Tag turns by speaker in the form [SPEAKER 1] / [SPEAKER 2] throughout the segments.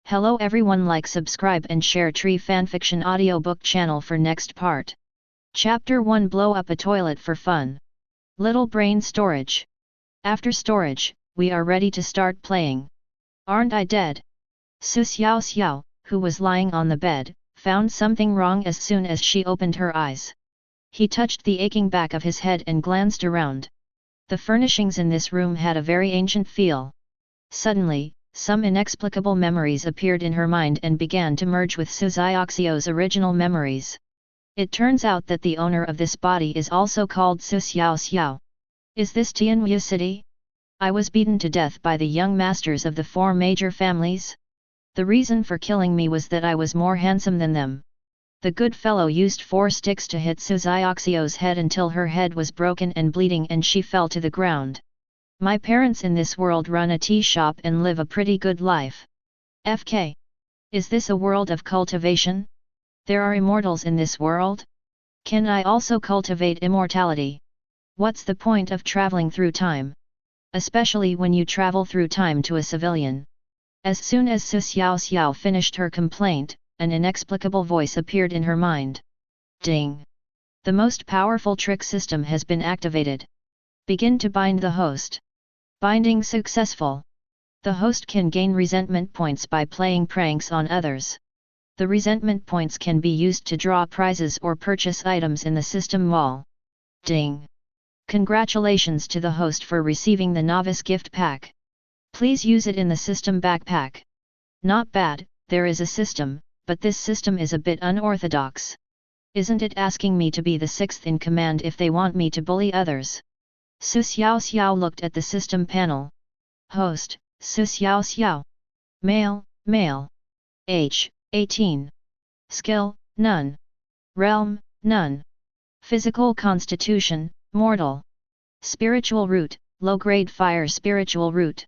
[SPEAKER 1] Hello everyone, like, subscribe and share Tree Fanfiction audiobook channel for next part. Chapter 1, Blow up a toilet for fun. Little brain storage. After storage, we are ready to start playing. Aren't I dead? Xiaoxiao, who was lying on the bed, found something wrong as soon as she opened her eyes. He touched the aching back of his head and glanced around. The furnishings in this room had a very ancient feel. Suddenly, some inexplicable memories appeared in her mind and began to merge with Xiaoxiao's original memories. It turns out that the owner of this body is also called Xiaoxiao. Is this Tianwu city? I was beaten to death by the young masters of the 4 major families. The reason for killing me was that I was more handsome than them. The good fellow used 4 sticks to hit Xiaoxiao's head until her head was broken and bleeding and she fell to the ground. My parents in this world run a tea shop and live a pretty good life. FK. Is this a world of cultivation? There are immortals in this world? Can I also cultivate immortality? What's the point of traveling through time? Especially when you travel through time to a civilian. As soon as Xiaoxiao finished her complaint, an inexplicable voice appeared in her mind. Ding! The most powerful trick system has been activated. Begin to bind the host. Binding successful. The host can gain resentment points by playing pranks on others. The resentment points can be used to draw prizes or purchase items in the system wall. Ding! Congratulations to the host for receiving the novice gift pack. Please use it in the system backpack. Not bad, there is a system, but this system is a bit unorthodox. Isn't it asking me to be the 6th in command if they want me to bully others? Xiaoxiao looked at the system panel. Host, Xiaoxiao. Male, male. Age, 18. Skill, none. Realm, none. Physical constitution, mortal. Spiritual root, low-grade fire spiritual root.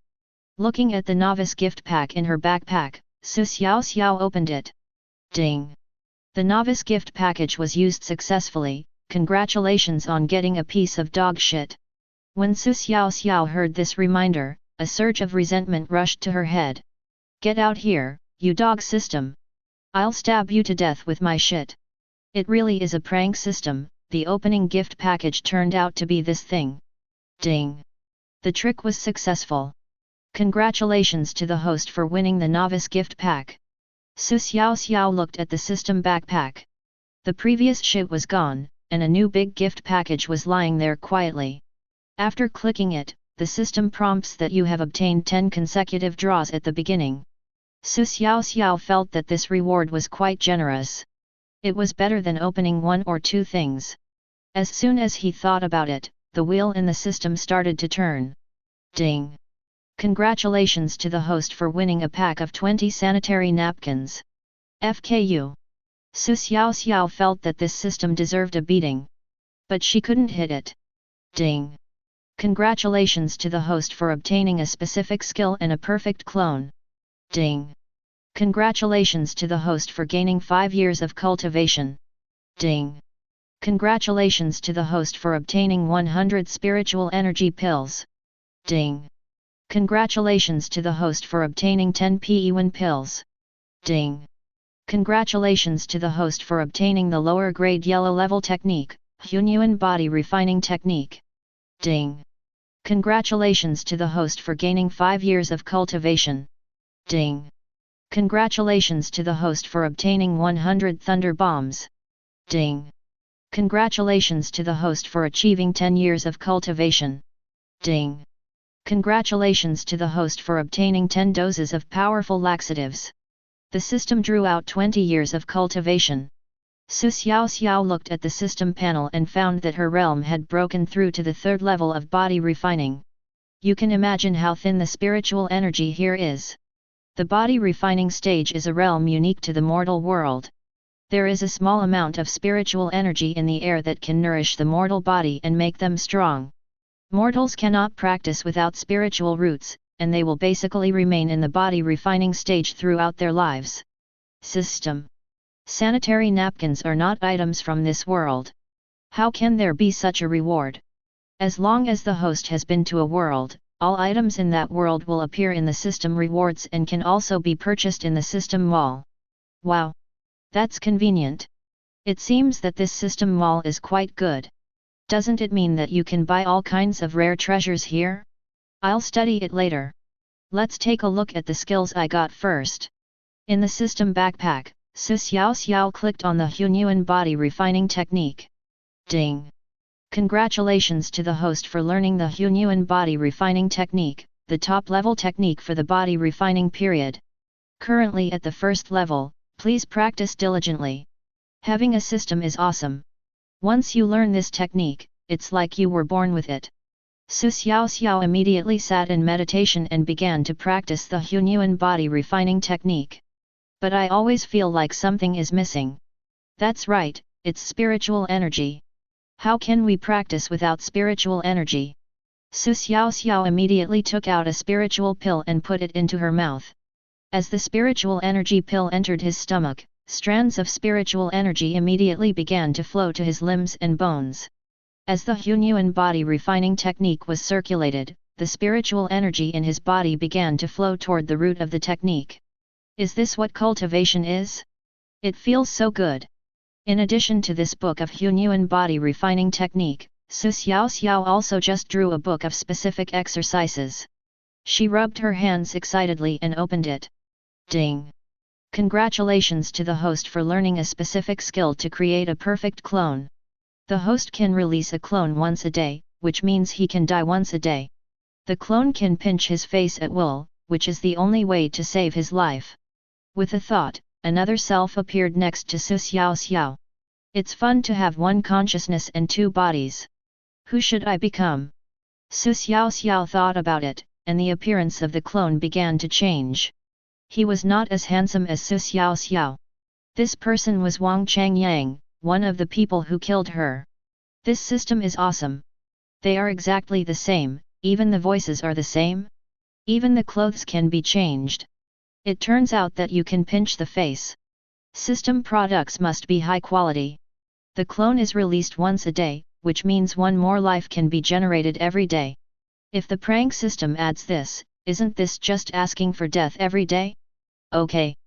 [SPEAKER 1] Looking at the novice gift pack in her backpack, Xiaoxiao opened it. Ding! The novice gift package was used successfully. Congratulations on getting a piece of dog shit. When Xiaoxiao heard this reminder, a surge of resentment rushed to her head. Get out here, you dog system! I'll stab you to death with my shit. It really is a prank system. The opening gift package turned out to be this thing. Ding! The trick was successful. Congratulations to the host for winning the novice gift pack. Xiaoxiao looked at the system backpack. The previous shit was gone, and a new big gift package was lying there quietly. After clicking it, the system prompts that you have obtained 10 consecutive draws at the beginning. Xiaoxiao felt that this reward was quite generous. It was better than opening 1 or 2 things. As soon as he thought about it, the wheel in the system started to turn. Ding! Congratulations to the host for winning a pack of 20 sanitary napkins. FKU. Xiaoxiao felt that this system deserved a beating. But she couldn't hit it. Ding! Congratulations to the host for obtaining a specific skill and a perfect clone. Ding! Congratulations to the host for gaining 5 years of cultivation. Ding! Congratulations to the host for obtaining 100 spiritual energy pills. Ding! Congratulations to the host for obtaining 10 Pewin pills. Ding! Congratulations to the host for obtaining the lower grade yellow level technique, Hunyuan body refining technique. Ding! Congratulations to the host for gaining 5 years of cultivation. Ding! Congratulations to the host for obtaining 100 thunder bombs. Ding! Congratulations to the host for achieving 10 years of cultivation. Ding! Congratulations to the host for obtaining 10 doses of powerful laxatives. The system drew out 20 years of cultivation. Xiaoxiao looked at the system panel and found that her realm had broken through to the 3rd level of body refining. You can imagine how thin the spiritual energy here is. The body refining stage is a realm unique to the mortal world. There is a small amount of spiritual energy in the air that can nourish the mortal body and make them strong. Mortals cannot practice without spiritual roots, and they will basically remain in the body refining stage throughout their lives. System. Sanitary napkins are not items from this world. How can there be such a reward? As long as the host has been to a world, All items in that world will appear in the system rewards and can also be purchased in the system mall. Wow! That's convenient. It seems that this system mall is quite good. Doesn't it mean that you can buy all kinds of rare treasures here? I'll study it later. Let's take a look at the skills I got first. In the system backpack, Xiaoxiao clicked on the Hunyuan body refining technique. Ding! Congratulations to the host for learning the Hunyuan body refining technique, the top-level technique for the body refining period. Currently at the first level, please practice diligently. Having a system is awesome. Once you learn this technique, it's like you were born with it. Xiaoxiao immediately sat in meditation and began to practice the Hunyuan body refining technique. But I always feel like something is missing. That's right, it's spiritual energy. How can we practice without spiritual energy? Xiaoxiao immediately took out a spiritual pill and put it into her mouth. As the spiritual energy pill entered his stomach, strands of spiritual energy immediately began to flow to his limbs and bones. As the Hunyuan body refining technique was circulated, the spiritual energy in his body began to flow toward the root of the technique. Is this what cultivation is? It feels so good. In addition to this book of Hunyuan body refining technique, Xiaoxiao also just drew a book of specific exercises. She rubbed her hands excitedly and opened it. Ding! Congratulations to the host for learning a specific skill to create a perfect clone. The host can release a clone once a day, which means he can die once a day. The clone can pinch his face at will, which is the only way to save his life. With a thought, another self appeared next to Xiaoxiao. It's fun to have one consciousness and two bodies. Who should I become? Xiaoxiao thought about it, and the appearance of the clone began to change. He was not as handsome as Xiaoxiao. This person was Wang Changyang, one of the people who killed her. This system is awesome. They are exactly the same, even the voices are the same. Even the clothes can be changed. It turns out that you can pinch the face. System products must be high quality. The clone is released once a day, which means one more life can be generated every day. If the prank system adds this, isn't this just asking for death every day? Okay.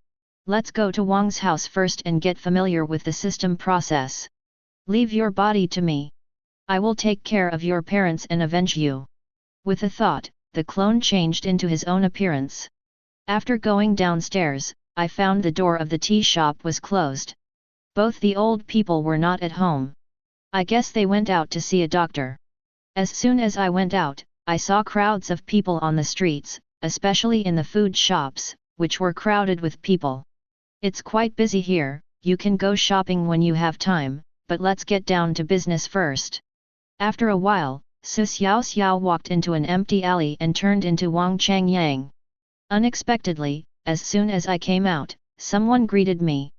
[SPEAKER 1] Let's go to Wang's house first and get familiar with the system process. Leave your body to me. I will take care of your parents and avenge you. With a thought, the clone changed into his own appearance. After going downstairs, I found the door of the tea shop was closed. Both the old people were not at home. I guess they went out to see a doctor. As soon as I went out, I saw crowds of people on the streets, especially in the food shops, which were crowded with people. It's quite busy here, you can go shopping when you have time, but let's get down to business first. After a while, Xiaoxiao walked into an empty alley and turned into Wang Changyang. Unexpectedly, as soon as I came out, someone greeted me.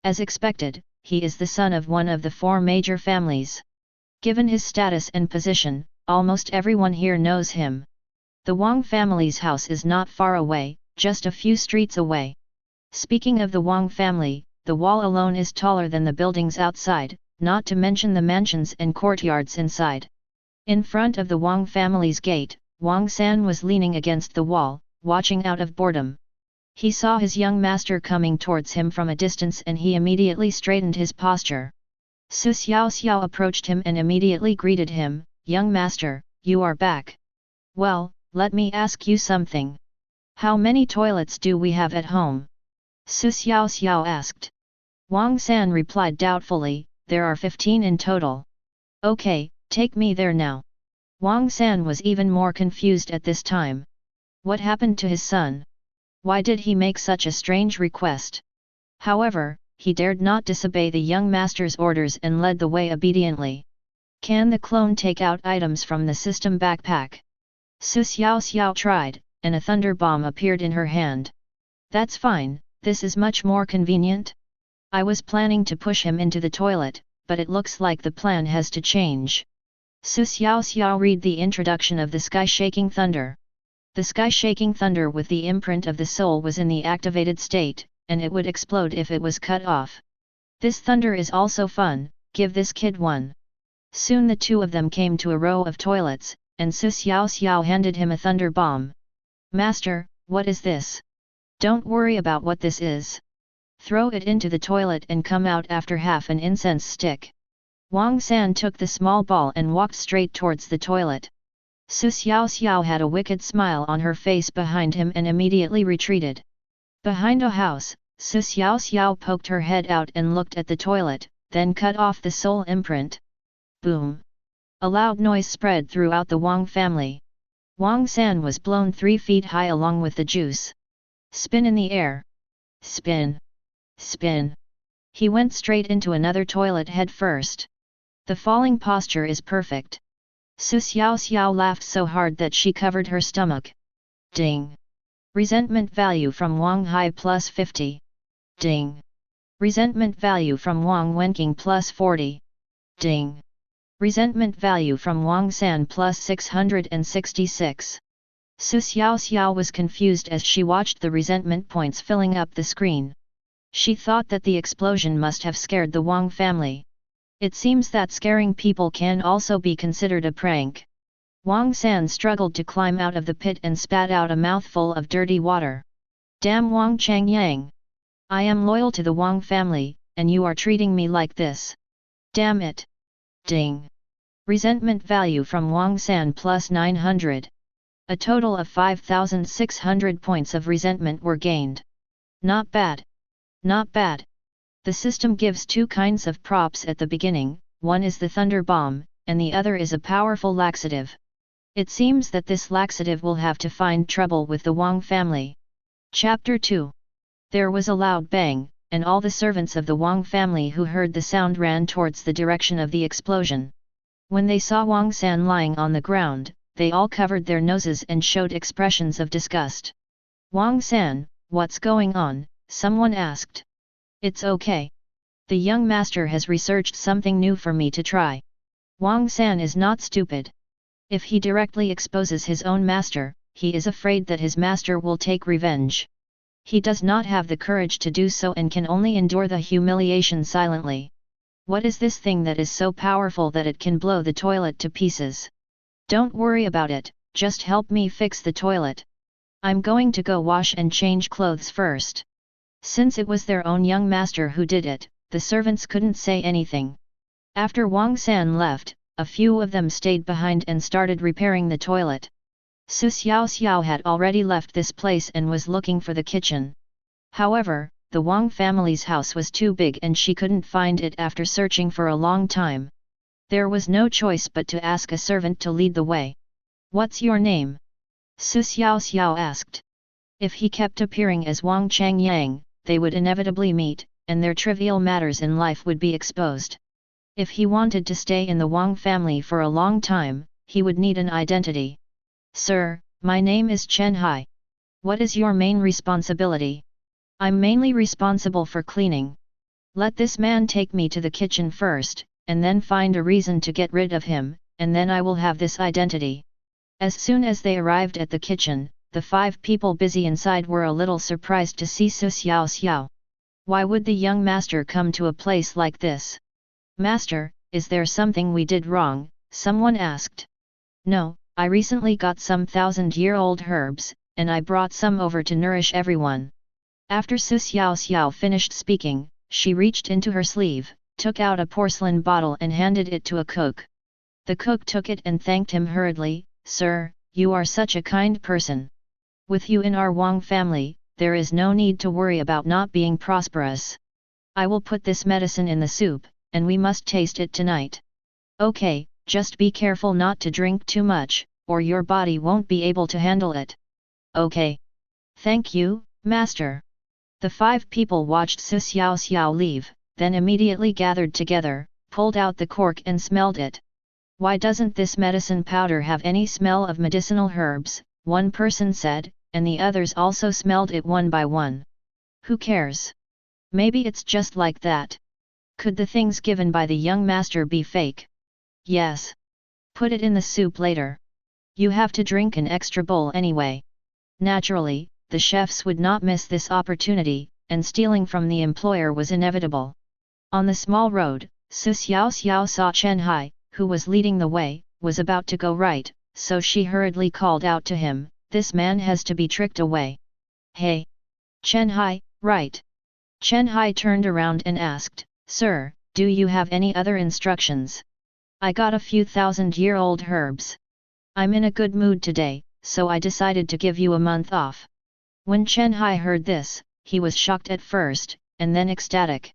[SPEAKER 1] As expected, he is the son of one of the four major families. Given his status and position, almost everyone here knows him. The Wang family's house is not far away, just a few streets away. Speaking of the Wang family, the wall alone is taller than the buildings outside, not to mention the mansions and courtyards inside. In front of the Wang family's gate, Wang San was leaning against the wall, watching out of boredom. He saw his young master coming towards him from a distance and he immediately straightened his posture. Xiaoxiao approached him and immediately greeted him, "Young master, you are back. Well, let me ask you something. How many toilets do we have at home?" Xiaoxiao asked. Wang San replied doubtfully, "There are 15 in total." "Okay, take me there now." Wang San was even more confused at this time. What happened to his son? Why did he make such a strange request? However, he dared not disobey the young master's orders and led the way obediently. Can the clone take out items from the system backpack? Xiaoxiao tried, and a thunder bomb appeared in her hand. That's fine, this is much more convenient. I was planning to push him into the toilet, but it looks like the plan has to change. Xiaoxiao read the introduction of the sky-shaking thunder. The sky-shaking thunder with the imprint of the soul was in the activated state, and it would explode if it was cut off. This thunder is also fun, give this kid one. Soon the two of them came to a row of toilets, and Xiaoxiao handed him a thunder bomb. "Master, what is this? Don't worry about what this is. Throw it into the toilet and come out after half an incense stick." Wang San took the small ball and walked straight towards the toilet. Xiaoxiao had a wicked smile on her face behind him and immediately retreated. Behind a house, Xiaoxiao poked her head out and looked at the toilet, then cut off the soul imprint. Boom! A loud noise spread throughout the Wang family. Wang San was blown 3 feet high along with the juice. Spin in the air. Spin. Spin. He went straight into another toilet head first. The falling posture is perfect. Xiaoxiao laughed so hard that she covered her stomach. Ding! Resentment value from Wang Hai plus 50. Ding! Resentment value from Wang Wenqing plus 40. Ding! Resentment value from Wang San plus 666. Xiaoxiao was confused as she watched the resentment points filling up the screen. She thought that the explosion must have scared the Wang family. It seems that scaring people can also be considered a prank. Wang San struggled to climb out of the pit and spat out a mouthful of dirty water. "Damn Wang Changyang! I am loyal to the Wang family, and you are treating me like this. Damn it!" Ding! Resentment value from Wang San plus 900. A total of 5,600 points of resentment were gained. Not bad. Not bad. The system gives 2 kinds of props at the beginning, one is the thunder bomb, and the other is a powerful laxative. It seems that this laxative will have to find trouble with the Wang family. Chapter 2. There was a loud bang, and all the servants of the Wang family who heard the sound ran towards the direction of the explosion. When they saw Wang San lying on the ground, they all covered their noses and showed expressions of disgust. "Wang San, what's going on?" someone asked. "It's okay. The young master has researched something new for me to try. Wang San is not stupid. If he directly exposes his own master, he is afraid that his master will take revenge. He does not have the courage to do so and can only endure the humiliation silently. What is this thing that is so powerful that it can blow the toilet to pieces? Don't worry about it, just help me fix the toilet. I'm going to go wash and change clothes first." Since it was their own young master who did it, the servants couldn't say anything. After Wang San left, a few of them stayed behind and started repairing the toilet. Xiaoxiao had already left this place and was looking for the kitchen. However, the Wang family's house was too big and she couldn't find it after searching for a long time. There was no choice but to ask a servant to lead the way. "What's your name?" Xiaoxiao asked. If he kept appearing as Wang Changyang, they would inevitably meet, and their trivial matters in life would be exposed. If he wanted to stay in the Wang family for a long time, he would need an identity. "Sir, my name is Chen Hai. What is your main responsibility?" "I'm mainly responsible for cleaning. Let this man take me to the kitchen first, and then find a reason to get rid of him, and then I will have this identity." As soon as they arrived at the kitchen, the 5 people busy inside were a little surprised to see Xiaoxiao. Why would the young master come to a place like this? "Master, is there something we did wrong?" someone asked. "No, I recently got some 1,000-year-old herbs, and I brought some over to nourish everyone." After Xiaoxiao finished speaking, she reached into her sleeve, took out a porcelain bottle and handed it to a cook. The cook took it and thanked him hurriedly. "Sir, you are such a kind person. With you in our Wang family, there is no need to worry about not being prosperous. I will put this medicine in the soup, and we must taste it tonight. Okay, just be careful not to drink too much, or your body won't be able to handle it." "Okay. Thank you, master." The 5 people watched Xiaoxiao leave, then immediately gathered together, pulled out the cork and smelled it. "Why doesn't this medicine powder have any smell of medicinal herbs?" one person said, and the others also smelled it one by one. "Who cares? Maybe it's just like that. Could the things given by the young master be fake?" "Yes. Put it in the soup later. You have to drink an extra bowl anyway." Naturally, the chefs would not miss this opportunity, and stealing from the employer was inevitable. On the small road, Xiaoxiao saw Chen Hai, who was leading the way, was about to go right. so she hurriedly called out to him, "This man has to be tricked away." "Hey! Chen Hai, right?" Chen Hai turned around and asked, "Sir, do you have any other instructions? I got a few thousand-year-old herbs. I'm in a good mood today, so I decided to give you a month off." When Chen Hai heard this, he was shocked at first, and then ecstatic.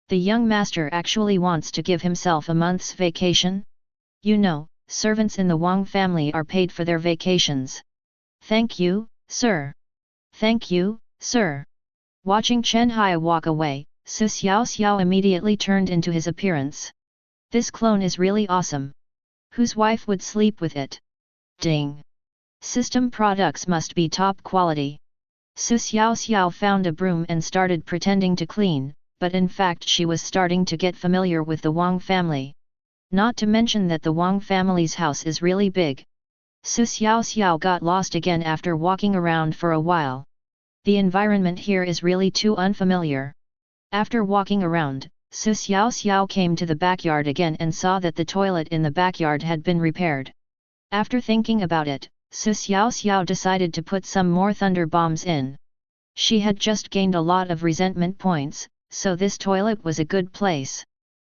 [SPEAKER 1] The young master actually wants to give himself a month's vacation? You know, servants in the Wang family are paid for their vacations. "Thank you, sir. Thank you, sir." Watching Chen Hai walk away, Xiaoxiao immediately turned into his appearance. "This clone is really awesome. Whose wife would sleep with it? Ding! System products must be top quality." Xiaoxiao found a broom and started pretending to clean, but in fact she was starting to get familiar with the Wang family. Not to mention that the Wang family's house is really big. Xiaoxiao got lost again after walking around for a while. The environment here is really too unfamiliar. After walking around, Xiaoxiao came to the backyard again and saw that the toilet in the backyard had been repaired. After thinking about it, Xiaoxiao decided to put some more thunder bombs in. She had just gained a lot of resentment points, so this toilet was a good place.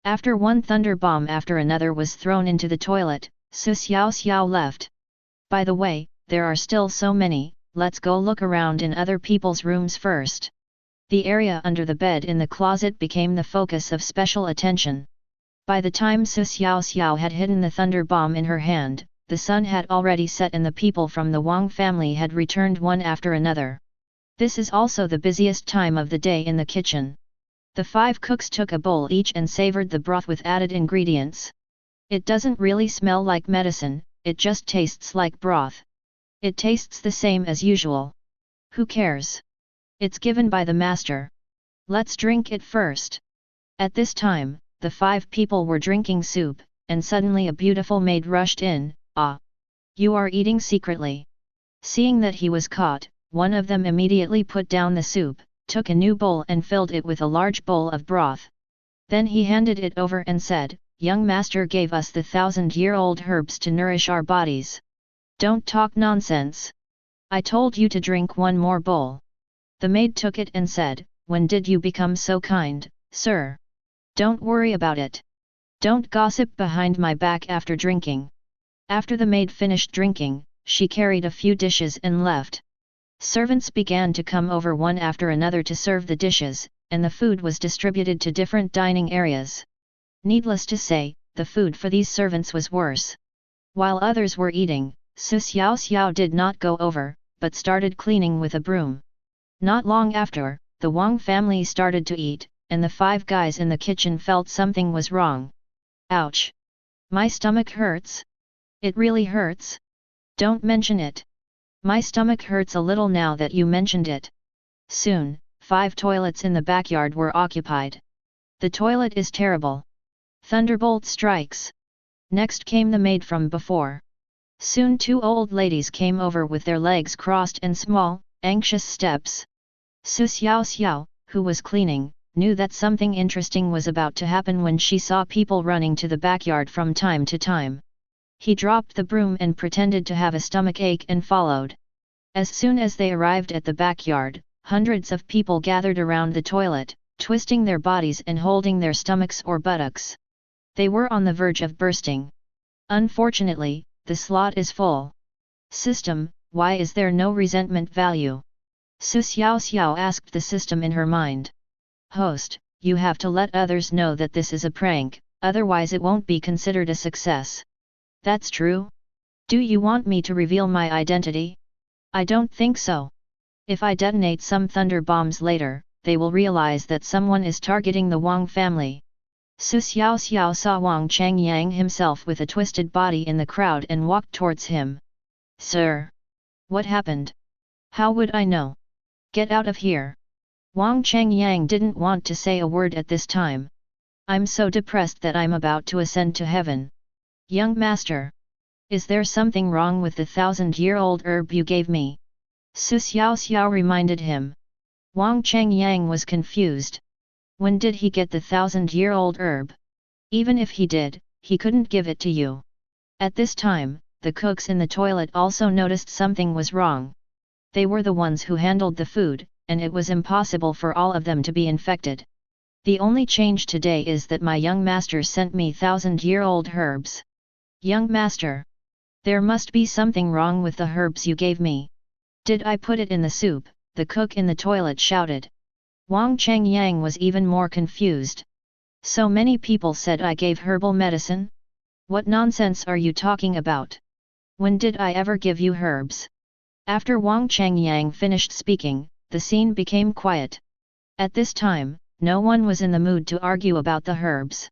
[SPEAKER 1] After one thunder bomb after another was thrown into the toilet, Xiaoxiao left. "By the way, there are still so many, let's go look around in other people's rooms first." The area under the bed in the closet became the focus of special attention. By the time Xiaoxiao had hidden the thunder bomb in her hand, the sun had already set and the people from the Wang family had returned one after another. This is also the busiest time of the day in the kitchen. The 5 cooks took a bowl each and savored the broth with added ingredients. It doesn't really smell like medicine, it just tastes like broth. It tastes the same as usual. Who cares? It's given by the master. Let's drink it first. At this time, the 5 people were drinking soup, and suddenly a beautiful maid rushed in. "Ah! You are eating secretly." Seeing that he was caught, one of them immediately put down the soup, took a new bowl and filled it with a large bowl of broth. Then he handed it over and said, "Young master gave us the 1000-year-old herbs to nourish our bodies. Don't talk nonsense. I told you to drink one more bowl." The maid took it and said, "When did you become so kind, sir? Don't worry about it. Don't gossip behind my back after drinking." After the maid finished drinking, she carried a few dishes and left. Servants began to come over one after another to serve the dishes, and the food was distributed to different dining areas. Needless to say, the food for these servants was worse. While others were eating, Xiaoxiao did not go over, but started cleaning with a broom. Not long after, the Wang family started to eat, and the 5 guys in the kitchen felt something was wrong. "Ouch! My stomach hurts. It really hurts? Don't mention it. My stomach hurts a little now that you mentioned it." Soon, 5 toilets in the backyard were occupied. "The toilet is terrible. Thunderbolt strikes." Next came the maid from before. Soon 2 old ladies came over with their legs crossed and small, anxious steps. Xiaoxiao, who was cleaning, knew that something interesting was about to happen when she saw people running to the backyard from time to time. He dropped the broom and pretended to have a stomach ache and followed. As soon as they arrived at the backyard, hundreds of people gathered around the toilet, twisting their bodies and holding their stomachs or buttocks. They were on the verge of bursting. Unfortunately, the slot is full. "System, why is there no resentment value?" Xiaoxiao asked the system in her mind. "Host, you have to let others know that this is a prank, otherwise it won't be considered a success." "That's true. Do you want me to reveal my identity?" "I don't think so. If I detonate some thunder bombs later, they will realize that someone is targeting the Wang family." Xiaoxiao saw Wang Changyang himself with a twisted body in the crowd and walked towards him. "Sir! What happened? How would I know? Get out of here!" Wang Changyang didn't want to say a word at this time. "I'm so depressed that I'm about to ascend to heaven." "Young master! Is there something wrong with the 1000-year-old herb you gave me?" Xiaoxiao reminded him. Wang Changyang was confused. When did he get the 1000-year-old herb? Even if he did, he couldn't give it to you. At this time, the cooks in the toilet also noticed something was wrong. They were the ones who handled the food, and it was impossible for all of them to be infected. The only change today is that my young master sent me 1,000-year-old herbs. Young master. There must be something wrong with the herbs you gave me. Did I put it in the soup? The cook in the toilet shouted. Wang Changyang was even more confused. So many people said I gave herbal medicine? What nonsense are you talking about? When did I ever give you herbs? After Wang Changyang finished speaking, the scene became quiet. At this time, no one was in the mood to argue about the herbs.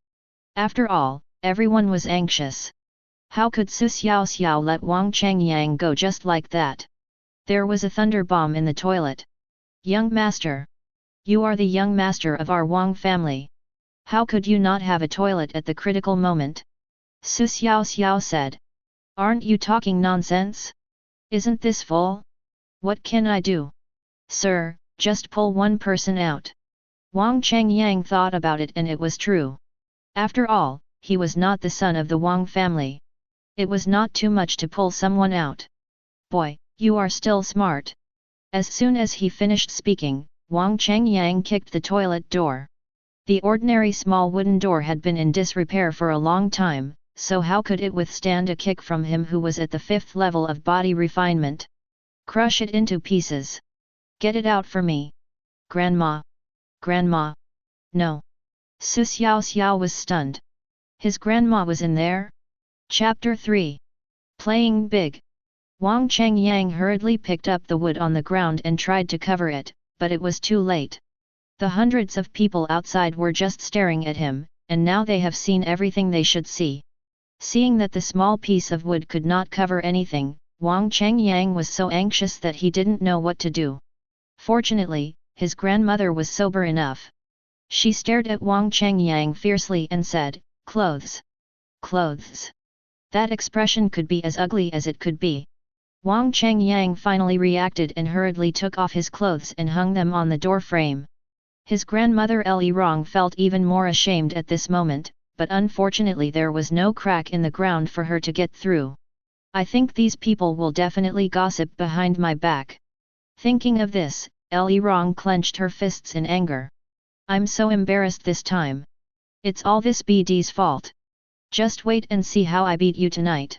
[SPEAKER 1] After all, everyone was anxious. How could Xiaoxiao let Wang Changyang go just like that? There was a thunder bomb in the toilet. Young master. You are the young master of our Wang family. How could you not have a toilet at the critical moment? Xiaoxiao said. Aren't you talking nonsense? Isn't this full? What can I do? Sir, just pull one person out. Wang Changyang thought about it and it was true. After all, he was not the son of the Wang family. It was not too much to pull someone out. Boy, you are still smart. As soon as he finished speaking, Wang Changyang kicked the toilet door. The ordinary small wooden door had been in disrepair for a long time, so how could it withstand a kick from him who was at the 5th level of body refinement? Crush it into pieces. Get it out for me. Grandma. Grandma. No. Xiaoxiao was stunned. His grandma was in there? Chapter 3. Playing Big. Wang Changyang hurriedly picked up the wood on the ground and tried to cover it, but it was too late. The hundreds of people outside were just staring at him, and now they have seen everything they should see. Seeing that the small piece of wood could not cover anything, Wang Changyang was so anxious that he didn't know what to do. Fortunately, his grandmother was sober enough. She stared at Wang Changyang fiercely and said, "Clothes. Clothes." That expression could be as ugly as it could be. Wang Changyang finally reacted and hurriedly took off his clothes and hung them on the door frame. His grandmother Li Rong felt even more ashamed at this moment, but unfortunately there was no crack in the ground for her to get through. I think these people will definitely gossip behind my back. Thinking of this, Li Rong clenched her fists in anger. I'm so embarrassed this time. It's all this BD's fault. Just wait and see how I beat you tonight.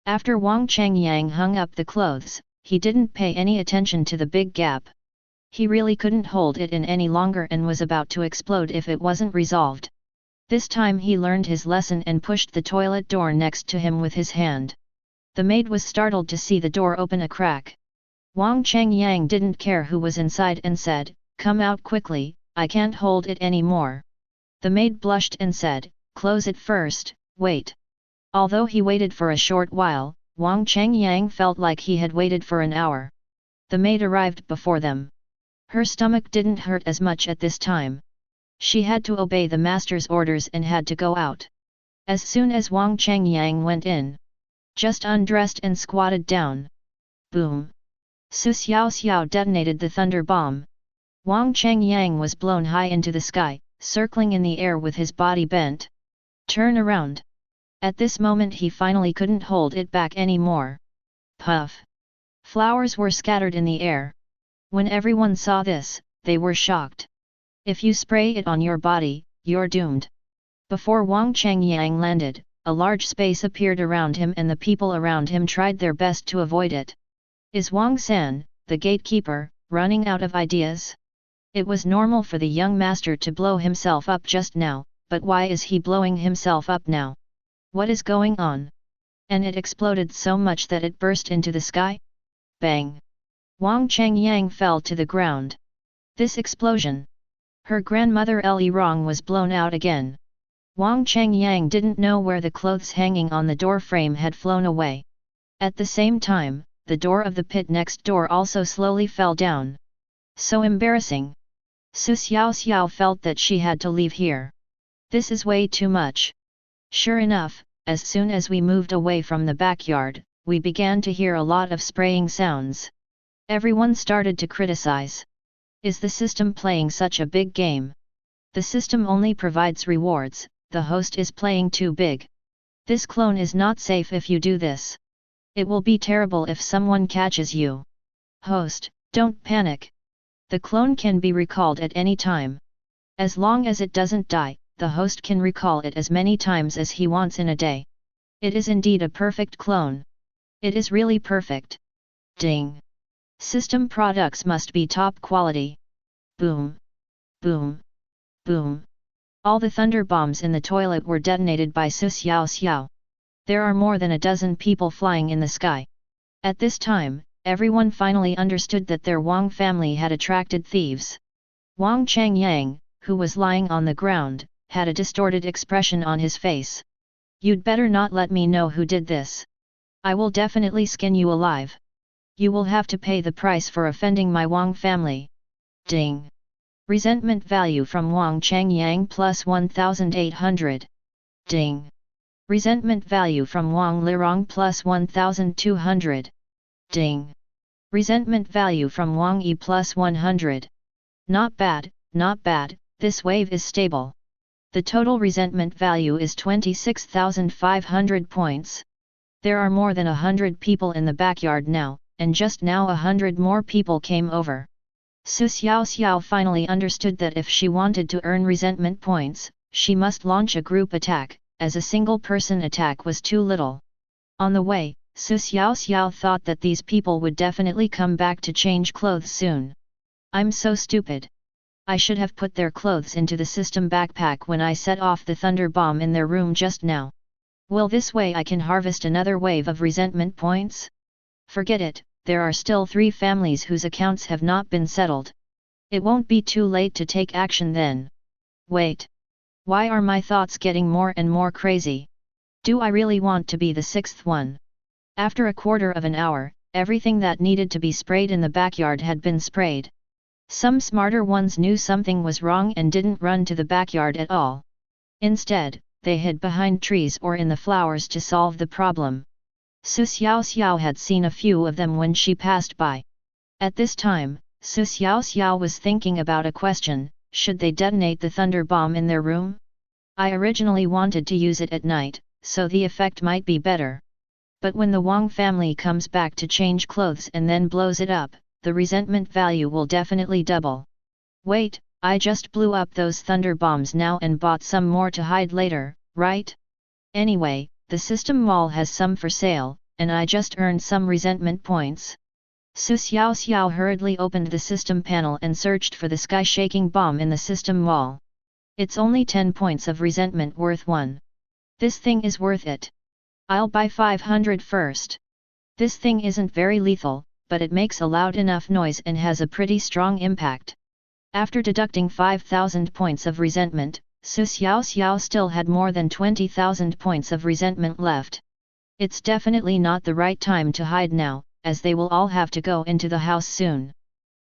[SPEAKER 1] After Wang Changyang hung up the clothes, he didn't pay any attention to the big gap. He really couldn't hold it in any longer and was about to explode if it wasn't resolved. This time he learned his lesson and pushed the toilet door next to him with his hand. The maid was startled to see the door open a crack. Wang Changyang didn't care who was inside and said, "Come out quickly, I can't hold it anymore." The maid blushed and said, "Close it first, wait." Although he waited for a short while, Wang Changyang felt like he had waited for an hour. The maid arrived before them. Her stomach didn't hurt as much at this time. She had to obey the master's orders and had to go out. As soon as Wang Changyang went in, just undressed and squatted down. Boom! Xiaoxiao detonated the thunder bomb. Wang Changyang was blown high into the sky, circling in the air with his body bent. Turn around! At this moment he finally couldn't hold it back anymore. Puff! Flowers were scattered in the air. When everyone saw this, they were shocked. If you spray it on your body, you're doomed. Before Wang Changyang landed, a large space appeared around him and the people around him tried their best to avoid it. Is Wang San, the gatekeeper, running out of ideas? It was normal for the young master to blow himself up just now, but why is he blowing himself up now? What is going on? And it exploded so much that it burst into the sky? Bang! Wang Changyang fell to the ground. This explosion! Her grandmother Li Rong was blown out again. Wang Changyang didn't know where the clothes hanging on the door frame had flown away. At the same time, the door of the pit next door also slowly fell down. So embarrassing! Xiaoxiao felt that she had to leave here. This is way too much. Sure enough, as soon as we moved away from the backyard, we began to hear a lot of spraying sounds. Everyone started to criticize. Is the system playing such a big game? The system only provides rewards, the host is playing too big. This clone is not safe if you do this. It will be terrible if someone catches you. Host, don't panic. The clone can be recalled at any time. As long as it doesn't die, the host can recall it as many times as he wants in a day. It is indeed a perfect clone. It is really perfect. Ding. System products must be top quality. Boom. Boom. Boom. All the thunder bombs in the toilet were detonated by Xiaoxiao. There are more than a dozen people flying in the sky. At this time, everyone finally understood that their Wang family had attracted thieves. Wang Changyang, who was lying on the ground, had a distorted expression on his face. You'd better not let me know who did this. I will definitely skin you alive. You will have to pay the price for offending my Wang family. Ding. Resentment value from Wang Changyang plus 1800. Ding. Resentment value from Wang Lirong plus 1200. Ding. Resentment value from Wang Yi plus 100. Not bad, not bad, this wave is stable. The total resentment value is 26,500 points. There are more than 100 people in the backyard now, and just now 100 more people came over. Xiaoxiao finally understood that if she wanted to earn resentment points, she must launch a group attack, as a single person attack was too little. On the way, Xiaoxiao thought that these people would definitely come back to change clothes soon. I'm so stupid. I should have put their clothes into the system backpack when I set off the thunder bomb in their room just now. Well, this way I can harvest another wave of resentment points? Forget it, there are still 3 families whose accounts have not been settled. It won't be too late to take action then. Wait. Why are my thoughts getting more and more crazy? Do I really want to be the 6th one? After a quarter of an hour, everything that needed to be sprayed in the backyard had been sprayed. Some smarter ones knew something was wrong and didn't run to the backyard at all. Instead, they hid behind trees or in the flowers to solve the problem. Xiaoxiao had seen a few of them when she passed by. At this time, Xiaoxiao was thinking about a question: should they detonate the thunder bomb in their room? I originally wanted to use it at night, so the effect might be better. But when the Wang family comes back to change clothes and then blows it up, the resentment value will definitely double. Wait, I just blew up those thunder bombs now and bought some more to hide later, right? Anyway, the system mall has some for sale, and I just earned some resentment points. Xiaoxiao hurriedly opened the system panel and searched for the sky-shaking bomb in the system mall. It's only 10 points of resentment worth 1. This thing is worth it. I'll buy 500 first. This thing isn't very lethal, but it makes a loud enough noise and has a pretty strong impact. After deducting 5,000 points of resentment, Xiaoxiao still had more than 20,000 points of resentment left. It's definitely not the right time to hide now, as they will all have to go into the house soon.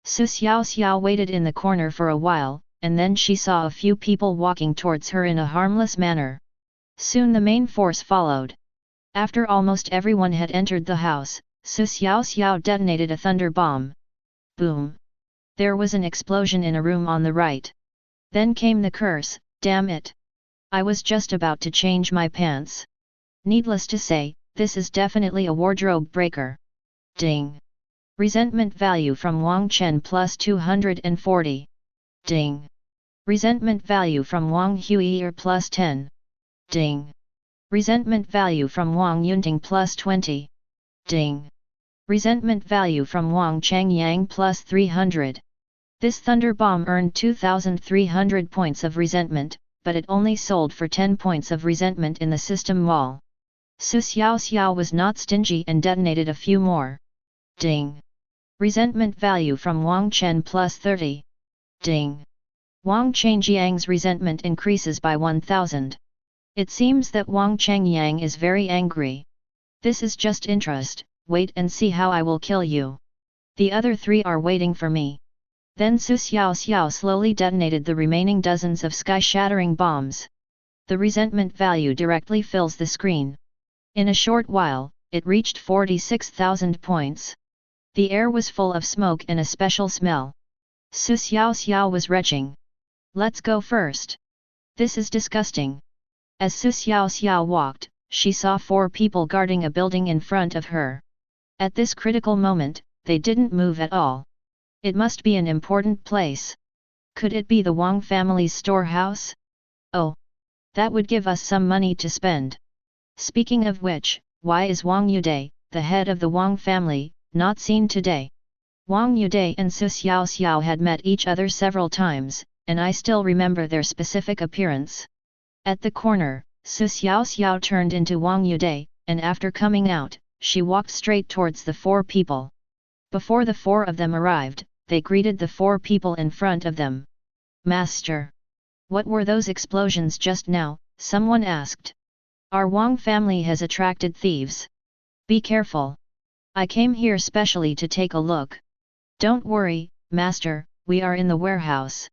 [SPEAKER 1] Xiaoxiao waited in the corner for a while, and then she saw a few people walking towards her in a harmless manner. Soon the main force followed. After almost everyone had entered the house, Xiaoxiao detonated a thunder bomb. Boom! There was an explosion in a room on the right. Then came the curse, damn it! I was just about to change my pants. Needless to say, this is definitely a wardrobe breaker. Ding! Resentment value from Wang Chen plus 240. Ding! Resentment value from Wang Huier plus 10. Ding! Resentment value from Wang Yunting plus 20. Ding! Resentment value from Wang Changyang plus 300. This thunder bomb earned 2,300 points of resentment, but it only sold for 10 points of resentment in the system mall. Xiaoxiao was not stingy and detonated a few more. Ding! Resentment value from Wang Chen plus 30. Ding! Wang Changyang's resentment increases by 1,000. It seems that Wang Changyang is very angry. This is just interest, wait and see how I will kill you. The other 3 are waiting for me. Then Xiaoxiao slowly detonated the remaining dozens of sky-shattering bombs. The resentment value directly fills the screen. In a short while, it reached 46,000 points. The air was full of smoke and a special smell. Xiaoxiao was retching. Let's go first. This is disgusting. As Xiaoxiao walked, she saw 4 people guarding a building in front of her. At this critical moment, they didn't move at all. It must be an important place. Could it be the Wang family's storehouse? Oh! That would give us some money to spend. Speaking of which, why is Wang Yude, the head of the Wang family, not seen today? Wang Yude and Su Xiaoxiao had met each other several times, and I still remember their specific appearance. At the corner, Su Xiaoxiao turned into Wang Yude, and after coming out, she walked straight towards the 4 people. Before the 4 of them arrived, they greeted the 4 people in front of them. Master! What were those explosions just now? Someone asked. Our Wang family has attracted thieves. Be careful. I came here specially to take a look. Don't worry, Master, we are in the warehouse.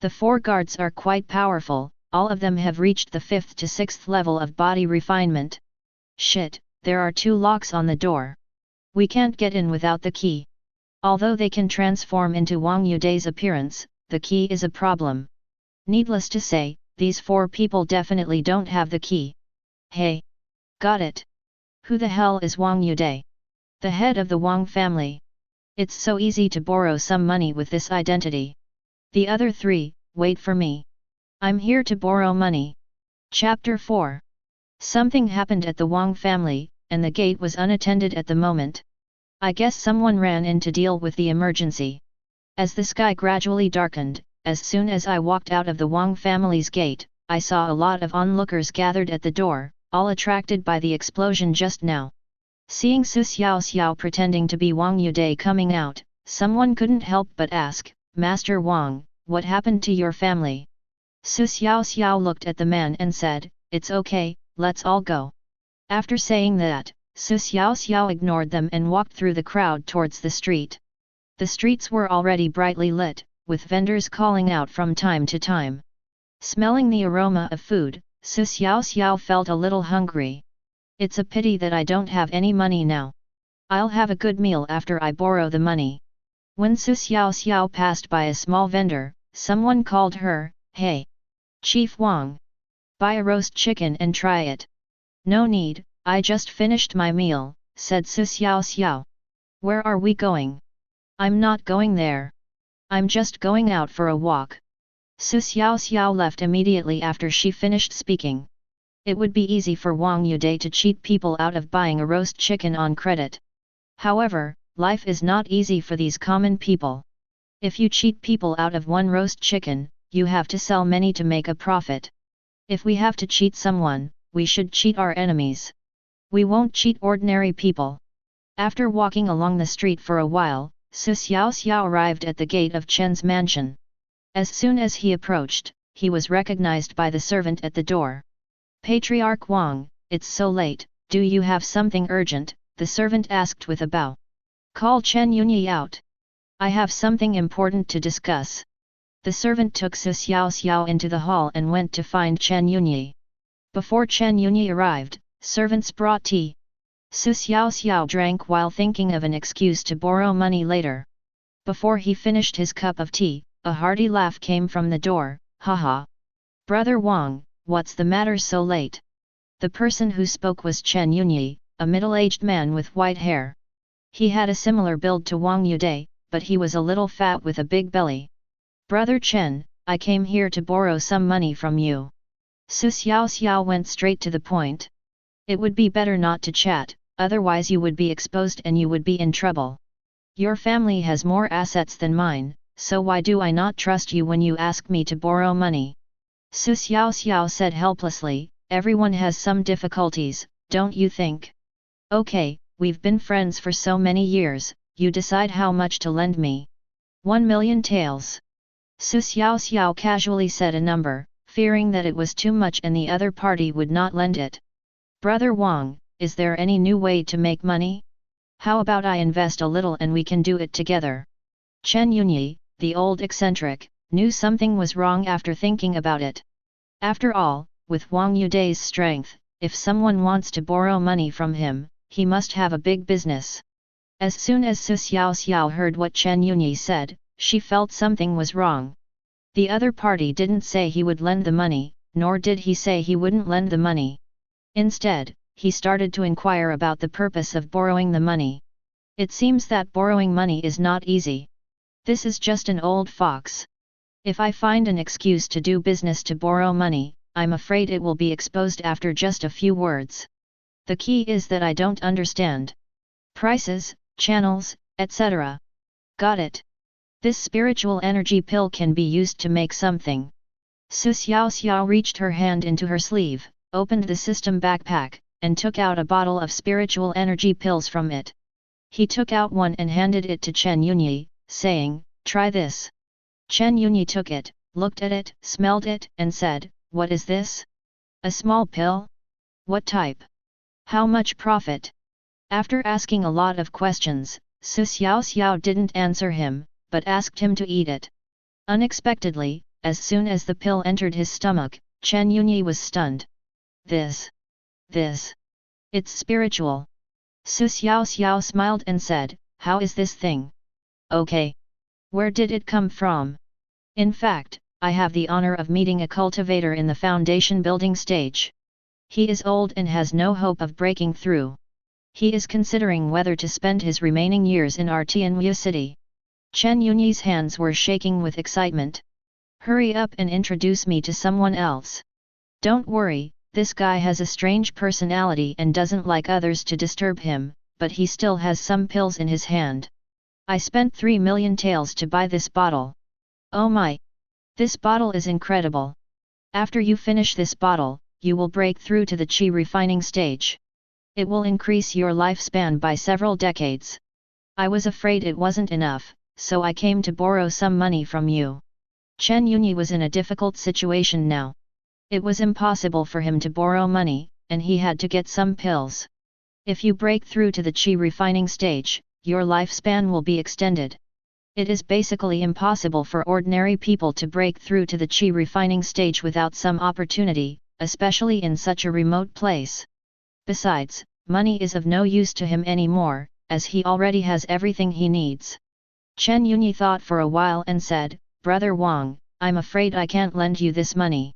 [SPEAKER 1] The 4 guards are quite powerful, all of them have reached the 5th to 6th level of body refinement. Shit, there are 2 locks on the door. We can't get in without the key. Although they can transform into Wang Yude's appearance, the key is a problem. Needless to say, these 4 people definitely don't have the key. Hey! Got it! Who the hell is Wang Yude? The head of the Wang family. It's so easy to borrow some money with this identity. The other 3, wait for me. I'm here to borrow money. Chapter 4. Something happened at the Wang family, and the gate was unattended at the moment. I guess someone ran in to deal with the emergency. As the sky gradually darkened, as soon as I walked out of the Wang family's gate, I saw a lot of onlookers gathered at the door, all attracted by the explosion just now. Seeing Su Xiaoxiao pretending to be Wang Yude coming out, someone couldn't help but ask, Master Wang, what happened to your family? Su Xiaoxiao looked at the man and said, it's okay, let's all go. After saying that, Su Xiaoxiao ignored them and walked through the crowd towards the street. The streets were already brightly lit, with vendors calling out from time to time. Smelling the aroma of food, Su Xiaoxiao felt a little hungry. It's a pity that I don't have any money now. I'll have a good meal after I borrow the money. When Su Xiaoxiao passed by a small vendor, someone called her, hey! Chief Wang! Buy a roast chicken and try it. No need, I just finished my meal, said Su Xiaoxiao. Where are we going? I'm not going there. I'm just going out for a walk. Su Xiaoxiao left immediately after she finished speaking. It would be easy for Wang Yude to cheat people out of buying a roast chicken on credit. However, life is not easy for these common people. If you cheat people out of one roast chicken, you have to sell many to make a profit. If we have to cheat someone, we should cheat our enemies. We won't cheat ordinary people. After walking along the street for a while, Su Xiaoxiao arrived at the gate of Chen's mansion. As soon as he approached, he was recognized by the servant at the door. Patriarch Wang, it's so late, do you have something urgent? The servant asked with a bow. Call Chen Yunyi out. I have something important to discuss. The servant took Su Xiaoxiao into the hall and went to find Chen Yunyi. Before Chen Yunyi arrived, servants brought tea. Su Xiaoxiao drank while thinking of an excuse to borrow money later. Before he finished his cup of tea, a hearty laugh came from the door, haha. Brother Wang, what's the matter so late? The person who spoke was Chen Yunyi, a middle-aged man with white hair. He had a similar build to Wang Yude, but he was a little fat with a big belly. Brother Chen, I came here to borrow some money from you. Su Xiaoxiao went straight to the point. It would be better not to chat, otherwise you would be exposed and you would be in trouble. Your family has more assets than mine, so why do I not trust you when you ask me to borrow money? Su Xiaoxiao said helplessly, everyone has some difficulties, don't you think? Okay, we've been friends for so many years, you decide how much to lend me. 1 million taels. Su Xiaoxiao casually said a number, fearing that it was too much and the other party would not lend it. Brother Wang, is there any new way to make money? How about I invest a little and we can do it together? Chen Yunyi, the old eccentric, knew something was wrong after thinking about it. After all, with Wang Yude's strength, if someone wants to borrow money from him, he must have a big business. As soon as Su Xiaoxiao heard what Chen Yunyi said, she felt something was wrong. The other party didn't say he would lend the money, nor did he say he wouldn't lend the money. Instead, he started to inquire about the purpose of borrowing the money. It seems that borrowing money is not easy. This is just an old fox. If I find an excuse to do business to borrow money, I'm afraid it will be exposed after just a few words. The key is that I don't understand prices, channels, etc. Got it. This spiritual energy pill can be used to make something. Xiaoxiao reached her hand into her sleeve, opened the system backpack, and took out a bottle of spiritual energy pills from it. He took out one and handed it to Chen Yunyi, saying, "Try this." Chen Yunyi took it, looked at it, smelled it, and said, "What is this? A small pill? What type? How much profit?" After asking a lot of questions, Xiaoxiao didn't answer him, but asked him to eat it. Unexpectedly, as soon as the pill entered his stomach, Chen Yunyi was stunned. This. It's spiritual. Xiaoxiao smiled and said, "How is this thing? Okay. Where did it come from? In fact, I have the honor of meeting a cultivator in the foundation building stage. He is old and has no hope of breaking through. He is considering whether to spend his remaining years in Tianwu city." Chen Yunyi's hands were shaking with excitement. "Hurry up and introduce me to someone else. Don't worry, this guy has a strange personality and doesn't like others to disturb him, but he still has some pills in his hand. I spent 3 million taels to buy this bottle. Oh my! This bottle is incredible. After you finish this bottle, you will break through to the qi refining stage. It will increase your lifespan by several decades. I was afraid it wasn't enough, so I came to borrow some money from you." Chen Yunyi was in a difficult situation now. It was impossible for him to borrow money, and he had to get some pills. If you break through to the qi refining stage, your lifespan will be extended. It is basically impossible for ordinary people to break through to the qi refining stage without some opportunity, especially in such a remote place. Besides, money is of no use to him anymore, as he already has everything he needs. Chen Yunyi thought for a while and said, "Brother Wang, I'm afraid I can't lend you this money.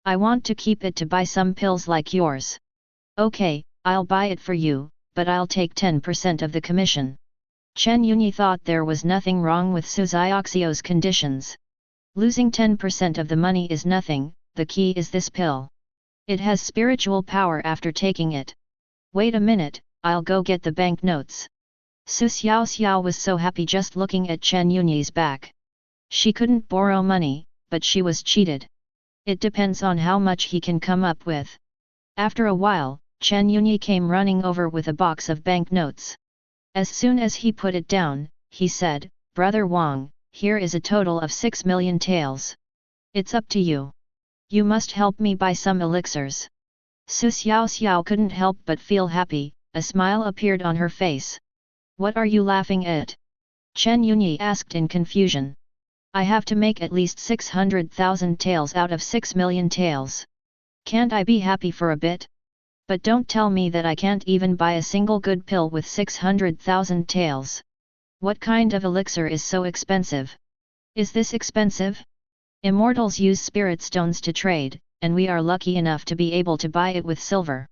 [SPEAKER 1] I want to keep it to buy some pills like yours." "Okay, I'll buy it for you, but I'll take 10% of the commission." Chen Yunyi thought there was nothing wrong with Xiaoxiao's conditions. Losing 10% of the money is nothing, the key is this pill. It has spiritual power after taking it. "Wait a minute, I'll go get the bank notes." Xiaoxiao was so happy just looking at Chen Yunyi's back. She couldn't borrow money, but she was cheated. It depends on how much he can come up with. After a while, Chen Yunyi came running over with a box of banknotes. As soon as he put it down, he said, "Brother Wang, here is a total of 6 million taels. It's up to you. You must help me buy some elixirs." Xiaoxiao couldn't help but feel happy, a smile appeared on her face. "What are you laughing at?" Chen Yunyi asked in confusion. "I have to make at least 600,000 taels out of 6 million taels. Can't I be happy for a bit? But don't tell me that I can't even buy a single good pill with 600,000 taels. What kind of elixir is so expensive? Is this expensive? Immortals use spirit stones to trade, and we are lucky enough to be able to buy it with silver."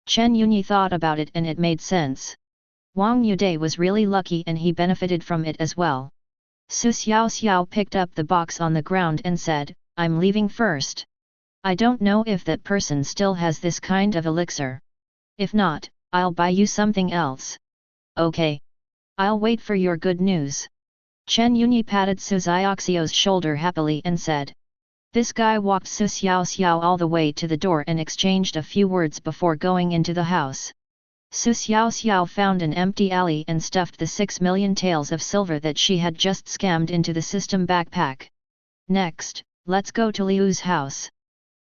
[SPEAKER 1] Chen Yunyi thought about it and it made sense. Wang Yude was really lucky and he benefited from it as well. Xiaoxiao picked up the box on the ground and said, "I'm leaving first. I don't know if that person still has this kind of elixir. If not, I'll buy you something else." "Okay. I'll wait for your good news." Chen Yunyi patted Xiaoxiao's shoulder happily and said. This guy walked Xiaoxiao all the way to the door and exchanged a few words before going into the house. Xiaoxiao found an empty alley and stuffed the 6 million taels of silver that she had just scammed into the system backpack. Next, let's go to Liu's house.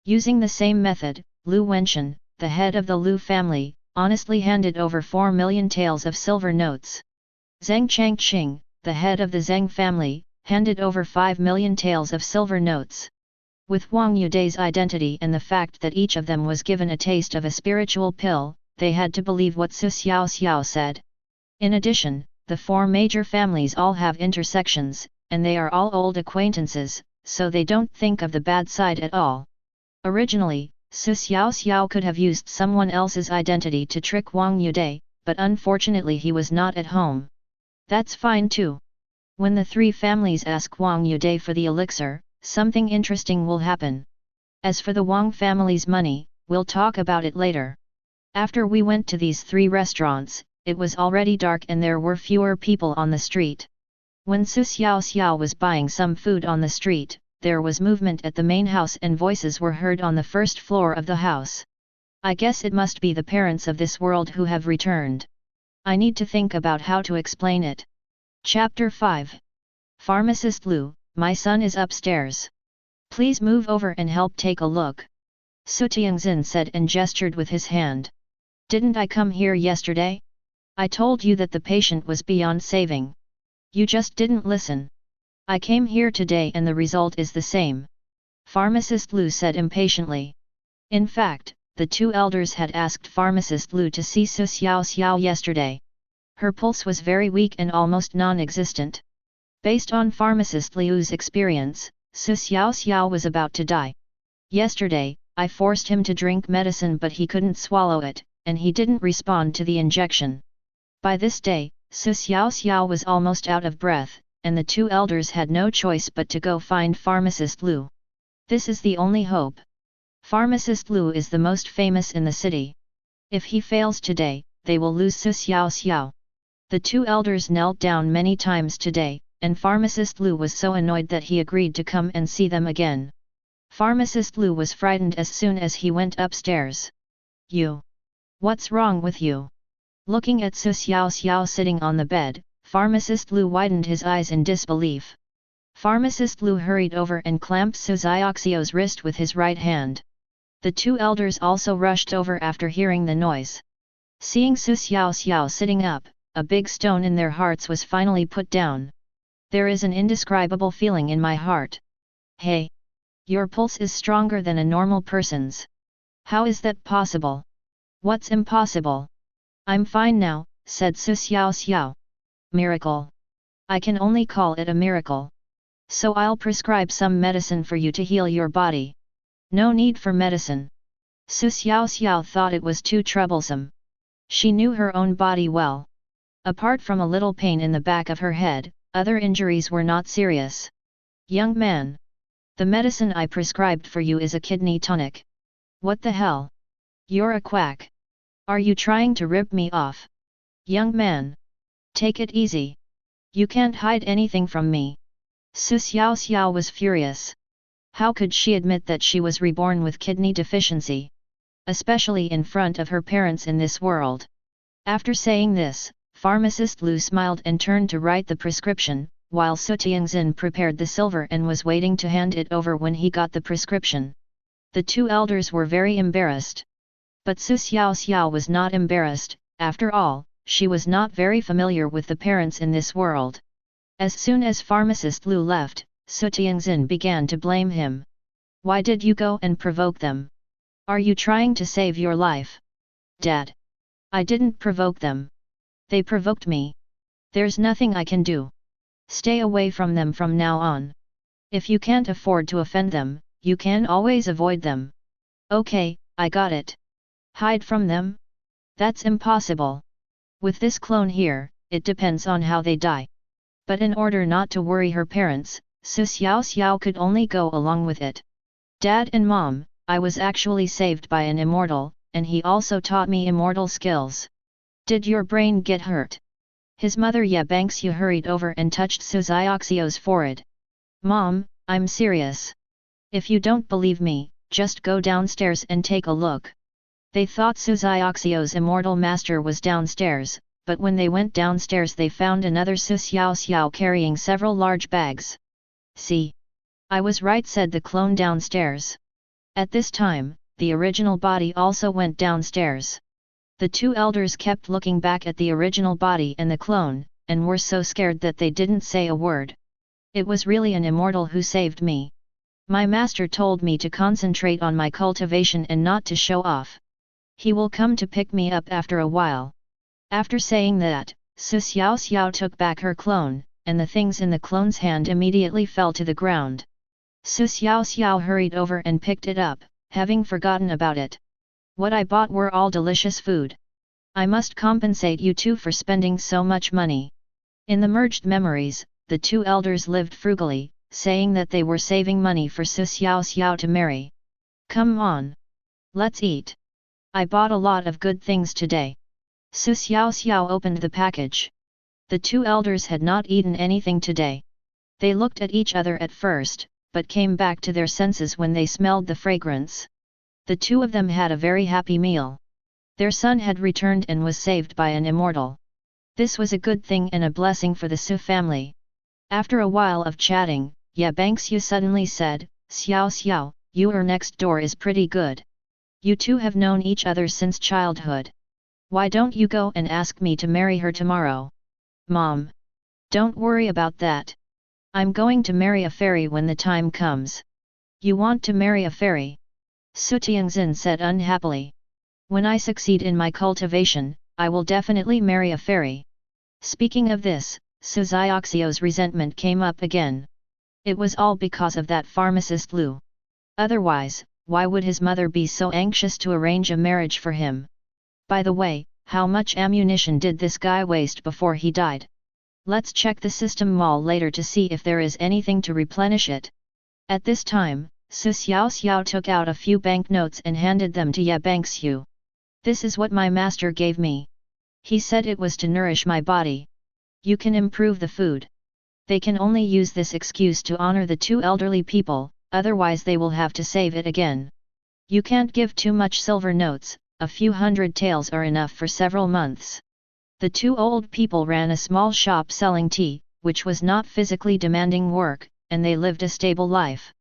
[SPEAKER 1] Using the same method, Lu Wenshan, the head of the Lu family, honestly handed over 4 million taels of silver notes. Zheng Changqing, the head of the Zheng family, handed over 5 million taels of silver notes. With Wang Yude's identity and the fact that each of them was given a taste of a spiritual pill, they had to believe what Xiaoxiao said. In addition, the 4 major families all have intersections, and they are all old acquaintances, so they don't think of the bad side at all. Originally, Su Xiaoxiao could have used someone else's identity to trick Wang Yude, but unfortunately he was not at home. That's fine too. When the three families ask Wang Yude for the elixir, something interesting will happen. As for the Wang family's money, we'll talk about it later. After we went to these three restaurants, it was already dark and there were fewer people on the street. When Su Xiaoxiao was buying some food on the street, there was movement at the main house and voices were heard on the first floor of the house. I guess it must be the parents of this world who have returned. I need to think about how to explain it. Chapter 5. Pharmacist Lu, my son is upstairs. Please move over and help take a look. Su Tianxin said and gestured with his hand. Didn't I come here yesterday? I told you that the patient was beyond saving. You just didn't listen. I came here today and the result is the same. Pharmacist Lu said impatiently. In fact, the two elders had asked Pharmacist Lu to see Su Xiaoxiao yesterday. Her pulse was very weak and almost non-existent. Based on Pharmacist Liu's experience, Su Xiaoxiao was about to die. Yesterday, I forced him to drink medicine but he couldn't swallow it, and he didn't respond to the injection. By this day, Su Xiaoxiao was almost out of breath, and the two elders had no choice but to go find Pharmacist Lu. This is the only hope. Pharmacist Lu is the most famous in the city. If he fails today, they will lose Su Xiaoxiao. The two elders knelt down many times today, and Pharmacist Lu was so annoyed that he agreed to come and see them again. Pharmacist Lu was frightened as soon as he went upstairs. You! What's wrong with you? Looking at Su Xiaoxiao sitting on the bed, Pharmacist Lu widened his eyes in disbelief. Pharmacist Lu hurried over and clamped Su Xiaoxiao's wrist with his right hand. The two elders also rushed over after hearing the noise. Seeing Su Xiaoxiao sitting up, a big stone in their hearts was finally put down. There is an indescribable feeling in my heart. Hey! Your pulse is stronger than a normal person's. How is that possible? What's impossible? I'm fine now, said Su Xiaoxiao. Miracle. I can only call it a miracle. So I'll prescribe some medicine for you to heal your body. No need for medicine. Su Xiaoxiao thought it was too troublesome. She knew her own body well. Apart from a little pain in the back of her head, other injuries were not serious. Young man. The medicine I prescribed for you is a kidney tonic. What the hell? You're a quack. Are you trying to rip me off? Young man. Take it easy. You can't hide anything from me. Su Xiaoxiao was furious. How could she admit that she was reborn with kidney deficiency? Especially in front of her parents in this world. After saying this, Pharmacist Lu smiled and turned to write the prescription, while Su Tianxin prepared the silver and was waiting to hand it over when he got the prescription. The two elders were very embarrassed. But Su Xiaoxiao was not embarrassed, after all, she was not very familiar with the parents in this world. As soon as Pharmacist Lu left, Su Tianxin began to blame him. Why did you go and provoke them? Are you trying to save your life? Dad! I didn't provoke them. They provoked me. There's nothing I can do. Stay away from them from now on. If you can't afford to offend them, you can always avoid them. Okay, I got it. Hide from them? That's impossible. With this clone here, it depends on how they die. But in order not to worry her parents, Su Xiaoxiao could only go along with it. Dad and Mom, I was actually saved by an immortal, and he also taught me immortal skills. Did your brain get hurt? His mother Ye Bangxiu hurried over and touched Su Xiaoxiao's forehead. Mom, I'm serious. If you don't believe me, just go downstairs and take a look. They thought Su Xiaoxiao's immortal master was downstairs, but when they went downstairs they found another Su Xiaoxiao carrying several large bags. See? I was right, said the clone downstairs. At this time, the original body also went downstairs. The two elders kept looking back at the original body and the clone, and were so scared that they didn't say a word. It was really an immortal who saved me. My master told me to concentrate on my cultivation and not to show off. He will come to pick me up after a while. After saying that, Su Xiaoxiao took back her clone, and the things in the clone's hand immediately fell to the ground. Su Xiaoxiao hurried over and picked it up, having forgotten about it. What I bought were all delicious food. I must compensate you two for spending so much money. In the merged memories, the two elders lived frugally, saying that they were saving money for Xiaoxiao to marry. Come on. Let's eat. I bought a lot of good things today. Xiaoxiao opened the package. The two elders had not eaten anything today. They looked at each other at first, but came back to their senses when they smelled the fragrance. The two of them had a very happy meal. Their son had returned and was saved by an immortal. This was a good thing and a blessing for the Su family. After a while of chatting, Xiaoxiao suddenly said, Xiaoxiao, your next door is pretty good. You two have known each other since childhood. Why don't you go and ask me to marry her tomorrow? Mom. Don't worry about that. I'm going to marry a fairy when the time comes. You want to marry a fairy? Su Tianxin said unhappily. When I succeed in my cultivation, I will definitely marry a fairy. Speaking of this, Su Xiaoxiao's resentment came up again. It was all because of that pharmacist Lu. Otherwise, why would his mother be so anxious to arrange a marriage for him? By the way, how much ammunition did this guy waste before he died? Let's check the system mall later to see if there is anything to replenish it. At this time, Su Xiaoxiao took out a few banknotes and handed them to Xiaoxiao. This is what my master gave me. He said it was to nourish my body. You can improve the food. They can only use this excuse to honor the two elderly people, otherwise they will have to save it again. You can't give too much silver notes, a few hundred taels are enough for several months. The two old people ran a small shop selling tea, which was not physically demanding work, and they lived a stable life.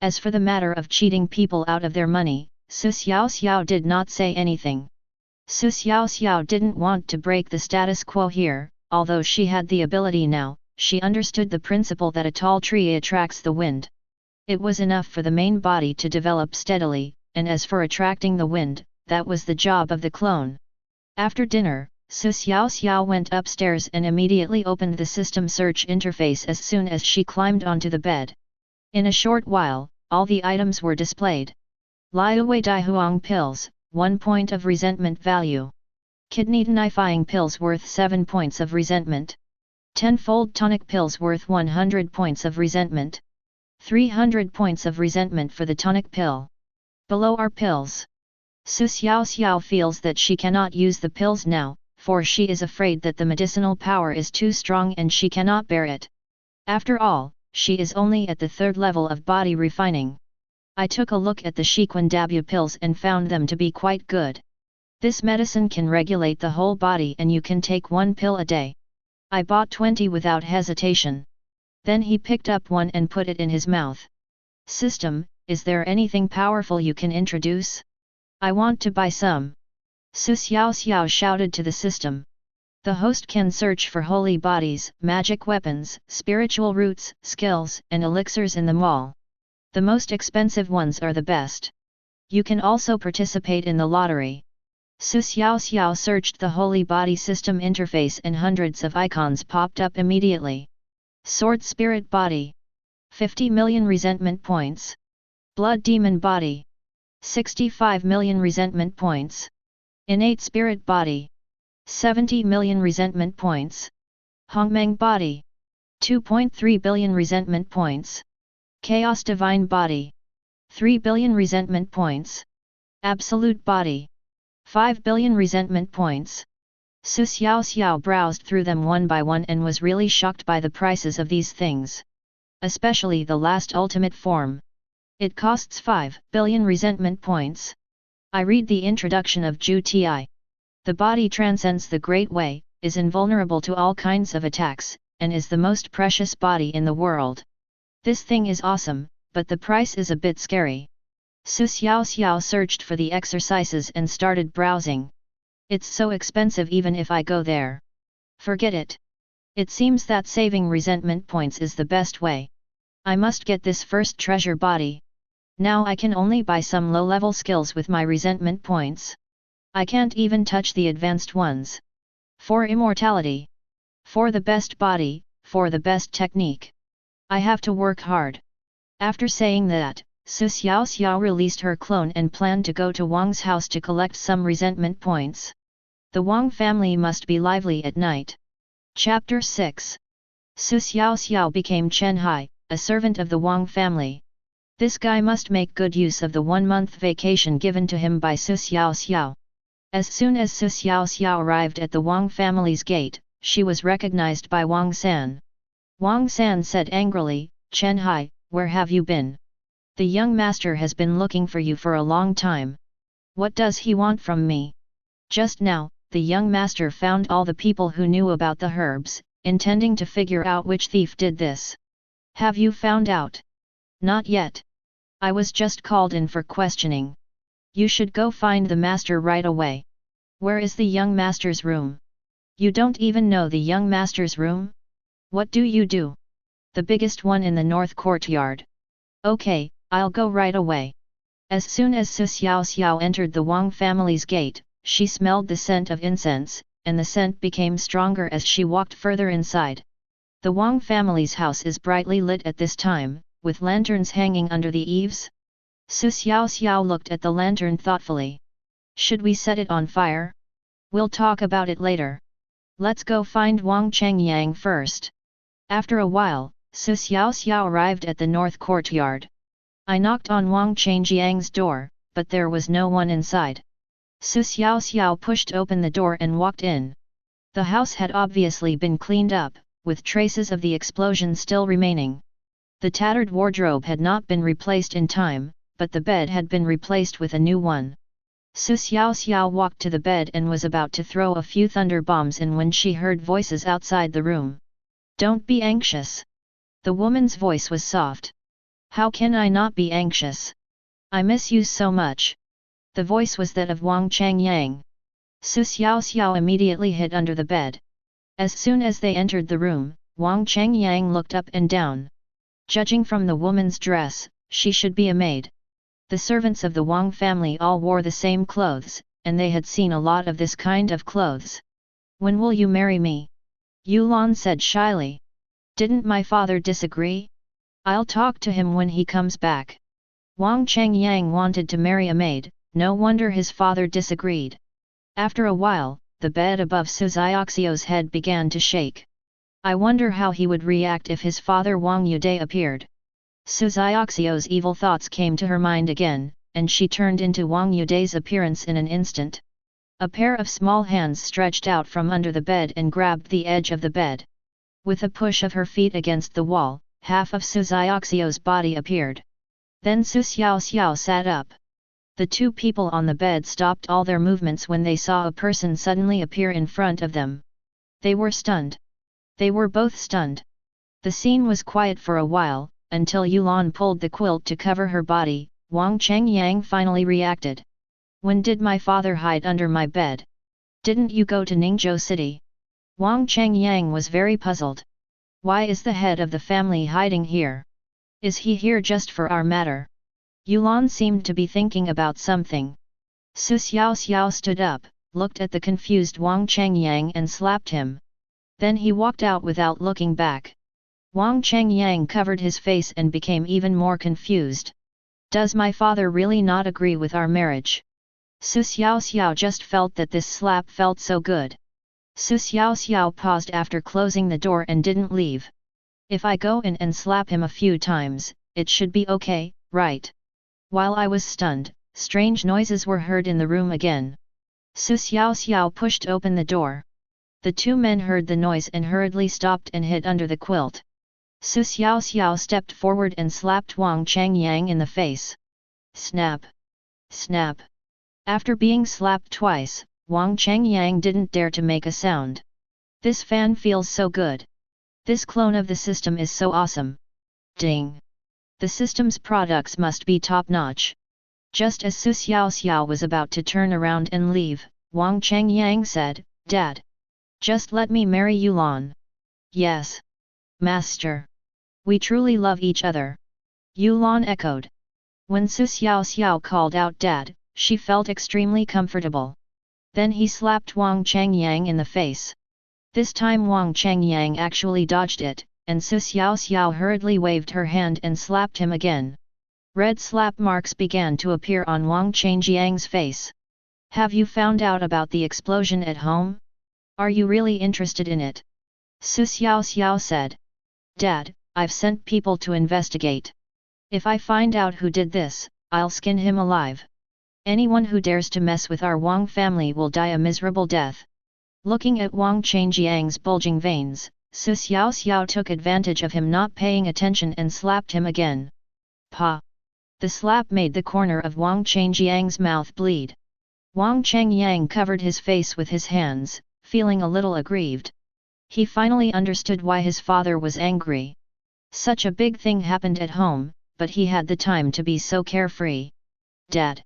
[SPEAKER 1] As for the matter of cheating people out of their money, Su Xiaoxiao did not say anything. Su Xiaoxiao didn't want to break the status quo here, although she had the ability now, she understood the principle that a tall tree attracts the wind. It was enough for the main body to develop steadily, and as for attracting the wind, that was the job of the clone. After dinner, Su Xiaoxiao went upstairs and immediately opened the system search interface as soon as she climbed onto the bed. In a short while, all the items were displayed. Liuwei Daihuang pills, 1 point of resentment value. Kidney tonifying pills worth 7 points of resentment. 10-fold tonic pills worth 100 points of resentment. 300 points of resentment for the tonic pill. Below are pills. Su Xiaoxiao feels that she cannot use the pills now, for she is afraid that the medicinal power is too strong and she cannot bear it. After all, she is only at the 3rd level of body refining. I took a look at the Shiquan pills and found them to be quite good. This medicine can regulate the whole body and you can take 1 pill a day. I bought 20 without hesitation. Then he picked up one and put it in his mouth. System, is there anything powerful you can introduce? I want to buy some. Su Xiaoxiao shouted to the system. The host can search for holy bodies, magic weapons, spiritual roots, skills, and elixirs in the mall. The most expensive ones are the best. You can also participate in the lottery. Su Xiaoxiao searched the holy body system interface and hundreds of icons popped up immediately. Sword Spirit Body. 50 million resentment points. Blood Demon Body. 65 million resentment points. Innate Spirit Body. 70 million resentment points. Hongmeng Body. 2.3 billion resentment points. Chaos Divine Body. 3 billion resentment points. Absolute Body. 5 billion resentment points. Su Xiaoxiao browsed through them one by one and was really shocked by the prices of these things. Especially the last ultimate form. It costs 5 billion resentment points. I read the introduction of Ju Ti. The body transcends the Great Way, is invulnerable to all kinds of attacks, and is the most precious body in the world. This thing is awesome, but the price is a bit scary. Su Xiaoxiao searched for the exercises and started browsing. It's so expensive even if I go there. Forget it. It seems that saving resentment points is the best way. I must get this first treasure body. Now I can only buy some low-level skills with my resentment points. I can't even touch the advanced ones. For immortality. For the best body, for the best technique. I have to work hard. After saying that, Su Xiaoxiao released her clone and planned to go to Wang's house to collect some resentment points. The Wang family must be lively at night. Chapter 6. Su Xiaoxiao became Chen Hai, a servant of the Wang family. This guy must make good use of the 1-month vacation given to him by Su Xiaoxiao. As soon as Su Xiaoxiao arrived at the Wang family's gate, she was recognized by Wang San. Wang San said angrily, "Chen Hai, where have you been? The young master has been looking for you for a long time. What does he want from me?" Just now, the young master found all the people who knew about the herbs, intending to figure out which thief did this. "Have you found out?" "Not yet. I was just called in for questioning." "You should go find the master right away." "Where is the young master's room?" "You don't even know the young master's room? What do you do?" "The biggest one in the north courtyard." "Okay, I'll go right away." As soon as Su Xiaoxiao entered the Wang family's gate, she smelled the scent of incense, and the scent became stronger as she walked further inside. The Wang family's house is brightly lit at this time, with lanterns hanging under the eaves. Su Xiaoxiao looked at the lantern thoughtfully. "Should we set it on fire? We'll talk about it later. Let's go find Wang Changyang first." After a while, Su Xiaoxiao arrived at the north courtyard. "I knocked on Wang Changyang's door, but there was no one inside." Su Xiaoxiao pushed open the door and walked in. The house had obviously been cleaned up, with traces of the explosion still remaining. The tattered wardrobe had not been replaced in time, but the bed had been replaced with a new one. Su Xiaoxiao walked to the bed and was about to throw a few thunder bombs in when she heard voices outside the room. "Don't be anxious." The woman's voice was soft. "How can I not be anxious? I miss you so much." The voice was that of Wang Changyang. Su Xiaoxiao immediately hid under the bed. As soon as they entered the room, Wang Changyang looked up and down. Judging from the woman's dress, she should be a maid. The servants of the Wang family all wore the same clothes, and they had seen a lot of this kind of clothes. "When will you marry me?" Yulan said shyly. "Didn't my father disagree? I'll talk to him when he comes back." Wang Changyang wanted to marry a maid, no wonder his father disagreed. After a while, the bed above Su Xiaoxiao's head began to shake. I wonder how he would react if his father Wang Yude appeared. Su Xiaoxiao's evil thoughts came to her mind again, and she turned into Wang Yude's appearance in an instant. A pair of small hands stretched out from under the bed and grabbed the edge of the bed. With a push of her feet against the wall, half of Su Xiaoxiao's body appeared. Then Su Xiaoxiao sat up. The two people on the bed stopped all their movements when they saw a person suddenly appear in front of them. They were stunned. They were both stunned. The scene was quiet for a while, until Yulan pulled the quilt to cover her body. Wang Changyang finally reacted. "When did my father hide under my bed? Didn't you go to Ningzhou City?" Wang Changyang was very puzzled. "Why is the head of the family hiding here? Is he here just for our matter?" Yulan seemed to be thinking about something. Su Xiaoxiao stood up, looked at the confused Wang Changyang and slapped him. Then he walked out without looking back. Wang Changyang covered his face and became even more confused. "Does my father really not agree with our marriage?" Su Xiaoxiao just felt that this slap felt so good. Su Xiaoxiao paused after closing the door and didn't leave. "If I go in and slap him a few times, it should be okay, right?" While I was stunned, strange noises were heard in the room again. Su Xiaoxiao pushed open the door. The two men heard the noise and hurriedly stopped and hid under the quilt. Su Xiaoxiao stepped forward and slapped Wang Changyang in the face. Snap! Snap! After being slapped twice, Wang Changyang didn't dare to make a sound. "This fan feels so good. This clone of the system is so awesome. Ding! The system's products must be top-notch." Just as Su Xiaoxiao was about to turn around and leave, Wang Changyang said, "Dad! Just let me marry Yulan." "Yes, Master. We truly love each other." Yulan echoed. When Su Xiaoxiao called out Dad, she felt extremely comfortable. Then he slapped Wang Changyang in the face. This time Wang Changyang actually dodged it, and Su Xiaoxiao hurriedly waved her hand and slapped him again. Red slap marks began to appear on Wang Changjiang's face. Have you found out about the explosion at home? Are you really interested in it? Xiaoxiao said. Dad, I've sent people to investigate. If I find out who did this, I'll skin him alive. Anyone who dares to mess with our Wang family will die a miserable death. Looking at Wang Changjiang's bulging veins, Xiaoxiao took advantage of him not paying attention and slapped him again. Pa! The slap made the corner of Wang Changjiang's mouth bleed. Wang Changyang covered his face with his hands, feeling a little aggrieved. He finally understood why his father was angry. Such a big thing happened at home, but he had the time to be so carefree. Dad!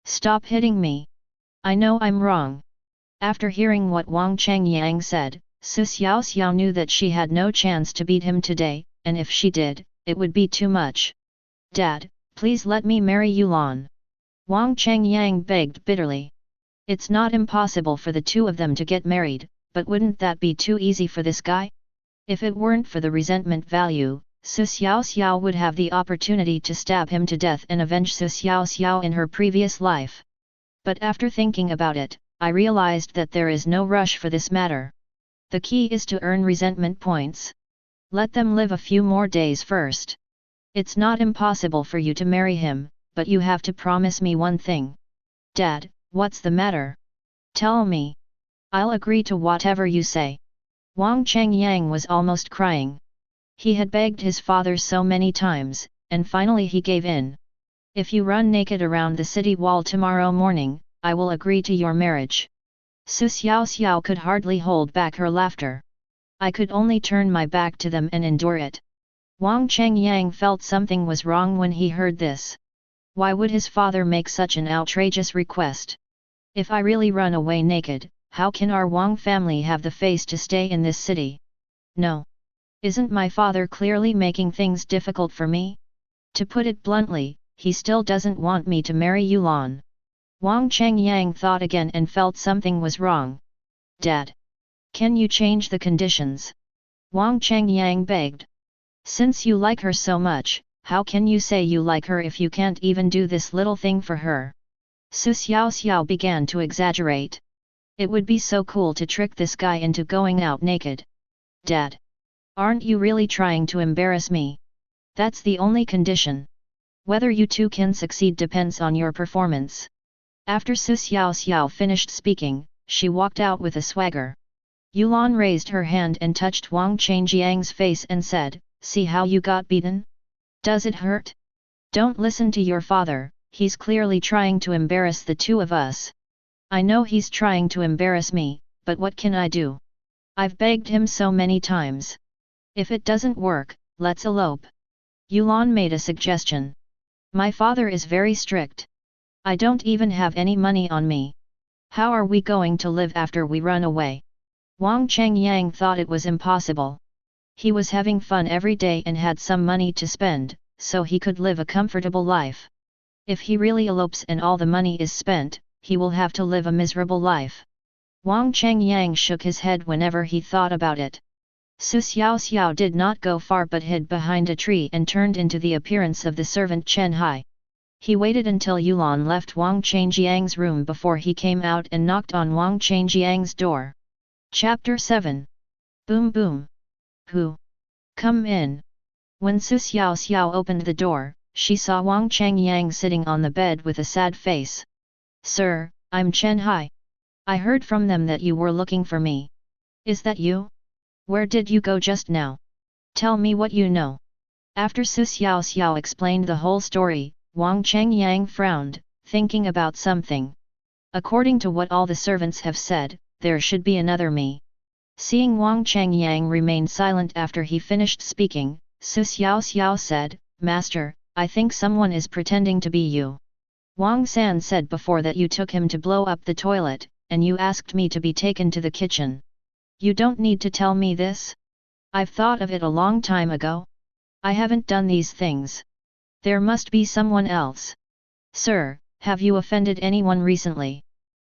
[SPEAKER 1] Stop hitting me! I know I'm wrong. After hearing what Wang Changyang said, Xiaoxiao knew that she had no chance to beat him today, and if she did, it would be too much. Dad, please let me marry Yulan. Wang Changyang begged bitterly. It's not impossible for the two of them to get married, but wouldn't that be too easy for this guy? If it weren't for the resentment value, Xiaoxiao would have the opportunity to stab him to death and avenge Xiaoxiao in her previous life. But after thinking about it, I realized that there is no rush for this matter. The key is to earn resentment points. Let them live a few more days first. It's not impossible for you to marry him, but you have to promise me one thing. Dad, what's the matter? Tell me. I'll agree to whatever you say. Wang Changyang was almost crying. He had begged his father so many times, and finally he gave in. If you run naked around the city wall tomorrow morning, I will agree to your marriage. Xiaoxiao could hardly hold back her laughter. I could only turn my back to them and endure it. Wang Changyang felt something was wrong when he heard this. Why would his father make such an outrageous request? If I really run away naked, how can our Wang family have the face to stay in this city? No. Isn't my father clearly making things difficult for me? To put it bluntly, he still doesn't want me to marry Yulan. Wang Changyang thought again and felt something was wrong. Dad! Can you change the conditions? Wang Changyang begged. Since you like her so much, how can you say you like her if you can't even do this little thing for her? Xiaoxiao began to exaggerate. It would be so cool to trick this guy into going out naked. Dad! Aren't you really trying to embarrass me? That's the only condition. Whether you two can succeed depends on your performance. After Xiaoxiao finished speaking, she walked out with a swagger. Yulan raised her hand and touched Wang Changjiang's face and said, "See how you got beaten? Does it hurt? Don't listen to your father, he's clearly trying to embarrass the two of us. I know he's trying to embarrass me, but what can I do? I've begged him so many times. If it doesn't work, let's elope." Yulan made a suggestion. My father is very strict. I don't even have any money on me. How are we going to live after we run away? Wang Changyang thought it was impossible. He was having fun every day and had some money to spend, so he could live a comfortable life. If he really elopes and all the money is spent, he will have to live a miserable life. Wang Changyang shook his head whenever he thought about it. Xiaoxiao did not go far but hid behind a tree and turned into the appearance of the servant Chen Hai. He waited until Yulan left Wang Changjiang's room before he came out and knocked on Wang Changjiang's door. Chapter 7. Boom boom. Who? Come in. When Xiaoxiao opened the door, she saw Wang Changyang sitting on the bed with a sad face. Sir, I'm Chen Hai. I heard from them that you were looking for me. Is that you? Where did you go just now? Tell me what you know. After Xiaoxiao explained the whole story, Wang Changyang frowned, thinking about something. According to what all the servants have said, there should be another me. Seeing Wang Changyang remain silent after he finished speaking, Xiaoxiao said, Master, I think someone is pretending to be you. Wang San said before that you took him to blow up the toilet, and you asked me to be taken to the kitchen. You don't need to tell me this. I've thought of it a long time ago. I haven't done these things. There must be someone else. Sir, have you offended anyone recently?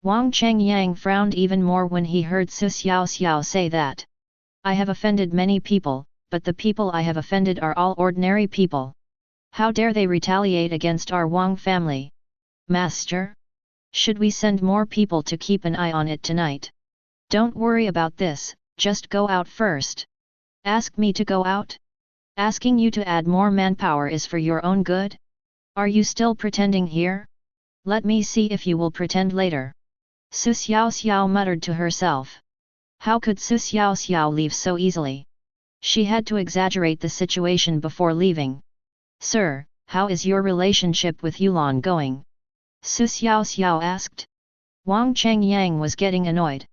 [SPEAKER 1] Wang Changyang frowned even more when he heard Xiaoxiao say that. I have offended many people, but the people I have offended are all ordinary people. How dare they retaliate against our Wang family? Master? Should we send more people to keep an eye on it tonight? Don't worry about this, just go out first. Ask me to go out? Asking you to add more manpower is for your own good? Are you still pretending here? Let me see if you will pretend later. Xiaoxiao muttered to herself. How could Xiaoxiao leave so easily? She had to exaggerate the situation before leaving. Sir, how is your relationship with Yulan going? Xiaoxiao asked. Wang Changyang was getting annoyed.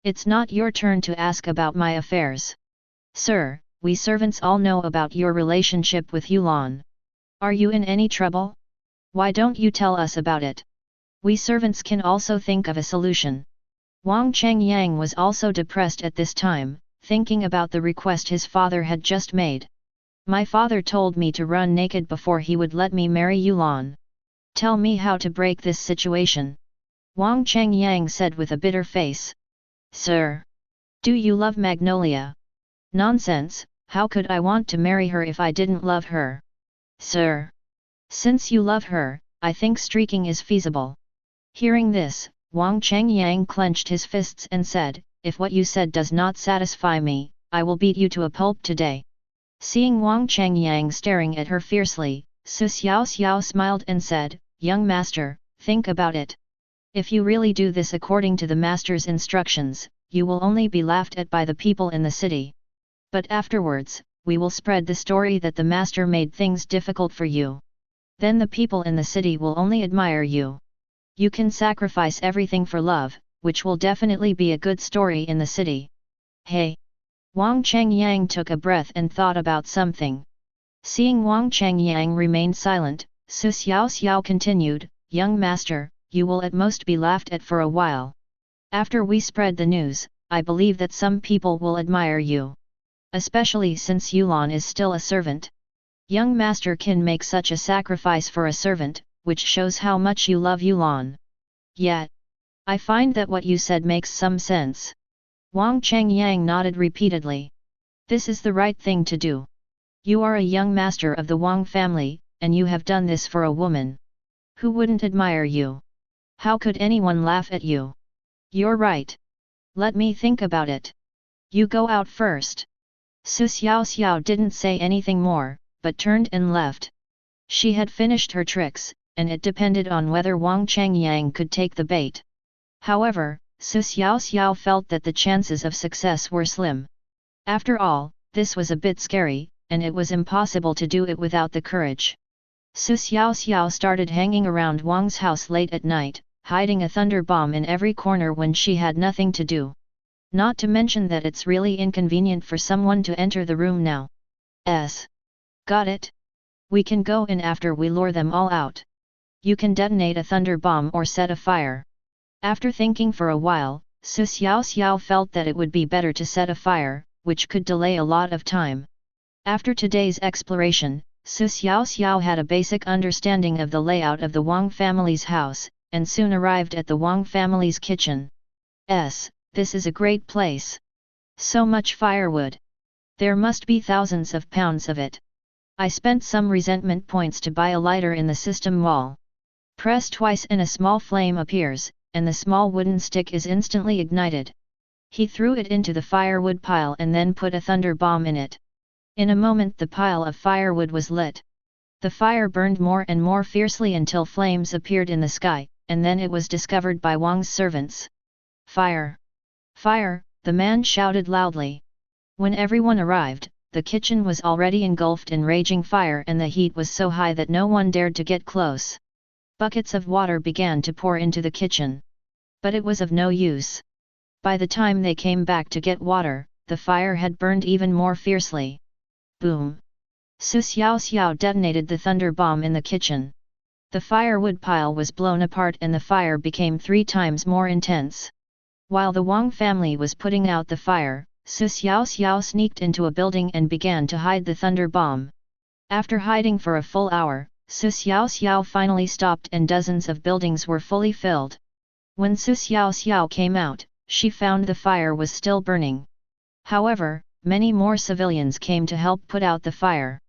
[SPEAKER 1] It's not your turn to ask about my affairs. Sir, we servants all know about your relationship with Yulan. Are you in any trouble? Why don't you tell us about it? We servants can also think of a solution. Wang Changyang was also depressed at this time, thinking about the request his father had just made. My father told me to run naked before he would let me marry Yulan. Tell me how to break this situation. Wang Changyang said with a bitter face. Sir! Do you love Magnolia? Nonsense, how could I want to marry her if I didn't love her? Sir! Since you love her, I think streaking is feasible. Hearing this, Wang Changyang clenched his fists and said, if what you said does not satisfy me, I will beat you to a pulp today. Seeing Wang Changyang staring at her fiercely, Xiaoxiao smiled and said, young master, think about it. If you really do this according to the master's instructions, you will only be laughed at by the people in the city. But afterwards, we will spread the story that the master made things difficult for you. Then the people in the city will only admire you. You can sacrifice everything for love, which will definitely be a good story in the city. Hey! Wang Changyang took a breath and thought about something. Seeing Wang Changyang remained silent, Xiaoxiao continued, young master, you will at most be laughed at for a while. After we spread the news, I believe that some people will admire you. Especially since Yulan is still a servant. Young master can make such a sacrifice for a servant, which shows how much you love Yulan. Yet, I find that what you said makes some sense. Wang Changyang nodded repeatedly. This is the right thing to do. You are a young master of the Wang family, and you have done this for a woman. Who wouldn't admire you? How could anyone laugh at you? You're right. Let me think about it. You go out first. Xiaoxiao didn't say anything more, but turned and left. She had finished her tricks, and it depended on whether Wang Changyang could take the bait. However, Xiaoxiao felt that the chances of success were slim. After all, this was a bit scary, and it was impossible to do it without the courage. Xiaoxiao started hanging around Wang's house late at night, hiding a thunder bomb in every corner when she had nothing to do. Not to mention that it's really inconvenient for someone to enter the room now. Got it? We can go in after we lure them all out. You can detonate a thunder bomb or set a fire. After thinking for a while, Xiaoxiao felt that it would be better to set a fire, which could delay a lot of time. After today's exploration, Xiaoxiao had a basic understanding of the layout of the Wang family's house, and soon arrived at the Wang family's kitchen. This is a great place. So much firewood. There must be thousands of pounds of it. I spent some resentment points to buy a lighter in the system wall. Press twice and a small flame appears, and the small wooden stick is instantly ignited. He threw it into the firewood pile and then put a thunder bomb in it. In a moment the pile of firewood was lit. The fire burned more and more fiercely until flames appeared in the sky, and then it was discovered by Wang's servants. Fire! Fire! The man shouted loudly. When everyone arrived, the kitchen was already engulfed in raging fire and the heat was so high that no one dared to get close. Buckets of water began to pour into the kitchen. But it was of no use. By the time they came back to get water, the fire had burned even more fiercely. Boom! Xiaoxiao detonated the thunder bomb in the kitchen. The firewood pile was blown apart and the fire became 3 times more intense. While the Wang family was putting out the fire, Xiaoxiao sneaked into a building and began to hide the thunder bomb. After hiding for a full hour, Xiaoxiao finally stopped and dozens of buildings were fully filled. When Xiaoxiao came out, she found the fire was still burning. However, many more civilians came to help put out the fire.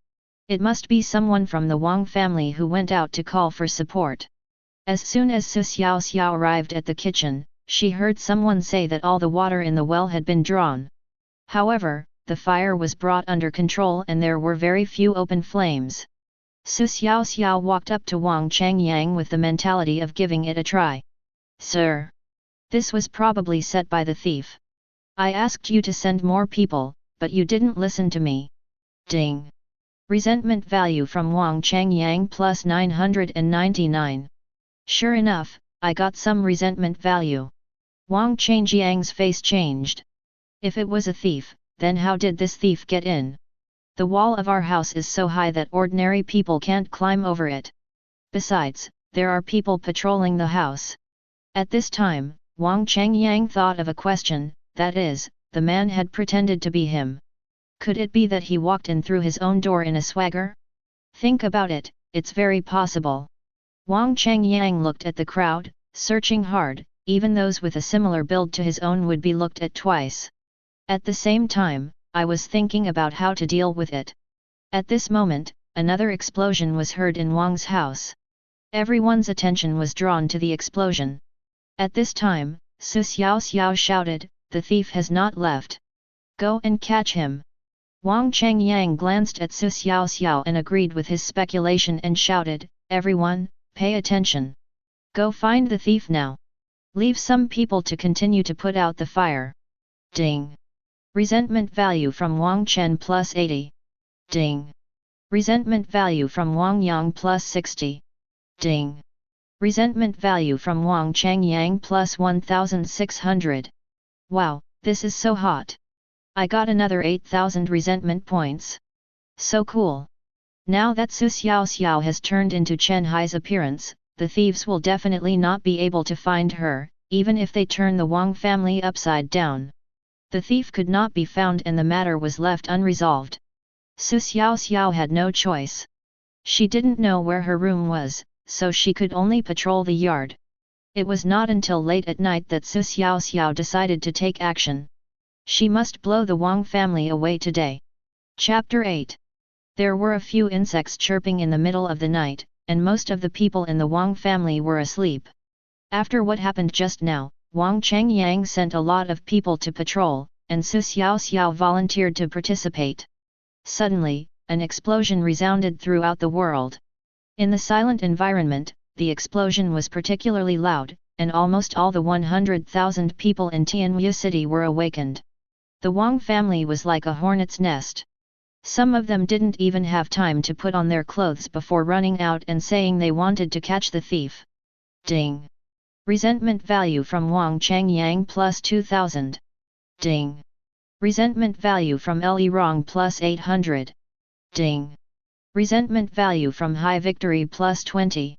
[SPEAKER 1] It must be someone from the Wang family who went out to call for support. As soon as Xiaoxiao arrived at the kitchen, she heard someone say that all the water in the well had been drawn. However, the fire was brought under control and there were very few open flames. Xiaoxiao walked up to Wang Changyang with the mentality of giving it a try. Sir! This was probably set by the thief. I asked you to send more people, but you didn't listen to me. Ding! Resentment value from Wang Changyang plus 999. Sure enough, I got some resentment value. Wang Changyang's face changed. If it was a thief, then how did this thief get in? The wall of our house is so high that ordinary people can't climb over it. Besides, there are people patrolling the house. At this time, Wang Changyang thought of a question, that is, the man had pretended to be him. Could it be that he walked in through his own door in a swagger? Think about it, it's very possible. Wang Changyang looked at the crowd, searching hard, even those with a similar build to his own would be looked at twice. At the same time, I was thinking about how to deal with it. At this moment, another explosion was heard in Wang's house. Everyone's attention was drawn to the explosion. At this time, Xiaoxiao shouted, "The thief has not left. Go and catch him." Wang Changyang glanced at Xiaoxiao and agreed with his speculation and shouted, "Everyone, pay attention. Go find the thief now. Leave some people to continue to put out the fire." Ding! Resentment value from Wang Chen plus 80. Ding! Resentment value from Wang Yang plus 60. Ding! Resentment value from Wang Changyang plus 1600. Wow, this is so hot. I got another 8000 resentment points. So cool. Now that Xiaoxiao has turned into Chen Hai's appearance, the thieves will definitely not be able to find her, even if they turn the Wang family upside down. The thief could not be found and the matter was left unresolved. Xiaoxiao had no choice. She didn't know where her room was, so she could only patrol the yard. It was not until late at night that Xiaoxiao decided to take action. She must blow the Wang family away today. Chapter 8. There were a few insects chirping in the middle of the night, and most of the people in the Wang family were asleep. After what happened just now, Wang Changyang sent a lot of people to patrol, and Xiaoxiao volunteered to participate. Suddenly, an explosion resounded throughout the world. In the silent environment, the explosion was particularly loud, and almost all the 100,000 people in Tianyu City were awakened. The Wang family was like a hornet's nest. Some of them didn't even have time to put on their clothes before running out and saying they wanted to catch the thief. Ding! Resentment value from Wang Changyang plus 2000. Ding! Resentment value from Li Rong plus 800. Ding! Resentment value from High Victory plus 20.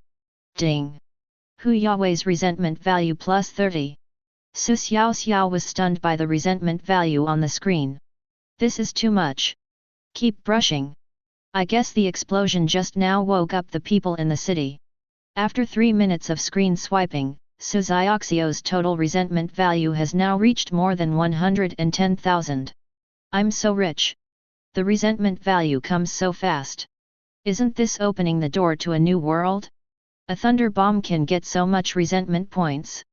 [SPEAKER 1] Ding! Hu Yahweh's resentment value plus 30. Su Xiaoxiao was stunned by the resentment value on the screen. This is too much. Keep brushing. I guess the explosion just now woke up the people in the city. After 3 minutes of screen swiping, Su Xiaoxiao's total resentment value has now reached more than 110,000. I'm so rich. The resentment value comes so fast. Isn't this opening the door to a new world? A thunder bomb can get so much resentment points.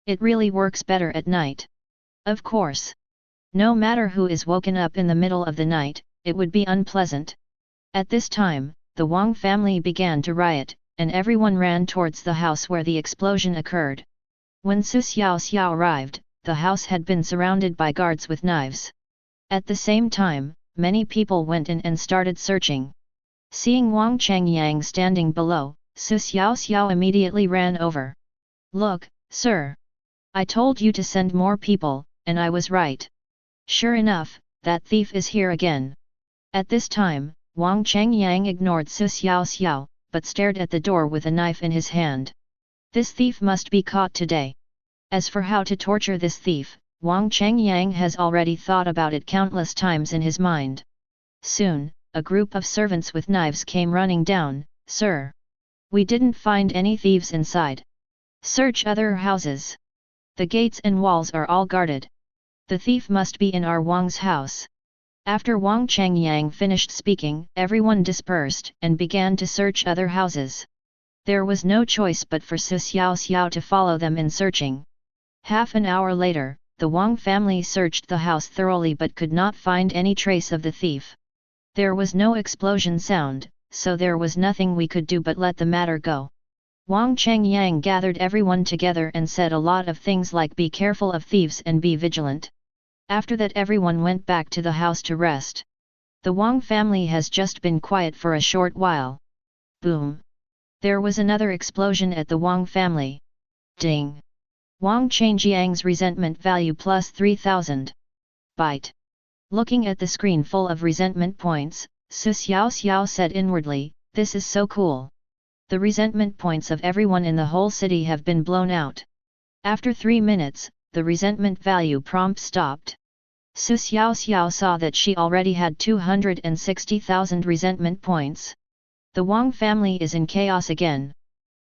[SPEAKER 1] It really works better at night. Of course. No matter who is woken up in the middle of the night, it would be unpleasant. At this time, the Wang family began to riot, and everyone ran towards the house where the explosion occurred. When Su Xiaoxiao arrived, the house had been surrounded by guards with knives. At the same time, many people went in and started searching. Seeing Wang Changyang standing below, Su Xiaoxiao immediately ran over. "Look, sir! I told you to send more people, and I was right. Sure enough, that thief is here again." At this time, Wang Changyang ignored Su Xiaoxiao, but stared at the door with a knife in his hand. This thief must be caught today. As for how to torture this thief, Wang Changyang has already thought about it countless times in his mind. Soon, a group of servants with knives came running down. "Sir! We didn't find any thieves inside. Search other houses. The gates and walls are all guarded. The thief must be in our Wang's house." After Wang Changyang finished speaking, everyone dispersed and began to search other houses. There was no choice but for Xiaoxiao to follow them in searching. Half an hour later, the Wang family searched the house thoroughly but could not find any trace of the thief. There was no explosion sound, so there was nothing we could do but let the matter go. Wang Changyang gathered everyone together and said a lot of things like be careful of thieves and be vigilant. After that everyone went back to the house to rest. The Wang family has just been quiet for a short while. Boom! There was another explosion at the Wang family. Ding! Wang Changyang's resentment value plus 3000. Byte. Looking at the screen full of resentment points, Xiaoxiao said inwardly, this is so cool. The resentment points of everyone in the whole city have been blown out. After 3 minutes, the resentment value prompt stopped. Xiaoxiao saw that she already had 260,000 resentment points. The Wang family is in chaos again.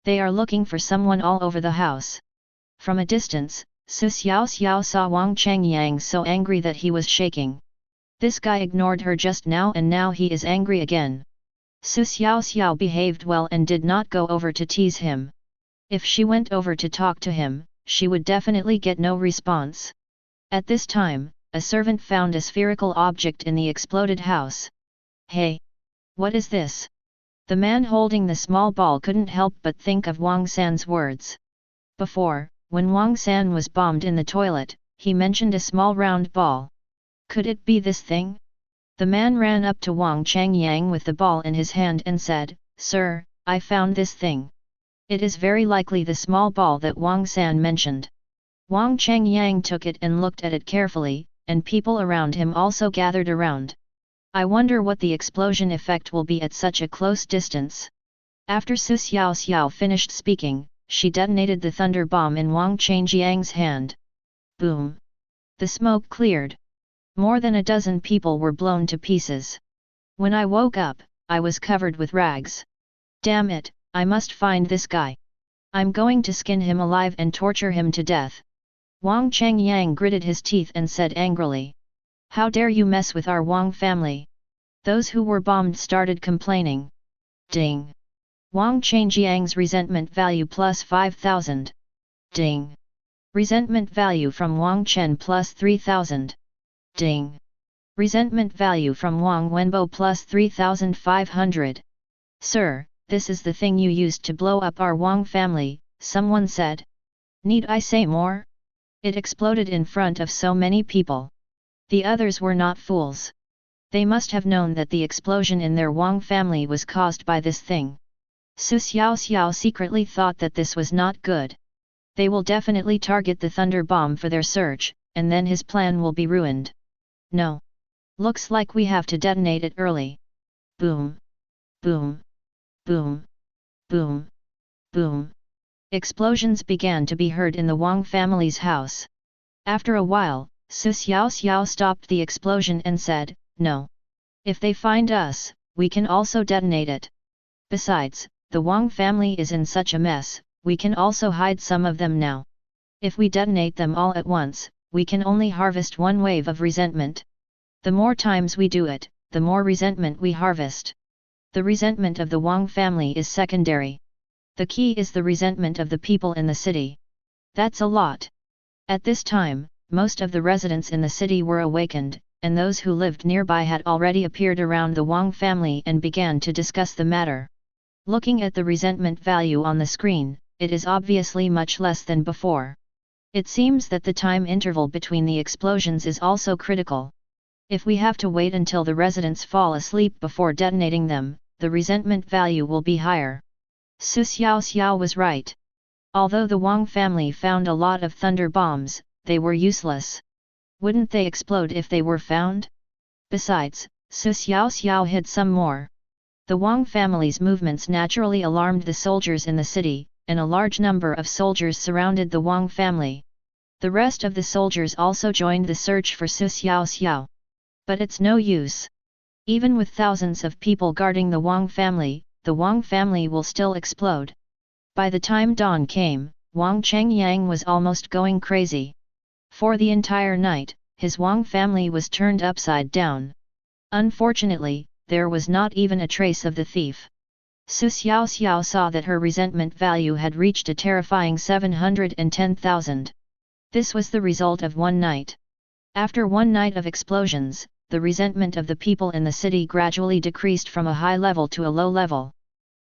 [SPEAKER 1] They are looking for someone all over the house. From a distance, Xiaoxiao saw Wang Changyang so angry that he was shaking. This guy ignored her just now and now he is angry again. Xiaoxiao behaved well and did not go over to tease him. If she went over to talk to him, she would definitely get no response. At this time, a servant found a spherical object in the exploded house. Hey! What is this? The man holding the small ball couldn't help but think of Wang San's words. Before, when Wang San was bombed in the toilet, he mentioned a small round ball. Could it be this thing? The man ran up to Wang Changyang with the ball in his hand and said, Sir, I found this thing. It is very likely the small ball that Wang San mentioned. Wang Changyang took it and looked at it carefully, and people around him also gathered around. I wonder what the explosion effect will be at such a close distance. After Xiaoxiao finished speaking, she detonated the thunder bomb in Wang Changyang's hand. Boom! The smoke cleared. More than a dozen people were blown to pieces. When I woke up, I was covered with rags. Damn it, I must find this guy. I'm going to skin him alive and torture him to death. Wang Changyang gritted his teeth and said angrily. How dare you mess with our Wang family? Those who were bombed started complaining. Ding! Wang Changyang's resentment value plus 5000. Ding! Resentment value from Wang Chen plus 3000. Ding! Resentment value from Wang Wenbo plus 3500. Sir, this is the thing you used to blow up our Wang family, someone said. Need I say more? It exploded in front of so many people. The others were not fools. They must have known that the explosion in their Wang family was caused by this thing. Xiaoxiao secretly thought that this was not good. They will definitely target the thunder bomb for their search, and then his plan will be ruined. No. Looks like we have to detonate it early. Boom! Boom! Boom! Boom! Boom! Explosions began to be heard in the Wang family's house. After a while, Xiaoxiao stopped the explosion and said, No. If they find us, we can also detonate it. Besides, the Wang family is in such a mess, we can also hide some of them now. If we detonate them all at once, we can only harvest one wave of resentment. The more times we do it, the more resentment we harvest. The resentment of the Wang family is secondary. The key is the resentment of the people in the city. That's a lot. At this time, most of the residents in the city were awakened, and those who lived nearby had already appeared around the Wang family and began to discuss the matter. Looking at the resentment value on the screen, it is obviously much less than before. It seems that the time interval between the explosions is also critical. If we have to wait until the residents fall asleep before detonating them, the resentment value will be higher. Xiaoxiao was right. Although the Wang family found a lot of thunder bombs, they were useless. Wouldn't they explode if they were found? Besides, Xiaoxiao hid some more. The Wang family's movements naturally alarmed the soldiers in the city, and a large number of soldiers surrounded the Wang family. The rest of the soldiers also joined the search for Xiaoxiao. But it's no use. Even with thousands of people guarding the Wang family will still explode. By the time dawn came, Wang Changyang was almost going crazy. For the entire night, his Wang family was turned upside down. Unfortunately, there was not even a trace of the thief. Xiaoxiao saw that her resentment value had reached a terrifying 710,000. This was the result of one night. After one night of explosions, the resentment of the people in the city gradually decreased from a high level to a low level.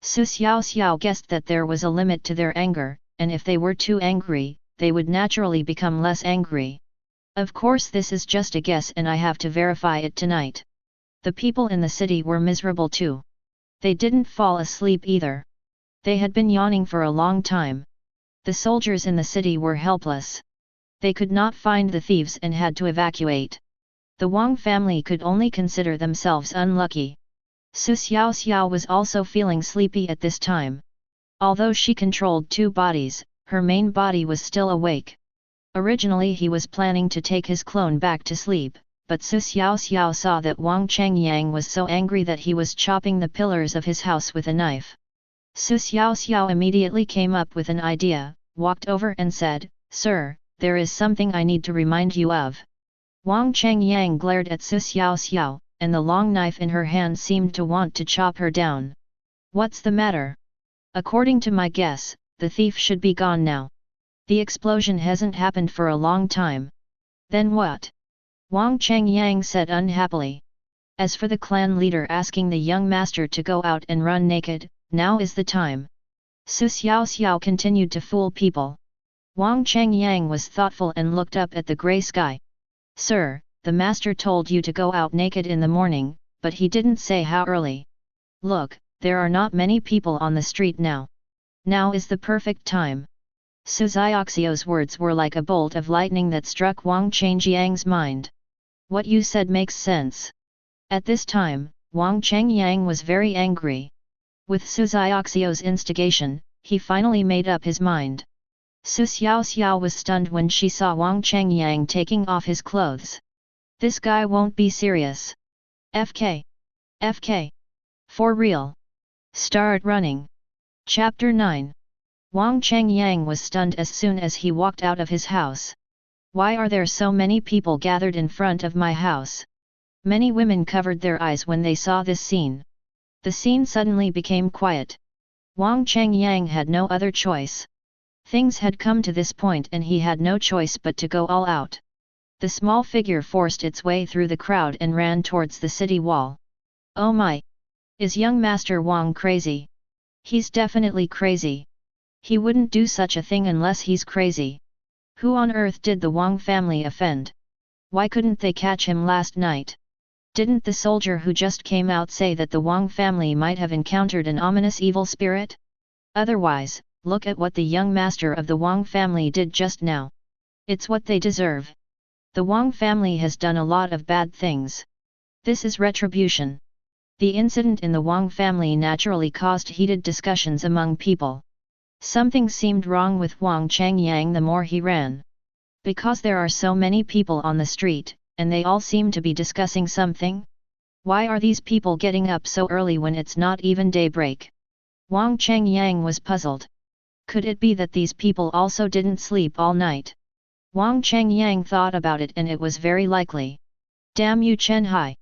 [SPEAKER 1] Xiaoxiao guessed that there was a limit to their anger, and if they were too angry, they would naturally become less angry. Of course, this is just a guess and I have to verify it tonight. The people in the city were miserable too. They didn't fall asleep either. They had been yawning for a long time. The soldiers in the city were helpless. They could not find the thieves and had to evacuate. The Wang family could only consider themselves unlucky. Xiaoxiao was also feeling sleepy at this time. Although she controlled two bodies, her main body was still awake. Originally he was planning to take his clone back to sleep, but Xiaoxiao saw that Wang Changyang was so angry that he was chopping the pillars of his house with a knife. Xiaoxiao immediately came up with an idea, walked over and said, "Sir, there is something I need to remind you of." Wang Changyang glared at Xiaoxiao, and the long knife in her hand seemed to want to chop her down. "What's the matter? According to my guess, the thief should be gone now. The explosion hasn't happened for a long time." "Then what?" Wang Changyang said unhappily. "As for the clan leader asking the young master to go out and run naked, now is the time." Xiaoxiao continued to fool people. Wang Changyang was thoughtful and looked up at the grey sky. "Sir, the master told you to go out naked in the morning, but he didn't say how early. Look, there are not many people on the street now. Now is the perfect time." Xiaoxiao's words were like a bolt of lightning that struck Wang Changyang's mind. "What you said makes sense." At this time, Wang Changyang was very angry. With Xiaoxiao's instigation, he finally made up his mind. Xiaoxiao was stunned when she saw Wang Changyang taking off his clothes. "This guy won't be serious. FK. FK. For real. Start running." Chapter 9. Wang Changyang was stunned as soon as he walked out of his house. "Why are there so many people gathered in front of my house?" Many women covered their eyes when they saw this scene. The scene suddenly became quiet. Wang Changyang had no other choice. Things had come to this point and he had no choice but to go all out. The small figure forced its way through the crowd and ran towards the city wall. "Oh my! Is young Master Wang crazy? He's definitely crazy. He wouldn't do such a thing unless he's crazy. Who on earth did the Wang family offend? Why couldn't they catch him last night? Didn't the soldier who just came out say that the Wang family might have encountered an ominous evil spirit? Otherwise, look at what the young master of the Wang family did just now. It's what they deserve. The Wang family has done a lot of bad things. This is retribution." The incident in the Wang family naturally caused heated discussions among people. Something seemed wrong with Wang Changyang the more he ran. Because there are so many people on the street, and they all seem to be discussing something? Why are these people getting up so early when it's not even daybreak? Wang Changyang was puzzled. Could it be that these people also didn't sleep all night? Wang Changyang thought about it and it was very likely. "Damn you Chen Hai!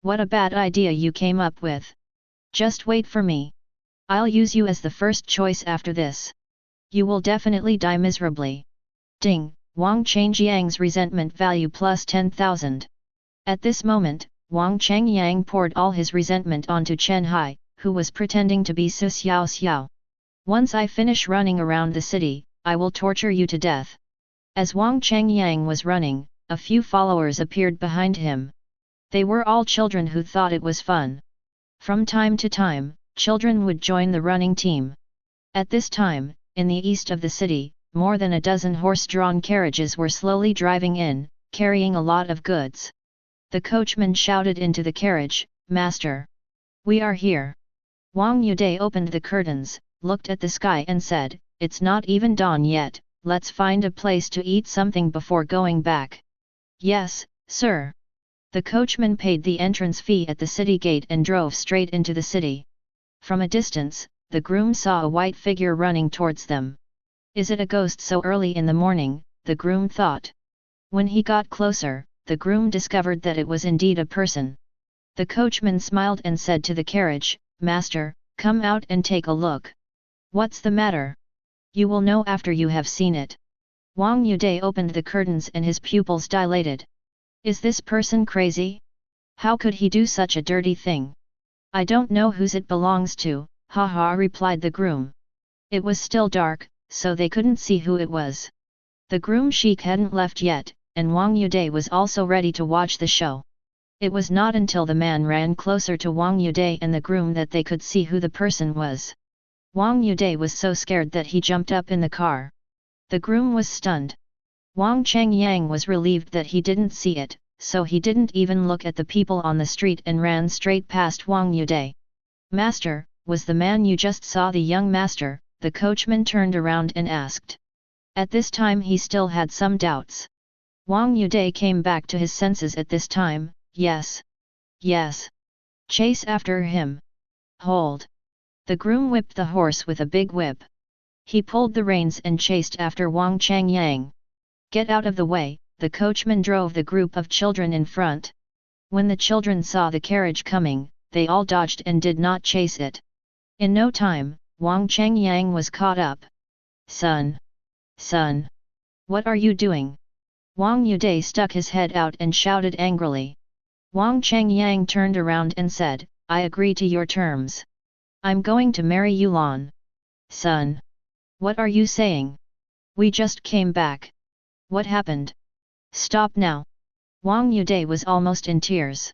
[SPEAKER 1] What a bad idea you came up with. Just wait for me. I'll use you as the first choice after this. You will definitely die miserably." Ding! Wang Changyang's resentment value plus 10,000. At this moment, Wang Changyang poured all his resentment onto Chen Hai, who was pretending to be Xiaoxiao. "Once I finish running around the city, I will torture you to death." As Wang Changyang was running, a few followers appeared behind him. They were all children who thought it was fun. From time to time, children would join the running team. At this time, in the east of the city, more than a dozen horse-drawn carriages were slowly driving in, carrying a lot of goods. The coachman shouted into the carriage, "Master! We are here." Wang Yude opened the curtains, looked at the sky and said, "It's not even dawn yet, let's find a place to eat something before going back." "Yes, sir." The coachman paid the entrance fee at the city gate and drove straight into the city. From a distance, the groom saw a white figure running towards them. "Is it a ghost so early in the morning?" the groom thought. When he got closer, the groom discovered that it was indeed a person. The coachman smiled and said to the carriage, "Master, come out and take a look." "What's the matter?" "You will know after you have seen it." Wang Yude opened the curtains and his pupils dilated. "Is this person crazy? How could he do such a dirty thing?" "I don't know whose it belongs to," ha, replied the groom. It was still dark, so they couldn't see who it was. The groom sheik hadn't left yet, and Wang Yude was also ready to watch the show. It was not until the man ran closer to Wang Yude and the groom that they could see who the person was. Wang Yude was so scared that he jumped up in the car. The groom was stunned. Wang Changyang was relieved that he didn't see it, so he didn't even look at the people on the street and ran straight past Wang Yude. "Master, was the man you just saw the young master?" the coachman turned around and asked. At this time he still had some doubts. Wang Yude came back to his senses at this time. "Yes. Yes. Chase after him." "Hold." The groom whipped the horse with a big whip. He pulled the reins and chased after Wang Changyang. "Get out of the way," the coachman drove the group of children in front. When the children saw the carriage coming, they all dodged and did not chase it. In no time, Wang Changyang was caught up. Son! Son! What are you doing?" Wang Yude stuck his head out and shouted angrily. Wang Changyang turned around and said, "I agree to your terms. I'm going to marry Yulan." "Son! What are you saying? We just came back. What happened? Stop now." Wang Yude was almost in tears.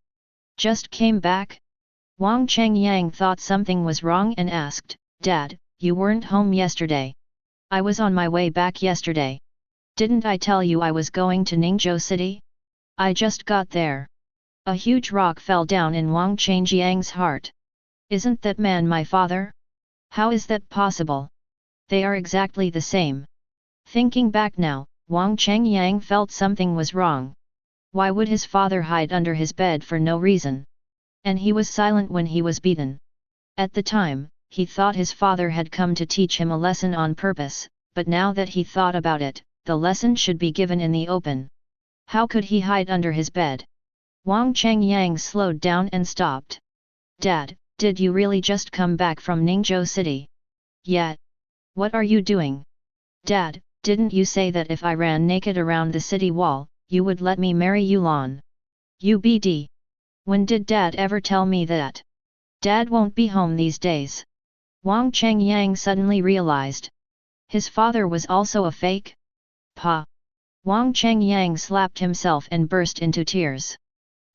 [SPEAKER 1] "Just came back?" Wang Changyang thought something was wrong and asked, "Dad, you weren't home yesterday?" "I was on my way back yesterday. Didn't I tell you I was going to Ningzhou City? I just got there." A huge rock fell down in Wang Changyang's heart. "Isn't that man my father? How is that possible? They are exactly the same." Thinking back now, Wang Changyang felt something was wrong. Why would his father hide under his bed for no reason? And he was silent when he was beaten. At the time, he thought his father had come to teach him a lesson on purpose, but now that he thought about it, the lesson should be given in the open. How could he hide under his bed? Wang Changyang slowed down and stopped. "Dad, did you really just come back from Ningzhou City?" "Yeah." "What are you doing?" "Dad, didn't you say that if I ran naked around the city wall, you would let me marry Yulan?" "UBD. When did Dad ever tell me that? Dad won't be home these days." Wang Changyang suddenly realized. His father was also a fake? Pa! Wang Changyang slapped himself and burst into tears.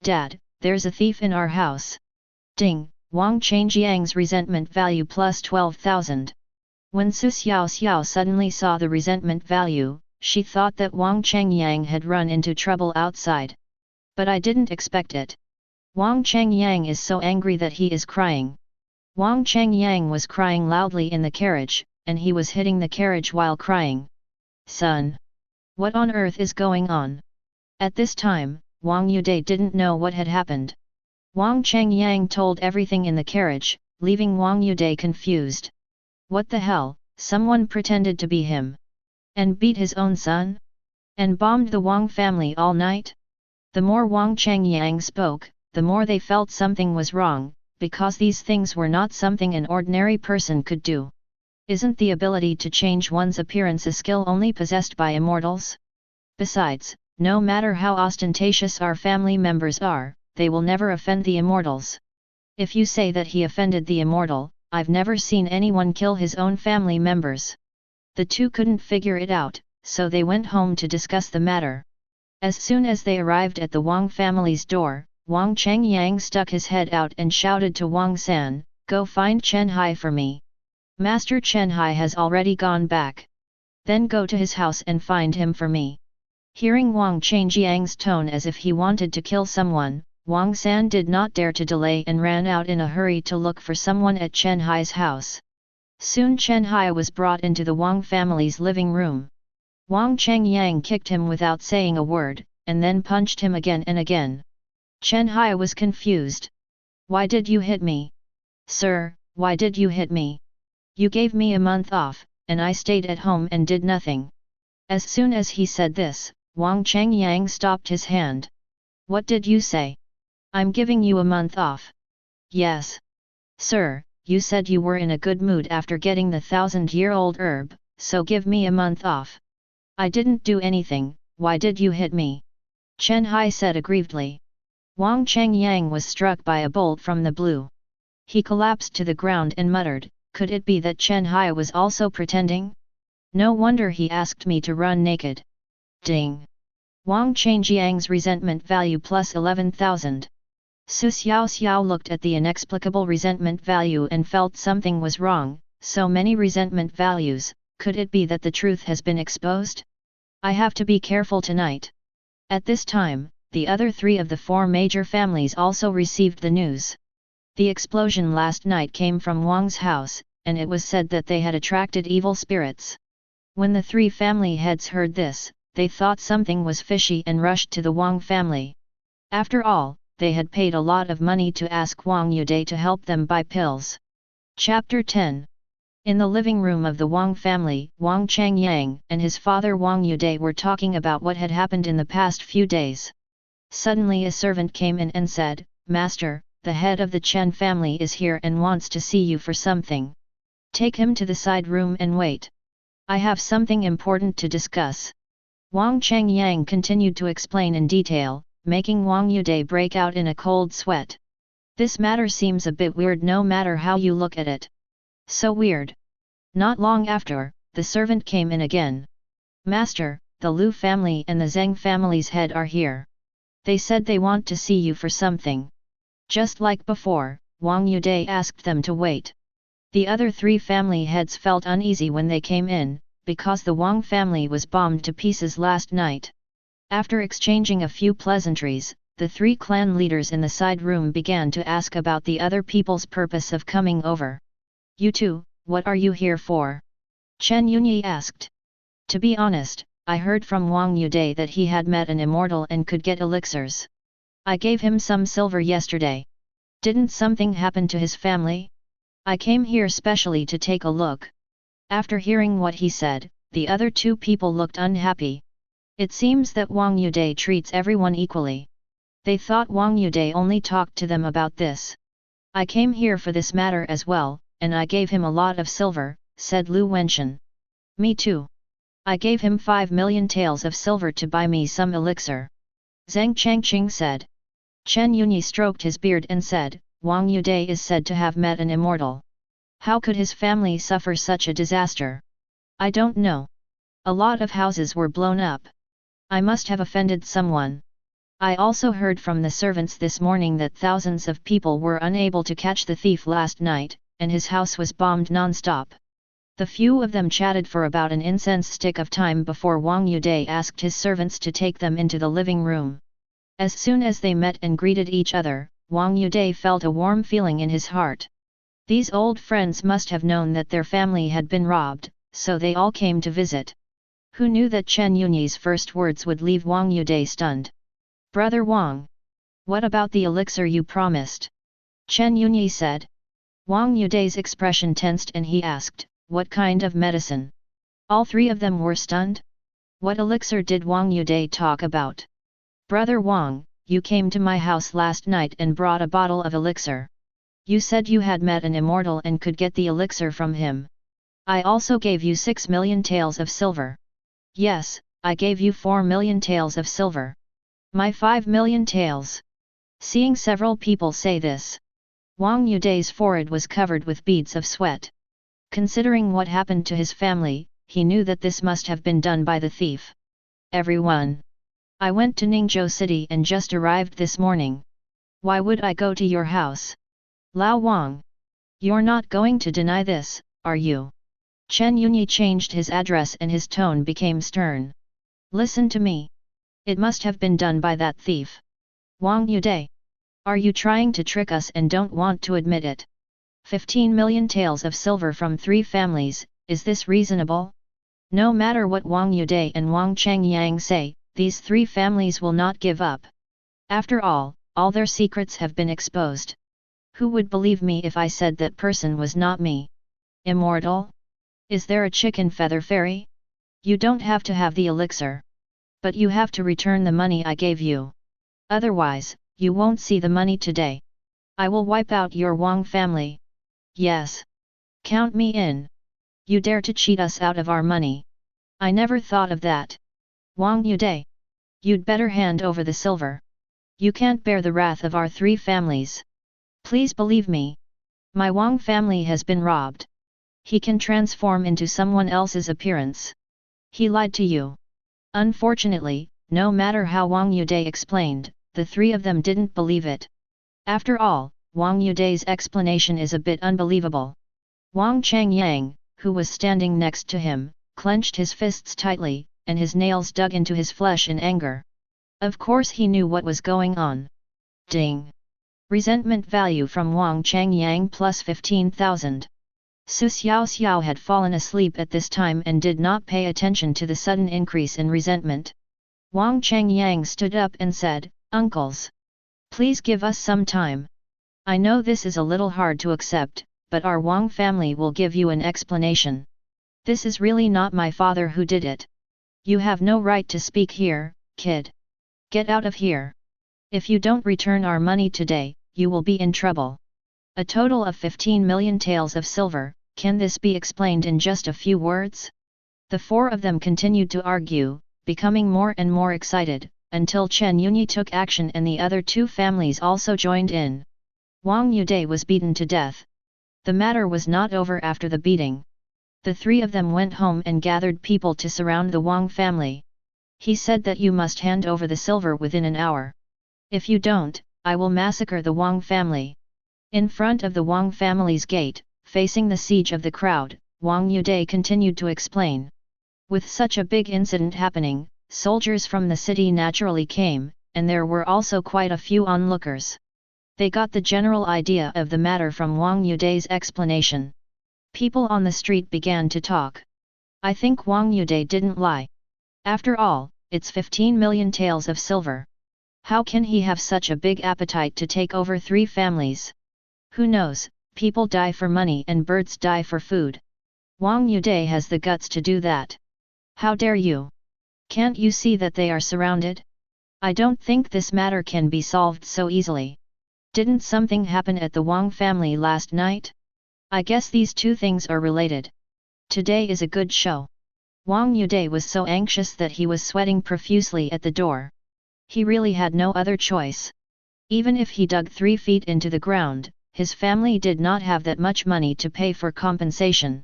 [SPEAKER 1] "Dad, there's a thief in our house." Ding! Wang Changyang's resentment value plus 12,000. When Xiaoxiao suddenly saw the resentment value, she thought that Wang Changyang had run into trouble outside. "But I didn't expect it. Wang Changyang is so angry that he is crying." Wang Changyang was crying loudly in the carriage, and he was hitting the carriage while crying. "Son! What on earth is going on?" At this time, Wang Yude didn't know what had happened. Wang Changyang told everything in the carriage, leaving Wang Yude confused. What the hell, someone pretended to be him? And beat his own son? And bombed the Wang family all night? The more Wang Changyang spoke, the more they felt something was wrong, because these things were not something an ordinary person could do. Isn't the ability to change one's appearance a skill only possessed by immortals? Besides, no matter how ostentatious our family members are, they will never offend the immortals. If you say that he offended the immortal, I've never seen anyone kill his own family members. The two couldn't figure it out, so they went home to discuss the matter. As soon as they arrived at the Wang family's door, Wang Changyang stuck his head out and shouted to Wang San, "Go find Chen Hai for me. Master Chen Hai has already gone back. Then go to his house and find him for me." Hearing Wang Changyang's tone as if he wanted to kill someone, Wang San did not dare to delay and ran out in a hurry to look for someone at Chen Hai's house. Soon Chen Hai was brought into the Wang family's living room. Wang Changyang kicked him without saying a word, and then punched him again and again. Chen Hai was confused. "Why did you hit me? Sir, why did you hit me? You gave me a month off, and I stayed at home and did nothing." As soon as he said this, Wang Changyang stopped his hand. "What did you say? I'm giving you a month off. Yes. Sir, you said you were in a good mood after getting the 1,000-year-old herb, so give me a month off. I didn't do anything, why did you hit me? Chen Hai said aggrievedly. Wang Changyang was struck by a bolt from the blue. He collapsed to the ground and muttered, could it be that Chen Hai was also pretending? No wonder he asked me to run naked. Ding! Wang Changyang's resentment value plus 11,000. Su Xiaoxiao looked at the inexplicable resentment value and felt something was wrong. So many resentment values, could it be that the truth has been exposed? I have to be careful tonight. At this time, the other 3 of the 4 major families also received the news. The explosion last night came from Wang's house, and it was said that they had attracted evil spirits. When the 3 family heads heard this, they thought something was fishy and rushed to the Wang family. After all, they had paid a lot of money to ask Wang Yude to help them buy pills. Chapter 10. In the living room of the Wang family, Wang Changyang and his father Wang Yude were talking about what had happened in the past few days. Suddenly a servant came in and said, Master, the head of the Chen family is here and wants to see you for something. Take him to the side room and wait. I have something important to discuss. Wang Changyang continued to explain in detail, making Wang Yude break out in a cold sweat. This matter seems a bit weird no matter how you look at it. So weird. Not long after, the servant came in again. Master, the Lu family and the Zheng family's head are here. They said they want to see you for something. Just like before, Wang Yude asked them to wait. The other 3 family heads felt uneasy when they came in, because the Wang family was bombed to pieces last night. After exchanging a few pleasantries, the 3 clan leaders in the side room began to ask about the other people's purpose of coming over. You two, what are you here for? Chen Yunyi asked. To be honest, I heard from Wang Yude that he had met an immortal and could get elixirs. I gave him some silver yesterday. Didn't something happen to his family? I came here specially to take a look. After hearing what he said, the other 2 people looked unhappy. It seems that Wang Yude treats everyone equally. They thought Wang Yude only talked to them about this. I came here for this matter as well, and I gave him a lot of silver, said Lu Wenshan. Me too. I gave him 5 million taels of silver to buy me some elixir. Zhang Changqing said. Chen Yunyi stroked his beard and said, Wang Yude is said to have met an immortal. How could his family suffer such a disaster? I don't know. A lot of houses were blown up. I must have offended someone. I also heard from the servants this morning that thousands of people were unable to catch the thief last night, and his house was bombed non-stop. The few of them chatted for about an incense stick of time before Wang Yude asked his servants to take them into the living room. As soon as they met and greeted each other, Wang Yude felt a warm feeling in his heart. These old friends must have known that their family had been robbed, so they all came to visit. Who knew that Chen Yunyi's first words would leave Wang Yude stunned? Brother Wang! What about the elixir you promised? Chen Yunyi said. Wang Yude's expression tensed and he asked, what kind of medicine? All 3 of them were stunned. What elixir did Wang Yude talk about? Brother Wang, you came to my house last night and brought a bottle of elixir. You said you had met an immortal and could get the elixir from him. I also gave you 6 million taels of silver. Yes, I gave you 4 million taels of silver. My 5 million taels. Seeing several people say this, Wang Yude's forehead was covered with beads of sweat. Considering what happened to his family, he knew that this must have been done by the thief. Everyone! I went to Ningzhou City and just arrived this morning. Why would I go to your house? Lao Wang! You're not going to deny this, are you? Chen Yunyi changed his address and his tone became stern. Listen to me. It must have been done by that thief. Wang Yude. Are you trying to trick us and don't want to admit it? 15 million taels of silver from 3 families, is this reasonable? No matter what Wang Yude and Wang Changyang say, these 3 families will not give up. After all their secrets have been exposed. Who would believe me if I said that person was not me? Immortal? Is there a chicken feather fairy? You don't have to have the elixir. But you have to return the money I gave you. Otherwise, you won't see the money today. I will wipe out your Wang family. Yes. Count me in. You dare to cheat us out of our money. I never thought of that. Wang Yude. You'd better hand over the silver. You can't bear the wrath of our three families. Please believe me. My Wang family has been robbed. He can transform into someone else's appearance. He lied to you. Unfortunately, no matter how Wang Yude explained, the three of them didn't believe it. After all, Wang Yude's explanation is a bit unbelievable. Wang Changyang, who was standing next to him, clenched his fists tightly, and his nails dug into his flesh in anger. Of course he knew what was going on. Ding! Resentment value from Wang Changyang plus 15,000. Xiaoxiao had fallen asleep at this time and did not pay attention to the sudden increase in resentment. Wang Changyang stood up and said, "Uncles, please give us some time. I know this is a little hard to accept, but our Wang family will give you an explanation. This is really not my father who did it. You have no right to speak here, kid. Get out of here. If you don't return our money today, you will be in trouble. A total of 15 million taels of silver, can this be explained in just a few words?" The four of them continued to argue, becoming more and more excited, until Chen Yunyi took action and the other two families also joined in. Wang Yude was beaten to death. The matter was not over after the beating. The three of them went home and gathered people to surround the Wang family. He said that you must hand over the silver within an hour. If you don't, I will massacre the Wang family. In front of the Wang family's gate, facing the siege of the crowd, Wang Yude continued to explain. With such a big incident happening, soldiers from the city naturally came, and there were also quite a few onlookers. They got the general idea of the matter from Wang Yude's explanation. People on the street began to talk. I think Wang Yude didn't lie. After all, it's 15 million taels of silver. How can he have such a big appetite to take over three families? Who knows, people die for money and birds die for food. Wang Yude has the guts to do that. How dare you? Can't you see that they are surrounded? I don't think this matter can be solved so easily. Didn't something happen at the Wang family last night? I guess these two things are related. Today is a good show. Wang Yude was so anxious that he was sweating profusely at the door. He really had no other choice. Even if he dug 3 feet into the ground, his family did not have that much money to pay for compensation.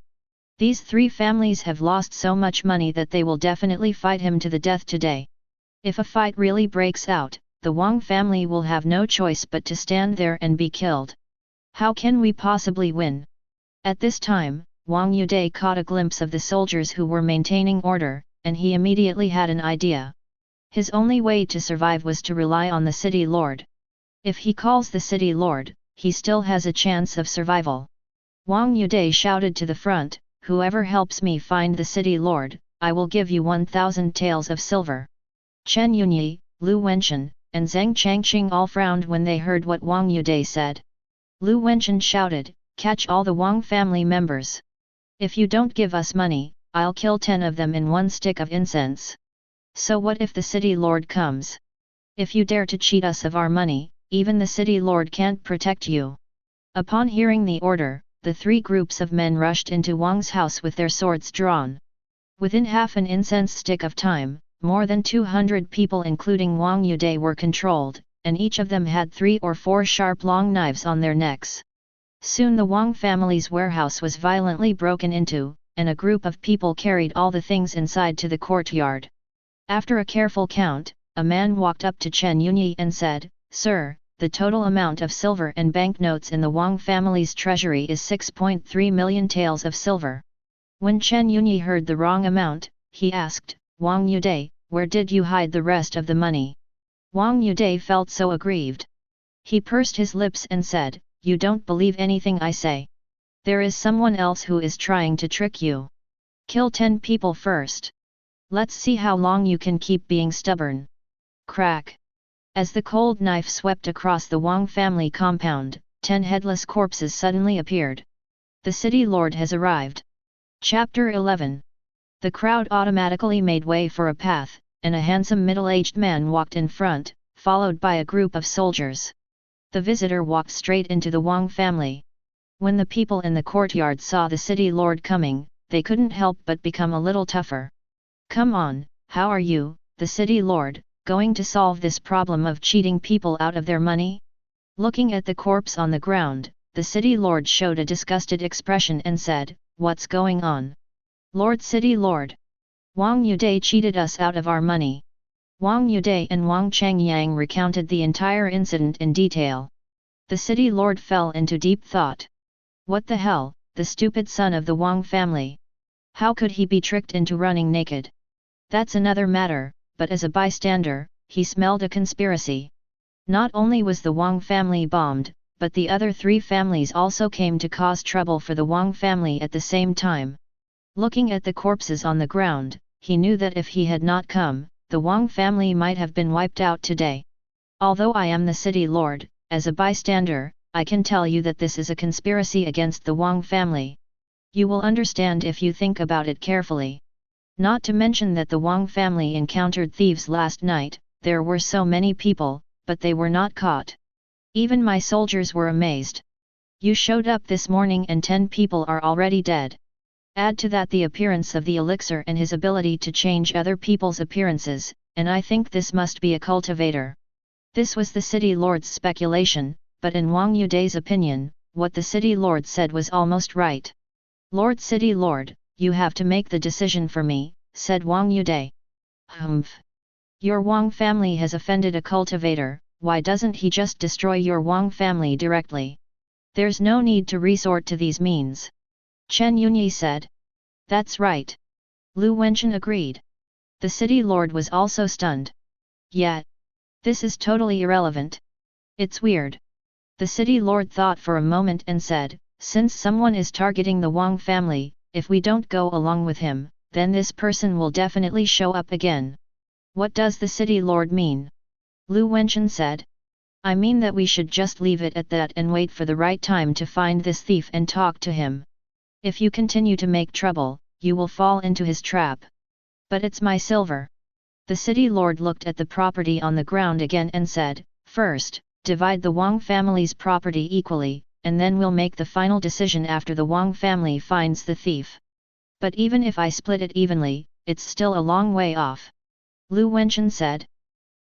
[SPEAKER 1] These three families have lost so much money that they will definitely fight him to the death today. If a fight really breaks out, the Wang family will have no choice but to stand there and be killed. How can we possibly win? At this time, Wang Yude caught a glimpse of the soldiers who were maintaining order, and he immediately had an idea. His only way to survive was to rely on the city lord. If he calls the city lord, he still has a chance of survival. Wang Yude shouted to the front, "Whoever helps me find the city lord, I will give you 1,000 taels of silver." Chen Yunyi, Lu Wenchen, and Zheng Changqing all frowned when they heard what Wang Yude said. Lu Wenchen shouted, "Catch all the Wang family members. If you don't give us money, I'll kill 10 of them in 1 stick of incense. So what if the city lord comes? If you dare to cheat us of our money, even the city lord can't protect you." Upon hearing the order, the 3 groups of men rushed into Wang's house with their swords drawn. Within half an incense stick of time, more than 200 people including Wang Yude were controlled, and each of them had 3 or 4 sharp long knives on their necks. Soon the Wang family's warehouse was violently broken into, and a group of people carried all the things inside to the courtyard. After a careful count, a man walked up to Chen Yunyi and said, "Sir, the total amount of silver and banknotes in the Wang family's treasury is 6.3 million taels of silver." When Chen Yunyi heard the wrong amount, he asked, "Wang Yude, where did you hide the rest of the money?" Wang Yude felt so aggrieved. He pursed his lips and said, "You don't believe anything I say. There is someone else who is trying to trick you. Kill 10 people first. Let's see how long you can keep being stubborn." Crack! As the cold knife swept across the Wang family compound, 10 headless corpses suddenly appeared. The city lord has arrived. Chapter 11. The crowd automatically made way for a path, and a handsome middle-aged man walked in front, followed by a group of soldiers. The visitor walked straight into the Wang family. When the people in the courtyard saw the city lord coming, they couldn't help but become a little tougher. "Come on, how are you, the city lord, going to solve this problem of cheating people out of their money?" Looking at the corpse on the ground, the city lord showed a disgusted expression and said, "What's going on? Lord City Lord! Wang Yude cheated us out of our money." Wang Yude and Wang Changyang recounted the entire incident in detail. The city lord fell into deep thought. What the hell, the stupid son of the Wang family! How could he be tricked into running naked? That's another matter, but as a bystander, he smelled a conspiracy. Not only was the Wang family bombed, but the other three families also came to cause trouble for the Wang family at the same time. Looking at the corpses on the ground, he knew that if he had not come, the Wang family might have been wiped out today. Although I am the city lord, as a bystander, I can tell you that this is a conspiracy against the Wang family. You will understand if you think about it carefully. Not to mention that the Wang family encountered thieves last night, there were so many people, but they were not caught. Even my soldiers were amazed. You showed up this morning and 10 people are already dead. Add to that the appearance of the elixir and his ability to change other people's appearances, and I think this must be a cultivator. This was the city lord's speculation, but in Wang Yude's opinion, what the city lord said was almost right. "Lord City Lord, you have to make the decision for me," said Wang Yude. "Humph! Your Wang family has offended a cultivator, why doesn't he just destroy your Wang family directly? There's no need to resort to these means." Chen Yunyi said. "That's right." Lu Wenchen agreed. The city lord was also stunned. "Yet, this is totally irrelevant. It's weird." The city lord thought for a moment and said, "Since someone is targeting the Wang family, if we don't go along with him, then this person will definitely show up again." "What does the city lord mean?" Lu Wenchen said. "I mean that we should just leave it at that and wait for the right time to find this thief and talk to him. If you continue to make trouble, you will fall into his trap." "But it's my silver." The city lord looked at the property on the ground again and said, "First, divide the Wang family's property equally, and then we'll make the final decision after the Wang family finds the thief. But even if I split it evenly, it's still a long way off." Lu Wenchen said.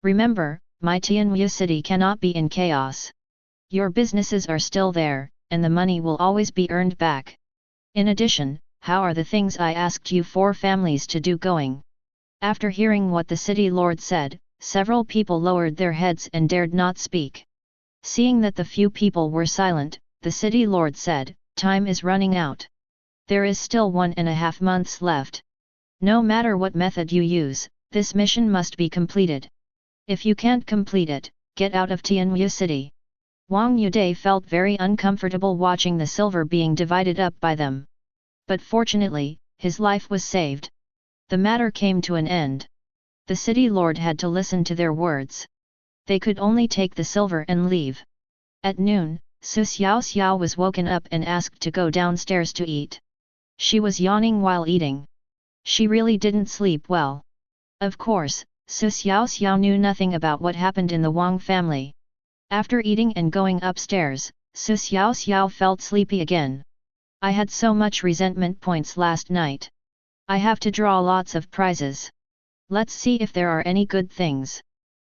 [SPEAKER 1] "Remember, my Tianwu city cannot be in chaos. Your businesses are still there, and the money will always be earned back. In addition, how are the things I asked you 4 families to do going?" After hearing what the city lord said, several people lowered their heads and dared not speak. Seeing that the few people were silent, the city lord said, "Time is running out. There is still 1.5 months left. No matter what method you use, this mission must be completed. If you can't complete it, get out of Tianwu City." Wang Yude felt very uncomfortable watching the silver being divided up by them. But fortunately, his life was saved. The matter came to an end. The city lord had to listen to their words. They could only take the silver and leave. At noon, Xiaoxiao was woken up and asked to go downstairs to eat. She was yawning while eating. She really didn't sleep well. Of course, Xiaoxiao knew nothing about what happened in the Wang family. After eating and going upstairs, Xiaoxiao felt sleepy again. "I had so much resentment points last night. I have to draw lots of prizes. Let's see if there are any good things."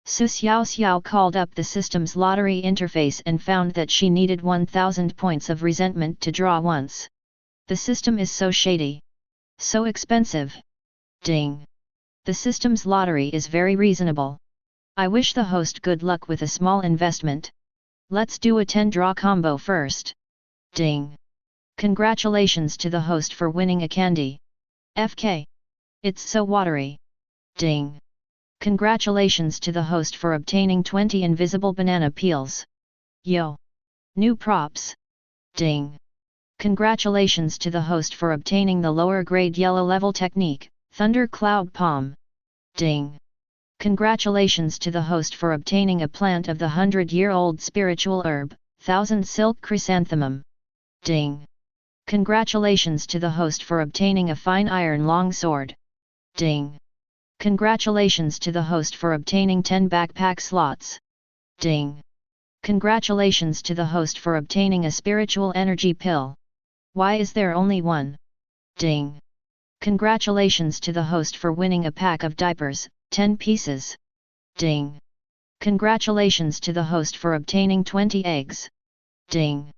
[SPEAKER 1] Xiaoxiao called up the system's lottery interface and found that she needed 1000 points of resentment to draw once. The system is so shady. So expensive. Ding! The system's lottery is very reasonable. I wish the host good luck with a small investment. Let's do a 10-draw combo first. Ding! Congratulations to the host for winning a candy. FK. It's so watery. Ding! Congratulations to the host for obtaining 20 invisible banana peels. Yo! New props. Ding! Congratulations to the host for obtaining the lower grade yellow level technique, Thunder Cloud Palm. Ding! Congratulations to the host for obtaining a plant of the 100-year-old spiritual herb, Thousand Silk Chrysanthemum. Ding! Congratulations to the host for obtaining a fine iron long sword. Ding! Congratulations to the host for obtaining 10 backpack slots. Ding! Congratulations to the host for obtaining a spiritual energy pill. Why is there only one? Ding! Congratulations to the host for winning a pack of diapers, 10 pieces. Ding! Congratulations to the host for obtaining 20 eggs. Ding!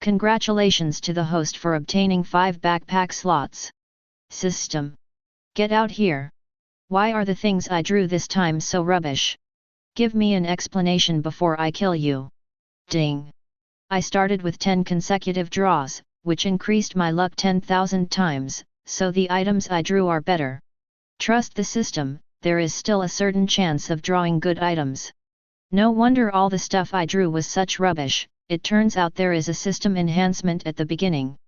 [SPEAKER 1] Congratulations to the host for obtaining 5 backpack slots. System. Get out here. Why are the things I drew this time so rubbish? Give me an explanation before I kill you. Ding! I started with 10 consecutive draws, which increased my luck 10,000 times, so the items I drew are better. Trust the system, there is still a certain chance of drawing good items. No wonder all the stuff I drew was such rubbish. It turns out there is a system enhancement at the beginning.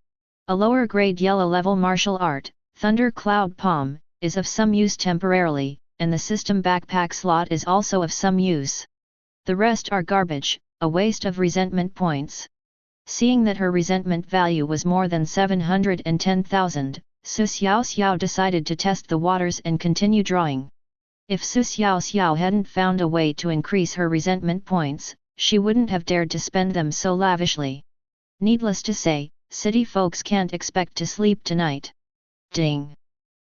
[SPEAKER 1] A lower grade yellow level martial art, Thunder Cloud Palm, is of some use temporarily, and the system backpack slot is also of some use. The rest are garbage, a waste of resentment points. Seeing that her resentment value was more than 710,000, Xiaoxiao decided to test the waters and continue drawing. If Xiaoxiao hadn't found a way to increase her resentment points, she wouldn't have dared to spend them so lavishly. Needless to say, city folks can't expect to sleep tonight. Ding!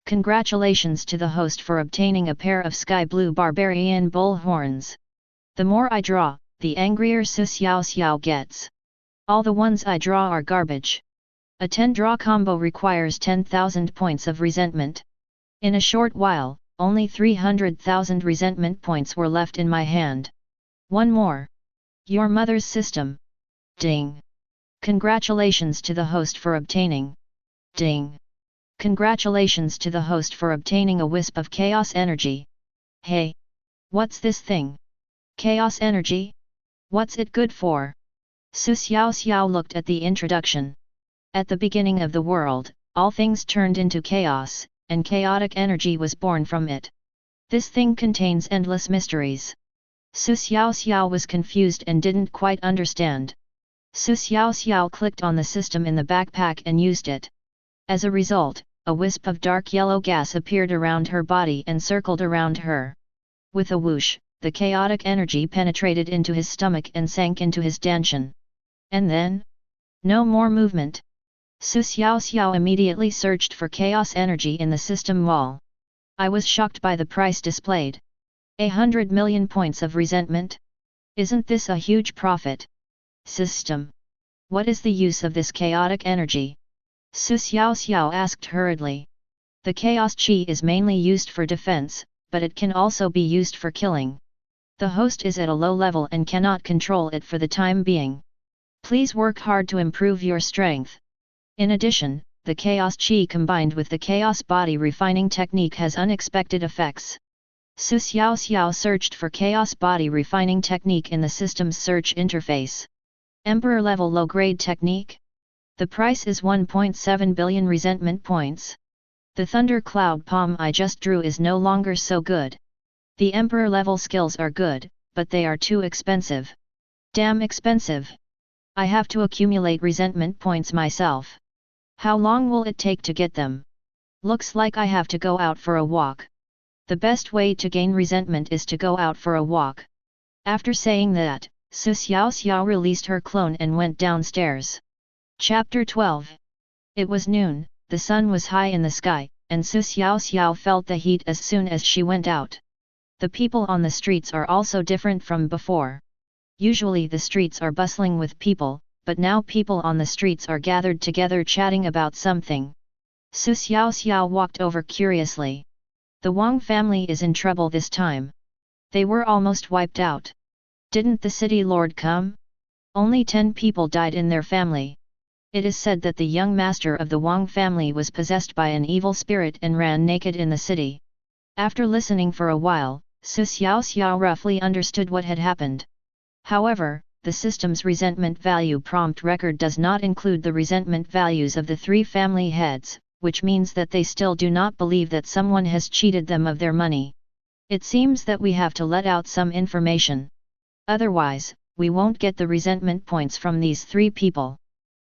[SPEAKER 1] Congratulations to the host for obtaining a pair of sky blue barbarian bull horns. The more I draw, the angrier Xiaoxiao gets. All the ones I draw are garbage. A 10 draw combo requires 10,000 points of resentment. In a short while, only 300,000 resentment points were left in my hand. One more. Your mother's system. Ding! Congratulations to the host for obtaining. Ding! Congratulations to the host for obtaining a wisp of chaos energy. Hey! What's this thing? Chaos energy? What's it good for? Xiaoxiao looked at the introduction. At the beginning of the world, all things turned into chaos, and chaotic energy was born from it. This thing contains endless mysteries. Xiaoxiao was confused and didn't quite understand. Xiaoxiao clicked on the system in the backpack and used it. As a result, a wisp of dark yellow gas appeared around her body and circled around her. With a whoosh, the chaotic energy penetrated into his stomach and sank into his danshan. And then? No more movement. Xiaoxiao immediately searched for chaos energy in the system wall. I was shocked by the price displayed. 100 million points of resentment? Isn't this a huge profit? System. What is the use of this chaotic energy? Xiaoxiao asked hurriedly. The chaos chi is mainly used for defense, but it can also be used for killing. The host is at a low level and cannot control it for the time being. Please work hard to improve your strength. In addition, the chaos chi combined with the chaos body refining technique has unexpected effects. Xiaoxiao searched for chaos body refining technique in the system's search interface. Emperor level low grade technique? The price is 1.7 billion resentment points. The Thunder Cloud Palm I just drew is no longer so good. The Emperor level skills are good, but they are too expensive. Damn expensive. I have to accumulate resentment points myself. How long will it take to get them? Looks like I have to go out for a walk. The best way to gain resentment is to go out for a walk. After saying that, Xiaoxiao released her clone and went downstairs. Chapter 12. It was noon, the sun was high in the sky, and Xiaoxiao felt the heat as soon as she went out. The people on the streets are also different from before. Usually the streets are bustling with people, but now people on the streets are gathered together chatting about something. Xiaoxiao walked over curiously. The Wang family is in trouble this time. They were almost wiped out. Didn't the city lord come? Only 10 people died in their family. It is said that the young master of the Wang family was possessed by an evil spirit and ran naked in the city. After listening for a while, Xiaoxiao roughly understood what had happened. However, the system's resentment value prompt record does not include the resentment values of the 3 family heads, which means that they still do not believe that someone has cheated them of their money. It seems that we have to let out some information. Otherwise, we won't get the resentment points from these 3 people.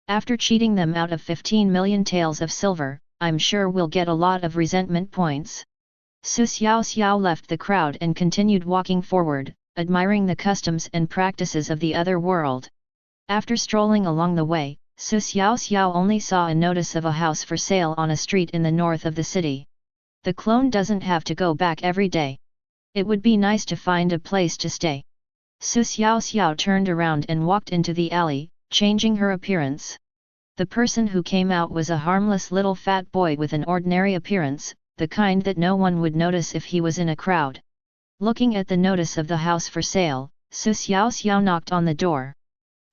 [SPEAKER 1] After cheating them out of 15 million taels of silver, I'm sure we'll get a lot of resentment points. Xiaoxiao left the crowd and continued walking forward, admiring the customs and practices of the other world. After strolling along the way, Xiaoxiao only saw a notice of a house for sale on a street in the north of the city. The clone doesn't have to go back every day. It would be nice to find a place to stay. Xiaoxiao turned around and walked into the alley, changing her appearance. The person who came out was a harmless little fat boy with an ordinary appearance, the kind that no one would notice if he was in a crowd. Looking at the notice of the house for sale, Xiaoxiao knocked on the door.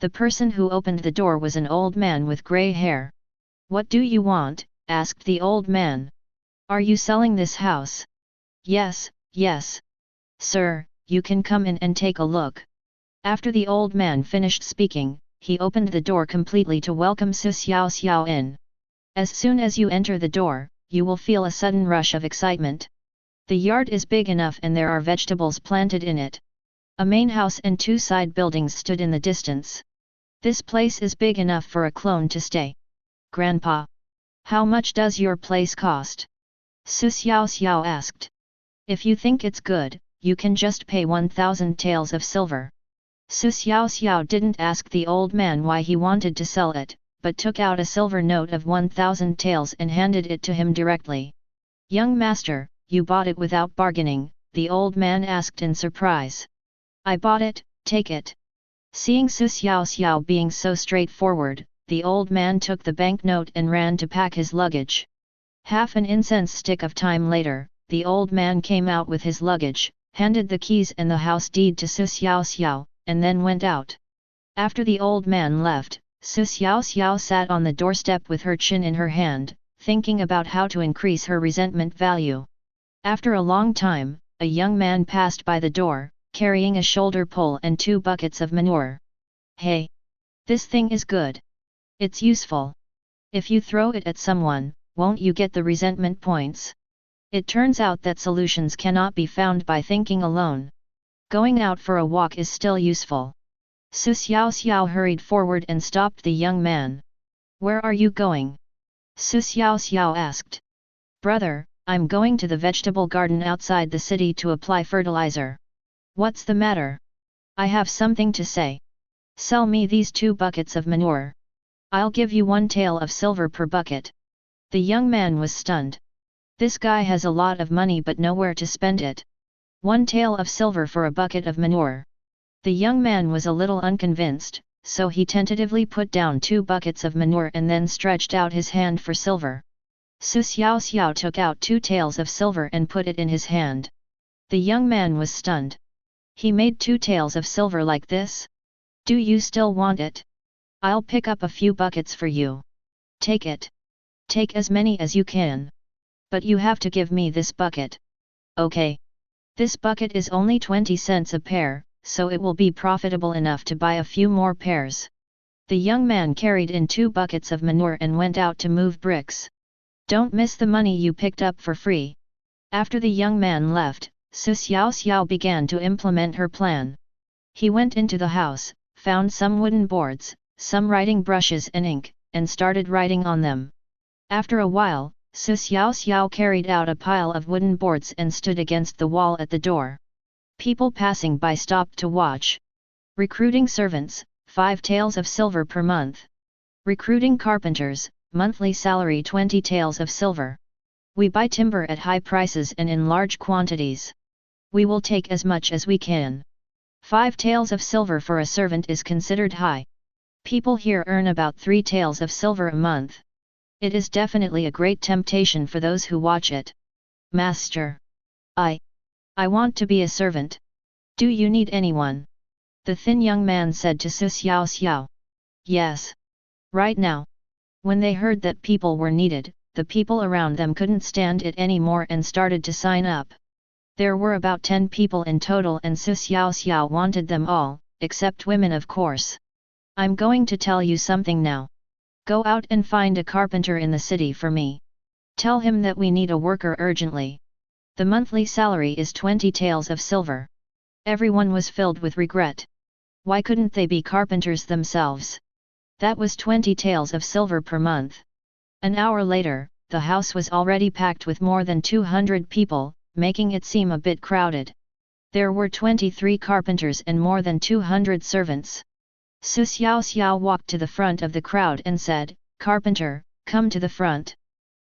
[SPEAKER 1] The person who opened the door was an old man with grey hair. "What do you want?" asked the old man. "Are you selling this house?" "Yes, yes. Sir, you can come in and take a look." After the old man finished speaking, he opened the door completely to welcome Xiaoxiao in. As soon as you enter the door, you will feel a sudden rush of excitement. The yard is big enough and there are vegetables planted in it. A main house and 2 side buildings stood in the distance. This place is big enough for a clone to stay. "Grandpa, how much does your place cost?" Xiaoxiao asked. "If you think it's good, you can just pay 1,000 taels of silver." Xiaoxiao didn't ask the old man why he wanted to sell it, but took out a silver note of 1,000 taels and handed it to him directly. "Young master, you bought it without bargaining," the old man asked in surprise. "I bought it, take it." Seeing Xiaoxiao being so straightforward, the old man took the banknote and ran to pack his luggage. Half an incense stick of time later, the old man came out with his luggage, handed the keys and the house deed to Xiaoxiao, and then went out. After the old man left, Xiaoxiao sat on the doorstep with her chin in her hand, thinking about how to increase her resentment value. After a long time, a young man passed by the door, carrying a shoulder pole and 2 buckets of manure. "Hey! This thing is good. It's useful. If you throw it at someone, won't you get the resentment points?" It turns out that solutions cannot be found by thinking alone. Going out for a walk is still useful. Xiaoxiao hurried forward and stopped the young man. "Where are you going?" Xiaoxiao asked. "Brother, I'm going to the vegetable garden outside the city to apply fertilizer." "What's the matter?" "I have something to say." "Sell me these 2 buckets of manure. I'll give you 1 tael of silver per bucket." The young man was stunned. This guy has a lot of money but nowhere to spend it. 1 tael of silver for a bucket of manure. The young man was a little unconvinced, so he tentatively put down 2 buckets of manure and then stretched out his hand for silver. Xiaoxiao took out 2 taels of silver and put it in his hand. The young man was stunned. "He made 2 taels of silver like this? Do you still want it? I'll pick up a few buckets for you. Take it. Take as many as you can. But you have to give me this bucket." "Okay. This bucket is only 20 cents a pair, so it will be profitable enough to buy a few more pairs." The young man carried in 2 buckets of manure and went out to move bricks. "Don't miss the money you picked up for free." After the young man left, Xiaoxiao began to implement her plan. He went into the house, found some wooden boards, some writing brushes and ink, and started writing on them. After a while, Xiaoxiao carried out a pile of wooden boards and stood against the wall at the door. People passing by stopped to watch. "Recruiting servants, 5 taels of silver per month. Recruiting carpenters, monthly salary 20 taels of silver. We buy timber at high prices and in large quantities. We will take as much as we can. 5 taels of silver for a servant is considered high. People here earn about 3 taels of silver a month. It is definitely a great temptation for those who watch it." "Master, I want to be a servant. Do you need anyone?" the thin young man said to Xiaoxiao. "Yes. Right now." When they heard that people were needed, the people around them couldn't stand it anymore and started to sign up. There were about 10 people in total and Xiaoxiao wanted them all, except women of course. "I'm going to tell you something now. Go out and find a carpenter in the city for me. Tell him that we need a worker urgently. The monthly salary is 20 taels of silver." Everyone was filled with regret. Why couldn't they be carpenters themselves? That was 20 taels of silver per month. An hour later, the house was already packed with more than 200 people, making it seem a bit crowded. There were 23 carpenters and more than 200 servants. Xiaoxiao walked to the front of the crowd and said, "Carpenter, come to the front.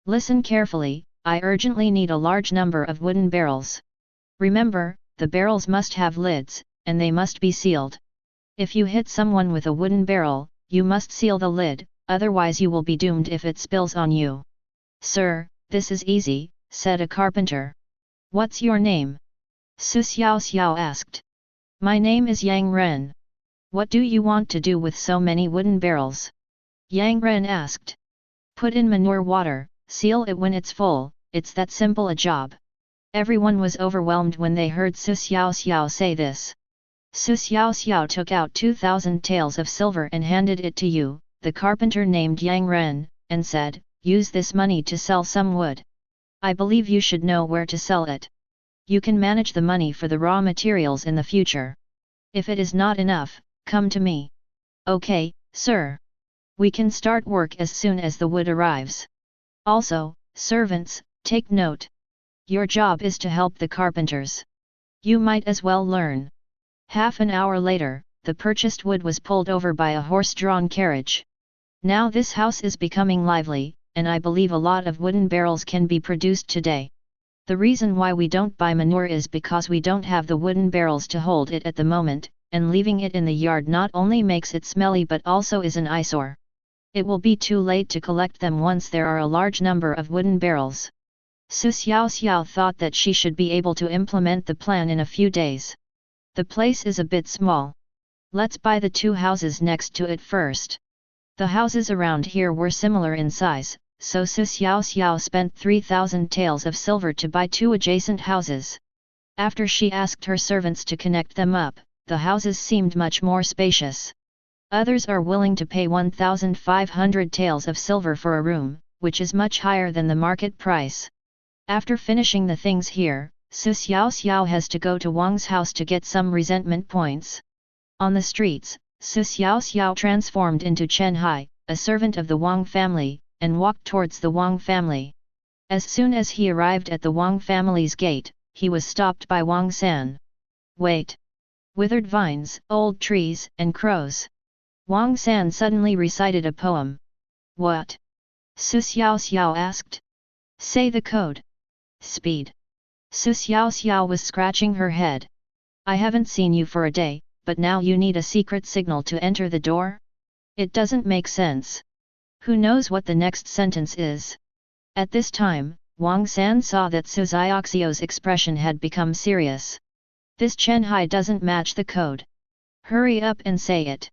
[SPEAKER 1] Listen carefully, I urgently need a large number of wooden barrels. Remember, the barrels must have lids, and they must be sealed. If you hit someone with a wooden barrel, you must seal the lid, otherwise you will be doomed if it spills on you." "Sir, this is easy," said a carpenter. "What's your name?" Xiaoxiao asked. "My name is Yang Ren. What do you want to do with so many wooden barrels?" Yang Ren asked. "Put in manure water, seal it when it's full, it's that simple a job." Everyone was overwhelmed when they heard Xiaoxiao say this. Xiaoxiao took out 2,000 taels of silver and handed it to you, the carpenter named Yang Ren, and said, "Use this money to sell some wood. I believe you should know where to sell it. You can manage the money for the raw materials in the future. If it is not enough, come to me." "Okay, sir. We can start work as soon as the wood arrives. Also, servants, take note. Your job is to help the carpenters. You might as well learn." Half an hour later, the purchased wood was pulled over by a horse-drawn carriage. "Now this house is becoming lively, and I believe a lot of wooden barrels can be produced today. The reason why we don't buy manure is because we don't have the wooden barrels to hold it at the moment, and leaving it in the yard not only makes it smelly but also is an eyesore. It will be too late to collect them once there are a large number of wooden barrels." Xiaoxiao thought that she should be able to implement the plan in a few days. "The place is a bit small. Let's buy the 2 houses next to it first." The houses around here were similar in size, so Xiaoxiao spent 3,000 taels of silver to buy 2 adjacent houses. After she asked her servants to connect them up, the houses seemed much more spacious. Others are willing to pay 1,500 taels of silver for a room, which is much higher than the market price. After finishing the things here, Xiaoxiao has to go to Wang's house to get some resentment points. On the streets, Xiaoxiao transformed into Chen Hai, a servant of the Wang family, and walked towards the Wang family. As soon as he arrived at the Wang family's gate, he was stopped by Wang San. "Wait! Withered vines, old trees, and crows." Wang San suddenly recited a poem. "What?" Xiaoxiao asked. "Say the code." "Speed." Xiaoxiao was scratching her head. "I haven't seen you for a day, but now you need a secret signal to enter the door? It doesn't make sense. Who knows what the next sentence is?" At this time, Wang San saw that Xiaoxiao's expression had become serious. "This Chen Hai doesn't match the code. Hurry up and say it."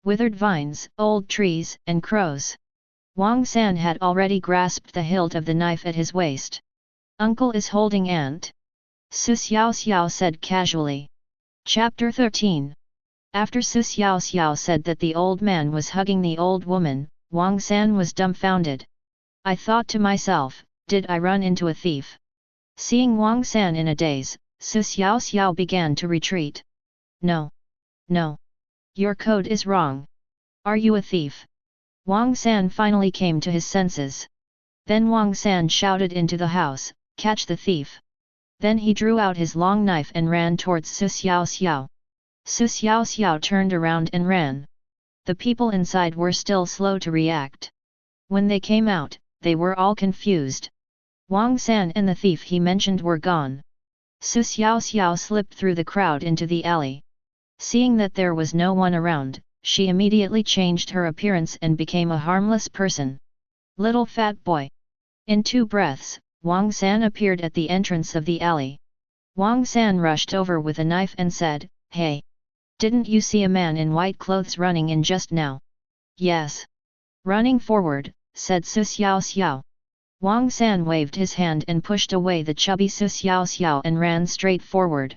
[SPEAKER 1] "Withered vines, old trees, and crows." Wang San had already grasped the hilt of the knife at his waist. "Uncle is holding aunt," Xiaoxiao said casually. Chapter 13. After Xiaoxiao said that the old man was hugging the old woman, Wang San was dumbfounded. "I thought to myself, did I run into a thief?" Seeing Wang San in a daze, Xiaoxiao began to retreat. "No. No. Your code is wrong. Are you a thief?" Wang San finally came to his senses. Then Wang San shouted into the house, "Catch the thief!" Then he drew out his long knife and ran towards Xiaoxiao. Xiaoxiao turned around and ran. The people inside were still slow to react. When they came out, they were all confused. Wang San and the thief he mentioned were gone. Xiaoxiao slipped through the crowd into the alley. Seeing that there was no one around, she immediately changed her appearance and became a harmless person. "Little fat boy." In 2 breaths, Wang San appeared at the entrance of the alley. Wang San rushed over with a knife and said, "Hey! Didn't you see a man in white clothes running in just now?" "Yes." "Running forward," said Xiaoxiao. Wang San waved his hand and pushed away the chubby Xiaoxiao and ran straight forward.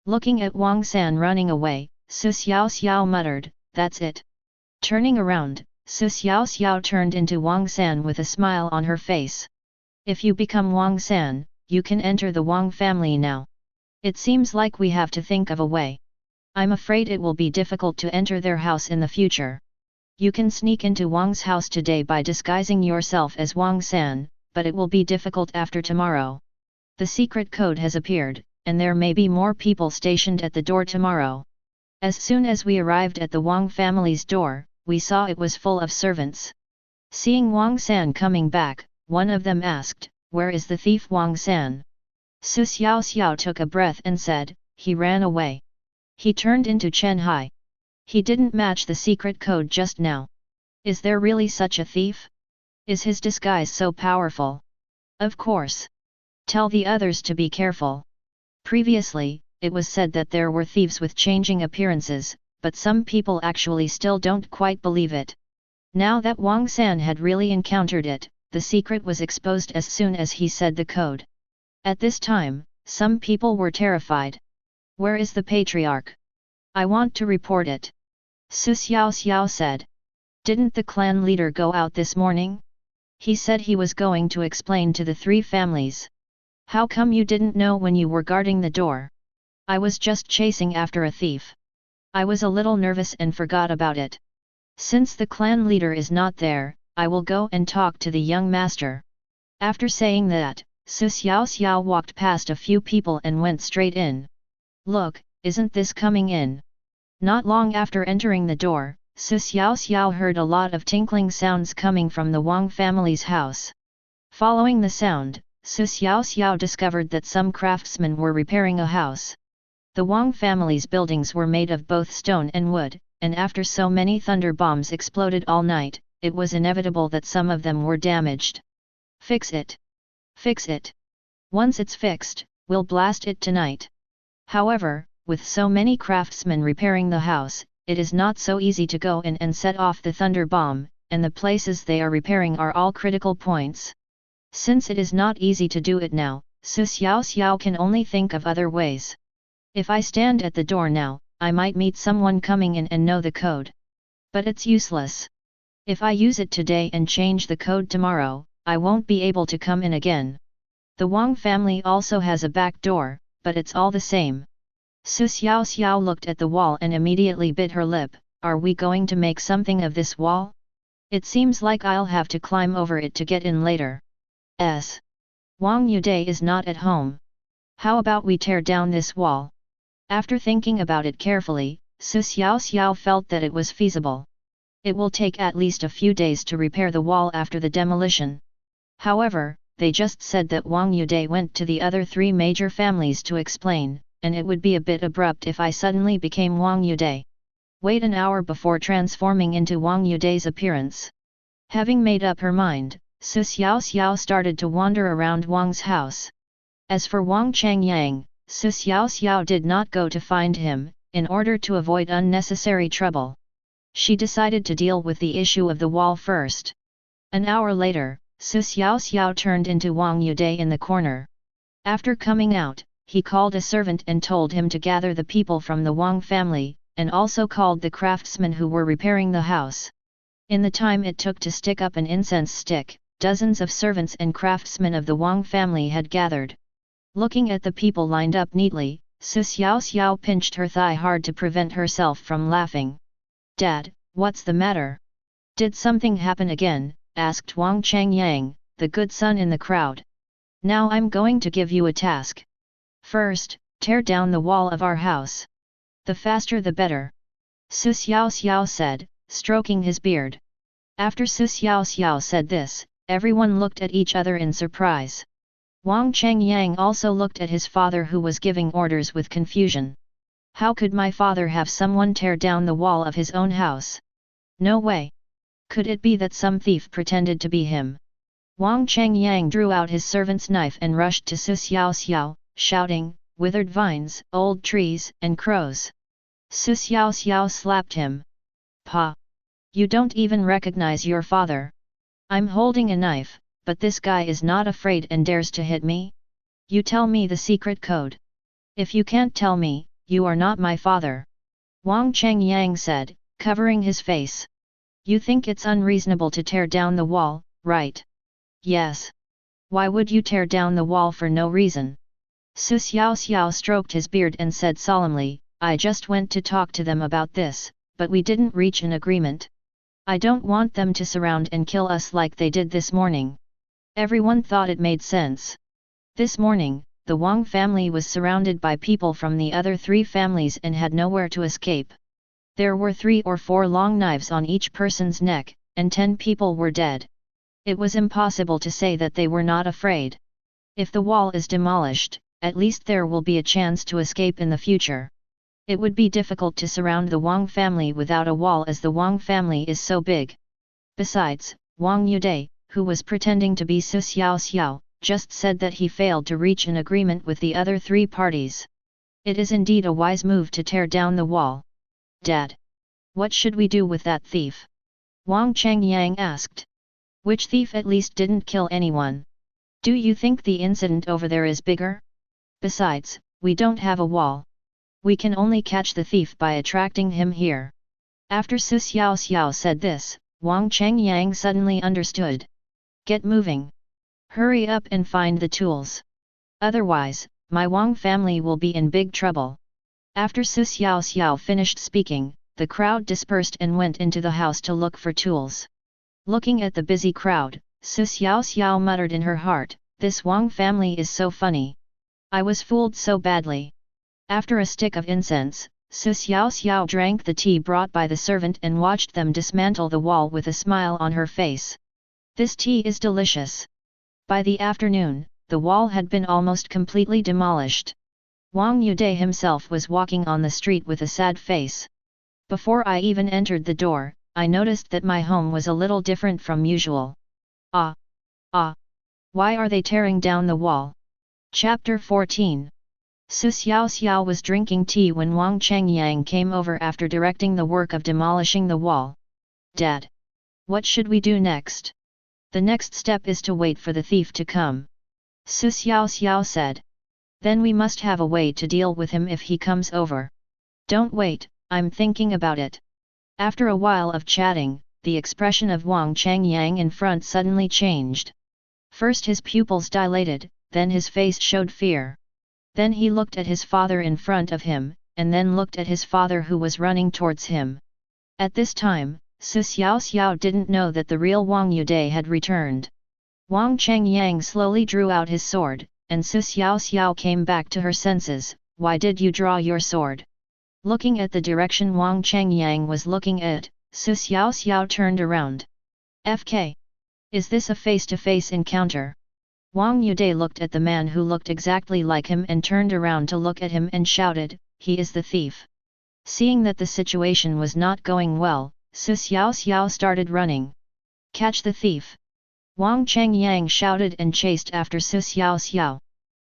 [SPEAKER 1] Looking at Wang San running away, Xiaoxiao muttered, "That's it." Turning around, Xiaoxiao turned into Wang San with a smile on her face. "If you become Wang San, you can enter the Wang family now. It seems like we have to think of a way. I'm afraid it will be difficult to enter their house in the future. You can sneak into Wang's house today by disguising yourself as Wang San, but it will be difficult after tomorrow. The secret code has appeared, and there may be more people stationed at the door tomorrow. As soon as we arrived at the Wang family's door, we saw it was full of servants. Seeing Wang San coming back, one of them asked, "Where is the thief Wang San?" Su Xiaoxiao took a breath and said, "He ran away. He turned into Chen Hai. He didn't match the secret code just now. Is there really such a thief? Is his disguise so powerful?" "Of course. Tell the others to be careful." Previously, it was said that there were thieves with changing appearances, but some people actually still don't quite believe it. Now that Wang San had really encountered it, the secret was exposed as soon as he said the code. At this time, some people were terrified. "Where is the patriarch? I want to report it," Su Xiaoxiao said. "Didn't the clan leader go out this morning? He said he was going to explain to the three families. How come you didn't know when you were guarding the door?" "I was just chasing after a thief. I was a little nervous and forgot about it. Since the clan leader is not there, I will go and talk to the young master." After saying that, Su Xiaoxiao walked past a few people and went straight in. "Look, isn't this coming in?" Not long after entering the door, Su Xiaoxiao heard a lot of tinkling sounds coming from the Wang family's house. Following the sound, Su Xiaoxiao discovered that some craftsmen were repairing a house. The Wang family's buildings were made of both stone and wood, and after so many thunder bombs exploded all night, it was inevitable that some of them were damaged. "Fix it! Fix it! Once it's fixed, we'll blast it tonight." However, with so many craftsmen repairing the house, it is not so easy to go in and set off the thunder bomb, and the places they are repairing are all critical points. Since it is not easy to do it now, Su Xiaoxiao can only think of other ways. "If I stand at the door now, I might meet someone coming in and know the code. But it's useless. If I use it today and change the code tomorrow, I won't be able to come in again. The Wang family also has a back door, but it's all the same." Su Xiaoxiao looked at the wall and immediately bit her lip. "Are we going to make something of this wall? It seems like I'll have to climb over it to get in later." Wang Yude is not at home. How about we tear down this wall? After thinking about it carefully, Su Xiaoxiao felt that it was feasible. It will take at least a few days to repair the wall after the demolition. However, they just said that Wang Yude went to the other three major families to explain, and it would be a bit abrupt if I suddenly became Wang Yude. Wait an hour before transforming into Wang Yude's appearance. Having made up her mind, Su Xiaoxiao started to wander around Wang's house. As for Wang Changyang, Su Xiaoxiao did not go to find him, in order to avoid unnecessary trouble. She decided to deal with the issue of the wall first. An hour later, Su Xiaoxiao turned into Wang Yude in the corner. After coming out, he called a servant and told him to gather the people from the Wang family, and also called the craftsmen who were repairing the house. In the time it took to stick up an incense stick, dozens of servants and craftsmen of the Wang family had gathered. Looking at the people lined up neatly, Su Xiaoxiao pinched her thigh hard to prevent herself from laughing. "Dad, what's the matter? Did something happen again?" asked Wang Changyang, the good son in the crowd. "Now I'm going to give you a task. First, tear down the wall of our house. The faster the better," Su Xiaoxiao said, stroking his beard. After Su Xiaoxiao said this, everyone looked at each other in surprise. Wang Changyang also looked at his father, who was giving orders with confusion. "How could my father have someone tear down the wall of his own house? No way! Could it be that some thief pretended to be him?" Wang Changyang drew out his servant's knife and rushed to Su Xiaoxiao, shouting, "Withered vines, old trees, and crows!" Su Xiaoxiao slapped him. "Pa! You don't even recognize your father. I'm holding a knife, but this guy is not afraid and dares to hit me? You tell me the secret code. If you can't tell me, you are not my father," Wang Changyang said, covering his face. "You think it's unreasonable to tear down the wall, right?" "Yes. Why would you tear down the wall for no reason?" Su Xiaoxiao stroked his beard and said solemnly, "I just went to talk to them about this, but we didn't reach an agreement. I don't want them to surround and kill us like they did this morning." Everyone thought it made sense. This morning, the Wang family was surrounded by people from the other 3 families and had nowhere to escape. There were 3 or 4 long knives on each person's neck, and 10 people were dead. It was impossible to say that they were not afraid. If the wall is demolished, at least there will be a chance to escape in the future. It would be difficult to surround the Wang family without a wall as the Wang family is so big. Besides, Wang Yude, who was pretending to be Xiaoxiao, just said that he failed to reach an agreement with the other 3 parties. It is indeed a wise move to tear down the wall. Dad, what should we do with that thief? Wang Changyang asked. Which thief at least didn't kill anyone? Do you think the incident over there is bigger? Besides, we don't have a wall. We can only catch the thief by attracting him here. After Su Xiaoxiao said this, Wang Changyang suddenly understood. Get moving. Hurry up and find the tools. Otherwise, my Wang family will be in big trouble. After Su Xiaoxiao finished speaking, the crowd dispersed and went into the house to look for tools. Looking at the busy crowd, Su Xiaoxiao muttered in her heart, this Wang family is so funny. I was fooled so badly. After a stick of incense, Su Xiaoxiao drank the tea brought by the servant and watched them dismantle the wall with a smile on her face. This tea is delicious. By the afternoon, the wall had been almost completely demolished. Wang Yude himself was walking on the street with a sad face. Before I even entered the door, I noticed that my home was a little different from usual. Ah! Why are they tearing down the wall? Chapter 14. Su Xiaoxiao was drinking tea when Wang Changyang came over after directing the work of demolishing the wall. Dad, what should we do next? The next step is to wait for the thief to come. Su Xiaoxiao said. Then we must have a way to deal with him if he comes over. Don't wait, I'm thinking about it. After a while of chatting, the expression of Wang Changyang in front suddenly changed. First his pupils dilated, then his face showed fear. Then he looked at his father in front of him, and then looked at his father who was running towards him. At this time, Su Xiaoxiao didn't know that the real Wang Yude had returned. Wang Changyang slowly drew out his sword, and Su Xiaoxiao came back to her senses. Why did you draw your sword? Looking at the direction Wang Changyang was looking at, Su Xiaoxiao turned around. FK. Is this a face-to-face encounter? Wang Yude looked at the man who looked exactly like him and turned around to look at him and shouted, he is the thief. Seeing that the situation was not going well, Su Xiaoxiao started running. Catch the thief! Wang Changyang shouted and chased after Su Xiaoxiao.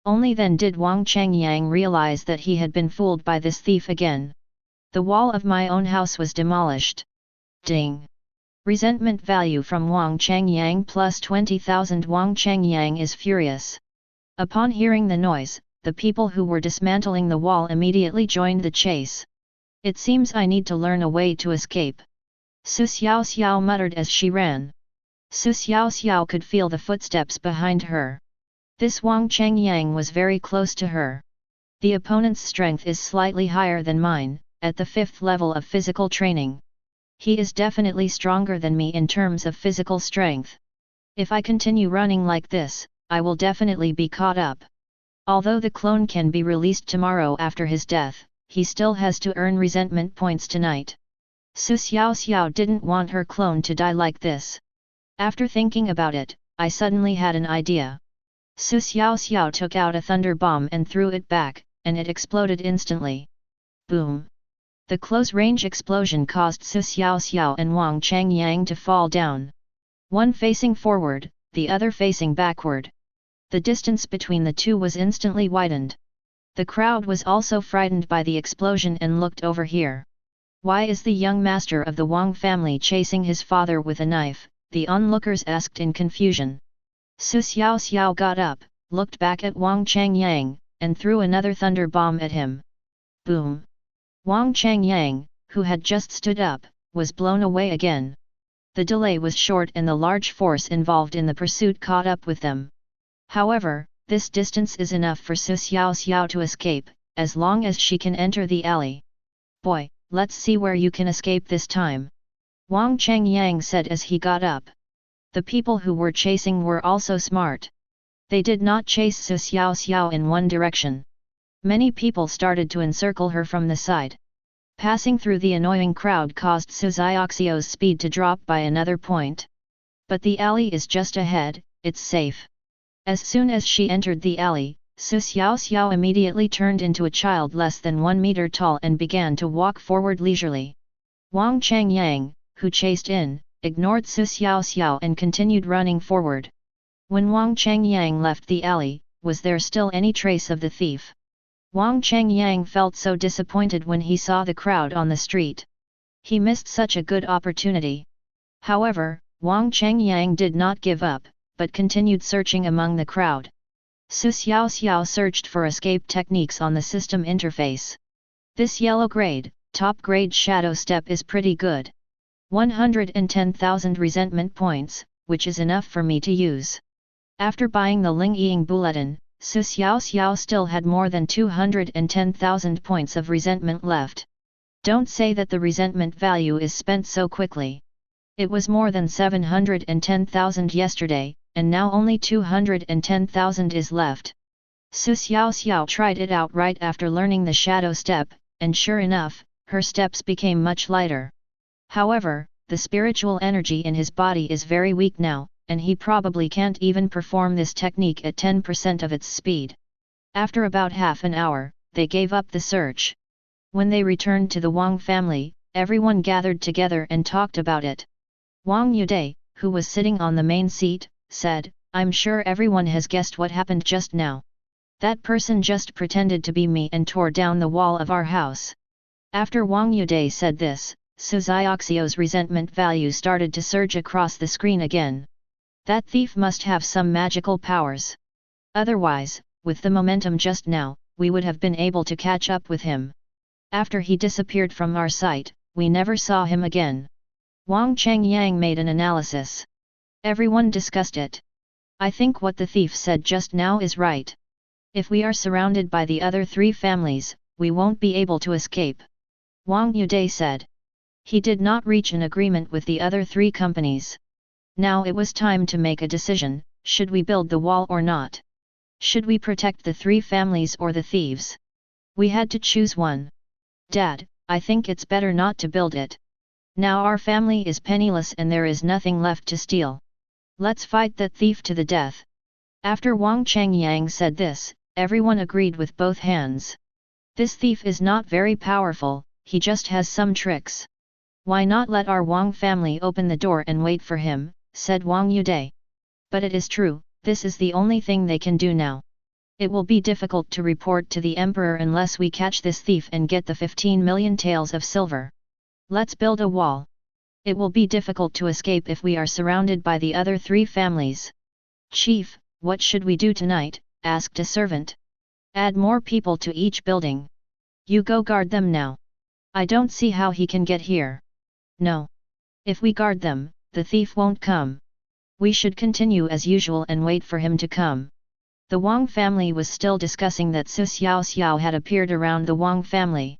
[SPEAKER 1] Only then did Wang Changyang realize that he had been fooled by this thief again. The wall of my own house was demolished. Ding! Resentment value from Wang Changyang plus 20,000. Wang Changyang is furious. Upon hearing the noise, the people who were dismantling the wall immediately joined the chase. It seems I need to learn a way to escape. Su Xiaoxiao muttered as she ran. Su Xiaoxiao could feel the footsteps behind her. This Wang Changyang was very close to her. The opponent's strength is slightly higher than mine, at the 5th level of physical training. He is definitely stronger than me in terms of physical strength. If I continue running like this, I will definitely be caught up. Although the clone can be released tomorrow after his death, he still has to earn resentment points tonight. Su Xiaoxiao didn't want her clone to die like this. After thinking about it, I suddenly had an idea. Su Xiaoxiao took out a thunder bomb and threw it back, and it exploded instantly. Boom! The close-range explosion caused Su Xiaoxiao and Wang Changyang to fall down. One facing forward, the other facing backward. The distance between the two was instantly widened. The crowd was also frightened by the explosion and looked over here. Why is the young master of the Wang family chasing his father with a knife? The onlookers asked in confusion. Su Xiaoxiao got up, looked back at Wang Changyang, and threw another thunder bomb at him. Boom! Wang Changyang, who had just stood up, was blown away again. The delay was short and the large force involved in the pursuit caught up with them. However, this distance is enough for Su Xiaoxiao to escape, as long as she can enter the alley. Boy, let's see where you can escape this time. Wang Changyang said as he got up. The people who were chasing were also smart. They did not chase Su Xiaoxiao in one direction. Many people started to encircle her from the side. Passing through the annoying crowd caused Su Xiaoxiao's speed to drop by another point. But the alley is just ahead, it's safe. As soon as she entered the alley, Su Xiaoxiao immediately turned into a child less than 1 meter tall and began to walk forward leisurely. Wang Changyang, who chased in, ignored Su Xiaoxiao and continued running forward. When Wang Changyang left the alley, was there still any trace of the thief? Wang Changyang felt so disappointed when he saw the crowd on the street. He missed such a good opportunity. However, Wang Changyang did not give up, but continued searching among the crowd. Su Xiaoxiao searched for escape techniques on the system interface. This yellow grade, top grade shadow step is pretty good. 110,000 resentment points, which is enough for me to use. After buying the Ling Ying Bulletin, Su Xiaoxiao still had more than 210,000 points of resentment left. Don't say that the resentment value is spent so quickly. It was more than 710,000 yesterday, and now only 210,000 is left. Su Xiaoxiao tried it out right after learning the shadow step, and sure enough, her steps became much lighter. However, the spiritual energy in his body is very weak now, and he probably can't even perform this technique at 10% of its speed. After about half an hour, they gave up the search. When they returned to the Wang family, everyone gathered together and talked about it. Wang Yude, who was sitting on the main seat, said, "I'm sure everyone has guessed what happened just now. That person just pretended to be me and tore down the wall of our house." After Wang Yude said this, Su Xiaoxiao's resentment value started to surge across the screen again. That thief must have some magical powers. Otherwise, with the momentum just now, we would have been able to catch up with him. After he disappeared from our sight, we never saw him again. Wang Changyang made an analysis. Everyone discussed it. I think what the thief said just now is right. If we are surrounded by the other 3 families, we won't be able to escape. Wang Yude said. He did not reach an agreement with the other 3 companies. Now it was time to make a decision, should we build the wall or not? Should we protect the 3 families or the thieves? We had to choose one. Dad, I think it's better not to build it. Now our family is penniless and there is nothing left to steal. Let's fight that thief to the death. After Wang Changyang said this, everyone agreed with both hands. This thief is not very powerful, he just has some tricks. Why not let our Wang family open the door and wait for him, said Wang Yude. But it is true, this is the only thing they can do now. It will be difficult to report to the emperor unless we catch this thief and get the 15 million taels of silver. Let's build a wall. It will be difficult to escape if we are surrounded by the other 3 families. Chief, what should we do tonight? Asked a servant. Add more people to each building. You go guard them now. I don't see how he can get here. No. If we guard them, the thief won't come. We should continue as usual and wait for him to come. The Wang family was still discussing that Su Xiaoxiao had appeared around the Wang family.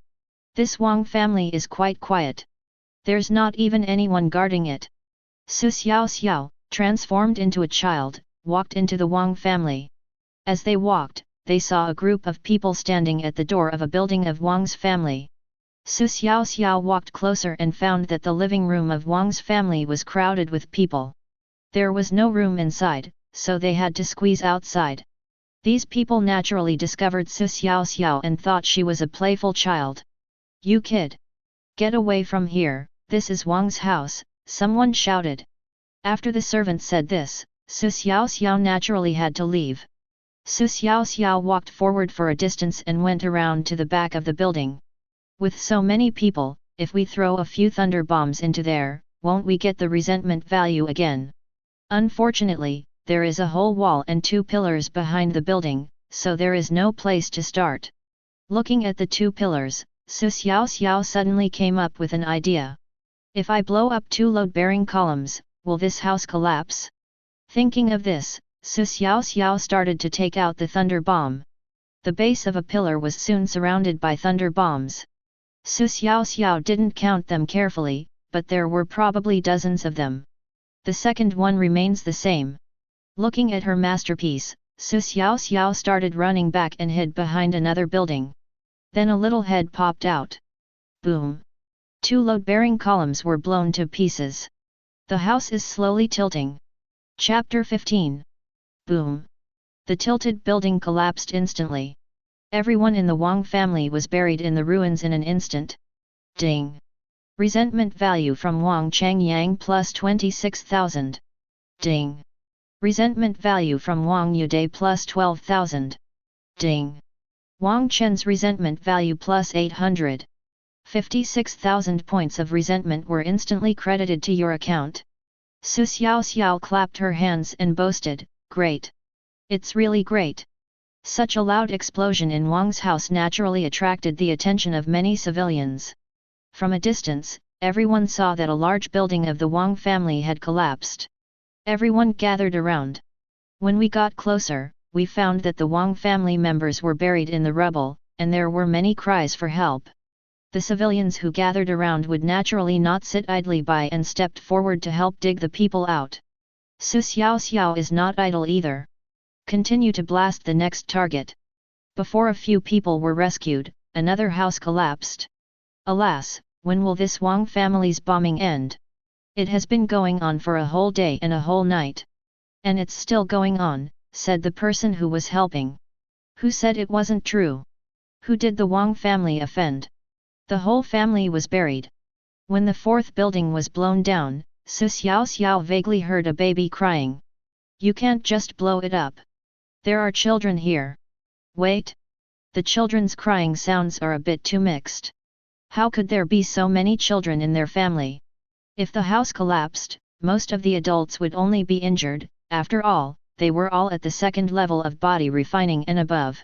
[SPEAKER 1] This Wang family is quite quiet. There's not even anyone guarding it. Su Xiaoxiao, transformed into a child, walked into the Wang family. As they walked, they saw a group of people standing at the door of a building of Wang's family. Su Xiaoxiao walked closer and found that the living room of Wang's family was crowded with people. There was no room inside, so they had to squeeze outside. These people naturally discovered Su Xiaoxiao and thought she was a playful child. "You kid! Get away from here, this is Wang's house," someone shouted. After the servant said this, Su Xiaoxiao naturally had to leave. Su Xiaoxiao walked forward for a distance and went around to the back of the building. With so many people, if we throw a few thunder bombs into there, won't we get the resentment value again? Unfortunately, there is a whole wall and 2 pillars behind the building, so there is no place to start. Looking at the 2 pillars, Su Xiaoxiao suddenly came up with an idea. If I blow up 2 load-bearing columns, will this house collapse? Thinking of this, Su Xiaoxiao started to take out the thunder bomb. The base of a pillar was soon surrounded by thunder bombs. Su Xiaoxiao didn't count them carefully, but there were probably dozens of them. The second one remains the same. Looking at her masterpiece, Xiaoxiao started running back and hid behind another building. Then a little head popped out. Boom! 2 load-bearing columns were blown to pieces. The house is slowly tilting. Chapter 15. Boom! The tilted building collapsed instantly. Everyone in the Wang family was buried in the ruins in an instant. Ding! Resentment value from Wang Changyang plus 26,000. Ding! Resentment value from Wang Yude plus 12,000. Ding! Wang Chen's resentment value plus 800. 56,000 points of resentment were instantly credited to your account. Su Xiaoxiao clapped her hands and boasted, "Great! It's really great!" Such a loud explosion in Wang's house naturally attracted the attention of many civilians. From a distance, everyone saw that a large building of the Wang family had collapsed. Everyone gathered around. When we got closer, we found that the Wang family members were buried in the rubble, and there were many cries for help. The civilians who gathered around would naturally not sit idly by and stepped forward to help dig the people out. Su Xiaoxiao is not idle either. Continue to blast the next target. Before a few people were rescued, another house collapsed. Alas, when will this Wang family's bombing end? It has been going on for a whole day and a whole night. And it's still going on, said the person who was helping. Who said it wasn't true? Who did the Wang family offend? The whole family was buried. When the 4th building was blown down, Su Xiaoxiao vaguely heard a baby crying. You can't just blow it up. There are children here. Wait. The children's crying sounds are a bit too mixed. How could there be so many children in their family? If the house collapsed, most of the adults would only be injured. After all, they were all at the 2nd level of body refining and above.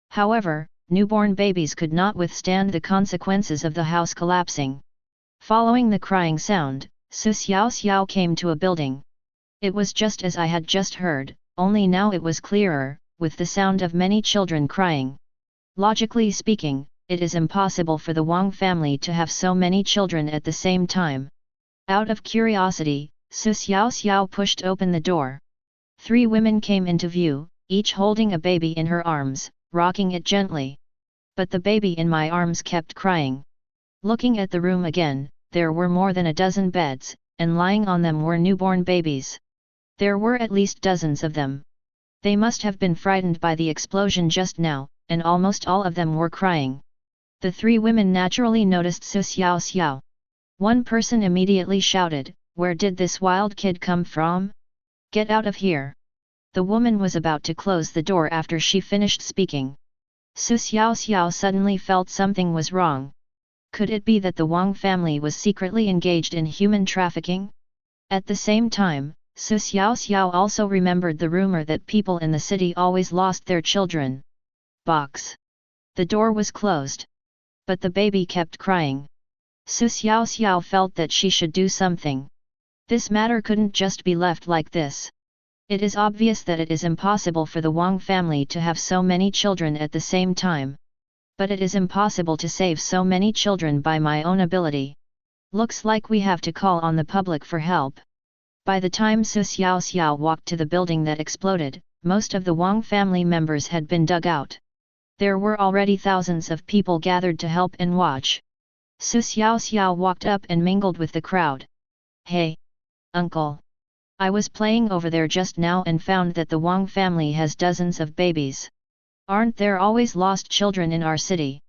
[SPEAKER 1] However, newborn babies could not withstand the consequences of the house collapsing. Following the crying sound, Su Xiaoxiao came to a building. It was just as I had just heard, only now it was clearer, with the sound of many children crying. Logically speaking, it is impossible for the Wang family to have so many children at the same time. Out of curiosity, Su Xiaoxiao pushed open the door. 3 women came into view, each holding a baby in her arms, rocking it gently. But the baby in my arms kept crying. Looking at the room again, there were more than a dozen beds, and lying on them were newborn babies. There were at least dozens of them. They must have been frightened by the explosion just now, and almost all of them were crying. The 3 women naturally noticed Su Xiaoxiao. One person immediately shouted, "Where did this wild kid come from? Get out of here!" The woman was about to close the door after she finished speaking. Su Xiaoxiao suddenly felt something was wrong. Could it be that the Wang family was secretly engaged in human trafficking? At the same time, Su Xiaoxiao also remembered the rumor that people in the city always lost their children. Box. The door was closed. But the baby kept crying. Su Xiaoxiao felt that she should do something. This matter couldn't just be left like this. It is obvious that it is impossible for the Wang family to have so many children at the same time. But it is impossible to save so many children by my own ability. Looks like we have to call on the public for help. By the time Su Xiaoxiao walked to the building that exploded, most of the Wang family members had been dug out. There were already thousands of people gathered to help and watch. Su Xiaoxiao walked up and mingled with the crowd. Hey! Uncle! I was playing over there just now and found that the Wang family has dozens of babies. Aren't there always lost children in our city?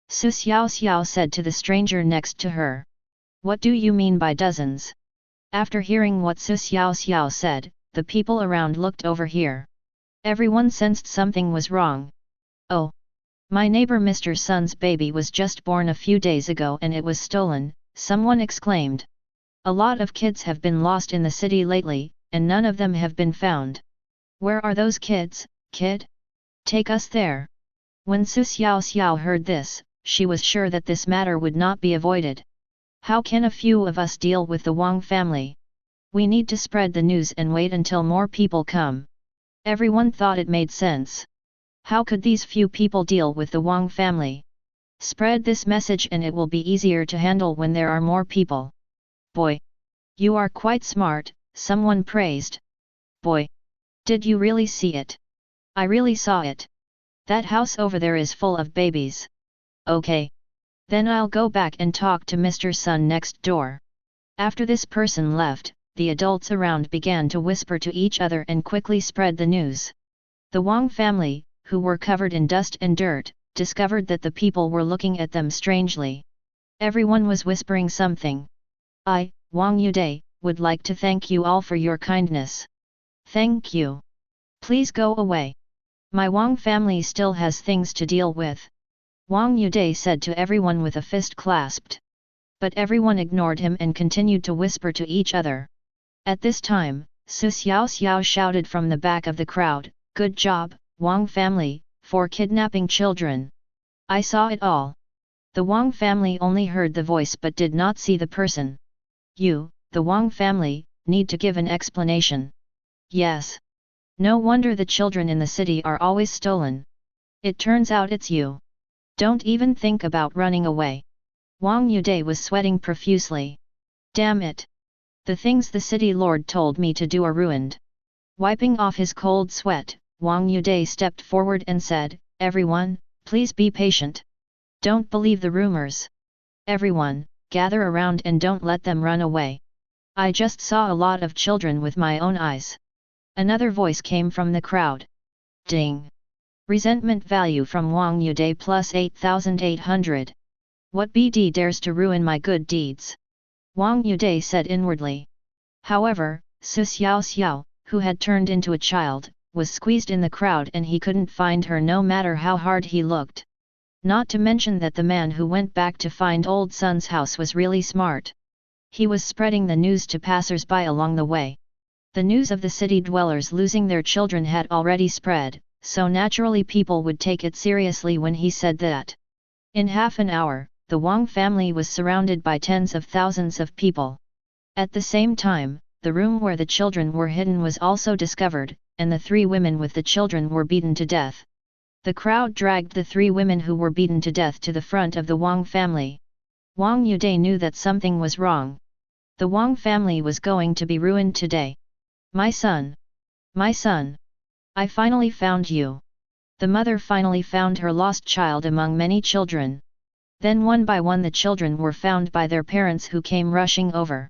[SPEAKER 1] Su Xiaoxiao said to the stranger next to her. What do you mean by dozens? After hearing what Su Xiaoxiao said, the people around looked over here. Everyone sensed something was wrong. Oh! My neighbor Mr. Sun's baby was just born a few days ago and it was stolen, someone exclaimed. A lot of kids have been lost in the city lately, and none of them have been found. Where are those kids, kid? Take us there. When Su Xiaoxiao heard this, she was sure that this matter would not be avoided. How can a few of us deal with the Wang family? We need to spread the news and wait until more people come. Everyone thought it made sense. How could these few people deal with the Wang family? Spread this message and it will be easier to handle when there are more people. Boy! You are quite smart, someone praised. Boy! Did you really see it? I really saw it. That house over there is full of babies. Okay. Then I'll go back and talk to Mr. Sun next door. After this person left, the adults around began to whisper to each other and quickly spread the news. The Wang family, who were covered in dust and dirt, discovered that the people were looking at them strangely. Everyone was whispering something. I, Wang Yude, would like to thank you all for your kindness. Thank you. Please go away. My Wang family still has things to deal with. Wang Yude said to everyone with a fist clasped. But everyone ignored him and continued to whisper to each other. At this time, Xiaoxiao shouted from the back of the crowd, "Good job, Wang family, for kidnapping children. I saw it all." The Wang family only heard the voice but did not see the person. You, the Wang family, need to give an explanation. Yes. No wonder the children in the city are always stolen. It turns out it's you. Don't even think about running away. Wang Yude was sweating profusely. Damn it. The things the city lord told me to do are ruined. Wiping off his cold sweat, Wang Yude stepped forward and said, "Everyone, please be patient. Don't believe the rumors. Everyone, gather around and don't let them run away. I just saw a lot of children with my own eyes." Another voice came from the crowd. Ding! Resentment value from Wang Yude plus 8,800. What BD dares to ruin my good deeds? Wang Yude said inwardly. However, Xiaoxiao, who had turned into a child, was squeezed in the crowd and he couldn't find her no matter how hard he looked. Not to mention that the man who went back to find old Sun's house was really smart. He was spreading the news to passers-by along the way. The news of the city dwellers losing their children had already spread, so naturally people would take it seriously when he said that. In half an hour, the Wang family was surrounded by tens of thousands of people. At the same time, the room where the children were hidden was also discovered, and the 3 women with the children were beaten to death. The crowd dragged the 3 women who were beaten to death to the front of the Wang family. Wang Yude knew that something was wrong. The Wang family was going to be ruined today. My son! My son! I finally found you! The mother finally found her lost child among many children. Then one by one the children were found by their parents who came rushing over.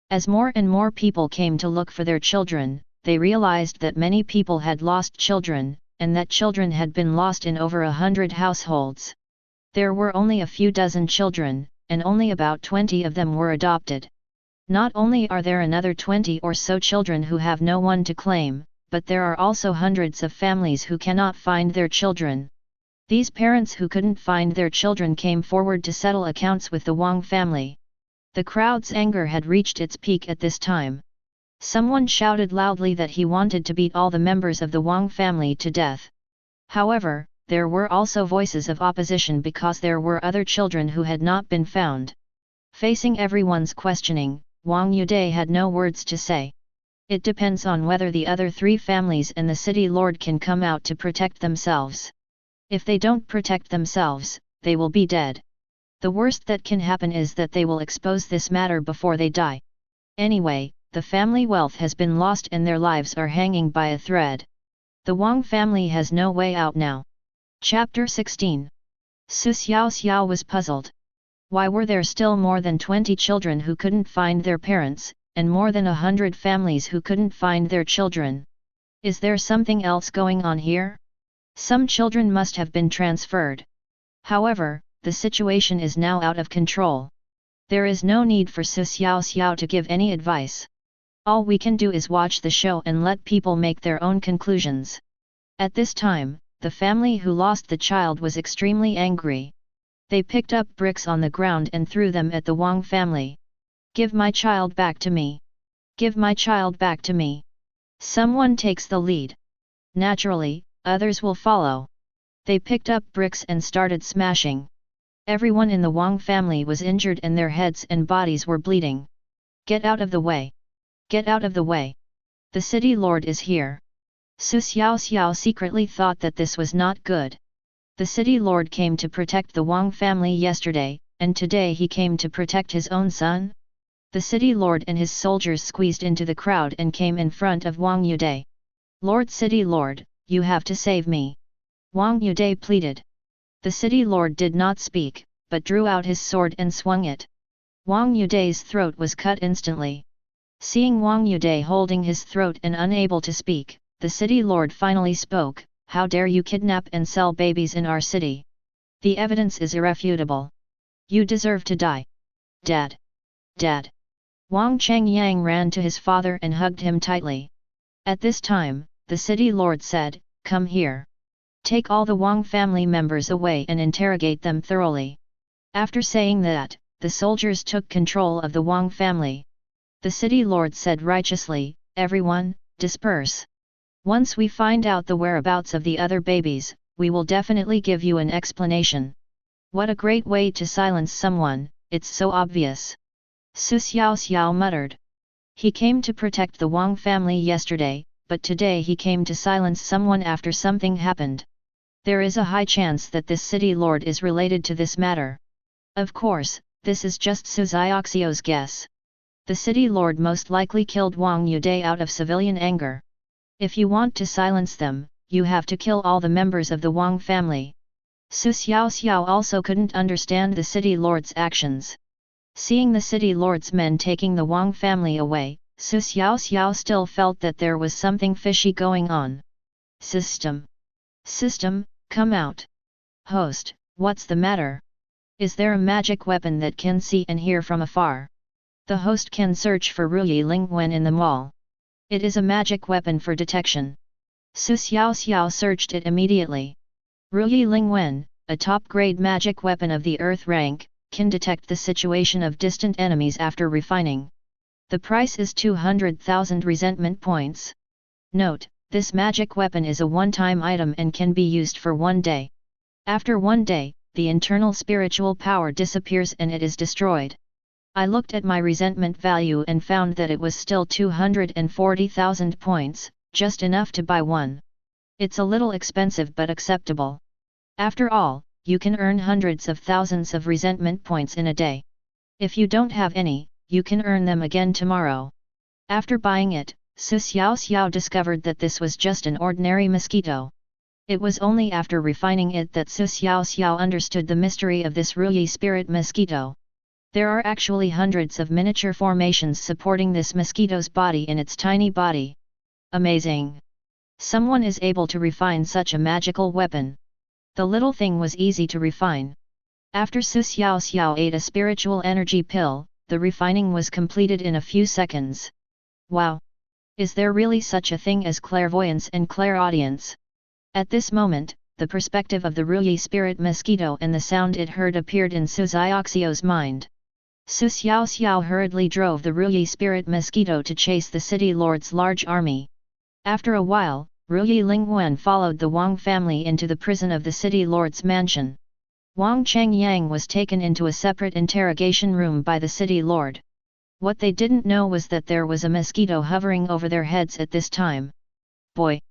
[SPEAKER 1] As more and more people came to look for their children, they realized that many people had lost children, and that children had been lost in over 100 households. There were only a few dozen children, and only about 20 of them were adopted. Not only are there another 20 or so children who have no one to claim, but there are also hundreds of families who cannot find their children. These parents who couldn't find their children came forward to settle accounts with the Wang family. The crowd's anger had reached its peak at this time. Someone shouted loudly that he wanted to beat all the members of the Wang family to death. However, there were also voices of opposition because there were other children who had not been found. Facing everyone's questioning, Wang Yude had no words to say. It depends on whether the other 3 families and the city lord can come out to protect themselves. If they don't protect themselves, they will be dead. The worst that can happen is that they will expose this matter before they die. Anyway, the family wealth has been lost and their lives are hanging by a thread. The Wang family has no way out now. Chapter 16. Xiaoxiao was puzzled. Why were there still more than 20 children who couldn't find their parents, and more than 100 families who couldn't find their children? Is there something else going on here? Some children must have been transferred. However, the situation is now out of control. There is no need for Xiaoxiao to give any advice. All we can do is watch the show and let people make their own conclusions. At this time, the family who lost the child was extremely angry. They picked up bricks on the ground and threw them at the Wang family. Give my child back to me! Give my child back to me! Someone takes the lead. Naturally, others will follow. They picked up bricks and started smashing. Everyone in the Wang family was injured and their heads and bodies were bleeding. Get out of the way! Get out of the way! The city lord is here. Xiaoxiao secretly thought that this was not good. The city lord came to protect the Wang family yesterday, and today he came to protect his own son? The city lord and his soldiers squeezed into the crowd and came in front of Wang Yude. Lord City Lord, you have to save me. Wang Yude pleaded. The city lord did not speak, but drew out his sword and swung it. Wang Yude's throat was cut instantly. Seeing Wang Yude holding his throat and unable to speak, the city lord finally spoke, "How dare you kidnap and sell babies in our city? The evidence is irrefutable. You deserve to die. Dad! Dad!" Wang Changyang ran to his father and hugged him tightly. At this time, the city lord said, "Come here. Take all the Wang family members away and interrogate them thoroughly." After saying that, the soldiers took control of the Wang family. The city lord said righteously, "Everyone, disperse. Once we find out the whereabouts of the other babies, we will definitely give you an explanation." What a great way to silence someone, it's so obvious. Xiaoxiao muttered. He came to protect the Wang family yesterday, but today he came to silence someone after something happened. There is a high chance that this city lord is related to this matter. Of course, this is just Xiaoxiao's guess. The city lord most likely killed Wang Yude out of civilian anger. If you want to silence them, you have to kill all the members of the Wang family. Xiaoxiao also couldn't understand the city lord's actions. Seeing the city lord's men taking the Wang family away, Xiaoxiao still felt that there was something fishy going on. System, come out. Host, what's the matter? Is there a magic weapon that can see and hear from afar? The host can search for Ruyi Lingwen in the mall. It is a magic weapon for detection. Xiaoxiao searched it immediately. Ruyi Lingwen, a top-grade magic weapon of the Earth rank, can detect the situation of distant enemies after refining. The price is 200,000 resentment points. Note, this magic weapon is a one-time item and can be used for 1 day. After 1 day, the internal spiritual power disappears and it is destroyed. I looked at my resentment value and found that it was still 240,000 points, just enough to buy one. It's a little expensive but acceptable. After all, you can earn hundreds of thousands of resentment points in a day. If you don't have any, you can earn them again tomorrow. After buying it, Xiaoxiao discovered that this was just an ordinary mosquito. It was only after refining it that Xiaoxiao understood the mystery of this Ruyi spirit mosquito. There are actually hundreds of miniature formations supporting this mosquito's body in its tiny body. Amazing! Someone is able to refine such a magical weapon. The little thing was easy to refine. After Xiaoxiao ate a spiritual energy pill, the refining was completed in a few seconds. Wow! Is there really such a thing as clairvoyance and clairaudience? At this moment, the perspective of the Ruyi spirit mosquito and the sound it heard appeared in Xiaoxiao's mind. Xiaoxiao hurriedly drove the Ruyi spirit mosquito to chase the city lord's large army. After a while, Ruyi Lingwen followed the Wang family into the prison of the city lord's mansion. Wang Changyang was taken into a separate interrogation room by the city lord. What they didn't know was that there was a mosquito hovering over their heads at this time. Boy!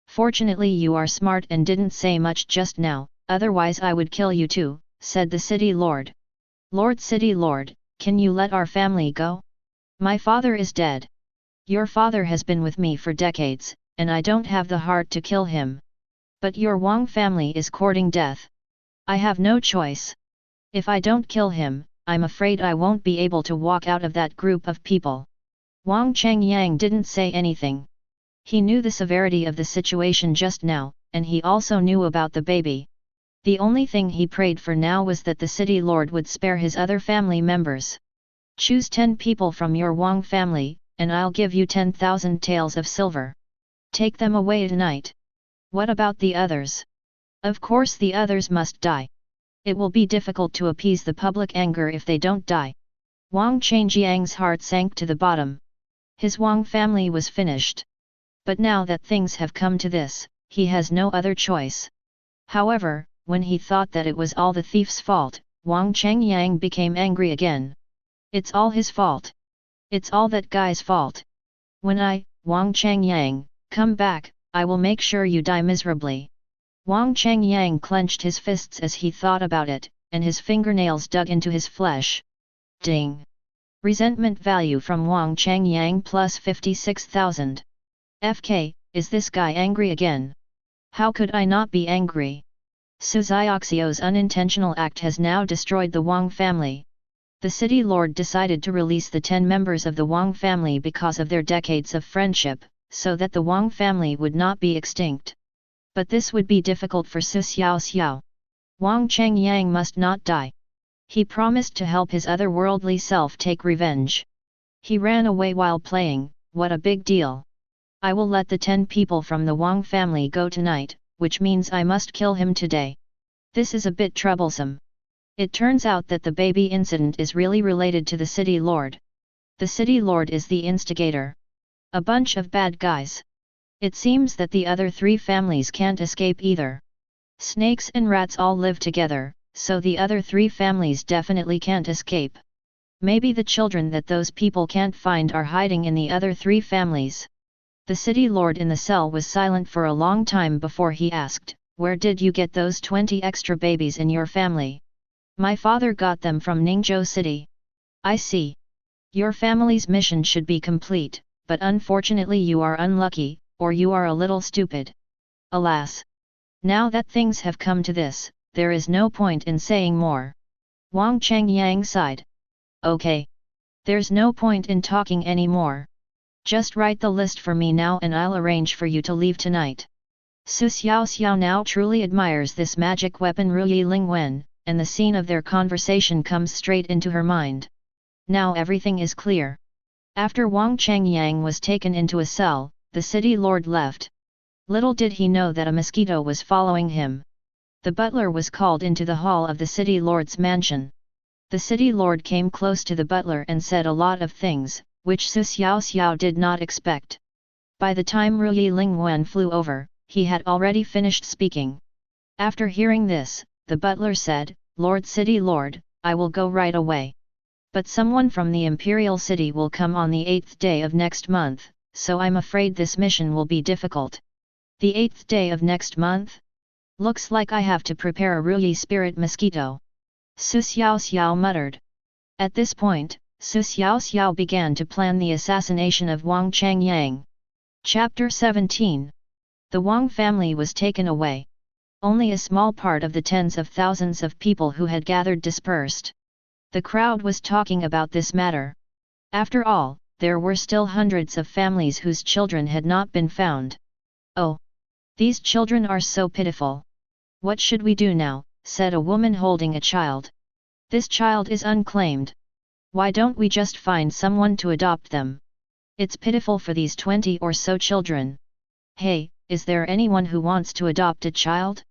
[SPEAKER 1] Fortunately you are smart and didn't say much just now, otherwise I would kill you too, said the city lord. City lord, can you let our family go? My father is dead. Your father has been with me for decades, and I don't have the heart to kill him. But your Wang family is courting death. I have no choice. If I don't kill him, I'm afraid I won't be able to walk out of that group of people. Wang Changyang didn't say anything. He knew the severity of the situation just now, and he also knew about the baby. The only thing he prayed for now was that the city lord would spare his other family members. Choose 10 people from your Wang family, and I'll give you 10,000 taels of silver. Take them away tonight. What about the others? Of course the others must die. It will be difficult to appease the public anger if they don't die. Wang Changjiang's heart sank to the bottom. His Wang family was finished. But now that things have come to this, he has no other choice. However, when he thought that it was all the thief's fault, Wang Changyang became angry again. It's all his fault. It's all that guy's fault. When I, Wang Changyang, come back, I will make sure you die miserably. Wang Changyang clenched his fists as he thought about it, and his fingernails dug into his flesh. Ding! Resentment value from Wang Changyang plus 56,000. FK, is this guy angry again? How could I not be angry? Xiaoxiao's unintentional act has now destroyed the Wang family. The city lord decided to release the 10 members of the Wang family because of their decades of friendship, so that the Wang family would not be extinct. But this would be difficult for Xiaoxiao. Wang Changyang must not die. He promised to help his otherworldly self take revenge. He ran away while playing. What a big deal. I will let the 10 people from the Wang family go tonight, which means I must kill him today. This is a bit troublesome. It turns out that the baby incident is really related to the city lord. The city lord is the instigator. A bunch of bad guys. It seems that the other 3 families can't escape either. Snakes and rats all live together, so the other 3 families definitely can't escape. Maybe the children that those people can't find are hiding in the other 3 families. The city lord in the cell was silent for a long time before he asked, "Where did you get those 20 extra babies in your family?" "My father got them from Ningzhou City." "I see. Your family's mission should be complete, but unfortunately you are unlucky, or you are a little stupid. Alas! Now that things have come to this, there is no point in saying more." Wang Changyang sighed. "Okay. There's no point in talking anymore. Just write the list for me now and I'll arrange for you to leave tonight." Xiaoxiao now truly admires this magic weapon Ruyi Lingwen, and the scene of their conversation comes straight into her mind. Now everything is clear. After Wang Changyang was taken into a cell, the city lord left. Little did he know that a mosquito was following him. The butler was called into the hall of the city lord's mansion. The city lord came close to the butler and said a lot of things, which Xiaoxiao did not expect. By the time Ruyi Lingwen flew over, he had already finished speaking. After hearing this, the butler said, "Lord City Lord, I will go right away. But someone from the Imperial City will come on the 8th day of next month, so I'm afraid this mission will be difficult." "The 8th day of next month? Looks like I have to prepare a Ruyi spirit mosquito," Xiaoxiao muttered. At this point, Xiaoxiao began to plan the assassination of Wang Changyang. Chapter 17. The Wang family was taken away. Only a small part of the tens of thousands of people who had gathered dispersed. The crowd was talking about this matter. After all, there were still hundreds of families whose children had not been found. "Oh! These children are so pitiful. What should we do now?" said a woman holding a child. "This child is unclaimed. Why don't we just find someone to adopt them? It's pitiful for these 20 or so children. Hey, is there anyone who wants to adopt a child?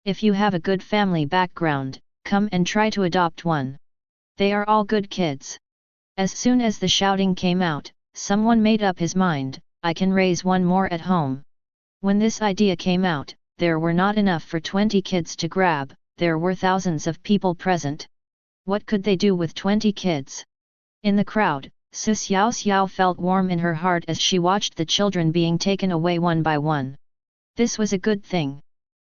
[SPEAKER 1] If you have a good family background, come and try to adopt one. They are all good kids." As soon as the shouting came out, someone made up his mind, "I can raise one more at home." When this idea came out, there were not enough for 20 kids to grab, there were thousands of people present. What could they do with 20 kids? In the crowd, Xiaoxiao felt warm in her heart as she watched the children being taken away one by one. This was a good thing.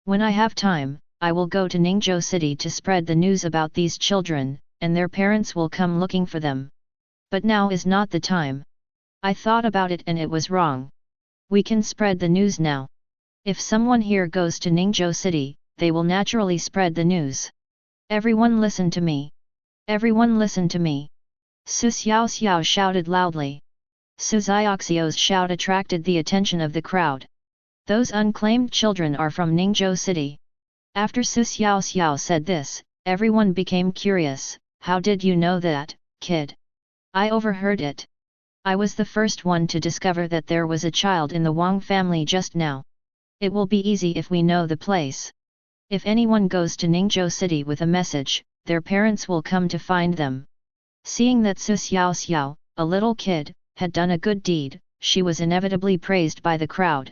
[SPEAKER 1] When I have time, I will go to Ningzhou City to spread the news about these children, and their parents will come looking for them. But now is not the time. I thought about it and it was wrong. We can spread the news now. If someone here goes to Ningzhou City, they will naturally spread the news. Everyone listen to me. Everyone listen to me. Xiaoxiao shouted loudly. Xiaoxiao's shout attracted the attention of the crowd. Those unclaimed children are from Ningzhou City. After Xiaoxiao said this, everyone became curious. How did you know that, kid? I overheard it. I was the first one to discover that there was a child in the Wang family just now. It will be easy if we know the place. If anyone goes to Ningzhou City with a message, their parents will come to find them. Seeing that Xiaoxiao, a little kid, had done a good deed, she was inevitably praised by the crowd.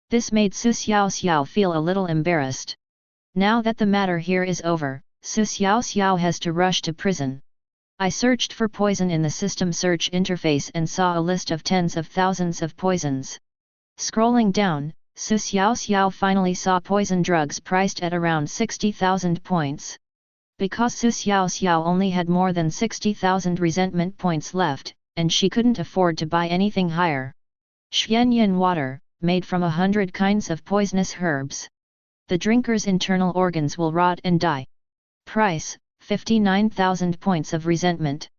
[SPEAKER 1] This made Xiaoxiao feel a little embarrassed. Now that the matter here is over, Xiaoxiao has to rush to prison. I searched for poison in the system search interface and saw a list of tens of thousands of poisons. Scrolling down, Xiaoxiao finally saw poison drugs priced at around 60,000 points. Because Xiaoxiao only had more than 60,000 resentment points left, and she couldn't afford to buy anything higher. Xuanyan water, made from 100 kinds of poisonous herbs. The drinker's internal organs will rot and die. Price, 59,000 points of resentment.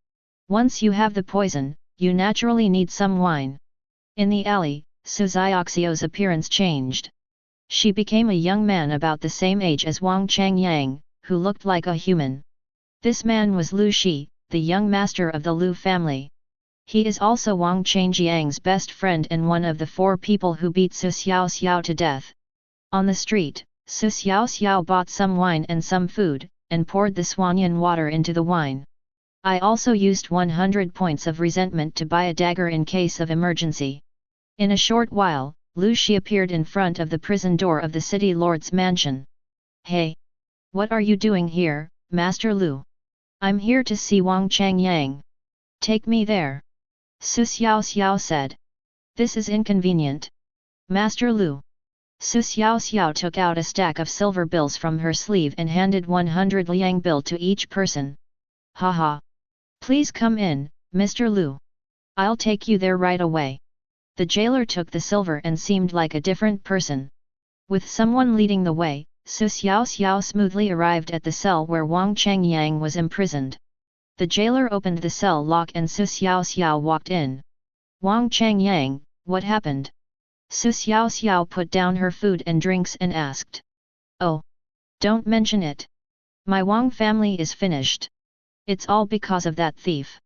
[SPEAKER 1] Once you have the poison, you naturally need some wine. In the alley, Xiaoxiao's appearance changed. She became a young man about the same age as Wang Changyang, who looked like a human. This man was Lu Shi, the young master of the Lu family. He is also Wang Changjiang's best friend and one of the 4 people who beat Xiaoxiao to death. On the street, Xiaoxiao bought some wine and some food, and poured the Swanyan water into the wine. I also used 100 points of resentment to buy a dagger in case of emergency. In a short while, Lu Shi appeared in front of the prison door of the city lord's mansion. Hey! What are you doing here, Master Lu? I'm here to see Wang Changyang. Take me there. Xiaoxiao said. This is inconvenient. Master Lu. Xiaoxiao took out a stack of silver bills from her sleeve and handed 100 liang bill to each person. Haha. Please come in, Mr. Lu. I'll take you there right away. The jailer took the silver and seemed like a different person. With someone leading the way, Xiaoxiao smoothly arrived at the cell where Wang Changyang was imprisoned. The jailer opened the cell lock and Xiaoxiao walked in. Wang Changyang, what happened? Xiaoxiao put down her food and drinks and asked. Oh! Don't mention it. My Wang family is finished. It's all because of that thief.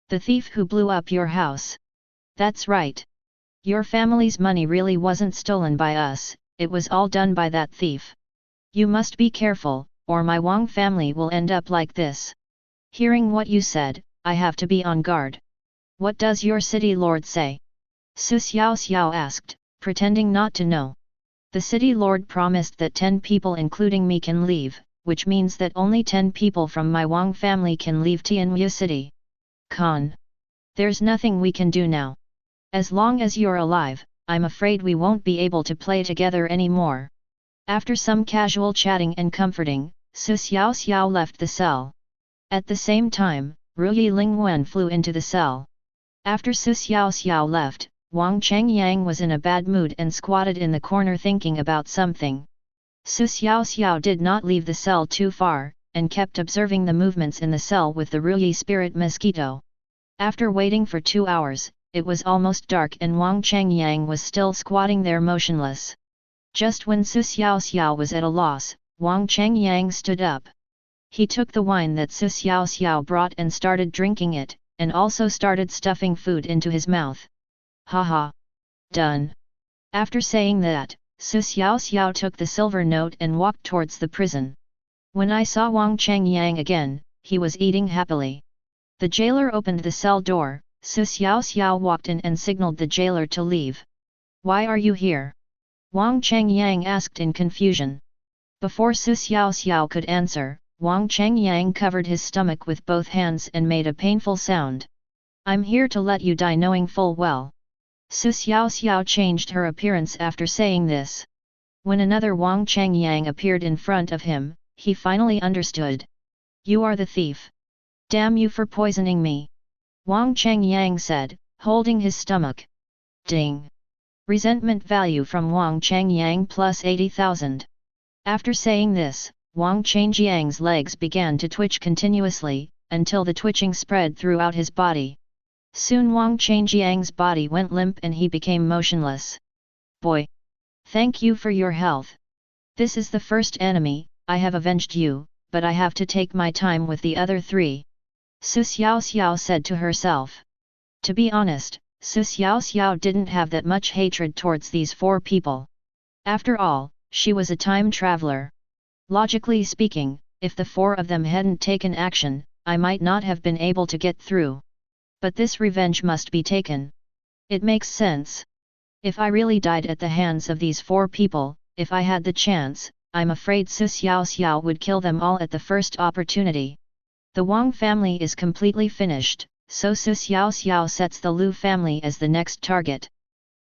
[SPEAKER 1] The thief who blew up your house. That's right. Your family's money really wasn't stolen by us, it was all done by that thief. You must be careful, or my Wang family will end up like this. Hearing what you said, I have to be on guard. What does your city lord say? Xiaoxiao asked, pretending not to know. The city lord promised that 10 people including me can leave, which means that only 10 people from my Wang family can leave Tianyu City. Con. There's nothing we can do now. As long as you're alive, I'm afraid we won't be able to play together anymore. After some casual chatting and comforting, Xiaoxiao left the cell. At the same time, Ruyi Lingwen flew into the cell. After Xiaoxiao left, Wang Changyang was in a bad mood and squatted in the corner thinking about something. Xiaoxiao did not leave the cell too far, and kept observing the movements in the cell with the Ruyi spirit mosquito. After waiting for 2 hours, it was almost dark and Wang Changyang was still squatting there motionless. Just when Xiaoxiao was at a loss, Wang Changyang stood up. He took the wine that Xiaoxiao brought and started drinking it, and also started stuffing food into his mouth. Haha! Done! After saying that, Xiaoxiao took the silver note and walked towards the prison. When I saw Wang Changyang again, he was eating happily. The jailer opened the cell door, Xiaoxiao walked in and signaled the jailer to leave. Why are you here? Wang Changyang asked in confusion. Before Xiaoxiao could answer, Wang Changyang covered his stomach with both hands and made a painful sound. I'm here to let you die knowing full well. Xiaoxiao changed her appearance after saying this. When another Wang Changyang appeared in front of him, he finally understood. You are the thief. Damn you for poisoning me. Wang Changyang said, holding his stomach. Ding! Resentment value from Wang Changyang plus 80,000. After saying this, Wang Changyang's legs began to twitch continuously, until the twitching spread throughout his body. Soon Wang Changyang's body went limp and he became motionless. Boy! Thank you for your health. This is the first enemy, I have avenged you, but I have to take my time with the other 3. Xiaoxiao said to herself. To be honest, Xiaoxiao didn't have that much hatred towards these 4 people. After all, she was a time traveler. Logically speaking, if the 4 of them hadn't taken action, I might not have been able to get through. But this revenge must be taken. It makes sense. If I really died at the hands of these 4 people, if I had the chance, I'm afraid Xiaoxiao would kill them all at the first opportunity. The Wang family is completely finished, so Xiaoxiao sets the Lu family as the next target.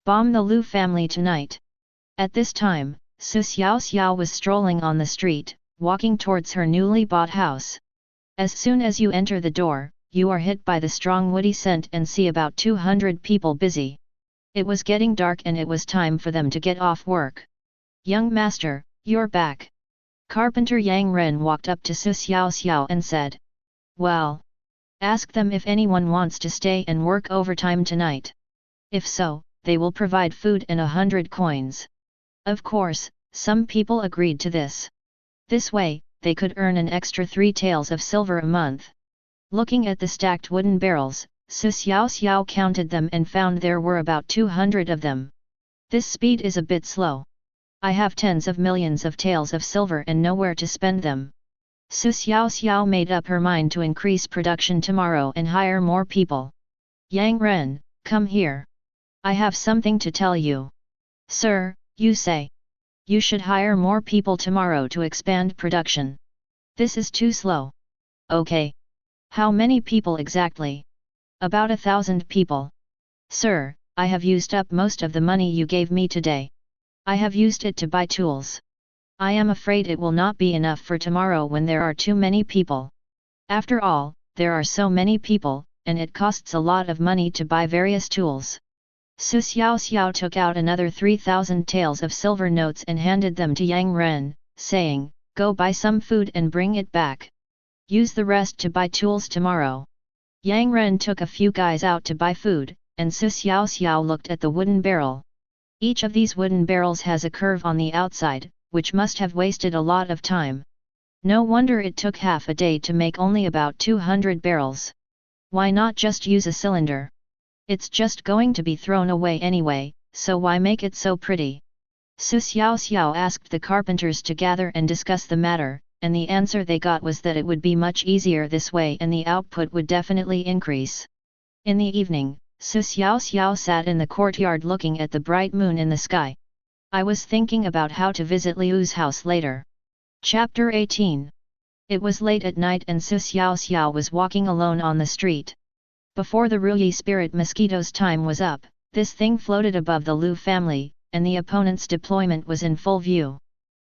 [SPEAKER 1] Bomb the Lu family tonight. At this time, Xiaoxiao was strolling on the street, walking towards her newly bought house. As soon as you enter the door, you are hit by the strong woody scent and see about 200 people busy. It was getting dark and it was time for them to get off work. "Young master, you're back." Carpenter Yang Ren walked up to Xiaoxiao and said. "Well, ask them if anyone wants to stay and work overtime tonight. If so, they will provide food and 100 coins." Of course, some people agreed to this. This way, they could earn an extra 3 taels of silver a month. Looking at the stacked wooden barrels, Xiaoxiao counted them and found there were about 200 of them. "This speed is a bit slow. I have tens of millions of taels of silver and nowhere to spend them." Xiaoxiao made up her mind to increase production tomorrow and hire more people. "Yang Ren, come here. I have something to tell you." "Sir, you say. You should hire more people tomorrow to expand production. This is too slow." "Okay. How many people exactly?" "About 1,000 people." "Sir, I have used up most of the money you gave me today. I have used it to buy tools. I am afraid it will not be enough for tomorrow when there are too many people. After all, there are so many people, and it costs a lot of money to buy various tools." Xiaoxiao took out another 3,000 taels of silver notes and handed them to Yang Ren, saying, "Go buy some food and bring it back. Use the rest to buy tools tomorrow." Yang Ren took a few guys out to buy food, and Xiaoxiao looked at the wooden barrel. Each of these wooden barrels has a curve on the outside, which must have wasted a lot of time. No wonder it took half a day to make only about 200 barrels. Why not just use a cylinder? It's just going to be thrown away anyway, so why make it so pretty? Xiaoxiao asked the carpenters to gather and discuss the matter, and the answer they got was that it would be much easier this way and the output would definitely increase. In the evening, Xiaoxiao sat in the courtyard looking at the bright moon in the sky. "I was thinking about how to visit Liu's house later." Chapter 18. It was late at night and Xiaoxiao was walking alone on the street. Before the Ruyi spirit mosquito's time was up, this thing floated above the Liu family, and the opponent's deployment was in full view.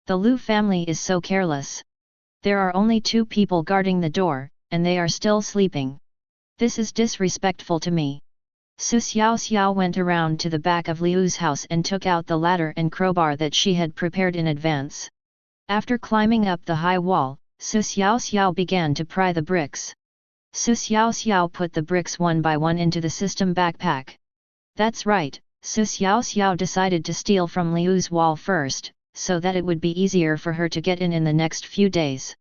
[SPEAKER 1] The Liu family is so careless. There are only 2 people guarding the door, and they are still sleeping. This is disrespectful to me. Xiaoxiao went around to the back of Liu's house and took out the ladder and crowbar that she had prepared in advance. After climbing up the high wall, Xiaoxiao began to pry the bricks. Xiaoxiao put the bricks one by one into the system backpack. That's right, Xiaoxiao decided to steal from Liu's wall first, so that it would be easier for her to get in the next few days.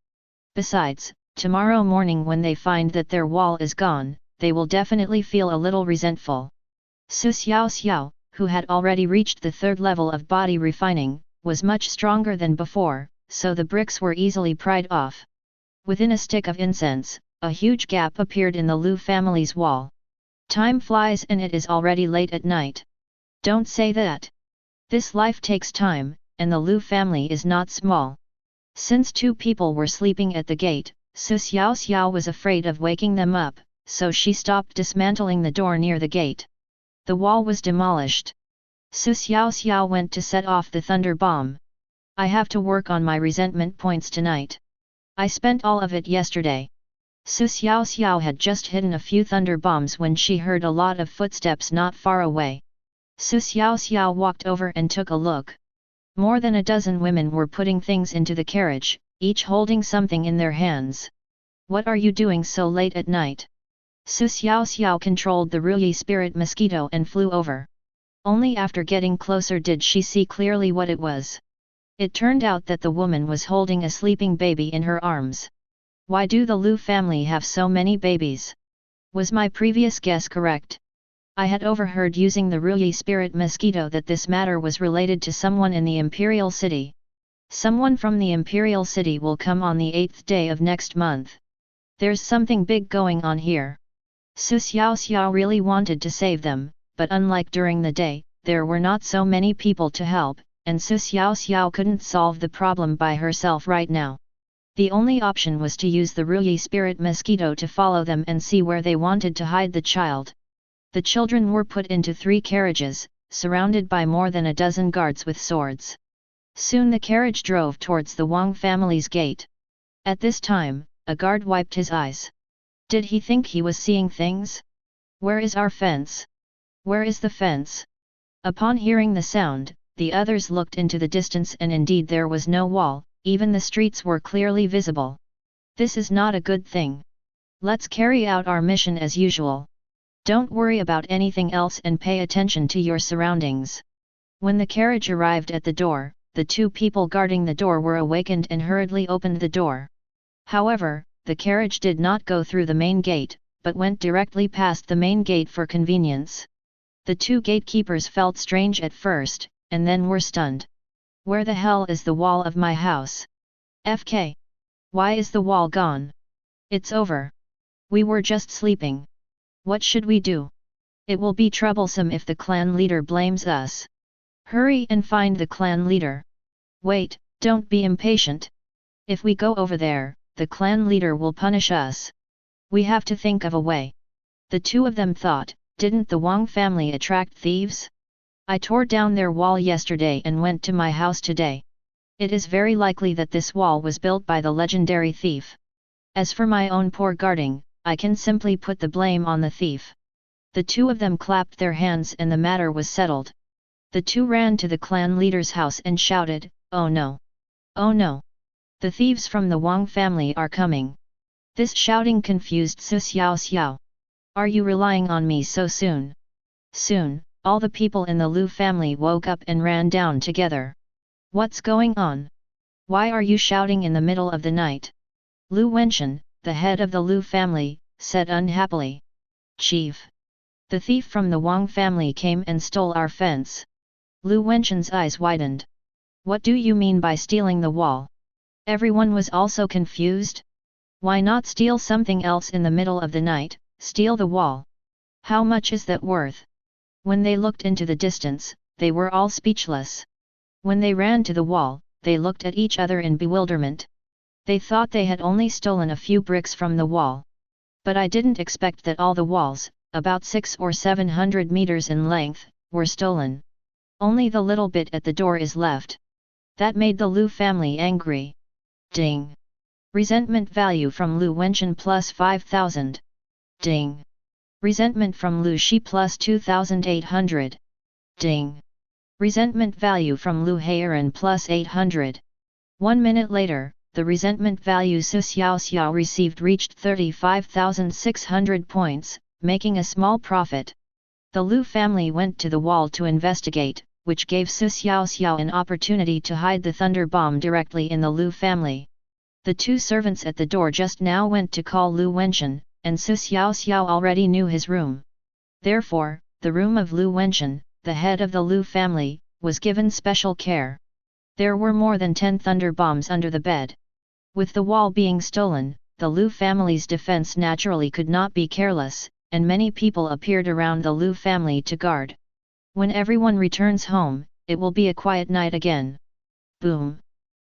[SPEAKER 1] Besides, tomorrow morning when they find that their wall is gone, they will definitely feel a little resentful. Xiaoxiao, who had already reached the 3rd level of body refining, was much stronger than before, so the bricks were easily pried off. Within a stick of incense, a huge gap appeared in the Liu family's wall. Time flies and it is already late at night. Don't say that. This life takes time, and the Liu family is not small. Since 2 people were sleeping at the gate, Xiaoxiao was afraid of waking them up, so she stopped dismantling the door near the gate. The wall was demolished. Xiaoxiao went to set off the thunder bomb. "I have to work on my resentment points tonight. I spent all of it yesterday." Xiaoxiao had just hidden a few thunder bombs when she heard a lot of footsteps not far away. Xiaoxiao walked over and took a look. More than a dozen women were putting things into the carriage, each holding something in their hands. "What are you doing so late at night?" Xiaoxiao controlled the Ruyi spirit mosquito and flew over. Only after getting closer did she see clearly what it was. It turned out that the woman was holding a sleeping baby in her arms. Why do the Liu family have so many babies? Was my previous guess correct? I had overheard using the Ruyi spirit mosquito that this matter was related to someone in the Imperial City. Someone from the Imperial City will come on the 8th day of next month. There's something big going on here. Xiaoxiao really wanted to save them, but unlike during the day, there were not so many people to help, and Xiaoxiao couldn't solve the problem by herself right now. The only option was to use the Ruyi spirit mosquito to follow them and see where they wanted to hide the child. The children were put into 3 carriages, surrounded by more than a dozen guards with swords. Soon the carriage drove towards the Wang family's gate. At this time, a guard wiped his eyes. Did he think he was seeing things? "Where is our fence? Where is the fence?" Upon hearing the sound, the others looked into the distance and indeed there was no wall, even the streets were clearly visible. This is not a good thing. Let's carry out our mission as usual. Don't worry about anything else and pay attention to your surroundings. When the carriage arrived at the door, the two people guarding the door were awakened and hurriedly opened the door. However, the carriage did not go through the main gate, but went directly past the main gate for convenience. The two gatekeepers felt strange at first, and then were stunned. Where the hell is the wall of my house? FK. Why is the wall gone? It's over. We were just sleeping. What should we do? It will be troublesome if the clan leader blames us. Hurry and find the clan leader. Wait, don't be impatient. If we go over there, the clan leader will punish us. We have to think of a way. The two of them thought, didn't the Wang family attract thieves? I tore down their wall yesterday and went to my house today. It is very likely that this wall was built by the legendary thief. As for my own poor guarding, I can simply put the blame on the thief. The two of them clapped their hands and the matter was settled. The two ran to the clan leader's house and shouted, "Oh no! Oh no! The thieves from the Wang family are coming!" This shouting confused Xiaoxiao. "Are you relying on me so soon?" Soon, all the people in the Lu family woke up and ran down together. "What's going on? Why are you shouting in the middle of the night?" Lu Wenchen, the head of the Lu family, said unhappily. "Chief! The thief from the Wang family came and stole our fence." Lu Wenchen's eyes widened. "What do you mean by stealing the wall?" Everyone was also confused. Why not steal something else in the middle of the night, steal the wall? How much is that worth? When they looked into the distance, they were all speechless. When they ran to the wall, they looked at each other in bewilderment. They thought they had only stolen a few bricks from the wall. But I didn't expect that all the walls, about 600 or 700 meters in length, were stolen. Only the little bit at the door is left. That made the Lu family angry. Ding! Resentment value from Lu Wenchen plus 5,000. Ding! Resentment from Lu Shi plus 2,800. Ding! Resentment value from Lu Heiran plus 800. 1 minute later, the resentment value Xiaoxiao received reached 35,600 points, making a small profit. The Lu family went to the wall to investigate, which gave Xiaoxiao an opportunity to hide the thunder bomb directly in the Lu family. The two servants at the door just now went to call Lu Wenchen, and Xiaoxiao already knew his room. Therefore, the room of Lu Wenchen, the head of the Lu family, was given special care. There were more than 10 thunder bombs under the bed. With the wall being stolen, the Lu family's defense naturally could not be careless, and many people appeared around the Lu family to guard. When everyone returns home, it will be a quiet night again. Boom!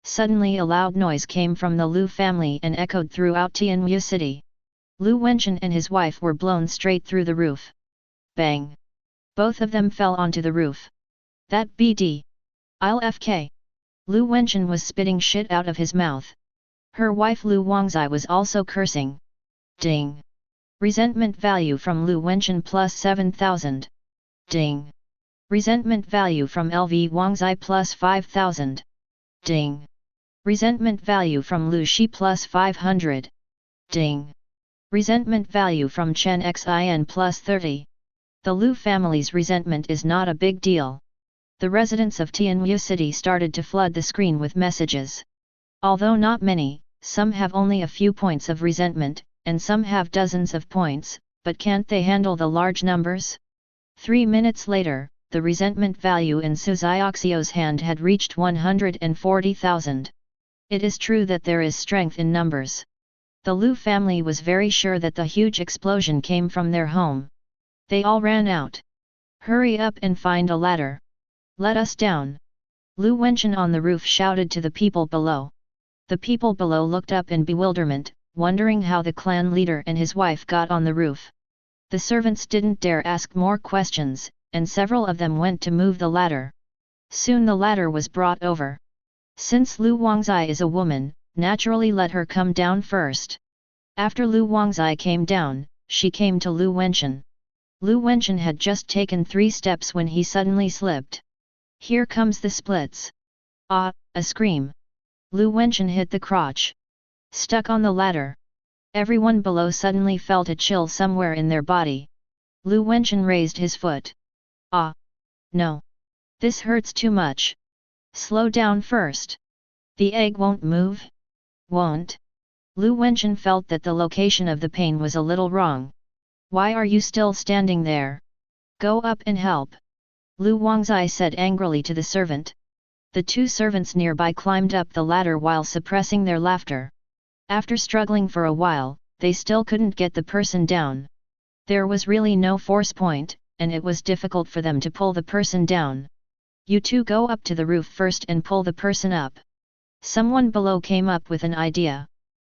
[SPEAKER 1] Suddenly a loud noise came from the Lu family and echoed throughout Tianwu city. Lu Wenchen and his wife were blown straight through the roof. Bang! Both of them fell onto the roof. That BD! I'll FK! Lu Wenchen was spitting shit out of his mouth. Her wife Lu Wangzai was also cursing. Ding! Resentment value from Lu Wenchen plus 7,000. Ding! Resentment value from LV Wangzai plus 5,000. Ding! Resentment value from Lu Shi plus 500. Ding! Resentment value from Chen Xin plus 30. The Lu family's resentment is not a big deal. The residents of Tianwu City started to flood the screen with messages. Although not many, some have only a few points of resentment, and some have dozens of points, but can't they handle the large numbers? 3 minutes later, the resentment value in Xiaoxiao's hand had reached 140,000. It is true that there is strength in numbers. The Lu family was very sure that the huge explosion came from their home. They all ran out. Hurry up and find a ladder. Let us down. Lu Wenchen on the roof shouted to the people below. The people below looked up in bewilderment, wondering how the clan leader and his wife got on the roof. The servants didn't dare ask more questions, and several of them went to move the ladder. Soon the ladder was brought over. Since Lu Wangzai is a woman, naturally let her come down first. After Lu Wangzai came down, she came to Lu Wenchen. Lu Wenchen had just taken 3 steps when he suddenly slipped. Here comes the splits. Ah, a scream. Lu Wenchen hit the crotch. Stuck on the ladder. Everyone below suddenly felt a chill somewhere in their body. Lu Wenchen raised his foot. Ah! No! This hurts too much. Slow down first. The egg won't move? Won't? Lu Wenchen felt that the location of the pain was a little wrong. Why are you still standing there? Go up and help. Lu Wangzai said angrily to the servant. The 2 servants nearby climbed up the ladder while suppressing their laughter. After struggling for a while, they still couldn't get the person down. There was really no force point, and it was difficult for them to pull the person down. You 2 go up to the roof first and pull the person up. Someone below came up with an idea.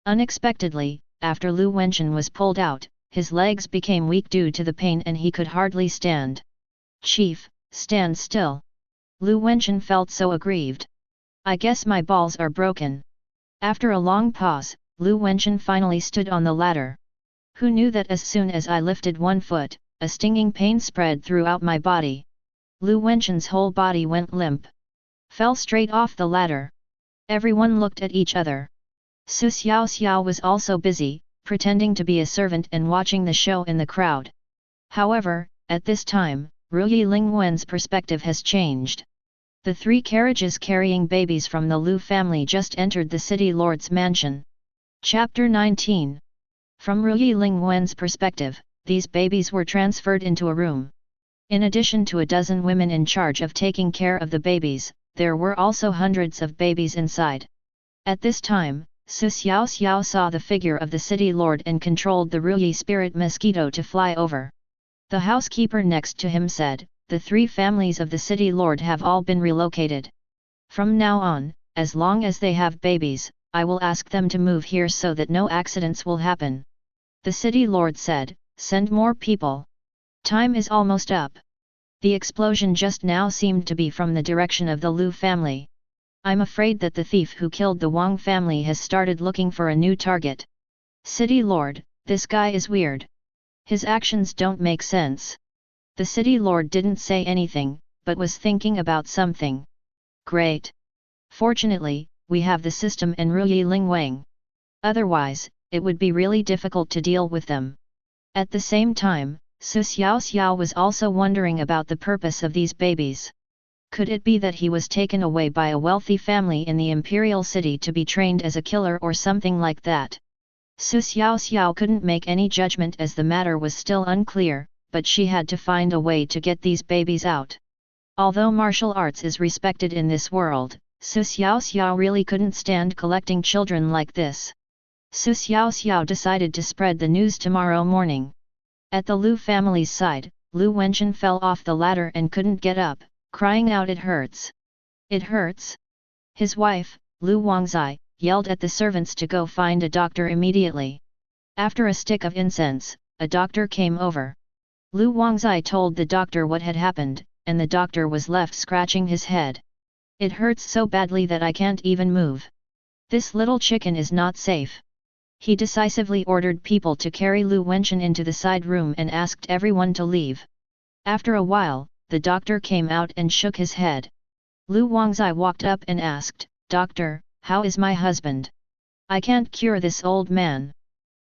[SPEAKER 1] Unexpectedly, after Lu Wenchen was pulled out, his legs became weak due to the pain and he could hardly stand. Chief, stand still. Lu Wenchen felt so aggrieved. I guess my balls are broken. After a long pause, Lu Wenchen finally stood on the ladder. Who knew that as soon as I lifted 1 foot, a stinging pain spread throughout my body. Lu Wenchen's whole body went limp. Fell straight off the ladder. Everyone looked at each other. Xiaoxiao was also busy, pretending to be a servant and watching the show in the crowd. However, at this time, Ruyi Lingwen's perspective has changed. The 3 carriages carrying babies from the Lu family just entered the city lord's mansion. Chapter 19. From Ruyi Lingwen's perspective, these babies were transferred into a room. In addition to a dozen women in charge of taking care of the babies, there were also hundreds of babies inside. At this time, Xiaoxiao saw the figure of the city lord and controlled the Ruyi spirit mosquito to fly over. The housekeeper next to him said, the 3 families of the city lord have all been relocated. From now on, as long as they have babies, I will ask them to move here so that no accidents will happen. The city lord said, send more people. Time is almost up. The explosion just now seemed to be from the direction of the Lu family. I'm afraid that the thief who killed the Wang family has started looking for a new target. City lord, this guy is weird. His actions don't make sense. The city lord didn't say anything, but was thinking about something. Great. Fortunately, we have the system and Ruyi Lingwang. Otherwise, it would be really difficult to deal with them. At the same time, Xiaoxiao was also wondering about the purpose of these babies. Could it be that he was taken away by a wealthy family in the imperial city to be trained as a killer or something like that? Xiaoxiao couldn't make any judgment as the matter was still unclear, but she had to find a way to get these babies out. Although martial arts is respected in this world, Xiaoxiao really couldn't stand collecting children like this. Xiaoxiao decided to spread the news tomorrow morning. At the Lu family's side, Lu Wenchen fell off the ladder and couldn't get up, crying out it hurts. It hurts? His wife, Lu Wangzai, yelled at the servants to go find a doctor immediately. After a stick of incense, a doctor came over. Lu Wangzai told the doctor what had happened, and the doctor was left scratching his head. It hurts so badly that I can't even move. This little chicken is not safe. He decisively ordered people to carry Lu Wenchen into the side room and asked everyone to leave. After a while, the doctor came out and shook his head. Lu Wangzai walked up and asked, Doctor, how is my husband? I can't cure this old man.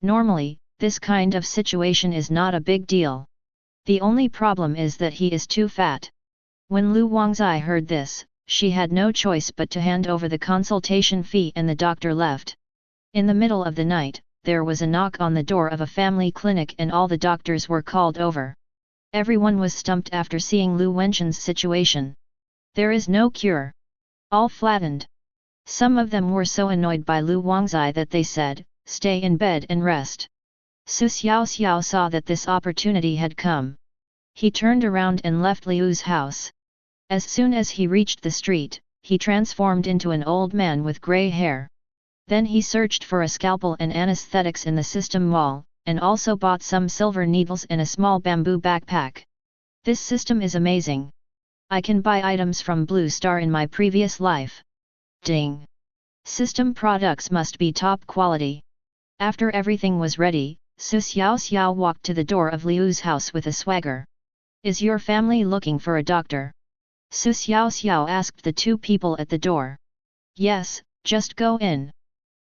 [SPEAKER 1] Normally, this kind of situation is not a big deal. The only problem is that he is too fat. When Lu Wangzai heard this, she had no choice but to hand over the consultation fee and the doctor left. In the middle of the night, there was a knock on the door of a family clinic and all the doctors were called over. Everyone was stumped after seeing Lu Wenchen's situation. There is no cure. All flattened. Some of them were so annoyed by Lu Wangzai that they said, stay in bed and rest. Xiaoxiao saw that this opportunity had come. He turned around and left Liu's house. As soon as he reached the street, he transformed into an old man with grey hair. Then he searched for a scalpel and anesthetics in the system mall, and also bought some silver needles and a small bamboo backpack. This system is amazing. I can buy items from Blue Star in my previous life. Ding! System products must be top quality. After everything was ready, Xiaoxiao walked to the door of Liu's house with a swagger. Is your family looking for a doctor? Xiaoxiao asked the two people at the door. Yes, just go in.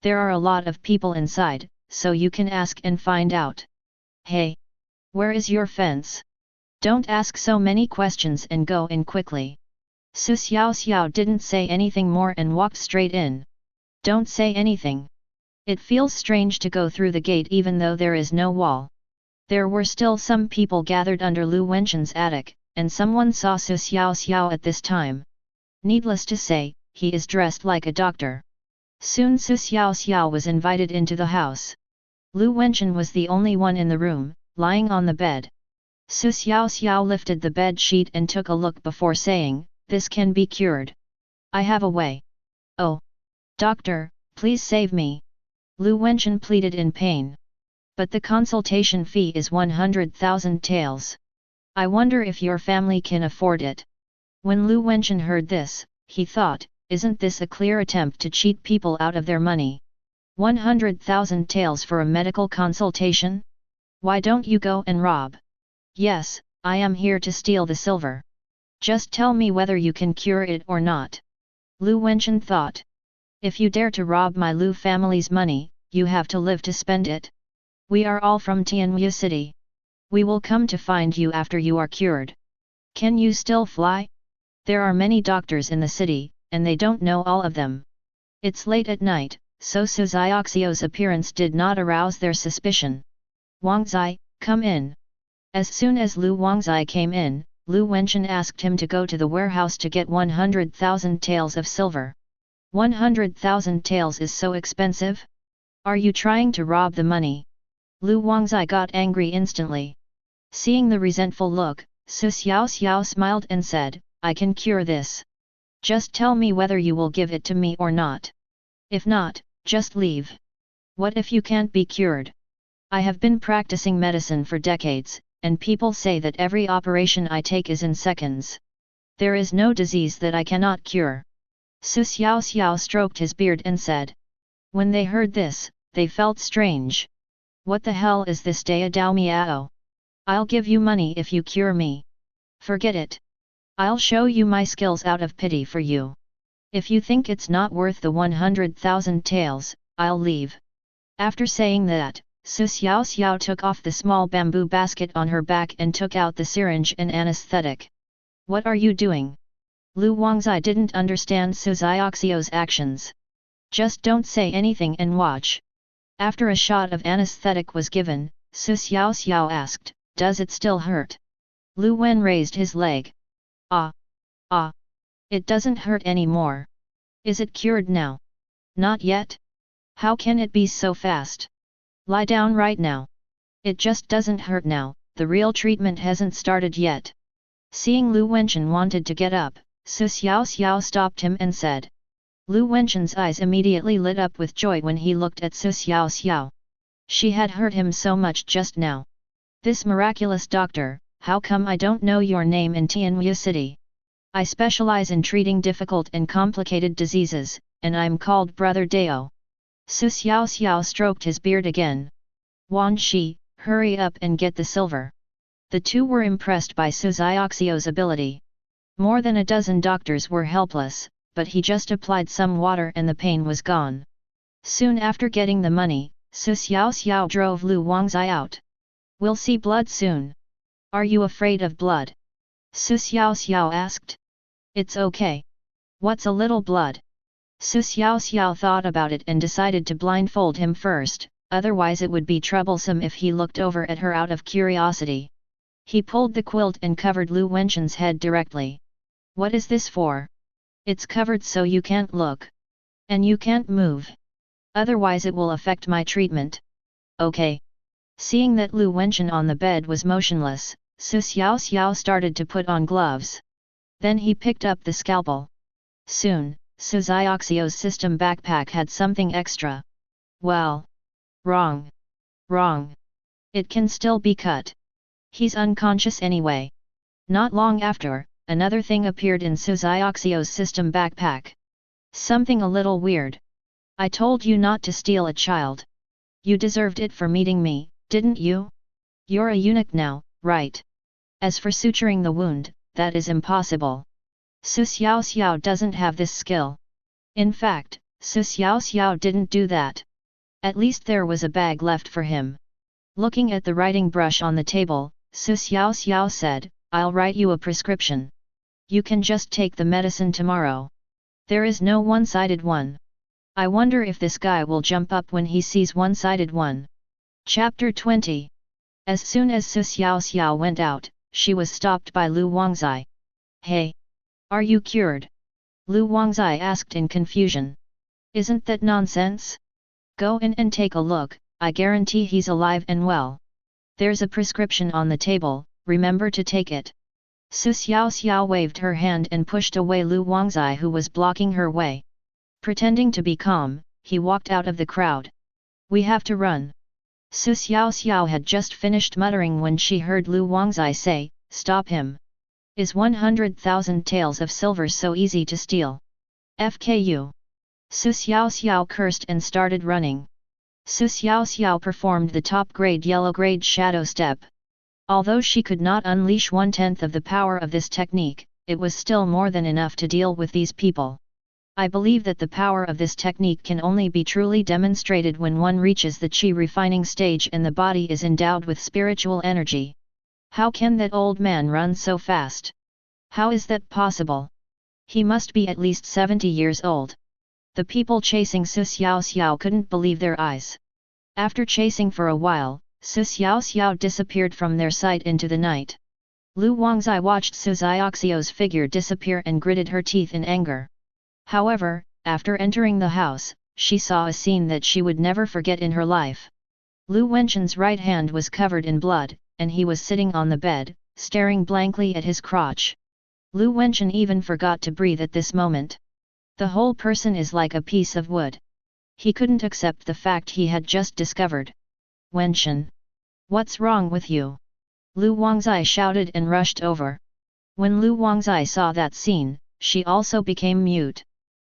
[SPEAKER 1] There are a lot of people inside, so you can ask and find out. Hey! Where is your fence? Don't ask so many questions and go in quickly. Xiaoxiao didn't say anything more and walked straight in. Don't say anything. It feels strange to go through the gate even though there is no wall. There were still some people gathered under Lu Wenchun's attic, and someone saw Xiaoxiao at this time. Needless to say, he is dressed like a doctor. Soon Xiaoxiao was invited into the house. Lu Wenchun was the only one in the room, lying on the bed. Xiaoxiao lifted the bed sheet and took a look before saying, "This can be cured. I have a way." "Oh! Doctor, please save me!" Lu Wenchun pleaded in pain. "But the consultation fee is 100,000 taels. I wonder if your family can afford it." When Lu Wenchun heard this, he thought, isn't this a clear attempt to cheat people out of their money? 100,000 taels for a medical consultation? Why don't you go and rob? Yes, I am here to steal the silver. Just tell me whether you can cure it or not. Lu Wenchun thought. If you dare to rob my Lu family's money, you have to live to spend it. We are all from Tianwu City. We will come to find you after you are cured. Can you still fly? There are many doctors in the city, and they don't know all of them. It's late at night, so Xiaoxiao's appearance did not arouse their suspicion. Wangzai, come in. As soon as Lu Wangzai came in, Lu Wenchun asked him to go to the warehouse to get 100,000 taels of silver. 100,000 taels is so expensive? Are you trying to rob the money? Lu Wangzai got angry instantly. Seeing the resentful look, Xiaoxiao smiled and said, I can cure this. Just tell me whether you will give it to me or not. If not, just leave. What if you can't be cured? I have been practicing medicine for decades, and people say that every operation I take is in seconds. There is no disease that I cannot cure. Xiaoxiao stroked his beard and said. When they heard this, they felt strange. What the hell is this Dao Dao Miao? I'll give you money if you cure me. Forget it. I'll show you my skills out of pity for you. If you think it's not worth the 100,000 taels, I'll leave. After saying that, Xiaoxiao took off the small bamboo basket on her back and took out the syringe and anesthetic. What are you doing? Lu Wangzai didn't understand Xiaoxiao's actions. Just don't say anything and watch. After a shot of anesthetic was given, Xiaoxiao asked, does it still hurt? Lu Wen raised his leg. Ah! Ah! It doesn't hurt anymore. Is it cured now? Not yet? How can it be so fast? Lie down right now. It just doesn't hurt now, the real treatment hasn't started yet. Seeing Lu Wenchun wanted to get up, Xiaoxiao stopped him and said. Lu Wenchun's eyes immediately lit up with joy when he looked at Xiaoxiao. She had hurt him so much just now. This miraculous doctor, how come I don't know your name in Tianwu City? I specialize in treating difficult and complicated diseases, and I'm called Brother Dao. Xiaoxiao stroked his beard again. Wan Shi, hurry up and get the silver. The two were impressed by Xiaoxiao's ability. More than a dozen doctors were helpless, but he just applied some water and the pain was gone. Soon after getting the money, Xiaoxiao drove Lu Wangzai out. We'll see blood soon. Are you afraid of blood? Xiaoxiao asked. It's okay. What's a little blood? Xiaoxiao thought about it and decided to blindfold him first, otherwise it would be troublesome if he looked over at her out of curiosity. He pulled the quilt and covered Lu Wenchun's head directly. What is this for? It's covered so you can't look. And you can't move. Otherwise it will affect my treatment. Okay. Seeing that Lu Wenchun on the bed was motionless, Xiaoxiao started to put on gloves. Then he picked up the scalpel. Soon, Xiaoxiao's system backpack had something extra. Well. Wrong. Wrong. It can still be cut. He's unconscious anyway. Not long after, another thing appeared in Xiaoxiao's system backpack. Something a little weird. I told you not to steal a child. You deserved it for meeting me, Didn't you? You're a eunuch now, right? As for suturing the wound, that is impossible. Xiaoxiao doesn't have this skill. In fact, Xiaoxiao didn't do that. At least there was a bag left for him. Looking at the writing brush on the table, Xiaoxiao said, I'll write you a prescription. You can just take the medicine tomorrow. There is no one-sided one. I wonder if this guy will jump up when he sees one-sided one. Chapter 20. As soon as Xiaoxiao went out, she was stopped by Lu Wangzai. Hey! Are you cured? Lu Wangzai asked in confusion. Isn't that nonsense? Go in and take a look, I guarantee he's alive and well. There's a prescription on the table, remember to take it. Xiaoxiao waved her hand and pushed away Lu Wangzai who was blocking her way. Pretending to be calm, he walked out of the crowd. We have to run. Xiaoxiao had just finished muttering when she heard Lu Wangzai say, stop him. Is 100,000 taels of silver so easy to steal? FKU. Xiaoxiao cursed and started running. Xiaoxiao performed the top-grade yellow-grade shadow step. Although she could not unleash 1/10 of the power of this technique, it was still more than enough to deal with these people. I believe that the power of this technique can only be truly demonstrated when one reaches the chi refining stage and the body is endowed with spiritual energy. How can that old man run so fast? How is that possible? He must be at least 70 years old. The people chasing Xiaoxiao couldn't believe their eyes. After chasing for a while, Xiaoxiao disappeared from their sight into the night. Lu Wangzai watched Xiaoxiao's figure disappear and gritted her teeth in anger. However, after entering the house, she saw a scene that she would never forget in her life. Lu Wenqin's right hand was covered in blood, and he was sitting on the bed, staring blankly at his crotch. Lu Wenqin even forgot to breathe at this moment. The whole person is like a piece of wood. He couldn't accept the fact he had just discovered. Wenqin! What's wrong with you? Lu Wangzai shouted and rushed over. When Lu Wangzai saw that scene, she also became mute.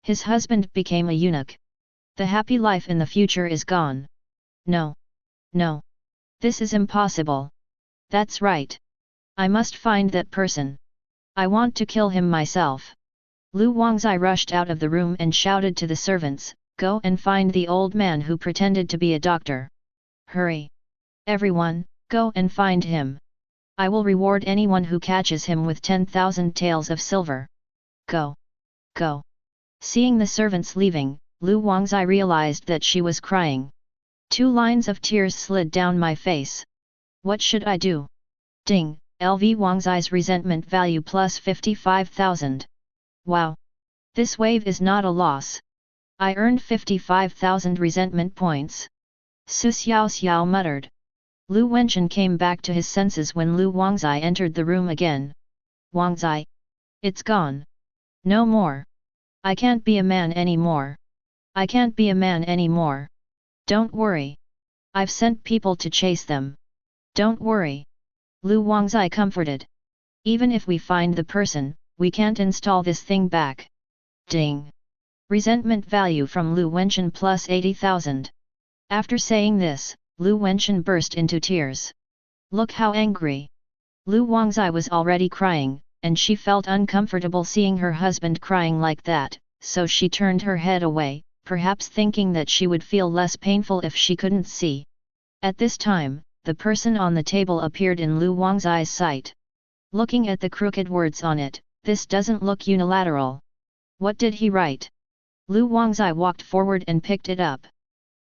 [SPEAKER 1] His husband became a eunuch. The happy life in the future is gone. No. No. This is impossible. That's right. I must find that person. I want to kill him myself. Lu Wangzai rushed out of the room and shouted to the servants, go and find the old man who pretended to be a doctor. Hurry! Everyone, go and find him. I will reward anyone who catches him with 10,000 taels of silver. Go! Go! Seeing the servants leaving, Lu Wangzai realized that she was crying. 2 lines of tears slid down my face. What should I do? Ding! LV Wangzai's resentment value plus 55,000. Wow! This wave is not a loss. I earned 55,000 resentment points. Xiaoxiao muttered. Lu Wenqin came back to his senses when Lu Wangzai entered the room again. Wangzai! It's gone. No more. I can't be a man anymore. I can't be a man anymore. Don't worry. I've sent people to chase them. Don't worry. Lu Wangzai comforted. Even if we find the person, we can't install this thing back. Ding! Resentment value from Lu Wenqin plus 80,000. After saying this, Lu Wenqin burst into tears. Look how angry. Lu Wangzai was already crying, and she felt uncomfortable seeing her husband crying like that, so she turned her head away, perhaps thinking that she would feel less painful if she couldn't see. At this time, the person on the table appeared in Lu Wangzai's sight. Looking at the crooked words on it, this doesn't look unilateral. What did he write? Lu Wangzai walked forward and picked it up.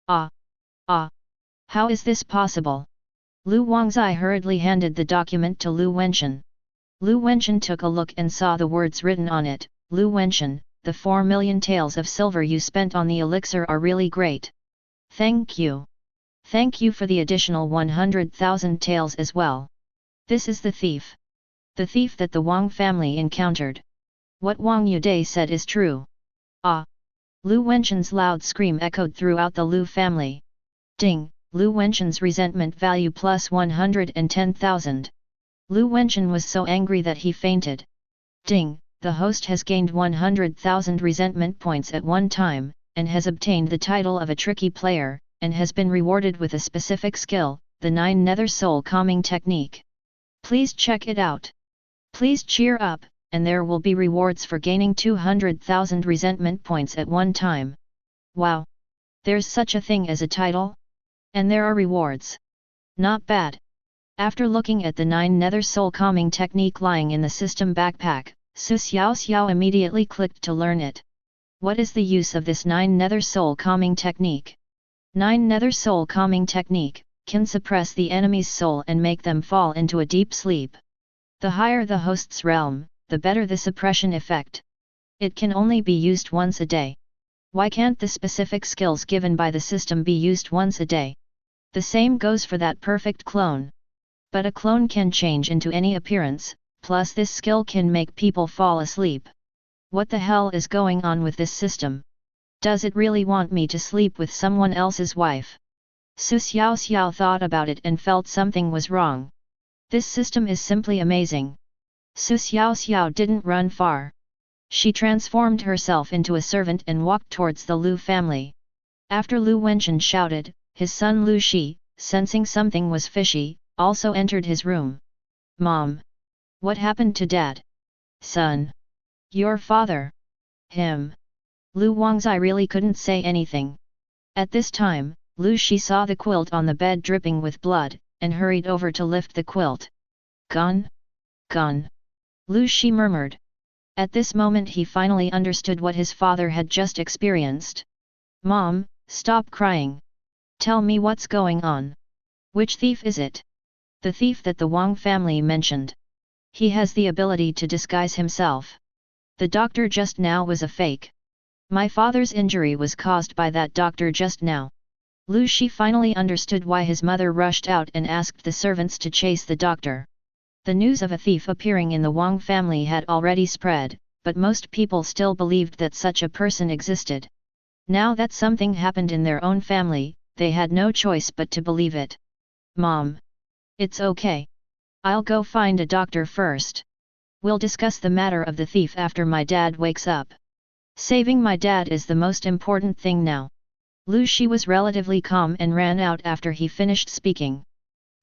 [SPEAKER 1] Ah! Ah! How is this possible? Lu Wangzai hurriedly handed the document to Lu Wenqin. Lu Wenqin took a look and saw the words written on it. Lu Wenqin, the 4 million taels of silver you spent on the elixir are really great. Thank you. Thank you for the additional 100,000 taels as well. This is the thief. The thief that the Wang family encountered. What Wang Yude said is true. Ah! Lu Wenqin's loud scream echoed throughout the Lu family. Ding! Lu Wenqin's resentment value plus 110,000. Lu Wenqin was so angry that he fainted. Ding! The host has gained 100,000 resentment points at one time, and has obtained the title of a tricky player, and has been rewarded with a specific skill, the 9 Nether Soul Calming Technique. Please check it out. Please cheer up, and there will be rewards for gaining 200,000 resentment points at one time. Wow! There's such a thing as a title? And there are rewards. Not bad. After looking at the 9 Nether Soul Calming Technique lying in the system backpack, Xiaoxiao immediately clicked to learn it. What is the use of this 9 Nether Soul Calming Technique? 9 Nether Soul Calming Technique can suppress the enemy's soul and make them fall into a deep sleep. The higher the host's realm, the better the suppression effect. It can only be used once a day. Why can't the specific skills given by the system be used once a day? The same goes for that perfect clone. But a clone can change into any appearance, plus this skill can make people fall asleep. What the hell is going on with this system? Does it really want me to sleep with someone else's wife? Xiaoxiao thought about it and felt something was wrong. This system is simply amazing. Xiaoxiao didn't run far. She transformed herself into a servant and walked towards the Lu family. After Lu Wenchen shouted, his son Lu Shi, sensing something was fishy, also entered his room. Mom! What happened to Dad? Son! Your father! Him! Lu Wangzai really couldn't say anything. At this time, Lu Shi saw the quilt on the bed dripping with blood, and hurried over to lift the quilt. Gone? Gone! Lu Shi murmured. At this moment he finally understood what his father had just experienced. Mom, stop crying. Tell me what's going on. Which thief is it? The thief that the Wang family mentioned. He has the ability to disguise himself. The doctor just now was a fake. My father's injury was caused by that doctor just now. Lu Shi finally understood why his mother rushed out and asked the servants to chase the doctor. The news of a thief appearing in the Wang family had already spread, but most people still believed that such a person existed. Now that something happened in their own family, they had no choice but to believe it. Mom! It's okay. I'll go find a doctor first. We'll discuss the matter of the thief after my dad wakes up. Saving my dad is the most important thing now. Lu Shi was relatively calm and ran out after he finished speaking.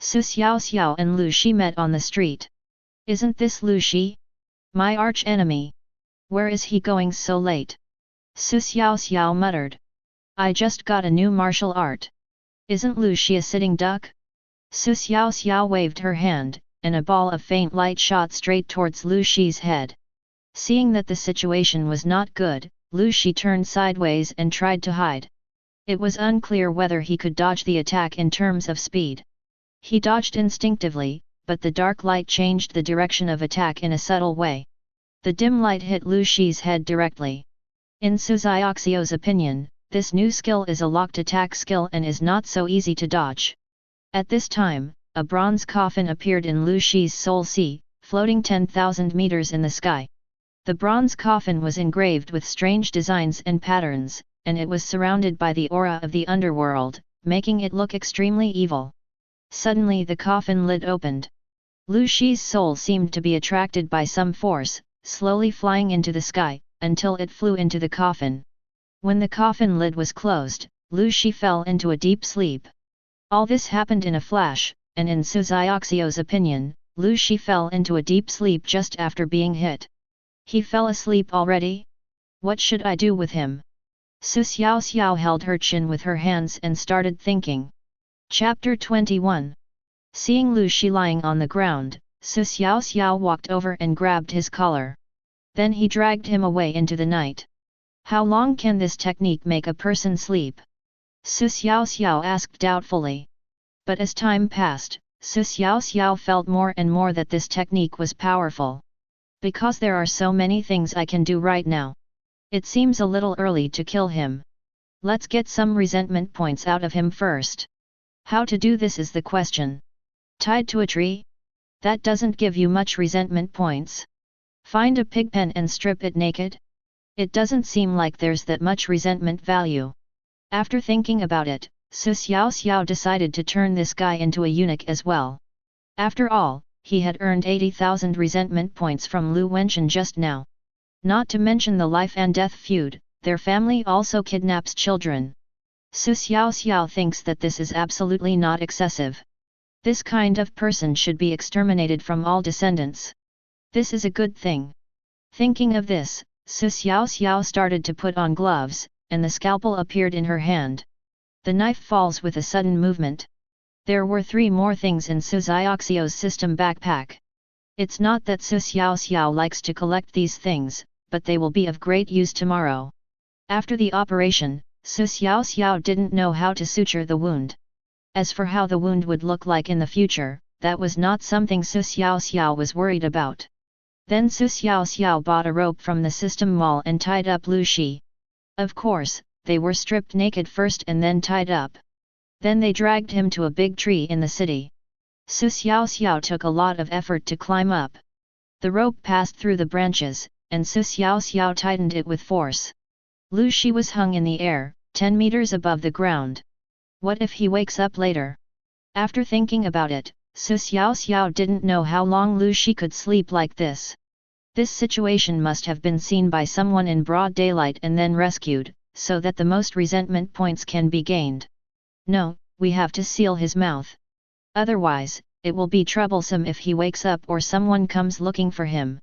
[SPEAKER 1] Xiaoxiao and Lu Shi met on the street. Isn't this Lu Shi? My arch-enemy. Where is he going so late? Xiaoxiao muttered. I just got a new martial art. Isn't Lu Shi a sitting duck? Xiaoxiao waved her hand, and a ball of faint light shot straight towards Lu Shi's head. Seeing that the situation was not good, Lu Shi turned sideways and tried to hide. It was unclear whether he could dodge the attack in terms of speed. He dodged instinctively, but the dark light changed the direction of attack in a subtle way. The dim light hit Lu Shi's head directly. In Xiaoxiao's opinion, this new skill is a locked attack skill and is not so easy to dodge. At this time, a bronze coffin appeared in Lu Shi's soul sea, floating 10,000 meters in the sky. The bronze coffin was engraved with strange designs and patterns, and it was surrounded by the aura of the underworld, making it look extremely evil. Suddenly the coffin lid opened. Lu Shi's soul seemed to be attracted by some force, slowly flying into the sky, until it flew into the coffin. When the coffin lid was closed, Lu Shi fell into a deep sleep. All this happened in a flash, and in Xiaoxiao's opinion, Lu Shi fell into a deep sleep just after being hit. He fell asleep already? What should I do with him? Xiaoxiao held her chin with her hands and started thinking. Chapter 21. Seeing Lu Shi lying on the ground, Xiaoxiao walked over and grabbed his collar. Then he dragged him away into the night. How long can this technique make a person sleep? Xiaoxiao asked doubtfully. But as time passed, Xiaoxiao felt more and more that this technique was powerful. Because there are so many things I can do right now. It seems a little early to kill him. Let's get some resentment points out of him first. How to do this is the question. Tied to a tree? That doesn't give you much resentment points. Find a pigpen and strip it naked? It doesn't seem like there's that much resentment value. After thinking about it, Xiaoxiao decided to turn this guy into a eunuch as well. After all, he had earned 80,000 resentment points from Lu Wenchen just now. Not to mention the life and death feud, their family also kidnaps children. Xiaoxiao thinks that this is absolutely not excessive. This kind of person should be exterminated from all descendants. This is a good thing. Thinking of this, Xiaoxiao started to put on gloves, and the scalpel appeared in her hand. The knife falls with a sudden movement. There were 3 more things in Xiaoxiao's system backpack. It's not that Xiaoxiao likes to collect these things, but they will be of great use tomorrow. After the operation, Xiaoxiao didn't know how to suture the wound. As for how the wound would look like in the future, that was not something Xiaoxiao was worried about. Then Xiaoxiao bought a rope from the system mall and tied up Lu Shi. Of course, they were stripped naked first and then tied up. Then they dragged him to a big tree in the city. Xiaoxiao took a lot of effort to climb up. The rope passed through the branches, and Xiaoxiao tightened it with force. Lu Shi was hung in the air, 10 meters above the ground. What if he wakes up later? After thinking about it, Xiaoxiao didn't know how long Lu Shi could sleep like this. This situation must have been seen by someone in broad daylight and then rescued, so that the most resentment points can be gained. No, we have to seal his mouth. Otherwise, it will be troublesome if he wakes up or someone comes looking for him.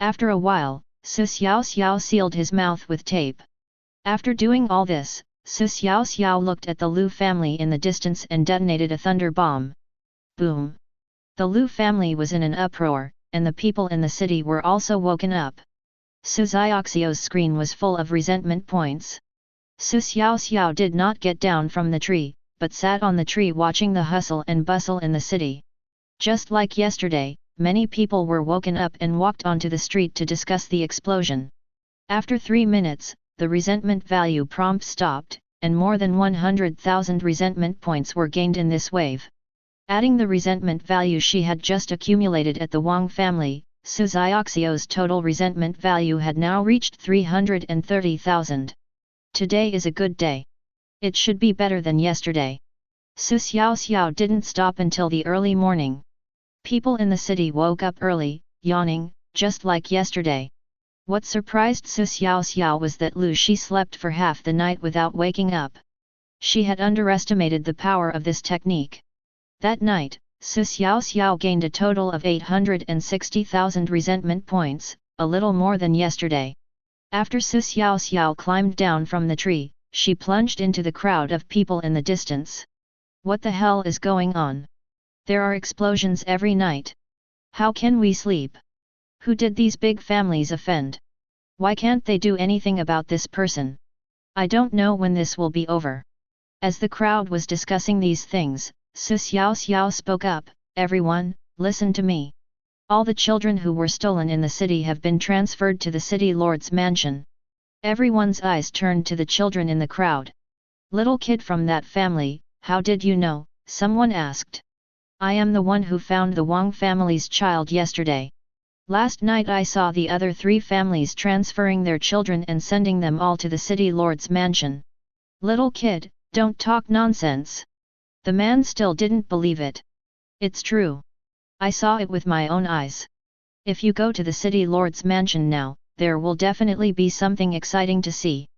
[SPEAKER 1] After a while, Xiaoxiao sealed his mouth with tape. After doing all this, Xiaoxiao looked at the Lu family in the distance and detonated a thunder bomb. Boom! The Lu family was in an uproar, and the people in the city were also woken up. Xiaoxiao's screen was full of resentment points. Xiaoxiao did not get down from the tree, but sat on the tree watching the hustle and bustle in the city. Just like yesterday, many people were woken up and walked onto the street to discuss the explosion. After 3 minutes, the resentment value prompt stopped, and more than 100,000 resentment points were gained in this wave. Adding the resentment value she had just accumulated at the Wang family, Xiaoxiao's total resentment value had now reached 330,000. Today is a good day. It should be better than yesterday. Xiaoxiao didn't stop until the early morning. People in the city woke up early, yawning, just like yesterday. What surprised Xiaoxiao was that Lu Shi slept for half the night without waking up. She had underestimated the power of this technique. That night, Xiaoxiao gained a total of 860,000 resentment points, a little more than yesterday. After Xiaoxiao climbed down from the tree, she plunged into the crowd of people in the distance. What the hell is going on? There are explosions every night. How can we sleep? Who did these big families offend? Why can't they do anything about this person? I don't know when this will be over. As the crowd was discussing these things, Xiaoxiao spoke up, "Everyone, listen to me. All the children who were stolen in the city have been transferred to the city lord's mansion." Everyone's eyes turned to the children in the crowd. "Little kid from that family, how did you know?" someone asked. "I am the one who found the Wang family's child yesterday. Last night I saw the other 3 families transferring their children and sending them all to the city lord's mansion." "Little kid, don't talk nonsense." The man still didn't believe it. "It's true. I saw it with my own eyes. If you go to the city lord's mansion now, there will definitely be something exciting to see."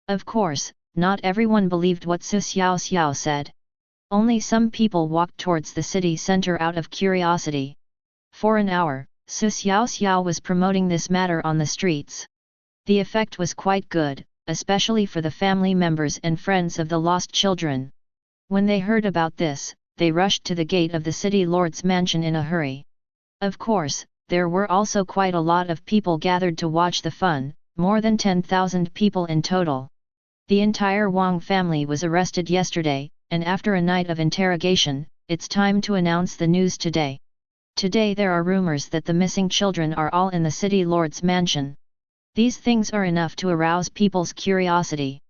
[SPEAKER 1] Of course, not everyone believed what Xiaoxiao said. Only some people walked towards the city center out of curiosity. For an hour, Xiaoxiao was promoting this matter on the streets. The effect was quite good, especially for the family members and friends of the lost children. When they heard about this, they rushed to the gate of the city lord's mansion in a hurry. Of course, there were also quite a lot of people gathered to watch the fun, more than 10,000 people in total. The entire Wang family was arrested yesterday, and after a night of interrogation, it's time to announce the news today. Today there are rumors that the missing children are all in the city lord's mansion. These things are enough to arouse people's curiosity.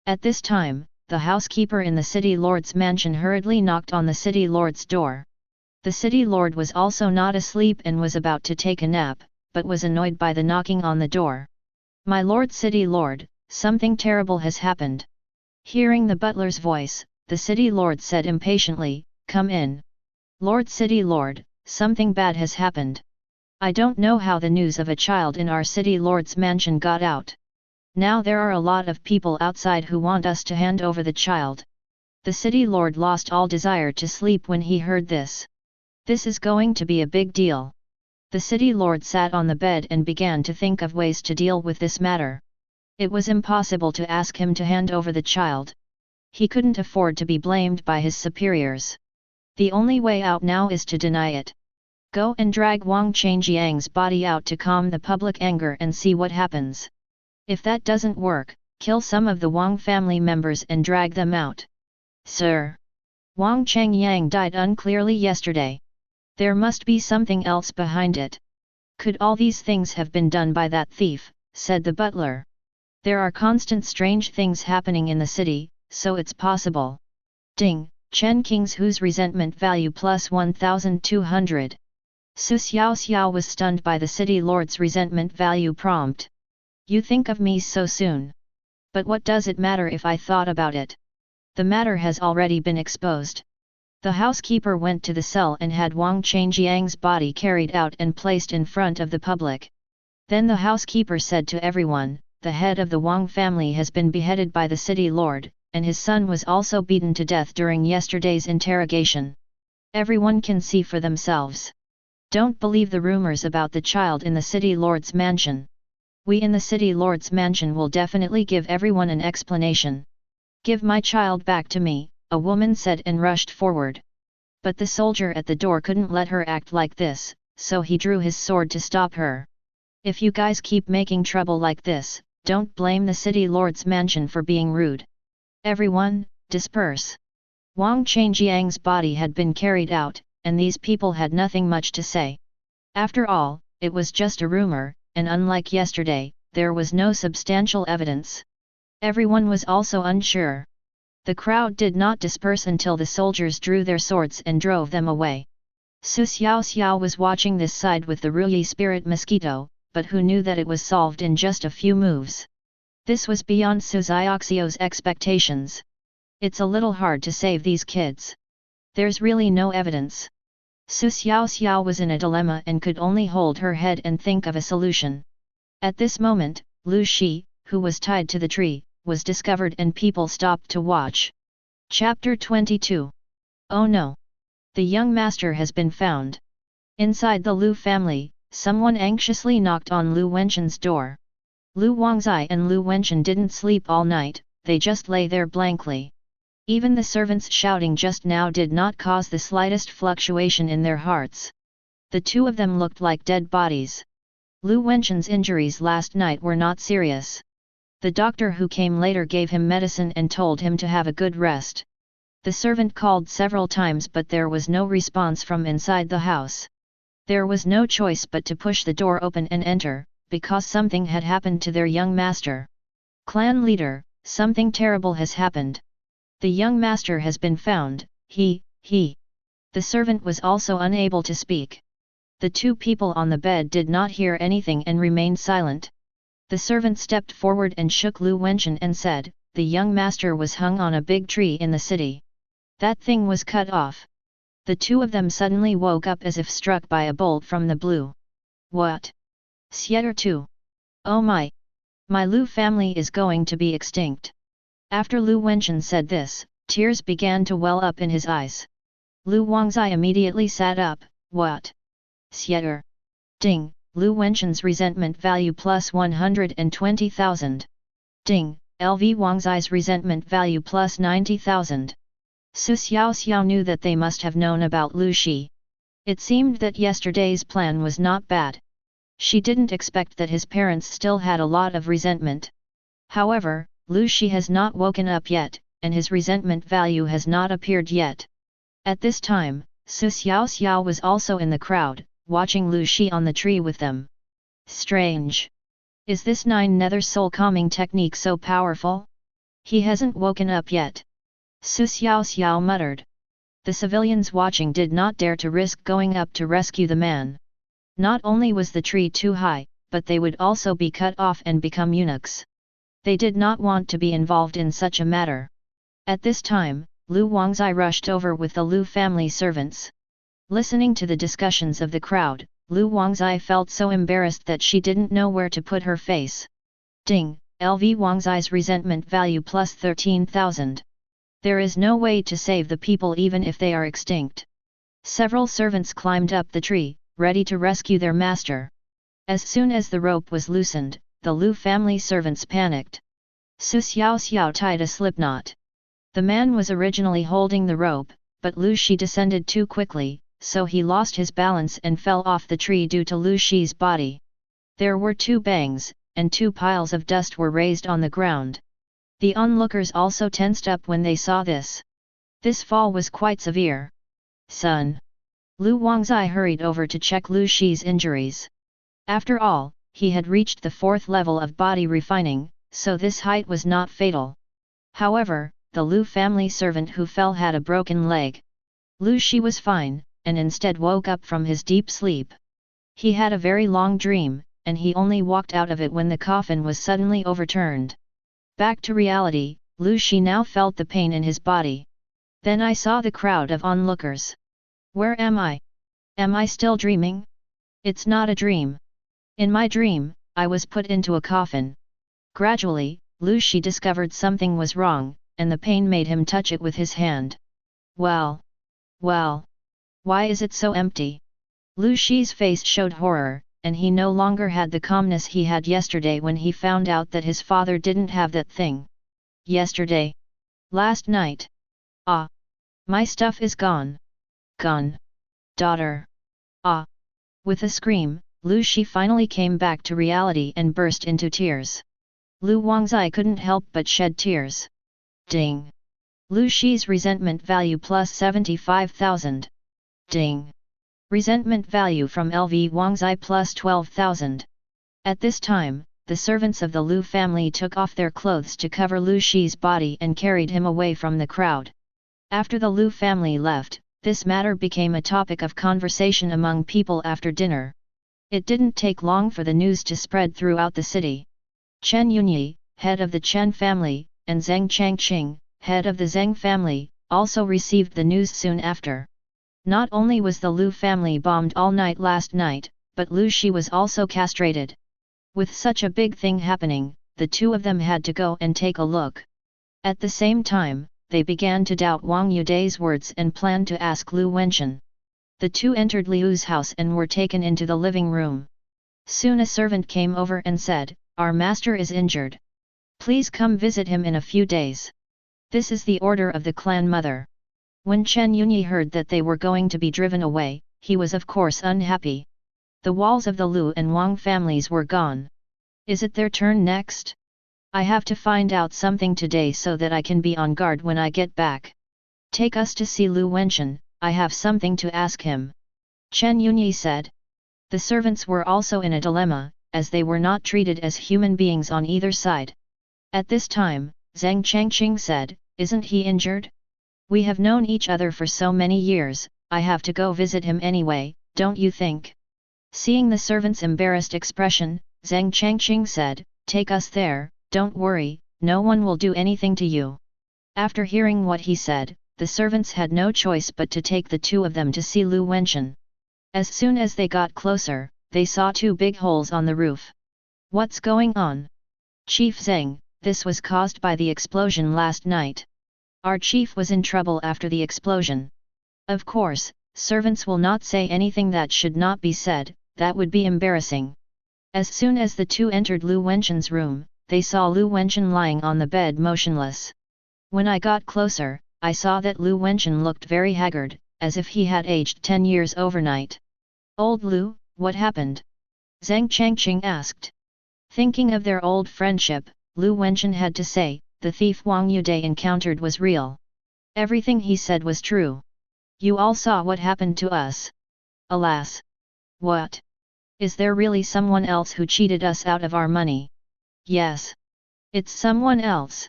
[SPEAKER 1] At this time, the housekeeper in the city lord's mansion hurriedly knocked on the city lord's door. The city lord was also not asleep and was about to take a nap, but was annoyed by the knocking on the door. "My lord city lord, something terrible has happened." Hearing the butler's voice, the city lord said impatiently, "Come in." "Lord city lord, something bad has happened. I don't know how the news of a child in our city lord's mansion got out. Now there are a lot of people outside who want us to hand over the child." The city lord lost all desire to sleep when he heard this. This is going to be a big deal. The city lord sat on the bed and began to think of ways to deal with this matter. It was impossible to ask him to hand over the child. He couldn't afford to be blamed by his superiors. The only way out now is to deny it. Go and drag Wang Changjiang's body out to calm the public anger and see what happens. If that doesn't work, kill some of the Wang family members and drag them out. Sir. Wang Changyang died unclearly yesterday. There must be something else behind it. Could all these things have been done by that thief, said the butler. There are constant strange things happening in the city, so it's possible. Ding, Chen King's whose resentment value plus 1200. Su Xiaoxiao was stunned by the city lord's resentment value prompt. You think of me so soon. But what does it matter if I thought about it? The matter has already been exposed. The housekeeper went to the cell and had Wang Changjiang's body carried out and placed in front of the public. Then the housekeeper said to everyone, the head of the Wang family has been beheaded by the city lord, and his son was also beaten to death during yesterday's interrogation. Everyone can see for themselves. Don't believe the rumors about the child in the city lord's mansion. We in the city lord's mansion will definitely give everyone an explanation. Give my child back to me, a woman said and rushed forward. But the soldier at the door couldn't let her act like this, so he drew his sword to stop her. If you guys keep making trouble like this, don't blame the city lord's mansion for being rude. Everyone, disperse. Wang Changjiang's body had been carried out, and these people had nothing much to say. After all, it was just a rumor, and unlike yesterday, there was no substantial evidence. Everyone was also unsure. The crowd did not disperse until the soldiers drew their swords and drove them away. Su Xiaoxiao was watching this side with the Ruyi spirit mosquito, but who knew that it was solved in just a few moves. This was beyond Su Xiaoxiao's expectations. It's a little hard to save these kids. There's really no evidence. Su Xiaoxiao was in a dilemma and could only hold her head and think of a solution. At this moment, Lu Shi, who was tied to the tree, was discovered and people stopped to watch. Chapter 22. Oh no! The young master has been found. Inside the Lu family, someone anxiously knocked on Lu Wenchun's door. Lu Wangzai and Lu Wenchun didn't sleep all night, they just lay there blankly. Even the servants shouting just now did not cause the slightest fluctuation in their hearts. The two of them looked like dead bodies. Lu Wenchun's injuries last night were not serious. The doctor who came later gave him medicine and told him to have a good rest. The servant called several times but there was no response from inside the house. There was no choice but to push the door open and enter, because something had happened to their young master. Clan leader, something terrible has happened. The young master has been found, he. The servant was also unable to speak. The two people on the bed did not hear anything and remained silent. The servant stepped forward and shook Lu Wenchun and said, the young master was hung on a big tree in the city. That thing was cut off. The two of them suddenly woke up as if struck by a bolt from the blue. What? Xieter too. Oh my! My Lu family is going to be extinct. After Lu Wenchun said this, tears began to well up in his eyes. Lu Wangzai immediately sat up. What? Xieter. Ding, Lu Wenchun's resentment value plus 120,000. Ding, LV Wangzai's resentment value plus 90,000. Su Xiaoxiao knew that they must have known about Lu Shi. It seemed that yesterday's plan was not bad. She didn't expect that his parents still had a lot of resentment. However, Lu Shi has not woken up yet, and his resentment value has not appeared yet. At this time, Su Xiaoxiao was also in the crowd, watching Lu Shi on the tree with them. Strange. Is this 9 nether soul calming technique so powerful? He hasn't woken up yet. Su Xiaoxiao muttered. The civilians watching did not dare to risk going up to rescue the man. Not only was the tree too high, but they would also be cut off and become eunuchs. They did not want to be involved in such a matter. At this time, Lu Wangzai rushed over with the Lu family servants. Listening to the discussions of the crowd, Lu Wangzai felt so embarrassed that she didn't know where to put her face. Ding, LV Wangzai's resentment value plus 13,000. There is no way to save the people even if they are extinct. Several servants climbed up the tree, ready to rescue their master. As soon as the rope was loosened, the Lu family servants panicked. Xiaoxiao tied a slipknot. The man was originally holding the rope, but Lu Shi descended too quickly, so he lost his balance and fell off the tree due to Lu Shi's body. There were 2 bangs, and 2 piles of dust were raised on the ground. The onlookers also tensed up when they saw this. This fall was quite severe. Son. Lu Wangzai hurried over to check Lu Shi's injuries. After all, he had reached the 4th level of body refining, so this height was not fatal. However, the Lu family servant who fell had a broken leg. Lu Shi was fine, and instead woke up from his deep sleep. He had a very long dream, and he only walked out of it when the coffin was suddenly overturned. Back to reality, Lu Shi now felt the pain in his body. Then I saw the crowd of onlookers. Where am I? Am I still dreaming? It's not a dream. In my dream, I was put into a coffin. Gradually, Lu Shi discovered something was wrong, and the pain made him touch it with his hand. Well. Why is it so empty? Lu Shi's face showed horror, and he no longer had the calmness he had yesterday when he found out that his father didn't have that thing. Yesterday? Last night? Ah! My stuff is gone. Gone. Daughter. Ah! With a scream, Lu Shi finally came back to reality and burst into tears. Lu Wangzai couldn't help but shed tears. Ding! Lu Shi's resentment value plus 75,000. Ding! Resentment value from LV Wangzai plus 12,000. At this time, the servants of the Lu family took off their clothes to cover Lu Shi's body and carried him away from the crowd. After the Lu family left, this matter became a topic of conversation among people after dinner. It didn't take long for the news to spread throughout the city. Chen Yunyi, head of the Chen family, and Zheng Changqing, head of the Zheng family, also received the news soon after. Not only was the Lu family bombed all night last night, but Lu Shi was also castrated. With such a big thing happening, the 2 of them had to go and take a look. At the same time, they began to doubt Wang Yudai's words and planned to ask Lu Wenchen. The 2 entered Liu's house and were taken into the living room. Soon a servant came over and said, "Our master is injured. Please come visit him in a few days." This is the order of the clan mother. When Chen Yunyi heard that they were going to be driven away, he was of course unhappy. The walls of the Lu and Wang families were gone. Is it their turn next? I have to find out something today so that I can be on guard when I get back. Take us to see Lu Wenchen, I have something to ask him. Chen Yunyi said. The servants were also in a dilemma, as they were not treated as human beings on either side. At this time, Zheng Changqing said, "Isn't he injured? We have known each other for so many years, I have to go visit him anyway, don't you think?" Seeing the servant's embarrassed expression, Zheng Changqing said, "Take us there, don't worry, no one will do anything to you." After hearing what he said, the servants had no choice but to take the 2 of them to see Lu Wenchen. As soon as they got closer, they saw 2 big holes on the roof. What's going on? Chief Zheng, this was caused by the explosion last night. Our chief was in trouble after the explosion. Of course, servants will not say anything that should not be said, that would be embarrassing. As soon as the 2 entered Lu Wenchen's room, they saw Lu Wenchen lying on the bed motionless. When I got closer, I saw that Lu Wenchen looked very haggard, as if he had aged 10 years overnight. "Old Lu, what happened?" Zheng Changqing asked. Thinking of their old friendship, Lu Wenchen had to say, the thief Wang Yudai encountered was real. Everything he said was true. "You all saw what happened to us. Alas! What? Is there really someone else who cheated us out of our money?" "Yes. It's someone else."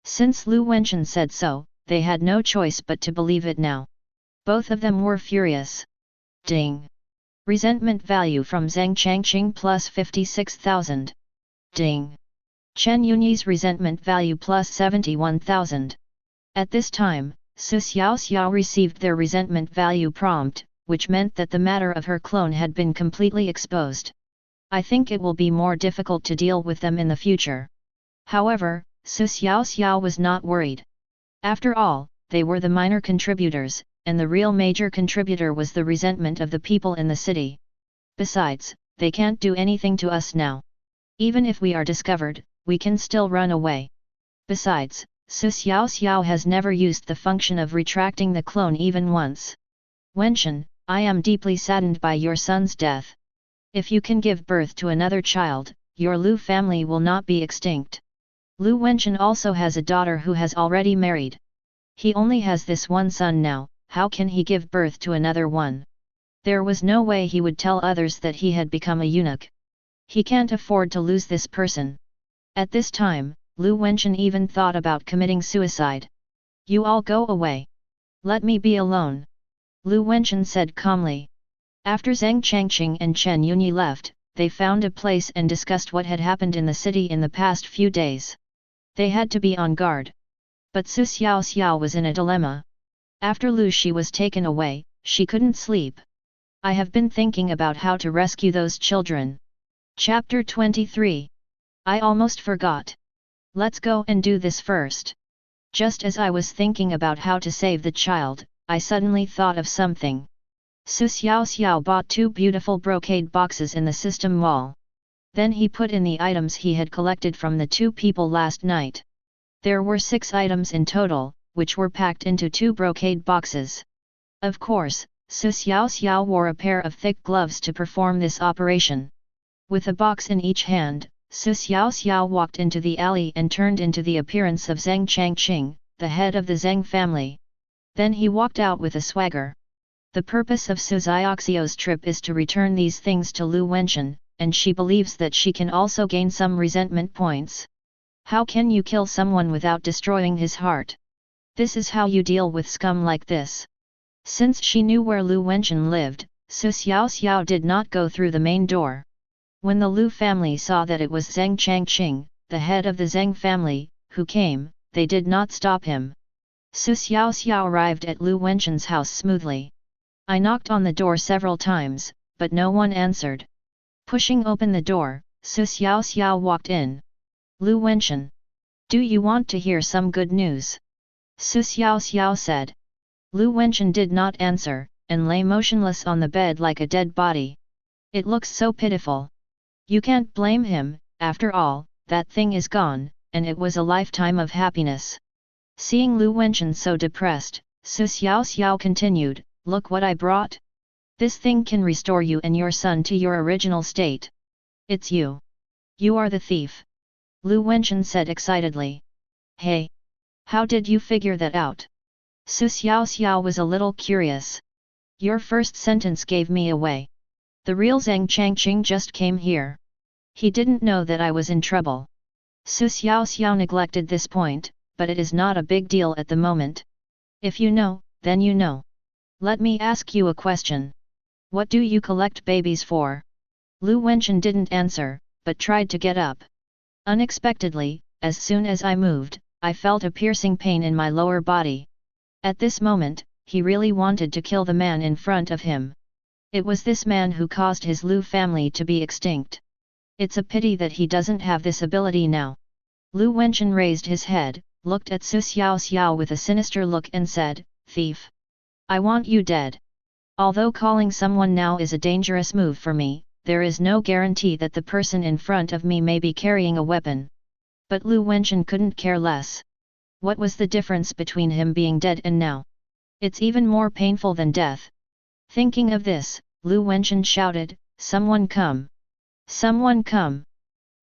[SPEAKER 1] Since Lu Wenchen said so, they had no choice but to believe it now. Both of them were furious. Ding! Resentment value from Zheng Changqing plus 56,000. Ding! Chen Yunyi's resentment value plus 71,000. At this time, Xiaoxiao received their resentment value prompt, which meant that the matter of her clone had been completely exposed. I think it will be more difficult to deal with them in the future. However, Xiaoxiao was not worried. After all, they were the minor contributors, and the real major contributor was the resentment of the people in the city. Besides, they can't do anything to us now. Even if we are discovered, we can still run away. Besides, Xiaoxiao has never used the function of retracting the clone even once. Wenshan, I am deeply saddened by your son's death. If you can give birth to another child, your Lu family will not be extinct. Lu Wenshan also has a daughter who has already married. He only has this one son now, how can he give birth to another one? There was no way he would tell others that he had become a eunuch. He can't afford to lose this person. At this time, Lu Wenshan even thought about committing suicide. You all go away. Let me be alone. Lu Wenshan said calmly. After Zhang Changqing and Chen Yunyi left, they found a place and discussed what had happened in the city in the past few days. They had to be on guard. But Su Xiaoxiao was in a dilemma. After Lu Shi was taken away, she couldn't sleep. I have been thinking about how to rescue those children. Chapter 23. I almost forgot. Let's go and do this first. Just as I was thinking about how to save the child, I suddenly thought of something. Su Xiaoxiao bought 2 beautiful brocade boxes in the system wall. Then he put in the items he had collected from the 2 people last night. There were 6 items in total, which were packed into 2 brocade boxes. Of course, Su Xiaoxiao wore a pair of thick gloves to perform this operation. With a box in each hand, Su Xiaoxiao walked into the alley and turned into the appearance of Zhang Changqing, the head of the Zhang family. Then he walked out with a swagger. The purpose of Su Xiaoxiao's trip is to return these things to Lu Wenshan, and she believes that she can also gain some resentment points. How can you kill someone without destroying his heart? This is how you deal with scum like this. Since she knew where Lu Wenshan lived, Su Xiaoxiao did not go through the main door. When the Lu family saw that it was Zhang Changqing, the head of the Zhang family, who came, they did not stop him. Su Xiaoxiao arrived at Lu Wenshan's house smoothly. I knocked on the door several times, but no one answered. Pushing open the door, Su Xiaoxiao walked in. Lu Wenshan. Do you want to hear some good news? Su Xiaoxiao said. Lu Wenshan did not answer, and lay motionless on the bed like a dead body. It looks so pitiful. You can't blame him, after all, that thing is gone, and it was a lifetime of happiness. Seeing Lu Wenshan so depressed, Su Xiaoxiao continued, look what I brought. This thing can restore you and your son to your original state. It's you. You are the thief. Lu Wenshan said excitedly. Hey! How did you figure that out? Su Xiaoxiao was a little curious. Your first sentence gave me away. The real Zhang Changqing just came here. He didn't know that I was in trouble. Su Xiaoxiao neglected this point, but it is not a big deal at the moment. If you know, then you know. Let me ask you a question. What do you collect babies for? Lu Wenshan didn't answer, but tried to get up. Unexpectedly, as soon as I moved, I felt a piercing pain in my lower body. At this moment, he really wanted to kill the man in front of him. It was this man who caused his Lu family to be extinct. It's a pity that he doesn't have this ability now. Lu Wenshan raised his head, looked at Su Xiaoxiao with a sinister look and said, thief. I want you dead. Although calling someone now is a dangerous move for me, there is no guarantee that the person in front of me may be carrying a weapon. But Lu Wenshan couldn't care less. What was the difference between him being dead and now? It's even more painful than death. Thinking of this, Lu Wenshan shouted, someone come! Someone come!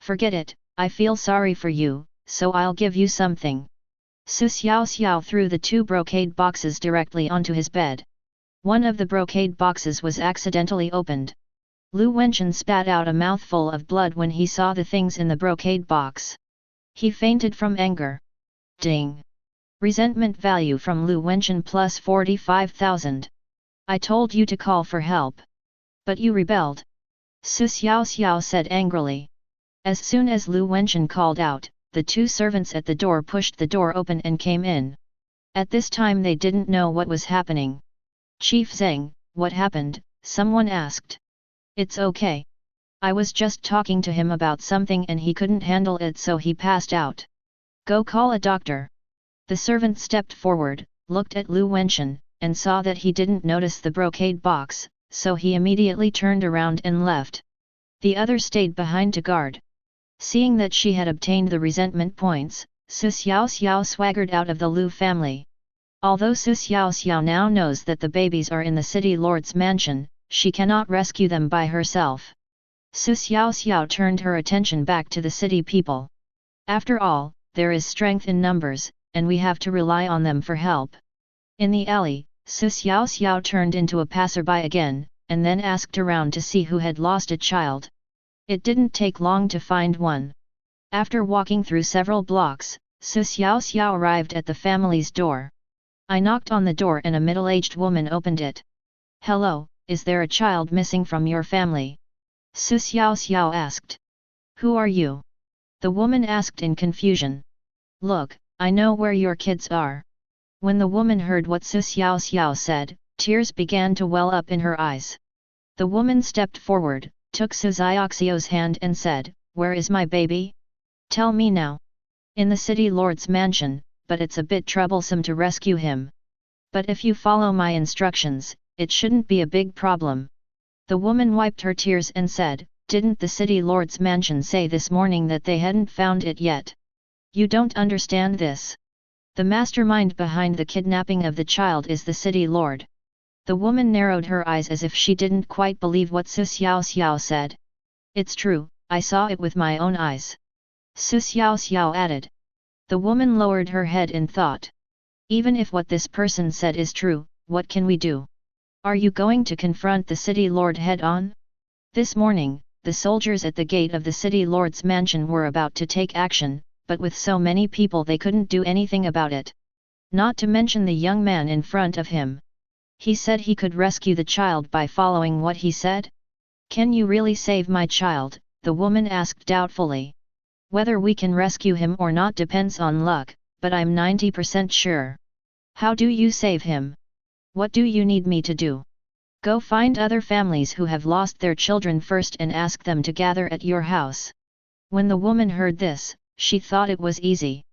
[SPEAKER 1] Forget it, I feel sorry for you, so I'll give you something. Su Xiaoxiao threw the 2 brocade boxes directly onto his bed. One of the brocade boxes was accidentally opened. Lu Wenshan spat out a mouthful of blood when he saw the things in the brocade box. He fainted from anger. Ding! Resentment value from Lu Wenshan plus 45,000. I told you to call for help. But you rebelled. Su Xiaoxiao said angrily. As soon as Lu Wenshan called out, the 2 servants at the door pushed the door open and came in. At this time they didn't know what was happening. Chief Zhang, what happened? Someone asked. It's okay. I was just talking to him about something and he couldn't handle it so he passed out. Go call a doctor. The servant stepped forward, looked at Lu Wenshan, and saw that he didn't notice the brocade box, so he immediately turned around and left. The other stayed behind to guard. Seeing that she had obtained the resentment points, Xiaoxiao swaggered out of the Lu family. Although Xiaoxiao now knows that the babies are in the city lord's mansion, she cannot rescue them by herself. Xiaoxiao turned her attention back to the city people. After all, there is strength in numbers, and we have to rely on them for help. In the alley, Xiaoxiao turned into a passerby again, and then asked around to see who had lost a child. It didn't take long to find one. After walking through several blocks, Xiaoxiao arrived at the family's door. I knocked on the door and a middle-aged woman opened it. "Hello, is there a child missing from your family?" Xiaoxiao asked. "Who are you?" The woman asked in confusion. "Look, I know where your kids are." When the woman heard what Xiaoxiao said, tears began to well up in her eyes. The woman stepped forward, took Xiaoxiao's hand and said, "Where is my baby? Tell me now." "In the city lord's mansion, but it's a bit troublesome to rescue him. But if you follow my instructions, it shouldn't be a big problem." The woman wiped her tears and said, "Didn't the city lord's mansion say this morning that they hadn't found it yet? You don't understand this. The mastermind behind the kidnapping of the child is the city lord." The woman narrowed her eyes as if she didn't quite believe what Xiaoxiao said. "It's true, I saw it with my own eyes," Xiaoxiao added. The woman lowered her head in thought. "Even if what this person said is true, what can we do? Are you going to confront the city lord head-on?" This morning, the soldiers at the gate of the city lord's mansion were about to take action, but with so many people they couldn't do anything about it. Not to mention the young man in front of him. He said he could rescue the child by following what he said? "Can you really save my child?" the woman asked doubtfully. "Whether we can rescue him or not depends on luck, but I'm 90% sure." "How do you save him? What do you need me to do?" "Go find other families who have lost their children first and ask them to gather at your house." When the woman heard this, she thought it was easy.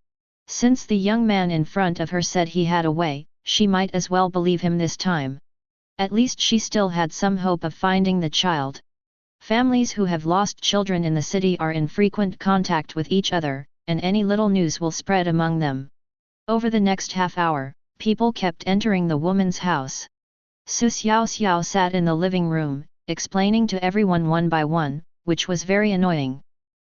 [SPEAKER 1] Since the young man in front of her said he had a way, she might as well believe him this time. At least she still had some hope of finding the child. Families who have lost children in the city are in frequent contact with each other, and any little news will spread among them. Over the next half hour, people kept entering the woman's house. Xiaoxiao sat in the living room, explaining to everyone one by one, which was very annoying.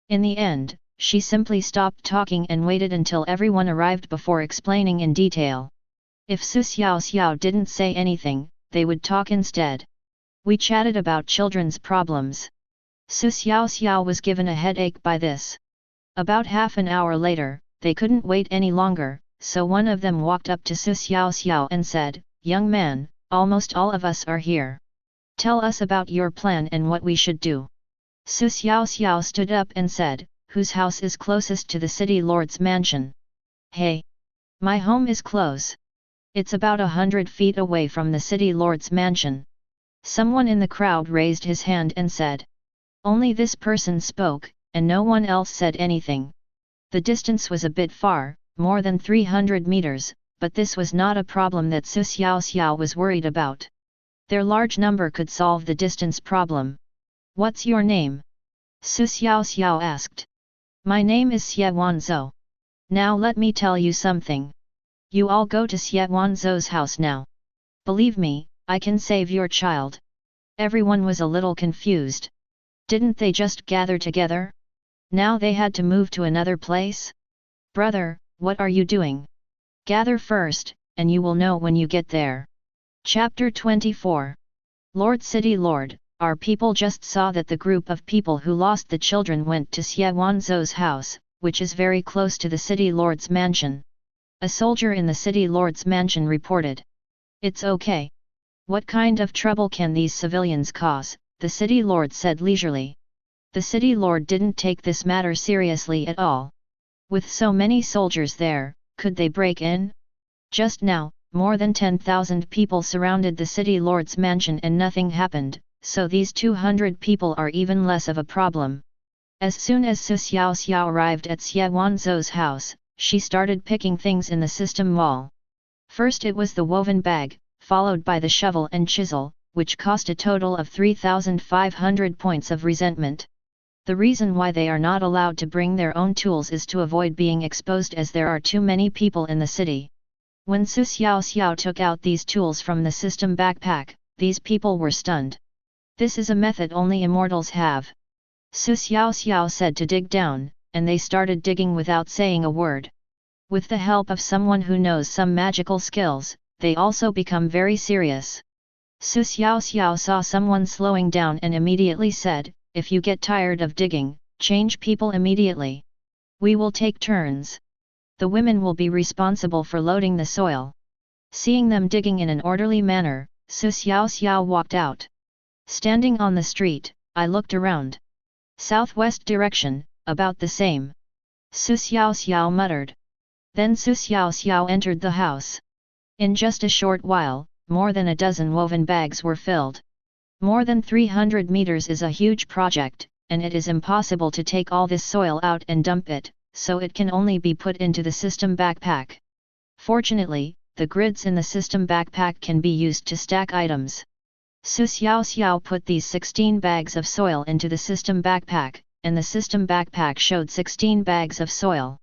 [SPEAKER 1] In the end, she simply stopped talking and waited until everyone arrived before explaining in detail. If Xiaoxiao didn't say anything, they would talk instead. We chatted about children's problems. Xiaoxiao was given a headache by this. About half an hour later, they couldn't wait any longer, so one of them walked up to Xiaoxiao and said, "Young man, almost all of us are here. Tell us about your plan and what we should do." Xiaoxiao stood up and said, "Whose house is closest to the city lord's mansion?" "Hey! My home is close. It's about 100 feet away from the city lord's mansion." Someone in the crowd raised his hand and said. Only this person spoke, and no one else said anything. The distance was a bit far, more than 300 meters, but this was not a problem that Xiaoxiao was worried about. Their large number could solve the distance problem. "What's your name?" Xiaoxiao asked. "My name is Xuanzhou. Now let me tell you something. You all go to Xuanzhou's house now. Believe me, I can save your child." Everyone was a little confused. Didn't they just gather together? Now they had to move to another place? "Brother, what are you doing? Gather first, and you will know when you get there." Chapter 24. Lord City Lord, our people just saw that the group of people who lost the children went to Xuanzhou's house, which is very close to the city lord's mansion. A soldier in the city lord's mansion reported. "It's okay. What kind of trouble can these civilians cause?" the city lord said leisurely. The city lord didn't take this matter seriously at all. With so many soldiers there, could they break in? Just now, more than 10,000 people surrounded the city lord's mansion and nothing happened, so these 200 people are even less of a problem. As soon as Xiaoxiao arrived at Xuanzhou's house, she started picking things in the system wall. First it was the woven bag, followed by the shovel and chisel, which cost a total of 3,500 points of resentment. The reason why they are not allowed to bring their own tools is to avoid being exposed, as there are too many people in the city. When Xiaoxiao took out these tools from the system backpack, these people were stunned. This is a method only immortals have. Xiaoxiao said to dig down, and they started digging without saying a word. With the help of someone who knows some magical skills, they also become very serious. Xiaoxiao saw someone slowing down and immediately said, "If you get tired of digging, change people immediately. We will take turns. The women will be responsible for loading the soil." Seeing them digging in an orderly manner, Xiaoxiao walked out. Standing on the street, I looked around. Southwest direction, about the same. Xiaoxiao muttered. Then Xiaoxiao entered the house. In just a short while, more than a dozen woven bags were filled. More than 300 meters is a huge project, and it is impossible to take all this soil out and dump it, so it can only be put into the system backpack. Fortunately, the grids in the system backpack can be used to stack items. Xiaoxiao put these 16 bags of soil into the system backpack, and the system backpack showed 16 bags of soil.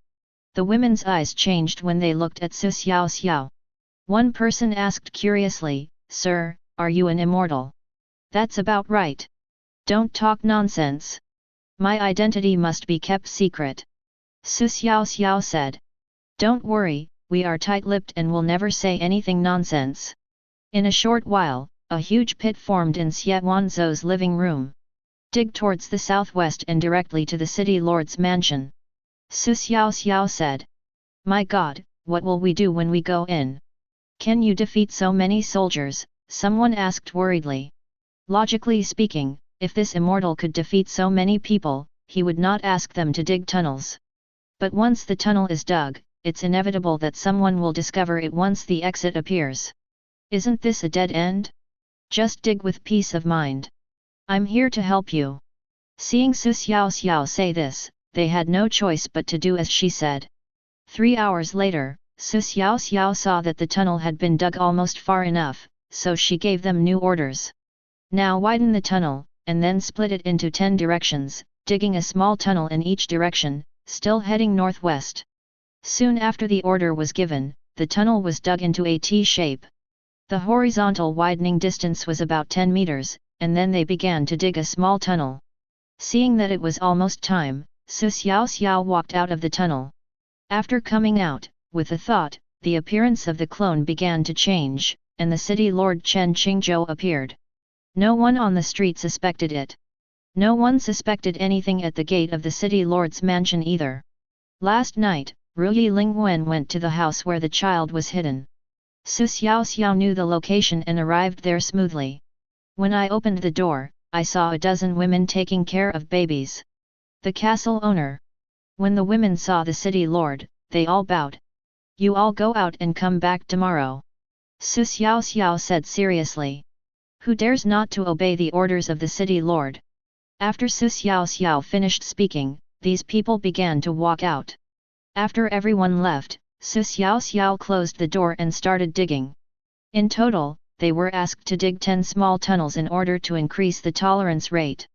[SPEAKER 1] The women's eyes changed when they looked at Xiaoxiao. One person asked curiously, "Sir, are you an immortal?" "That's about right. Don't talk nonsense. My identity must be kept secret," Xiaoxiao said. "Don't worry, we are tight-lipped and will never say anything nonsense." In a short while, a huge pit formed in Xuanzou's living room. "Dig towards the southwest and directly to the city lord's mansion," Xiaoxiao said. "My God, what will we do when we go in? Can you defeat so many soldiers?" someone asked worriedly. Logically speaking, if this immortal could defeat so many people, he would not ask them to dig tunnels. But once the tunnel is dug, it's inevitable that someone will discover it once the exit appears. Isn't this a dead end? Just dig with peace of mind. I'm here to help you. Seeing Xiaoxiao say this, they had no choice but to do as she said. 3 hours later, Xiaoxiao saw that the tunnel had been dug almost far enough, so she gave them new orders. Now widen the tunnel, and then split it into 10 directions, digging a small tunnel in each direction, still heading northwest. Soon after the order was given, the tunnel was dug into a T shape. The horizontal widening distance was about 10 meters, and then they began to dig a small tunnel. Seeing that it was almost time, Xiaoxiao walked out of the tunnel. After coming out, with a thought, the appearance of the clone began to change, and the city lord Chen Qingzhou appeared. No one on the street suspected it. No one suspected anything at the gate of the city lord's mansion either. Last night, Ruyi Lingwen went to the house where the child was hidden. Xiaoxiao knew the location and arrived there smoothly. When I opened the door, I saw a dozen women taking care of babies. The castle owner. When the women saw the city lord, they all bowed. "You all go out and come back tomorrow," Xiaoxiao said seriously. "Who dares not to obey the orders of the city lord?" After Xiaoxiao finished speaking, these people began to walk out. After everyone left, Xiaoxiao closed the door and started digging. In total, they were asked to dig 10 small tunnels in order to increase the tolerance rate.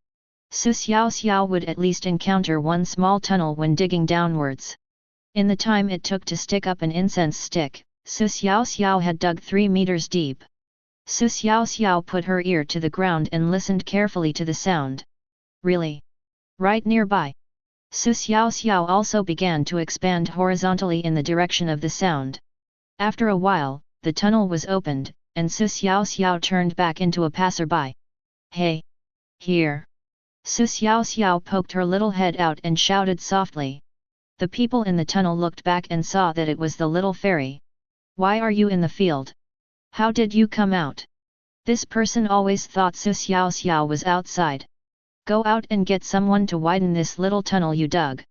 [SPEAKER 1] Xiaoxiao would at least encounter one small tunnel when digging downwards. In the time it took to stick up an incense stick, Xiaoxiao had dug 3 meters deep. Xiaoxiao put her ear to the ground and listened carefully to the sound. Really? Right nearby. Xiaoxiao also began to expand horizontally in the direction of the sound. After a while, the tunnel was opened, and Xiaoxiao turned back into a passerby. "Hey! Here!" Xiaoxiao poked her little head out and shouted softly. The people in the tunnel looked back and saw that it was the little fairy. "Why are you in the field? How did you come out?" This person always thought Xiaoxiao was outside. "Go out and get someone to widen this little tunnel you dug.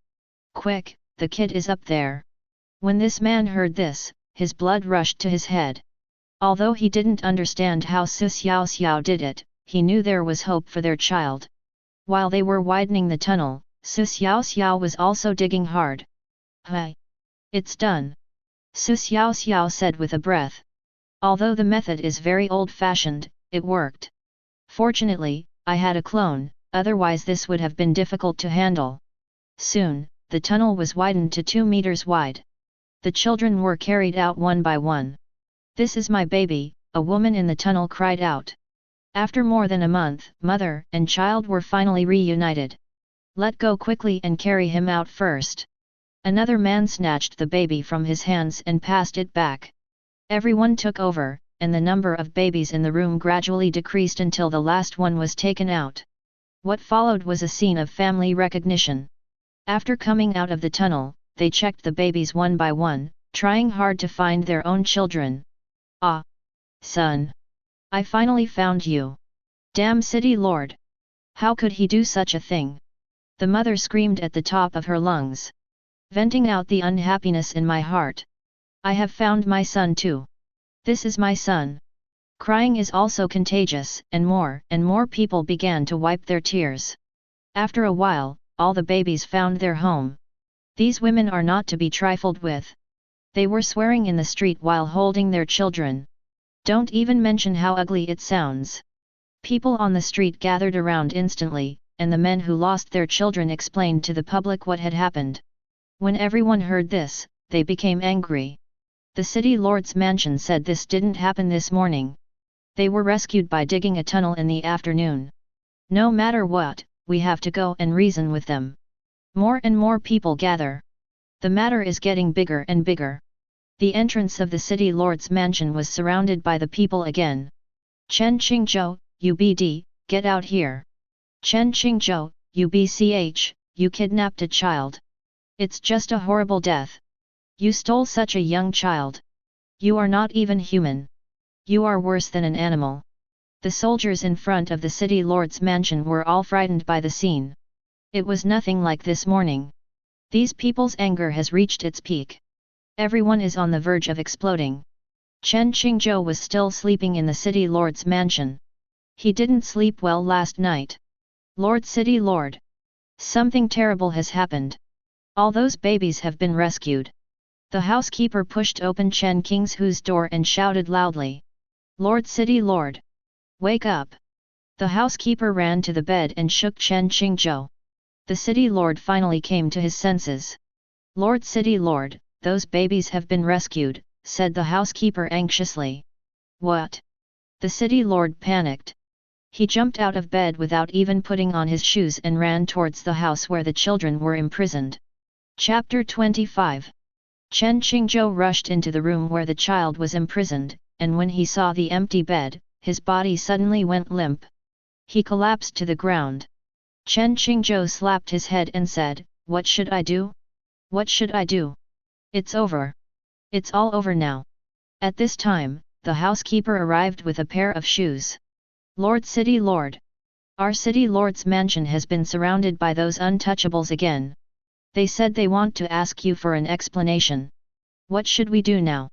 [SPEAKER 1] Quick, the kid is up there." When this man heard this, his blood rushed to his head. Although he didn't understand how Xiaoxiao did it, he knew there was hope for their child. While they were widening the tunnel, Xiaoxiao was also digging hard. "Hi! It's done. Xiaoxiao said with a breath. Although the method is very old-fashioned, it worked. Fortunately, I had a clone, otherwise this would have been difficult to handle. Soon, the tunnel was widened to 2 meters wide. The children were carried out one by one. "This is my baby," a woman in the tunnel cried out. After more than a month, mother and child were finally reunited. "Let go quickly and carry him out first." Another man snatched the baby from his hands and passed it back. Everyone took over, and the number of babies in the room gradually decreased until the last one was taken out. What followed was a scene of family recognition. After coming out of the tunnel, they checked the babies one by one, trying hard to find their own children. "Ah! Son! I finally found you! Damn city lord! How could he do such a thing?" The mother screamed at the top of her lungs. "Venting out the unhappiness in my heart. I have found my son too. This is my son." Crying is also contagious, and more people began to wipe their tears. After a while, all the babies found their home. These women are not to be trifled with. They were swearing in the street while holding their children. Don't even mention how ugly it sounds. People on the street gathered around instantly, and the men who lost their children explained to the public what had happened. When everyone heard this, they became angry. The city lord's mansion said this didn't happen this morning. They were rescued by digging a tunnel in the afternoon. No matter what, we have to go and reason with them. More and more people gather. The matter is getting bigger and bigger. The entrance of the city lord's mansion was surrounded by the people again. "Chen Qingzhou, UBD, get out here. Chen Qingzhou, UBCH, you kidnapped a child. It's just a horrible death. You stole such a young child. You are not even human. You are worse than an animal." The soldiers in front of the city lord's mansion were all frightened by the scene. It was nothing like this morning. These people's anger has reached its peak. Everyone is on the verge of exploding. Chen Qingzhou was still sleeping in the city lord's mansion. He didn't sleep well last night. "Lord City Lord! Something terrible has happened. All those babies have been rescued." The housekeeper pushed open Chen Qingzhou's door and shouted loudly. "Lord City Lord! Wake up!" The housekeeper ran to the bed and shook Chen Qingzhou. The city lord finally came to his senses. "Lord City Lord, those babies have been rescued," said the housekeeper anxiously. "What?" The city lord panicked. He jumped out of bed without even putting on his shoes and ran towards the house where the children were imprisoned. Chapter 25. Chen Qingzhou rushed into the room where the child was imprisoned, and when he saw the empty bed, his body suddenly went limp. He collapsed to the ground. Chen Qingzhou slapped his head and said, "What should I do? What should I do? It's over. It's all over now." At this time, the housekeeper arrived with a pair of shoes. "Lord City Lord! Our city lord's mansion has been surrounded by those untouchables again. They said they want to ask you for an explanation. What should we do now?"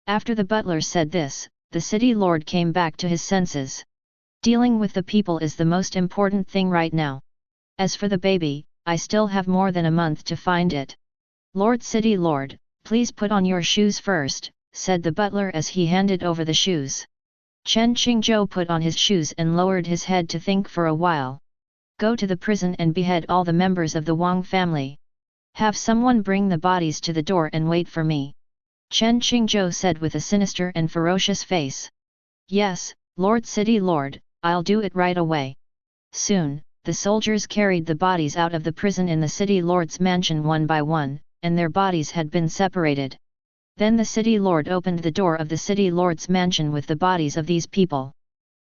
[SPEAKER 1] After the butler said this, the city lord came back to his senses. Dealing with the people is the most important thing right now. As for the baby, I still have more than a month to find it. "Lord City Lord, please put on your shoes first," said the butler as he handed over the shoes. Chen Qingzhou put on his shoes and lowered his head to think for a while. "Go to the prison and behead all the members of the Wang family. Have someone bring the bodies to the door and wait for me," Chen Qingzhou said with a sinister and ferocious face. "Yes, Lord City Lord, I'll do it right away." Soon, the soldiers carried the bodies out of the prison in the city lord's mansion one by one, and their bodies had been separated. Then the city lord opened the door of the city lord's mansion with the bodies of these people.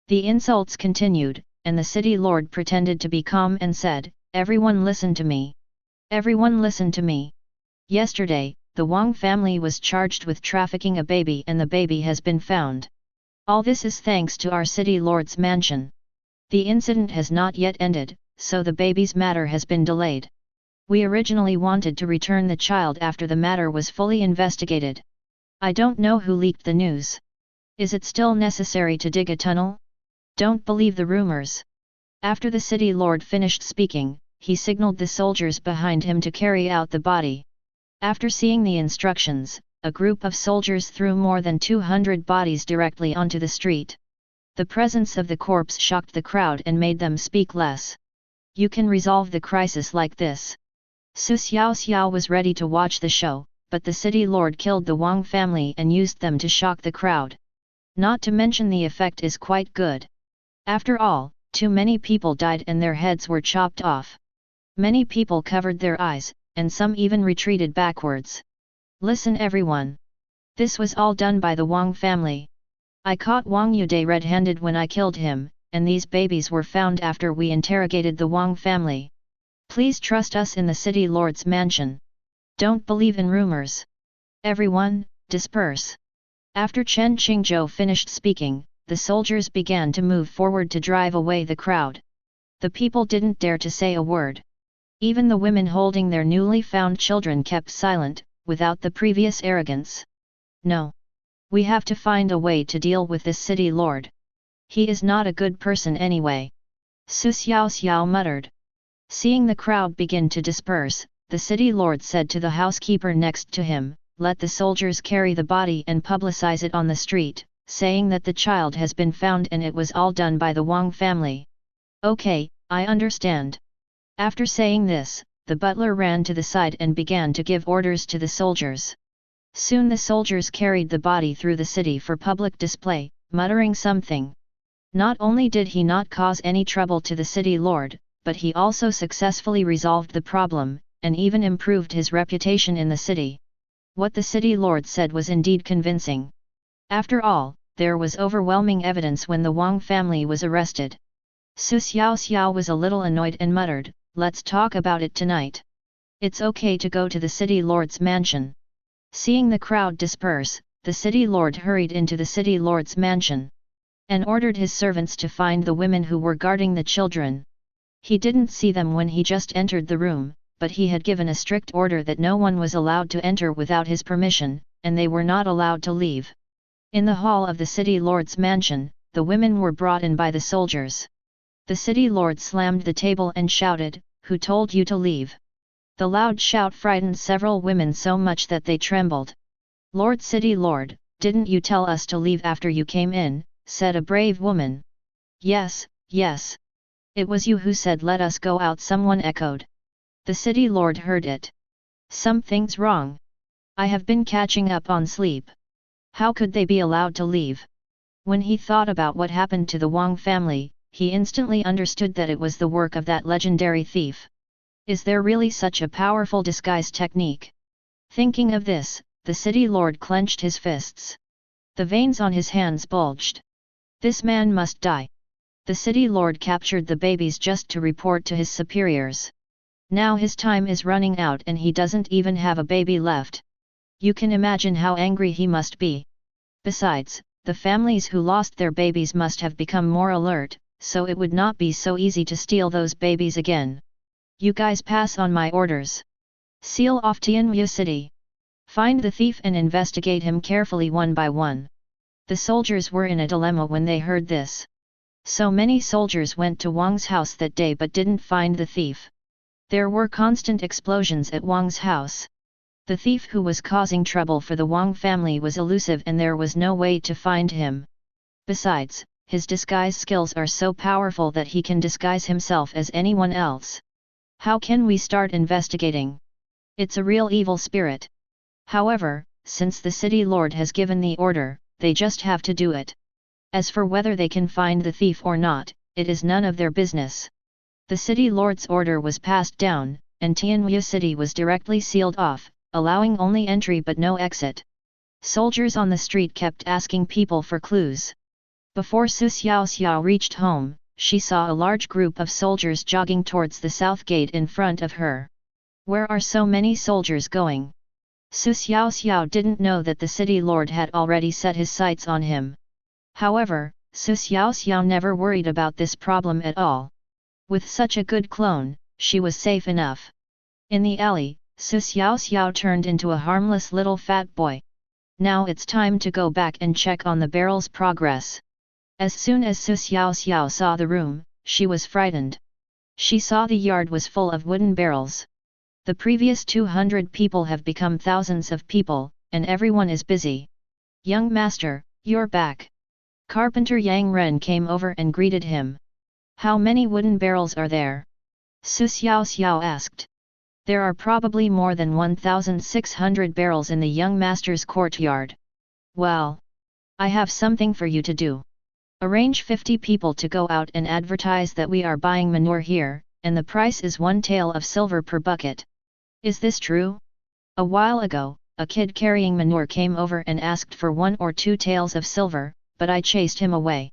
[SPEAKER 1] The insults continued, and the city lord pretended to be calm and said, "Everyone listen to me. Everyone listen to me. Yesterday, the Wang family was charged with trafficking a baby and the baby has been found. All this is thanks to our city lord's mansion. The incident has not yet ended, so the baby's matter has been delayed. We originally wanted to return the child after the matter was fully investigated. I don't know who leaked the news. Is it still necessary to dig a tunnel? Don't believe the rumors." After the city lord finished speaking, he signaled the soldiers behind him to carry out the body. After seeing the instructions, a group of soldiers threw more than 200 bodies directly onto the street. The presence of the corpse shocked the crowd and made them speak less. You can resolve the crisis like this. Xiaoxiao was ready to watch the show, but the city lord killed the Wang family and used them to shock the crowd. Not to mention the effect is quite good. After all, too many people died and their heads were chopped off. Many people covered their eyes, and some even retreated backwards. Listen everyone. This was all done by the Wang family. I caught Wang Yude red-handed when I killed him, and these babies were found after we interrogated the Wang family. Please trust us in the city lord's mansion. Don't believe in rumors. Everyone, disperse. After Chen Qingzhou finished speaking, the soldiers began to move forward to drive away the crowd. The people didn't dare to say a word. Even the women holding their newly found children kept silent, without the previous arrogance. No. We have to find a way to deal with this city lord. He is not a good person anyway. Xiaoxiao muttered. Seeing the crowd begin to disperse, the city lord said to the housekeeper next to him, "Let the soldiers carry the body and publicize it on the street, saying that the child has been found and it was all done by the Wang family." "Okay, I understand." After saying this, the butler ran to the side and began to give orders to the soldiers. Soon the soldiers carried the body through the city for public display, muttering something. Not only did he not cause any trouble to the city lord, but he also successfully resolved the problem, and even improved his reputation in the city. What the city lord said was indeed convincing. After all, there was overwhelming evidence when the Wang family was arrested. Xiaoxiao was a little annoyed and muttered, "Let's talk about it tonight. It's okay to go to the city lord's mansion." Seeing the crowd disperse, the city lord hurried into the city lord's mansion, and ordered his servants to find the women who were guarding the children. He didn't see them when he just entered the room, but he had given a strict order that no one was allowed to enter without his permission, and they were not allowed to leave. In the hall of the city lord's mansion, the women were brought in by the soldiers. The city lord slammed the table and shouted, "Who told you to leave?" The loud shout frightened several women so much that they trembled. "Lord City Lord, didn't you tell us to leave after you came in?" said a brave woman. "Yes, yes. It was you who said let us go out," someone echoed. The city lord heard it. "Something's wrong. I have been catching up on sleep. How could they be allowed to leave?" When he thought about what happened to the Wang family, he instantly understood that it was the work of that legendary thief. Is there really such a powerful disguise technique? Thinking of this, the city lord clenched his fists. The veins on his hands bulged. This man must die. The city lord captured the babies just to report to his superiors. Now his time is running out and he doesn't even have a baby left. You can imagine how angry he must be. Besides, the families who lost their babies must have become more alert, so it would not be so easy to steal those babies again. You guys pass on my orders. Seal off Tianyu City. Find the thief and investigate him carefully one by one. The soldiers were in a dilemma when they heard this. So many soldiers went to Wang's house that day but didn't find the thief. There were constant explosions at Wang's house. The thief who was causing trouble for the Wang family was elusive and there was no way to find him. Besides, his disguise skills are so powerful that he can disguise himself as anyone else. How can we start investigating? It's a real evil spirit. However, since the city lord has given the order, they just have to do it. As for whether they can find the thief or not, it is none of their business. The city lord's order was passed down, and Tianyu City was directly sealed off, allowing only entry but no exit. Soldiers on the street kept asking people for clues. Before Xiaoxiao reached home, she saw a large group of soldiers jogging towards the south gate in front of her. Where are so many soldiers going? Xiaoxiao didn't know that the city lord had already set his sights on him. However, Xiaoxiao never worried about this problem at all. With such a good clone, she was safe enough. In the alley, Xiaoxiao turned into a harmless little fat boy. Now it's time to go back and check on the barrel's progress. As soon as Xiaoxiao saw the room, she was frightened. She saw the yard was full of wooden barrels. The previous 200 people have become thousands of people, and everyone is busy. Young master, you're back. Carpenter Yang Ren came over and greeted him. How many wooden barrels are there? Xiaoxiao asked. There are probably more than 1,600 barrels in the young master's courtyard. Well, I have something for you to do. Arrange 50 people to go out and advertise that we are buying manure here, and the price is 1 tael of silver per bucket. Is this true? A while ago, a kid carrying manure came over and asked for 1 or 2 taels of silver, but I chased him away.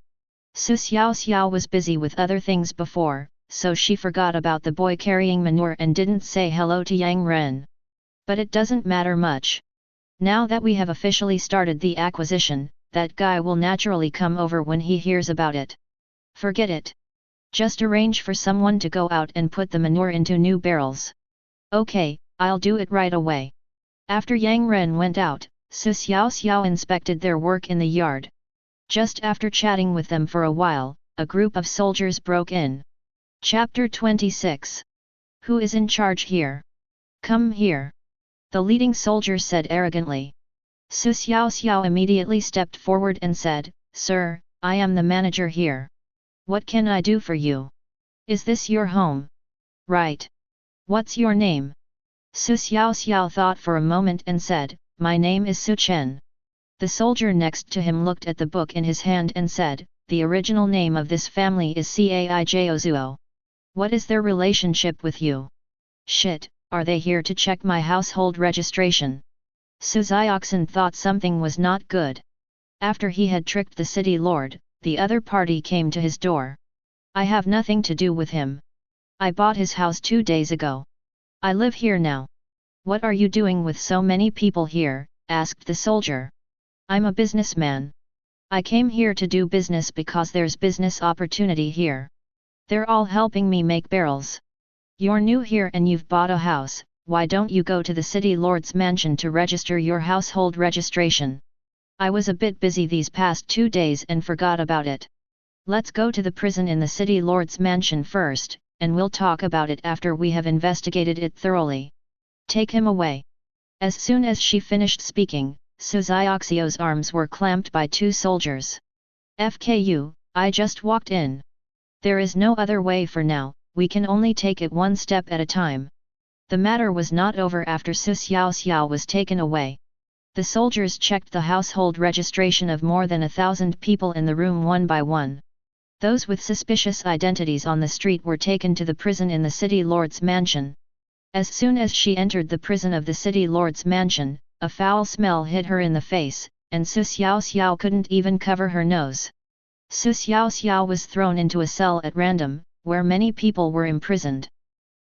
[SPEAKER 1] Xiaoxiao was busy with other things before, so she forgot about the boy carrying manure and didn't say hello to Yang Ren. But it doesn't matter much. Now that we have officially started the acquisition, that guy will naturally come over when he hears about it. Forget it. Just arrange for someone to go out and put the manure into new barrels. Okay, I'll do it right away. After Yang Ren went out, Xiaoxiao inspected their work in the yard. Just after chatting with them for a while, a group of soldiers broke in. Chapter 26. Who is in charge here? Come here. The leading soldier said arrogantly. Xiaoxiao immediately stepped forward and said, Sir, I am the manager here. What can I do for you? Is this your home? Right. What's your name? Xiaoxiao thought for a moment and said, My name is Su Chen. The soldier next to him looked at the book in his hand and said, The original name of this family is Caijiaozuo. What is their relationship with you? Shit, are they here to check my household registration? Su Xiaoxian thought something was not good. After he had tricked the city lord, the other party came to his door. I have nothing to do with him. I bought his house 2 days ago. I live here now. What are you doing with so many people here? Asked the soldier. I'm a businessman. I came here to do business because there's business opportunity here. They're all helping me make barrels. You're new here and you've bought a house. Why don't you go to the city lord's mansion to register your household registration? I was a bit busy these past 2 days and forgot about it. Let's go to the prison in the city lord's mansion first, and we'll talk about it after we have investigated it thoroughly. Take him away. As soon as she finished speaking, Su Xiaoxiao's arms were clamped by 2 soldiers. FKU, I just walked in. There is no other way for now, we can only take it one step at a time. The matter was not over after Su Xiaoxiao was taken away. The soldiers checked the household registration of more than 1,000 people in the room one by one. Those with suspicious identities on the street were taken to the prison in the city lord's mansion. As soon as she entered the prison of the city lord's mansion, a foul smell hit her in the face, and Su Xiaoxiao couldn't even cover her nose. Su Xiaoxiao was thrown into a cell at random, where many people were imprisoned.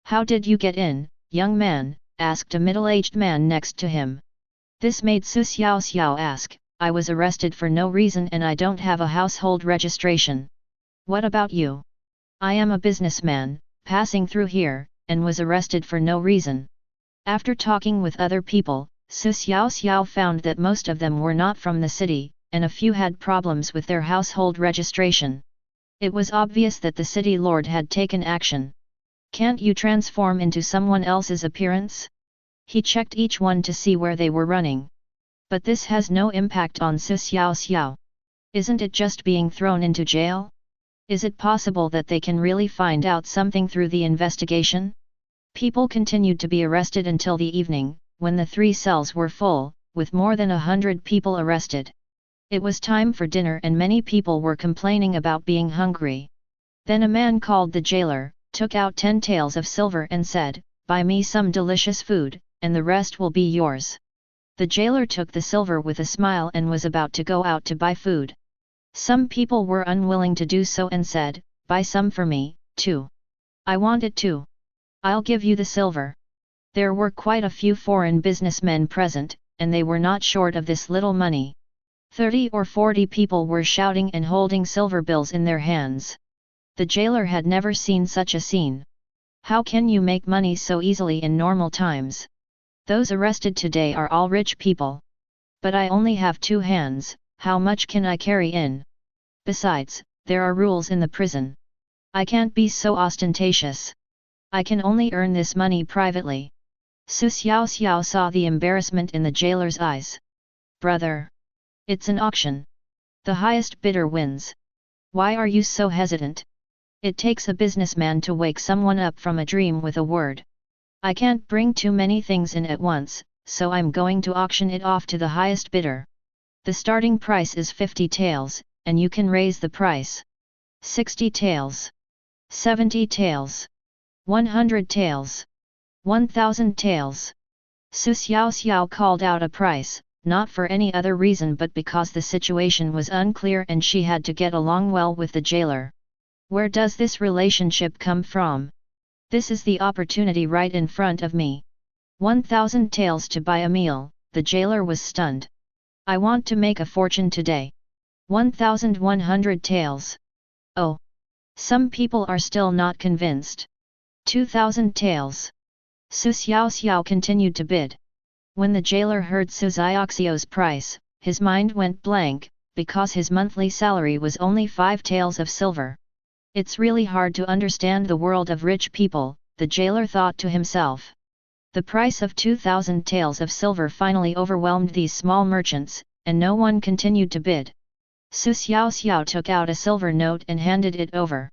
[SPEAKER 1] How did you get in, young man? Asked a middle-aged man next to him. This made Su Xiaoxiao ask, I was arrested for no reason and I don't have a household registration. What about you? I am a businessman, passing through here, and was arrested for no reason. After talking with other people, Su Xiaoxiao found that most of them were not from the city, and a few had problems with their household registration. It was obvious that the city lord had taken action. Can't you transform into someone else's appearance? He checked each one to see where they were running. But this has no impact on Su Xiaoxiao. Isn't it just being thrown into jail? Is it possible that they can really find out something through the investigation? People continued to be arrested until the evening, when the 3 cells were full, with more than 100 people arrested. It was time for dinner and many people were complaining about being hungry. Then a man called the jailer, took out 10 taels of silver and said, Buy me some delicious food, and the rest will be yours. The jailer took the silver with a smile and was about to go out to buy food. Some people were unwilling to do so and said, Buy some for me, too. I want it too. I'll give you the silver. There were quite a few foreign businessmen present, and they were not short of this little money. 30 or 40 people were shouting and holding silver bills in their hands. The jailer had never seen such a scene. How can you make money so easily in normal times? Those arrested today are all rich people. But I only have 2 hands, how much can I carry in? Besides, there are rules in the prison. I can't be so ostentatious. I can only earn this money privately. Xiaoxiao saw the embarrassment in the jailer's eyes. Brother! It's an auction. The highest bidder wins. Why are you so hesitant? It takes a businessman to wake someone up from a dream with a word. I can't bring too many things in at once, so I'm going to auction it off to the highest bidder. The starting price is 50 taels, and you can raise the price. 60 taels. 70 taels. 100 taels. 1000 taels. Xiaoxiao called out a price, not for any other reason but because the situation was unclear and she had to get along well with the jailer. Where does this relationship come from? This is the opportunity right in front of me. 1000 taels to buy a meal, the jailer was stunned. I want to make a fortune today. 1100 taels. Oh! Some people are still not convinced. 2000 taels. Xiaoxiao continued to bid. When the jailer heard Xiaoxiao's price, his mind went blank, because his monthly salary was only 5 taels of silver. It's really hard to understand the world of rich people, the jailer thought to himself. The price of 2000 taels of silver finally overwhelmed these small merchants, and no one continued to bid. Xiaoxiao took out a silver note and handed it over.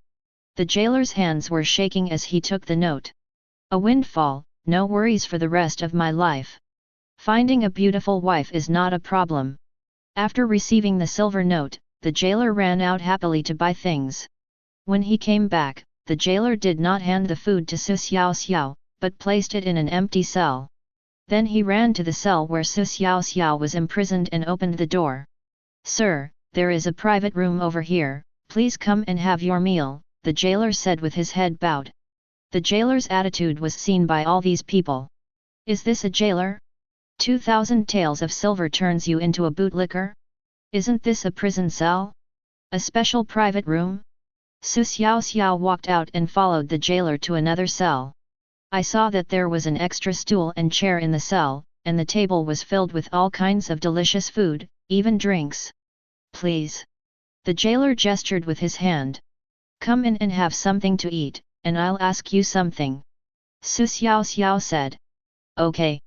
[SPEAKER 1] The jailer's hands were shaking as he took the note. A windfall, no worries for the rest of my life. Finding a beautiful wife is not a problem. After receiving the silver note, the jailer ran out happily to buy things. When he came back, the jailer did not hand the food to Xiaoxiao, but placed it in an empty cell. Then he ran to the cell where Xiaoxiao was imprisoned and opened the door. Sir, there is a private room over here, please come and have your meal, the jailer said with his head bowed. The jailer's attitude was seen by all these people. Is this a jailer? 2000 taels of silver turns you into a bootlicker? Isn't this a prison cell? A special private room? Xiaoxiao walked out and followed the jailer to another cell. I saw that there was an extra stool and chair in the cell, and the table was filled with all kinds of delicious food, even drinks. Please. The jailer gestured with his hand. Come in and have something to eat, and I'll ask you something. Xiaoxiao said. Okay.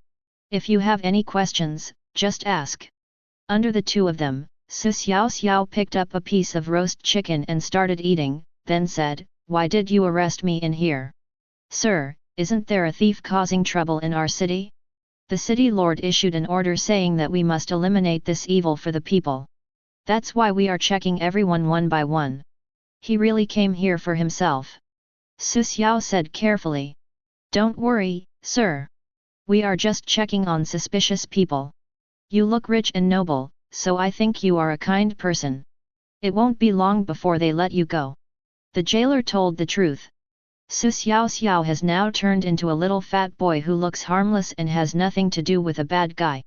[SPEAKER 1] If you have any questions, just ask. Under the two of them, Xiaoxiao picked up a piece of roast chicken and started eating, then said, Why did you arrest me in here? Sir, isn't there a thief causing trouble in our city? The city lord issued an order saying that we must eliminate this evil for the people. That's why we are checking everyone one by one. He really came here for himself. Xiao said carefully. Don't worry, sir. We are just checking on suspicious people. You look rich and noble, so I think you are a kind person. It won't be long before they let you go. The jailer told the truth. Xiaoxiao has now turned into a little fat boy who looks harmless and has nothing to do with a bad guy.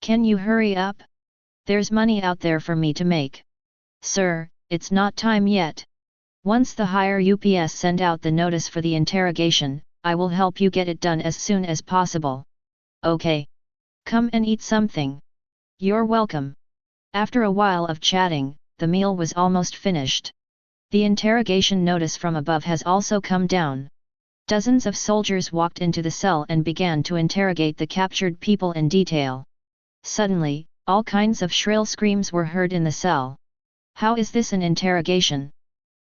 [SPEAKER 1] Can you hurry up? There's money out there for me to make. Sir, it's not time yet. Once the higher UPS send out the notice for the interrogation, I will help you get it done as soon as possible. Okay. Come and eat something. You're welcome. After a while of chatting, the meal was almost finished. The interrogation notice from above has also come down. Dozens of soldiers walked into the cell and began to interrogate the captured people in detail. Suddenly, all kinds of shrill screams were heard in the cell. How is this an interrogation?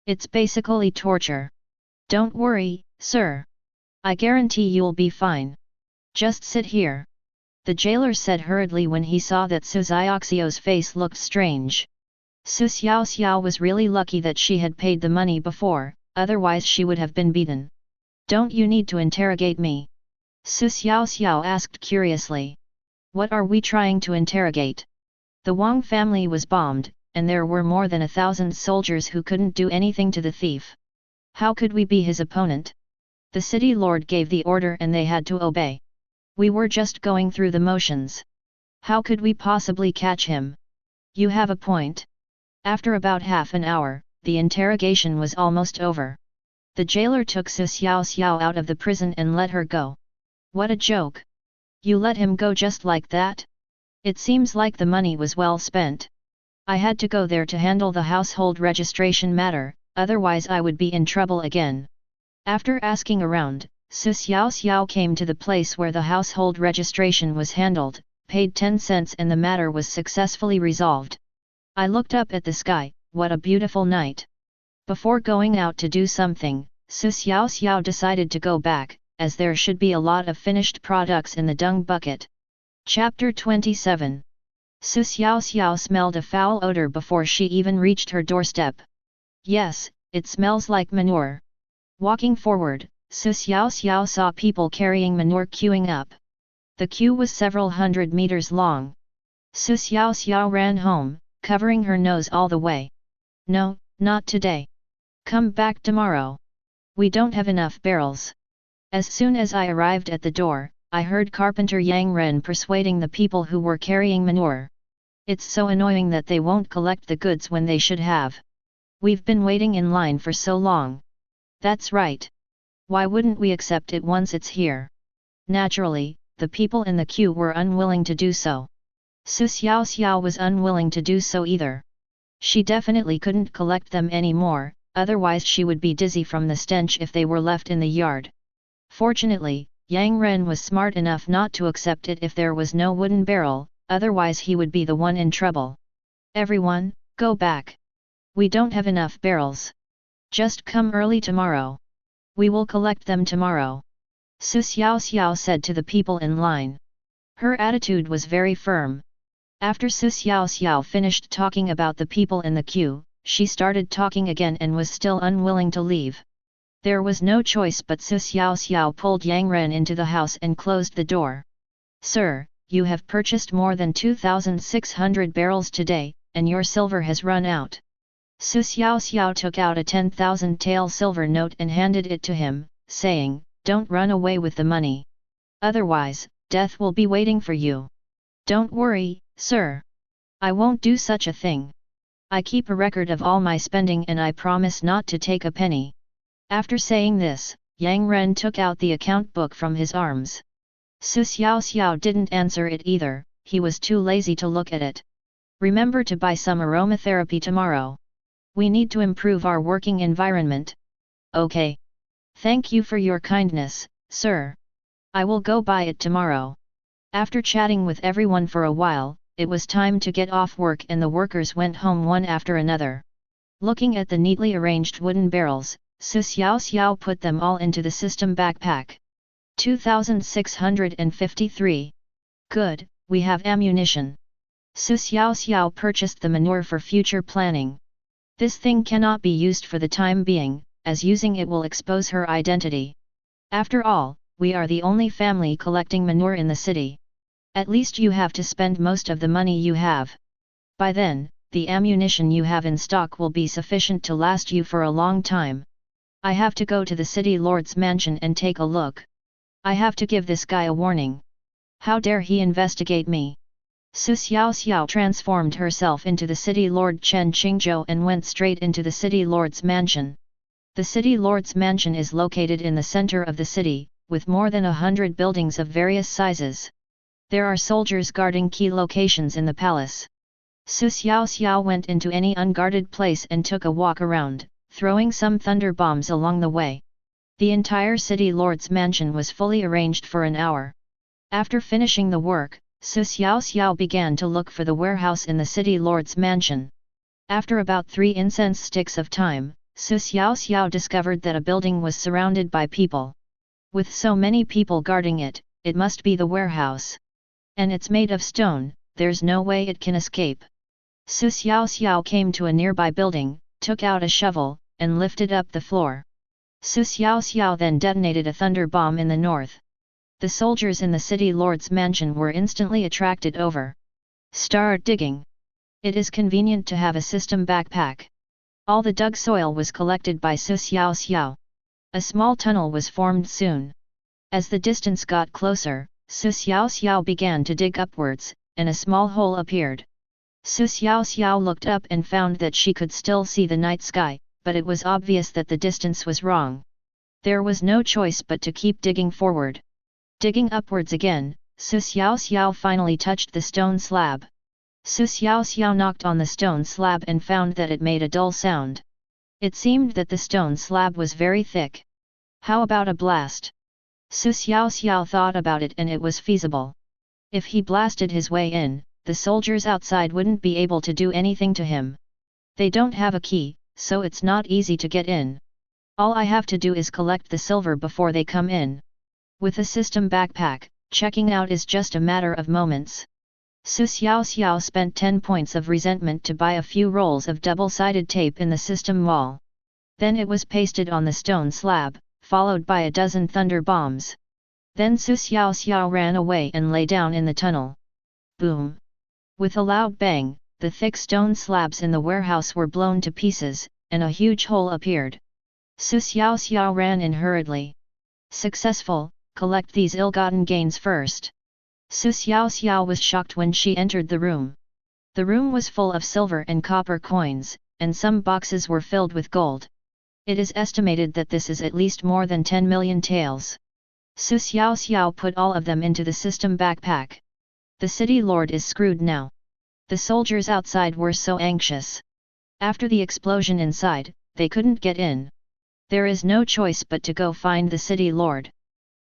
[SPEAKER 1] It's basically torture. Don't worry, sir. I guarantee you'll be fine. Just sit here. The jailer said hurriedly when he saw that Xiaoxiao's face looked strange. Xiaoxiao was really lucky that she had paid the money before, otherwise she would have been beaten. Don't you need to interrogate me? Xiaoxiao asked curiously. What are we trying to interrogate? The Wang family was bombed, and there were more than 1,000 soldiers who couldn't do anything to the thief. How could we be his opponent? The city lord gave the order and they had to obey. We were just going through the motions. How could we possibly catch him? You have a point. After about half an hour, the interrogation was almost over. The jailer took Xiaoxiao out of the prison and let her go. What a joke! You let him go just like that? It seems like the money was well spent. I had to go there to handle the household registration matter, otherwise I would be in trouble again. After asking around, Xiaoxiao came to the place where the household registration was handled, paid 10 cents and the matter was successfully resolved. I looked up at the sky, what a beautiful night. Before going out to do something, Xiaoxiao decided to go back, as there should be a lot of finished products in the dung bucket. Chapter 27. Xiaoxiao smelled a foul odor before she even reached her doorstep. Yes, it smells like manure. Walking forward, Xiaoxiao saw people carrying manure queuing up. The queue was several hundred meters long. Xiaoxiao ran home, covering her nose all the way. No, not today. Come back tomorrow. We don't have enough barrels. As soon as I arrived at the door, I heard Carpenter Yang Ren persuading the people who were carrying manure. It's so annoying that they won't collect the goods when they should have. We've been waiting in line for so long. That's right. Why wouldn't we accept it once it's here? Naturally, the people in the queue were unwilling to do so. Xiaoxiao was unwilling to do so either. She definitely couldn't collect them anymore, otherwise she would be dizzy from the stench if they were left in the yard. Fortunately, Yang Ren was smart enough not to accept it if there was no wooden barrel, otherwise he would be the one in trouble. Everyone, go back. We don't have enough barrels. Just come early tomorrow. We will collect them tomorrow. Xiaoxiao said to the people in line. Her attitude was very firm. After Xiaoxiao finished talking about the people in the queue, she started talking again and was still unwilling to leave. There was no choice but Xiaoxiao pulled Yang Ren into the house and closed the door. Sir, you have purchased more than 2,600 barrels today, and your silver has run out. Xiaoxiao took out a 10,000 tael silver note and handed it to him, saying, don't run away with the money. Otherwise, death will be waiting for you. Don't worry, sir. I won't do such a thing. I keep a record of all my spending and I promise not to take a penny. After saying this, Yang Ren took out the account book from his arms. Xiaoxiao didn't answer it either, he was too lazy to look at it. Remember to buy some aromatherapy tomorrow. We need to improve our working environment. Okay. Thank you for your kindness, sir. I will go buy it tomorrow. After chatting with everyone for a while, it was time to get off work and the workers went home one after another. Looking at the neatly arranged wooden barrels, Xiaoxiao put them all into the system backpack. 2,653. Good, we have ammunition. Xiaoxiao purchased the manure for future planning. This thing cannot be used for the time being, as using it will expose her identity. After all, we are the only family collecting manure in the city. At least you have to spend most of the money you have. By then, the ammunition you have in stock will be sufficient to last you for a long time. I have to go to the city lord's mansion and take a look. I have to give this guy a warning. How dare he investigate me? Xiaoxiao transformed herself into the city lord Chen Qingzhou and went straight into the city lord's mansion. The city lord's mansion is located in the center of the city, with more than 100 buildings of various sizes. There are soldiers guarding key locations in the palace. Xiaoxiao went into any unguarded place and took a walk around, throwing some thunder bombs along the way. The entire city lord's mansion was fully arranged for an hour. After finishing the work, Xiaoxiao began to look for the warehouse in the city lord's mansion. After about 3 incense sticks of time, Xiaoxiao discovered that a building was surrounded by people. With so many people guarding it, it must be the warehouse. And it's made of stone, there's no way it can escape. Xiaoxiao came to a nearby building, took out a shovel, and lifted up the floor. Xiaoxiao then detonated a thunder bomb in the north. The soldiers in the city lord's mansion were instantly attracted over. Start digging. It is convenient to have a system backpack. All the dug soil was collected by Xiaoxiao. A small tunnel was formed soon. As the distance got closer, Xiaoxiao began to dig upwards, and a small hole appeared. Xiaoxiao looked up and found that she could still see the night sky, but it was obvious that the distance was wrong. There was no choice but to keep digging forward. Digging upwards again, Xiaoxiao finally touched the stone slab. Xiaoxiao knocked on the stone slab and found that it made a dull sound. It seemed that the stone slab was very thick. How about a blast? Xiaoxiao thought about it and it was feasible. If he blasted his way in, the soldiers outside wouldn't be able to do anything to him. They don't have a key, so it's not easy to get in. All I have to do is collect the silver before they come in. With a system backpack, checking out is just a matter of moments. Xiaoxiao spent 10 points of resentment to buy a few rolls of double-sided tape in the system wall. Then it was pasted on the stone slab, followed by a dozen thunder bombs. Then Xiaoxiao ran away and lay down in the tunnel. Boom! With a loud bang, the thick stone slabs in the warehouse were blown to pieces, and a huge hole appeared. Xiaoxiao ran in hurriedly. Successful, collect these ill-gotten gains first. Xiaoxiao was shocked when she entered the room. The room was full of silver and copper coins, and some boxes were filled with gold. It is estimated that this is at least more than 10 million taels. Xiaoxiao put all of them into the system backpack. The city lord is screwed now. The soldiers outside were so anxious. After the explosion inside, they couldn't get in. There is no choice but to go find the city lord.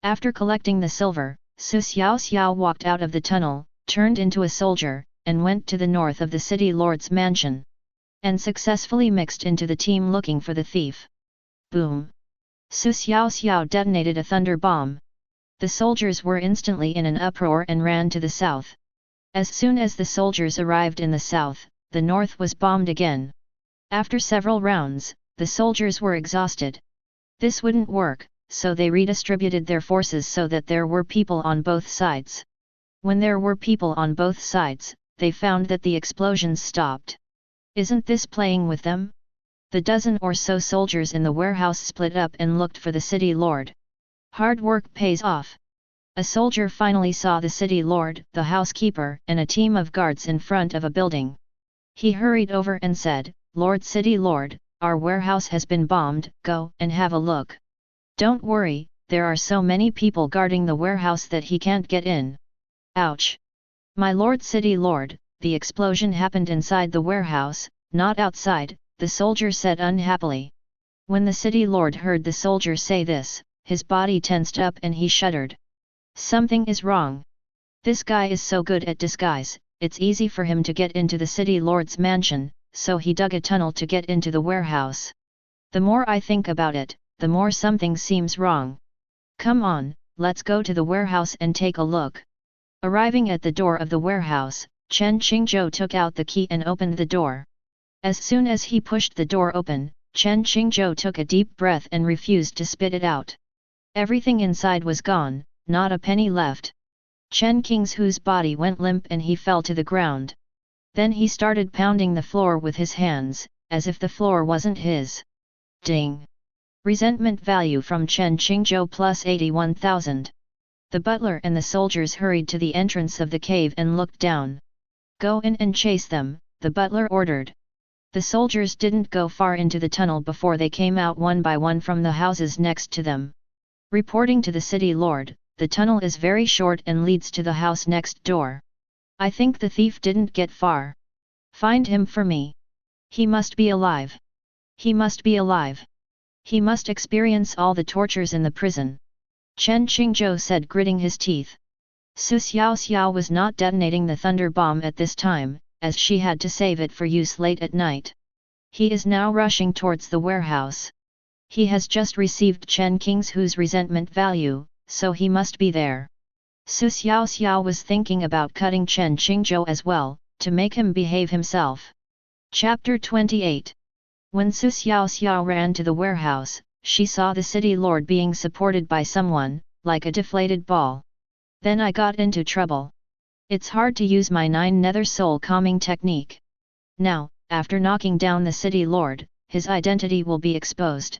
[SPEAKER 1] After collecting the silver, Xiaoxiao walked out of the tunnel, turned into a soldier, and went to the north of the city lord's mansion. And successfully mixed into the team looking for the thief. Boom! Xiaoxiao detonated a thunder bomb. The soldiers were instantly in an uproar and ran to the south. As soon as the soldiers arrived in the south, the north was bombed again. After several rounds, the soldiers were exhausted. This wouldn't work, so they redistributed their forces so that there were people on both sides. When there were people on both sides, they found that the explosions stopped. Isn't this playing with them? The dozen or so soldiers in the warehouse split up and looked for the city lord. Hard work pays off. A soldier finally saw the city lord, the housekeeper, and a team of guards in front of a building. He hurried over and said, "Lord City Lord, our warehouse has been bombed, go and have a look." "Don't worry, there are so many people guarding the warehouse that he can't get in." "Ouch! My Lord City Lord, the explosion happened inside the warehouse, not outside," the soldier said unhappily. When the city lord heard the soldier say this, his body tensed up and he shuddered. Something is wrong. This guy is so good at disguise, it's easy for him to get into the city lord's mansion, so he dug a tunnel to get into the warehouse. The more I think about it, the more something seems wrong. Come on, let's go to the warehouse and take a look. Arriving at the door of the warehouse, Chen Qingzhou took out the key and opened the door. As soon as he pushed the door open, Chen Qingzhou took a deep breath and refused to spit it out. Everything inside was gone, not a penny left. Chen Qingzhou's body went limp and he fell to the ground. Then he started pounding the floor with his hands, as if the floor wasn't his. Ding! Resentment value from Chen Qingzhou plus 81,000. The butler and the soldiers hurried to the entrance of the cave and looked down. Go in and chase them, the butler ordered. The soldiers didn't go far into the tunnel before they came out one by one from the houses next to them. Reporting to the city lord, the tunnel is very short and leads to the house next door. I think the thief didn't get far. Find him for me. He must be alive. He must be alive. He must experience all the tortures in the prison. Chen Qingzhou said, gritting his teeth. Xiaoxiao was not detonating the thunder bomb at this time, as she had to save it for use late at night. He is now rushing towards the warehouse. He has just received Chen Qingzhou's resentment value, so he must be there. Xiaoxiao was thinking about cutting Chen Qingzhou as well, to make him behave himself. Chapter 28. When Xiaoxiao ran to the warehouse, she saw the city lord being supported by someone, like a deflated ball. Then I got into trouble. It's hard to use my 9 nether soul calming technique. Now, after knocking down the city lord, his identity will be exposed.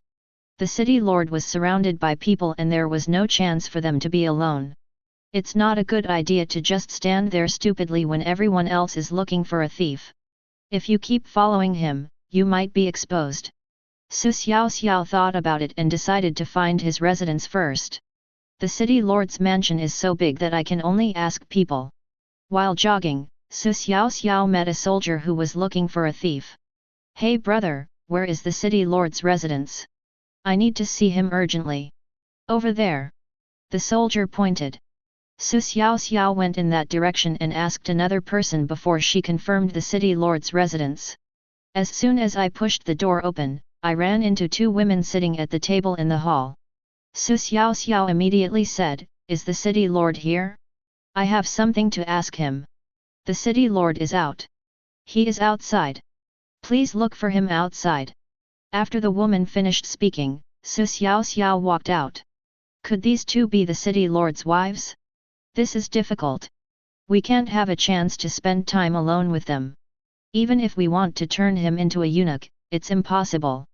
[SPEAKER 1] The city lord was surrounded by people and there was no chance for them to be alone. It's not a good idea to just stand there stupidly when everyone else is looking for a thief. If you keep following him, you might be exposed. Xiaoxiao thought about it and decided to find his residence first. The city lord's mansion is so big that I can only ask people. While jogging, Xiaoxiao met a soldier who was looking for a thief. Hey brother, where is the city lord's residence? I need to see him urgently. Over there. The soldier pointed. Xiaoxiao went in that direction and asked another person before she confirmed the city lord's residence. As soon as I pushed the door open, I ran into two women sitting at the table in the hall. Xiaoxiao immediately said, "Is the city lord here? I have something to ask him." "The city lord is out. He is outside. Please look for him outside." After the woman finished speaking, Xiaoxiao walked out. Could these two be the city lord's wives? This is difficult. We can't have a chance to spend time alone with them. Even if we want to turn him into a eunuch, it's impossible.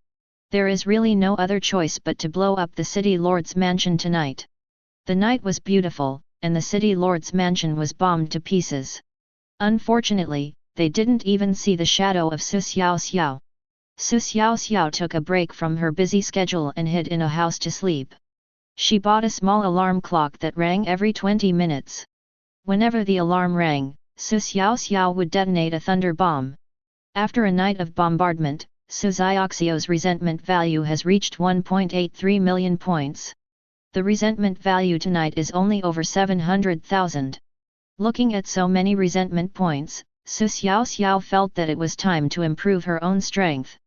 [SPEAKER 1] There is really no other choice but to blow up the city lord's mansion tonight. The night was beautiful, and the city lord's mansion was bombed to pieces. Unfortunately, they didn't even see the shadow of Xiaoxiao. Xiaoxiao took a break from her busy schedule and hid in a house to sleep. She bought a small alarm clock that rang every 20 minutes. Whenever the alarm rang, Xiaoxiao would detonate a thunder bomb. After a night of bombardment, Xiaoxiao's resentment value has reached 1.83 million points. The resentment value tonight is only over 700,000. Looking at so many resentment points, Xiaoxiao felt that it was time to improve her own strength.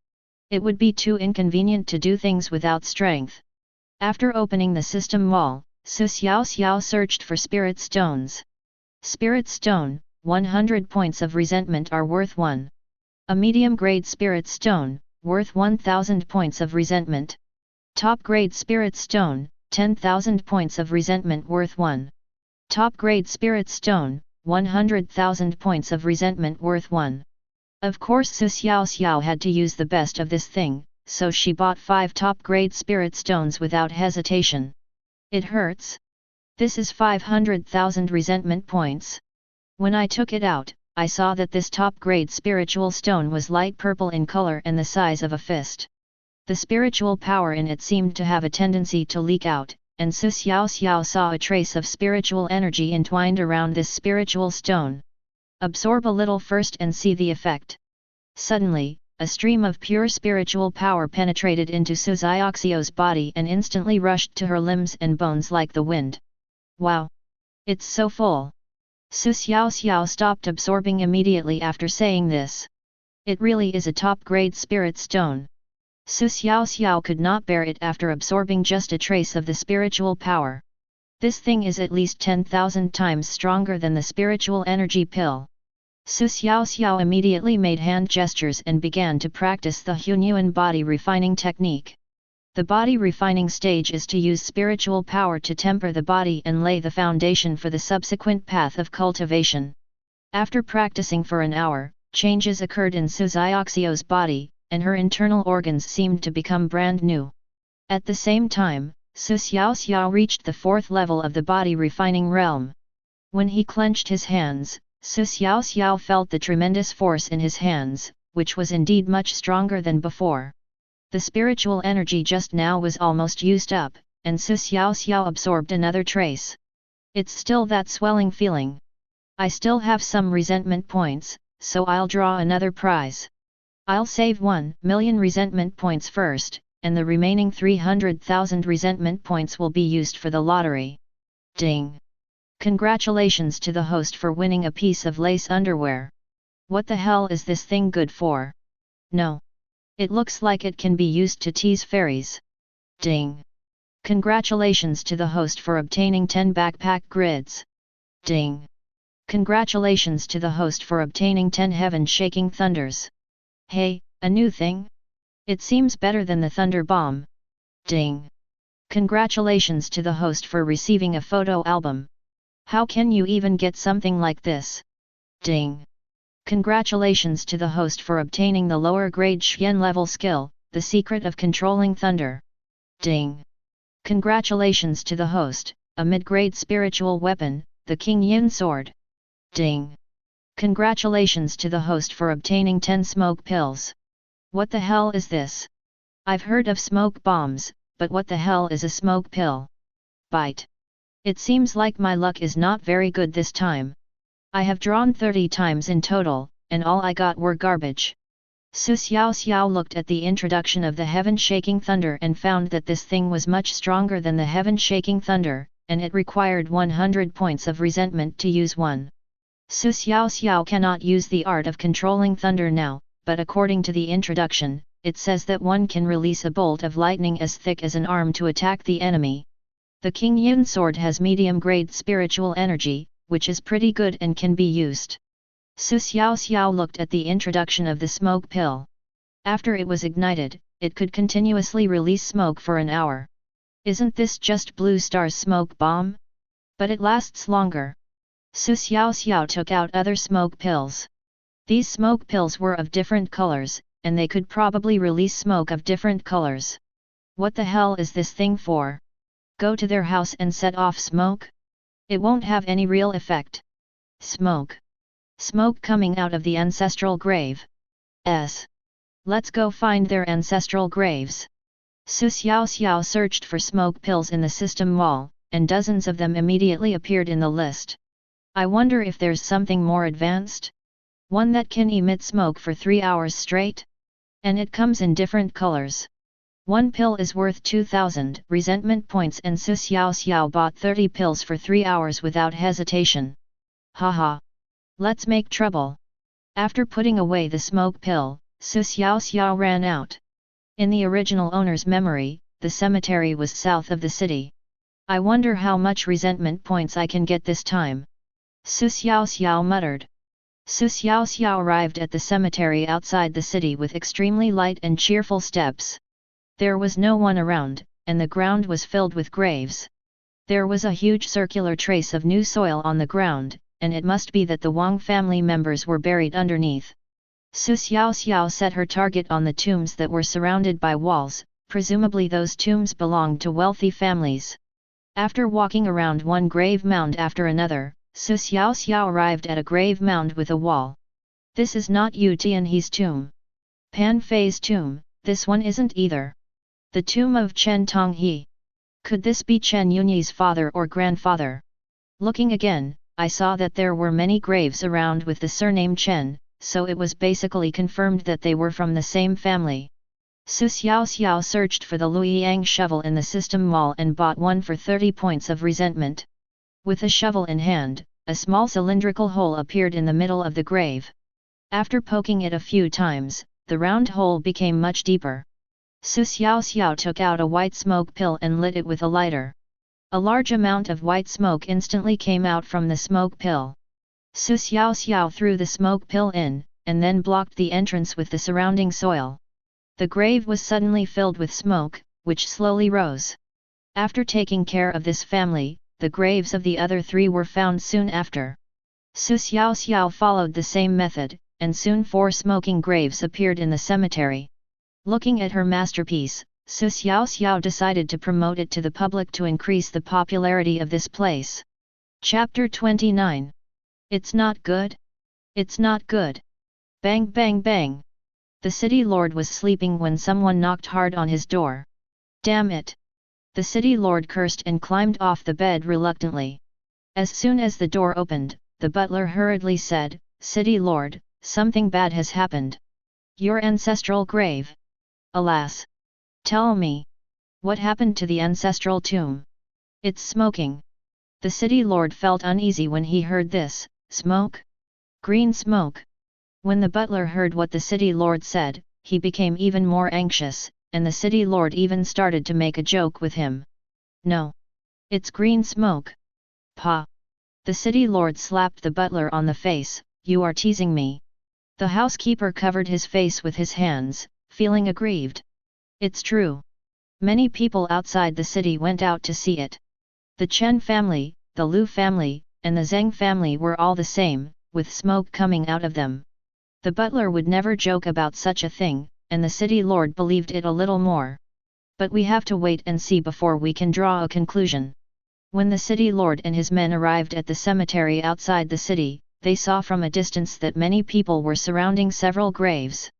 [SPEAKER 1] It would be too inconvenient to do things without strength. After opening the system wall, Xiaoxiao searched for spirit stones. Spirit stone, 100 points of resentment are worth 1. A medium-grade spirit stone, worth 1000 points of resentment. Top-grade spirit stone, 10,000 points of resentment worth 1. Top-grade spirit stone, 100,000 points of resentment worth 1. Of course Xiaoxiao had to use the best of this thing, so she bought 5 top-grade spirit stones without hesitation. It hurts. This is 500,000 resentment points. When I took it out, I saw that this top-grade spiritual stone was light purple in color and the size of a fist. The spiritual power in it seemed to have a tendency to leak out, and Xiaoxiao saw a trace of spiritual energy entwined around this spiritual stone. Absorb a little first and see the effect. Suddenly, a stream of pure spiritual power penetrated into Xiaoxiao's body and instantly rushed to her limbs and bones like the wind. Wow! It's so full! Xiaoxiao stopped absorbing immediately after saying this. It really is a top-grade spirit stone. Xiaoxiao could not bear it after absorbing just a trace of the spiritual power. This thing is at least 10,000 times stronger than the spiritual energy pill. Xiaoxiao immediately made hand gestures and began to practice the Hunyuan body refining technique. The body refining stage is to use spiritual power to temper the body and lay the foundation for the subsequent path of cultivation. After practicing for an hour, changes occurred in Xiaoxiao's body, and her internal organs seemed to become brand new. At the same time, Xiaoxiao reached the 4th level of the body refining realm. When he clenched his hands, Xiaoxiao felt the tremendous force in his hands, which was indeed much stronger than before. The spiritual energy just now was almost used up, and Xiaoxiao absorbed another trace. It's still that swelling feeling. I still have some resentment points, so I'll draw another prize. I'll save 1 million resentment points first, and the remaining 300,000 resentment points will be used for the lottery. Ding! Congratulations to the host for winning a piece of lace underwear. What the hell is this thing good for? No. It looks like it can be used to tease fairies. Ding! Congratulations to the host for obtaining 10 backpack grids. Ding! Congratulations to the host for obtaining 10 heaven-shaking thunders. Hey, a new thing? It seems better than the thunder bomb. Ding! Congratulations to the host for receiving a photo album. How can you even get something like this? Ding! Congratulations to the host for obtaining the lower grade Xian level skill, the secret of controlling thunder. Ding! Congratulations to the host, a mid-grade spiritual weapon, the King Yin sword. Ding! Congratulations to the host for obtaining 10 smoke pills. What the hell is this? I've heard of smoke bombs, but what the hell is a smoke pill? Bite! It seems like my luck is not very good this time. I have drawn 30 times in total, and all I got were garbage. Xiaoxiao looked at the introduction of the heaven-shaking thunder and found that this thing was much stronger than the heaven-shaking thunder, and it required 100 points of resentment to use one. Xiaoxiao cannot use the art of controlling thunder now, but according to the introduction, it says that one can release a bolt of lightning as thick as an arm to attack the enemy. The King Yun sword has medium-grade spiritual energy, which is pretty good and can be used. Xiaoxiao looked at the introduction of the smoke pill. After it was ignited, it could continuously release smoke for an hour. Isn't this just Blue Star's smoke bomb? But it lasts longer. Xiaoxiao took out other smoke pills. These smoke pills were of different colors, and they could probably release smoke of different colors. What the hell is this thing for? Go to their house and set off smoke? It won't have any real effect. Smoke. Smoke coming out of the ancestral grave. Let's go find their ancestral graves. Xiaoxiao searched for smoke pills in the system wall, and dozens of them immediately appeared in the list. I wonder if there's something more advanced? One that can emit smoke for 3 hours straight? And it comes in different colors. One pill is worth 2,000 resentment points, and Xiaoxiao bought 30 pills for 3 hours without hesitation. Haha! Let's make trouble. After putting away the smoke pill, Xiaoxiao ran out. In the original owner's memory, the cemetery was south of the city. I wonder how much resentment points I can get this time. Xiaoxiao muttered. Xiaoxiao arrived at the cemetery outside the city with extremely light and cheerful steps. There was no one around, and the ground was filled with graves. There was a huge circular trace of new soil on the ground, and it must be that the Wang family members were buried underneath. Xiaoxiao set her target on the tombs that were surrounded by walls, presumably those tombs belonged to wealthy families. After walking around one grave mound after another, Xiaoxiao arrived at a grave mound with a wall. This is not Yu Tianhe's tomb. Pan Fei's tomb, this one isn't either. The tomb of Chen Tonghe. Could this be Chen Yunyi's father or grandfather? Looking again, I saw that there were many graves around with the surname Chen, so it was basically confirmed that they were from the same family. Xiaoxiao searched for the Luoyang shovel in the system wall and bought one for 30 points of resentment. With a shovel in hand, a small cylindrical hole appeared in the middle of the grave. After poking it a few times, the round hole became much deeper. Xiaoxiao took out a white smoke pill and lit it with a lighter. A large amount of white smoke instantly came out from the smoke pill. Xiaoxiao threw the smoke pill in, and then blocked the entrance with the surrounding soil. The grave was suddenly filled with smoke, which slowly rose. After taking care of this family, the graves of the other 3 were found soon after. Xiaoxiao followed the same method, and soon 4 smoking graves appeared in the cemetery. Looking at her masterpiece, Xiaoxiao decided to promote it to the public to increase the popularity of this place. Chapter 29. It's not good? It's not good. Bang bang bang. The city lord was sleeping when someone knocked hard on his door. Damn it! The city lord cursed and climbed off the bed reluctantly. As soon as the door opened, the butler hurriedly said, "City lord, something bad has happened. Your ancestral grave. Alas! Tell me. What happened to the ancestral tomb? It's smoking." The city lord felt uneasy when he heard this. Smoke? Green smoke. When the butler heard what the city lord said, he became even more anxious, and the city lord even started to make a joke with him. No. It's green smoke. Pa. The city lord slapped the butler on the face. You are teasing me. The housekeeper covered his face with his hands, feeling aggrieved. It's true. Many people outside the city went out to see it. The Chen family, the Lu family, and the Zheng family were all the same, with smoke coming out of them. The butler would never joke about such a thing, and the city lord believed it a little more. But we have to wait and see before we can draw a conclusion. When the city lord and his men arrived at the cemetery outside the city, they saw from a distance that many people were surrounding several graves.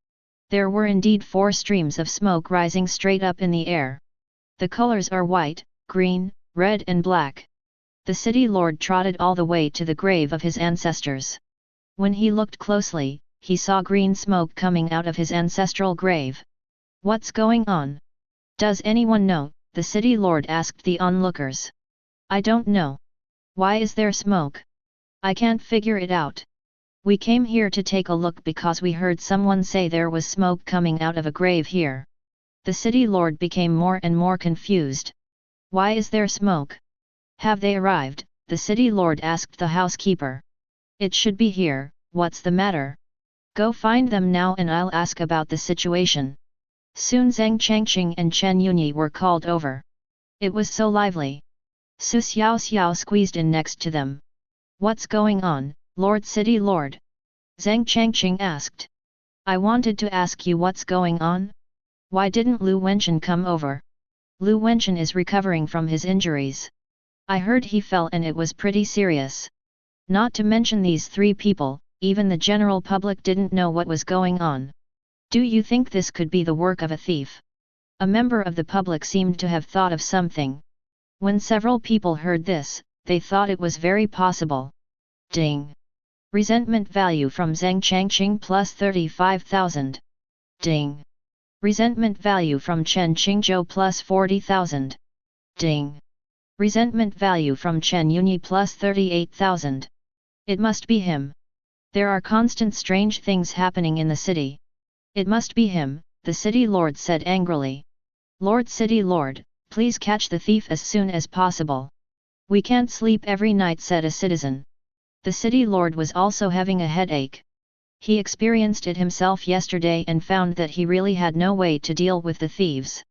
[SPEAKER 1] There were indeed 4 streams of smoke rising straight up in the air. The colors are white, green, red and black. The city lord trotted all the way to the grave of his ancestors. When he looked closely, he saw green smoke coming out of his ancestral grave. What's going on? Does anyone know? The city lord asked the onlookers. I don't know. Why is there smoke? I can't figure it out. We came here to take a look because we heard someone say there was smoke coming out of a grave here. The city lord became more and more confused. Why is there smoke? Have they arrived? The city lord asked the housekeeper. It should be here, what's the matter? Go find them now and I'll ask about the situation. Soon Zhang Changqing and Chen Yunyi were called over. It was so lively. Xiaoxiao squeezed in next to them. What's going on, Lord City Lord? Zhang Changqing asked. I wanted to ask you what's going on? Why didn't Lu Wenchen come over? Lu Wenchen is recovering from his injuries. I heard he fell and it was pretty serious. Not to mention these three people, even the general public didn't know what was going on. Do you think this could be the work of a thief? A member of the public seemed to have thought of something. When several people heard this, they thought it was very possible. Ding! Resentment value from Zhang Changqing plus 35,000. Ding! Resentment value from Chen Qingzhou plus 40,000. Ding! Resentment value from Chen Yunyi plus 38,000. It must be him. There are constant strange things happening in the city. It must be him, the city lord said angrily. Lord City Lord, please catch the thief as soon as possible. We can't sleep every night, said a citizen. The city lord was also having a headache. He experienced it himself yesterday and found that he really had no way to deal with the thieves.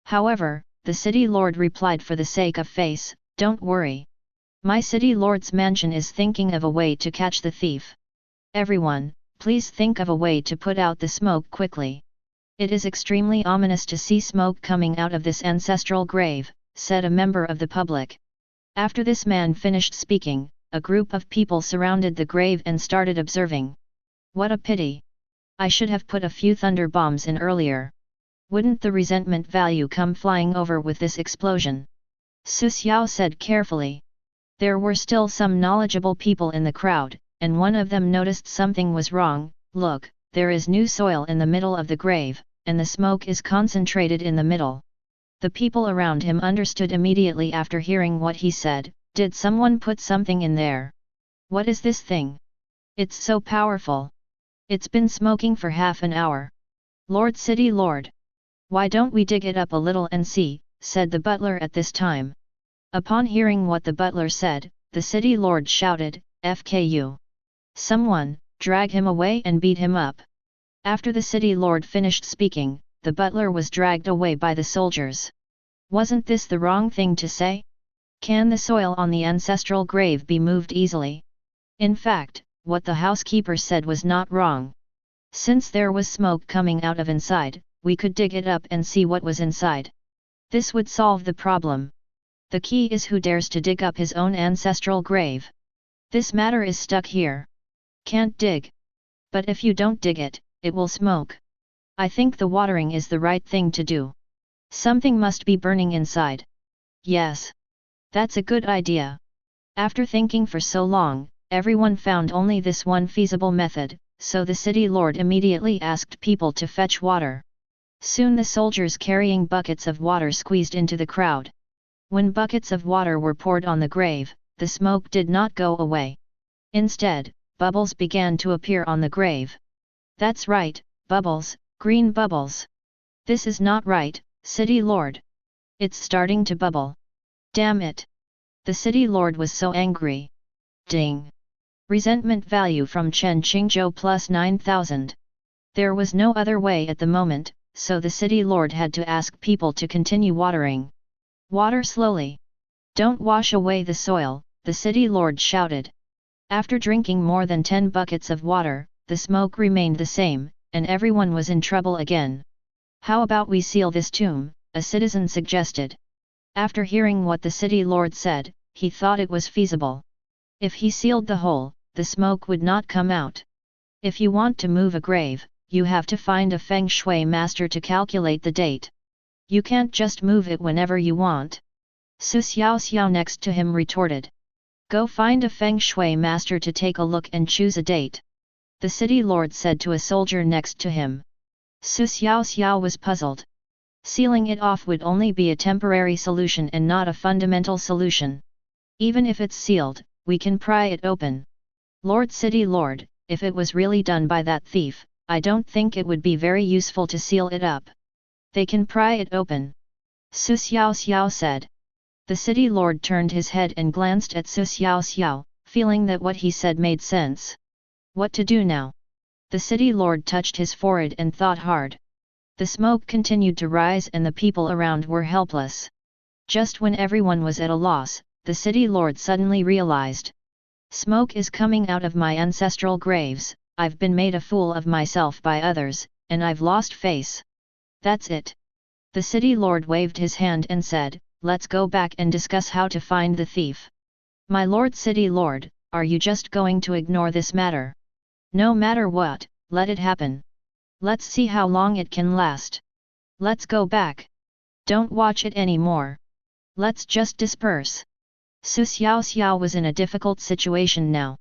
[SPEAKER 1] However, the city lord replied, for the sake of face, don't worry. My city lord's mansion is thinking of a way to catch the thief. Everyone, please think of a way to put out the smoke quickly. It is extremely ominous to see smoke coming out of this ancestral grave, said a member of the public. After this man finished speaking, a group of people surrounded the grave and started observing. What a pity! I should have put a few thunder bombs in earlier. Wouldn't the resentment value come flying over with this explosion? Su Xiao said carefully. There were still some knowledgeable people in the crowd, and one of them noticed something was wrong. Look, there is new soil in the middle of the grave, and the smoke is concentrated in the middle. The people around him understood immediately after hearing what he said. Did someone put something in there? What is this thing? It's so powerful. It's been smoking for half an hour. Lord City Lord. Why don't we dig it up a little and see, said the butler at this time. Upon hearing what the butler said, the city lord shouted, FKU. Someone, drag him away and beat him up. After the city lord finished speaking, the butler was dragged away by the soldiers. Wasn't this the wrong thing to say? Can the soil on the ancestral grave be moved easily? In fact, what the housekeeper said was not wrong. Since there was smoke coming out of inside, we could dig it up and see what was inside. This would solve the problem. The key is who dares to dig up his own ancestral grave. This matter is stuck here. Can't dig. But if you don't dig it, it will smoke. I think the watering is the right thing to do. Something must be burning inside. Yes. That's a good idea. After thinking for so long, everyone found only this one feasible method, so the city lord immediately asked people to fetch water. Soon the soldiers carrying buckets of water squeezed into the crowd. When buckets of water were poured on the grave, the smoke did not go away. Instead, bubbles began to appear on the grave. That's right, bubbles, green bubbles. This is not right, city lord. It's starting to bubble. Damn it! The city lord was so angry. Ding! Resentment value from Chen Qingzhou plus 9,000. There was no other way at the moment, so the city lord had to ask people to continue watering. Water slowly. Don't wash away the soil, the city lord shouted. After drinking more than 10 buckets of water, the smoke remained the same, and everyone was in trouble again. How about we seal this tomb, a citizen suggested. After hearing what the city lord said, he thought it was feasible. If he sealed the hole, the smoke would not come out. If you want to move a grave, you have to find a feng shui master to calculate the date. You can't just move it whenever you want. Su Xiaoxiao next to him retorted. Go find a feng shui master to take a look and choose a date. The city lord said to a soldier next to him. Su Xiaoxiao was puzzled. Sealing it off would only be a temporary solution and not a fundamental solution. Even if it's sealed, we can pry it open. Lord City Lord, if it was really done by that thief, I don't think it would be very useful to seal it up. They can pry it open. Xiaoxiao said. The city lord turned his head and glanced at Xiaoxiao, feeling that what he said made sense. What to do now? The city lord touched his forehead and thought hard. The smoke continued to rise and the people around were helpless. Just when everyone was at a loss, the city lord suddenly realized. Smoke is coming out of my ancestral graves, I've been made a fool of myself by others, and I've lost face. That's it. The city lord waved his hand and said, let's go back and discuss how to find the thief. My lord city lord, are you just going to ignore this matter? No matter what, let it happen. Let's see how long it can last. Let's go back. Don't watch it anymore. Let's just disperse. Xiaoxiao was in a difficult situation now.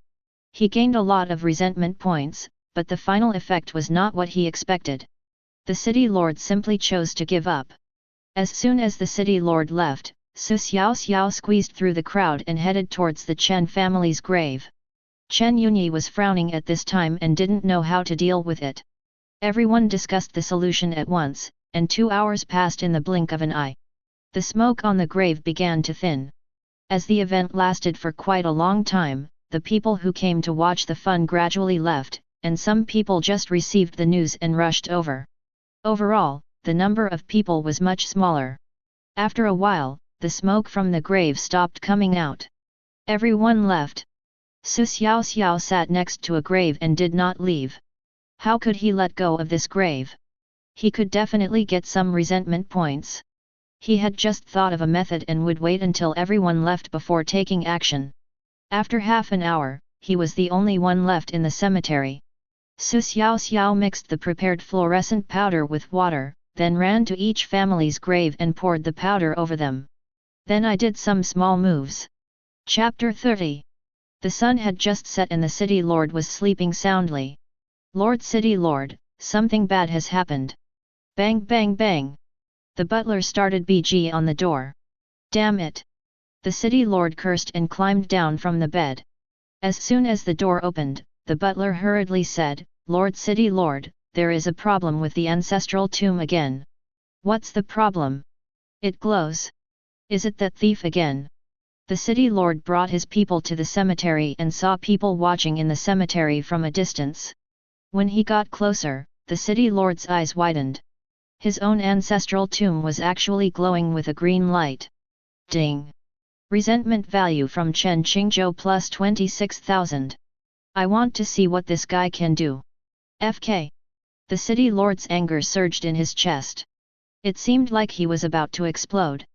[SPEAKER 1] He gained a lot of resentment points, but the final effect was not what he expected. The city lord simply chose to give up. As soon as the city lord left, Xiaoxiao squeezed through the crowd and headed towards the Chen family's grave. Chen Yunyi was frowning at this time and didn't know how to deal with it. Everyone discussed the solution at once, and 2 hours passed in the blink of an eye. The smoke on the grave began to thin. As the event lasted for quite a long time, the people who came to watch the fun gradually left, and some people just received the news and rushed over. Overall, the number of people was much smaller. After a while, the smoke from the grave stopped coming out. Everyone left. Xiaoxiao sat next to a grave and did not leave. How could he let go of this grave? He could definitely get some resentment points. He had just thought of a method and would wait until everyone left before taking action. After half an hour, he was the only one left in the cemetery. Xiaoxiao mixed the prepared fluorescent powder with water, then ran to each family's grave and poured the powder over them. Then I did some small moves. Chapter 30. The sun had just set and the city lord was sleeping soundly. Lord City Lord, something bad has happened. Bang bang bang. The butler started BG on the door. Damn it! The city lord cursed and climbed down from the bed. As soon as the door opened, the butler hurriedly said, Lord City Lord, there is a problem with the ancestral tomb again. What's the problem? It glows. Is it that thief again? The city lord brought his people to the cemetery and saw people watching in the cemetery from a distance. When he got closer, the city lord's eyes widened. His own ancestral tomb was actually glowing with a green light. Ding! Resentment value from Chen Qingzhou plus 26,000. I want to see what this guy can do. FK. The city lord's anger surged in his chest. It seemed like he was about to explode.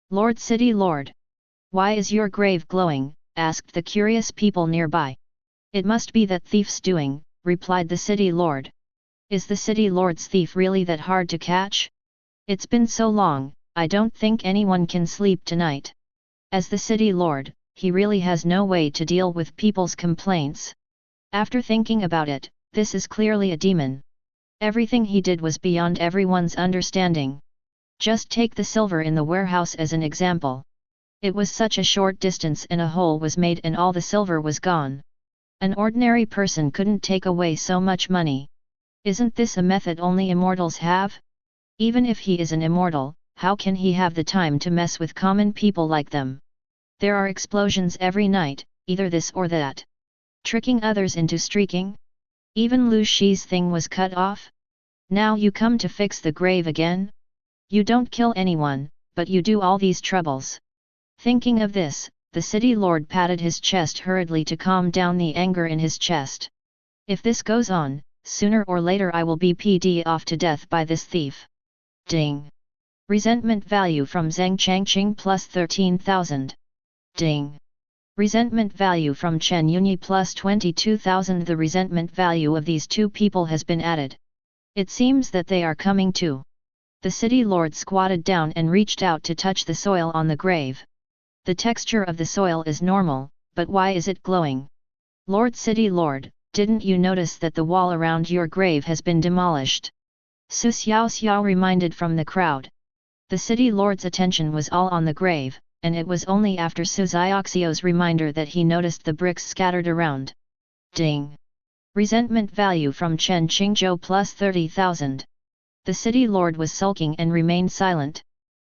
[SPEAKER 1] Lord City Lord. Why is your grave glowing? Asked the curious people nearby. It must be that thief's doing, replied the city lord. Is the city lord's thief really that hard to catch? It's been so long, I don't think anyone can sleep tonight. As the city lord, he really has no way to deal with people's complaints. After thinking about it, this is clearly a demon. Everything he did was beyond everyone's understanding. Just take the silver in the warehouse as an example. It was such a short distance and a hole was made and all the silver was gone. An ordinary person couldn't take away so much money. Isn't this a method only immortals have? Even if he is an immortal, how can he have the time to mess with common people like them? There are explosions every night, either this or that. Tricking others into streaking? Even Lu Shi's thing was cut off? Now you come to fix the grave again? You don't kill anyone, but you do all these troubles. Thinking of this, the city lord patted his chest hurriedly to calm down the anger in his chest. If this goes on, sooner or later I will be PD off to death by this thief. Ding! Resentment value from Zhang Changqing plus 13,000. Ding! Resentment value from Chen Yunyi plus 22,000. The resentment value of these two people has been added. It seems that they are coming too. The city lord squatted down and reached out to touch the soil on the grave. The texture of the soil is normal, but why is it glowing? Lord City Lord, didn't you notice that the wall around your grave has been demolished? Xiaoxiao reminded from the crowd. The city lord's attention was all on the grave, and it was only after Xiaoxiao's reminder that he noticed the bricks scattered around. Ding! Resentment value from Chen Qingzhou plus 30,000. The city lord was sulking and remained silent.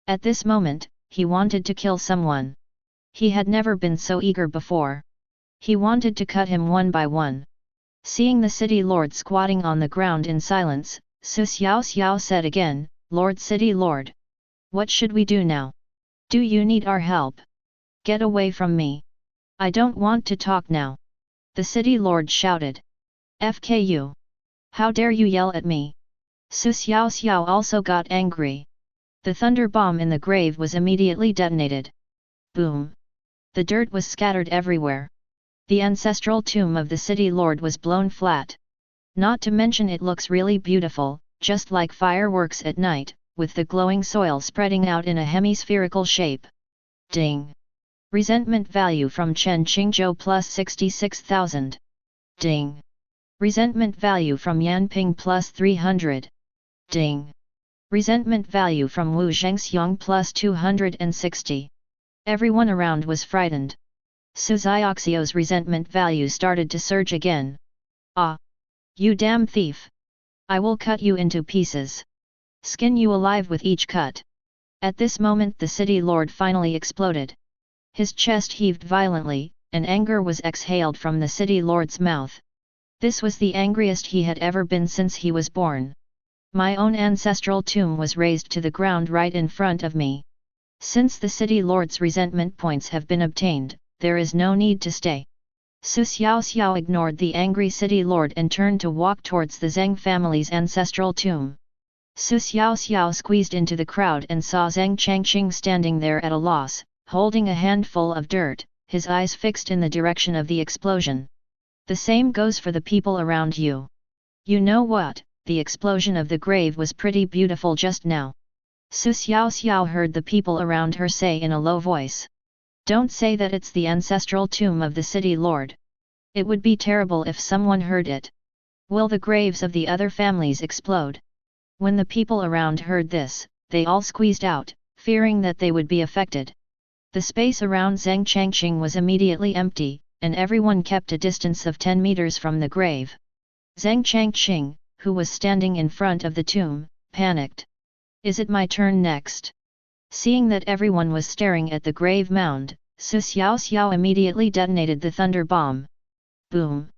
[SPEAKER 1] At this moment, he wanted to kill someone. He had never been so eager before. He wanted to cut him one by one. Seeing the city lord squatting on the ground in silence, Xiaoxiao said again, "Lord City Lord. What should we do now? Do you need our help? Get away from me. I don't want to talk now." The city lord shouted. "FKU! How dare you yell at me?" Xiaoxiao also got angry. The thunder bomb in the grave was immediately detonated. Boom! The dirt was scattered everywhere. The ancestral tomb of the city lord was blown flat. Not to mention it looks really beautiful, just like fireworks at night, with the glowing soil spreading out in a hemispherical shape. Ding! Resentment value from Chen Qingzhou plus 66,000. Ding! Resentment value from Yanping plus 300. Ding! Resentment value from Wu Zhengxiang plus 260. Everyone around was frightened. Xiaoxiao's resentment value started to surge again. "Ah! You damn thief! I will cut you into pieces. Skin you alive with each cut." At this moment the city lord finally exploded. His chest heaved violently, and anger was exhaled from the city lord's mouth. This was the angriest he had ever been since he was born. My own ancestral tomb was razed to the ground right in front of me. Since the city lord's resentment points have been obtained, there is no need to stay. Xiaoxiao ignored the angry city lord and turned to walk towards the Zheng family's ancestral tomb. Xiaoxiao squeezed into the crowd and saw Zheng Changqing standing there at a loss, holding a handful of dirt, his eyes fixed in the direction of the explosion. "The same goes for the people around you. You know what, the explosion of the grave was pretty beautiful just now." Xiaoxiao heard the people around her say in a low voice. "Don't say that it's the ancestral tomb of the city lord. It would be terrible if someone heard it. Will the graves of the other families explode?" When the people around heard this, they all squeezed out, fearing that they would be affected. The space around Zheng Changqing was immediately empty, and everyone kept a distance of 10 meters from the grave. Zheng Changqing, who was standing in front of the tomb, panicked. "Is it my turn next?" Seeing that everyone was staring at the grave mound, Xiaoxiao immediately detonated the thunder bomb. Boom!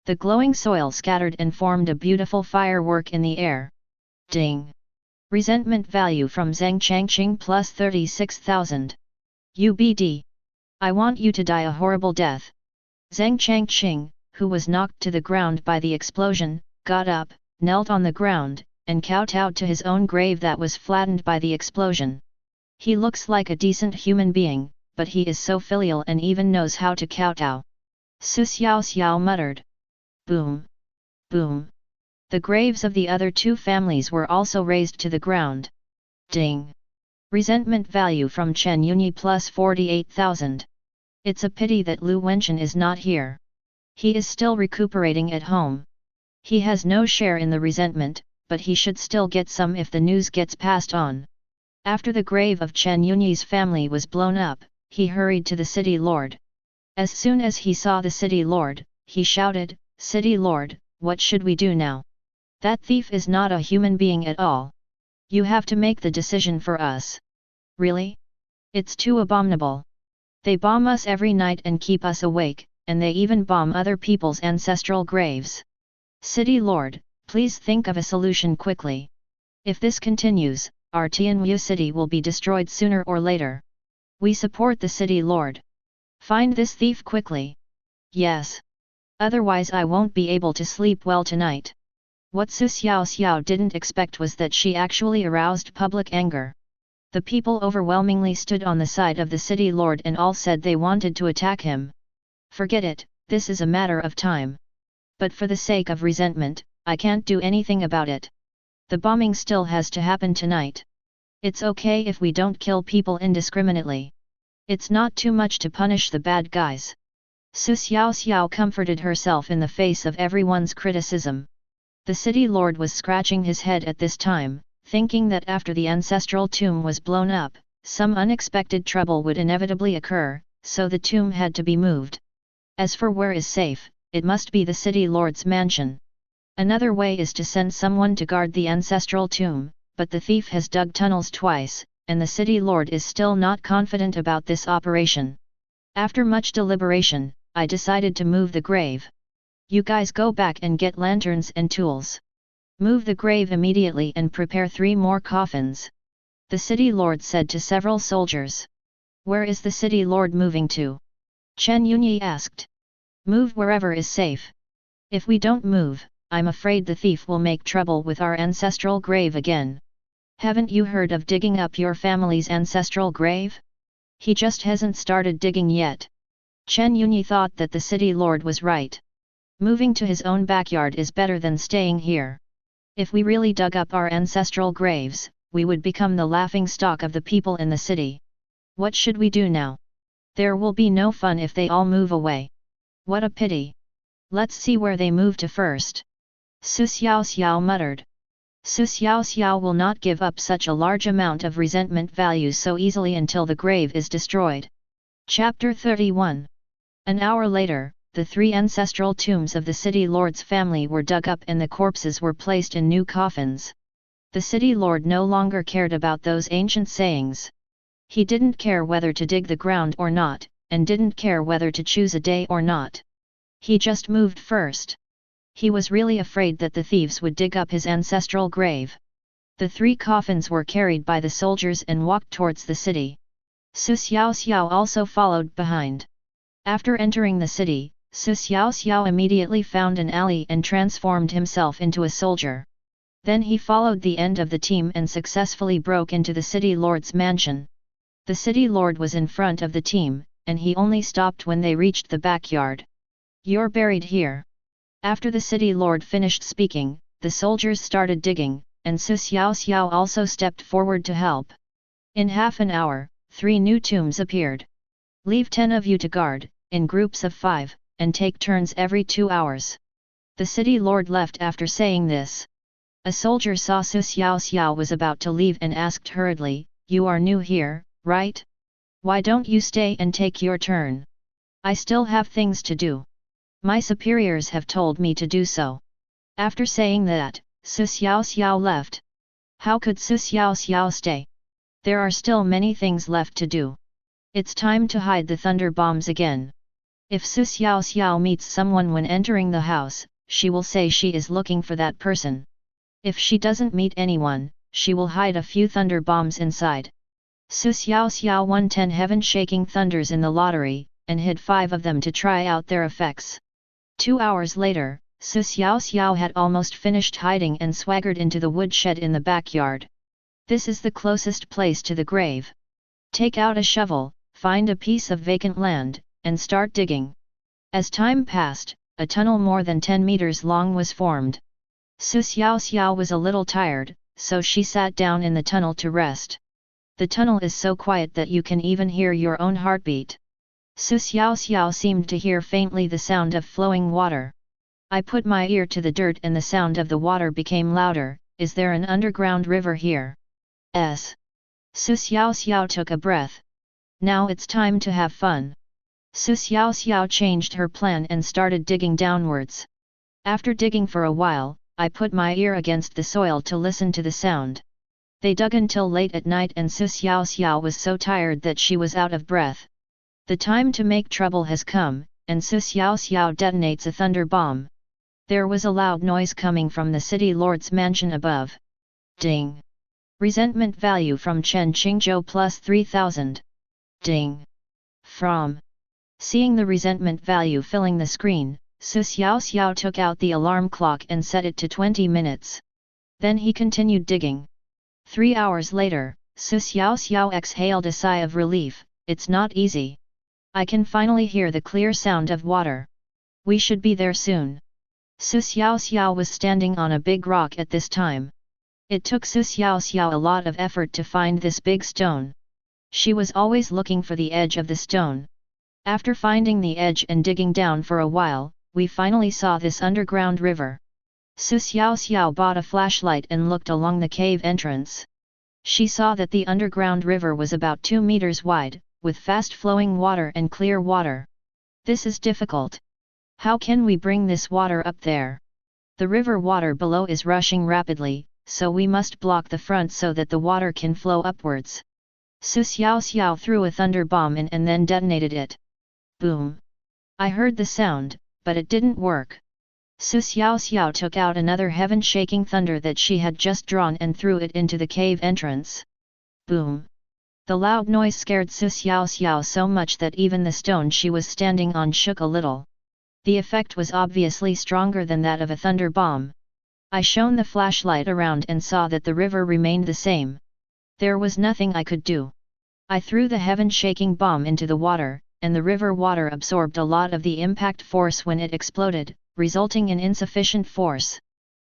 [SPEAKER 1] The glowing soil scattered and formed a beautiful firework in the air. Ding! Resentment value from Zheng Changqing plus 36,000. UBD. I want you to die a horrible death. Zheng Changqing, who was knocked to the ground by the explosion, got up, knelt on the ground, and kowtowed to his own grave that was flattened by the explosion. He looks like a decent human being, but he is so filial and even knows how to kowtow. Xiaoxiao muttered. Boom! Boom! The graves of the other two families were also razed to the ground. Ding! Resentment value from Chen Yunyi plus 48,000. It's a pity that Lu Wenchen is not here. He is still recuperating at home. He has no share in the resentment, but he should still get some if the news gets passed on. After the grave of Chen Yunyi's family was blown up, he hurried to the city lord. As soon as he saw the city lord, he shouted, "City lord, what should we do now? That thief is not a human being at all. You have to make the decision for us." "Really? It's too abominable. They bomb us every night and keep us awake, and they even bomb other people's ancestral graves. City lord, please think of a solution quickly. If this continues, our Tianwu city will be destroyed sooner or later. We support the city lord. Find this thief quickly." "Yes. Otherwise I won't be able to sleep well tonight." What Xiaoxiao didn't expect was that she actually aroused public anger. The people overwhelmingly stood on the side of the city lord and all said they wanted to attack him. "Forget it, this is a matter of time. But for the sake of resentment, I can't do anything about it. The bombing still has to happen tonight. It's okay if we don't kill people indiscriminately. It's not too much to punish the bad guys." Xiaoxiao comforted herself in the face of everyone's criticism. The city lord was scratching his head at this time, thinking that after the ancestral tomb was blown up, some unexpected trouble would inevitably occur, so the tomb had to be moved. As for where is safe, it must be the city lord's mansion. Another way is to send someone to guard the ancestral tomb, but the thief has dug tunnels twice, and the city lord is still not confident about this operation. After much deliberation, I decided to move the grave. You guys go back and get lanterns and tools. Move the grave immediately and prepare 3 more coffins. The city lord said to several soldiers. Where is the city lord moving to? Chen Yunyi asked. Move wherever is safe. If we don't move, I'm afraid the thief will make trouble with our ancestral grave again. Haven't you heard of digging up your family's ancestral grave? He just hasn't started digging yet. Chen Yunyi thought that the city lord was right. Moving to his own backyard is better than staying here. If we really dug up our ancestral graves, we would become the laughing stock of the people in the city. What should we do now? There will be no fun if they all move away. What a pity. Let's see where they move to first. Xiaoxiao muttered. Xiaoxiao will not give up such a large amount of resentment value so easily until the grave is destroyed. Chapter 31. An hour later, the 3 ancestral tombs of the city lord's family were dug up and the corpses were placed in new coffins. The city lord no longer cared about those ancient sayings. He didn't care whether to dig the ground or not, and didn't care whether to choose a day or not. He just moved first. He was really afraid that the thieves would dig up his ancestral grave. The 3 coffins were carried by the soldiers and walked towards the city. Xiaoxiao also followed behind. After entering the city, Xiaoxiao immediately found an alley and transformed himself into a soldier. Then he followed the end of the team and successfully broke into the city lord's mansion. The city lord was in front of the team, and he only stopped when they reached the backyard. You're buried here. After the city lord finished speaking, the soldiers started digging, and Xiaoxiao also stepped forward to help. In half an hour, 3 new tombs appeared. Leave 10 of you to guard, in groups of 5, and take turns every 2 hours. The city lord left after saying this. A soldier saw Xiaoxiao was about to leave and asked hurriedly, You are new here, right? Why don't you stay and take your turn? I still have things to do. My superiors have told me to do so. After saying that, Xiaoxiao left. How could Xiaoxiao stay? There are still many things left to do. It's time to hide the thunder bombs again. If Xiaoxiao meets someone when entering the house, she will say she is looking for that person. If she doesn't meet anyone, she will hide a few thunder bombs inside. Xiaoxiao won 10 heaven-shaking thunders in the lottery, and hid 5 of them to try out their effects. 2 hours later, Xiaoxiao had almost finished hiding and swaggered into the woodshed in the backyard. This is the closest place to the grave. Take out a shovel, find a piece of vacant land, and start digging. As time passed, a tunnel more than 10 meters long was formed. Xiaoxiao was a little tired, so she sat down in the tunnel to rest. The tunnel is so quiet that you can even hear your own heartbeat. Xiaoxiao seemed to hear faintly the sound of flowing water. I put my ear to the dirt and the sound of the water became louder. Is there an underground river here? S. Xiaoxiao took a breath. Now it's time to have fun. Xiaoxiao changed her plan and started digging downwards. After digging for a while, I put my ear against the soil to listen to the sound. They dug until late at night and Xiaoxiao was so tired that she was out of breath. The time to make trouble has come, and Xiaoxiao detonates a thunder bomb. There was a loud noise coming from the city lord's mansion above. Ding! Resentment value from Chen Qingzhou plus 3000. Ding! From. Seeing the resentment value filling the screen, Xiaoxiao took out the alarm clock and set it to 20 minutes. Then he continued digging. 3 hours later, Xiaoxiao exhaled a sigh of relief. It's not easy. I can finally hear the clear sound of water. We should be there soon. Xiaoxiao was standing on a big rock at this time. It took Xiaoxiao a lot of effort to find this big stone. She was always looking for the edge of the stone. After finding the edge and digging down for a while, we finally saw this underground river. Xiaoxiao bought a flashlight and looked along the cave entrance. She saw that the underground river was about 2 meters wide, with fast-flowing water and clear water. This is difficult. How can we bring this water up there? The river water below is rushing rapidly, so we must block the front so that the water can flow upwards. Xiaoxiao threw a thunder bomb in and then detonated it. Boom! I heard the sound, but it didn't work. Xiaoxiao took out another heaven-shaking thunder that she had just drawn and threw it into the cave entrance. Boom! The loud noise scared Xiaoxiao so much that even the stone she was standing on shook a little. The effect was obviously stronger than that of a thunder bomb. I shone the flashlight around and saw that the river remained the same. There was nothing I could do. I threw the heaven-shaking bomb into the water, and the river water absorbed a lot of the impact force when it exploded, resulting in insufficient force.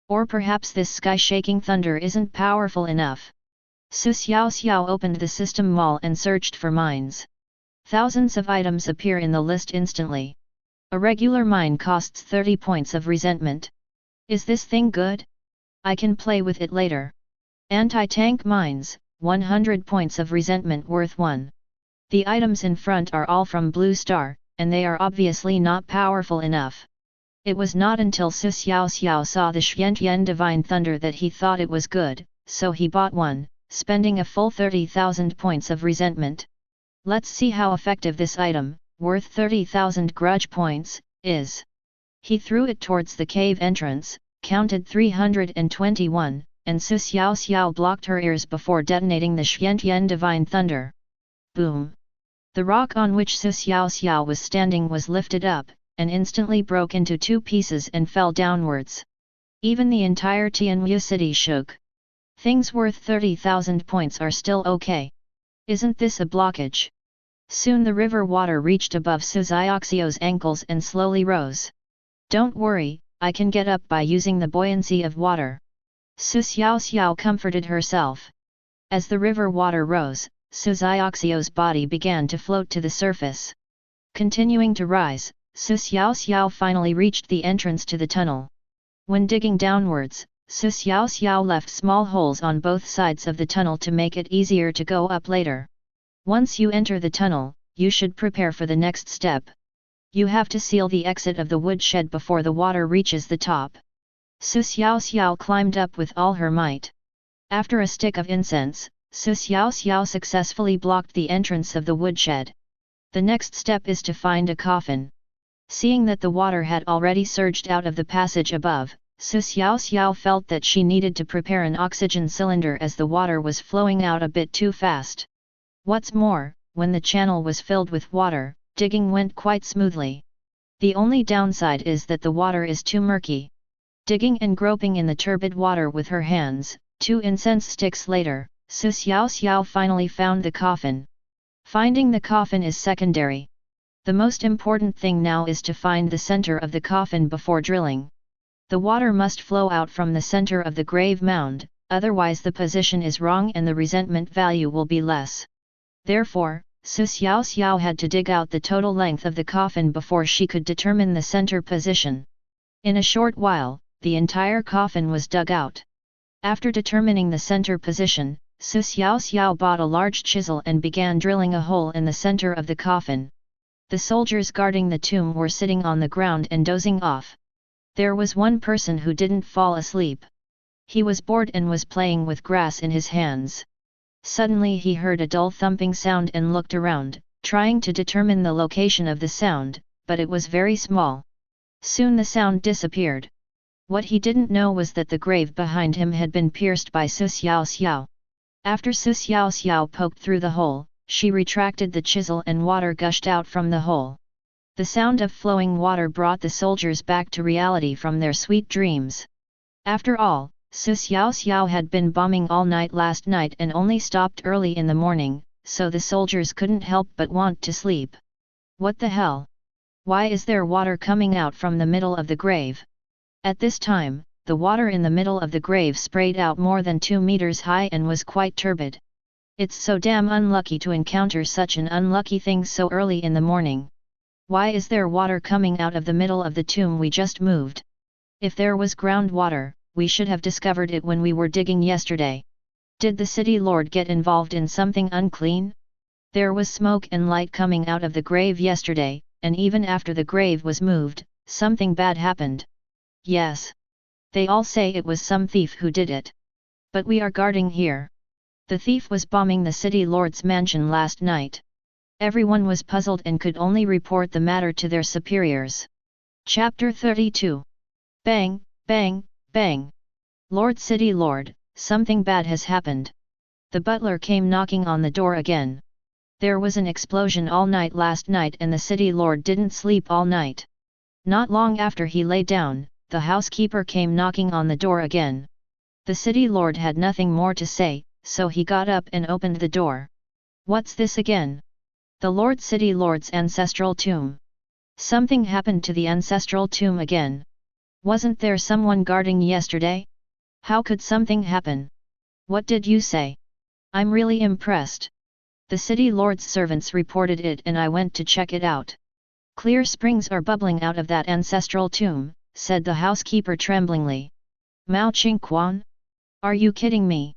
[SPEAKER 1] Or perhaps this sky-shaking thunder isn't powerful enough. Xiaoxiao opened the system mall and searched for mines. Thousands of items appear in the list instantly. A regular mine costs 30 points of resentment. Is this thing good? I can play with it later. Anti-tank mines, 100 points of resentment worth 1. The items in front are all from Blue Star, and they are obviously not powerful enough. It was not until Xiaoxiao saw the Xiantian Divine Thunder that he thought it was good, so he bought one, spending a full 30,000 points of resentment. Let's see how effective this item, worth 30,000 grudge points, is. He threw it towards the cave entrance, counted 321, and Xiaoxiao blocked her ears before detonating the Xiantian Divine Thunder. Boom! The rock on which Xiaoxiao was standing was lifted up, and instantly broke into 2 pieces and fell downwards. Even the entire Tianwu city shook. Things worth 30,000 points are still okay. Isn't this a blockage? Soon the river water reached above Xiaoxiao's ankles and slowly rose. Don't worry, I can get up by using the buoyancy of water. Xiaoxiao comforted herself. As the river water rose, Xiaoxiao's body began to float to the surface. Continuing to rise, Xiaoxiao finally reached the entrance to the tunnel. When digging downwards, Xiaoxiao left small holes on both sides of the tunnel to make it easier to go up later. Once you enter the tunnel, you should prepare for the next step. You have to seal the exit of the woodshed before the water reaches the top. Xiaoxiao climbed up with all her might. After a stick of incense, Xiaoxiao successfully blocked the entrance of the woodshed. The next step is to find a coffin. Seeing that the water had already surged out of the passage above, Xiaoxiao felt that she needed to prepare an oxygen cylinder as the water was flowing out a bit too fast. What's more, when the channel was filled with water, digging went quite smoothly. The only downside is that the water is too murky. Digging and groping in the turbid water with her hands, 2 incense sticks later, Xiaoxiao finally found the coffin. Finding the coffin is secondary. The most important thing now is to find the center of the coffin before drilling. The water must flow out from the center of the grave mound, otherwise the position is wrong and the resentment value will be less. Therefore, Xiaoxiao had to dig out the total length of the coffin before she could determine the center position. In a short while, the entire coffin was dug out. After determining the center position, Xiaoxiao bought a large chisel and began drilling a hole in the center of the coffin. The soldiers guarding the tomb were sitting on the ground and dozing off. There was one person who didn't fall asleep. He was bored and was playing with grass in his hands. Suddenly he heard a dull thumping sound and looked around, trying to determine the location of the sound, but it was very small. Soon the sound disappeared. What he didn't know was that the grave behind him had been pierced by Xiaoxiao. After Xiaoxiao poked through the hole, she retracted the chisel and water gushed out from the hole. The sound of flowing water brought the soldiers back to reality from their sweet dreams. After all, Xiaoxiao had been bombing all night last night and only stopped early in the morning, so the soldiers couldn't help but want to sleep. What the hell? Why is there water coming out from the middle of the grave? At this time, the water in the middle of the grave sprayed out more than 2 meters high and was quite turbid. It's so damn unlucky to encounter such an unlucky thing so early in the morning. Why is there water coming out of the middle of the tomb we just moved? If there was groundwater, we should have discovered it when we were digging yesterday. Did the city lord get involved in something unclean? There was smoke and light coming out of the grave yesterday, and even after the grave was moved, something bad happened. Yes. They all say it was some thief who did it. But we are guarding here. The thief was bombing the city lord's mansion last night. Everyone was puzzled and could only report the matter to their superiors. Chapter 32. Bang, bang, bang. Lord City Lord, something bad has happened. The butler came knocking on the door again. There was an explosion all night last night and the city lord didn't sleep all night. Not long after he lay down, the housekeeper came knocking on the door again. The city lord had nothing more to say, so he got up and opened the door. What's this again? The Lord City Lord's ancestral tomb. Something happened to the ancestral tomb again. Wasn't there someone guarding yesterday? How could something happen? What did you say? I'm really impressed. The city lord's servants reported it and I went to check it out. Clear springs are bubbling out of that ancestral tomb, said the housekeeper tremblingly. Mao Qingquan? Are you kidding me?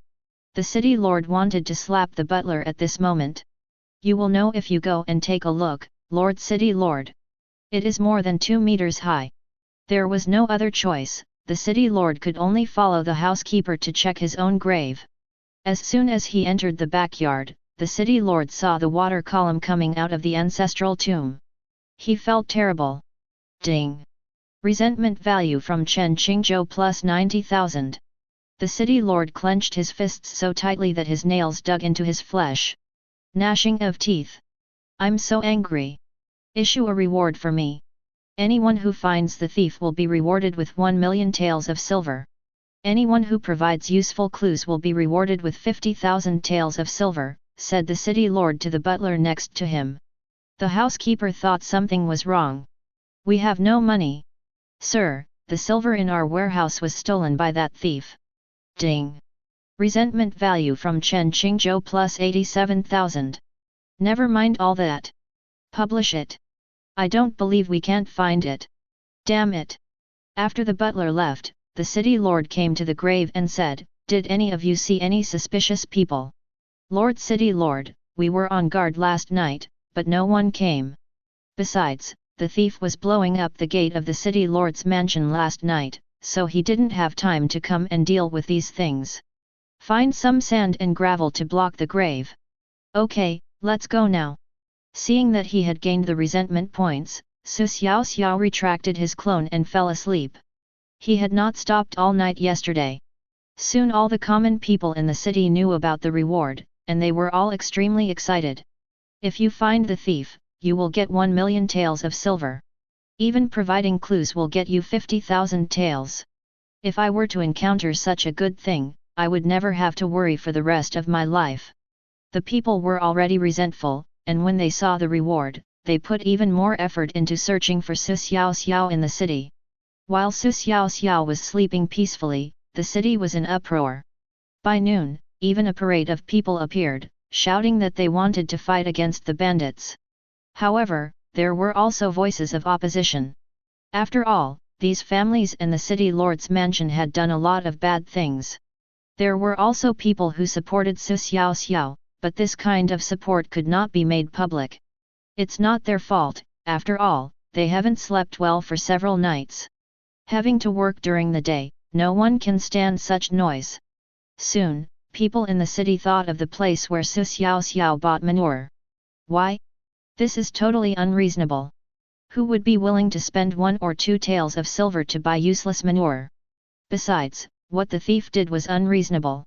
[SPEAKER 1] The city lord wanted to slap the butler at this moment. You will know if you go and take a look, Lord City Lord. It is more than 2 meters high. There was no other choice, the city lord could only follow the housekeeper to check his own grave. As soon as he entered the backyard, the city lord saw the water column coming out of the ancestral tomb. He felt terrible. Ding! Resentment value from Chen Qingzhou plus 90,000. The city lord clenched his fists so tightly that his nails dug into his flesh. Gnashing of teeth. I'm so angry. Issue a reward for me. Anyone who finds the thief will be rewarded with 1 million taels of silver. Anyone who provides useful clues will be rewarded with 50,000 taels of silver, said the city lord to the butler next to him. The housekeeper thought something was wrong. We have no money. Sir, the silver in our warehouse was stolen by that thief. Ding! Resentment value from Chen Qingzhou plus 87,000. Never mind all that. Publish it. I don't believe we can't find it. Damn it! After the butler left, the city lord came to the grave and said, Did any of you see any suspicious people? Lord City Lord, we were on guard last night, but no one came. Besides, the thief was blowing up the gate of the city lord's mansion last night, so he didn't have time to come and deal with these things. Find some sand and gravel to block the grave. Okay, let's go now. Seeing that he had gained the resentment points, Xiaoxiao retracted his clone and fell asleep. He had not stopped all night yesterday. Soon all the common people in the city knew about the reward, and they were all extremely excited. If you find the thief, you will get 1 million taels of silver. Even providing clues will get you 50,000 taels. If I were to encounter such a good thing, I would never have to worry for the rest of my life. The people were already resentful, and when they saw the reward, they put even more effort into searching for Xiaoxiao in the city. While Xiaoxiao was sleeping peacefully, the city was in uproar. By noon, even a parade of people appeared, shouting that they wanted to fight against the bandits. However, there were also voices of opposition. After all, these families and the city lord's mansion had done a lot of bad things. There were also people who supported Xiaoxiao, but this kind of support could not be made public. It's not their fault, after all, they haven't slept well for several nights. Having to work during the day, no one can stand such noise. Soon, people in the city thought of the place where Xiaoxiao bought manure. Why? This is totally unreasonable. Who would be willing to spend 1 or 2 taels of silver to buy useless manure? Besides, what the thief did was unreasonable.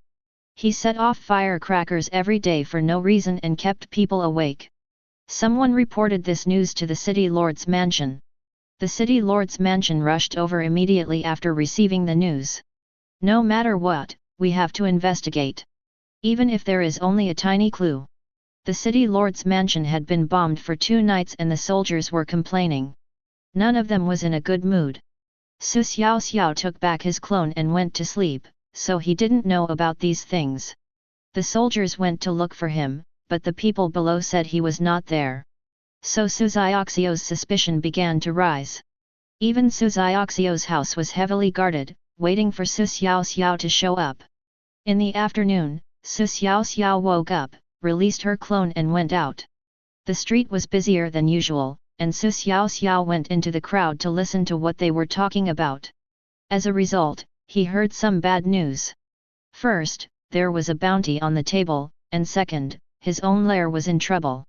[SPEAKER 1] He set off firecrackers every day for no reason and kept people awake. Someone reported this news to the city lord's mansion. The city lord's mansion rushed over immediately after receiving the news. No matter what, we have to investigate. Even if there is only a tiny clue. The city lord's mansion had been bombed for 2 nights and the soldiers were complaining. None of them was in a good mood. Xiaoxiao took back his clone and went to sleep, so he didn't know about these things. The soldiers went to look for him, but the people below said he was not there. So Xiaoxiao's suspicion began to rise. Even Xiaoxiao's house was heavily guarded, waiting for Xiaoxiao to show up. In the afternoon, Xiaoxiao woke up, released her clone and went out. The street was busier than usual, and Xiaoxiao went into the crowd to listen to what they were talking about. As a result, he heard some bad news. First, there was a bounty on the table, and second, his own lair was in trouble.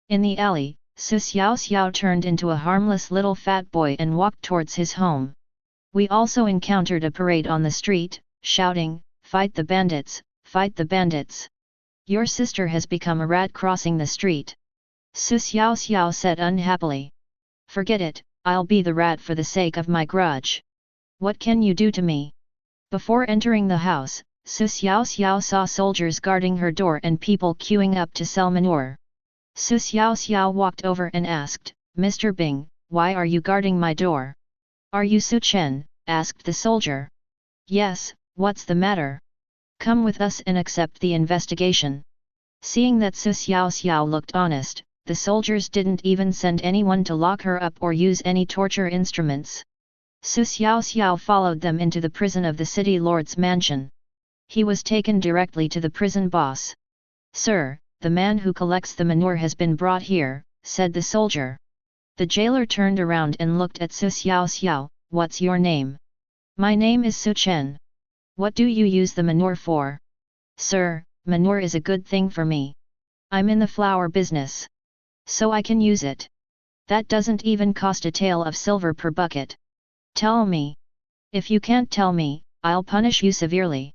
[SPEAKER 1] In the alley, Xiaoxiao turned into a harmless little fat boy and walked towards his home. We also encountered a parade on the street, shouting, "Fight the bandits, fight the bandits! Your sister has become a rat crossing the street." Xiaoxiao said unhappily. "Forget it, I'll be the rat for the sake of my grudge. What can you do to me?" Before entering the house, Xiaoxiao saw soldiers guarding her door and people queuing up to sell manure. Xiaoxiao walked over and asked, "Mr. Bing, why are you guarding my door?" "Are you Su Chen?" asked the soldier. "Yes, what's the matter? Come with us and accept the investigation." Seeing that Xiaoxiao looked honest, the soldiers didn't even send anyone to lock her up or use any torture instruments. Xiaoxiao followed them into the prison of the city lord's mansion. He was taken directly to the prison boss. "Sir, the man who collects the manure has been brought here," said the soldier. The jailer turned around and looked at Xiaoxiao. "What's your name?" "My name is Su Chen." "What do you use the manure for?" "Sir, manure is a good thing for me. I'm in the flour business. So I can use it. That doesn't even cost a tael of silver per bucket." "Tell me. If you can't tell me, I'll punish you severely."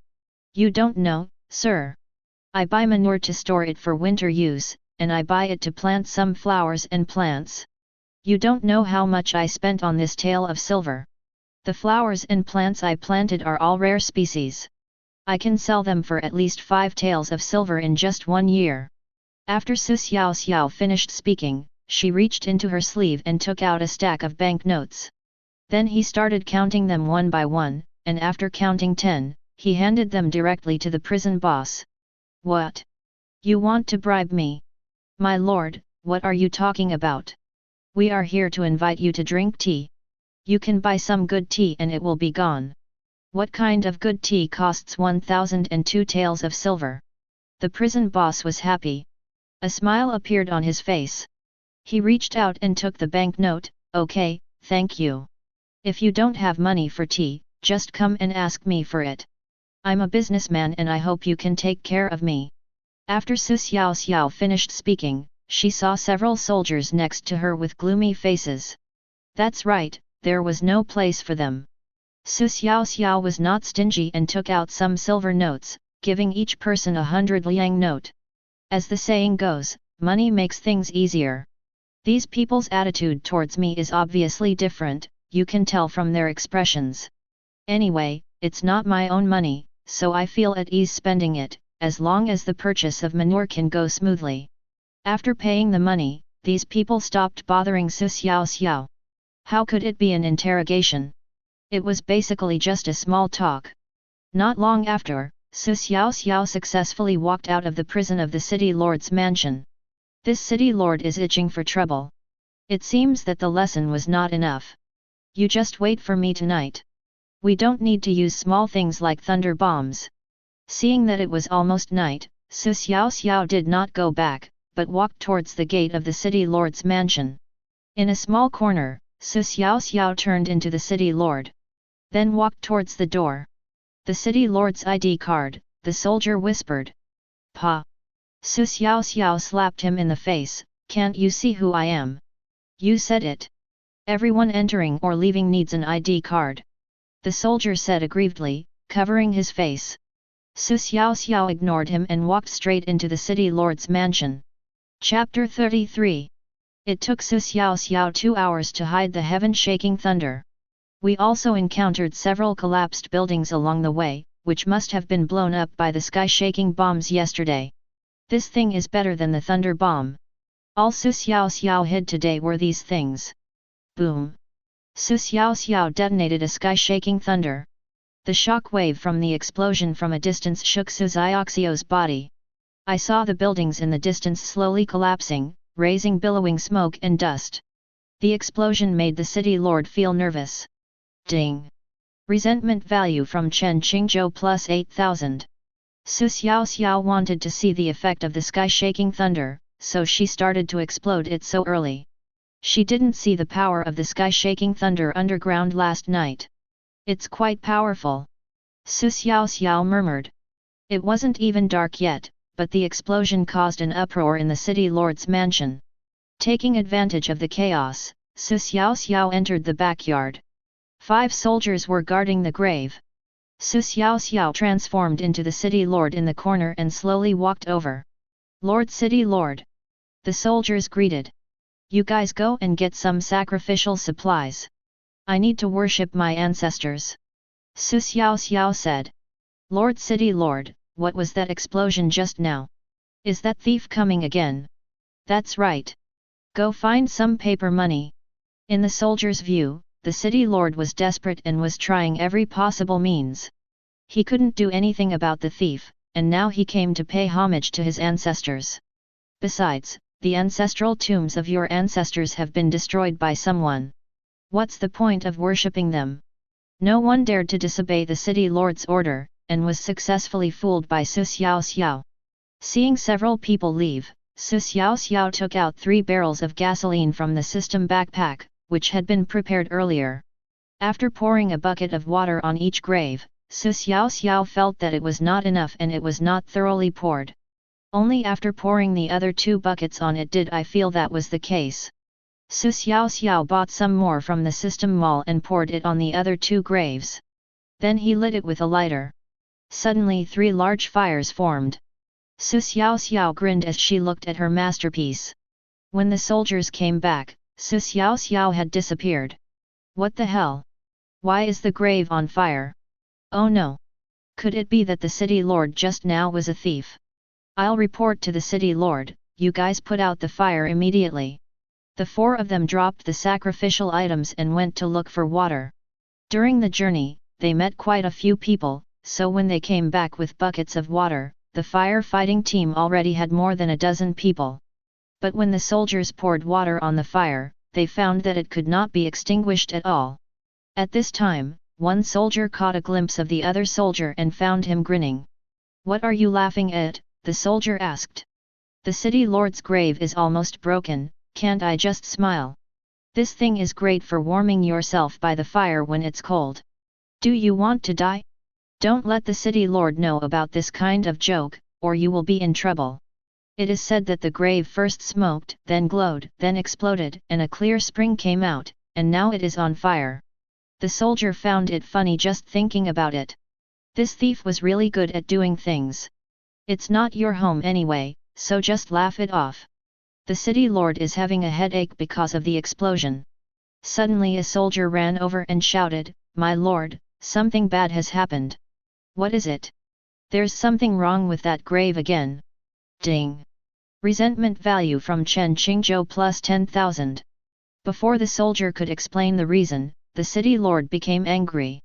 [SPEAKER 1] "You don't know, sir. I buy manure to store it for winter use, and I buy it to plant some flowers and plants. You don't know how much I spent on this tael of silver. The flowers and plants I planted are all rare species. I can sell them for at least 5 taels of silver in just 1 year." After Xiaoxiao finished speaking, she reached into her sleeve and took out a stack of banknotes. Then he started counting them one by one, and after counting 10, he handed them directly to the prison boss. "What? You want to bribe me?" "My lord, what are you talking about? We are here to invite you to drink tea. You can buy some good tea and it will be gone." "What kind of good tea costs 1,002 taels of silver?" The prison boss was happy. A smile appeared on his face. He reached out and took the banknote. "Okay, thank you. If you don't have money for tea, just come and ask me for it. I'm a businessman and I hope you can take care of me." After Xiaoxiao finished speaking, she saw several soldiers next to her with gloomy faces. That's right, there was no place for them. Xiaoxiao was not stingy and took out some silver notes, giving each person 100 liang note. As the saying goes, money makes things easier. These people's attitude towards me is obviously different, you can tell from their expressions. Anyway, it's not my own money, so I feel at ease spending it, as long as the purchase of manure can go smoothly. After paying the money, these people stopped bothering Xiaoxiao. How could it be an interrogation? It was basically just a small talk. Not long after, Xiaoxiao successfully walked out of the prison of the city lord's mansion. This city lord is itching for trouble. It seems that the lesson was not enough. You just wait for me tonight. We don't need to use small things like thunder bombs. Seeing that it was almost night, Xiaoxiao did not go back, but walked towards the gate of the city lord's mansion. In a small corner, Xiaoxiao turned into the city lord. Then walked towards the door. "The city lord's ID card," the soldier whispered. "Pa!" Xiaoxiao slapped him in the face. "Can't you see who I am? You said it. Everyone entering or leaving needs an ID card." The soldier said aggrievedly, covering his face. Xiaoxiao ignored him and walked straight into the city lord's mansion. Chapter 33. It took Xiaoxiao 2 hours to hide the heaven-shaking thunder. We also encountered several collapsed buildings along the way, which must have been blown up by the sky-shaking bombs yesterday. This thing is better than the thunder bomb. All Xiaoxiao hid today were these things. Boom! Xiaoxiao detonated a sky-shaking thunder. The shock wave from the explosion from a distance shook Xiaoxiao's body. I saw the buildings in the distance slowly collapsing, raising billowing smoke and dust. The explosion made the city lord feel nervous. Ding! Resentment value from Chen Qingzhou plus 8,000. Xiaoxiao wanted to see the effect of the sky-shaking thunder, so she started to explode it so early. She didn't see the power of the sky-shaking thunder underground last night. It's quite powerful. Xiaoxiao murmured. It wasn't even dark yet, but the explosion caused an uproar in the city lord's mansion. Taking advantage of the chaos, Xiaoxiao entered the backyard. 5 soldiers were guarding the grave. Xiaoxiao transformed into the city lord in the corner and slowly walked over. Lord City Lord. The soldiers greeted. You guys go and get some sacrificial supplies. I need to worship my ancestors. Xiaoxiao said. Lord City Lord, what was that explosion just now? Is that thief coming again? That's right. Go find some paper money. In the soldier's view, the city lord was desperate and was trying every possible means. He couldn't do anything about the thief, and now he came to pay homage to his ancestors. Besides, the ancestral tombs of your ancestors have been destroyed by someone. What's the point of worshipping them? No one dared to disobey the city lord's order, and was successfully fooled by Xiaoxiao. Seeing several people leave, Xiaoxiao took out 3 barrels of gasoline from the system backpack, which had been prepared earlier. After pouring a bucket of water on each grave, Xiaoxiao felt that it was not enough and it was not thoroughly poured. Only after pouring the other 2 buckets on it did I feel that was the case. Xiaoxiao bought some more from the system mall and poured it on the other 2 graves. Then he lit it with a lighter. Suddenly 3 large fires formed. Xiaoxiao grinned as she looked at her masterpiece. When the soldiers came back, Xiaoxiao had disappeared. What the hell? Why is the grave on fire? Oh no! Could it be that the city lord just now was a thief? I'll report to the city lord, you guys put out the fire immediately. The 4 of them dropped the sacrificial items and went to look for water. During the journey, they met quite a few people, so when they came back with buckets of water, the firefighting team already had more than a dozen people. But when the soldiers poured water on the fire, they found that it could not be extinguished at all. At this time, one soldier caught a glimpse of the other soldier and found him grinning. What are you laughing at? The soldier asked. The city lord's grave is almost broken, can't I just smile? This thing is great for warming yourself by the fire when it's cold. Do you want to die? Don't let the city lord know about this kind of joke, or you will be in trouble. It is said that the grave first smoked, then glowed, then exploded, and a clear spring came out, and now it is on fire. The soldier found it funny just thinking about it. This thief was really good at doing things. It's not your home anyway, so just laugh it off. The city lord is having a headache because of the explosion. Suddenly a soldier ran over and shouted, "My lord, something bad has happened." What is it? There's something wrong with that grave again. Ding! Resentment value from Chen Qingzhou plus 10,000. Before the soldier could explain the reason, the city lord became angry.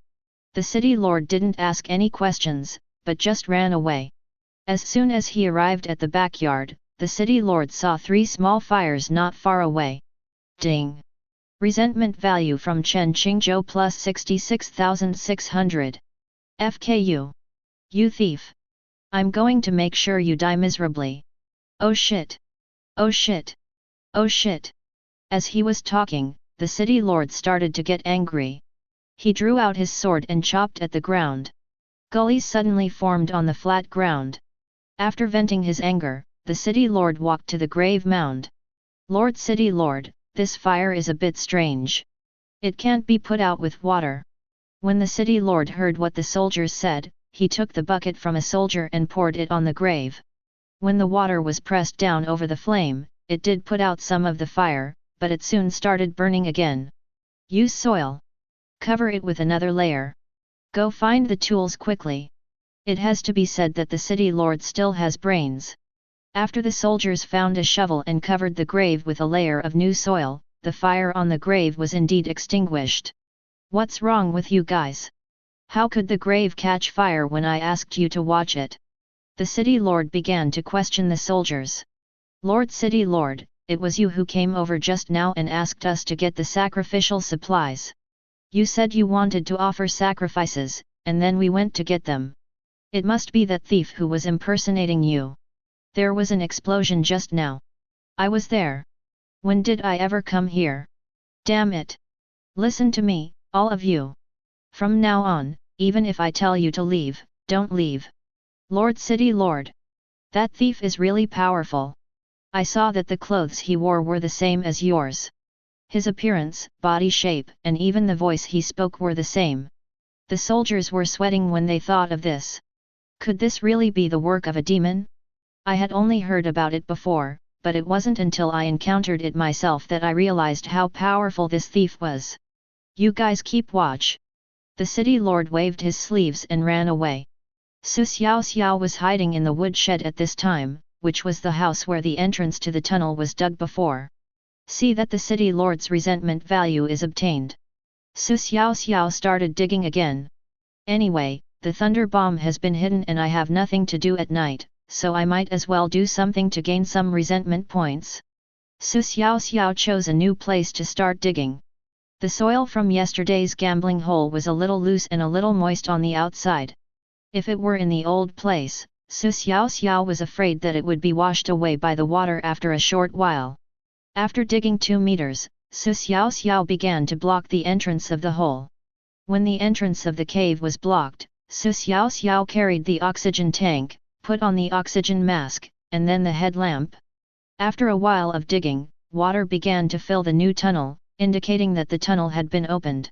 [SPEAKER 1] The city lord didn't ask any questions, but just ran away. As soon as he arrived at the backyard, the city lord saw 3 small fires not far away. Ding! Resentment value from Chen Qingzhou plus 66,600. FKU. You thief! I'm going to make sure you die miserably. Oh shit! Oh shit! Oh shit! As he was talking, the city lord started to get angry. He drew out his sword and chopped at the ground. Gullies suddenly formed on the flat ground. After venting his anger, the city lord walked to the grave mound. Lord City Lord, this fire is a bit strange. It can't be put out with water. When the city lord heard what the soldiers said, he took the bucket from a soldier and poured it on the grave. When the water was pressed down over the flame, it did put out some of the fire, but it soon started burning again. Use soil. Cover it with another layer. Go find the tools quickly. It has to be said that the city lord still has brains. After the soldiers found a shovel and covered the grave with a layer of new soil, the fire on the grave was indeed extinguished. What's wrong with you guys? How could the grave catch fire when I asked you to watch it? The city lord began to question the soldiers. Lord City Lord, it was you who came over just now and asked us to get the sacrificial supplies. You said you wanted to offer sacrifices, and then we went to get them. It must be that thief who was impersonating you. There was an explosion just now. I was there. When did I ever come here? Damn it! Listen to me, all of you. From now on, even if I tell you to leave, don't leave. Lord City Lord. That thief is really powerful. I saw that the clothes he wore were the same as yours. His appearance, body shape, and even the voice he spoke were the same. The soldiers were sweating when they thought of this. Could this really be the work of a demon? I had only heard about it before, but it wasn't until I encountered it myself that I realized how powerful this thief was. You guys keep watch. The city lord waved his sleeves and ran away. Xiaoxiao was hiding in the woodshed at this time, which was the house where the entrance to the tunnel was dug before. See that the city lord's resentment value is obtained. Xiaoxiao started digging again. Anyway, the thunder bomb has been hidden and I have nothing to do at night, so I might as well do something to gain some resentment points. Xiaoxiao chose a new place to start digging. The soil from yesterday's gambling hole was a little loose and a little moist on the outside. If it were in the old place, Xiaoxiao was afraid that it would be washed away by the water after a short while. After digging 2 meters, Xiaoxiao began to block the entrance of the hole. When the entrance of the cave was blocked, Xiaoxiao carried the oxygen tank, put on the oxygen mask, and then the headlamp. After a while of digging, water began to fill the new tunnel, indicating that the tunnel had been opened.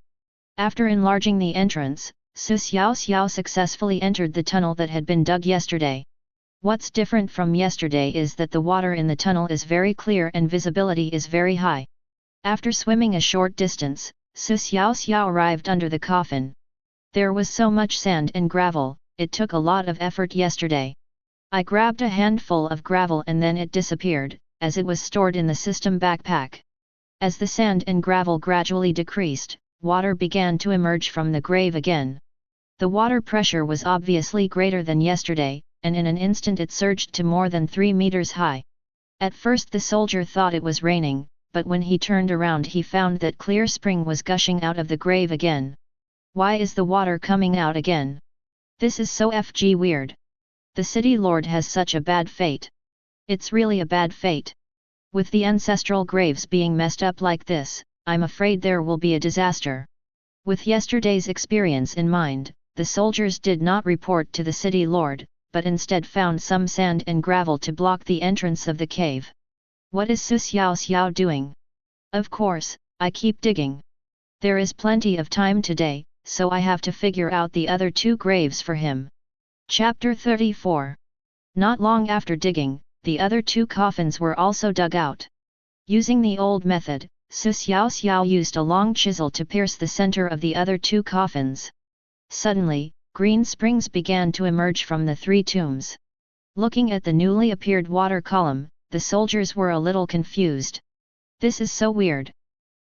[SPEAKER 1] After enlarging the entrance, Xiaoxiao successfully entered the tunnel that had been dug yesterday. What's different from yesterday is that the water in the tunnel is very clear and visibility is very high. After swimming a short distance, Xiaoxiao arrived under the coffin. There was so much sand and gravel, it took a lot of effort yesterday. I grabbed a handful of gravel and then it disappeared, as it was stored in the system backpack. As the sand and gravel gradually decreased, water began to emerge from the grave again. The water pressure was obviously greater than yesterday, and in an instant it surged to more than 3 meters high. At first the soldier thought it was raining, but when he turned around he found that clear spring was gushing out of the grave again. Why is the water coming out again? This is so FG weird. The city lord has such a bad fate. It's really a bad fate. With the ancestral graves being messed up like this, I'm afraid there will be a disaster. With yesterday's experience in mind, the soldiers did not report to the city lord, but instead found some sand and gravel to block the entrance of the cave. What is Xiaoxiao doing? Of course, I keep digging. There is plenty of time today, so I have to figure out the other 2 graves for him. Chapter 34. Not long after digging, the other 2 coffins were also dug out. Using the old method, Xiaoxiao used a long chisel to pierce the center of the other 2 coffins. Suddenly, green springs began to emerge from the 3 tombs. Looking at the newly appeared water column, the soldiers were a little confused. This is so weird.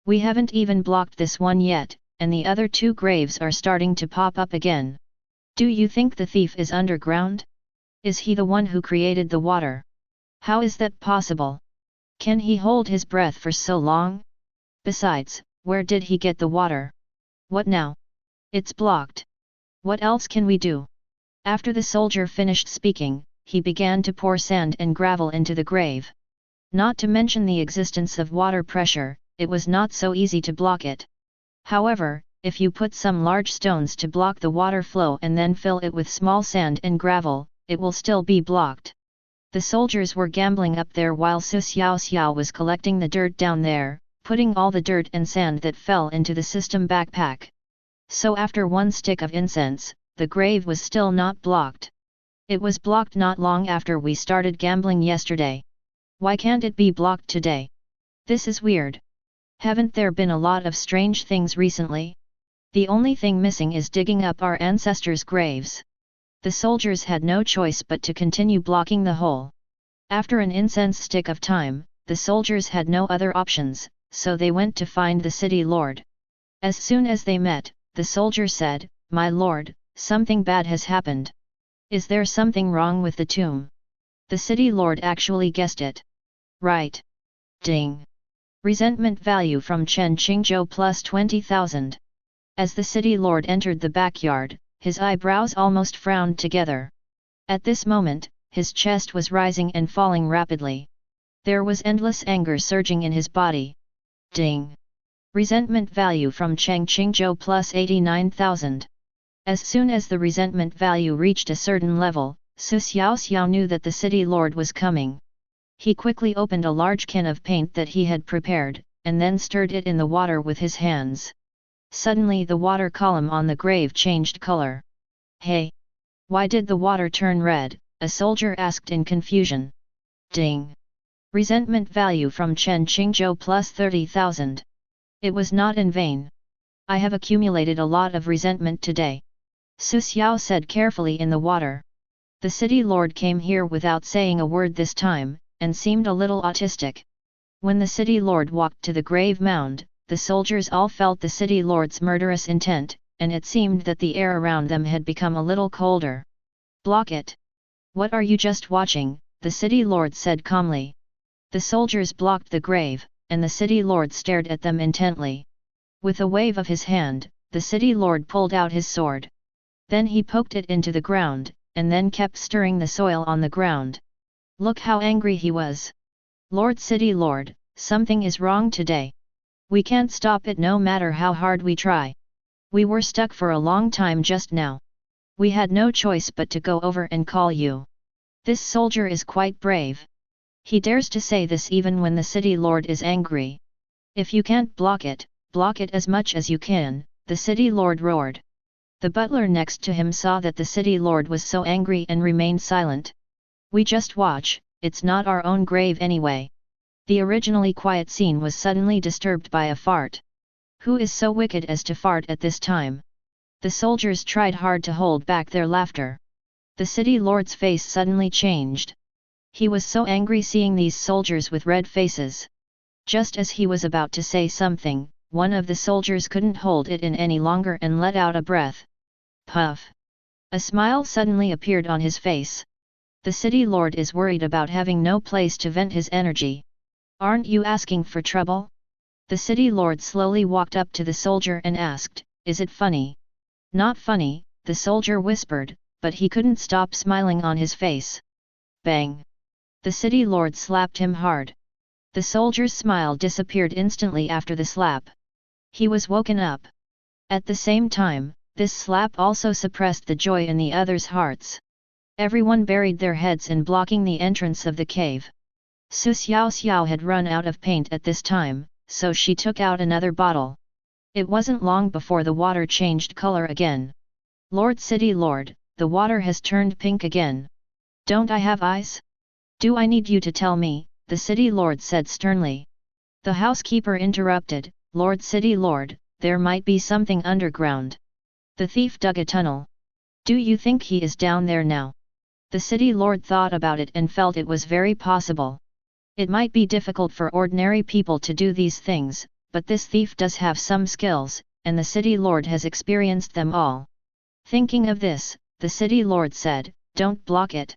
[SPEAKER 1] We haven't even blocked this one yet, and the other 2 graves are starting to pop up again. Do you think the thief is underground? Is he the one who created the water? How is that possible? Can he hold his breath for so long? Besides, where did he get the water? What now? It's blocked. What else can we do? After the soldier finished speaking, he began to pour sand and gravel into the grave. Not to mention the existence of water pressure, it was not so easy to block it. However, if you put some large stones to block the water flow and then fill it with small sand and gravel, it will still be blocked. The soldiers were gambling up there while Xiaoxiao was collecting the dirt down there, putting all the dirt and sand that fell into the system backpack. So after 1 stick of incense, the grave was still not blocked. It was blocked not long after we started gambling yesterday. Why can't it be blocked today? This is weird. Haven't there been a lot of strange things recently? The only thing missing is digging up our ancestors' graves. The soldiers had no choice but to continue blocking the hole. After an incense stick of time, the soldiers had no other options, so they went to find the city lord. As soon as they met, the soldier said, "My lord, something bad has happened. Is there something wrong with the tomb?" The city lord actually guessed it. Right. Ding. Resentment value from Chen Qingzhou plus 20,000. As the city lord entered the backyard, his eyebrows almost frowned together. At this moment, his chest was rising and falling rapidly. There was endless anger surging in his body. Ding! Resentment value from Cheng Qingzhou plus 89,000. As soon as the resentment value reached a certain level, Xiaoxiao knew that the city lord was coming. He quickly opened a large can of paint that he had prepared, and then stirred it in the water with his hands. Suddenly the water column on the grave changed color. Hey! Why did the water turn red? A soldier asked in confusion. Ding! Resentment value from Chen Qingzhou plus 30,000. It was not in vain. I have accumulated a lot of resentment today. Xiao said carefully in the water. The city lord came here without saying a word this time, and seemed a little autistic. When the city lord walked to the grave mound, the soldiers all felt the city lord's murderous intent, and it seemed that the air around them had become a little colder. Block it! What are you just watching? The city lord said calmly. The soldiers blocked the grave, and the city lord stared at them intently. With a wave of his hand, the city lord pulled out his sword. Then he poked it into the ground, and then kept stirring the soil on the ground. Look how angry he was. Lord City Lord, something is wrong today. We can't stop it no matter how hard we try. We were stuck for a long time just now. We had no choice but to go over and call you. This soldier is quite brave. He dares to say this even when the city lord is angry. If you can't block it as much as you can, the city lord roared. The butler next to him saw that the city lord was so angry and remained silent. We just watch, it's not our own grave anyway. The originally quiet scene was suddenly disturbed by a fart. Who is so wicked as to fart at this time? The soldiers tried hard to hold back their laughter. The city lord's face suddenly changed. He was so angry seeing these soldiers with red faces. Just as he was about to say something, one of the soldiers couldn't hold it in any longer and let out a breath. Puff! A smile suddenly appeared on his face. The city lord is worried about having no place to vent his energy. Aren't you asking for trouble? The city lord slowly walked up to the soldier and asked, is it funny? Not funny, the soldier whispered, but he couldn't stop smiling on his face. Bang! The city lord slapped him hard. The soldier's smile disappeared instantly after the slap. He was woken up. At the same time, this slap also suppressed the joy in the others' hearts. Everyone buried their heads in blocking the entrance of the cave. Xiaoxiao had run out of paint at this time, so she took out another bottle. It wasn't long before the water changed color again. Lord City Lord, the water has turned pink again. Don't I have eyes? Do I need you to tell me? The City Lord said sternly. The housekeeper interrupted, Lord City Lord, there might be something underground. The thief dug a tunnel. Do you think he is down there now? The City Lord thought about it and felt it was very possible. It might be difficult for ordinary people to do these things, but this thief does have some skills, and the City Lord has experienced them all. Thinking of this, the City Lord said, don't block it.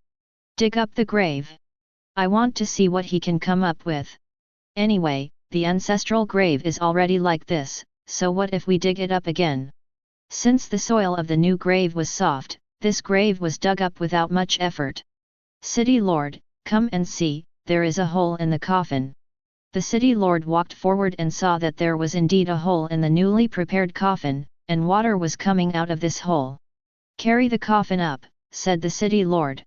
[SPEAKER 1] Dig up the grave. I want to see what he can come up with. Anyway, the ancestral grave is already like this, so what if we dig it up again? Since the soil of the new grave was soft, this grave was dug up without much effort. City Lord, come and see, there is a hole in the coffin. The City Lord walked forward and saw that there was indeed a hole in the newly prepared coffin, and water was coming out of this hole. Carry the coffin up, said the City Lord.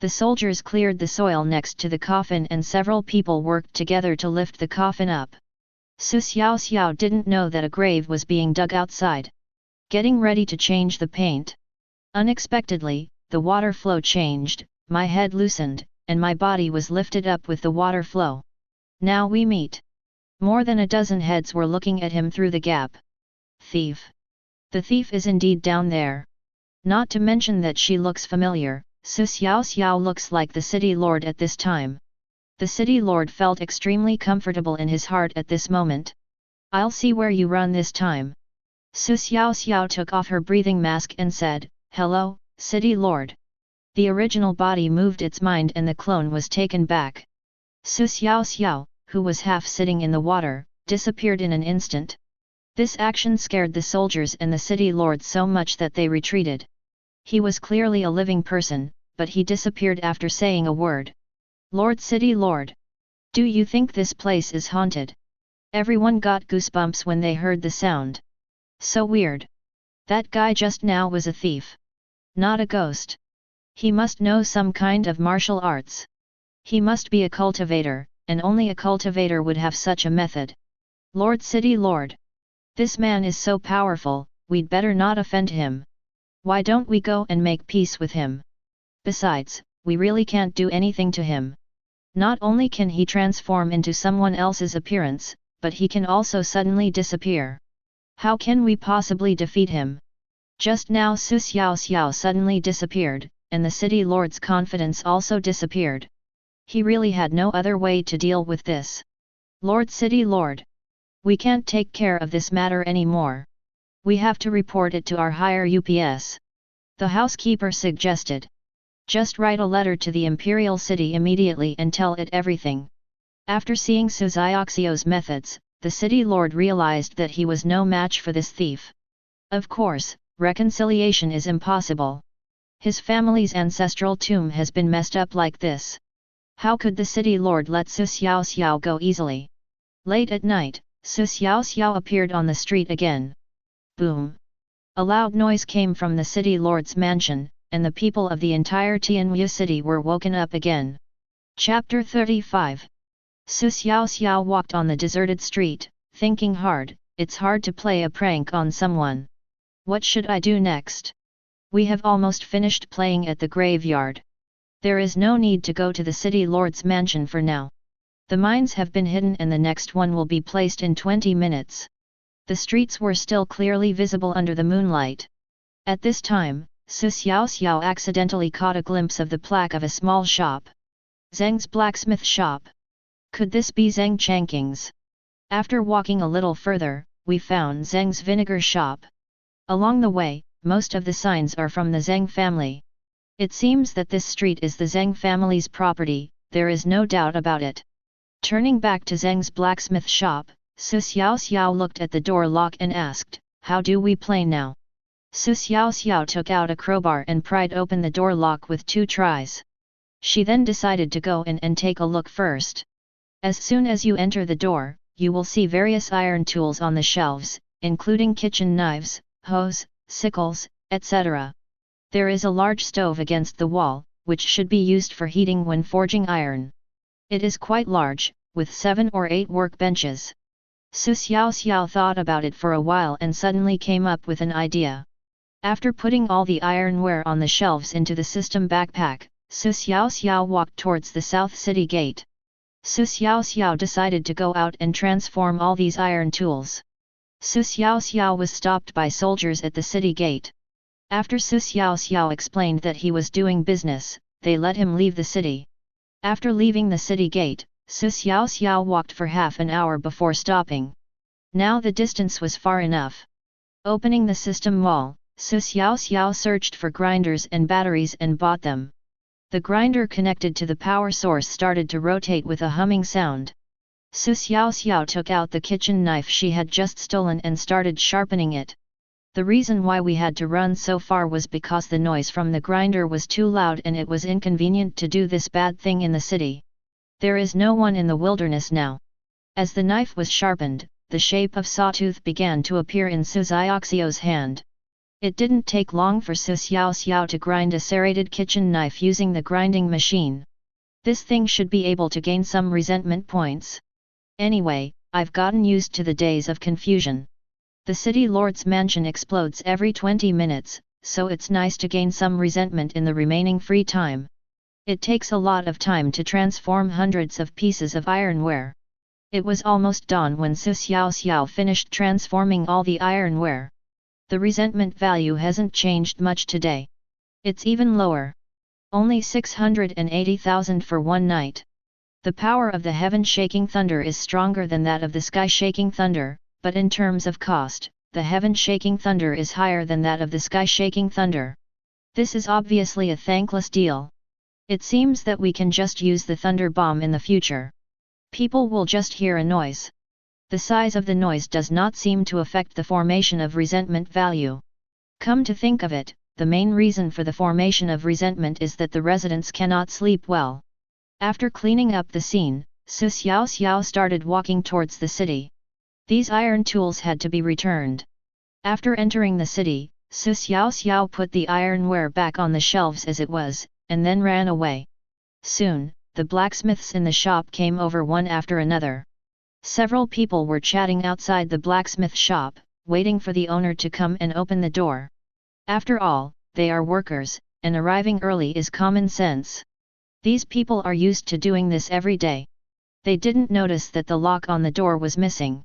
[SPEAKER 1] The soldiers cleared the soil next to the coffin and several people worked together to lift the coffin up. Xiaoxiao didn't know that a grave was being dug outside. Getting ready to change the paint. Unexpectedly, the water flow changed, my head loosened, and my body was lifted up with the water flow. Now we meet. More than a dozen heads were looking at him through the gap. Thief. The thief is indeed down there. Not to mention that she looks familiar, Xiaoxiao looks like the City Lord at this time. The City Lord felt extremely comfortable in his heart at this moment. I'll see where you run this time. Xiaoxiao took off her breathing mask and said, hello, City Lord. The original body moved its mind and the clone was taken back. Xiaoxiao, who was half sitting in the water, disappeared in an instant. This action scared the soldiers and the City Lord so much that they retreated. He was clearly a living person, but he disappeared after saying a word. Lord City Lord! Do you think this place is haunted? Everyone got goosebumps when they heard the sound. So weird. That guy just now was a thief. Not a ghost. He must know some kind of martial arts. He must be a cultivator, and only a cultivator would have such a method. Lord City Lord! This man is so powerful, we'd better not offend him. Why don't we go and make peace with him? Besides, we really can't do anything to him. Not only can he transform into someone else's appearance, but he can also suddenly disappear. How can we possibly defeat him? Just now Xiaoxiao suddenly disappeared, and the city lord's confidence also disappeared. He really had no other way to deal with this. Lord City Lord! We can't take care of this matter anymore. We have to report it to our higher UPS. The housekeeper suggested. Just write a letter to the imperial city immediately and tell it everything. After seeing Xiaoxiao's methods, the city lord realized that he was no match for this thief. Of course, reconciliation is impossible. His family's ancestral tomb has been messed up like this. How could the city lord let Xiaoxiao go easily? Late at night, Xiaoxiao appeared on the street again. Boom! A loud noise came from the city lord's mansion, and the people of the entire Tianwu city were woken up again. Chapter 35. Xiaoxiao walked on the deserted street, thinking hard. It's hard to play a prank on someone. What should I do next? We have almost finished playing at the graveyard. There is no need to go to the city lord's mansion for now. The mines have been hidden and the next one will be placed in 20 minutes. The streets were still clearly visible under the moonlight. At this time, Xiaoxiao accidentally caught a glimpse of the plaque of a small shop. Zheng's blacksmith shop. Could this be Zheng Changqing's? After walking a little further, we found Zheng's vinegar shop. Along the way, most of the signs are from the Zheng family. It seems that this street is the Zheng family's property, there is no doubt about it. Turning back to Zheng's blacksmith shop, Xiaoxiao looked at the door lock and asked, "How do we play now?" Xiaoxiao took out a crowbar and pried open the door lock with 2 tries. She then decided to go in and take a look first. As soon as you enter the door, you will see various iron tools on the shelves, including kitchen knives, hoes, sickles, etc. There is a large stove against the wall, which should be used for heating when forging iron. It is quite large, with 7 or 8 workbenches. Xiaoxiao thought about it for a while and suddenly came up with an idea. After putting all the ironware on the shelves into the system backpack, Xiaoxiao walked towards the South City Gate. Xiaoxiao decided to go out and transform all these iron tools. Xiaoxiao was stopped by soldiers at the city gate. After Xiaoxiao explained that he was doing business, they let him leave the city. After leaving the city gate, Xiaoxiao walked for half an hour before stopping. Now the distance was far enough. Opening the system wall, Xiaoxiao searched for grinders and batteries and bought them. The grinder connected to the power source started to rotate with a humming sound. Xiaoxiao took out the kitchen knife she had just stolen and started sharpening it. The reason why we had to run so far was because the noise from the grinder was too loud and it was inconvenient to do this bad thing in the city. There is no one in the wilderness now. As the knife was sharpened, the shape of sawtooth began to appear in Xiaoxiao's hand. It didn't take long for Xiaoxiao to grind a serrated kitchen knife using the grinding machine. This thing should be able to gain some resentment points. Anyway, I've gotten used to the days of confusion. The city lord's mansion explodes every 20 minutes, so it's nice to gain some resentment in the remaining free time. It takes a lot of time to transform hundreds of pieces of ironware. It was almost dawn when Xiaoxiao finished transforming all the ironware. The resentment value hasn't changed much today. It's even lower. Only 680,000 for one night. The power of the heaven-shaking thunder is stronger than that of the sky-shaking thunder, but in terms of cost, the heaven-shaking thunder is higher than that of the sky-shaking thunder. This is obviously a thankless deal. It seems that we can just use the thunder bomb in the future. People will just hear a noise. The size of the noise does not seem to affect the formation of resentment value. Come to think of it, the main reason for the formation of resentment is that the residents cannot sleep well. After cleaning up the scene, Xiaoxiao started walking towards the city. These iron tools had to be returned. After entering the city, Xiaoxiao put the ironware back on the shelves as it was, and then ran away. Soon, the blacksmiths in the shop came over one after another. Several people were chatting outside the blacksmith shop, waiting for the owner to come and open the door. After all, they are workers, and arriving early is common sense. These people are used to doing this every day. They didn't notice that the lock on the door was missing.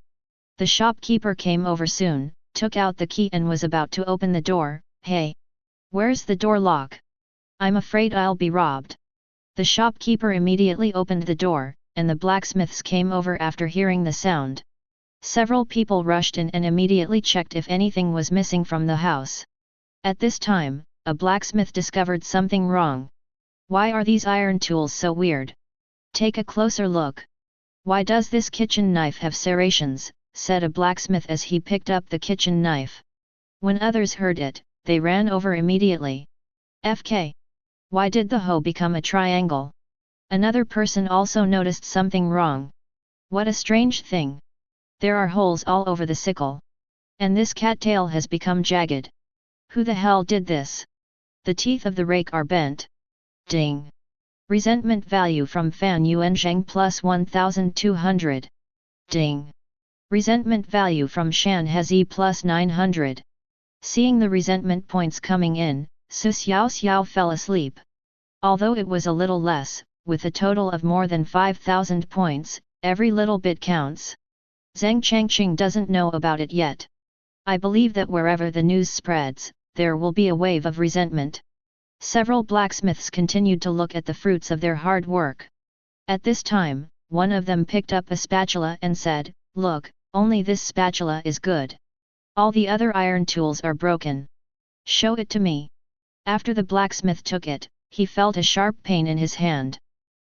[SPEAKER 1] The shopkeeper came over soon, took out the key and was about to open the door. "Hey! Where's the door lock? I'm afraid I'll be robbed." The shopkeeper immediately opened the door, and the blacksmiths came over after hearing the sound. Several people rushed in and immediately checked if anything was missing from the house. At this time, a blacksmith discovered something wrong. "Why are these iron tools so weird? Take a closer look. Why does this kitchen knife have serrations?" said a blacksmith as he picked up the kitchen knife. When others heard it, they ran over immediately. "FK! Why did the hoe become a triangle?" Another person also noticed something wrong. "What a strange thing! There are holes all over the sickle. And this cattail has become jagged. Who the hell did this? The teeth of the rake are bent. Ding! Resentment value from Fan Yuan Zheng plus 1200. Ding! Resentment value from Shan Hezi plus 900. Seeing the resentment points coming in, Xiaoxiao fell asleep. Although it was a little less, with a total of more than 5,000 points, every little bit counts. Zheng Changqing doesn't know about it yet. I believe that wherever the news spreads, there will be a wave of resentment. Several blacksmiths continued to look at the fruits of their hard work. At this time, one of them picked up a spatula and said, "Look, only this spatula is good. All the other iron tools are broken. Show it to me." After the blacksmith took it, he felt a sharp pain in his hand.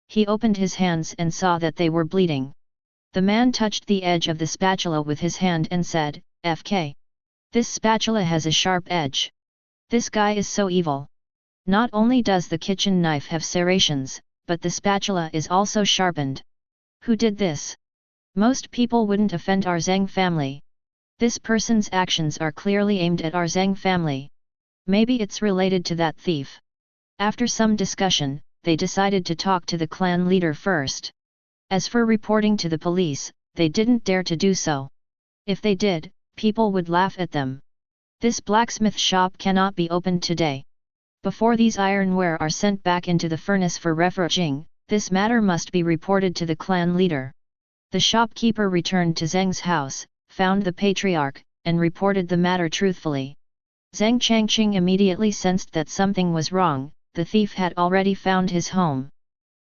[SPEAKER 1] He opened his hands and saw that they were bleeding. The man touched the edge of the spatula with his hand and said, "FK. This spatula has a sharp edge. This guy is so evil. Not only does the kitchen knife have serrations, but the spatula is also sharpened. Who did this? Most people wouldn't offend our Zheng family. This person's actions are clearly aimed at our Zheng family. Maybe it's related to that thief." After some discussion, they decided to talk to the clan leader first. As for reporting to the police, they didn't dare to do so. If they did, people would laugh at them. This blacksmith shop cannot be opened today. Before these ironware are sent back into the furnace for reforging, this matter must be reported to the clan leader. The shopkeeper returned to Zheng's house, found the patriarch, and reported the matter truthfully. Zheng Changqing immediately sensed that something was wrong. The thief had already found his home.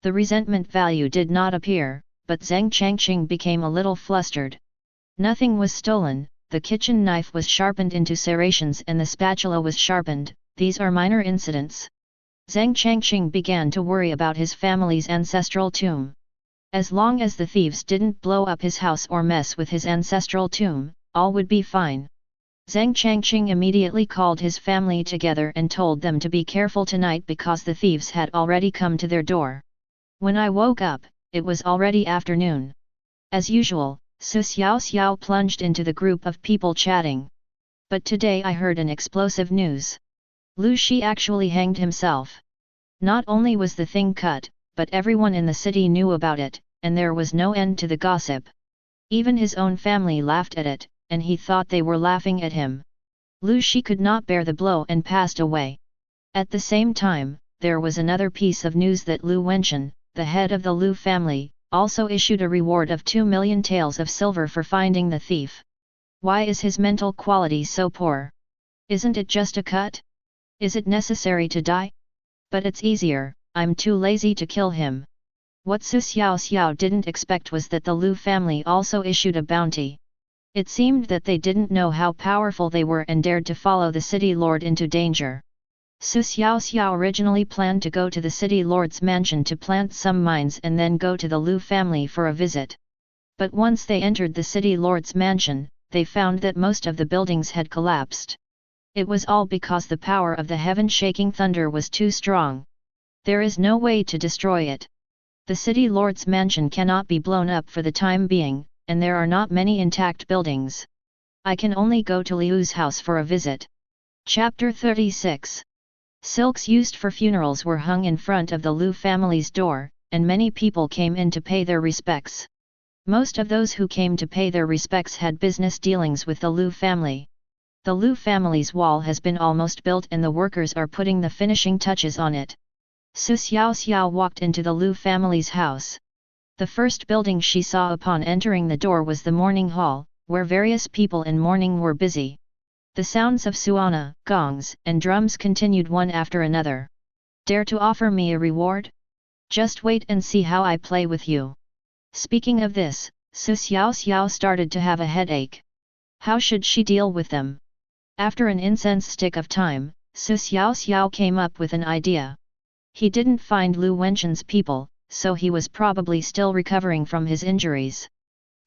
[SPEAKER 1] The resentment value did not appear, but Zheng Changqing became a little flustered. Nothing was stolen, the kitchen knife was sharpened into serrations and the spatula was sharpened. These are minor incidents. Zheng Changqing began to worry about his family's ancestral tomb. As long as the thieves didn't blow up his house or mess with his ancestral tomb, all would be fine. Zheng Changqing immediately called his family together and told them to be careful tonight because the thieves had already come to their door. When I woke up, it was already afternoon. As usual, Xiaoxiao plunged into the group of people chatting. But today I heard an explosive news. Lu Shi actually hanged himself. Not only was the thing cut, but everyone in the city knew about it, and there was no end to the gossip. Even his own family laughed at it, and he thought they were laughing at him. Lu Shi could not bear the blow and passed away. At the same time, there was another piece of news that Lu Wenchen, the head of the Lu family, also issued a reward of 2 million taels of silver for finding the thief. Why is his mental quality so poor? Isn't it just a cut? Is it necessary to die? But it's easier, I'm too lazy to kill him. What Xiaoxiao didn't expect was that the Lu family also issued a bounty. It seemed that they didn't know how powerful they were and dared to follow the city lord into danger. Xiaoxiao originally planned to go to the city lord's mansion to plant some mines and then go to the Lu family for a visit. But once they entered the city lord's mansion, they found that most of the buildings had collapsed. It was all because the power of the heaven-shaking thunder was too strong. There is no way to destroy it. The city lord's mansion cannot be blown up for the time being, and there are not many intact buildings. I can only go to Liu's house for a visit. Chapter 36. Silks used for funerals were hung in front of the Liu family's door, and many people came in to pay their respects. Most of those who came to pay their respects had business dealings with the Liu family. The Liu family's wall has been almost built and the workers are putting the finishing touches on it. Xiaoxiao walked into the Liu family's house. The first building she saw upon entering the door was the mourning hall, where various people in mourning were busy. The sounds of suana, gongs, and drums continued one after another. Dare to offer me a reward? Just wait and see how I play with you. Speaking of this, Xiaoxiao started to have a headache. How should she deal with them? After an incense stick of time, Xiaoxiao came up with an idea. He didn't find Lu Wenchuan's people, so he was probably still recovering from his injuries.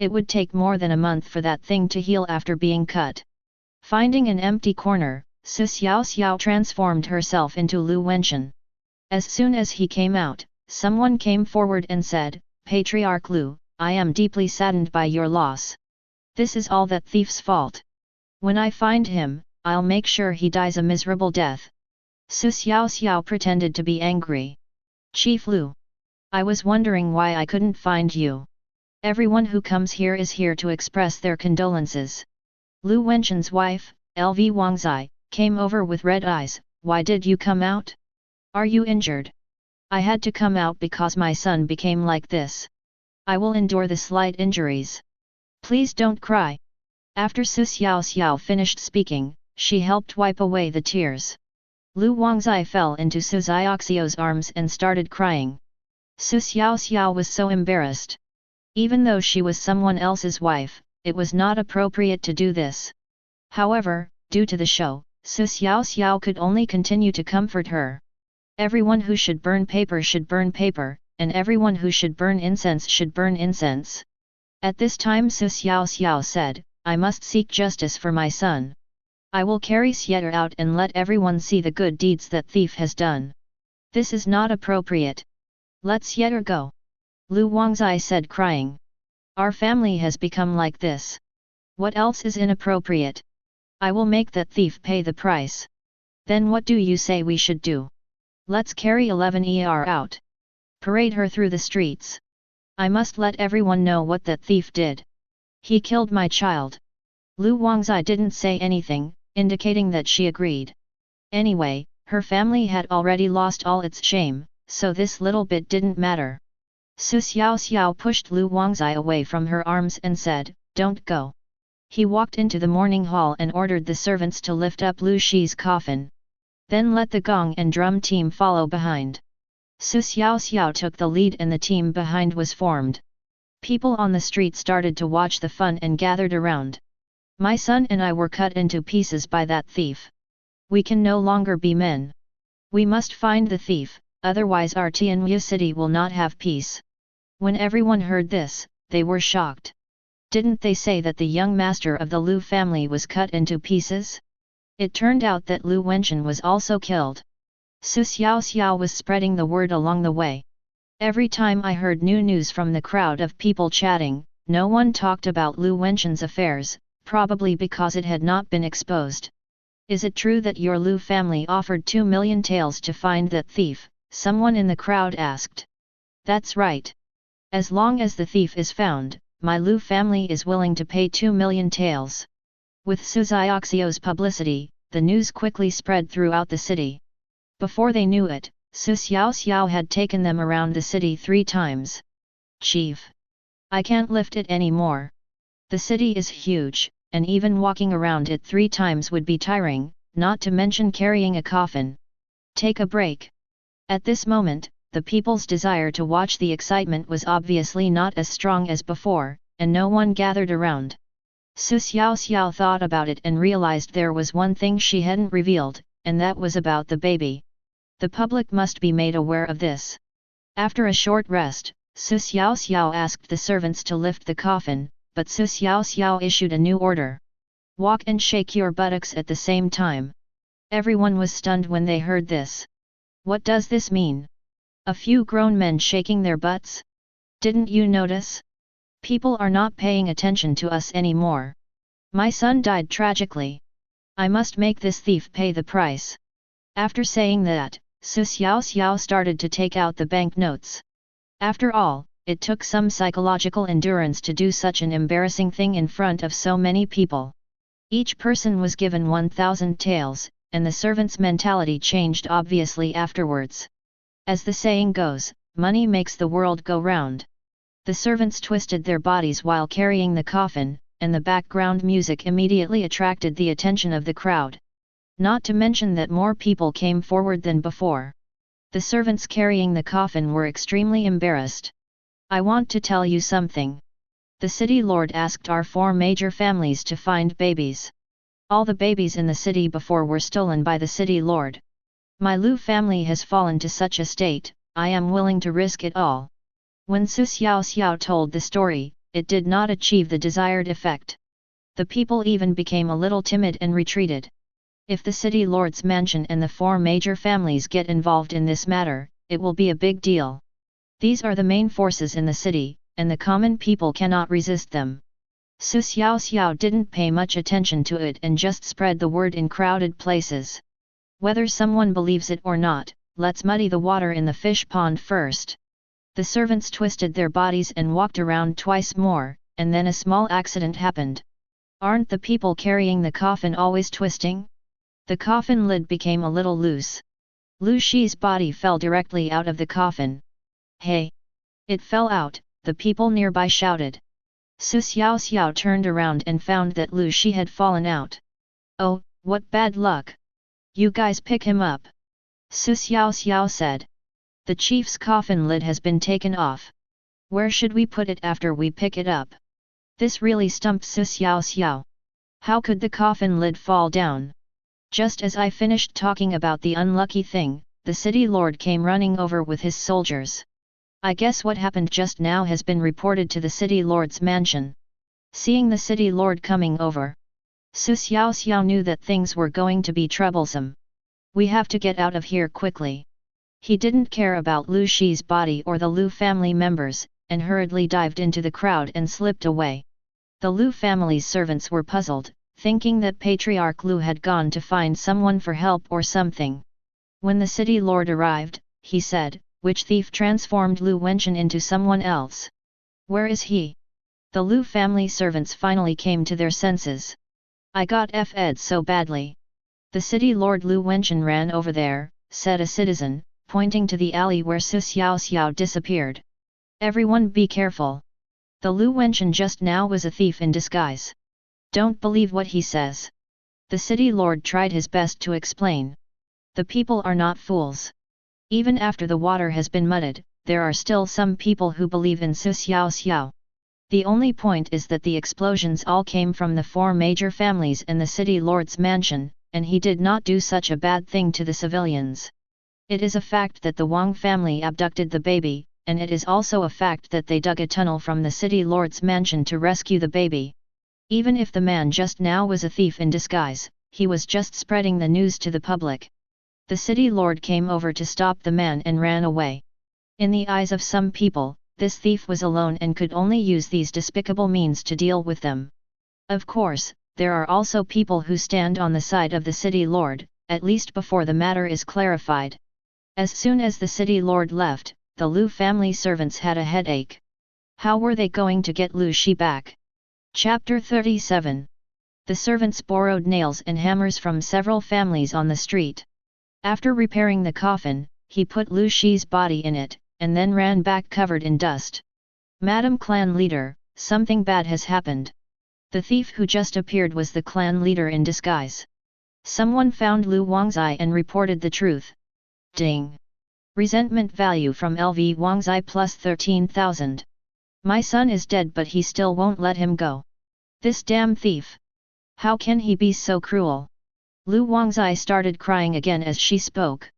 [SPEAKER 1] It would take more than a month for that thing to heal after being cut. Finding an empty corner, Xiaoxiao transformed herself into Lu Wenchuan. As soon as he came out, someone came forward and said, "Patriarch Lu, I am deeply saddened by your loss. This is all that thief's fault. When I find him, I'll make sure he dies a miserable death." Xiaoxiao pretended to be angry. "Chief Lu, I was wondering why I couldn't find you. Everyone who comes here is here to express their condolences." Lu Wenchuan's wife, Lv Wangzai, came over with red eyes. "Why did you come out? Are you injured?" "I had to come out because my son became like this. I will endure the slight injuries. Please don't cry." After Xiaoxiao finished speaking, she helped wipe away the tears. Lu Wangzai fell into Xiaoxiao's arms and started crying. Xiaoxiao was so embarrassed. Even though she was someone else's wife, it was not appropriate to do this. However, due to the show, Xiaoxiao could only continue to comfort her. Everyone who should burn paper, and everyone who should burn incense should burn incense. At this time Xiaoxiao said, "I must seek justice for my son. I will carry Xieter out and let everyone see the good deeds that thief has done. This is not appropriate. Let Xieter go." Lu Wangzai said crying. "Our family has become like this. What else is inappropriate? I will make that thief pay the price. Then what do you say we should do? Let's carry 11er out. Parade her through the streets. I must let everyone know what that thief did. He killed my child." Lu Wangzai didn't say anything, indicating that she agreed. Anyway, her family had already lost all its shame, so this little bit didn't matter. Xiaoxiao pushed Lu Wangzai away from her arms and said, "Don't go." He walked into the mourning hall and ordered the servants to lift up Lu Shi's coffin. Then let the gong and drum team follow behind. Xiaoxiao took the lead and the team behind was formed. People on the street started to watch the fun and gathered around. "My son and I were cut into pieces by that thief. We can no longer be men. We must find the thief, otherwise our Tianyu city will not have peace." When everyone heard this, they were shocked. Didn't they say that the young master of the Lu family was cut into pieces? It turned out that Lu Wenchuan was also killed. Xiaoxiao was spreading the word along the way. Every time I heard new news from the crowd of people chatting, no one talked about Lu Wenchuan's affairs, probably because it had not been exposed. "Is it true that your Lu family offered 2 million taels to find that thief?" someone in the crowd asked. "That's right. As long as the thief is found, my Lu family is willing to pay 2 million taels." With Xiaoxiao's publicity, the news quickly spread throughout the city. Before they knew it, Xiaoxiao had taken them around the city 3 times. "Chief, I can't lift it anymore. The city is huge, and even walking around it 3 times would be tiring, not to mention carrying a coffin. Take a break." At this moment, the people's desire to watch the excitement was obviously not as strong as before, and no one gathered around. Xiaoxiao thought about it and realized there was one thing she hadn't revealed, and that was about the baby. The public must be made aware of this. After a short rest, Xiaoxiao asked the servants to lift the coffin, but Xiaoxiao issued a new order. "Walk and shake your buttocks at the same time." Everyone was stunned when they heard this. What does this mean? A few grown men shaking their butts? Didn't you notice? People are not paying attention to us anymore. My son died tragically. I must make this thief pay the price. After saying that, Xiaoxiao started to take out the banknotes. After all, it took some psychological endurance to do such an embarrassing thing in front of so many people. Each person was given 1,000 taels, and the servant's mentality changed obviously afterwards. As the saying goes, money makes the world go round. The servants twisted their bodies while carrying the coffin, and the background music immediately attracted the attention of the crowd. Not to mention that more people came forward than before. The servants carrying the coffin were extremely embarrassed. I want to tell you something. The city lord asked our 4 major families to find babies. All the babies in the city before were stolen by the city lord. My Lu family has fallen to such a state, I am willing to risk it all. When Xiaoxiao told the story, it did not achieve the desired effect. The people even became a little timid and retreated. If the city lord's mansion and the 4 major families get involved in this matter, it will be a big deal. These are the main forces in the city, and the common people cannot resist them. Xiaoxiao didn't pay much attention to it and just spread the word in crowded places. Whether someone believes it or not, let's muddy the water in the fish pond first. The servants twisted their bodies and walked around twice more, and then a small accident happened. Aren't the people carrying the coffin always twisting? The coffin lid became a little loose. Lu Shi's body fell directly out of the coffin. Hey! It fell out, the people nearby shouted. Xiaoxiao turned around and found that Lu Shi had fallen out. Oh, what bad luck! You guys pick him up. Xiaoxiao said. The chief's coffin lid has been taken off. Where should we put it after we pick it up? This really stumped Xiaoxiao. How could the coffin lid fall down? Just as I finished talking about the unlucky thing, the city lord came running over with his soldiers. I guess what happened just now has been reported to the city lord's mansion. Seeing the city lord coming over, Xiaoxiao knew that things were going to be troublesome. We have to get out of here quickly. He didn't care about Lu Shi's body or the Lu family members, and hurriedly dived into the crowd and slipped away. The Lu family's servants were puzzled, thinking that Patriarch Lu had gone to find someone for help or something. When the city lord arrived, he said, "Which thief transformed Lu Wenchen into someone else? Where is he?" The Lu family servants finally came to their senses. I got fed so badly. The city lord Lu Wenchen ran over there, said a citizen, pointing to the alley where Xiaoxiao disappeared. Everyone be careful. The Lu Wenchen just now was a thief in disguise. Don't believe what he says. The city lord tried his best to explain. The people are not fools. Even after the water has been muddied, there are still some people who believe in Xiaoxiao. The only point is that the explosions all came from the 4 major families and the city lord's mansion, and he did not do such a bad thing to the civilians. It is a fact that the Wang family abducted the baby, and it is also a fact that they dug a tunnel from the city lord's mansion to rescue the baby. Even if the man just now was a thief in disguise, he was just spreading the news to the public. The city lord came over to stop the man and ran away. In the eyes of some people, this thief was alone and could only use these despicable means to deal with them. Of course, there are also people who stand on the side of the city lord, at least before the matter is clarified. As soon as the city lord left, the Lu family servants had a headache. How were they going to get Lu Shi back? Chapter 37. The servants borrowed nails and hammers from several families on the street. After repairing the coffin, he put Lu Shi's body in it, and then ran back covered in dust. "Madam Clan Leader, something bad has happened." The thief who just appeared was the clan leader in disguise. Someone found Lu Wangzai and reported the truth. Ding! Resentment value from LV Wangzai plus 13,000. My son is dead but he still won't let him go. This damn thief! How can he be so cruel? Lu Wangzai started crying again as she spoke.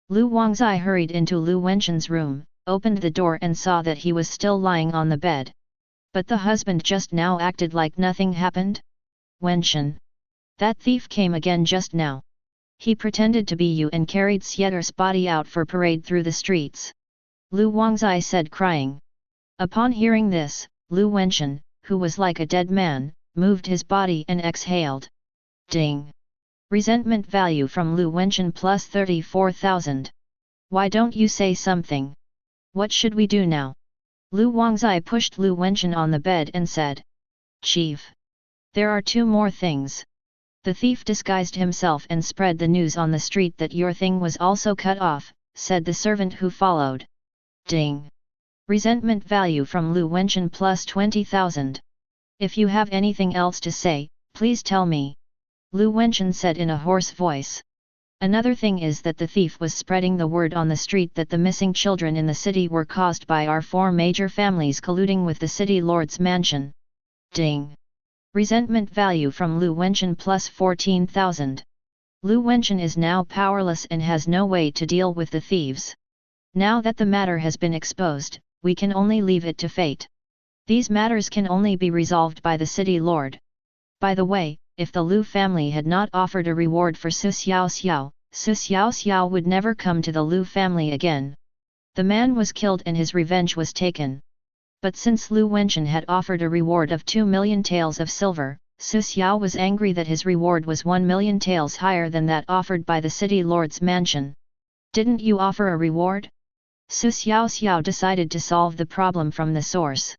[SPEAKER 1] Lu Wangzai hurried into Lu Wenchen's room, opened the door and saw that he was still lying on the bed. But the husband just now acted like nothing happened? Wenchen! That thief came again just now. He pretended to be you and carried Xie'er's body out for parade through the streets. Lu Wangzai said crying. Upon hearing this, Lu Wenchen, who was like a dead man, moved his body and exhaled. Ding! Resentment value from Lu Wenchen plus 34,000. Why don't you say something? What should we do now? Lu Wangzai pushed Lu Wenchen on the bed and said. Chief. There are two more things. The thief disguised himself and spread the news on the street that your thing was also cut off, said the servant who followed. Ding! Resentment value from Lu Wenchen plus 20,000. If you have anything else to say, please tell me. Lu Wenchen said in a hoarse voice. Another thing is that the thief was spreading the word on the street that the missing children in the city were caused by our four major families colluding with the city lord's mansion. Ding! Resentment value from Lu Wenchen plus 14,000. Lu Wenchen is now powerless and has no way to deal with the thieves. Now that the matter has been exposed, we can only leave it to fate. These matters can only be resolved by the city lord. By the way, if the Lu family had not offered a reward for Xiaoxiao, Xiaoxiao would never come to the Lu family again. The man was killed and his revenge was taken. But since Lu Wenchen had offered a reward of 2 million taels of silver, Xiao was angry that his reward was 1 million taels higher than that offered by the city lord's mansion. Didn't you offer a reward? Xiaoxiao decided to solve the problem from the source.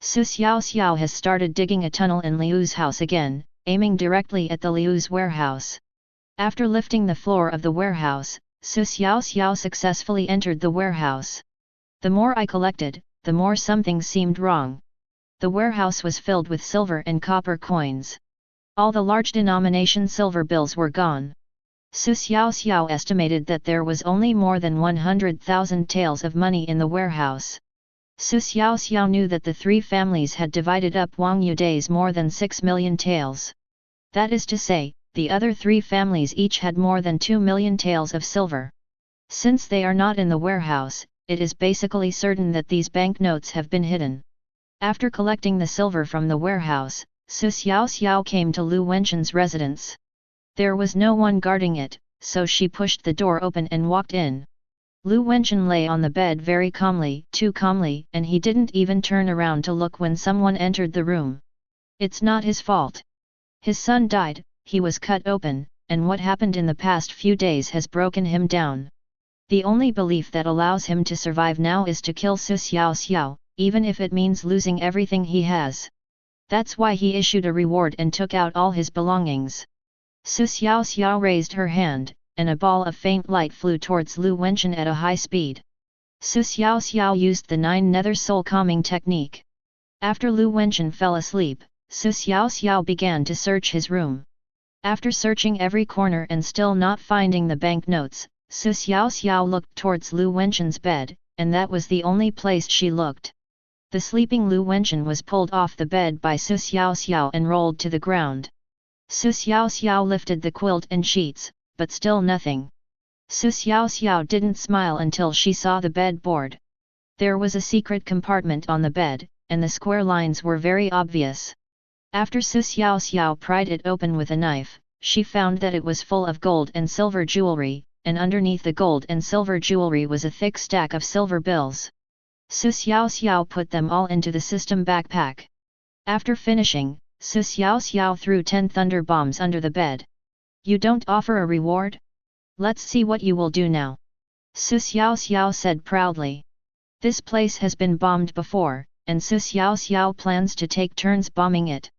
[SPEAKER 1] Xiaoxiao has started digging a tunnel in Liu's house again, aiming directly at the Liu's warehouse. After lifting the floor of the warehouse, Xiaoxiao successfully entered the warehouse. The more I collected, the more something seemed wrong. The warehouse was filled with silver and copper coins. All the large denomination silver bills were gone. Xiaoxiao estimated that there was only more than 100,000 taels of money in the warehouse. Xiaoxiao knew that the three families had divided up Wang Yude's more than 6 million taels. That is to say, the other three families each had more than 2 million taels of silver. Since they are not in the warehouse, it is basically certain that these banknotes have been hidden. After collecting the silver from the warehouse, Xiaoxiao came to Lu Wenchen's residence. There was no one guarding it, so she pushed the door open and walked in. Lu Wenchen lay on the bed very calmly, too calmly, and he didn't even turn around to look when someone entered the room. It's not his fault. His son died, he was cut open, and what happened in the past few days has broken him down. The only belief that allows him to survive now is to kill Xiaoxiao, even if it means losing everything he has. That's why he issued a reward and took out all his belongings. Xiaoxiao raised her hand, and a ball of faint light flew towards Lu Wenchen at a high speed. Xiaoxiao used the 9 nether soul calming technique. After Lu Wenchen fell asleep, Xiaoxiao began to search his room. After searching every corner and still not finding the banknotes, Xiaoxiao looked towards Lu Wenchen's bed, and that was the only place she looked. The sleeping Lu Wenchen was pulled off the bed by Xiaoxiao and rolled to the ground. Xiaoxiao lifted the quilt and sheets, but still nothing. Xiaoxiao didn't smile until she saw the bed board. There was a secret compartment on the bed, and the square lines were very obvious. After Xiaoxiao pried it open with a knife, she found that it was full of gold and silver jewelry, and underneath the gold and silver jewelry was a thick stack of silver bills. Xiaoxiao put them all into the system backpack. After finishing, Xiaoxiao threw 10 thunder bombs under the bed. You don't offer a reward? Let's see what you will do now. Xiaoxiao said proudly. This place has been bombed before, and Xiaoxiao plans to take turns bombing it.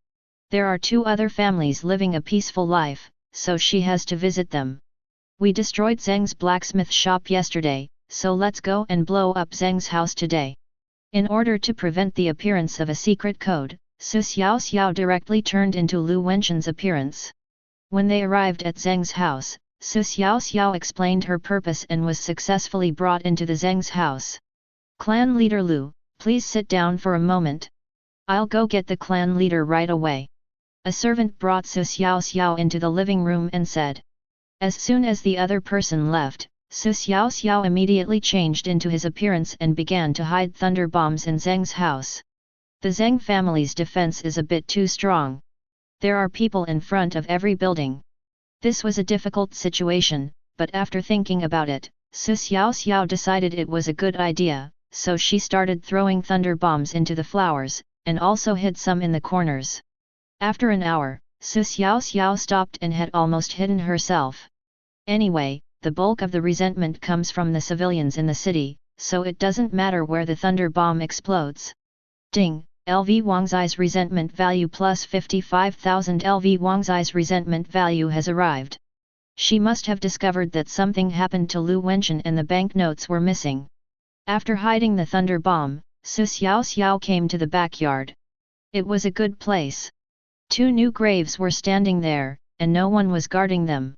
[SPEAKER 1] There are 2 other families living a peaceful life, so she has to visit them. We destroyed Zheng's blacksmith shop yesterday, so let's go and blow up Zheng's house today. In order to prevent the appearance of a secret code, Xiaoxiao directly turned into Lu Wenchen's appearance. When they arrived at Zheng's house, Xiaoxiao explained her purpose and was successfully brought into the Zheng's house. Clan leader Lu, please sit down for a moment. I'll go get the clan leader right away. A servant brought Xiaoxiao into the living room and said. As soon as the other person left, Xiaoxiao immediately changed into his appearance and began to hide thunder bombs in Zheng's house. The Zheng family's defense is a bit too strong. There are people in front of every building. This was a difficult situation, but after thinking about it, Xiaoxiao decided it was a good idea, so she started throwing thunder bombs into the flowers, and also hid some in the corners. After an hour, Xiaoxiao stopped and had almost hidden herself. Anyway, the bulk of the resentment comes from the civilians in the city, so it doesn't matter where the thunder bomb explodes. Ding! LV Wangzai's resentment value plus 55,000. LV Wangzai's resentment value has arrived. She must have discovered that something happened to Lu Wenchen and the banknotes were missing. After hiding the thunder bomb, Xiaoxiao came to the backyard. It was a good place. 2 new graves were standing there, and no one was guarding them.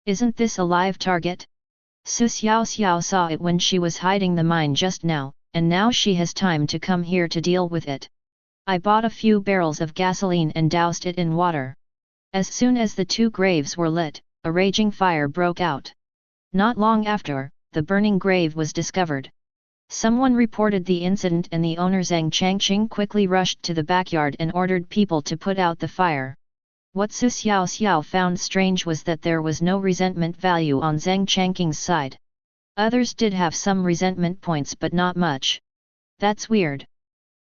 [SPEAKER 1] Isn't this a live target? Xiaoxiao saw it when she was hiding the mine just now, and now she has time to come here to deal with it. I bought a few barrels of gasoline and doused it in water. As soon as the 2 graves were lit, a raging fire broke out. Not long after, the burning grave was discovered. Someone reported the incident and the owner Zhang Changqing quickly rushed to the backyard and ordered people to put out the fire. What Xiaoxiao found strange was that there was no resentment value on Zhang Changqing's side. Others did have some resentment points but not much. That's weird.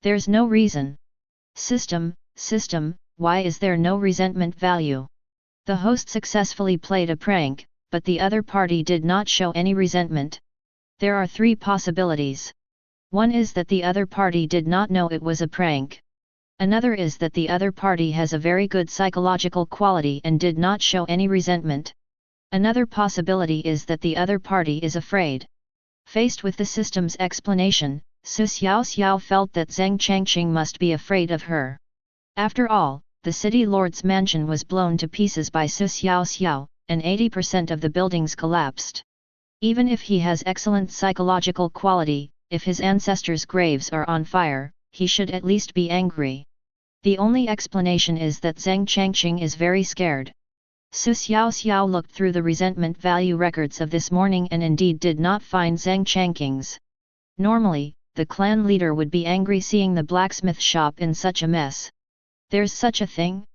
[SPEAKER 1] There's no reason. System, why is there no resentment value? The host successfully played a prank, but the other party did not show any resentment. There are 3 possibilities. One is that the other party did not know it was a prank. Another is that the other party has a very good psychological quality and did not show any resentment. Another possibility is that the other party is afraid. Faced with the system's explanation, Xiaoxiao felt that Zhang Changqing must be afraid of her. After all, the city lord's mansion was blown to pieces by Xiaoxiao, and 80% of the buildings collapsed. Even if he has excellent psychological quality, if his ancestors' graves are on fire, he should at least be angry. The only explanation is that Zhang Changqing is very scared. Xiaoxiao looked through the resentment value records of this morning and indeed did not find Zhang Changqing's. Normally, the clan leader would be angry seeing the blacksmith shop in such a mess. There's such a thing?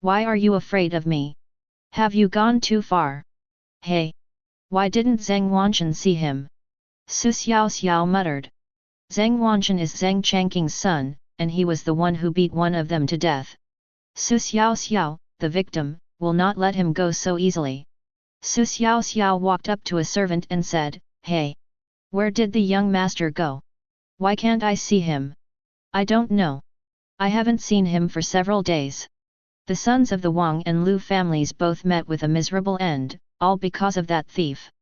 [SPEAKER 1] Why are you afraid of me? Have you gone too far? Hey! Why didn't Zhang Wanchen see him? Xiaoxiao muttered. Zhang Wanchen is Zhang Changqing's son, and he was the one who beat one of them to death. Xiaoxiao, the victim, will not let him go so easily. Xiaoxiao walked up to a servant and said, "Hey! Where did the young master go? Why can't I see him? I don't know. I haven't seen him for several days." The sons of the Wang and Lu families both met with a miserable end, all because of that thief.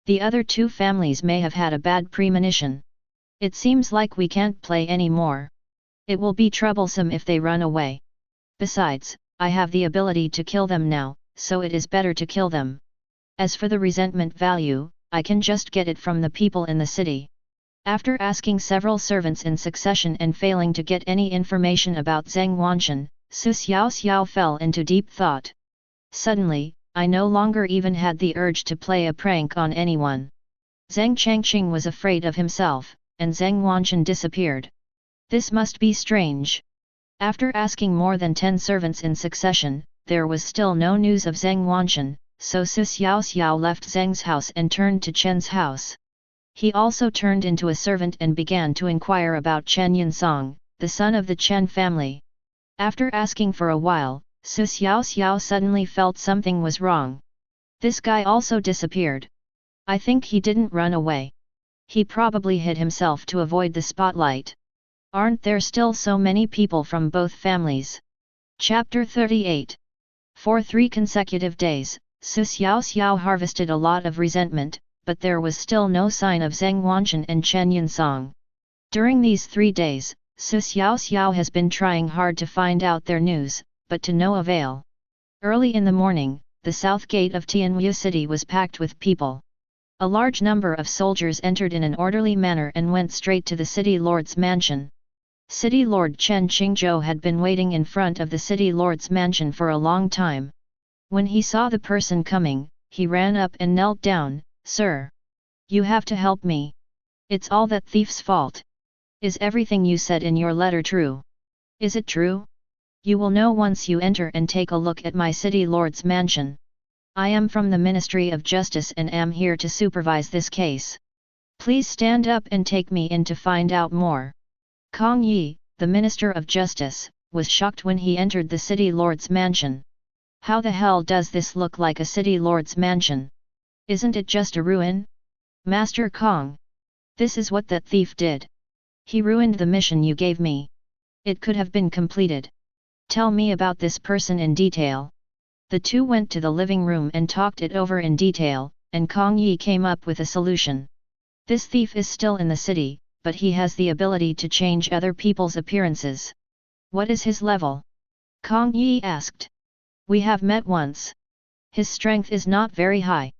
[SPEAKER 1] The other 2 families may have had a bad premonition. It seems like we can't play anymore. It will be troublesome if they run away. Besides, I have the ability to kill them now, so it is better to kill them. As for the resentment value, I can just get it from the people in the city. After asking several servants in succession and failing to get any information about Zhang Wanchen, Xiaoxiao fell into deep thought. Suddenly, I no longer even had the urge to play a prank on anyone. Zhang Changqing was afraid of himself, and Zhang Wanchen disappeared. This must be strange. After asking more than 10 servants in succession, there was still no news of Zhang Wanchen, so Xiaoxiao left Zhang's house and turned to Chen's house. He also turned into a servant and began to inquire about Chen Yansong, the son of the Chen family. After asking for a while, Xiaoxiao suddenly felt something was wrong. This guy also disappeared. I think he didn't run away. He probably hid himself to avoid the spotlight. Aren't there still so many people from both families? Chapter 38. For 3 consecutive days, Xiaoxiao harvested a lot of resentment, but there was still no sign of Zhang Wanchen and Chen Yansong. During these 3 days, Xiaoxiao has been trying hard to find out their news, but to no avail. Early in the morning, the south gate of Tianwu City was packed with people. A large number of soldiers entered in an orderly manner and went straight to the city lord's mansion. City Lord Chen Qingzhou had been waiting in front of the city lord's mansion for a long time. When he saw the person coming, he ran up and knelt down. "Sir! You have to help me. It's all that thief's fault. Is everything you said in your letter true? Is it true? You will know once you enter and take a look at my city lord's mansion." I am from the Ministry of Justice and am here to supervise this case. Please stand up and take me in to find out more. Kong Yi, the Minister of Justice, was shocked when he entered the city lord's mansion. How the hell does this look like a city lord's mansion? Isn't it just a ruin? Master Kong. This is what that thief did. He ruined the mission you gave me. It could have been completed. Tell me about this person in detail. The two went to the living room and talked it over in detail, and Kong Yi came up with a solution. This thief is still in the city, but he has the ability to change other people's appearances. What is his level? Kong Yi asked. We have met once. His strength is not very high.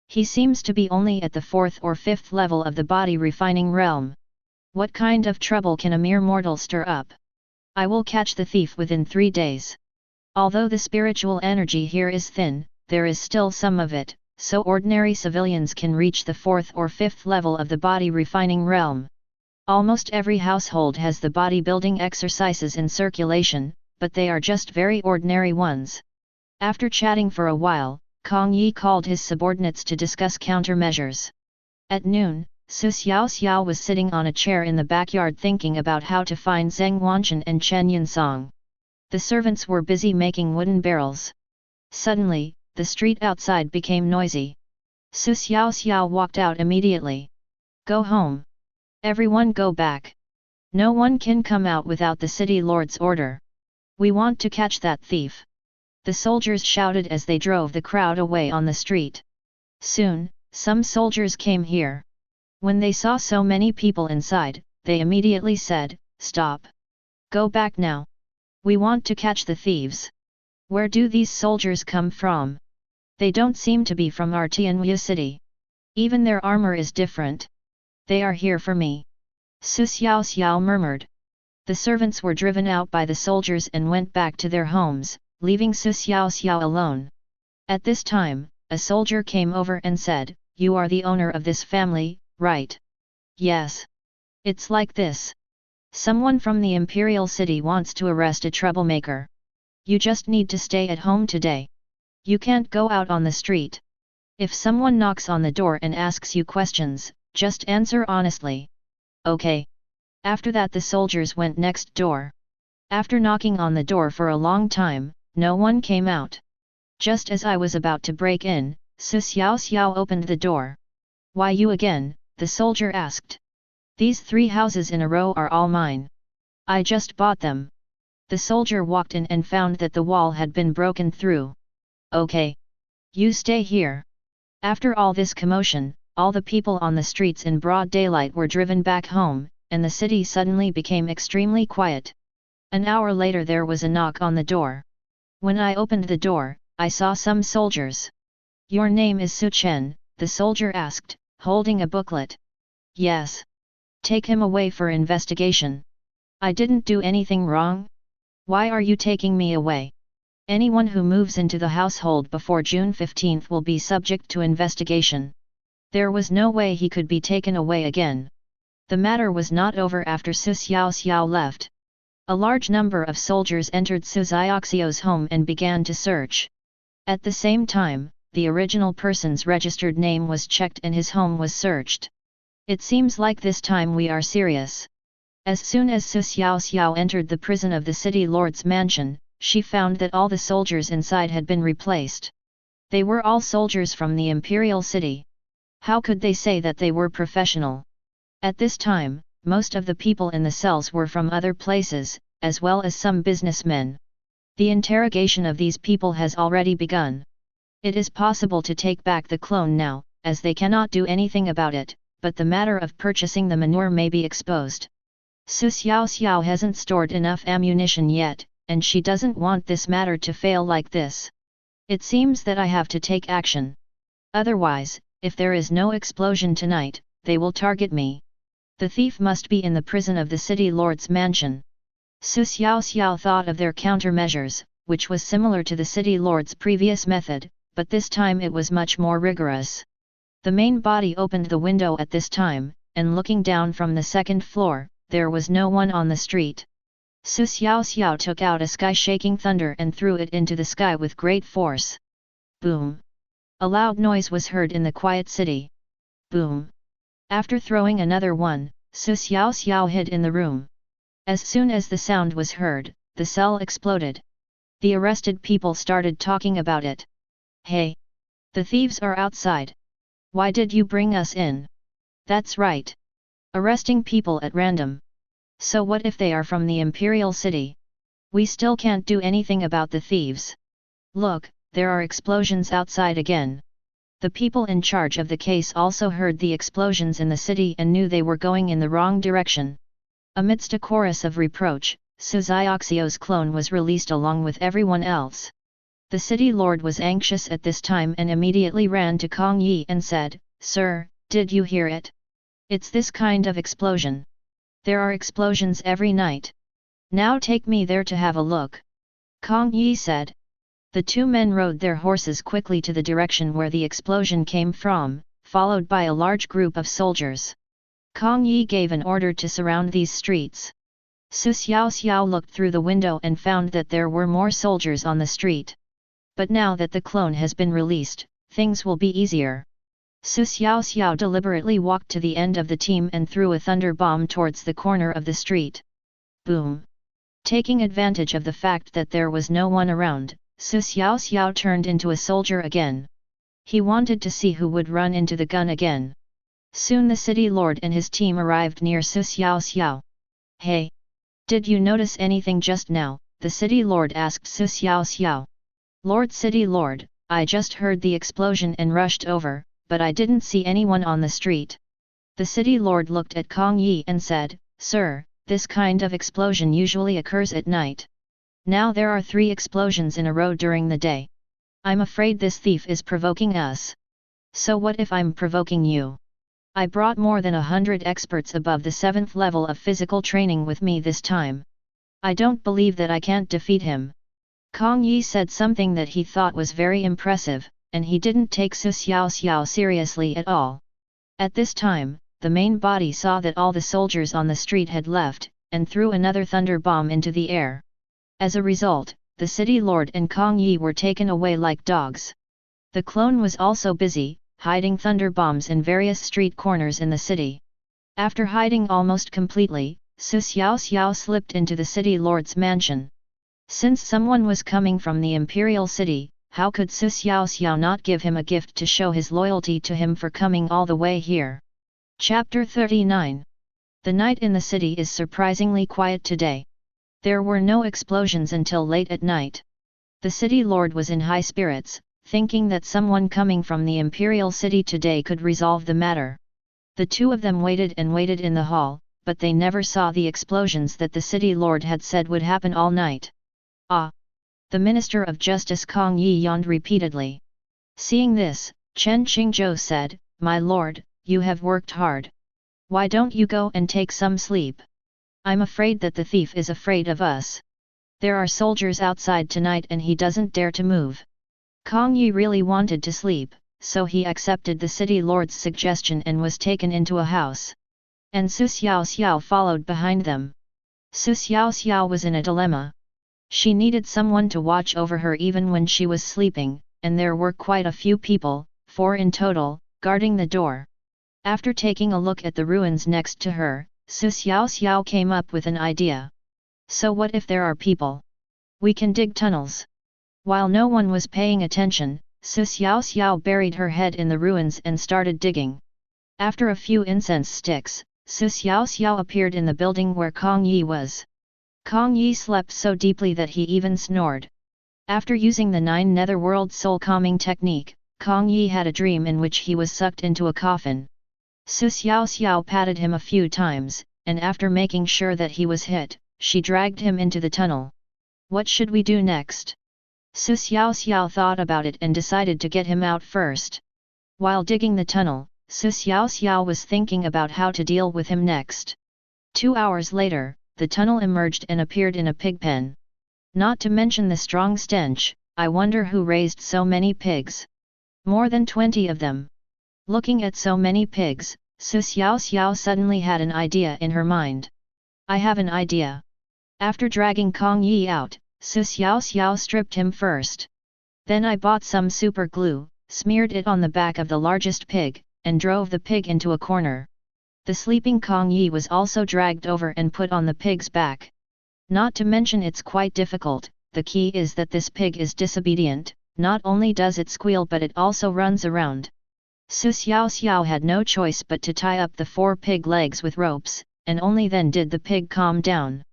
[SPEAKER 1] He seems to be only at the 4th or 5th level of the body refining realm. What kind of trouble can a mere mortal stir up? I will catch the thief within 3 days. Although the spiritual energy here is thin, there is still some of it, so ordinary civilians can reach the 4th or 5th level of the body refining realm. Almost every household has the bodybuilding exercises in circulation, but they are just very ordinary ones. After chatting for a while, Kong Yi called his subordinates to discuss countermeasures. At noon, Xiaoxiao was sitting on a chair in the backyard thinking about how to find Zheng Wanchen and Chen Yinsong. The servants were busy making wooden barrels. Suddenly, the street outside became noisy. Xiaoxiao walked out immediately. Go home. Everyone go back. No one can come out without the city lord's order. We want to catch that thief. The soldiers shouted as they drove the crowd away on the street. Soon, some soldiers came here. When they saw so many people inside, they immediately said, "Stop. Go back now. We want to catch the thieves." Where do these soldiers come from? They don't seem to be from our Tianwu city. Even their armor is different. They are here for me. Xiaoxiao murmured. The servants were driven out by the soldiers and went back to their homes, leaving Xiaoxiao alone. At this time, a soldier came over and said, "You are the owner of this family, right?" "Yes. It's like this. Someone from the Imperial City wants to arrest a troublemaker. You just need to stay at home today. You can't go out on the street. If someone knocks on the door and asks you questions, just answer honestly." "Okay." After that the soldiers went next door. After knocking on the door for a long time, no one came out. Just as I was about to break in, Xiaoxiao opened the door. "Why you again?" the soldier asked. "These 3 houses in a row are all mine. I just bought them." The soldier walked in and found that the wall had been broken through. "Okay. You stay here." After all this commotion, all the people on the streets in broad daylight were driven back home, and the city suddenly became extremely quiet. An hour later there was a knock on the door. When I opened the door, I saw some soldiers. "Your name is Su Chen?" the soldier asked, holding a booklet. "Yes. Take him away for investigation." "I didn't do anything wrong. Why are you taking me away?" "Anyone who moves into the household before June 15th will be subject to investigation." There was no way he could be taken away again. The matter was not over after Xiaoxiao left. A large number of soldiers entered Xiaoxiao's home and began to search. At the same time, the original person's registered name was checked and his home was searched. It seems like this time we are serious. As soon as Xiaoxiao entered the prison of the city lord's mansion, she found that all the soldiers inside had been replaced. They were all soldiers from the imperial city. How could they say that they were professional? At this time, most of the people in the cells were from other places, as well as some businessmen. The interrogation of these people has already begun. It is possible to take back the clone now, as they cannot do anything about it, but the matter of purchasing the manure may be exposed. Xiaoxiao hasn't stored enough ammunition yet, and she doesn't want this matter to fail like this. It seems that I have to take action. Otherwise, if there is no explosion tonight, they will target me. The thief must be in the prison of the city lord's mansion. Xiaoxiao thought of their countermeasures, which was similar to the city lord's previous method, but this time it was much more rigorous. The main body opened the window at this time, and looking down from the 2nd floor, there was no one on the street. Xiaoxiao took out a sky-shaking thunder and threw it into the sky with great force. Boom! A loud noise was heard in the quiet city. Boom! After throwing another one, Xiaoxiao hid in the room. As soon as the sound was heard, the cell exploded. The arrested people started talking about it. Hey! The thieves are outside. Why did you bring us in? That's right. Arresting people at random. So what if they are from the Imperial City? We still can't do anything about the thieves. Look, there are explosions outside again. The people in charge of the case also heard the explosions in the city and knew they were going in the wrong direction. Amidst a chorus of reproach, Xiaoxiao's clone was released along with everyone else. The city lord was anxious at this time and immediately ran to Kong Yi and said, "Sir, did you hear it? It's this kind of explosion. There are explosions every night. Now take me there to have a look." Kong Yi said. The two men rode their horses quickly to the direction where the explosion came from, followed by a large group of soldiers. Kong Yi gave an order to surround these streets. Xiaoxiao looked through the window and found that there were more soldiers on the street. But now that the clone has been released, things will be easier. Xiaoxiao deliberately walked to the end of the team and threw a thunder bomb towards the corner of the street. Boom! Taking advantage of the fact that there was no one around, Xiaoxiao turned into a soldier again. He wanted to see who would run into the gun again. Soon the city lord and his team arrived near Xiaoxiao. "Hey! Did you notice anything just now?" the city lord asked Xiaoxiao. "Lord City Lord, I just heard the explosion and rushed over, but I didn't see anyone on the street." The city lord looked at Kong Yi and said, "Sir, this kind of explosion usually occurs at night. Now there are 3 explosions in a row during the day. I'm afraid this thief is provoking us. So what if I'm provoking you? I brought more than 100 experts above the 7th level of physical training with me this time. I don't believe that I can't defeat him." Kong Yi said something that he thought was very impressive, and he didn't take Xiaoxiao seriously at all. At this time, the main body saw that all the soldiers on the street had left, and threw another thunder bomb into the air. As a result, the city lord and Kong Yi were taken away like dogs. The clone was also busy, hiding thunder bombs in various street corners in the city. After hiding almost completely, Xiaoxiao slipped into the city lord's mansion. Since someone was coming from the Imperial City, how could Xiaoxiao not give him a gift to show his loyalty to him for coming all the way here? Chapter 39. The night in the city is surprisingly quiet today. There were no explosions until late at night. The city lord was in high spirits, thinking that someone coming from the Imperial City today could resolve the matter. The two of them waited and waited in the hall, but they never saw the explosions that the city lord had said would happen all night. "Ah!" The Minister of Justice Kong Yi yawned repeatedly. Seeing this, Chen Qingzhou said, "My lord, you have worked hard. Why don't you go and take some sleep? I'm afraid that the thief is afraid of us. There are soldiers outside tonight and he doesn't dare to move." Kong Yi really wanted to sleep, so he accepted the city lord's suggestion and was taken into a house. And Xiaoxiao followed behind them. Xiaoxiao was in a dilemma. She needed someone to watch over her even when she was sleeping, and there were quite a few people, 4 in total, guarding the door. After taking a look at the ruins next to her, Xiaoxiao came up with an idea. "So what if there are people? We can dig tunnels." While no one was paying attention, Xiaoxiao buried her head in the ruins and started digging. After a few incense sticks, Xiaoxiao appeared in the building where Kong Yi was. Kong Yi slept so deeply that he even snored. After using the 9 netherworld soul calming technique, Kong Yi had a dream in which he was sucked into a coffin. Xiaoxiao patted him a few times, and after making sure that he was hit, she dragged him into the tunnel. "What should we do next?" Xiaoxiao thought about it and decided to get him out first. While digging the tunnel, Xiaoxiao was thinking about how to deal with him next. 2 hours later, the tunnel emerged and appeared in a pig pen. Not to mention the strong stench, I wonder who raised so many pigs. More than 20 of them. Looking at so many pigs, Xiaoxiao suddenly had an idea in her mind. "I have an idea." After dragging Kong Yi out, Xiaoxiao stripped him first. "Then I bought some super glue, smeared it on the back of the largest pig, and drove the pig into a corner. The sleeping Kong Yi was also dragged over and put on the pig's back. Not to mention it's quite difficult, the key is that this pig is disobedient, not only does it squeal but it also runs around. Xiaoxiao had no choice but to tie up the 4 pig legs with ropes, and only then did the pig calm down.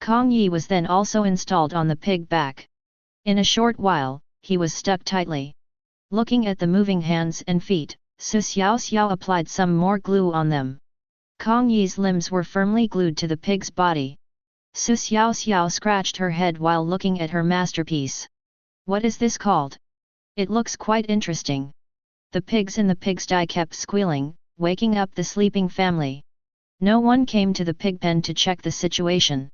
[SPEAKER 1] Kong Yi was then also installed on the pig back. In a short while, he was stuck tightly. Looking at the moving hands and feet, Xiaoxiao applied some more glue on them. Kong Yi's limbs were firmly glued to the pig's body. Xiaoxiao scratched her head while looking at her masterpiece. What is this called? It looks quite interesting. The pigs in the pigsty kept squealing, waking up the sleeping family. No one came to the pigpen to check the situation.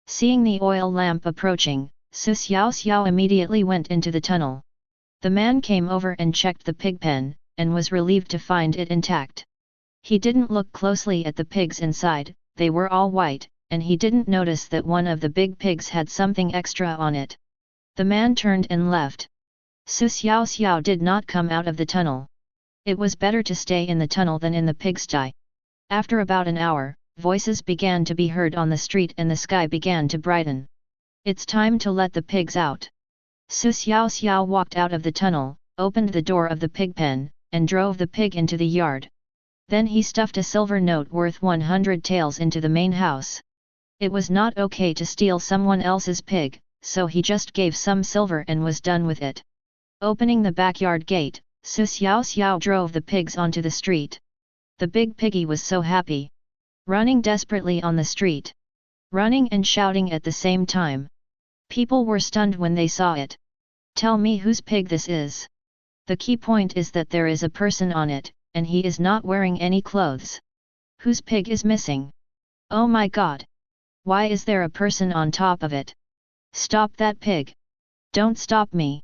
[SPEAKER 1] Seeing the oil lamp approaching, Xiaoxiao immediately went into the tunnel. The man came over and checked the pigpen, and was relieved to find it intact. He didn't look closely at the pigs inside, they were all white, and he didn't notice that one of the big pigs had something extra on it. The man turned and left. Xiaoxiao did not come out of the tunnel. It was better to stay in the tunnel than in the pigsty. After about an hour, voices began to be heard on the street and the sky began to brighten. It's time to let the pigs out. Xiaoxiao walked out of the tunnel, opened the door of the pigpen, and drove the pig into the yard. Then he stuffed a silver note worth 100 taels into the main house. It was not okay to steal someone else's pig, so he just gave some silver and was done with it. Opening the backyard gate, Xiaoxiao drove the pigs onto the street. The big piggy was so happy. Running desperately on the street. Running and shouting at the same time. People were stunned when they saw it. Tell me whose pig this is. The key point is that there is a person on it, and he is not wearing any clothes. Whose pig is missing? Oh my god! Why is there a person on top of it? Stop that pig! Don't stop me!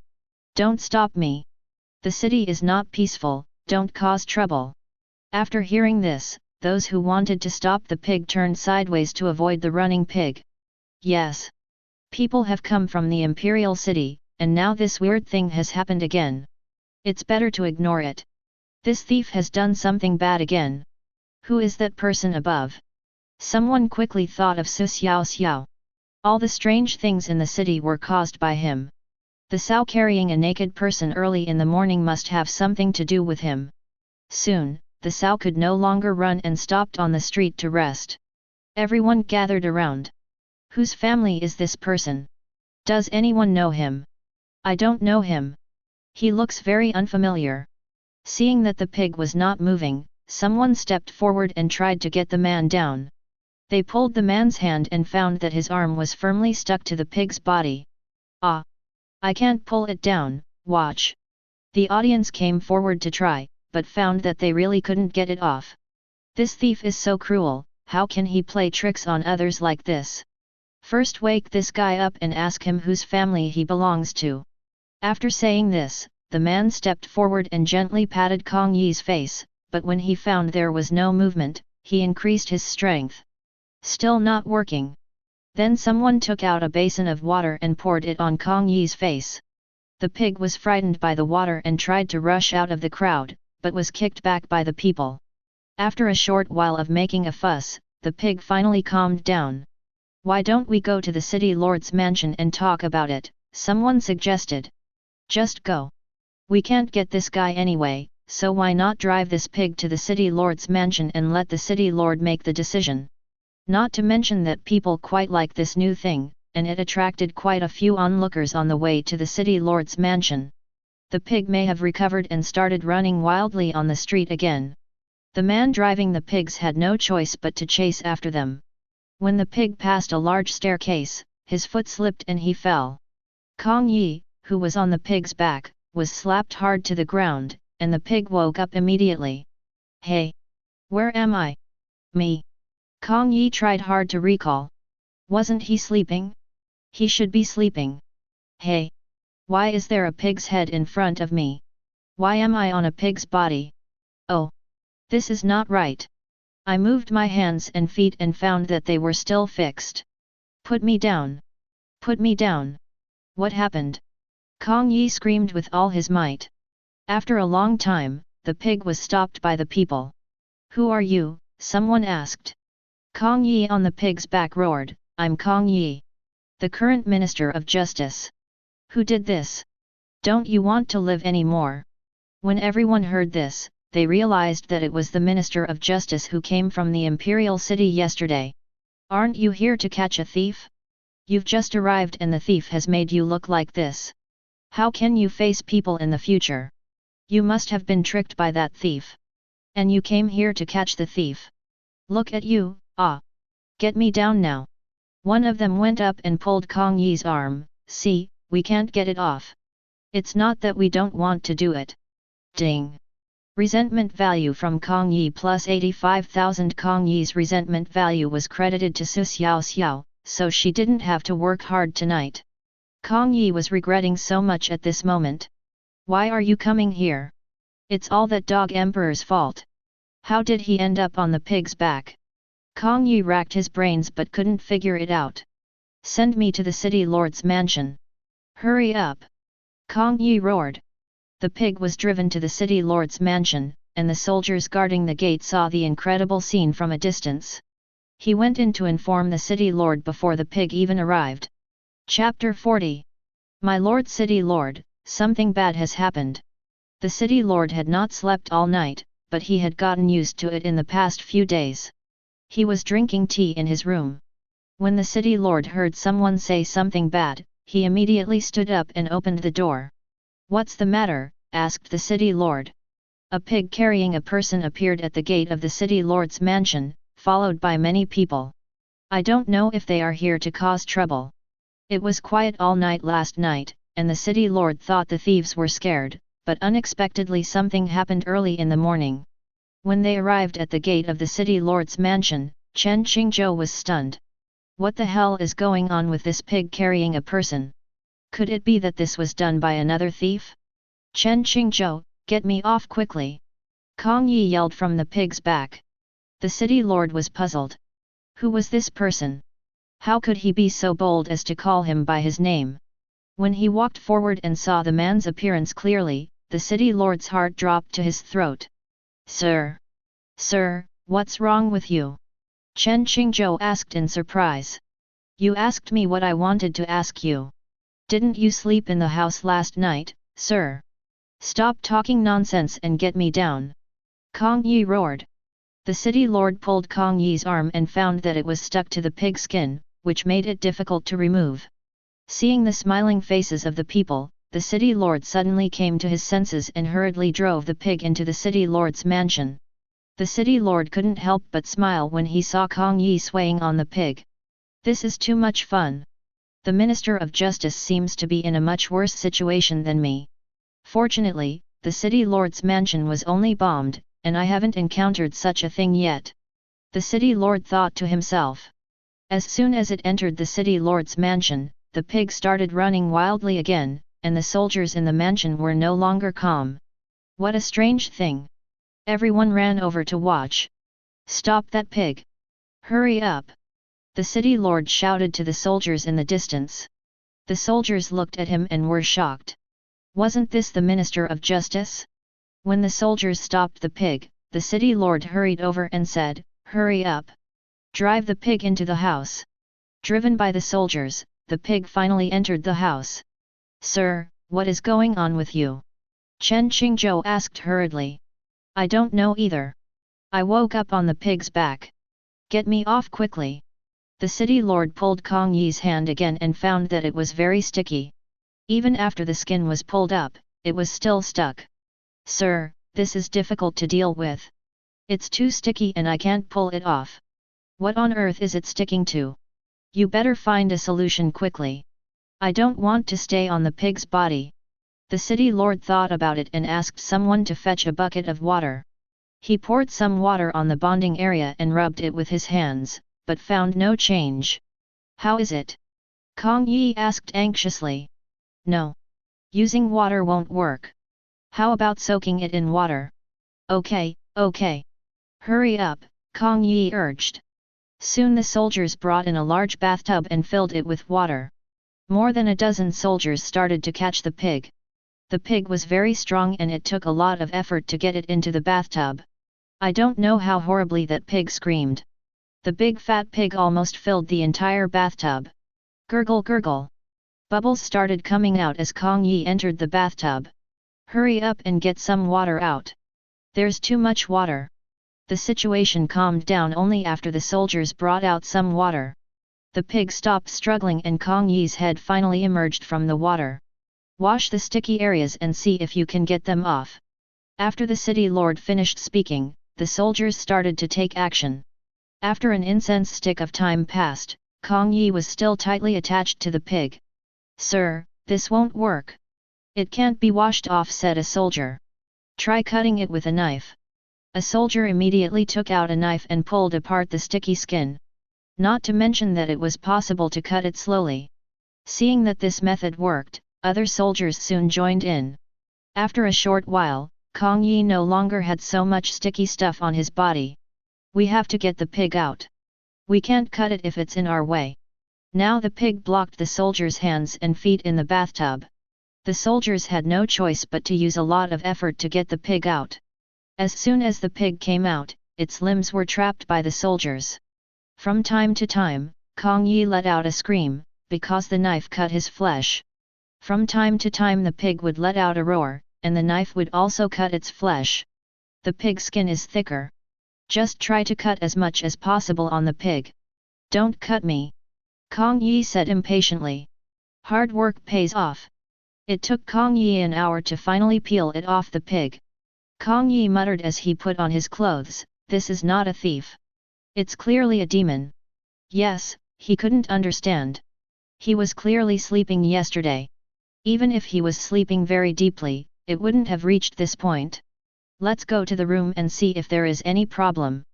[SPEAKER 1] Don't stop me! The city is not peaceful, don't cause trouble. After hearing this, those who wanted to stop the pig turned sideways to avoid the running pig. Yes. People have come from the imperial city, and now this weird thing has happened again. It's better to ignore it. This thief has done something bad again. Who is that person above? Someone quickly thought of Xiaoxiao. All the strange things in the city were caused by him. The Xiao carrying a naked person early in the morning must have something to do with him. Soon, the Xiao could no longer run and stopped on the street to rest. Everyone gathered around. Whose family is this person? Does anyone know him? I don't know him. He looks very unfamiliar. Seeing that the pig was not moving, someone stepped forward and tried to get the man down. They pulled the man's hand and found that his arm was firmly stuck to the pig's body. Ah! I can't pull it down, watch. The audience came forward to try, but found that they really couldn't get it off. This thief is so cruel, how can he play tricks on others like this? First wake this guy up and ask him whose family he belongs to. After saying this, the man stepped forward and gently patted Kong Yi's face, but when he found there was no movement, he increased his strength. Still not working. Then someone took out a basin of water and poured it on Kong Yi's face. The pig was frightened by the water and tried to rush out of the crowd, but was kicked back by the people. After a short while of making a fuss, the pig finally calmed down. Why don't we go to the city lord's mansion and talk about it, someone suggested. Just go. We can't get this guy anyway, so why not drive this pig to the city lord's mansion and let the city lord make the decision. Not to mention that people quite like this new thing, and it attracted quite a few onlookers on the way to the city lord's mansion. The pig may have recovered and started running wildly on the street again. The man driving the pigs had no choice but to chase after them. When the pig passed a large staircase, his foot slipped and he fell. Kong Yi, who was on the pig's back, was slapped hard to the ground, and the pig woke up immediately. Hey! Where am I? Me! Kong Yi tried hard to recall. Wasn't he sleeping? He should be sleeping. Hey! Why is there a pig's head in front of me? Why am I on a pig's body? Oh! This is not right. I moved my hands and feet and found that they were still fixed. Put me down! Put me down! What happened? Kong Yi screamed with all his might. After a long time, the pig was stopped by the people. "Who are you?" someone asked. Kong Yi on the pig's back roared, "I'm Kong Yi, the current Minister of Justice." "Who did this? Don't you want to live anymore?" When everyone heard this, they realized that it was the Minister of Justice who came from the Imperial City yesterday. "Aren't you here to catch a thief? You've just arrived and the thief has made you look like this. How can you face people in the future? You must have been tricked by that thief. And you came here to catch the thief. Look at you, ah! Get me down now." One of them went up and pulled Kong Yi's arm. "See, we can't get it off. It's not that we don't want to do it." Ding! Resentment value from Kong Yi plus 85,000. Kong Yi's resentment value was credited to Xiaoxiao, so she didn't have to work hard tonight. Kong Yi was regretting so much at this moment. "Why are you coming here? It's all that dog emperor's fault. How did he end up on the pig's back?" Kong Yi racked his brains but couldn't figure it out. "Send me to the city lord's mansion. Hurry up!" Kong Yi roared. The pig was driven to the city lord's mansion, and the soldiers guarding the gate saw the incredible scene from a distance. He went in to inform the city lord before the pig even arrived. Chapter 40. My lord city lord, something bad has happened. The city lord had not slept all night, but he had gotten used to it in the past few days. He was drinking tea in his room. When the city lord heard someone say something bad, he immediately stood up and opened the door. "What's the matter?" asked the city lord. A pig carrying a person appeared at the gate of the city lord's mansion, followed by many people. "I don't know if they are here to cause trouble. It was quiet all night last night, and the city lord thought the thieves were scared, but unexpectedly something happened early in the morning." When they arrived at the gate of the city lord's mansion, Chen Qingzhou was stunned. What the hell is going on with this pig carrying a person? Could it be that this was done by another thief? "Chen Qingzhou, get me off quickly!" Kong Yi yelled from the pig's back. The city lord was puzzled. Who was this person? How could he be so bold as to call him by his name? When he walked forward and saw the man's appearance clearly, the city lord's heart dropped to his throat. "Sir! Sir, what's wrong with you?" Chen Qingzhou asked in surprise. "You asked me what I wanted to ask you. Didn't you sleep in the house last night, sir? Stop talking nonsense and get me down!" Kong Yi roared. The city lord pulled Kong Yi's arm and found that it was stuck to the pig skin, which made it difficult to remove. Seeing the smiling faces of the people, the city lord suddenly came to his senses and hurriedly drove the pig into the city lord's mansion. The city lord couldn't help but smile when he saw Kong Yi swaying on the pig. "This is too much fun. The Minister of Justice seems to be in a much worse situation than me. Fortunately, the city lord's mansion was only bombed, and I haven't encountered such a thing yet." The city lord thought to himself. As soon as it entered the city lord's mansion, the pig started running wildly again, and the soldiers in the mansion were no longer calm. What a strange thing! Everyone ran over to watch. "Stop that pig! Hurry up!" the city lord shouted to the soldiers in the distance. The soldiers looked at him and were shocked. Wasn't this the Minister of Justice? When the soldiers stopped the pig, the city lord hurried over and said, "Hurry up! Drive the pig into the house." Driven by the soldiers, the pig finally entered the house. "Sir, what is going on with you?" Chen Qingzhou asked hurriedly. "I don't know either. I woke up on the pig's back. Get me off quickly." The city lord pulled Kong Yi's hand again and found that it was very sticky. Even after the skin was pulled up, it was still stuck. "Sir, this is difficult to deal with. It's too sticky and I can't pull it off. What on earth is it sticking to? You better find a solution quickly. I don't want to stay on the pig's body." The city lord thought about it and asked someone to fetch a bucket of water. He poured some water on the bonding area and rubbed it with his hands, but found no change. "How is it?" Kong Yi asked anxiously. "No. Using water won't work. How about soaking it in water?" "Okay, okay. Hurry up," Kong Yi urged. Soon the soldiers brought in a large bathtub and filled it with water. More than a dozen soldiers started to catch the pig. The pig was very strong and it took a lot of effort to get it into the bathtub. I don't know how horribly that pig screamed. The big fat pig almost filled the entire bathtub. Gurgle gurgle. Bubbles started coming out as Kong Yi entered the bathtub. Hurry up and get some water out. There's too much water. The situation calmed down only after the soldiers brought out some water. The pig stopped struggling and Kong Yi's head finally emerged from the water. Wash the sticky areas and see if you can get them off. After the city lord finished speaking, the soldiers started to take action. After an incense stick of time passed, Kong Yi was still tightly attached to the pig. "Sir, this won't work. It can't be washed off," said a soldier. "Try cutting it with a knife." A soldier immediately took out a knife and pulled apart the sticky skin. Not to mention that it was possible to cut it slowly. Seeing that this method worked, other soldiers soon joined in. After a short while, Kong Yi no longer had so much sticky stuff on his body. "We have to get the pig out. We can't cut it if it's in our way." Now the pig blocked the soldiers' hands and feet in the bathtub. The soldiers had no choice but to use a lot of effort to get the pig out. As soon as the pig came out, its limbs were trapped by the soldiers. From time to time, Kong Yi let out a scream, because the knife cut his flesh. From time to time the pig would let out a roar, and the knife would also cut its flesh. The pig skin is thicker. Just try to cut as much as possible on the pig. "Don't cut me," Kong Yi said impatiently. "Hard work pays off." It took Kong Yi an hour to finally peel it off the pig. Kong Yi muttered as he put on his clothes, "This is not a thief. It's clearly a demon." Yes, he couldn't understand. He was clearly sleeping yesterday. Even if he was sleeping very deeply, it wouldn't have reached this point. "Let's go to the room and see if there is any problem,"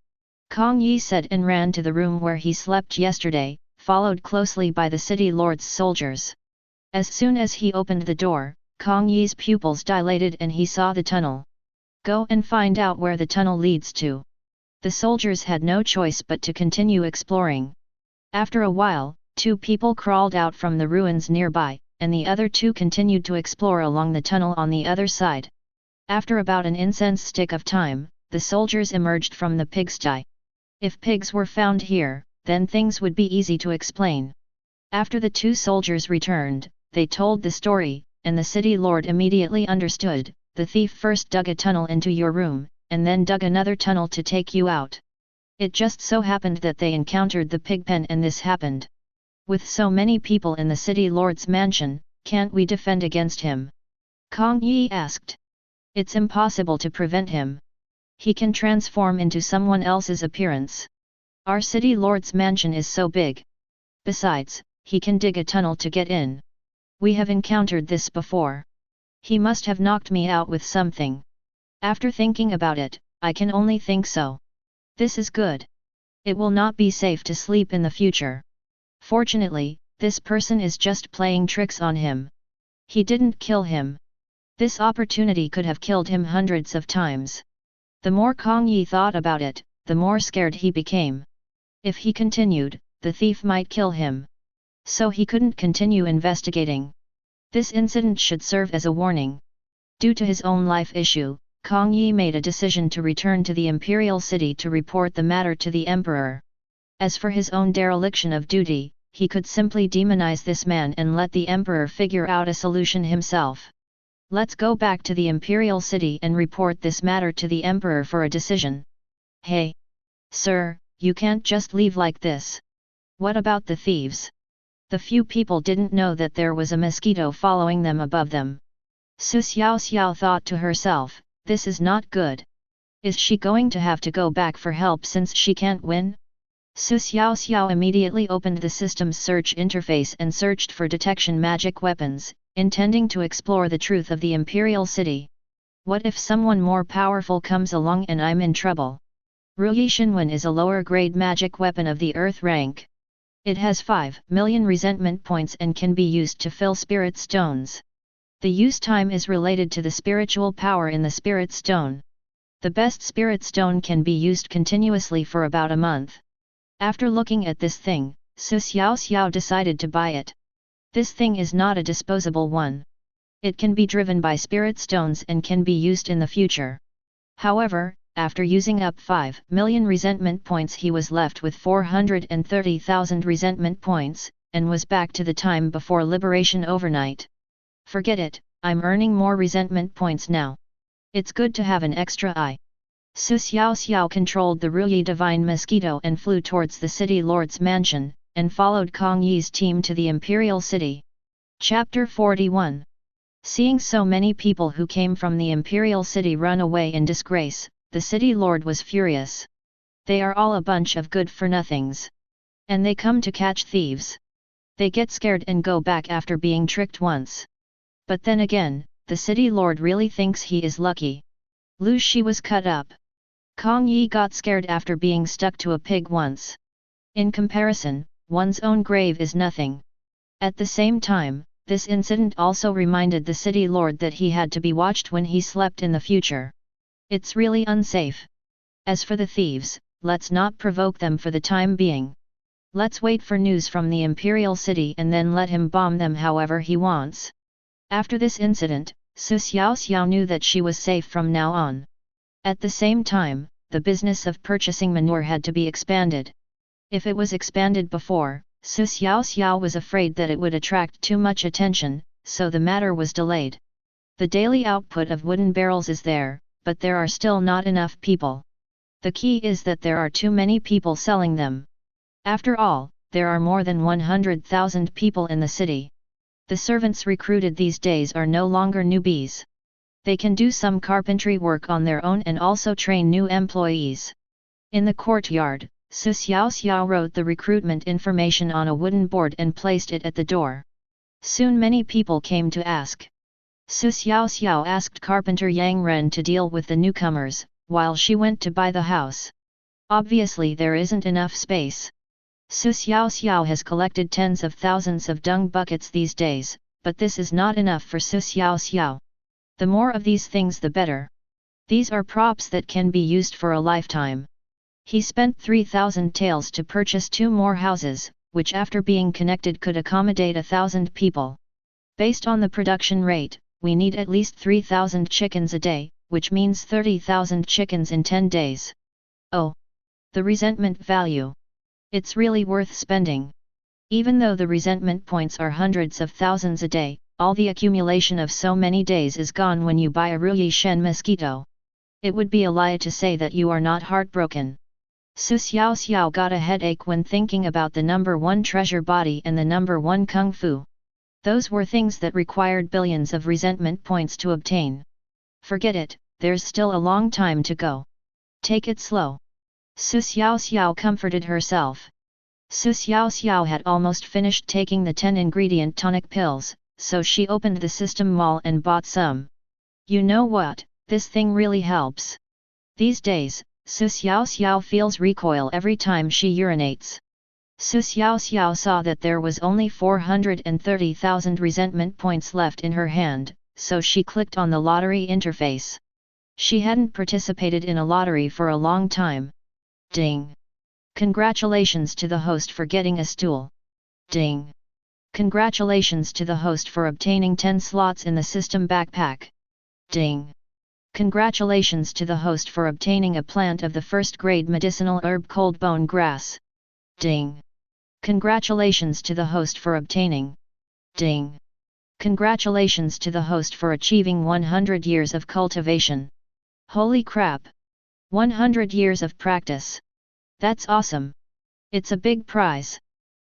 [SPEAKER 1] Kong Yi said and ran to the room where he slept yesterday, followed closely by the city lord's soldiers. As soon as he opened the door, Kong Yi's pupils dilated and he saw the tunnel. "Go and find out where the tunnel leads to." The soldiers had no choice but to continue exploring. After a while, 2 people crawled out from the ruins nearby, and the other 2 continued to explore along the tunnel on the other side. After about an incense stick of time, the soldiers emerged from the pigsty. If pigs were found here, then things would be easy to explain. After the 2 soldiers returned, they told the story, and the city lord immediately understood. "The thief first dug a tunnel into your room, and then dug another tunnel to take you out. It just so happened that they encountered the pig pen and this happened. With so many people in the city lord's mansion, can't we defend against him?" Kong Yi asked. "It's impossible to prevent him. He can transform into someone else's appearance. Our city lord's mansion is so big. Besides, he can dig a tunnel to get in. We have encountered this before. He must have knocked me out with something. After thinking about it, I can only think so. This is good. It will not be safe to sleep in the future. Fortunately, this person is just playing tricks on him. He didn't kill him. This opportunity could have killed him hundreds of times." The more Kong Yi thought about it, the more scared he became. If he continued, the thief might kill him. So he couldn't continue investigating. This incident should serve as a warning. Due to his own life issue, Kong Yi made a decision to return to the imperial city to report the matter to the emperor. As for his own dereliction of duty, he could simply demonize this man and let the emperor figure out a solution himself. "Let's go back to the imperial city and report this matter to the emperor for a decision." "Hey! Sir, you can't just leave like this. What about the thieves?" The few people didn't know that there was a mosquito following them above them. Xiaoxiao thought to herself, "This is not good. Is she going to have to go back for help since she can't win?" Xiaoxiao immediately opened the system's search interface and searched for detection magic weapons, intending to explore the truth of the imperial city. What if someone more powerful comes along and I'm in trouble? Ruyi Shinwen is a lower grade magic weapon of the earth rank. It has 5 million resentment points and can be used to fill spirit stones. The use time is related to the spiritual power in the spirit stone. The best spirit stone can be used continuously for about a month. After looking at this thing, Xiaoxiao decided to buy it. This thing is not a disposable one. It can be driven by spirit stones and can be used in the future. However, after using up 5 million resentment points, he was left with 430,000 resentment points, and was back to the time before liberation overnight. Forget it, I'm earning more resentment points now. It's good to have an extra eye. Xiaoxiao controlled the Ruyi divine mosquito and flew towards the city lord's mansion, and followed Kong Yi's team to the imperial city. Chapter 41. Seeing so many people who came from the imperial city run away in disgrace, the city lord was furious. They are all a bunch of good-for-nothings. And they come to catch thieves. They get scared and go back after being tricked once. But then again, the city lord really thinks he is lucky. Lu Shi was cut up. Kong Yi got scared after being stuck to a pig once. In comparison, one's own grave is nothing. At the same time, this incident also reminded the city lord that he had to be watched when he slept in the future. It's really unsafe. As for the thieves, let's not provoke them for the time being. Let's wait for news from the imperial city and then let him bomb them however he wants. After this incident, Xiaoxiao knew that she was safe from now on. At the same time, the business of purchasing manure had to be expanded. If it was expanded before, Xiaoxiao was afraid that it would attract too much attention, so the matter was delayed. The daily output of wooden barrels is there, but there are still not enough people. The key is that there are too many people selling them. After all, there are more than 100,000 people in the city. The servants recruited these days are no longer newbies. They can do some carpentry work on their own and also train new employees. In the courtyard, Xiaoxiao wrote the recruitment information on a wooden board and placed it at the door. Soon many people came to ask. Xiaoxiao asked carpenter Yang Ren to deal with the newcomers, while she went to buy the house. Obviously there isn't enough space. Xiaoxiao has collected tens of thousands of dung buckets these days, but this is not enough for Xiaoxiao. The more of these things the better. These are props that can be used for a lifetime. He spent 3,000 taels to purchase 2 more houses, which after being connected could accommodate 1,000 people. Based on the production rate, we need at least 3,000 chickens a day, which means 30,000 chickens in 10 days. Oh! The resentment value. It's really worth spending. Even though the resentment points are hundreds of thousands a day, all the accumulation of so many days is gone when you buy a Ruyi Shen mosquito. It would be a lie to say that you are not heartbroken. Xiaoxiao got a headache when thinking about the number 1 treasure body and the number 1 kung fu. Those were things that required billions of resentment points to obtain. Forget it, there's still a long time to go. Take it slow. Xiaoxiao comforted herself. Xiaoxiao had almost finished taking the 10-ingredient tonic pills, so she opened the system mall and bought some. You know what, this thing really helps. These days, Xiaoxiao feels recoil every time she urinates. Xiaoxiao saw that there was only 430,000 resentment points left in her hand, so she clicked on the lottery interface. She hadn't participated in a lottery for a long time. Ding! Congratulations to the host for getting a stool. Ding! Congratulations to the host for obtaining 10 slots in the system backpack. Ding! Congratulations to the host for obtaining a plant of the first-grade medicinal herb cold bone grass. Ding! Congratulations to the host for obtaining. Ding! Congratulations to the host for achieving 100 years of cultivation. Holy crap! 100 years of practice. That's awesome. It's a big prize.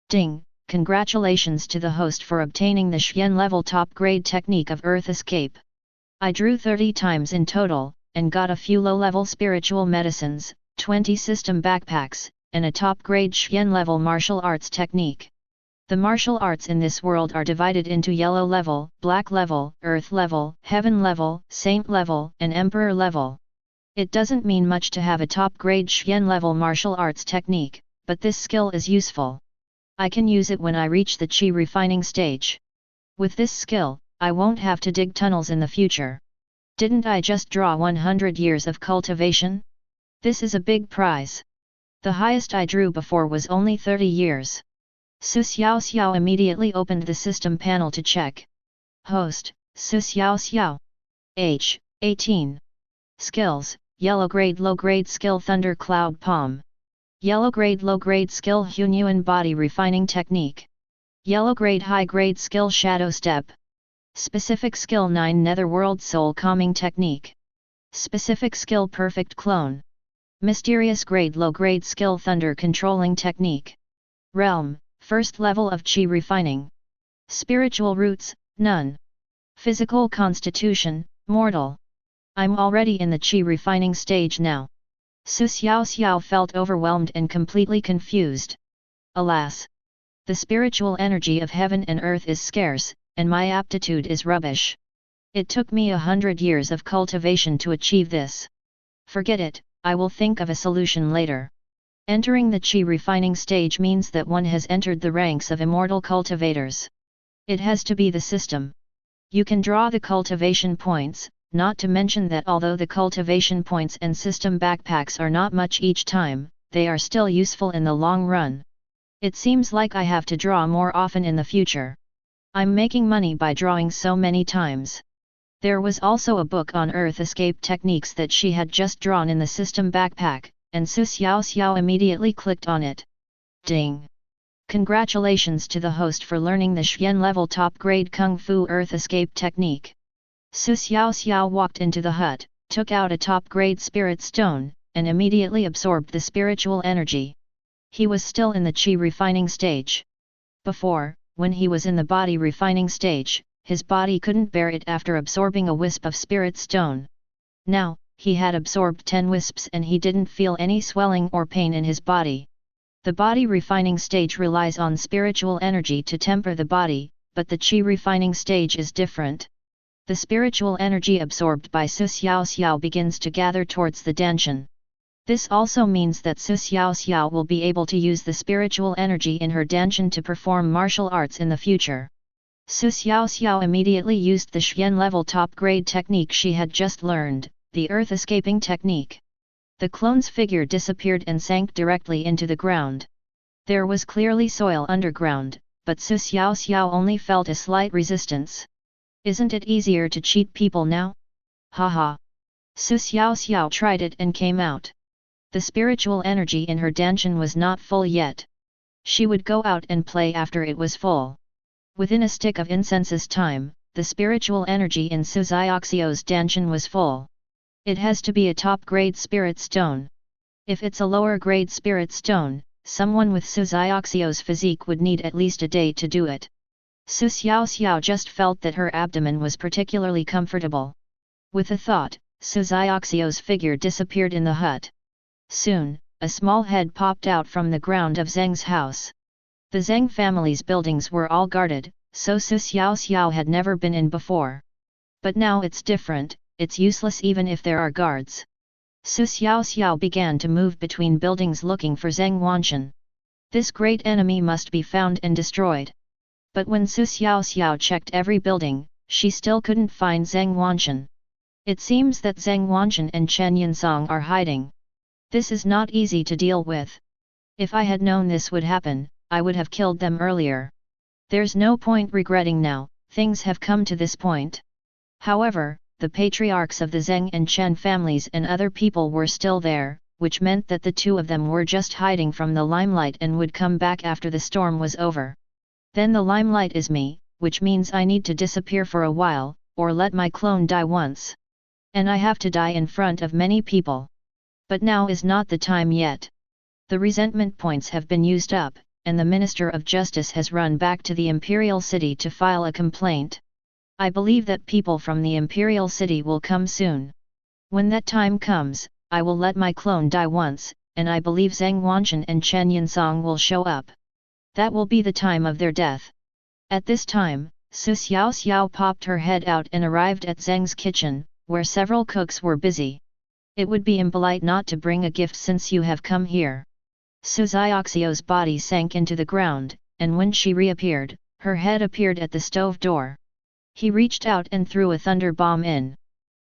[SPEAKER 1] Ding! Congratulations to the host for obtaining the Xian level top grade technique of Earth Escape. I drew 30 times in total, and got a few low-level spiritual medicines, 20 system backpacks, and a top-grade Xian level martial arts technique. The martial arts in this world are divided into yellow level, black level, earth level, heaven level, saint level, and emperor level. It doesn't mean much to have a top-grade Xian level martial arts technique, but this skill is useful. I can use it when I reach the Qi refining stage. With this skill, I won't have to dig tunnels in the future. Didn't I just draw 100 years of cultivation? This is a big prize. The highest I drew before was only 30 years. Xiaoxiao immediately opened the system panel to check. Host, Xiaoxiao. Age, 18. Skills, Yellow grade low grade skill Thunder Cloud Palm. Yellow grade low grade skill Hunyuan Body Refining Technique. Yellow grade high grade skill Shadow Step. Specific skill 9 Netherworld Soul Calming Technique. Specific skill Perfect Clone. Mysterious grade low grade skill Thunder Controlling Technique. Realm, first level of Qi Refining. Spiritual roots, none. Physical constitution, mortal. I'm already in the Qi refining stage now. Xiaoxiao felt overwhelmed and completely confused. Alas! The spiritual energy of heaven and earth is scarce, and my aptitude is rubbish. It took me 100 years of cultivation to achieve this. Forget it, I will think of a solution later. Entering the Qi refining stage means that one has entered the ranks of immortal cultivators. It has to be the system. You can draw the cultivation points, not to mention that although the cultivation points and system backpacks are not much each time, they are still useful in the long run. It seems like I have to draw more often in the future. I'm making money by drawing so many times. There was also a book on earth escape techniques that she had just drawn in the system backpack, and Xiaoxiao immediately clicked on it. Ding! Congratulations to the host for learning the Xian level top grade Kung Fu earth escape technique. Xiaoxiao walked into the hut, took out a top grade spirit stone, and immediately absorbed the spiritual energy. He was still in the Qi refining stage. Before, when he was in the body refining stage, his body couldn't bear it after absorbing a wisp of spirit stone. Now, he had absorbed 10 wisps and he didn't feel any swelling or pain in his body. The body refining stage relies on spiritual energy to temper the body, but the Qi refining stage is different. The spiritual energy absorbed by Xiaoxiao begins to gather towards the Danshan. This also means that Xiaoxiao will be able to use the spiritual energy in her Danshan to perform martial arts in the future. Xiaoxiao immediately used the Xian level top grade technique she had just learned, the earth escaping technique. The clone's figure disappeared and sank directly into the ground. There was clearly soil underground, but Xiaoxiao only felt a slight resistance. Isn't it easier to cheat people now? Haha. Xiaoxiao tried it and came out. The spiritual energy in her Danshan was not full yet. She would go out and play after it was full. Within a stick of incense's time, the spiritual energy in Xiaoxiao's Danshan was full. It has to be a top-grade spirit stone. If it's a lower-grade spirit stone, someone with Xiaoxiao's physique would need at least a day to do it. Xiaoxiao just felt that her abdomen was particularly comfortable. With a thought, Xiaoxiao's figure disappeared in the hut. Soon, a small head popped out from the ground of Zheng's house. The Zheng family's buildings were all guarded, so Xiaoxiao had never been in before. But now it's different. It's useless even if there are guards. Xiaoxiao began to move between buildings looking for Zheng Wanshan. This great enemy must be found and destroyed. But when Xiaoxiao checked every building, she still couldn't find Zheng Wanshan. It seems that Zheng Wanshan and Chen Yinsong are hiding. This is not easy to deal with. If I had known this would happen, I would have killed them earlier. There's no point regretting now, things have come to this point. However, the patriarchs of the Zheng and Chen families and other people were still there, which meant that the two of them were just hiding from the limelight and would come back after the storm was over. Then the limelight is me, which means I need to disappear for a while, or let my clone die once. And I have to die in front of many people. But now is not the time yet. The resentment points have been used up, and the Minister of Justice has run back to the Imperial City to file a complaint. I believe that people from the Imperial City will come soon. When that time comes, I will let my clone die once, and I believe Zheng Wanshan and Chen Yinsong will show up. That will be the time of their death. At this time, Xiaoxiao popped her head out and arrived at Zheng's kitchen, where several cooks were busy. It would be impolite not to bring a gift since you have come here. Xiaoxiao's body sank into the ground, and when she reappeared, her head appeared at the stove door. He reached out and threw a thunder bomb in.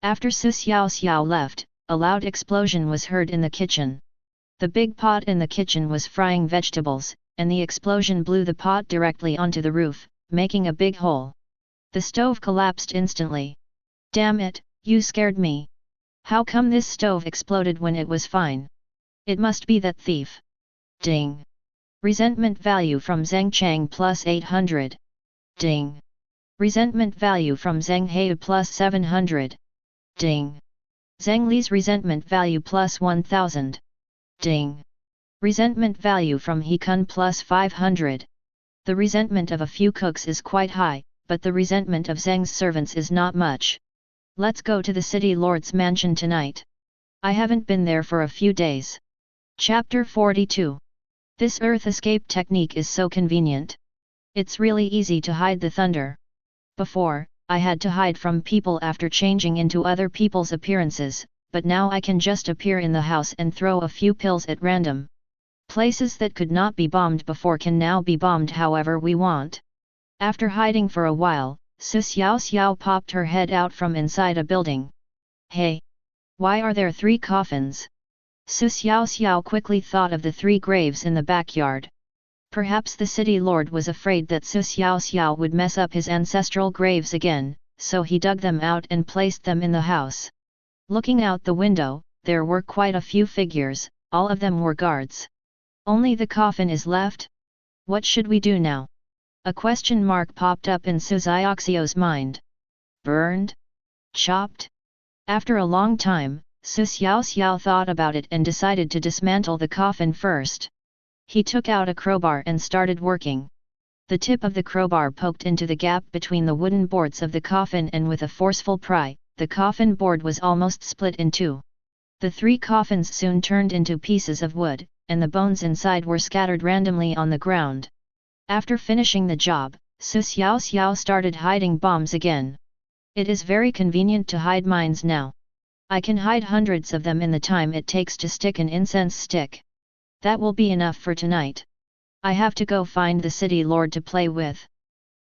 [SPEAKER 1] After Xiaoxiao left, a loud explosion was heard in the kitchen. The big pot in the kitchen was frying vegetables, and the explosion blew the pot directly onto the roof, making a big hole. The stove collapsed instantly. Damn it, you scared me. How come this stove exploded when it was fine? It must be that thief. Ding. Resentment value from Zheng Chang plus 800. Ding. Resentment value from Zheng Hei plus 700. Ding. Zheng Li's resentment value plus 1000. Ding. Resentment value from He Kun plus 500. The resentment of a few cooks is quite high, but the resentment of Zheng's servants is not much. Let's go to the city lord's mansion tonight. I haven't been there for a few days. Chapter 42. This earth escape technique is so convenient. It's really easy to hide the thunder. Before, I had to hide from people after changing into other people's appearances, but now I can just appear in the house and throw a few pills at random. Places that could not be bombed before can now be bombed however we want. After hiding for a while, Xiaoxiao popped her head out from inside a building. Hey! Why are there 3 coffins? Xiaoxiao quickly thought of the 3 graves in the backyard. Perhaps the city lord was afraid that Xiaoxiao would mess up his ancestral graves again, so he dug them out and placed them in the house. Looking out the window, there were quite a few figures, all of them were guards. Only the coffin is left? What should we do now? A question mark popped up in Xiaoxiao's mind. Burned? Chopped? After a long time, Xiaoxiao thought about it and decided to dismantle the coffin first. He took out a crowbar and started working. The tip of the crowbar poked into the gap between the wooden boards of the coffin and with a forceful pry, the coffin board was almost split in 2. The 3 coffins soon turned into pieces of wood, and the bones inside were scattered randomly on the ground. After finishing the job, Xiaoxiao started hiding bombs again. It is very convenient to hide mines now. I can hide hundreds of them in the time it takes to stick an incense stick. That will be enough for tonight. I have to go find the city lord to play with.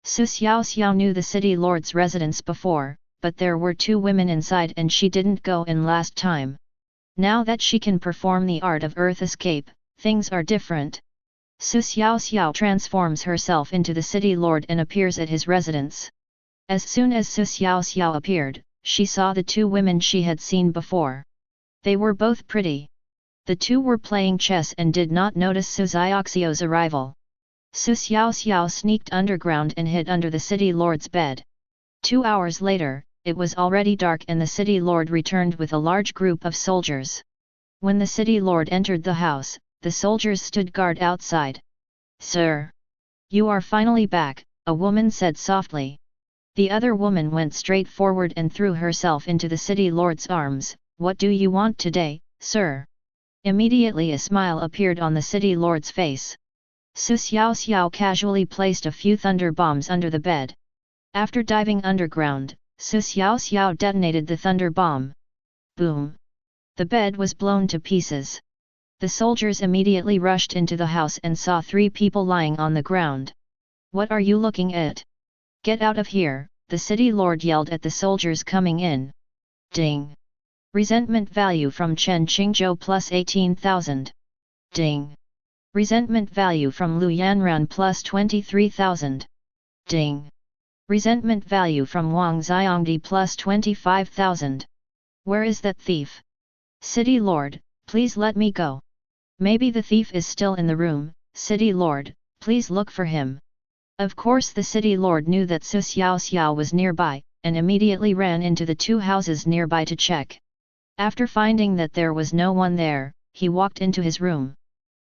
[SPEAKER 1] Xiaoxiao knew the city lord's residence before, but there were 2 women inside and she didn't go in last time. Now that she can perform the art of earth escape, things are different. Xiaoxiao transforms herself into the city lord and appears at his residence. As soon as Xiaoxiao appeared, she saw the 2 women she had seen before. They were both pretty. The 2 were playing chess and did not notice Xiaoxiao's arrival. Xiaoxiao sneaked underground and hid under the city lord's bed. 2 hours later, it was already dark and the city lord returned with a large group of soldiers. When the city lord entered the house, the soldiers stood guard outside. "Sir! You are finally back," a woman said softly. The other woman went straight forward and threw herself into the city lord's arms. "What do you want today, sir?" Immediately a smile appeared on the city lord's face. Xiaoxiao casually placed a few thunder bombs under the bed. After diving underground, Xiaoxiao detonated the thunder bomb. Boom! The bed was blown to pieces. The soldiers immediately rushed into the house and saw 3 people lying on the ground. "What are you looking at? Get out of here," the city lord yelled at the soldiers coming in. Ding! Resentment value from Chen Qingzhou plus 18,000. Ding! Resentment value from Lu Yanran plus 23,000. Ding! Resentment value from Wang Xiongdi plus 25,000. Where is that thief? City lord, please let me go. Maybe the thief is still in the room. City lord, please look for him. Of course the city lord knew that Xiaoxiao was nearby, and immediately ran into the 2 houses nearby to check. After finding that there was no one there, he walked into his room.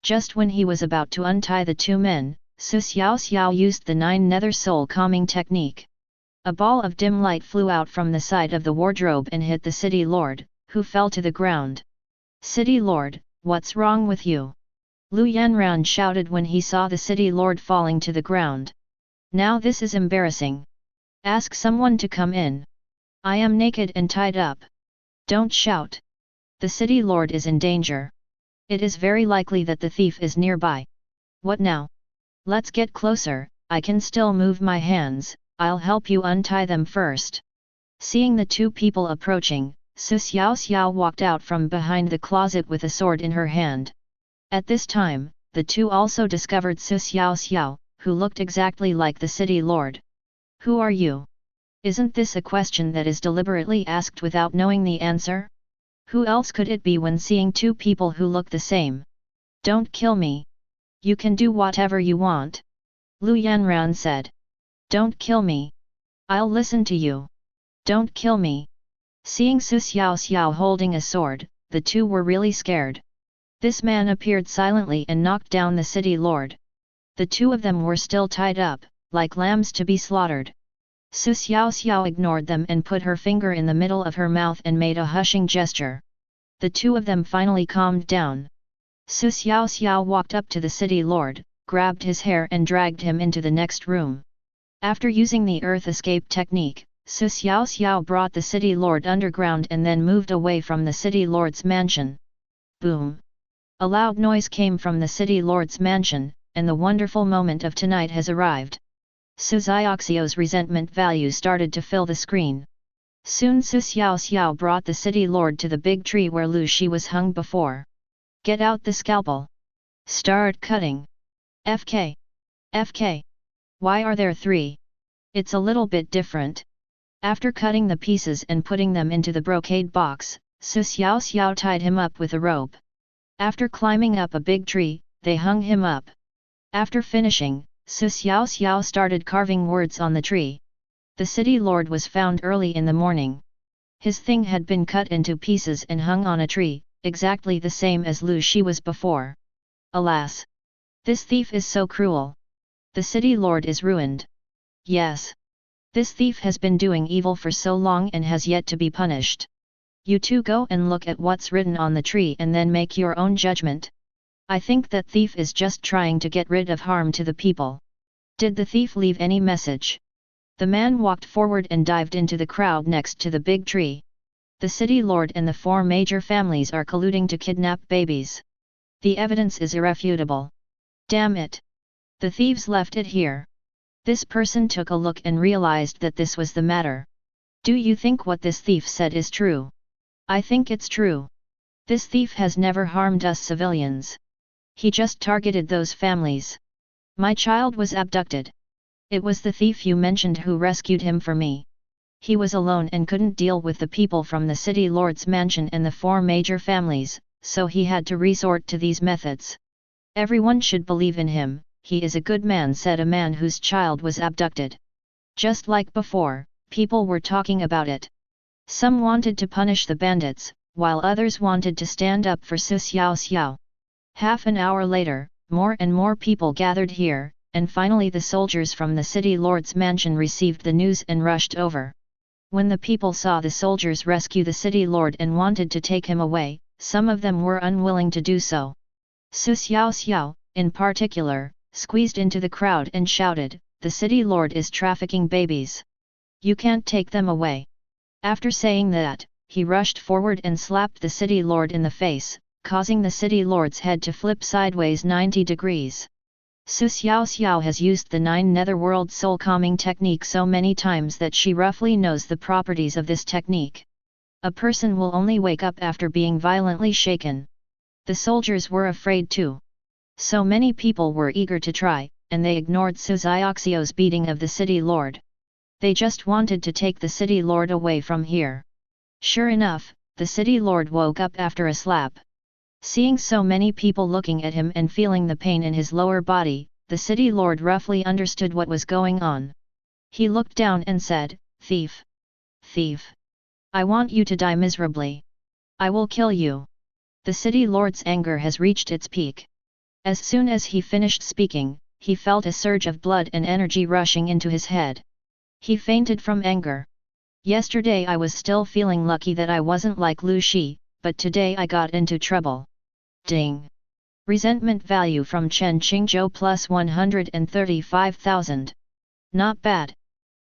[SPEAKER 1] Just when he was about to untie the 2 men, Xiaoxiao used the 9 nether soul calming technique. A ball of dim light flew out from the side of the wardrobe and hit the city lord, who fell to the ground. "City lord, what's wrong with you?" Lu Yanran shouted when he saw the city lord falling to the ground. "Now this is embarrassing. Ask someone to come in. I am naked and tied up. Don't shout. The city lord is in danger. It is very likely that the thief is nearby. What now? Let's get closer, I can still move my hands, I'll help you untie them first." Seeing the 2 people approaching, Xiaoxiao walked out from behind the closet with a sword in her hand. At this time, the 2 also discovered Xiaoxiao, who looked exactly like the city lord. "Who are you? Isn't this a question that is deliberately asked without knowing the answer? Who else could it be when seeing two people who look the same? Don't kill me. You can do whatever you want. Lu Yanran said. Don't kill me. I'll listen to you. Don't kill me. Seeing Xiaoxiao holding a sword, the two were really scared. This man appeared silently and knocked down the city lord. The two of them were still tied up, like lambs to be slaughtered. Xiaoxiao ignored them and put her finger in the middle of her mouth and made a hushing gesture. The two of them finally calmed down. Xiaoxiao walked up to the city lord, grabbed his hair and dragged him into the next room. After using the earth escape technique, Xiaoxiao brought the city lord underground and then moved away from the city lord's mansion. Boom! A loud noise came from the city lord's mansion, and the wonderful moment of tonight has arrived. Xiaoxiao's resentment value started to fill the screen. Soon Xiaoxiao brought the city lord to the big tree where Lu Shi was hung before. Get out the scalpel. Start cutting. FK. FK. Why are there three? It's a little bit different. After cutting the pieces and putting them into the brocade box, Xiaoxiao tied him up with a rope. After climbing up a big tree, they hung him up. After finishing, Xiaoxiao started carving words on the tree. The city lord was found early in the morning. His thing had been cut into pieces and hung on a tree, exactly the same as Lu Shi was before. Alas! This thief is so cruel. The city lord is ruined. Yes. This thief has been doing evil for so long and has yet to be punished. You two go and look at what's written on the tree and then make your own judgment. I think that thief is just trying to get rid of harm to the people. Did the thief leave any message? The man walked forward and dived into the crowd next to the big tree. The city lord and the four major families are colluding to kidnap babies. The evidence is irrefutable. Damn it! The thieves left it here. This person took a look and realized that this was the matter. Do you think what this thief said is true? I think it's true. This thief has never harmed us civilians. He just targeted those families. My child was abducted. It was the thief you mentioned who rescued him for me. He was alone and couldn't deal with the people from the city lord's mansion and the four major families, so he had to resort to these methods. Everyone should believe in him. He is a good man, said a man whose child was abducted. Just like before, people were talking about it. Some wanted to punish the bandits, while others wanted to stand up for Xiaoxiao. Half an hour later, more and more people gathered here, and finally the soldiers from the city lord's mansion received the news and rushed over. When the people saw the soldiers rescue the city lord and wanted to take him away, some of them were unwilling to do so. Xiaoxiao, in particular, squeezed into the crowd and shouted, "The city lord is trafficking babies. You can't take them away." After saying that, he rushed forward and slapped the city lord in the face, causing the city lord's head to flip sideways 90 degrees. Xiaoxiao has used the 9 netherworld soul calming technique so many times that she roughly knows the properties of this technique. A person will only wake up after being violently shaken. The soldiers were afraid too. So many people were eager to try, and they ignored Xiaoxiao's beating of the city lord. They just wanted to take the city lord away from here. Sure enough, the city lord woke up after a slap. Seeing so many people looking at him and feeling the pain in his lower body, the city lord roughly understood what was going on. He looked down and said, "Thief! Thief! I want you to die miserably. I will kill you." The city lord's anger has reached its peak. As soon as he finished speaking, he felt a surge of blood and energy rushing into his head. He fainted from anger. Yesterday I was still feeling lucky that I wasn't like Lu Shi, but today I got into trouble. Ding! Resentment value from Chen Qingzhou plus 135,000. Not bad.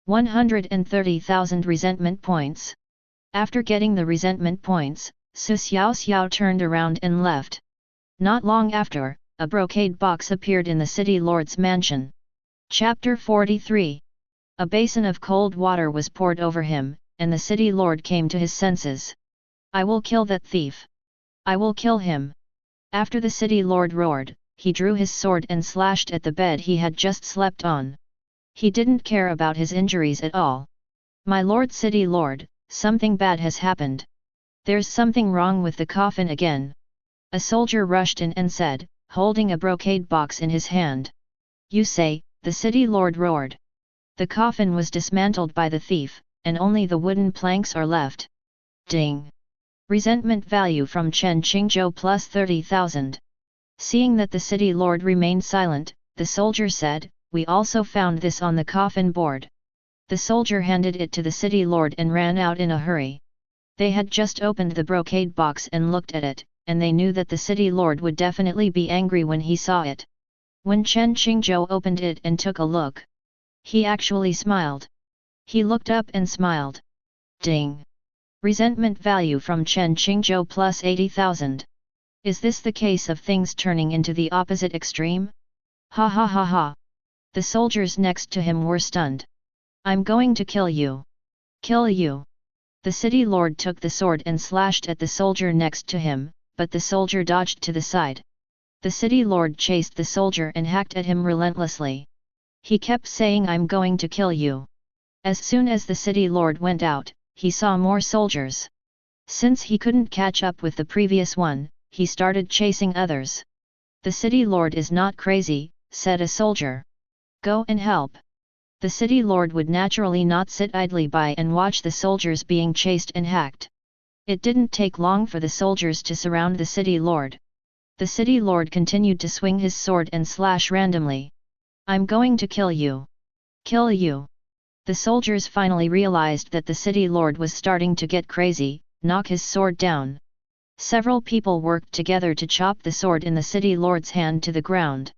[SPEAKER 1] 130,000 resentment points. After getting the resentment points, Xiaoxiao turned around and left. Not long after, a brocade box appeared in the city lord's mansion. Chapter 43. A basin of cold water was poured over him, and the city lord came to his senses. "I will kill that thief. I will kill him." After the city lord roared, he drew his sword and slashed at the bed he had just slept on. He didn't care about his injuries at all. My lord city lord, something bad has happened. There's something wrong with the coffin again. A soldier rushed in and said, holding a brocade box in his hand. You say, the city lord roared. The coffin was dismantled by the thief, and only the wooden planks are left. Ding! Resentment value from Chen Qingzhou plus 30,000. Seeing that the city lord remained silent, the soldier said, we also found this on the coffin board. The soldier handed it to the city lord and ran out in a hurry. They had just opened the brocade box and looked at it, and they knew that the city lord would definitely be angry when he saw it. When Chen Qingzhou opened it and took a look, he actually smiled. He looked up and smiled. Ding! Resentment value from Chen Qingzhou plus 80,000. Is this the case of things turning into the opposite extreme? Ha ha ha ha! The soldiers next to him were stunned. I'm going to kill you! Kill you! The city lord took the sword and slashed at the soldier next to him, but the soldier dodged to the side. The city lord chased the soldier and hacked at him relentlessly. He kept saying, I'm going to kill you. As soon as the city lord went out, he saw more soldiers. Since he couldn't catch up with the previous one, he started chasing others. The city lord is not crazy, said a soldier. Go and help. The city lord would naturally not sit idly by and watch the soldiers being chased and hacked. It didn't take long for the soldiers to surround the city lord. The city lord continued to swing his sword and slash randomly. I'm going to kill you. Kill you. The soldiers finally realized that the city lord was starting to get crazy, knock his sword down. Several people worked together to chop the sword in the city lord's hand to the ground.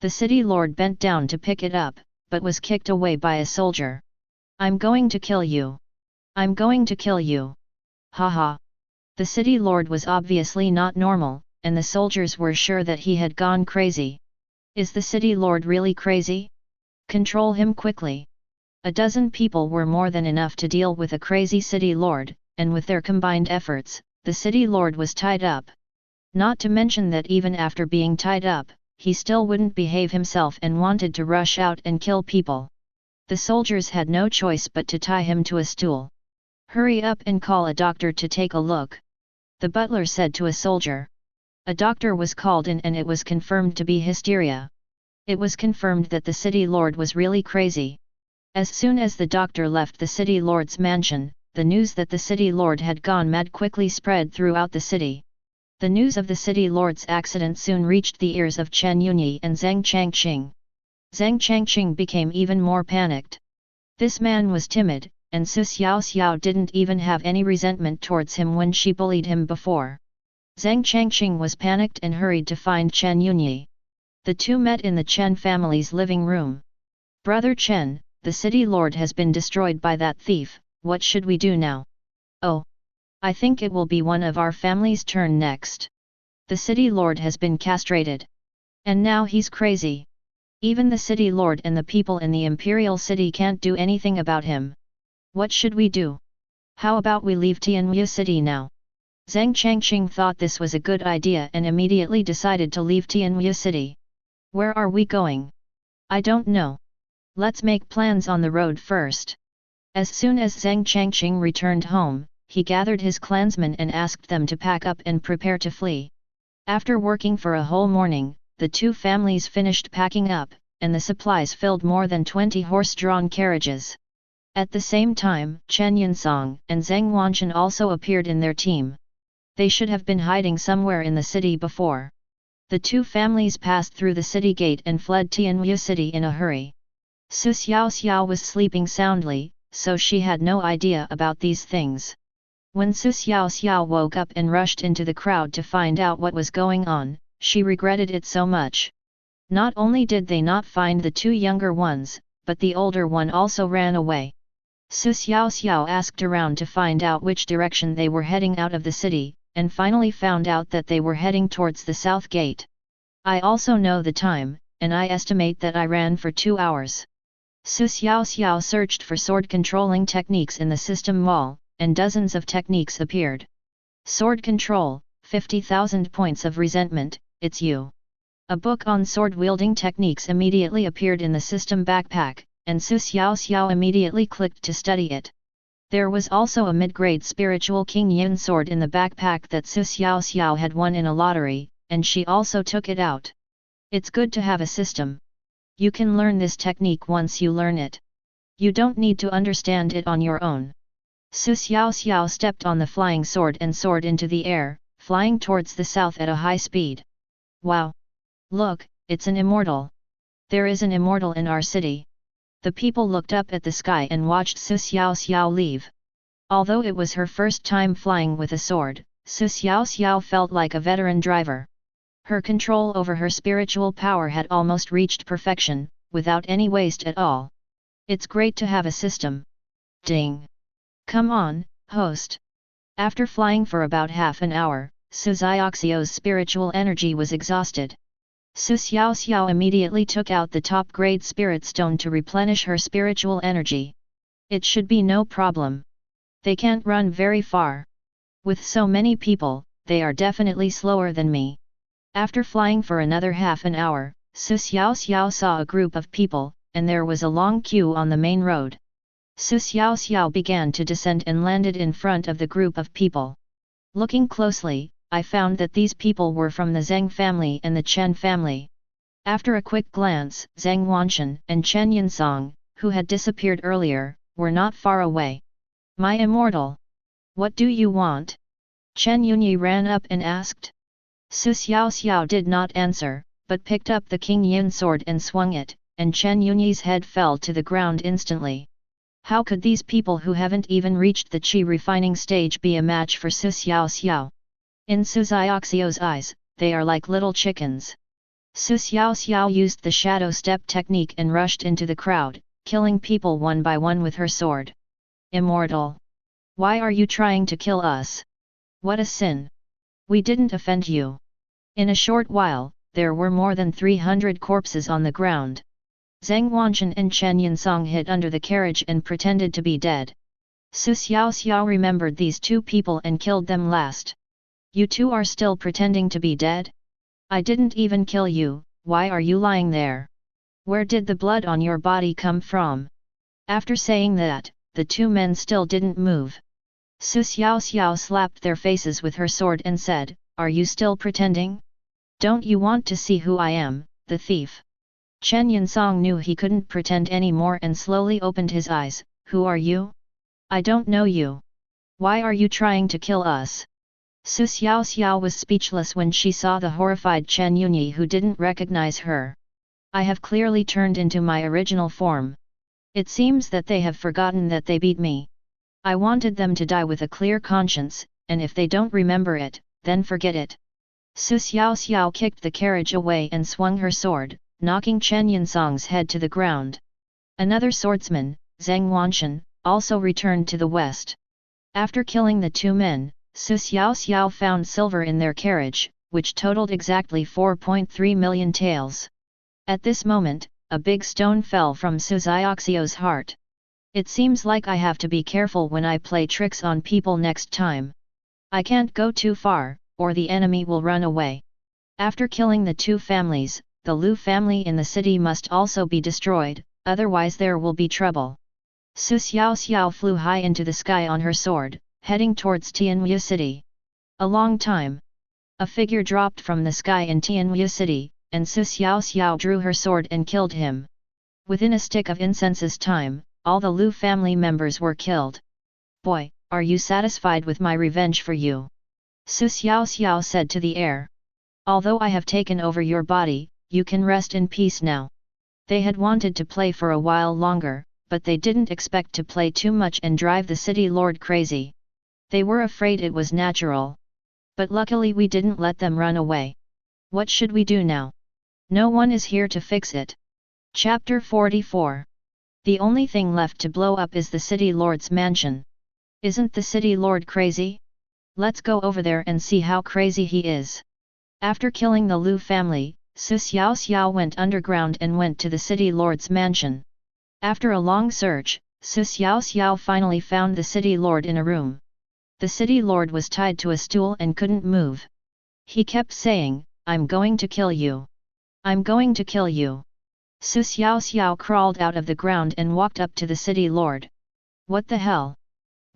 [SPEAKER 1] The city lord bent down to pick it up, but was kicked away by a soldier. I'm going to kill you. I'm going to kill you. Ha ha. The city lord was obviously not normal, and the soldiers were sure that he had gone crazy. Is the city lord really crazy? Control him quickly. A dozen people were more than enough to deal with a crazy city lord, and with their combined efforts, the city lord was tied up. Not to mention that even after being tied up, he still wouldn't behave himself and wanted to rush out and kill people. The soldiers had no choice but to tie him to a stool. Hurry up and call a doctor to take a look. The butler said to a soldier. A doctor was called in and it was confirmed to be hysteria. It was confirmed that the city lord was really crazy. As soon as the doctor left the city lord's mansion, the news that the city lord had gone mad quickly spread throughout the city. The news of the city lord's accident soon reached the ears of Chen Yunyi and Zhang Changqing. Zhang Changqing became even more panicked. This man was timid, and Xiaoxiao didn't even have any resentment towards him when she bullied him before. Zhang Changqing was panicked and hurried to find Chen Yunyi. The two met in the Chen family's living room. Brother Chen, the city lord has been destroyed by that thief, what should we do now? Oh! I think it will be one of our family's turn next. The city lord has been castrated. And now he's crazy. Even the city lord and the people in the imperial city can't do anything about him. What should we do? How about we leave Tianwu city now? Zhang Changqing thought this was a good idea and immediately decided to leave Tianwu city. Where are we going? I don't know. Let's make plans on the road first. As soon as Zhang Changqing returned home, he gathered his clansmen and asked them to pack up and prepare to flee. After working for a whole morning, the two families finished packing up, and the supplies filled more than 20 horse-drawn carriages. At the same time, Chen Yunsong and Zhang Wanchen also appeared in their team. They should have been hiding somewhere in the city before. The two families passed through the city gate and fled Tianwu city in a hurry. Xiaoxiao was sleeping soundly, so she had no idea about these things. When Xiaoxiao woke up and rushed into the crowd to find out what was going on, she regretted it so much. Not only did they not find the two younger ones, but the older one also ran away. Xiaoxiao asked around to find out which direction they were heading out of the city, and finally found out that they were heading towards the south gate. I also know the time, and I estimate that I ran for 2 hours. Xiaoxiao searched for sword-controlling techniques in the system wall, and dozens of techniques appeared. Sword control, 50,000 points of resentment, it's you. A book on sword-wielding techniques immediately appeared in the system backpack, and Xiaoxiao immediately clicked to study it. There was also a mid-grade spiritual King Yin sword in the backpack that Xiaoxiao had won in a lottery, and she also took it out. It's good to have a system. You can learn this technique once you learn it. You don't need to understand it on your own. Xiaoxiao stepped on the flying sword and soared into the air, flying towards the south at a high speed. Wow! Look, it's an immortal. There is an immortal in our city. The people looked up at the sky and watched Xiaoxiao leave. Although it was her first time flying with a sword, Xiaoxiao felt like a veteran driver. Her control over her spiritual power had almost reached perfection, without any waste at all. It's great to have a system. Ding! Come on, host! After flying for about half an hour, Xiaoxiao's spiritual energy was exhausted. Xiaoxiao immediately took out the top-grade spirit stone to replenish her spiritual energy. It should be no problem. They can't run very far. With so many people, they are definitely slower than me. After flying for another half an hour, Xiaoxiao saw a group of people, and there was a long queue on the main road. Xiaoxiao began to descend and landed in front of the group of people. Looking closely, I found that these people were from the Zheng family and the Chen family. After a quick glance, Zheng Wanshan and Chen Yinsong, who had disappeared earlier, were not far away. My immortal! What do you want? Chen Yunyi ran up and asked. Xiaoxiao did not answer, but picked up the King Yin sword and swung it, and Chen Yunyi's head fell to the ground instantly. How could these people who haven't even reached the qi refining stage be a match for Xiaoxiao? In Xiaoxiao's eyes, they are like little chickens. Xiaoxiao used the shadow step technique and rushed into the crowd, killing people one by one with her sword. Immortal! Why are you trying to kill us? What a sin! We didn't offend you. In a short while, there were more than 300 corpses on the ground. Zheng Wanshan and Chen Yinsong hid under the carriage and pretended to be dead. Xiaoxiao remembered these two people and killed them last. You two are still pretending to be dead? I didn't even kill you, why are you lying there? Where did the blood on your body come from? After saying that, the two men still didn't move. Xiaoxiao slapped their faces with her sword and said, Are you still pretending? Don't you want to see who I am, the thief? Chen Yinsong knew he couldn't pretend anymore and slowly opened his eyes. Who are you? I don't know you. Why are you trying to kill us? Xiaoxiao was speechless when she saw the horrified Chen Yunyi who didn't recognize her. I have clearly turned into my original form. It seems that they have forgotten that they beat me. I wanted them to die with a clear conscience, and if they don't remember it, then forget it. Xiaoxiao kicked the carriage away and swung her sword, knocking Chen Yinsong's head to the ground. Another swordsman, Zheng Wanshan, also returned to the west. After killing the two men, Xiaoxiao found silver in their carriage, which totaled exactly 4.3 million taels. At this moment, a big stone fell from Xiaoxiao's heart. It seems like I have to be careful when I play tricks on people next time. I can't go too far, or the enemy will run away. After killing the two families, the Lu family in the city must also be destroyed, otherwise there will be trouble. Xiaoxiao flew high into the sky on her sword, heading towards Tianyu City. A long time. A figure dropped from the sky in Tianyu City, and Xiaoxiao drew her sword and killed him. Within a stick of incense's time, all the Lu family members were killed. Boy, are you satisfied with my revenge for you? Xiaoxiao said to the air. Although I have taken over your body, you can rest in peace now. They had wanted to play for a while longer, but they didn't expect to play too much and drive the city lord crazy. They were afraid it was natural. But luckily we didn't let them run away. What should we do now? No one is here to fix it. Chapter 44. The only thing left to blow up is the city lord's mansion. Isn't the city lord crazy? Let's go over there and see how crazy he is. After killing the Lu family, Xiaoxiao went underground and went to the city lord's mansion. After a long search, Xiaoxiao finally found the city lord in a room. The city lord was tied to a stool and couldn't move. He kept saying, I'm going to kill you. I'm going to kill you. Xiaoxiao crawled out of the ground and walked up to the city lord. What the hell?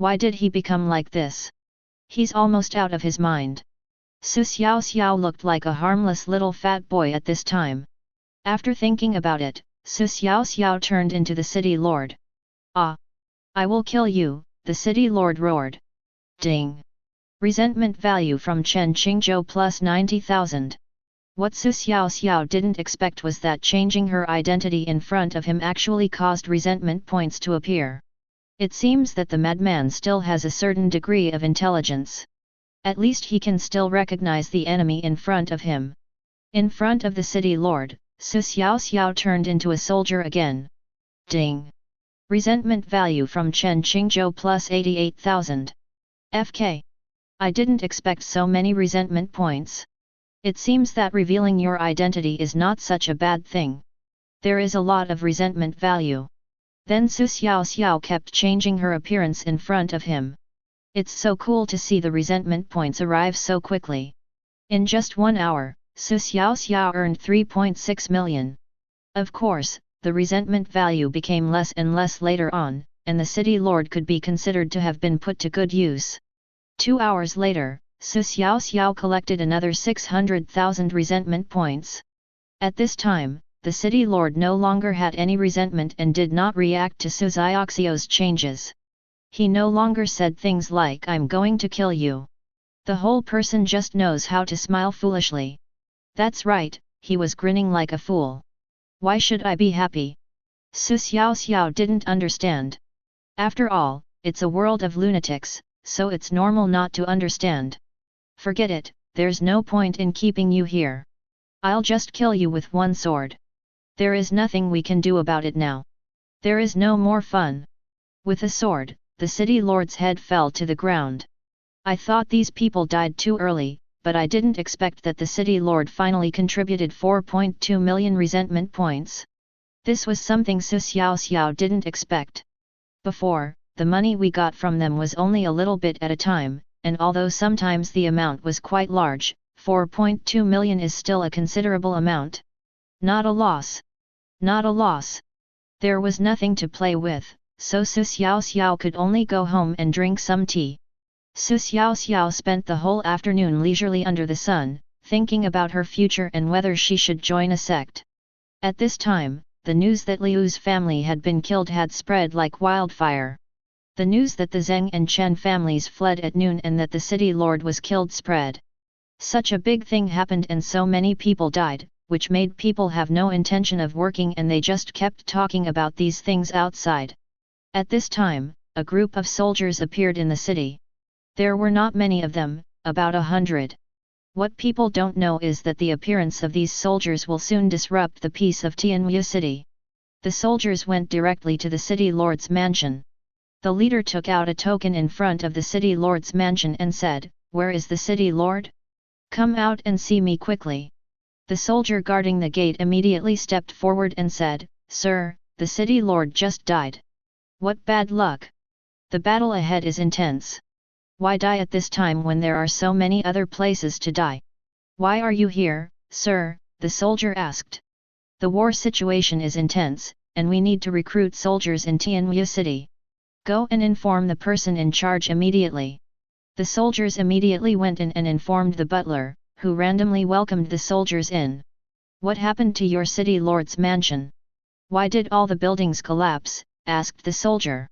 [SPEAKER 1] Why did he become like this? He's almost out of his mind. Xiaoxiao looked like a harmless little fat boy at this time. After thinking about it, Xiaoxiao turned into the city lord. Ah! I will kill you, the city lord roared. Ding! Resentment value from Chen Qingzhou plus 90,000. What Xiaoxiao didn't expect was that changing her identity in front of him actually caused resentment points to appear. It seems that the madman still has a certain degree of intelligence. At least he can still recognize the enemy in front of him. In front of the city lord, Xiaoxiao turned into a soldier again. Ding! Resentment value from Chen Qingzhou plus 88,000. FK. I didn't expect so many resentment points. It seems that revealing your identity is not such a bad thing. There is a lot of resentment value. Then Xiaoxiao kept changing her appearance in front of him. It's so cool to see the resentment points arrive so quickly. In just 1 hour, Xiaoxiao earned 3.6 million. Of course, the resentment value became less and less later on, and the city lord could be considered to have been put to good use. 2 hours later, Xiaoxiao collected another 600,000 resentment points. At this time, the city lord no longer had any resentment and did not react to Xiaoxiao's changes. He no longer said things like "I'm going to kill you." The whole person just knows how to smile foolishly. That's right, he was grinning like a fool. Why should I be happy? Xiaoxiao didn't understand. After all, it's a world of lunatics, so it's normal not to understand. Forget it, there's no point in keeping you here. I'll just kill you with one sword. There is nothing we can do about it now. There is no more fun. With a sword, the city lord's head fell to the ground. I thought these people died too early, but I didn't expect that the city lord finally contributed 4.2 million resentment points. This was something Xiaoxiao didn't expect. Before, the money we got from them was only a little bit at a time, and although sometimes the amount was quite large, 4.2 million is still a considerable amount. Not a loss. Not a loss. There was nothing to play with, so Xiaoxiao could only go home and drink some tea. Xiaoxiao spent the whole afternoon leisurely under the sun, thinking about her future and whether she should join a sect. At this time, the news that Liu's family had been killed had spread like wildfire. The news that the Zheng and Chen families fled at noon and that the city lord was killed spread. Such a big thing happened and so many people died, which made people have no intention of working and they just kept talking about these things outside. At this time, a group of soldiers appeared in the city. There were not many of them, about 100. What people don't know is that the appearance of these soldiers will soon disrupt the peace of Tianyu City. The soldiers went directly to the city lord's mansion. The leader took out a token in front of the city lord's mansion and said, "Where is the city lord? Come out and see me quickly." The soldier guarding the gate immediately stepped forward and said, "Sir, the city lord just died." What bad luck! The battle ahead is intense. Why die at this time when there are so many other places to die? Why are you here, sir? The soldier asked. The war situation is intense, and we need to recruit soldiers in Tianyu City. Go and inform the person in charge immediately. The soldiers immediately went in and informed the butler, who randomly welcomed the soldiers in. What happened to your city lord's mansion? Why did all the buildings collapse? Asked the soldier.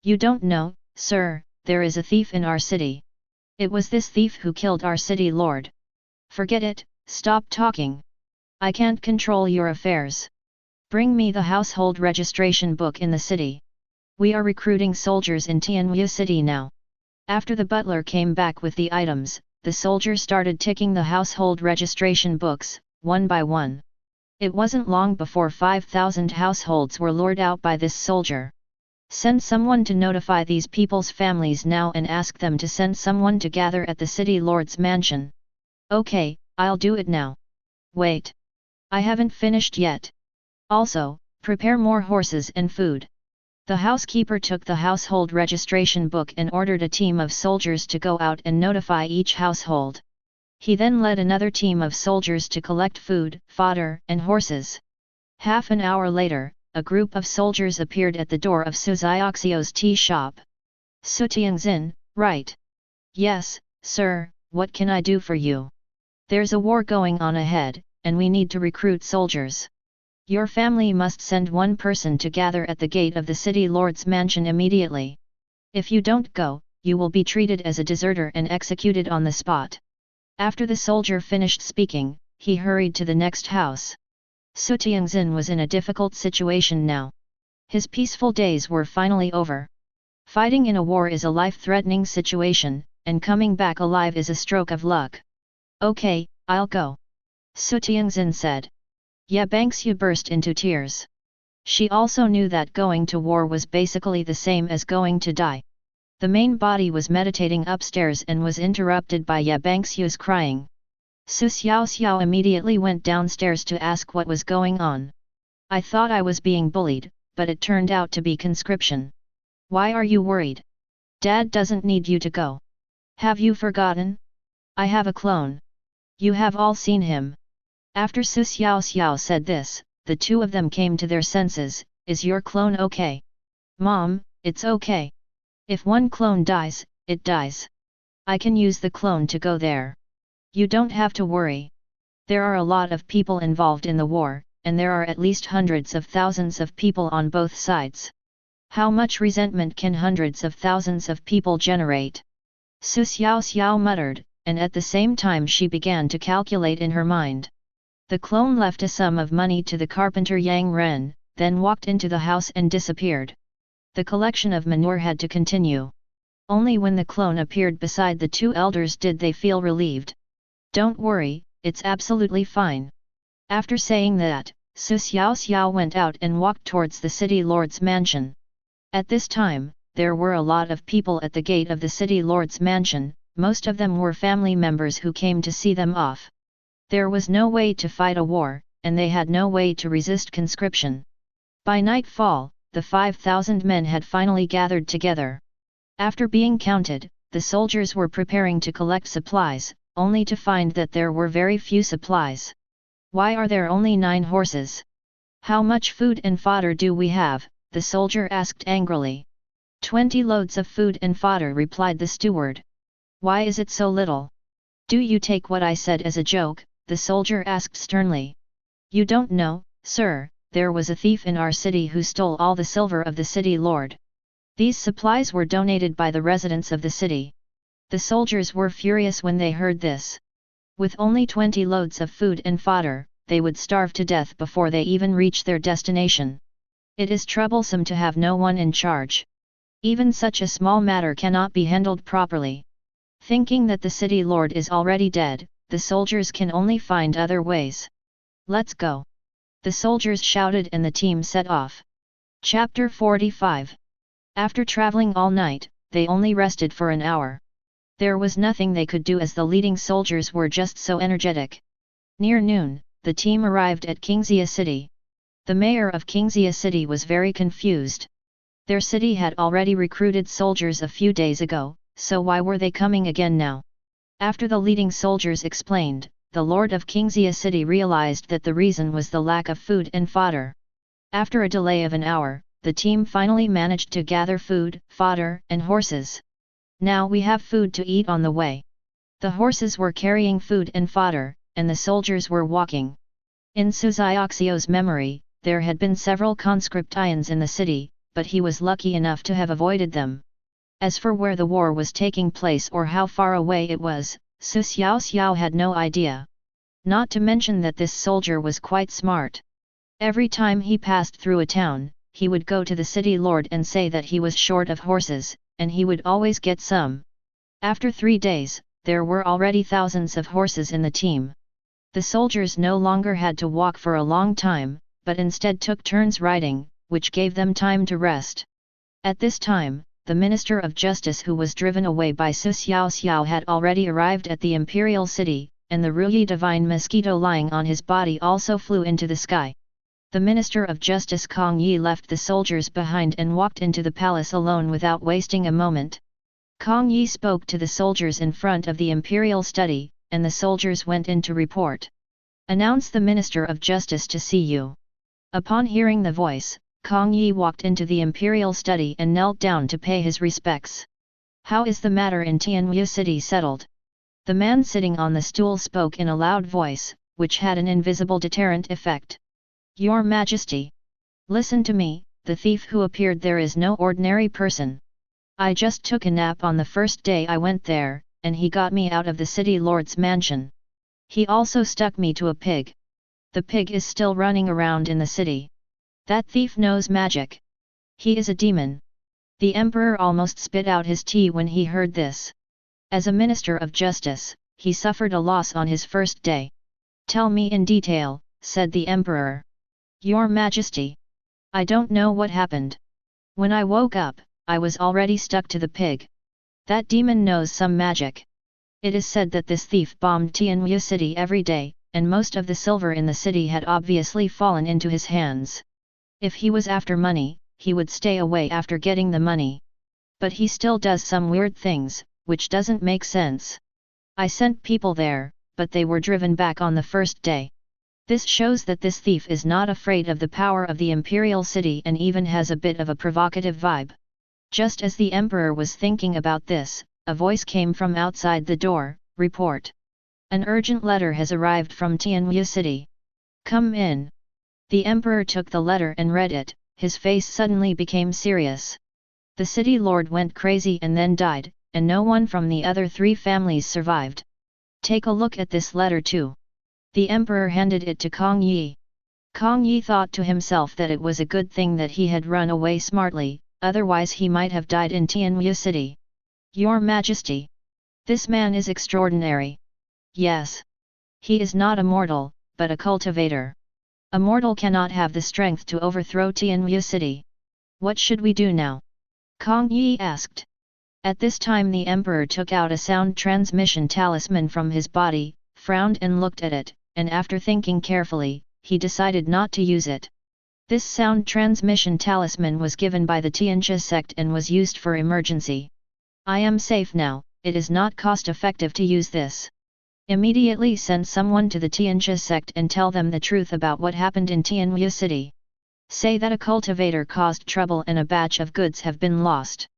[SPEAKER 1] You don't know, sir, there is a thief in our city. It was this thief who killed our city lord. Forget it, stop talking. I can't control your affairs. Bring me the household registration book in the city. We are recruiting soldiers in Tianyu City now. After the butler came back with the items, the soldier started ticking the household registration books, one by one. It wasn't long before 5,000 households were lured out by this soldier. Send someone to notify these people's families now and ask them to send someone to gather at the city lord's mansion. Okay, I'll do it now. Wait. I haven't finished yet. Also, prepare more horses and food. The housekeeper took the household registration book and ordered a team of soldiers to go out and notify each household. He then led another team of soldiers to collect food, fodder, and horses. Half an hour later, a group of soldiers appeared at the door of Xiaoxiao's tea shop. Su Tianxin, right. Yes, sir, what can I do for you? There's a war going on ahead, and we need to recruit soldiers. Your family must send one person to gather at the gate of the city lord's mansion immediately. If you don't go, you will be treated as a deserter and executed on the spot. After the soldier finished speaking, he hurried to the next house. Su Tianxin was in a difficult situation now. His peaceful days were finally over. Fighting in a war is a life-threatening situation, and coming back alive is a stroke of luck. Okay, I'll go. Su Tianxin said. Ye Bangxiu burst into tears. She also knew that going to war was basically the same as going to die. The main body was meditating upstairs and was interrupted by Ye Bangxiu's crying. Su Xiaoxiao immediately went downstairs to ask what was going on. I thought I was being bullied, but it turned out to be conscription. Why are you worried? Dad doesn't need you to go. Have you forgotten? I have a clone. You have all seen him. After Su Xiaoxiao said this, the two of them came to their senses. Is your clone okay? Mom, it's okay. If one clone dies, it dies. I can use the clone to go there. You don't have to worry. There are a lot of people involved in the war, and there are at least hundreds of thousands of people on both sides. How much resentment can hundreds of thousands of people generate? Su Xiaoxiao muttered, and at the same time she began to calculate in her mind. The clone left a sum of money to the carpenter Yang Ren, then walked into the house and disappeared. The collection of manure had to continue. Only when the clone appeared beside the two elders did they feel relieved. Don't worry, it's absolutely fine. After saying that, Su Xiaoxiao went out and walked towards the city lord's mansion. At this time, there were a lot of people at the gate of the city lord's mansion. Most of them were family members who came to see them off. There was no way to fight a war, and they had no way to resist conscription. By nightfall, the 5,000 men had finally gathered together. After being counted, the soldiers were preparing to collect supplies, only to find that there were very few supplies. Why are there only 9 horses? How much food and fodder do we have? The soldier asked angrily. 20 loads of food and fodder, replied the steward. Why is it so little? Do you take what I said as a joke? The soldier asked sternly. You don't know, sir, there was a thief in our city who stole all the silver of the city lord. These supplies were donated by the residents of the city. The soldiers were furious when they heard this. With only 20 loads of food and fodder, they would starve to death before they even reach their destination. It is troublesome to have no one in charge. Even such a small matter cannot be handled properly. Thinking that the city lord is already dead, the soldiers can only find other ways. Let's go. The soldiers shouted and the team set off. Chapter 45. After traveling all night, they only rested for an hour. There was nothing they could do as the leading soldiers were just so energetic. Near noon, the team arrived at Qingxia City. The mayor of Qingxia City was very confused. Their city had already recruited soldiers a few days ago, so why were they coming again now? After the leading soldiers explained, the lord of Qingxia City realized that the reason was the lack of food and fodder. After a delay of an hour, the team finally managed to gather food, fodder, and horses. Now we have food to eat on the way. The horses were carrying food and fodder, and the soldiers were walking. In Su Xiaoxiao's memory, there had been several conscriptions in the city, but he was lucky enough to have avoided them. As for where the war was taking place or how far away it was, Su Xiaoxiao had no idea. Not to mention that this soldier was quite smart. Every time he passed through a town, he would go to the city lord and say that he was short of horses, and he would always get some. After 3 days, there were already thousands of horses in the team. The soldiers no longer had to walk for a long time, but instead took turns riding, which gave them time to rest. At this time, the Minister of Justice, who was driven away by Su Xiaoxiao, had already arrived at the imperial city, and the Ruyi divine mosquito lying on his body also flew into the sky. The Minister of Justice Kong Yi left the soldiers behind and walked into the palace alone without wasting a moment. Kong Yi spoke to the soldiers in front of the imperial study, and the soldiers went in to report. Announce the Minister of Justice to see you. Upon hearing the voice, Kong Yi walked into the imperial study and knelt down to pay his respects. How is the matter in Tianwu city settled? The man sitting on the stool spoke in a loud voice, which had an invisible deterrent effect. Your Majesty! Listen to me, the thief who appeared there is no ordinary person. I just took a nap on the first day I went there, and he got me out of the city lord's mansion. He also stuck me to a pig. The pig is still running around in the city. That thief knows magic. He is a demon. The emperor almost spit out his tea when he heard this. As a minister of justice, he suffered a loss on his first day. Tell me in detail, said the emperor. Your Majesty! I don't know what happened. When I woke up, I was already stuck to the pig. That demon knows some magic. It is said that this thief bombed Tianwu city every day, and most of the silver in the city had obviously fallen into his hands. If he was after money, he would stay away after getting the money. But he still does some weird things, which doesn't make sense. I sent people there, but they were driven back on the first day. This shows that this thief is not afraid of the power of the imperial city and even has a bit of a provocative vibe. Just as the emperor was thinking about this, a voice came from outside the door, report. An urgent letter has arrived from Tianwu city. Come in. The emperor took the letter and read it, his face suddenly became serious. The city lord went crazy and then died, and no one from the other 3 families survived. Take a look at this letter too. The emperor handed it to Kong Yi. Kong Yi thought to himself that it was a good thing that he had run away smartly, otherwise he might have died in Tianwu city. Your Majesty! This man is extraordinary. Yes. He is not a mortal, but a cultivator. A mortal cannot have the strength to overthrow Tianwu city. What should we do now? Kong Yi asked. At this time the emperor took out a sound transmission talisman from his body, frowned and looked at it, and after thinking carefully, he decided not to use it. This sound transmission talisman was given by the Tianjia sect and was used for emergency. I am safe now, it is not cost-effective to use this. Immediately send someone to the Tianjia sect and tell them the truth about what happened in Tianwu city. Say that a cultivator caused trouble and a batch of goods have been lost.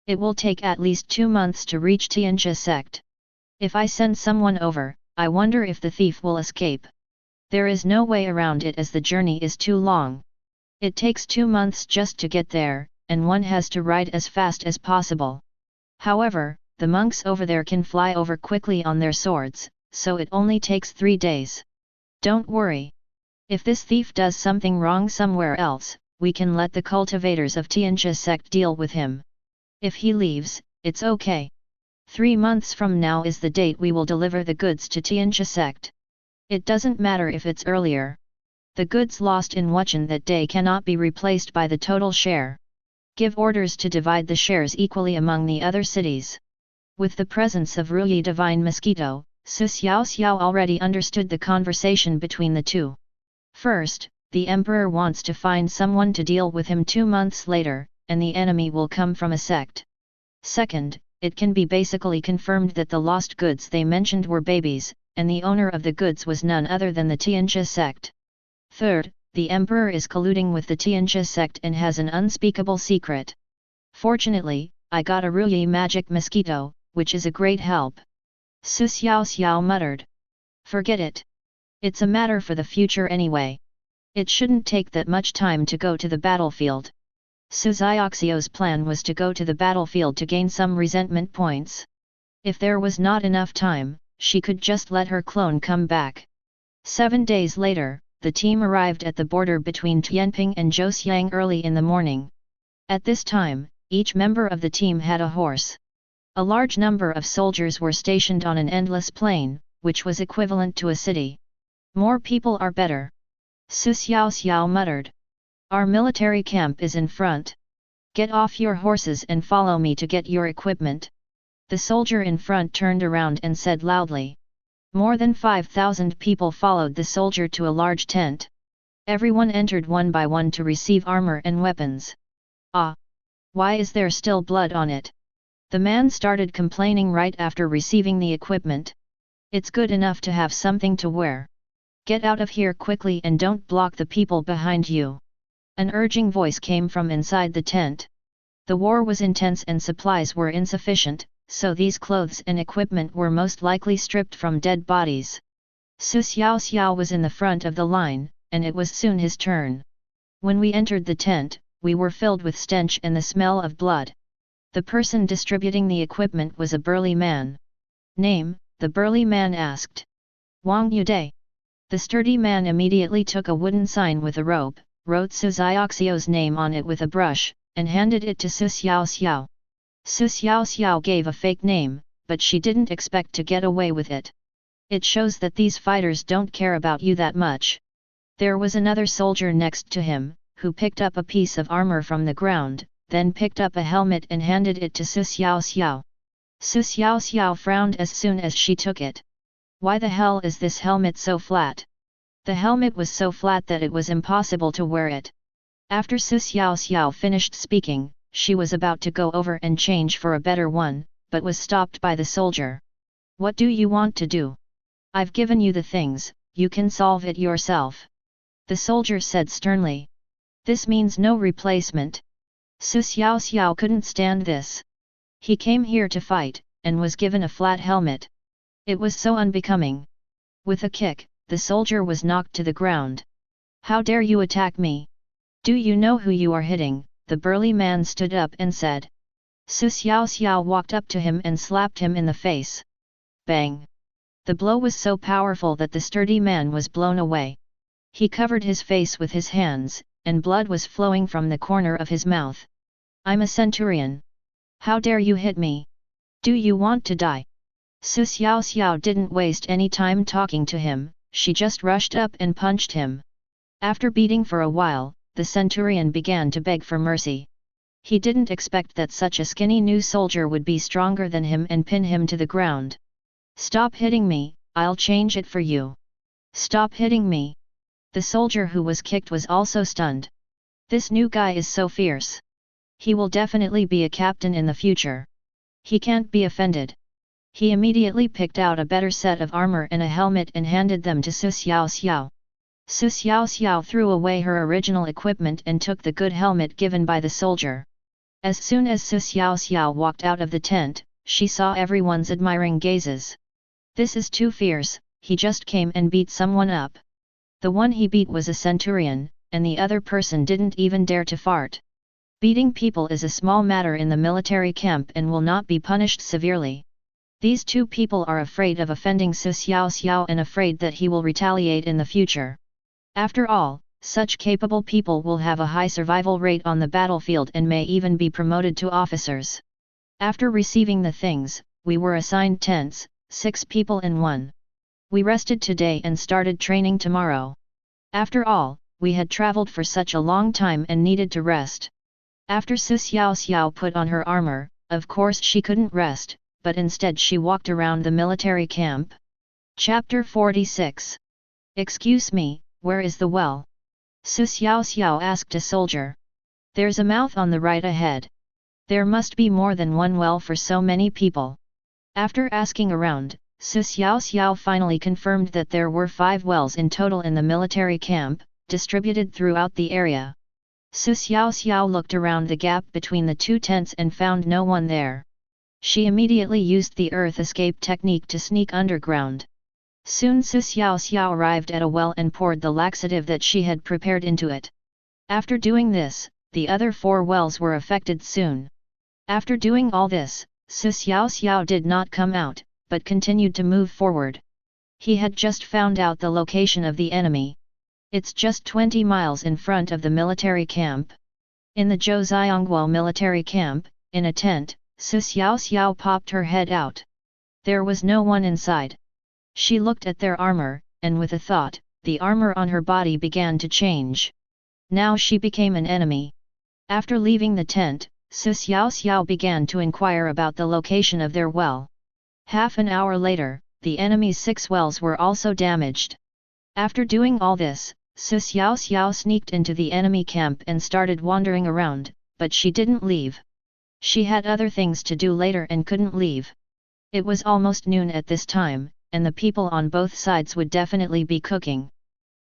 [SPEAKER 1] It will take at least 2 months to reach Tianjia sect. If I send someone over, I wonder if the thief will escape. There is no way around it as the journey is too long. It takes 2 months just to get there, and one has to ride as fast as possible. However, the monks over there can fly over quickly on their swords, so it only takes 3 days. Don't worry. If this thief does something wrong somewhere else, we can let the cultivators of Tianjia sect deal with him. If he leaves, it's okay. 3 months from now is the date we will deliver the goods to Tianjia sect. It doesn't matter if it's earlier. The goods lost in Wuchen that day cannot be replaced by the total share. Give orders to divide the shares equally among the other cities. With the presence of Ruyi Divine Mosquito, Xiaoxiao already understood the conversation between the two. First, the emperor wants to find someone to deal with him 2 months later, and the enemy will come from a sect. Second, it can be basically confirmed that the lost goods they mentioned were babies, and the owner of the goods was none other than the Tianjia sect. Third, the emperor is colluding with the Tianjia sect and has an unspeakable secret. Fortunately, I got a Ruyi magic mosquito, which is a great help. Xiaoxiao muttered. Forget it. It's a matter for the future anyway. It shouldn't take that much time to go to the battlefield. Xiaoxiao's plan was to go to the battlefield to gain some resentment points. If there was not enough time, she could just let her clone come back. 7 days later, the team arrived at the border between Tianping and Zhouxiang early in the morning. At this time, each member of the team had a horse. A large number of soldiers were stationed on an endless plain, which was equivalent to a city. More people are better. Xiaoxiao muttered. Our military camp is in front. Get off your horses and follow me to get your equipment. The soldier in front turned around and said loudly. More than 5,000 people followed the soldier to a large tent. Everyone entered one by one to receive armor and weapons. Ah! Why is there still blood on it? The man started complaining right after receiving the equipment. It's good enough to have something to wear. Get out of here quickly and don't block the people behind you. An urging voice came from inside the tent. The war was intense and supplies were insufficient, so these clothes and equipment were most likely stripped from dead bodies. Xiaoxiao was in the front of the line, and it was soon his turn. When we entered the tent, we were filled with stench and the smell of blood. The person distributing the equipment was a burly man. Name, the burly man asked. Wang Yude. The sturdy man immediately took a wooden sign with a rope, wrote Xiaoxiao's name on it with a brush, and handed it to Xiaoxiao. Xiaoxiao gave a fake name, but she didn't expect to get away with it. It shows that these fighters don't care about you that much. There was another soldier next to him, who picked up a piece of armor from the ground, then picked up a helmet and handed it to Xiaoxiao. Xiaoxiao frowned as soon as she took it. Why the hell is this helmet so flat? The helmet was so flat that it was impossible to wear it. After Xiaoxiao finished speaking, she was about to go over and change for a better one, but was stopped by the soldier. What do you want to do? I've given you the things, you can solve it yourself. The soldier said sternly. This means no replacement. Xiaoxiao couldn't stand this. He came here to fight, and was given a flat helmet. It was so unbecoming. With a kick, the soldier was knocked to the ground. How dare you attack me? Do you know who you are hitting? The burly man stood up and said. Xiaoxiao walked up to him and slapped him in the face. Bang! The blow was so powerful that the sturdy man was blown away. He covered his face with his hands, and blood was flowing from the corner of his mouth. I'm a centurion. How dare you hit me? Do you want to die? Xiaoxiao didn't waste any time talking to him, she just rushed up and punched him. After beating for a while, the centurion began to beg for mercy. He didn't expect that such a skinny new soldier would be stronger than him and pin him to the ground. Stop hitting me, I'll change it for you. Stop hitting me. The soldier who was kicked was also stunned. This new guy is so fierce. He will definitely be a captain in the future. He can't be offended. He immediately picked out a better set of armor and a helmet and handed them to Xiaoxiao. Xiaoxiao threw away her original equipment and took the good helmet given by the soldier. As soon as Xiaoxiao walked out of the tent, she saw everyone's admiring gazes. This is too fierce, he just came and beat someone up. The one he beat was a centurion, and the other person didn't even dare to fart. Beating people is a small matter in the military camp and will not be punished severely. These two people are afraid of offending Xiaoxiao and afraid that he will retaliate in the future. After all, such capable people will have a high survival rate on the battlefield and may even be promoted to officers. After receiving the things, we were assigned tents, 6 people in one. We rested today and started training tomorrow. After all, we had traveled for such a long time and needed to rest. After Xiaoxiao put on her armor, of course she couldn't rest, but instead she walked around the military camp. Chapter 46. Excuse me, where is the well? Xiaoxiao asked a soldier. There's a mouth on the right ahead. There must be more than one well for so many people. After asking around, Xiaoxiao finally confirmed that there were 5 wells in total in the military camp, distributed throughout the area. Xiaoxiao looked around the gap between the 2 tents and found no one there. She immediately used the earth escape technique to sneak underground. Soon Xiaoxiao arrived at a well and poured the laxative that she had prepared into it. After doing this, the other 4 wells were affected soon. After doing all this, Xiaoxiao did not come out, but continued to move forward. He had just found out the location of the enemy. It's just 20 miles in front of the military camp. In the Zhouziongguo military camp, in a tent, Xiaoxiao popped her head out. There was no one inside. She looked at their armor, and with a thought, the armor on her body began to change. Now she became an enemy. After leaving the tent, Xiaoxiao began to inquire about the location of their well. Half an hour later, the enemy's 6 wells were also damaged. After doing all this, Xiaoxiao sneaked into the enemy camp and started wandering around, but she didn't leave. She had other things to do later and couldn't leave. It was almost noon at this time, and the people on both sides would definitely be cooking.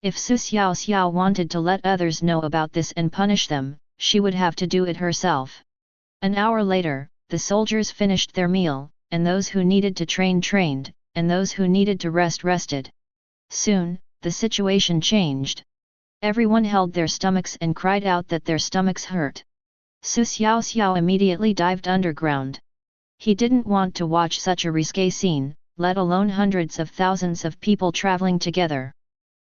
[SPEAKER 1] If Xiaoxiao wanted to let others know about this and punish them, she would have to do it herself. An hour later, the soldiers finished their meal, and those who needed to train trained, and those who needed to rest rested. Soon, the situation changed. Everyone held their stomachs and cried out that their stomachs hurt. Xiaoxiao immediately dived underground. He didn't want to watch such a risque scene, let alone hundreds of thousands of people traveling together.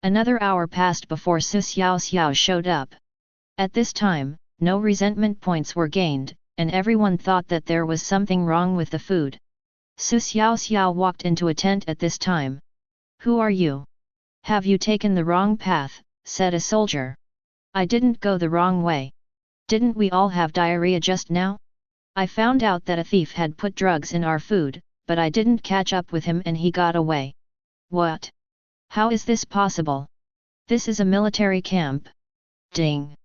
[SPEAKER 1] Another hour passed before Xiaoxiao showed up. At this time, no resentment points were gained, and everyone thought that there was something wrong with the food. Xiaoxiao walked into a tent at this time. "Who are you? Have you taken the wrong path?" said a soldier. "I didn't go the wrong way. Didn't we all have diarrhea just now? I found out that a thief had put drugs in our food, but I didn't catch up with him and he got away." "What? How is this possible? This is a military camp." Ding.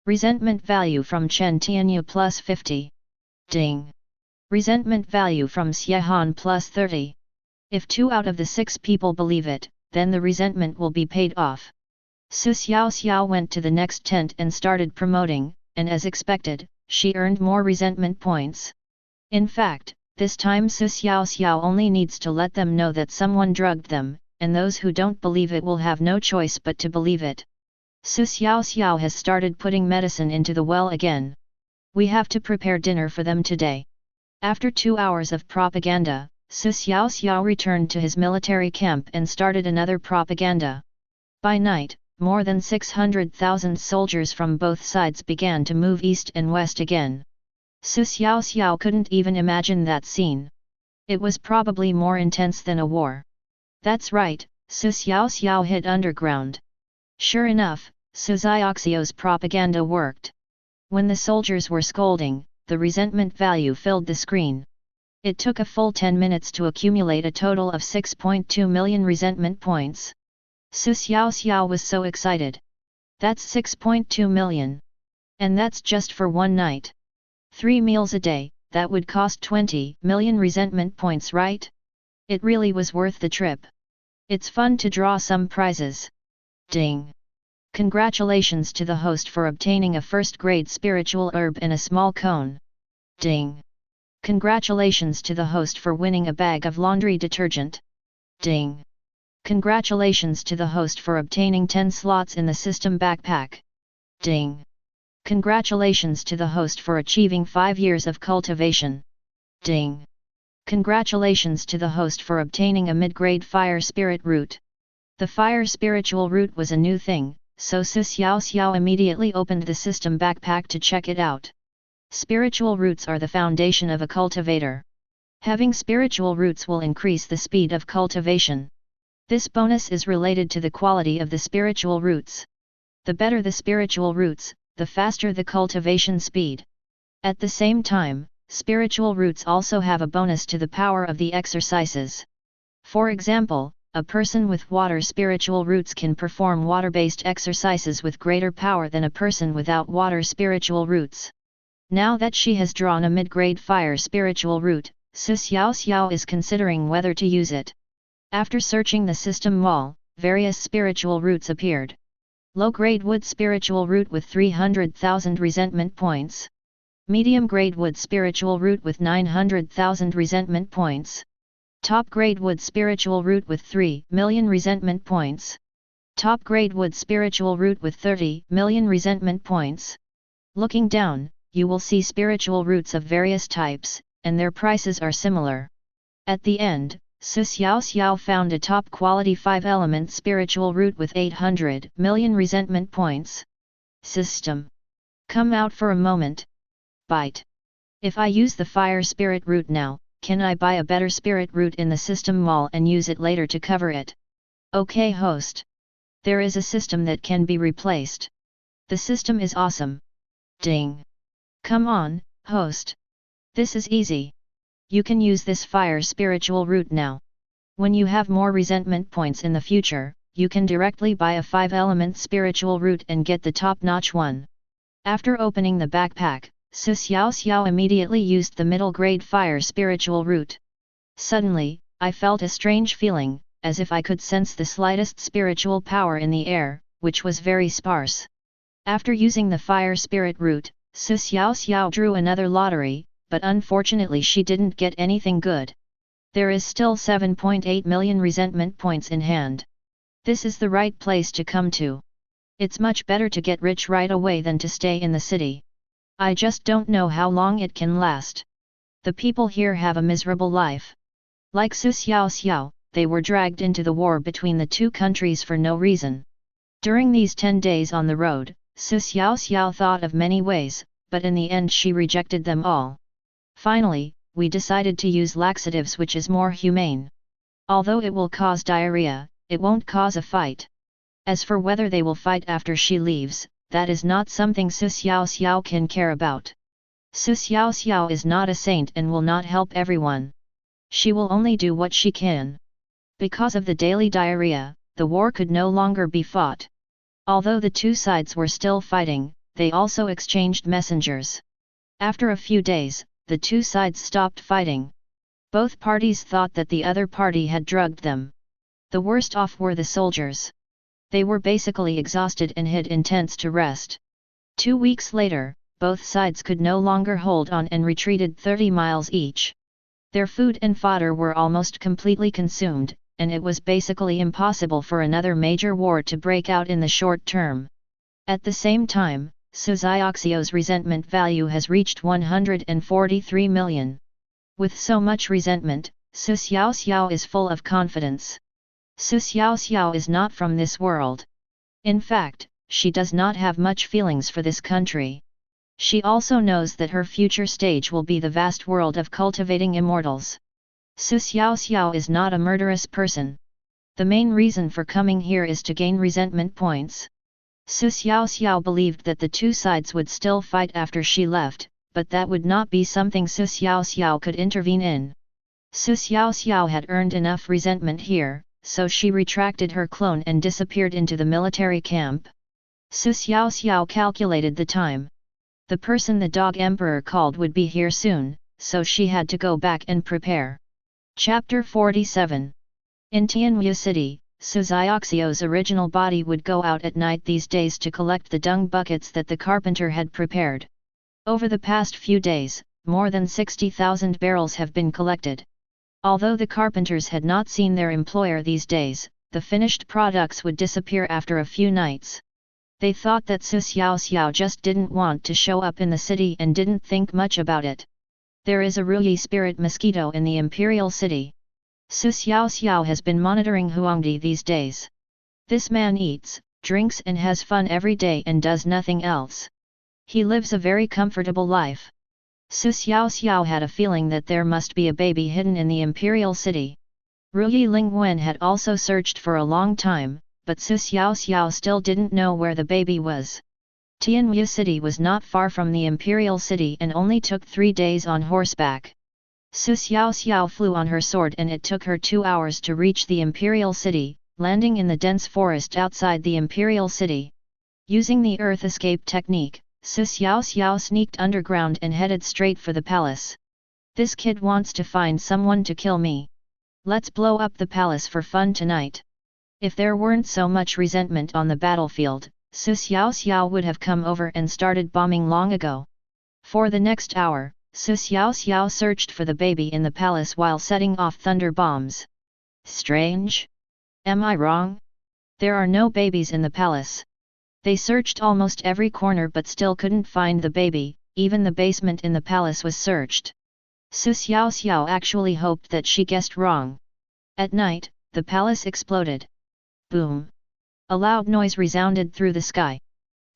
[SPEAKER 1] Resentment value from Chen Tianyu plus 50. Ding. Resentment value from Xiehan plus 30. If 2 out of the 6 people believe it, then the resentment will be paid off. Xiaoxiao went to the next tent and started promoting, and as expected, she earned more resentment points. In fact, this time Xiaoxiao only needs to let them know that someone drugged them, and those who don't believe it will have no choice but to believe it. Xiaoxiao has started putting medicine into the well again. "We have to prepare dinner for them today." After 2 hours of propaganda, Xiaoxiao returned to his military camp and started another propaganda. By night, more than 600,000 soldiers from both sides began to move east and west again. Xiaoxiao couldn't even imagine that scene. It was probably more intense than a war. That's right, Xiaoxiao hid underground. Sure enough, Xiaoxiao's propaganda worked. When the soldiers were scolding, the resentment value filled the screen. It took a full 10 minutes to accumulate a total of 6.2 million resentment points. Xiaoxiao was so excited. That's 6.2 million. And that's just for one night. 3 meals a day, that would cost 20 million resentment points, right? It really was worth the trip. It's fun to draw some prizes. Ding! Congratulations to the host for obtaining a first-grade spiritual herb and a small cone. Ding! Congratulations to the host for winning a bag of laundry detergent. Ding! Congratulations to the host for obtaining 10 slots in the system backpack. Ding! Congratulations to the host for achieving 5 years of cultivation. Ding! Congratulations to the host for obtaining a mid-grade fire spirit root. The fire spiritual root was a new thing, so Xiaoxiao immediately opened the system backpack to check it out. Spiritual roots are the foundation of a cultivator. Having spiritual roots will increase the speed of cultivation. This bonus is related to the quality of the spiritual roots. The better the spiritual roots, the faster the cultivation speed. At the same time, spiritual roots also have a bonus to the power of the exercises. For example, a person with water spiritual roots can perform water-based exercises with greater power than a person without water spiritual roots. Now that she has drawn a mid-grade fire spiritual root, Xiaoxiao is considering whether to use it. After searching the system wall, various spiritual roots appeared. Low-grade wood spiritual root with 300,000 resentment points. Medium-grade wood spiritual root with 900,000 resentment points. Top-grade wood spiritual root with 3 million resentment points. Top-grade wood spiritual root with 30 million resentment points. Looking down, you will see spiritual roots of various types, and their prices are similar. At the end, Xiaoxiao found a top-quality 5-element spiritual root with 800 million resentment points. System. Come out for a moment. Byte. If I use the fire spirit root now, can I buy a better spirit root in the system wall and use it later to cover it? Okay, host. There is a system that can be replaced. The system is awesome. Ding. Come on, host. This is easy. You can use this fire spiritual root now. When you have more resentment points in the future, you can directly buy a 5-element spiritual root and get the top-notch one. After opening the backpack, Xiaoxiao immediately used the middle-grade fire spiritual root. Suddenly, I felt a strange feeling, as if I could sense the slightest spiritual power in the air, which was very sparse. After using the fire spirit root, Xiaoxiao drew another lottery, but unfortunately she didn't get anything good. There is still 7.8 million resentment points in hand. This is the right place to come to. It's much better to get rich right away than to stay in the city. I just don't know how long it can last. The people here have a miserable life. Like Xiaoxiao, they were dragged into the war between the two countries for no reason. During these 10 days on the road, Xiaoxiao thought of many ways, but in the end she rejected them all. Finally, we decided to use laxatives, which is more humane. Although it will cause diarrhea, it won't cause a fight. As for whether they will fight after she leaves, that is not something Xiaoxiao can care about. Xiaoxiao is not a saint and will not help everyone. She will only do what she can. Because of the daily diarrhea, the war could no longer be fought. Although the two sides were still fighting, they also exchanged messengers. After a few days, the two sides stopped fighting. Both parties thought that the other party had drugged them. The worst off were the soldiers. They were basically exhausted and hid in tents to rest. 2 weeks later, both sides could no longer hold on and retreated 30 miles each. Their food and fodder were almost completely consumed, and it was basically impossible for another major war to break out in the short term. At the same time, Xiaoxiao's resentment value has reached 143 million. With so much resentment, Xiaoxiao is full of confidence. Xiaoxiao is not from this world. In fact, she does not have much feelings for this country. She also knows that her future stage will be the vast world of cultivating immortals. Xiaoxiao is not a murderous person. The main reason for coming here is to gain resentment points. Xiaoxiao believed that the two sides would still fight after she left, but that would not be something Xiaoxiao could intervene in. Xiaoxiao had earned enough resentment here, so she retracted her clone and disappeared into the military camp. Xiaoxiao calculated the time. The person the dog emperor called would be here soon, so she had to go back and prepare. Chapter 47. In Tianwu City, Xiaoxiao's original body would go out at night these days to collect the dung buckets that the carpenter had prepared. Over the past few days, more than 60,000 barrels have been collected. Although the carpenters had not seen their employer these days, the finished products would disappear after a few nights. They thought that Xiaoxiao just didn't want to show up in the city and didn't think much about it. There is a Ruyi spirit mosquito in the imperial city. Xiaoxiao has been monitoring Huangdi these days. This man eats, drinks and has fun every day and does nothing else. He lives a very comfortable life. Xiaoxiao had a feeling that there must be a baby hidden in the imperial city. Ruyi Lingwen had also searched for a long time, but Xiaoxiao still didn't know where the baby was. Tianwu City was not far from the imperial city and only took 3 days on horseback. Xiaoxiao flew on her sword and it took her 2 hours to reach the imperial city, landing in the dense forest outside the imperial city. Using the earth escape technique, Xiaoxiao sneaked underground and headed straight for the palace. This kid wants to find someone to kill me. Let's blow up the palace for fun tonight. If there weren't so much resentment on the battlefield, Xiaoxiao would have come over and started bombing long ago. For the next hour, Xiaoxiao searched for the baby in the palace while setting off thunder bombs. Strange? Am I wrong? There are no babies in the palace. They searched almost every corner but still couldn't find the baby, even the basement in the palace was searched. Xiaoxiao actually hoped that she guessed wrong. At night, the palace exploded. Boom! A loud noise resounded through the sky.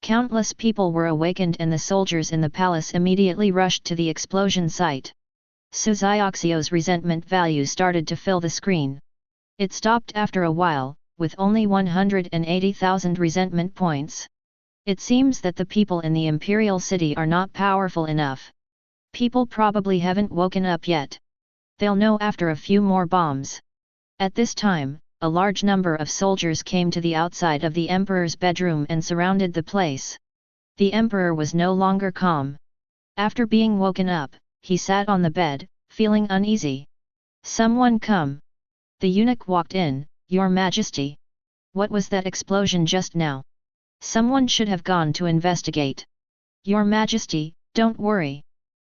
[SPEAKER 1] Countless people were awakened and the soldiers in the palace immediately rushed to the explosion site. Xiaoxiao's resentment value started to fill the screen. It stopped after a while, with only 180,000 resentment points. It seems that the people in the imperial city are not powerful enough. People probably haven't woken up yet. They'll know after a few more bombs. At this time, a large number of soldiers came to the outside of the emperor's bedroom and surrounded the place. The emperor was no longer calm. After being woken up, he sat on the bed, feeling uneasy. Someone come. The eunuch walked in. Your Majesty. What was that explosion just now? Someone should have gone to investigate. Your Majesty, don't worry.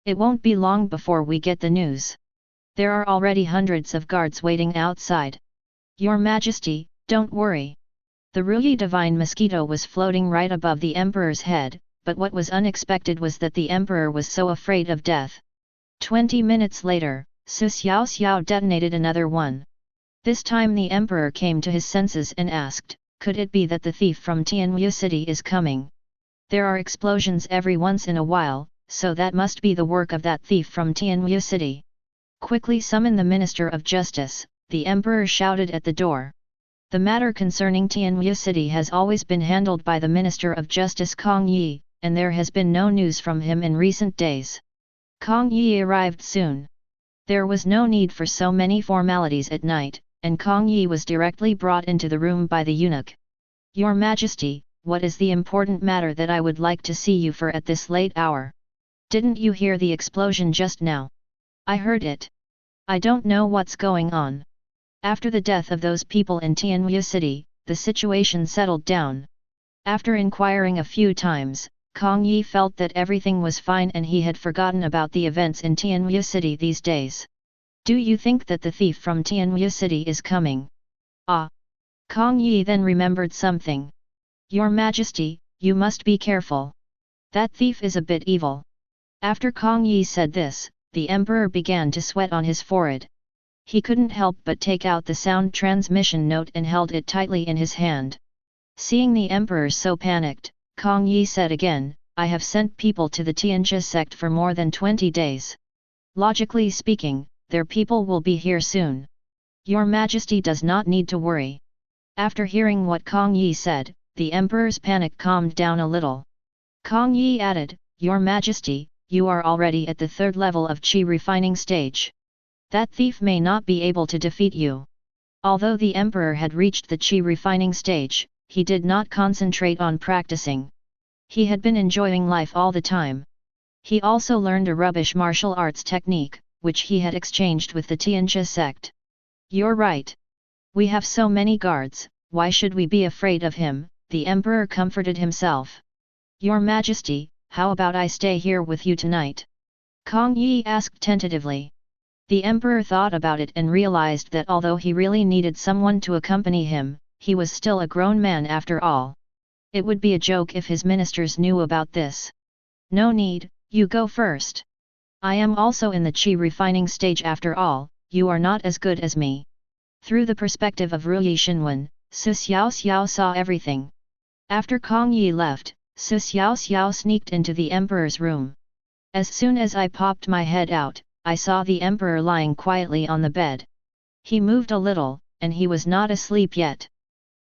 [SPEAKER 1] It won't be long before we get the news. There are already hundreds of guards waiting outside. Your Majesty, don't worry. The Ruyi divine mosquito was floating right above the Emperor's head, but what was unexpected was that the Emperor was so afraid of death. 20 minutes later, Xiaoxiao detonated another one. This time the Emperor came to his senses and asked, could it be that the thief from Tianwu City is coming? There are explosions every once in a while, so that must be the work of that thief from Tianwu City. Quickly summon the Minister of Justice, the Emperor shouted at the door. The matter concerning Tianwu City has always been handled by the Minister of Justice Kong Yi, and there has been no news from him in recent days. Kong Yi arrived soon. There was no need for so many formalities at night, and Kong Yi was directly brought into the room by the eunuch. Your Majesty, what is the important matter that I would like to see you for at this late hour? Didn't you hear the explosion just now? I heard it. I don't know what's going on. After the death of those people in Tianwu City, the situation settled down. After inquiring a few times, Kong Yi felt that everything was fine and he had forgotten about the events in Tianwu City these days. Do you think that the thief from Tianwu City is coming? Ah! Kong Yi then remembered something. Your Majesty, you must be careful. That thief is a bit evil. After Kong Yi said this, the Emperor began to sweat on his forehead. He couldn't help but take out the sound transmission note and held it tightly in his hand. Seeing the Emperor so panicked, Kong Yi said again, I have sent people to the Tianjia sect for more than 20 days. Logically speaking, their people will be here soon. Your Majesty does not need to worry. After hearing what Kong Yi said, the Emperor's panic calmed down a little. Kong Yi added, Your Majesty, you are already at the third level of Qi refining stage. That thief may not be able to defeat you. Although the Emperor had reached the Qi refining stage, he did not concentrate on practicing. He had been enjoying life all the time. He also learned a rubbish martial arts technique, which he had exchanged with the Tianjia sect. You're right. We have so many guards, why should we be afraid of him? The Emperor comforted himself. Your Majesty, how about I stay here with you tonight? Kong Yi asked tentatively. The Emperor thought about it and realized that although he really needed someone to accompany him, he was still a grown man after all. It would be a joke if his ministers knew about this. No need, you go first. I am also in the Qi refining stage after all, you are not as good as me. Through the perspective of Ruyi Xinwen, Xiaoxiao saw everything. After Kong Yi left, Xiaoxiao sneaked into the Emperor's room. As soon as I popped my head out, I saw the Emperor lying quietly on the bed. He moved a little, and he was not asleep yet.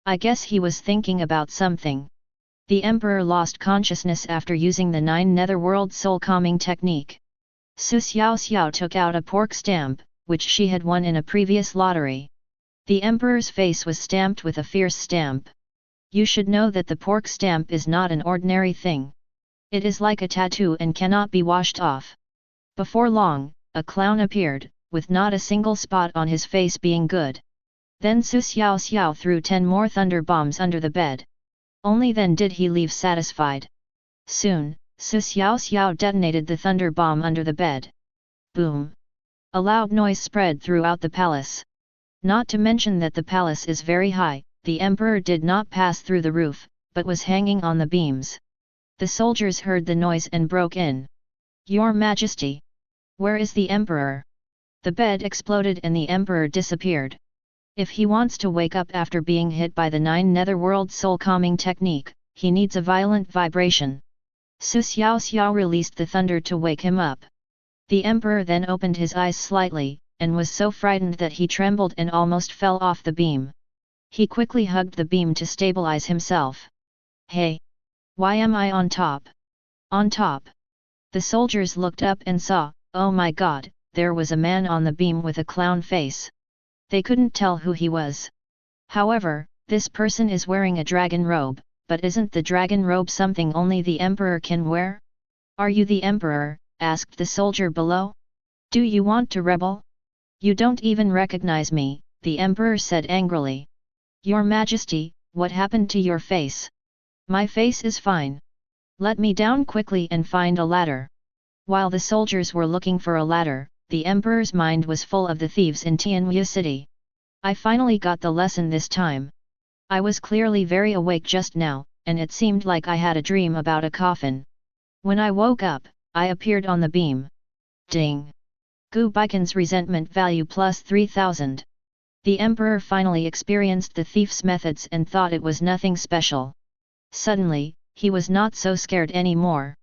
[SPEAKER 1] I guess he was thinking about something. The Emperor lost consciousness after using the 9 netherworld soul calming technique. Xiaoxiao took out a pork stamp, which she had won in a previous lottery. The Emperor's face was stamped with a fierce stamp. You should know that the pork stamp is not an ordinary thing. It is like a tattoo and cannot be washed off. Before long, a clown appeared, with not a single spot on his face being good. Then Xiaoxiao threw 10 more thunder bombs under the bed. Only then did he leave satisfied. Soon, Xiaoxiao detonated the thunder bomb under the bed. Boom! A loud noise spread throughout the palace. Not to mention that the palace is very high, the Emperor did not pass through the roof, but was hanging on the beams. The soldiers heard the noise and broke in. Your Majesty! Where is the Emperor? The bed exploded and the Emperor disappeared. If he wants to wake up after being hit by the 9 netherworld soul calming technique, he needs a violent vibration. Xiaoxiao released the thunder to wake him up. The Emperor then opened his eyes slightly, and was so frightened that he trembled and almost fell off the beam. He quickly hugged the beam to stabilize himself. Hey! Why am I on top? On top! The soldiers looked up and saw, oh my god, there was a man on the beam with a clown face. They couldn't tell who he was. However, this person is wearing a dragon robe, but isn't the dragon robe something only the Emperor can wear? Are you the Emperor? Asked the soldier below. Do you want to rebel? You don't even recognize me, the Emperor said angrily. Your Majesty, what happened to your face? My face is fine. Let me down quickly and find a ladder. While the soldiers were looking for a ladder, the emperor's mind was full of the thieves in Tianwu city. I finally got the lesson this time. I was clearly very awake just now, and it seemed like I had a dream about a coffin. When I woke up, I appeared on the beam. Ding! Gu Baikon's resentment value plus 3000. The emperor finally experienced the thief's methods and thought it was nothing special. Suddenly, he was not so scared anymore.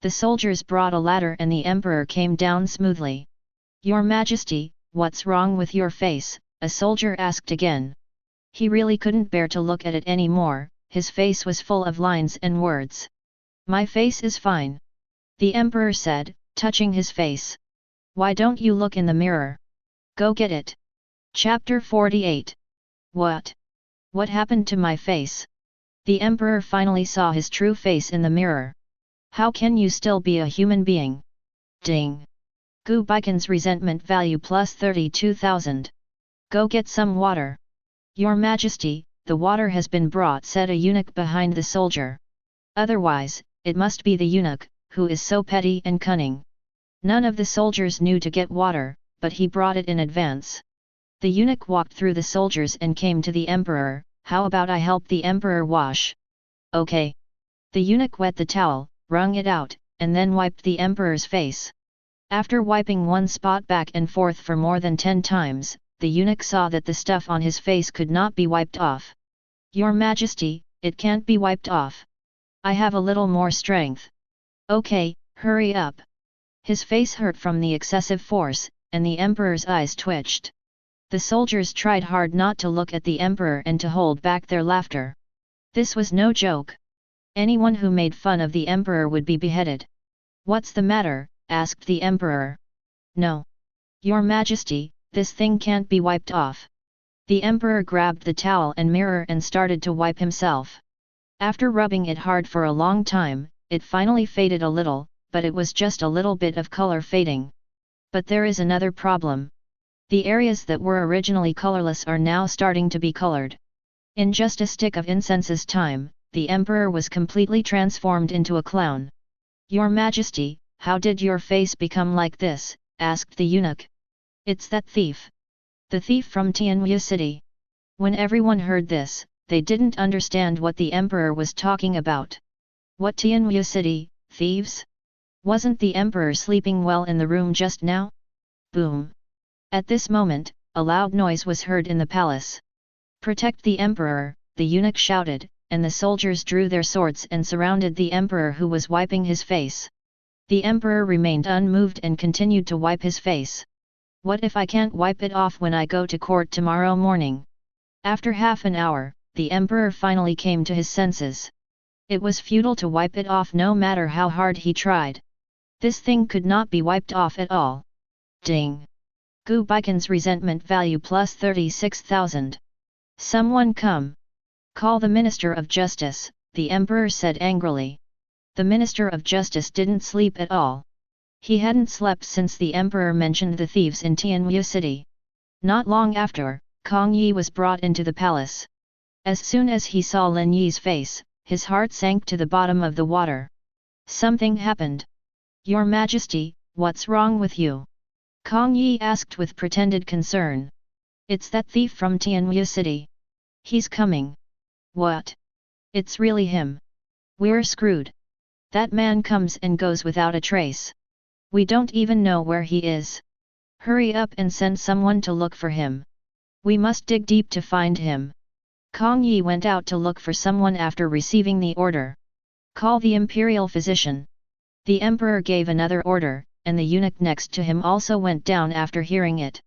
[SPEAKER 1] The soldiers brought a ladder and the emperor came down smoothly. Your Majesty, what's wrong with your face? A soldier asked again. He really couldn't bear to look at it anymore, his face was full of lines and words. My face is fine. The emperor said, touching his face. Why don't you look in the mirror? Go get it. Chapter 48. What? What happened to my face? The emperor finally saw his true face in the mirror. How can you still be a human being? Ding! Gu Baikon's resentment value plus 32,000. Go get some water. Your Majesty, the water has been brought, said a eunuch behind the soldier. Otherwise, it must be the eunuch, who is so petty and cunning. None of the soldiers knew to get water, but he brought it in advance. The eunuch walked through the soldiers and came to the emperor. How about I help the emperor wash? Okay. The eunuch wet the towel, wrung it out, and then wiped the emperor's face. After wiping one spot back and forth for more than 10 times, the eunuch saw that the stuff on his face could not be wiped off. Your Majesty, it can't be wiped off. I have a little more strength. Okay, hurry up. His face hurt from the excessive force, and the emperor's eyes twitched. The soldiers tried hard not to look at the emperor and to hold back their laughter. This was no joke. Anyone who made fun of the emperor would be beheaded. What's the matter? Asked the emperor. No. Your Majesty, this thing can't be wiped off. The emperor grabbed the towel and mirror and started to wipe himself. After rubbing it hard for a long time, it finally faded a little, but it was just a little bit of color fading. But there is another problem. The areas that were originally colorless are now starting to be colored. In just a stick of incense's time, the emperor was completely transformed into a clown. Your Majesty, how did your face become like this? Asked the eunuch. It's that thief. The thief from Tianwu city. When everyone heard this, they didn't understand what the emperor was talking about. What Tianwu city, thieves? Wasn't the emperor sleeping well in the room just now? Boom! At this moment, a loud noise was heard in the palace. Protect the emperor, the eunuch shouted, and the soldiers drew their swords and surrounded the emperor who was wiping his face. The emperor remained unmoved and continued to wipe his face. What if I can't wipe it off when I go to court tomorrow morning? After half an hour, the emperor finally came to his senses. It was futile to wipe it off no matter how hard he tried. This thing could not be wiped off at all. Ding! Gu Baikon's resentment value plus 36,000. Someone come. Call the Minister of Justice, the emperor said angrily. The Minister of Justice didn't sleep at all. He hadn't slept since the emperor mentioned the thieves in Tianwu city. Not long after, Kong Yi was brought into the palace. As soon as he saw Lin Yi's face, his heart sank to the bottom of the water. Something happened. Your Majesty, what's wrong with you? Kong Yi asked with pretended concern. It's that thief from Tianwu city. He's coming. What? It's really him. We're screwed. That man comes and goes without a trace. We don't even know where he is. Hurry up and send someone to look for him. We must dig deep to find him. Kong Yi went out to look for someone after receiving the order. Call the imperial physician. The emperor gave another order, and the eunuch next to him also went down after hearing it.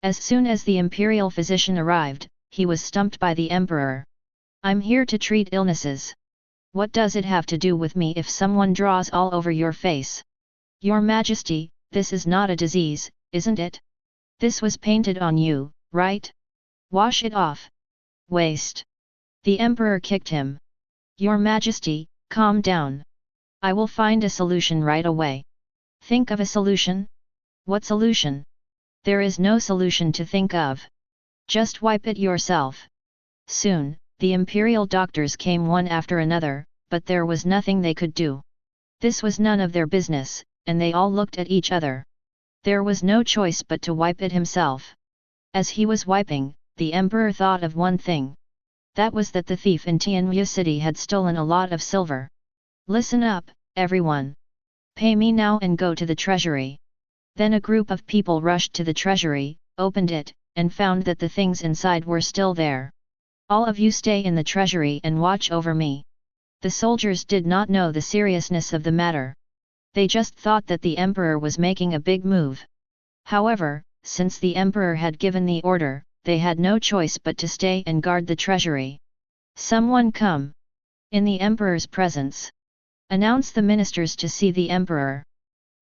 [SPEAKER 1] As soon as the imperial physician arrived, he was stumped by the emperor. I'm here to treat illnesses. What does it have to do with me if someone draws all over your face? Your Majesty, this is not a disease, isn't it? This was painted on you, right? Wash it off. Waste. The emperor kicked him. Your Majesty, calm down. I will find a solution right away. Think of a solution? What solution? There is no solution to think of. Just wipe it yourself. Soon, the imperial doctors came one after another, but there was nothing they could do. This was none of their business, and they all looked at each other. There was no choice but to wipe it himself. As he was wiping, the emperor thought of one thing. That was that the thief in Tianyu City had stolen a lot of silver. Listen up, everyone. Pay me now and go to the treasury. Then a group of people rushed to the treasury, opened it, and found that the things inside were still there. All of you stay in the treasury and watch over me. The soldiers did not know the seriousness of the matter. They just thought that the emperor was making a big move. However, since the emperor had given the order, they had no choice but to stay and guard the treasury. Someone come. In the emperor's presence. Announce the ministers to see the emperor.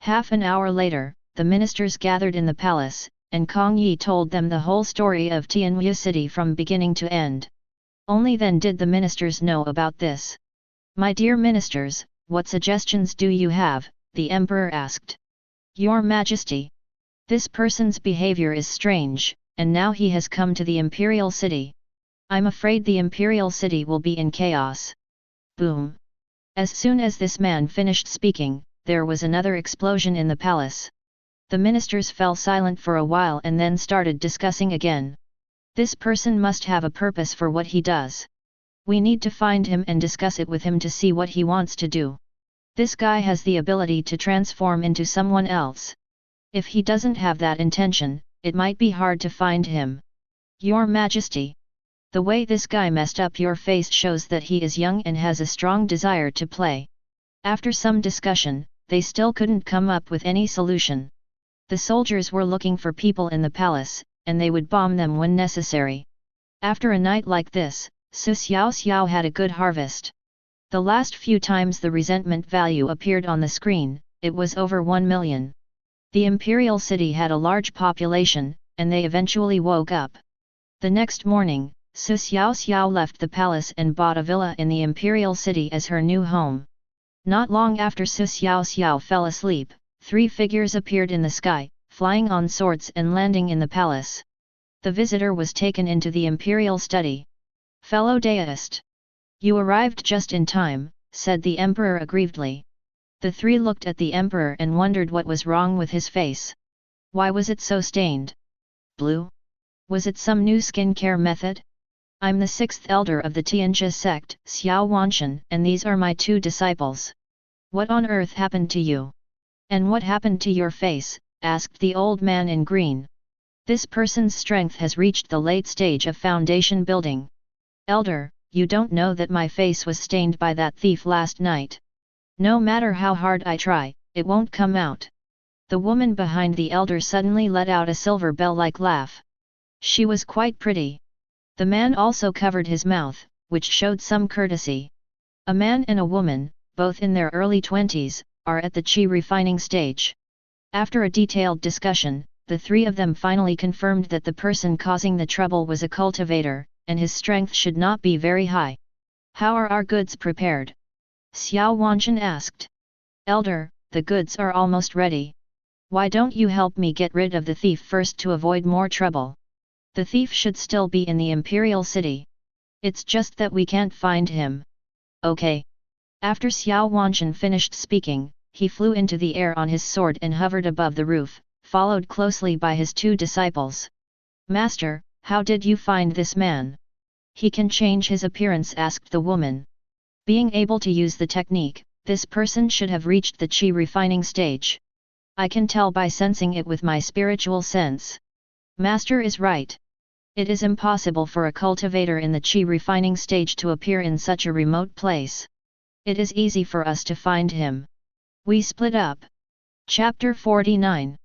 [SPEAKER 1] Half an hour later, the ministers gathered in the palace, and Kong Yi told them the whole story of Tianyu City from beginning to end. Only then did the ministers know about this. My dear ministers, what suggestions do you have? The emperor asked. Your Majesty. This person's behavior is strange, and now he has come to the imperial city. I'm afraid the imperial city will be in chaos. Boom. As soon as this man finished speaking, there was another explosion in the palace. The ministers fell silent for a while and then started discussing again. This person must have a purpose for what he does. We need to find him and discuss it with him to see what he wants to do. This guy has the ability to transform into someone else. If he doesn't have that intention, it might be hard to find him. Your Majesty. The way this guy messed up your face shows that he is young and has a strong desire to play. After some discussion, they still couldn't come up with any solution. The soldiers were looking for people in the palace, and they would bomb them when necessary. After a night like this, Xiaoxiao had a good harvest. The last few times the resentment value appeared on the screen, it was over 1 million. The imperial city had a large population, and they eventually woke up. The next morning, Xiaoxiao left the palace and bought a villa in the imperial city as her new home. Not long after Xiaoxiao fell asleep, 3 figures appeared in the sky, flying on swords and landing in the palace. The visitor was taken into the imperial study. Fellow deist. You arrived just in time, said the emperor aggrievedly. The 3 looked at the emperor and wondered what was wrong with his face. Why was it so stained? Blue? Was it some new skincare method? I'm the 6th elder of the Tianjia sect, Xiao Wanshan, and these are my 2 disciples. What on earth happened to you? And what happened to your face? Asked the old man in green. This person's strength has reached the late stage of foundation building. Elder, you don't know that my face was stained by that thief last night. No matter how hard I try, it won't come out. The woman behind the elder suddenly let out a silver bell-like laugh. She was quite pretty. The man also covered his mouth, which showed some courtesy. A man and a woman, both in their early 20s, are at the qi refining stage. After a detailed discussion, the 3 of them finally confirmed that the person causing the trouble was a cultivator, and his strength should not be very high. How are our goods prepared? Xiao Wanshan asked. Elder, the goods are almost ready. Why don't you help me get rid of the thief first to avoid more trouble? The thief should still be in the imperial city. It's just that we can't find him. Okay. After Xiao Wanshan finished speaking, he flew into the air on his sword and hovered above the roof, followed closely by his 2 disciples. Master, how did you find this man? He can change his appearance, asked the woman. Being able to use the technique, this person should have reached the qi refining stage. I can tell by sensing it with my spiritual sense. Master is right. It is impossible for a cultivator in the qi refining stage to appear in such a remote place. It is easy for us to find him. We split up. Chapter 49.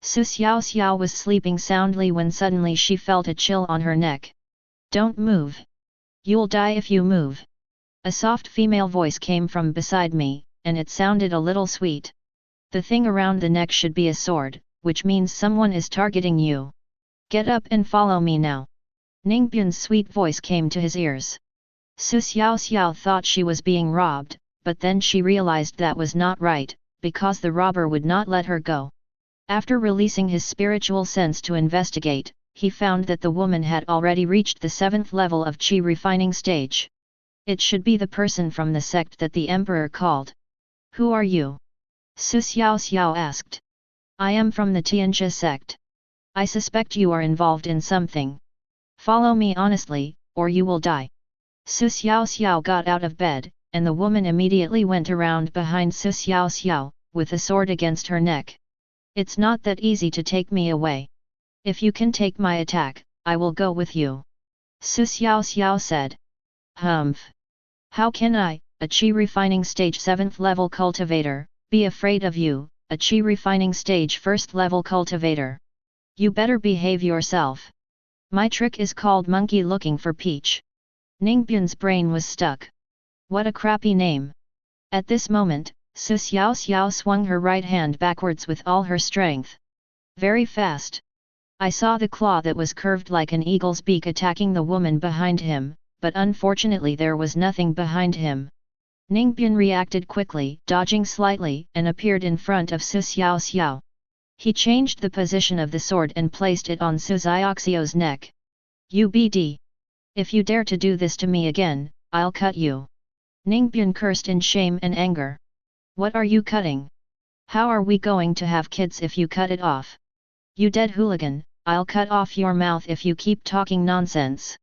[SPEAKER 1] Xiaoxiao was sleeping soundly when suddenly she felt a chill on her neck. Don't move. You'll die if you move. A soft female voice came from beside me, and it sounded a little sweet. The thing around the neck should be a sword, which means someone is targeting you. Get up and follow me now. Ningbian's sweet voice came to his ears. Xiaoxiao thought she was being robbed, but then she realized that was not right, because the robber would not let her go. After releasing his spiritual sense to investigate, he found that the woman had already reached the 7th level of qi refining stage. It should be the person from the sect that the emperor called. Who are you? Xiaoxiao asked. I am from the Tianjia sect. I suspect you are involved in something. Follow me honestly, or you will die. Xiaoxiao got out of bed, and the woman immediately went around behind Xiaoxiao, with a sword against her neck. It's not that easy to take me away. If you can take my attack, I will go with you. Xiaoxiao said. Humph. How can I, a Qi refining stage 7th level cultivator, be afraid of you, a Qi refining stage 1st level cultivator? You better behave yourself. My trick is called monkey looking for peach. Ningbyan's brain was stuck. What a crappy name. At this moment, Xiaoxiao swung her right hand backwards with all her strength. Very fast. I saw the claw that was curved like an eagle's beak attacking the woman behind him, but unfortunately there was nothing behind him. Ningbyan reacted quickly, dodging slightly, and appeared in front of Xiaoxiao. He changed the position of the sword and placed it on Xiaoxiao's neck. UBD. If you dare to do this to me again, I'll cut you. Ningbyan cursed in shame and anger. What are you cutting? How are we going to have kids if you cut it off? You dead hooligan, I'll cut off your mouth if you keep talking nonsense.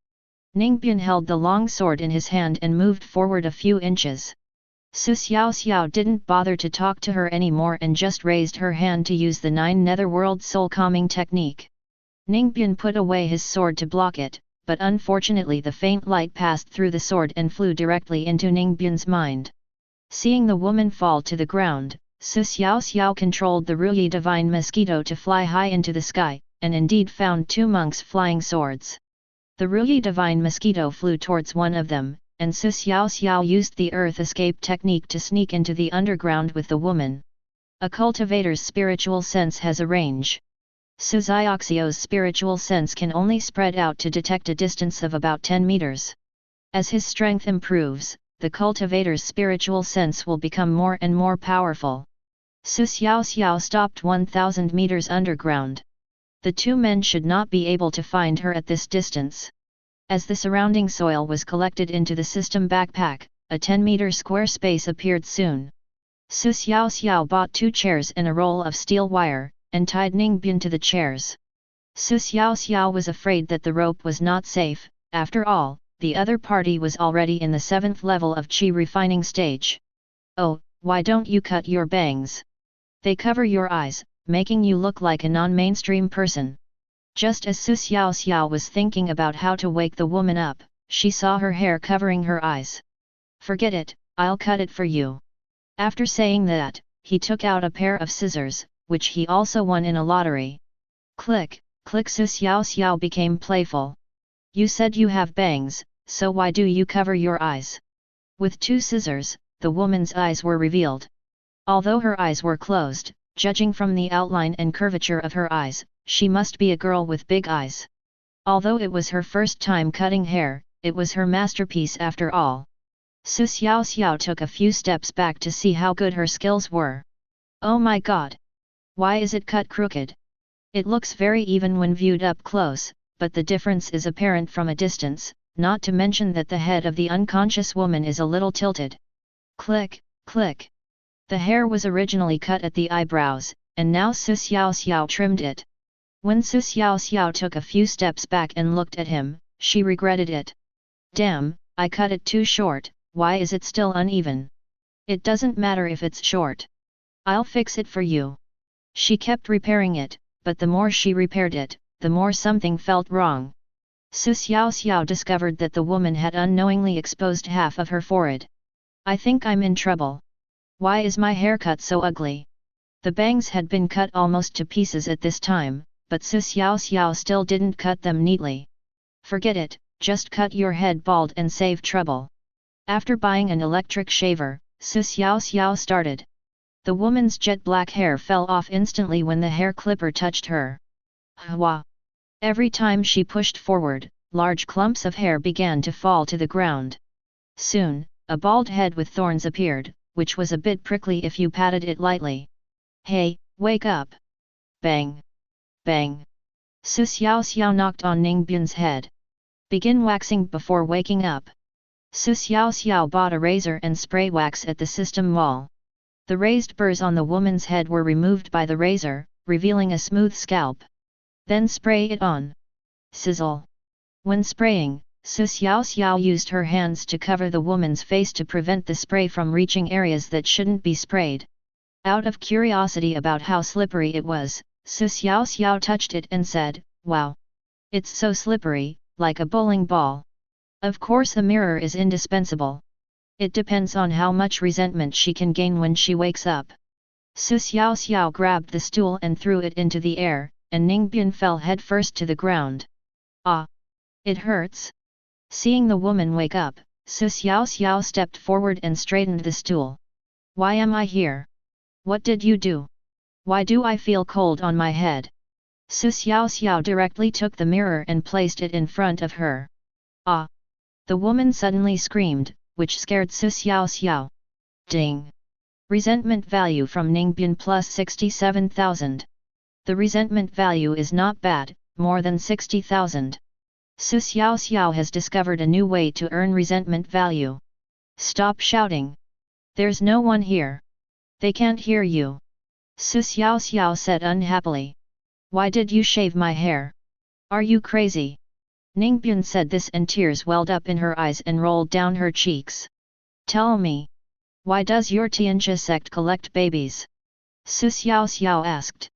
[SPEAKER 1] Ningbyan held the long sword in his hand and moved forward a few inches. Xiaoxiao didn't bother to talk to her anymore and just raised her hand to use the 9 netherworld soul calming technique. Ningbyan put away his sword to block it, but unfortunately the faint light passed through the sword and flew directly into Ningbyan's mind. Seeing the woman fall to the ground, Xiaoxiao controlled the Ruyi divine mosquito to fly high into the sky, and indeed found 2 monks flying swords. The Ruyi divine mosquito flew towards one of them, and Xiaoxiao used the earth escape technique to sneak into the underground with the woman. A cultivator's spiritual sense has a range. Xiaoxiao's spiritual sense can only spread out to detect a distance of about 10 meters. As his strength improves, the cultivator's spiritual sense will become more and more powerful. Xiaoxiao stopped 1,000 meters underground. The 2 men should not be able to find her at this distance. As the surrounding soil was collected into the system backpack, a 10-meter square space appeared soon. Xiaoxiao bought 2 chairs and a roll of steel wire, and tied Ningbyan to the chairs. Xiaoxiao was afraid that the rope was not safe. After all, the other party was already in the 7th level of Qi refining stage. Oh, why don't you cut your bangs? They cover your eyes, making you look like a non-mainstream person. Just as Xiaoxiao was thinking about how to wake the woman up, she saw her hair covering her eyes. Forget it, I'll cut it for you. After saying that, he took out a pair of scissors, which he also won in a lottery. Click, click. Xiaoxiao became playful. You said you have bangs, so why do you cover your eyes? With 2 scissors, the woman's eyes were revealed. Although her eyes were closed, judging from the outline and curvature of her eyes, she must be a girl with big eyes. Although it was her first time cutting hair, it was her masterpiece after all. Xiaoxiao took a few steps back to see how good her skills were. Oh my god! Why is it cut crooked? It looks very even when viewed up close, but the difference is apparent from a distance, not to mention that the head of the unconscious woman is a little tilted. Click, click. The hair was originally cut at the eyebrows, and now Xiaoxiao trimmed it. When Xiaoxiao took a few steps back and looked at him, she regretted it. Damn, I cut it too short, why is it still uneven? It doesn't matter if it's short. I'll fix it for you. She kept repairing it, but the more she repaired it, the more something felt wrong. Xiaoxiao discovered that the woman had unknowingly exposed half of her forehead. I think I'm in trouble. Why is my haircut so ugly? The bangs had been cut almost to pieces at this time, but Xiaoxiao still didn't cut them neatly. Forget it, just cut your head bald and save trouble. After buying an electric shaver, Xiaoxiao started. The woman's jet black hair fell off instantly when the hair clipper touched her. Hwa! Every time she pushed forward, large clumps of hair began to fall to the ground. Soon, a bald head with thorns appeared, which was a bit prickly if you patted it lightly. Hey, wake up! Bang! Bang! Xiaoxiao knocked on Ningbyan's head. Begin waxing before waking up. Xiaoxiao bought a razor and spray wax at the system wall. The raised burrs on the woman's head were removed by the razor, revealing a smooth scalp. Then spray it on. Sizzle. When spraying, Xiaoxiao used her hands to cover the woman's face to prevent the spray from reaching areas that shouldn't be sprayed. Out of curiosity about how slippery it was, Xiaoxiao touched it and said, "Wow! It's so slippery, like a bowling ball." Of course a mirror is indispensable. It depends on how much resentment she can gain when she wakes up. Xiaoxiao grabbed the stool and threw it into the air, and Ningbian fell headfirst to the ground. Ah! It hurts? Seeing the woman wake up, Xiaoxiao stepped forward and straightened the stool. "Why am I here? What did you do? Why do I feel cold on my head?" Xiaoxiao directly took the mirror and placed it in front of her. "Ah!" The woman suddenly screamed, which scared Xiaoxiao. Ding! Resentment value from Ningbian plus 67,000. The resentment value is not bad, more than 60,000. Xiaoxiao has discovered a new way to earn resentment value. Stop shouting. There's no one here. They can't hear you. Xiaoxiao said unhappily. "Why did you shave my hair? Are you crazy?" Ningbian said this and tears welled up in her eyes and rolled down her cheeks. "Tell me. Why does your Tianjia sect collect babies?" Xiaoxiao asked.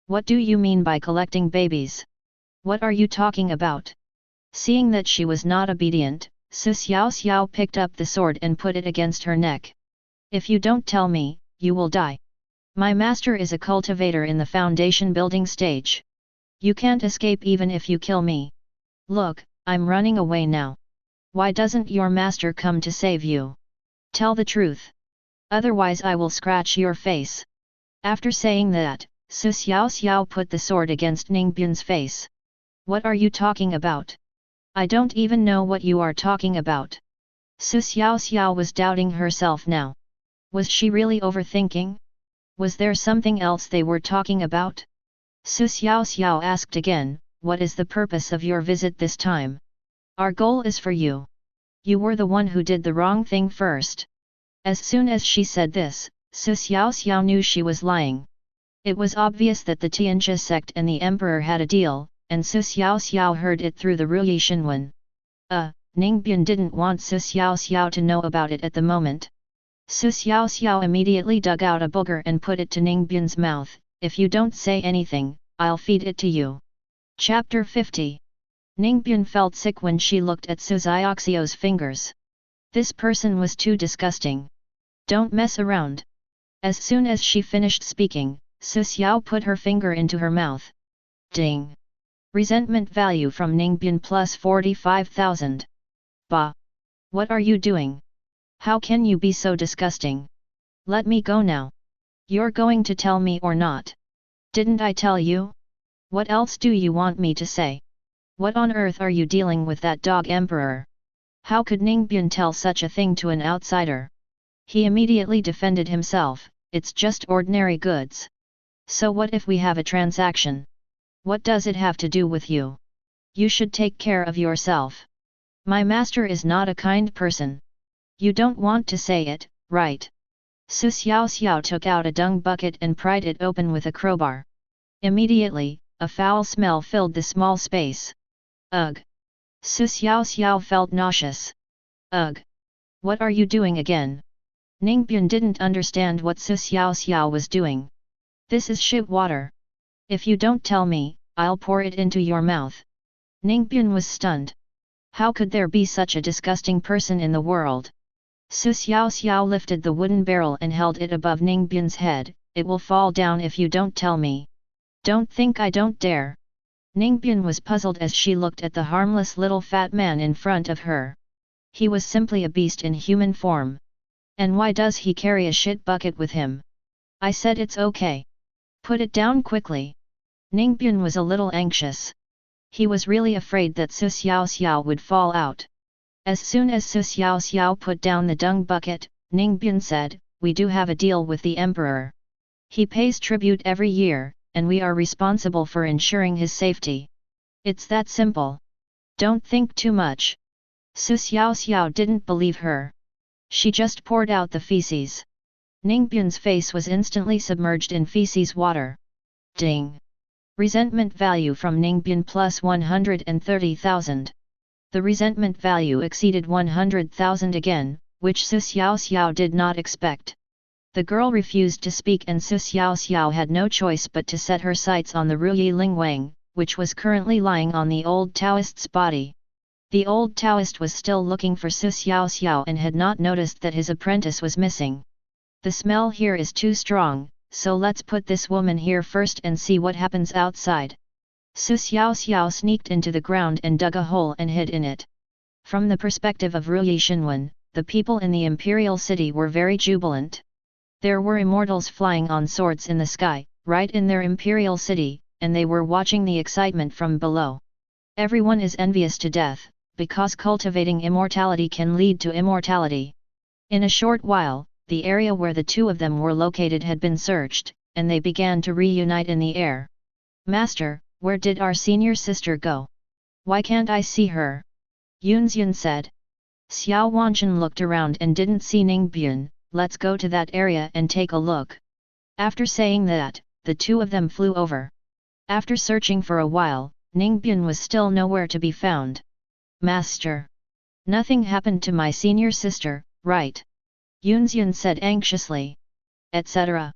[SPEAKER 1] "What do you mean by collecting babies? What are you talking about?" Seeing that she was not obedient, Xiaoxiao picked up the sword and put it against her neck. "If you don't tell me, you will die. My master is a cultivator in the foundation building stage. You can't escape even if you kill me. Look, I'm running away now. Why doesn't your master come to save you? Tell the truth. Otherwise I will scratch your face." After saying that, Xiaoxiao put the sword against Ningbian's face. "What are you talking about? I don't even know what you are talking about." Xiaoxiao was doubting herself now. Was she really overthinking? Was there something else they were talking about? Xiaoxiao asked again, "What is the purpose of your visit this time? Our goal is for you. You were the one who did the wrong thing first." As soon as she said this, Xiaoxiao knew she was lying. It was obvious that the Tianjia sect and the emperor had a deal, and Xiaoxiao heard it through the Ruyi Xinwen. Ningbian didn't want Xiaoxiao to know about it at the moment. Xiaoxiao immediately dug out a booger and put it to Ningbian's mouth. "If you don't say anything, I'll feed it to you." Chapter 50. Ningbian felt sick when she looked at Xiaoxiao's fingers. This person was too disgusting. "Don't mess around." As soon as she finished speaking, Xiao put her finger into her mouth. Ding! Resentment value from Ningbian plus 45,000. Bah! What are you doing? How can you be so disgusting? Let me go now. You're going to tell me or not? Didn't I tell you? What else do you want me to say? What on earth are you dealing with that dog emperor? How could Ningbian tell such a thing to an outsider? He immediately defended himself. "It's just ordinary goods. So what if we have a transaction? What does it have to do with you? You should take care of yourself. My master is not a kind person. You don't want to say it, right?" Xiaoxiao took out a dung bucket and pried it open with a crowbar. Immediately, a foul smell filled the small space. Ugh! Xiaoxiao felt nauseous. Ugh! What are you doing again? Ningbian didn't understand what Xiaoxiao was doing. "This is shit water. If you don't tell me, I'll pour it into your mouth." Ningbian was stunned. How could there be such a disgusting person in the world? Xiaoxiao lifted the wooden barrel and held it above Ningbian's head. "It will fall down if you don't tell me. Don't think I don't dare." Ningbian was puzzled as she looked at the harmless little fat man in front of her. He was simply a beast in human form. And why does he carry a shit bucket with him? "I said it's okay. Put it down quickly." Ningbian was a little anxious. He was really afraid that Xiaoxiao would fall out. As soon as Xiaoxiao put down the dung bucket, Ningbian said, "We do have a deal with the emperor. He pays tribute every year, and we are responsible for ensuring his safety. It's that simple. Don't think too much." Xiaoxiao didn't believe her. She just poured out the feces. Ningbian's face was instantly submerged in feces water. Ding! Resentment value from Ningbian plus 130,000. The resentment value exceeded 100,000 again, which Xiaoxiao did not expect. The girl refused to speak and Xiaoxiao had no choice but to set her sights on the Ruyi Lingwang, which was currently lying on the old Taoist's body. The old Taoist was still looking for Xiaoxiao and had not noticed that his apprentice was missing. The smell here is too strong, so let's put this woman here first and see what happens outside. Xiaoxiao sneaked into the ground and dug a hole and hid in it. From the perspective of Ruyi Xinwen, the people in the imperial city were very jubilant. There were immortals flying on swords in the sky, right in their imperial city, and they were watching the excitement from below. Everyone is envious to death, because cultivating immortality can lead to immortality. In a short while, the area where the two of them were located had been searched, and they began to reunite in the air. Master, where did our senior sister go? Why can't I see her? Yunxian said. Xiao Wanchen looked around and didn't see Ningbian. Let's go to that area and take a look. After saying that, the two of them flew over. After searching for a while, Ningbian was still nowhere to be found. Master! Nothing happened to my senior sister, right? Yunxian said anxiously. Etc.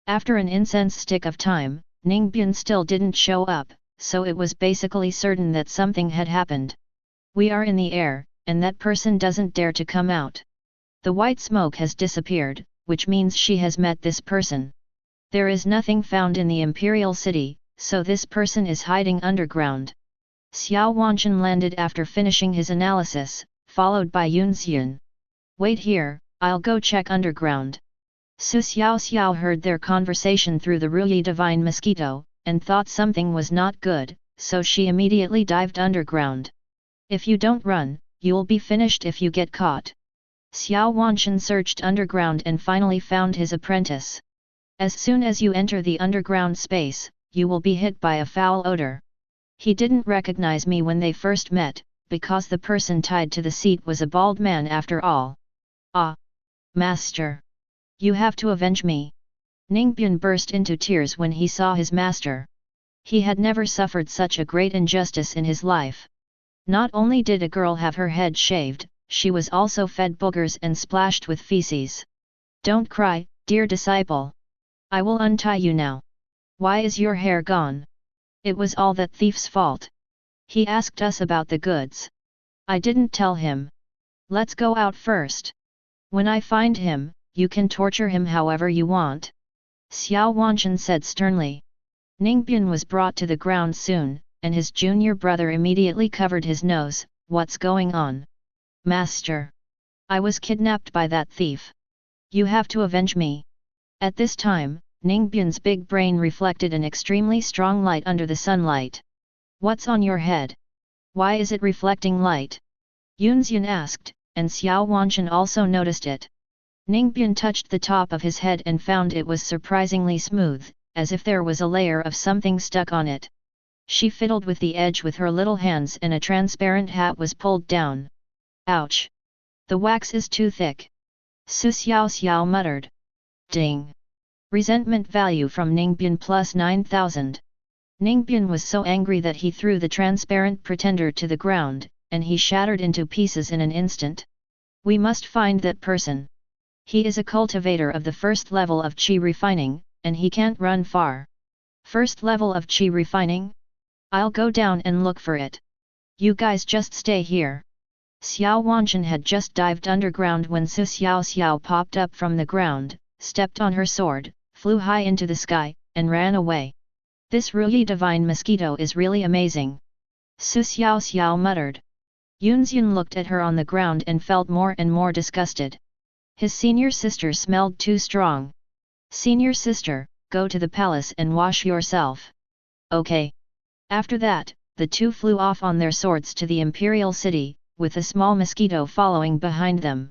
[SPEAKER 1] After an incense stick of time, Ningbian still didn't show up, so it was basically certain that something had happened. We are in the air, and that person doesn't dare to come out. The white smoke has disappeared, which means she has met this person. There is nothing found in the imperial city, so this person is hiding underground. Xiao Wanchen landed after finishing his analysis, followed by Yunxian. Wait here, I'll go check underground. Xiaoxiao heard their conversation through the Ruyi divine mosquito, and thought something was not good, so she immediately dived underground. If you don't run, you'll be finished if you get caught. Xiao Wanchen searched underground and finally found his apprentice. As soon as you enter the underground space, you will be hit by a foul odor. He didn't recognize me when they first met, because the person tied to the seat was a bald man after all. Ah! Master! You have to avenge me. Ningbian burst into tears when he saw his master. He had never suffered such a great injustice in his life. Not only did a girl have her head shaved, she was also fed boogers and splashed with feces. Don't cry, dear disciple. I will untie you now. Why is your hair gone? It was all that thief's fault. He asked us about the goods. I didn't tell him. Let's go out first. When I find him, you can torture him however you want. Xiao Wanchen said sternly. Ningbian was brought to the ground soon, and his junior brother immediately covered his nose. What's going on? Master! I was kidnapped by that thief. You have to avenge me. At this time, Ningbian's big brain reflected an extremely strong light under the sunlight. What's on your head? Why is it reflecting light? Yunxian asked, and Xiao Wanchen also noticed it. Ningbian touched the top of his head and found it was surprisingly smooth, as if there was a layer of something stuck on it. She fiddled with the edge with her little hands and a transparent hat was pulled down. Ouch! The wax is too thick. Xiaoxiao muttered. Ding! Resentment value from Ningbian plus 9,000. Ningbian was so angry that he threw the transparent pretender to the ground, and he shattered into pieces in an instant. We must find that person. He is a cultivator of the first level of qi refining, and he can't run far. First level of qi refining? I'll go down and look for it. You guys just stay here. Xiao Wanchen had just dived underground when Xiaoxiao popped up from the ground, stepped on her sword, flew high into the sky, and ran away. This Ruyi divine mosquito is really amazing. Xiaoxiao muttered. Yunxian looked at her on the ground and felt more and more disgusted. His senior sister smelled too strong. Senior sister, go to the palace and wash yourself. Okay. After that, the two flew off on their swords to the imperial city, with a small mosquito following behind them.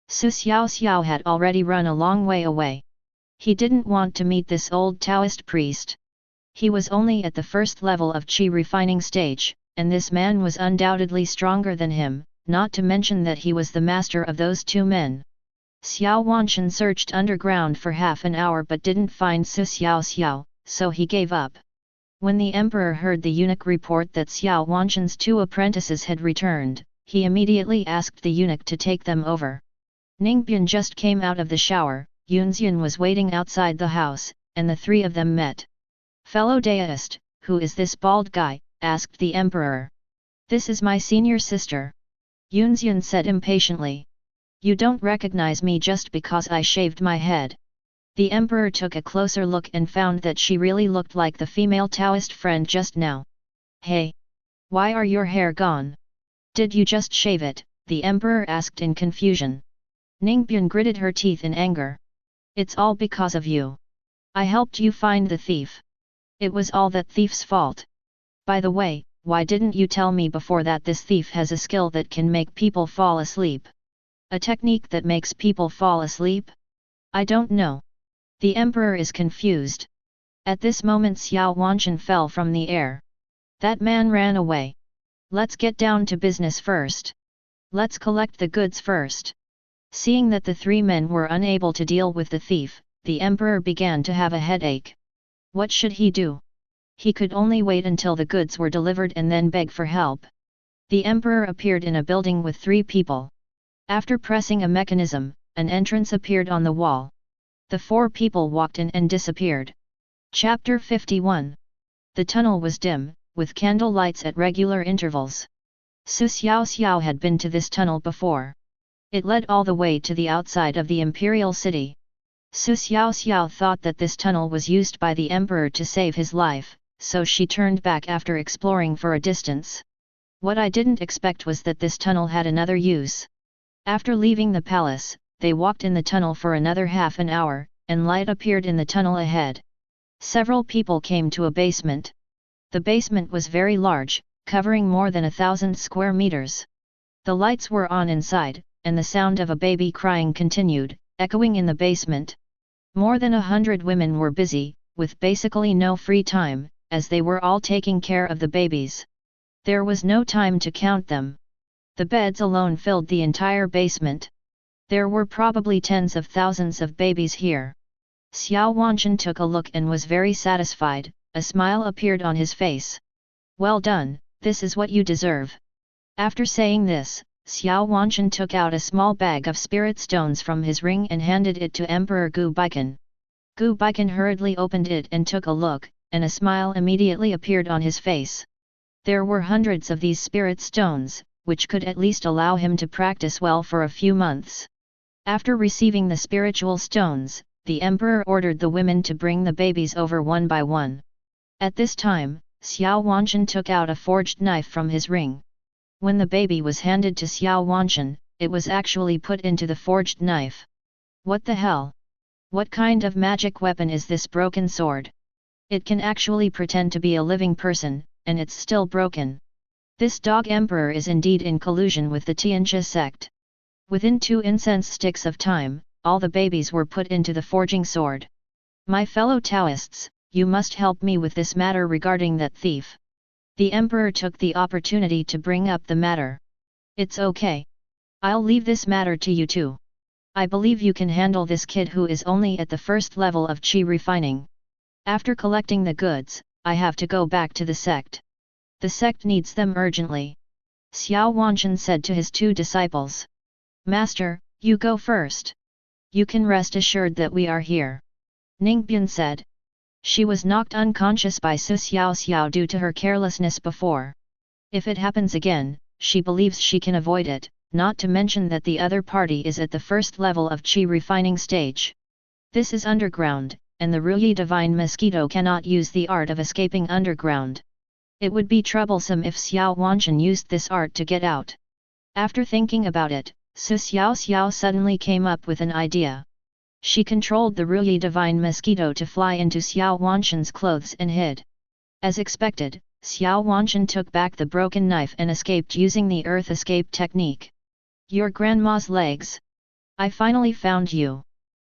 [SPEAKER 1] Xiaoxiao had already run a long way away. He didn't want to meet this old Taoist priest. He was only at the first level of qi refining stage, and this man was undoubtedly stronger than him, not to mention that he was the master of those two men. Xiao Wanshan searched underground for half an hour but didn't find Xiaoxiao, so he gave up. When the emperor heard the eunuch report that Xiao Wanshan's two apprentices had returned, he immediately asked the eunuch to take them over. Ningbian just came out of the shower, Yunxian was waiting outside the house, and the three of them met. "Fellow deist, who is this bald guy?" asked the emperor. "This is my senior sister," Yunxian said impatiently. "You don't recognize me just because I shaved my head." The emperor took a closer look and found that she really looked like the female Taoist friend just now. "Hey! Why are your hair gone? Did you just shave it?" the emperor asked in confusion. Ningbian gritted her teeth in anger. "It's all because of you. I helped you find the thief. It was all that thief's fault. By the way, why didn't you tell me before that this thief has a skill that can make people fall asleep? A technique that makes people fall asleep? I don't know." The emperor is confused. At this moment Xiao Wanshan fell from the air. That man ran away. "Let's get down to business first. Let's collect the goods first." Seeing that the three men were unable to deal with the thief, the emperor began to have a headache. What should he do? He could only wait until the goods were delivered and then beg for help. The emperor appeared in a building with three people. After pressing a mechanism, an entrance appeared on the wall. The four people walked in and disappeared. Chapter 51. The tunnel was dim, with candle lights at regular intervals. Xiaoxiao had been to this tunnel before. It led all the way to the outside of the imperial city. Xiaoxiao thought that this tunnel was used by the emperor to save his life, so she turned back after exploring for a distance. What I didn't expect was that this tunnel had another use. After leaving the palace, they walked in the tunnel for another half an hour, and light appeared in the tunnel ahead. Several people came to a basement. The basement was very large, covering more than 1,000 square meters. The lights were on inside, and the sound of a baby crying continued, echoing in the basement. More than 100 women were busy, with basically no free time, as they were all taking care of the babies. There was no time to count them. The beds alone filled the entire basement. There were probably tens of thousands of babies here. Xiao Wanshan took a look and was very satisfied, a smile appeared on his face. "Well done, this is what you deserve." After saying this, Xiao Wanshan took out a small bag of spirit stones from his ring and handed it to Emperor Gu Baikan. Gu Baikan hurriedly opened it and took a look, and a smile immediately appeared on his face. There were hundreds of these spirit stones, which could at least allow him to practice well for a few months. After receiving the spiritual stones, the emperor ordered the women to bring the babies over one by one. At this time, Xiao Wanshan took out a forged knife from his ring. When the baby was handed to Xiao Wanshan, it was actually put into the forged knife. What the hell? What kind of magic weapon is this broken sword? It can actually pretend to be a living person, and it's still broken. This dog emperor is indeed in collusion with the Tianjia sect. Within 2 incense sticks of time, all the babies were put into the forging sword. "My fellow Taoists, you must help me with this matter regarding that thief." The emperor took the opportunity to bring up the matter. "It's okay. I'll leave this matter to you two. I believe you can handle this kid who is only at the first level of qi refining. After collecting the goods, I have to go back to the sect. The sect needs them urgently." Xiao Wanshan said to his 2 disciples. "Master, you go first. You can rest assured that we are here," Ningbian said. She was knocked unconscious by Xiaoxiao due to her carelessness before. If it happens again, she believes she can avoid it, not to mention that the other party is at the first level of qi refining stage. This is underground, and the Ruyi divine mosquito cannot use the art of escaping underground. It would be troublesome if Xiao Wanshan used this art to get out. After thinking about it, Xiaoxiao suddenly came up with an idea. She controlled the Ruyi divine mosquito to fly into Xiao Wanshan's clothes and hid. As expected, Xiao Wanshan took back the broken knife and escaped using the earth escape technique. "Your grandma's legs! I finally found you!"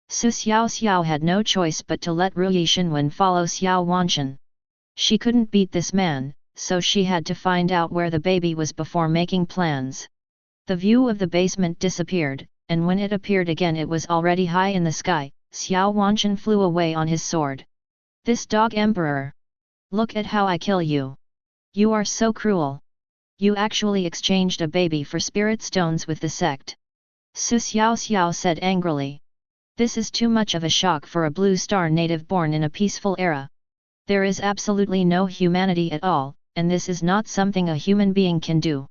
[SPEAKER 1] Xiaoxiao had no choice but to let Ruyi Xinwen follow Xiao Wanshan. She couldn't beat this man, so she had to find out where the baby was before making plans. The view of the basement disappeared, and when it appeared again it was already high in the sky. Xiao Wanchen flew away on his sword. This dog emperor! Look at how I kill you! You are so cruel! You actually exchanged a baby for spirit stones with the sect. Su Xiaoxiao said angrily. This is too much of a shock for a Blue Star native born in a peaceful era. There is absolutely no humanity at all, and this is not something a human being can do.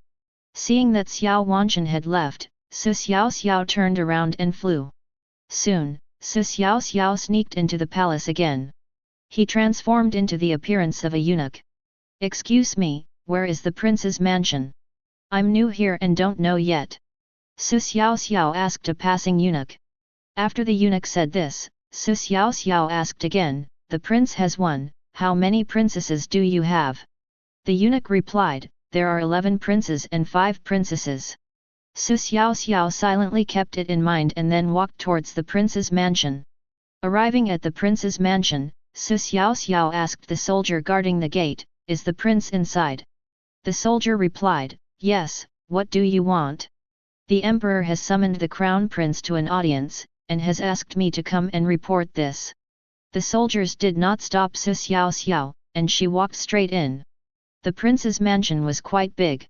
[SPEAKER 1] Seeing that Xiao Wanchen had left, Su Xiaoxiao turned around and flew. Soon, Su Xiaoxiao sneaked into the palace again. He transformed into the appearance of a eunuch. Excuse me, where is the prince's mansion? I'm new here and don't know yet. Su Xiaoxiao asked a passing eunuch. After the eunuch said this, Su Xiaoxiao asked again, the prince has one, how many princesses do you have? The eunuch replied, there are 11 princes and 5 princesses. Su Xiaoxiao silently kept it in mind and then walked towards the prince's mansion. Arriving at the prince's mansion, Su Xiaoxiao asked the soldier guarding the gate, is the prince inside? The soldier replied, yes, what do you want? The emperor has summoned the crown prince to an audience, and has asked me to come and report this. The soldiers did not stop Su Xiaoxiao, and she walked straight in. The prince's mansion was quite big.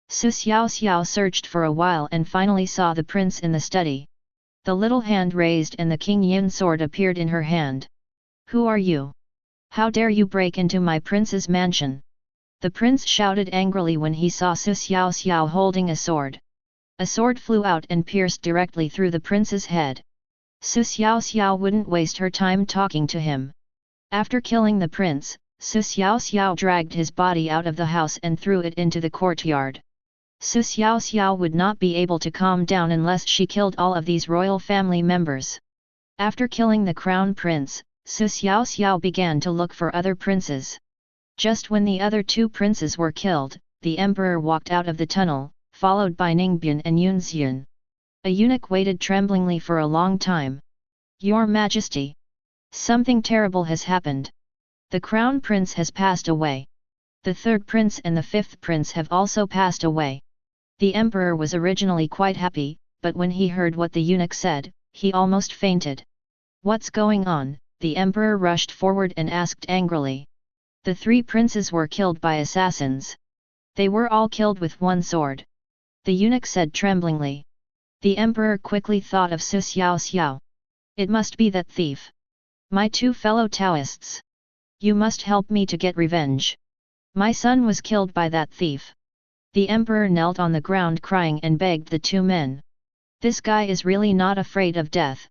[SPEAKER 1] Su Xiaoxiao searched for a while and finally saw the prince in the study. The little hand raised and the King Yin sword appeared in her hand. Who are you? How dare you break into my prince's mansion? The prince shouted angrily when he saw Su Xiaoxiao holding a sword. A sword flew out and pierced directly through the prince's head. Su Xiaoxiao wouldn't waste her time talking to him. After killing the prince, Su Xiaoxiao dragged his body out of the house and threw it into the courtyard. Su Xiaoxiao would not be able to calm down unless she killed all of these royal family members. After killing the crown prince, Su Xiaoxiao began to look for other princes. Just when the other 2 princes were killed, the emperor walked out of the tunnel, followed by Ningbian and Yunxian. A eunuch waited tremblingly for a long time. Your Majesty! Something terrible has happened. The crown prince has passed away. The 3rd prince and the 5th prince have also passed away. The emperor was originally quite happy, but when he heard what the eunuch said, he almost fainted. What's going on? The emperor rushed forward and asked angrily. The 3 princes were killed by assassins. They were all killed with one sword. The eunuch said tremblingly. The emperor quickly thought of Su Xiaoxiao. It must be that thief. My 2 fellow Taoists. You must help me to get revenge. My son was killed by that thief. The emperor knelt on the ground crying and begged the 2 men. This guy is really not afraid of death.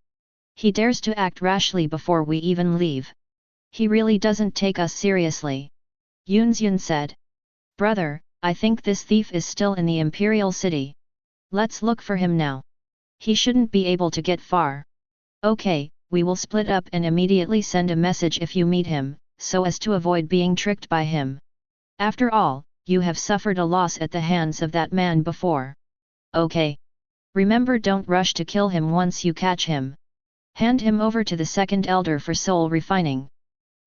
[SPEAKER 1] He dares to act rashly before we even leave. He really doesn't take us seriously. Yunxian said. Brother, I think this thief is still in the imperial city. Let's look for him now. He shouldn't be able to get far. Okay, we will split up and immediately send a message if you meet him, so as to avoid being tricked by him. After all, you have suffered a loss at the hands of that man before. Okay. Remember, don't rush to kill him once you catch him. Hand him over to the 2nd elder for soul refining.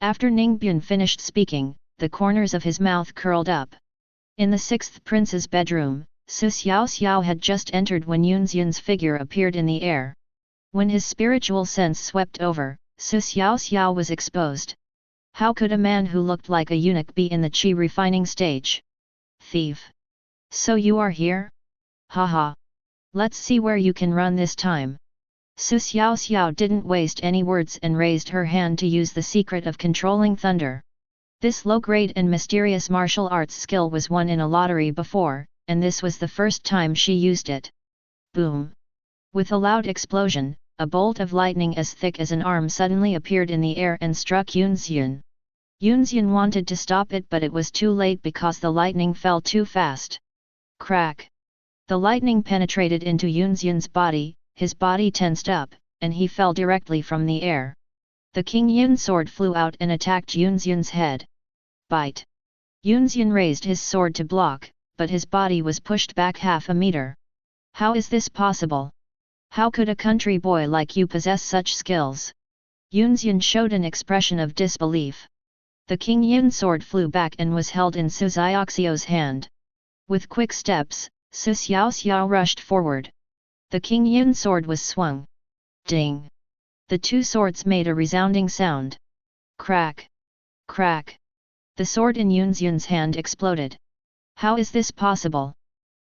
[SPEAKER 1] After Ningbian finished speaking, the corners of his mouth curled up. In the 6th prince's bedroom, Su Xiaoxiao had just entered when Yunxian's figure appeared in the air. When his spiritual sense swept over, Su Xiaoxiao was exposed. How could a man who looked like a eunuch be in the qi refining stage? Thief! So you are here? Haha! Let's see where you can run this time. Su Xiaoxiao didn't waste any words and raised her hand to use the secret of controlling thunder. This low-grade and mysterious martial arts skill was won in a lottery before, and this was the first time she used it. Boom! With a loud explosion, a bolt of lightning as thick as an arm suddenly appeared in the air and struck Yunxian. Yunxian wanted to stop it, but it was too late because the lightning fell too fast. Crack! The lightning penetrated into Yunxian's body, his body tensed up, and he fell directly from the air. The King Yin sword flew out and attacked Yunxian's head. Bite! Yunxian raised his sword to block, but his body was pushed back half a meter. How is this possible? How could a country boy like you possess such skills? Yunxian showed an expression of disbelief. The King Yin sword flew back and was held in Su Xiaoxiao's hand. With quick steps, Xiaoxiao rushed forward. The King Yun's sword was swung. Ding! The two swords made a resounding sound. Crack! Crack! The sword in Yun's hand exploded. How is this possible?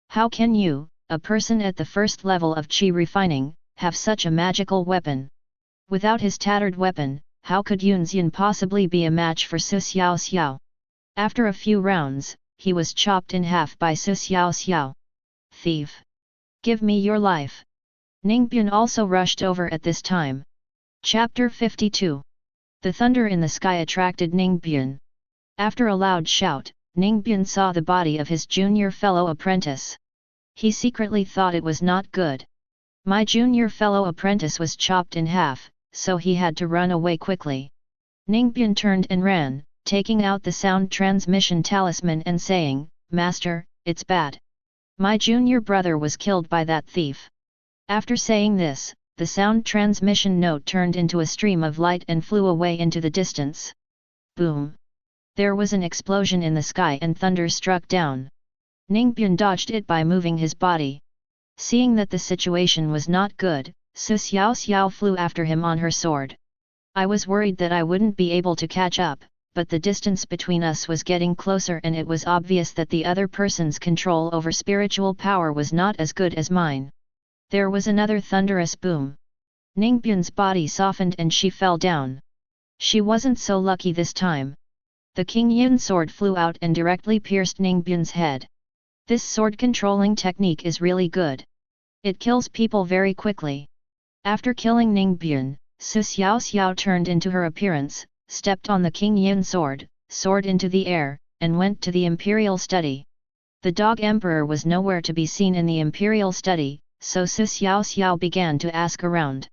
[SPEAKER 1] How can you, a person at the first level of qi refining, have such a magical weapon? Without his tattered weapon, how could Yun possibly be a match for Xiaoxiao? After a few rounds, he was chopped in half by Xiaoxiao. Thief! Give me your life! Ningbyan also rushed over at this time. Chapter 52. The thunder in the sky attracted Ningbyan. After a loud shout, Ningbyan saw the body of his junior fellow apprentice. He secretly thought it was not good. My junior fellow apprentice was chopped in half, so he had to run away quickly. Ningbyan turned and ran, taking out the sound transmission talisman and saying, "Master, it's bad. My junior brother was killed by that thief." After saying this, the sound transmission note turned into a stream of light and flew away into the distance. Boom! There was an explosion in the sky and thunder struck down. Ningbyan dodged it by moving his body. Seeing that the situation was not good, Xiaoxiao flew after him on her sword. I was worried that I wouldn't be able to catch up, but the distance between us was getting closer and it was obvious that the other person's control over spiritual power was not as good as mine. There was another thunderous boom. Ningbyan's body softened and she fell down. She wasn't so lucky this time. The King Yun's sword flew out and directly pierced Ningbyan's head. This sword controlling technique is really good. It kills people very quickly. After killing Ningbyan, Xiaoxiao turned into her appearance, stepped on the King Yun's sword, soared into the air, and went to the imperial study. The dog emperor was nowhere to be seen in the imperial study, so Xiaoxiao began to ask around.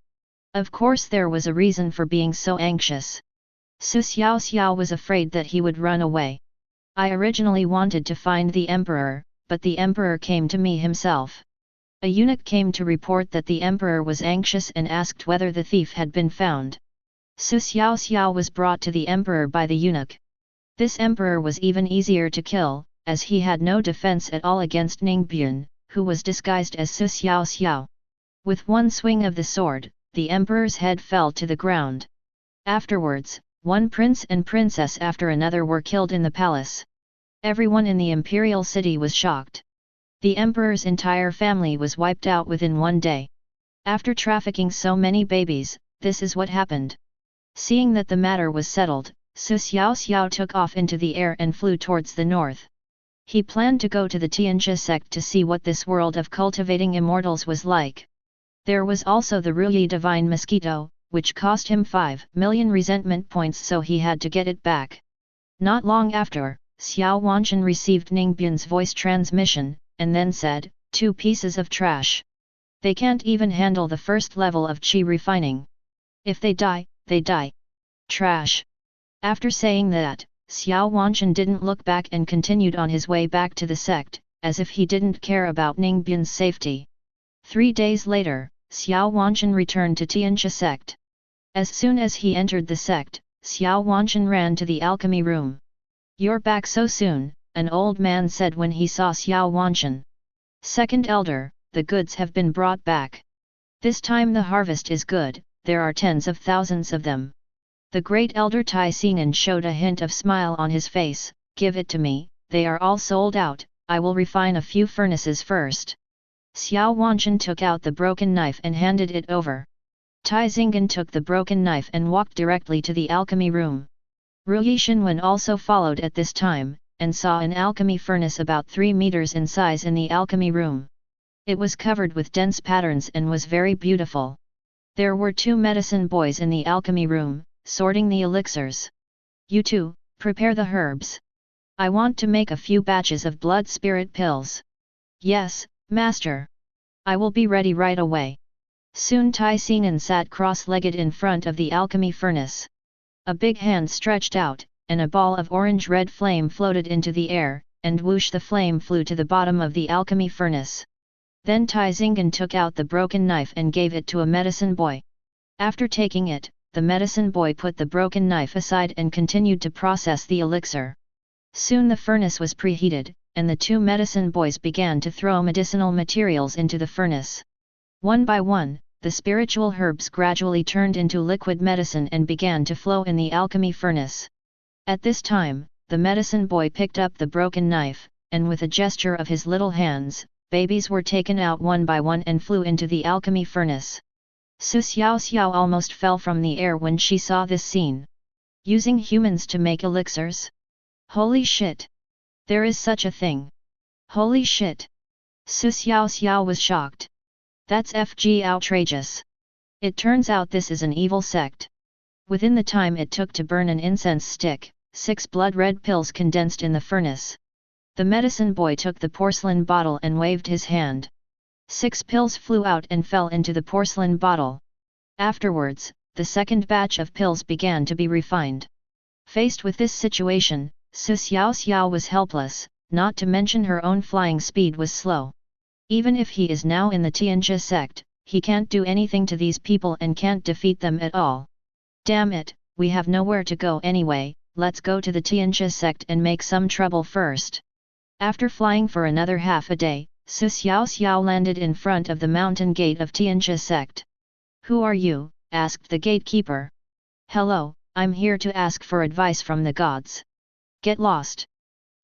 [SPEAKER 1] Of course there was a reason for being so anxious. Xiaoxiao was afraid that he would run away. I originally wanted to find the emperor, but the emperor came to me himself. A eunuch came to report that the emperor was anxious and asked whether the thief had been found. Xiaoxiao was brought to the emperor by the eunuch. This emperor was even easier to kill, as he had no defense at all against Ningbyan, who was disguised as Xiaoxiao. With one swing of the sword, the emperor's head fell to the ground. Afterwards, one prince and princess after another were killed in the palace. Everyone in the imperial city was shocked. The emperor's entire family was wiped out within one day. After trafficking so many babies, this is what happened. Seeing that the matter was settled, Xiaoxiao took off into the air and flew towards the north. He planned to go to the Tianjia sect to see what this world of cultivating immortals was like. There was also the Ruyi divine mosquito, which cost him 5 million resentment points, so he had to get it back. Not long after, Xiao Wanshan received Ningbyan's voice transmission, and then said, "2 pieces of trash. They can't even handle the first level of qi refining. If they die, they die. Trash." After saying that, Xiao Wanshan didn't look back and continued on his way back to the sect, as if he didn't care about Ningbyan's safety. 3 days later, Xiao Wanshan returned to Tianjia sect. As soon as he entered the sect, Xiao Wanshan ran to the alchemy room. "You're back so soon," an old man said when he saw Xiao Wanshan. "Second elder, the goods have been brought back. This time the harvest is good, there are tens of thousands of them." The great elder Tai Xing'an showed a hint of smile on his face. "Give it to me, they are all sold out, I will refine a few furnaces first." Xiao Wanshan took out the broken knife and handed it over. Tai Xing'an took the broken knife and walked directly to the alchemy room. Ruyi Xinwen also followed at this time, and saw an alchemy furnace about 3 meters in size in the alchemy room. It was covered with dense patterns and was very beautiful. There were 2 medicine boys in the alchemy room, sorting the elixirs. "You two, prepare the herbs. I want to make a few batches of blood spirit pills." "Yes, master. I will be ready right away." Soon Tai Xing'an sat cross-legged in front of the alchemy furnace. A big hand stretched out, and a ball of orange-red flame floated into the air, and whoosh, the flame flew to the bottom of the alchemy furnace. Then Tai Xing'an took out the broken knife and gave it to a medicine boy. After taking it, the medicine boy put the broken knife aside and continued to process the elixir. Soon the furnace was preheated, and the two medicine boys began to throw medicinal materials into the furnace. One by one, the spiritual herbs gradually turned into liquid medicine and began to flow in the alchemy furnace. At this time, the medicine boy picked up the broken knife, and with a gesture of his little hands, babies were taken out one by one and flew into the alchemy furnace. Xiaoxiao almost fell from the air when she saw this scene. Using humans to make elixirs? Holy shit! There is such a thing! Holy shit! Xiaoxiao was shocked. That's FG outrageous. It turns out this is an evil sect. Within the time it took to burn an incense stick, 6 blood-red pills condensed in the furnace. The medicine boy took the porcelain bottle and waved his hand. 6 pills flew out and fell into the porcelain bottle. Afterwards, the second batch of pills began to be refined. Faced with this situation, Xiaoxiao was helpless, not to mention her own flying speed was slow. Even if he is now in the Tianjia sect, he can't do anything to these people and can't defeat them at all. Damn it, we have nowhere to go anyway, let's go to the Tianjia sect and make some trouble first. After flying for another half a day, Xiaoxiao landed in front of the mountain gate of Tianjia sect. Who are you? Asked the gatekeeper. Hello, I'm here to ask for advice from the gods. Get lost.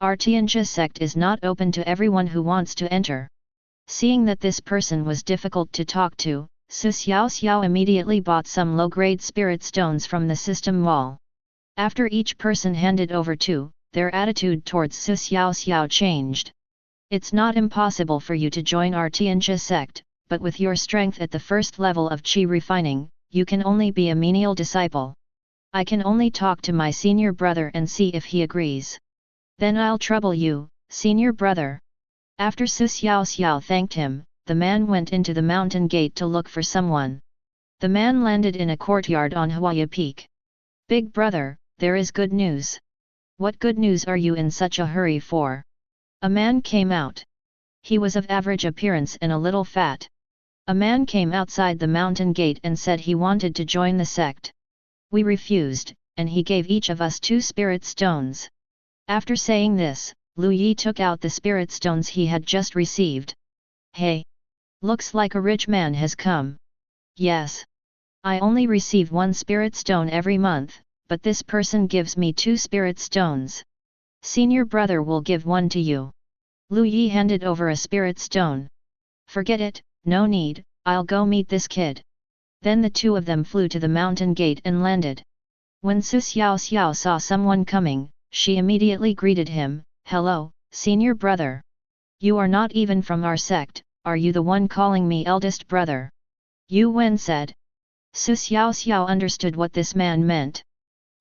[SPEAKER 1] Our Tianjia sect is not open to everyone who wants to enter. Seeing that this person was difficult to talk to, Xiaoxiao immediately bought some low-grade spirit stones from the system wall. After each person handed over two, their attitude towards Xiaoxiao changed. It's not impossible for you to join our Tianjia sect, but with your strength at the first level of qi refining, you can only be a menial disciple. I can only talk to my senior brother and see if he agrees. Then I'll trouble you, senior brother. After Xiaoxiao thanked him, the man went into the mountain gate to look for someone. The man landed in a courtyard on Huaya Peak. Big brother, there is good news. What good news are you in such a hurry for? A man came out. He was of average appearance and a little fat. A man came outside the mountain gate and said he wanted to join the sect. We refused, and he gave each of us 2 spirit stones. After saying this, Lu Yi took out the spirit stones he had just received. Hey! Looks like a rich man has come. Yes. I only receive 1 spirit stone every month, but this person gives me 2 spirit stones. Senior brother will give 1 to you. Lu Yi handed over a spirit stone. Forget it, no need, I'll go meet this kid. Then the 2 of them flew to the mountain gate and landed. When Xiaoxiao saw someone coming, she immediately greeted him. Hello, senior brother. You are not even from our sect, are you the one calling me eldest brother? Yu Wen said. Xiaoxiao understood what this man meant.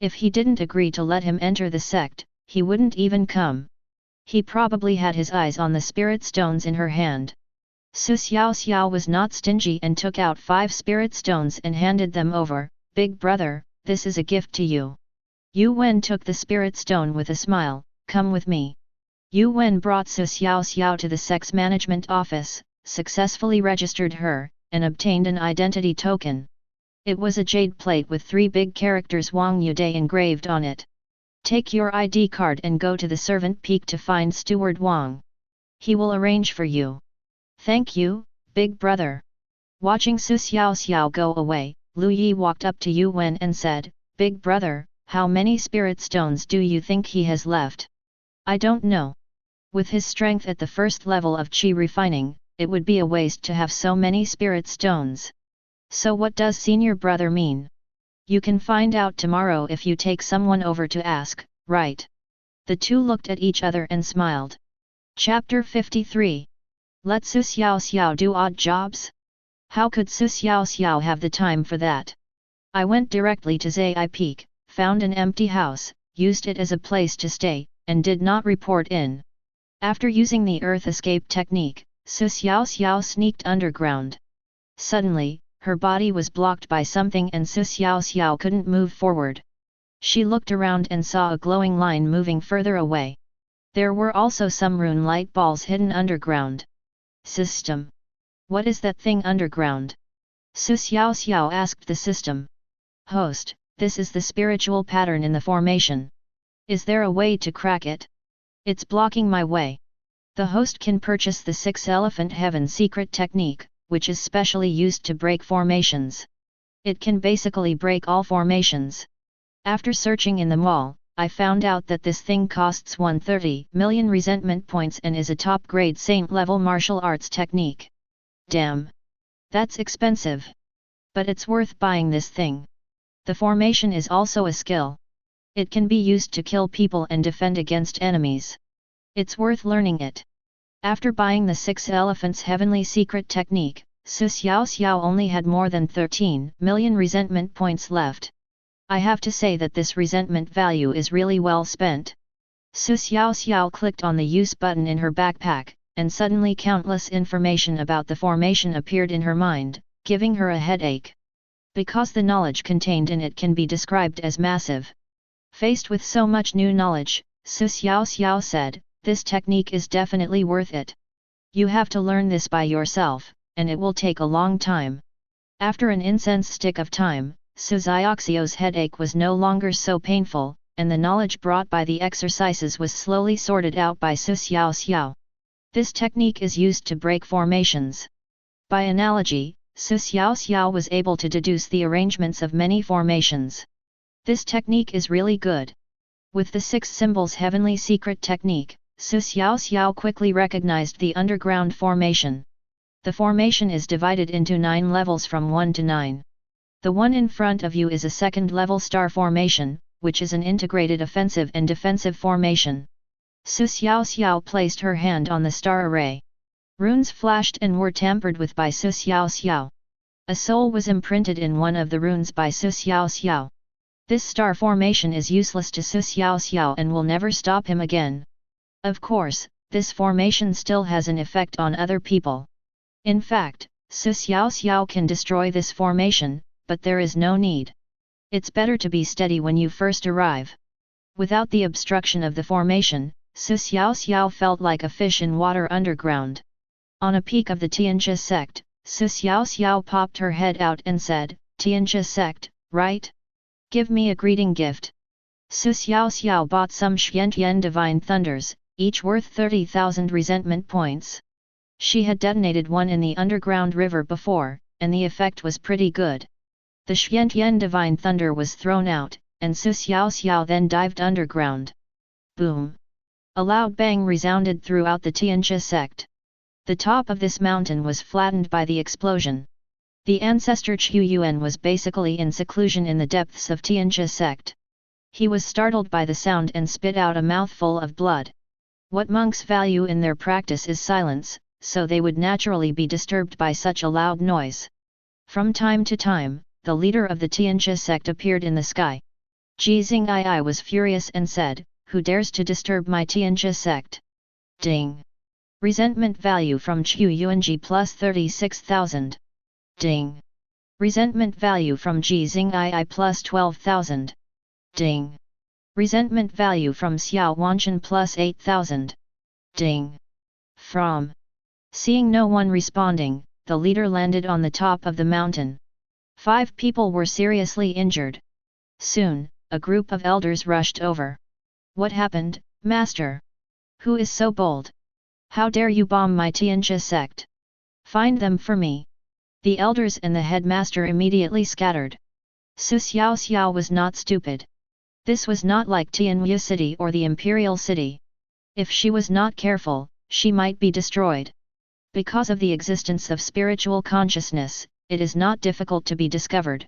[SPEAKER 1] If he didn't agree to let him enter the sect, he wouldn't even come. He probably had his eyes on the spirit stones in her hand. Xiaoxiao was not stingy and took out 5 spirit stones and handed them over. Big brother, this is a gift to you. Yu Wen took the spirit stone with a smile. Come with me. Yu Wen brought Xiaoxiao to the sect's management office, successfully registered her, and obtained an identity token. It was a jade plate with 3 big characters Wang Yude engraved on it. Take your ID card and go to the servant peak to find Steward Wang. He will arrange for you. Thank you, big brother. Watching Xiaoxiao go away, Lu Yi walked up to Yu Wen and said, Big brother, how many spirit stones do you think he has left? I don't know. With his strength at the first level of qi refining, it would be a waste to have so many spirit stones. So what does senior brother mean? You can find out tomorrow if you take someone over to ask, right? The 2 looked at each other and smiled. Chapter 53. Let Xiaoxiao do odd jobs? How could Xiaoxiao have the time for that? I went directly to Zai Peak, found an empty house, used it as a place to stay, and did not report in. After using the earth escape technique, Xiaoxiao sneaked underground. Suddenly, her body was blocked by something and Xiaoxiao couldn't move forward. She looked around and saw a glowing line moving further away. There were also some rune light balls hidden underground. System. What is that thing underground? Xiaoxiao asked the system. Host, this is the spiritual pattern in the formation. Is there a way to crack it? It's blocking my way. The host can purchase the 6-Elephant Heaven secret technique, which is specially used to break formations. It can basically break all formations. After searching in the mall, I found out that this thing costs 130 million resentment points and is a top-grade saint-level martial arts technique. Damn! That's expensive. But it's worth buying this thing. The formation is also a skill. It can be used to kill people and defend against enemies. It's worth learning it. After buying the 6 Elephants Heavenly Secret Technique, Xiaoxiao only had more than 13 million resentment points left. I have to say that this resentment value is really well spent. Xiaoxiao clicked on the use button in her backpack, and suddenly countless information about the formation appeared in her mind, giving her a headache. Because the knowledge contained in it can be described as massive. Faced with so much new knowledge, Xiaoxiao said, "This technique is definitely worth it. You have to learn this by yourself, and it will take a long time." After an incense stick of time, Xiaoxiao's headache was no longer so painful, and the knowledge brought by the exercises was slowly sorted out by Xiaoxiao. This technique is used to break formations. By analogy, Xiaoxiao was able to deduce the arrangements of many formations. This technique is really good. With the 6 symbols heavenly secret technique, Xiaoxiao quickly recognized the underground formation. The formation is divided into 9 levels from 1 to 9. The one in front of you is a second-level star formation, which is an integrated offensive and defensive formation. Xiaoxiao placed her hand on the star array. Runes flashed and were tampered with by Xiaoxiao. A soul was imprinted in one of the runes by Xiaoxiao. This star formation is useless to Xiaoxiao and will never stop him again. Of course, this formation still has an effect on other people. In fact, Xiaoxiao can destroy this formation, but there is no need. It's better to be steady when you first arrive. Without the obstruction of the formation, Xiaoxiao felt like a fish in water underground. On a peak of the Tianjia sect, Xiaoxiao popped her head out and said, "Tianjia sect, right? Give me a greeting gift." Xiaoxiao bought some Xiantian Divine Thunders, each worth 30,000 resentment points. She had detonated one in the underground river before, and the effect was pretty good. The Xiantian Divine Thunder was thrown out, and Xiaoxiao then dived underground. Boom! A loud bang resounded throughout the Tianjia sect. The top of this mountain was flattened by the explosion. The ancestor Qiu Yuan was basically in seclusion in the depths of Tianjia sect. He was startled by the sound and spit out a mouthful of blood. What monks value in their practice is silence, so they would naturally be disturbed by such a loud noise. From time to time, the leader of the Tianjia sect appeared in the sky. Ji Xingyi was furious and said, "Who dares to disturb my Tianjia sect?" Ding! Resentment value from Qiu Yuanji plus 36,000. Ding! Resentment value from Ji Xingyi plus 12,000. Ding! Resentment value from Xiao Wanchen plus 8,000. Ding! From. Seeing no one responding, the leader landed on the top of the mountain. 5 people were seriously injured. Soon, a group of elders rushed over. "What happened, master? Who is so bold? How dare you bomb my Tianjia sect? Find them for me." The elders and the headmaster immediately scattered. Xiaoxiao was not stupid. This was not like Tianyu city or the imperial city. If she was not careful, she might be destroyed. Because of the existence of spiritual consciousness, it is not difficult to be discovered.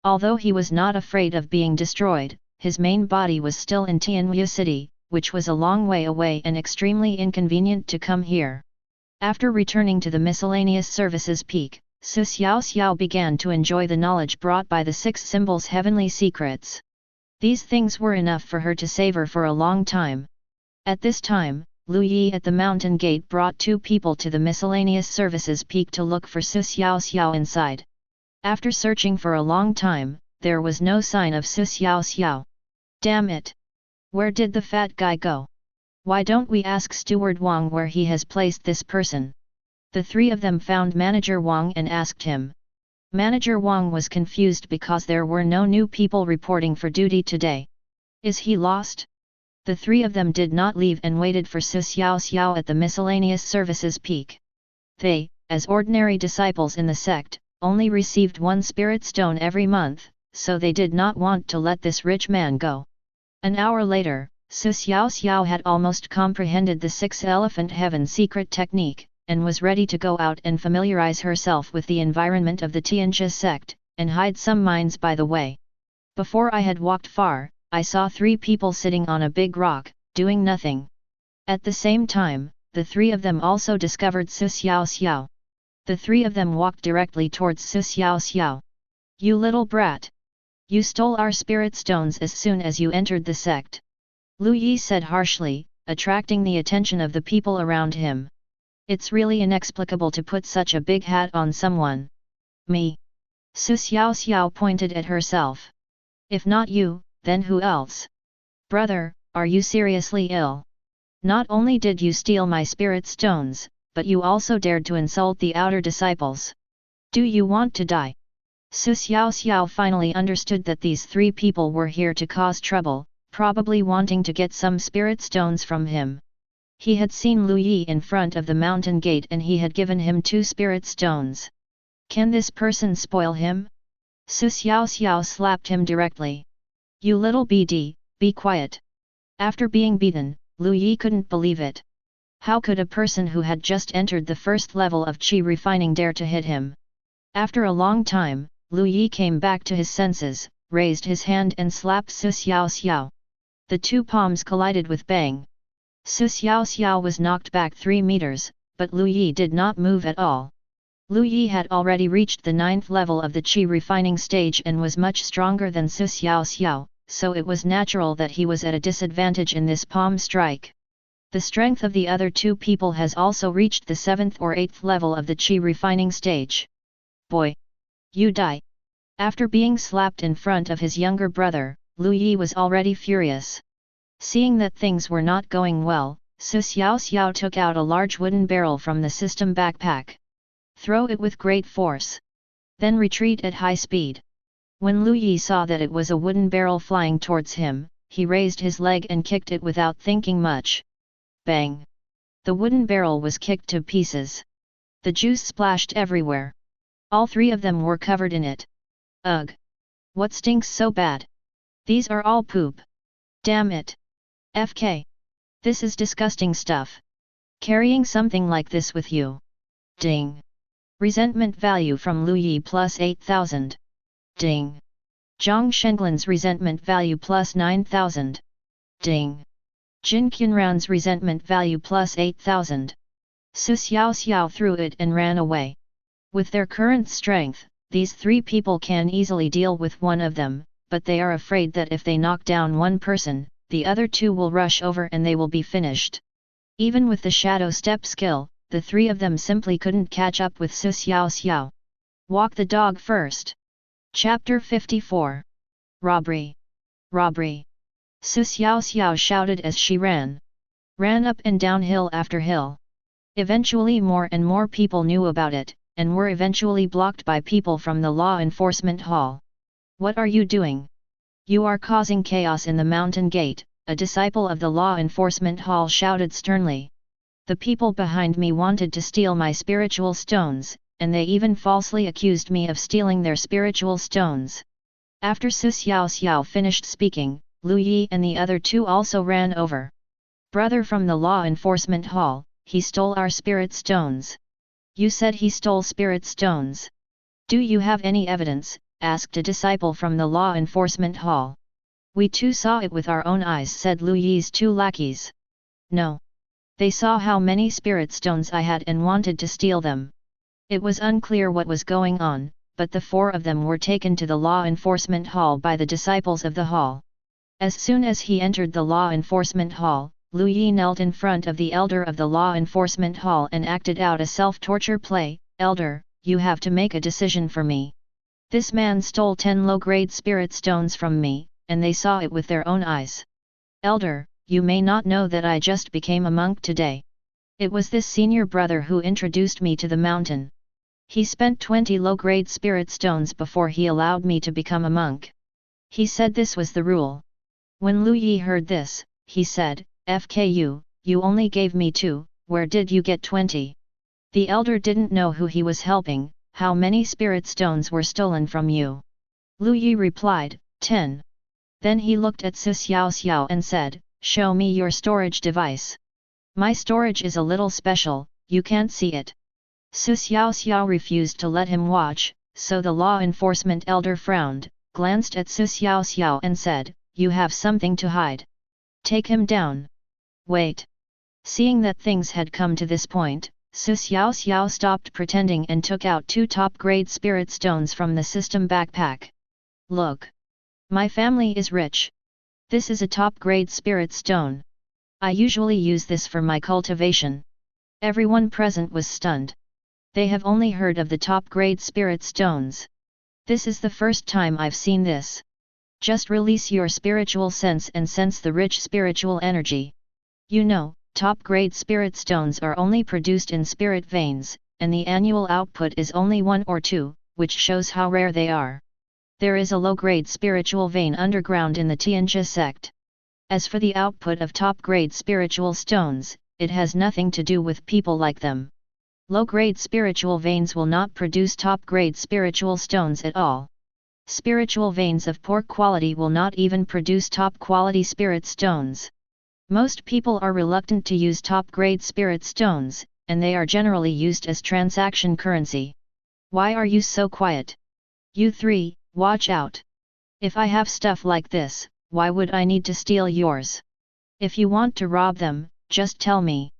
[SPEAKER 1] Although he was not afraid of being destroyed, his main body was still in Tianyu city, which was a long way away and extremely inconvenient to come here. After returning to the miscellaneous services peak, Xiaoxiao began to enjoy the knowledge brought by the 6 symbols heavenly secrets. These things were enough for her to savor for a long time. At this time, Lu Yi at the mountain gate brought 2 people to the miscellaneous services peak to look for Xiaoxiao inside. After searching for a long time, there was no sign of Xiaoxiao. Damn it! Where did the fat guy go? Why don't we ask Steward Wang where he has placed this person? The 3 of them found Manager Wang and asked him. Manager Wang was confused because there were no new people reporting for duty today. Is he lost? The three of them did not leave and waited for Xiaoxiao at the miscellaneous services peak. They, as ordinary disciples in the sect, only received one spirit stone every month, so they did not want to let this rich man go. An hour later, Xiaoxiao had almost comprehended the 6-elephant heaven secret technique, and was ready to go out and familiarize herself with the environment of the Tianjia sect, and hide some mines by the way. Before I had walked far, I saw 3 people sitting on a big rock, doing nothing. At the same time, the 3 of them also discovered Xiaoxiao. The 3 of them walked directly towards Xiaoxiao. "You little brat! You stole our spirit stones as soon as you entered the sect," Lu Yi said harshly, attracting the attention of the people around him. "It's really inexplicable to put such a big hat on someone." "Me?" Xiaoxiao pointed at herself. "If not you, then who else? Brother, are you seriously ill? Not only did you steal my spirit stones, but you also dared to insult the outer disciples. Do you want to die?" Xiaoxiao finally understood that these 3 people were here to cause trouble, probably wanting to get some spirit stones from him. He had seen Lu Yi in front of the mountain gate and he had given him 2 spirit stones. Can this person spoil him? Xiaoxiao slapped him directly. "You little BD, be quiet." After being beaten, Lu Yi couldn't believe it. How could a person who had just entered the first level of qi refining dare to hit him? After a long time, Lu Yi came back to his senses, raised his hand and slapped Xiaoxiao. The 2 palms collided with bang. Xiaoxiao was knocked back 3 meters, but Lu Yi did not move at all. Lu Yi had already reached the 9th level of the qi refining stage and was much stronger than Xiaoxiao, so it was natural that he was at a disadvantage in this palm strike. The strength of the other 2 people has also reached the 7th or 8th level of the qi refining stage. "Boy! You die!" After being slapped in front of his younger brother, Lu Yi was already furious. Seeing that things were not going well, Xiaoxiao took out a large wooden barrel from the system backpack. "Throw it with great force. Then retreat at high speed." When Lu Yi saw that it was a wooden barrel flying towards him, he raised his leg and kicked it without thinking much. Bang! The wooden barrel was kicked to pieces. The juice splashed everywhere. All 3 of them were covered in it. "Ugh! What stinks so bad? These are all poop. Damn it! FK! This is disgusting stuff. Carrying something like this with you. Ding! Resentment value from Lu Yi plus 8,000. Ding! Zhang Shenglin's resentment value plus 9,000. Ding! Jin Qinran's resentment value plus 8,000. Xiaoxiao threw it and ran away. With their current strength, these 3 people can easily deal with one of them, but they are afraid that if they knock down one person, the other 2 will rush over and they will be finished. Even with the shadow step skill, the 3 of them simply couldn't catch up with Xiaoxiao. Walk the dog first. Chapter 54. Robbery! Robbery! Xiaoxiao shouted as she ran. Ran up and down hill after hill. Eventually more and more people knew about it, and were eventually blocked by people from the law enforcement hall. "What are you doing? You are causing chaos in the mountain gate," a disciple of the law enforcement hall shouted sternly. "The people behind me wanted to steal my spiritual stones, and they even falsely accused me of stealing their spiritual stones." After Xiaoxiao finished speaking, Lu Yi and the other 2 also ran over. "Brother from the law enforcement hall, he stole our spirit stones." "You said he stole spirit stones. Do you have any evidence?" asked a disciple from the law enforcement hall. "We too saw it with our own eyes," said Lu Yi's 2 lackeys. "No. They saw how many spirit stones I had and wanted to steal them." It was unclear what was going on, but the 4 of them were taken to the law enforcement hall by the disciples of the hall. As soon as he entered the law enforcement hall, Lu Yi knelt in front of the elder of the law enforcement hall and acted out a self-torture play. "Elder, you have to make a decision for me. This man stole 10 low-grade spirit stones from me, and they saw it with their own eyes. Elder, you may not know that I just became a monk today. It was this senior brother who introduced me to the mountain. He spent 20 low-grade spirit stones before he allowed me to become a monk. He said this was the rule." When Lu Yi heard this, he said, "FKU, you only gave me 2, where did you get 20? The elder didn't know who he was helping. How many spirit stones were stolen from you?" Lu Yi replied, 10. Then he looked at Xiaoxiao and said, "Show me your storage device. My storage is a little special, you can't see it." Xiaoxiao refused to let him watch, so the law enforcement elder frowned, glanced at Xiaoxiao and said, "You have something to hide. Take him down." "Wait." Seeing that things had come to this point, Xiaoxiao stopped pretending and took out 2 top-grade spirit stones from the system backpack. "Look. My family is rich. This is a top-grade spirit stone. I usually use this for my cultivation." Everyone present was stunned. They have only heard of the top-grade spirit stones. "This is the first time I've seen this. Just release your spiritual sense and sense the rich spiritual energy. You know, top-grade spirit stones are only produced in spirit veins, and the annual output is only 1 or 2, which shows how rare they are. There is a low-grade spiritual vein underground in the Tianjia sect. As for the output of top-grade spiritual stones, it has nothing to do with people like them. Low-grade spiritual veins will not produce top-grade spiritual stones at all. Spiritual veins of poor quality will not even produce top-quality spirit stones. Most people are reluctant to use top-grade spirit stones, and they are generally used as transaction currency. Why are you so quiet? You 3, watch out. If I have stuff like this, why would I need to steal yours? If you want to rob them, just tell me.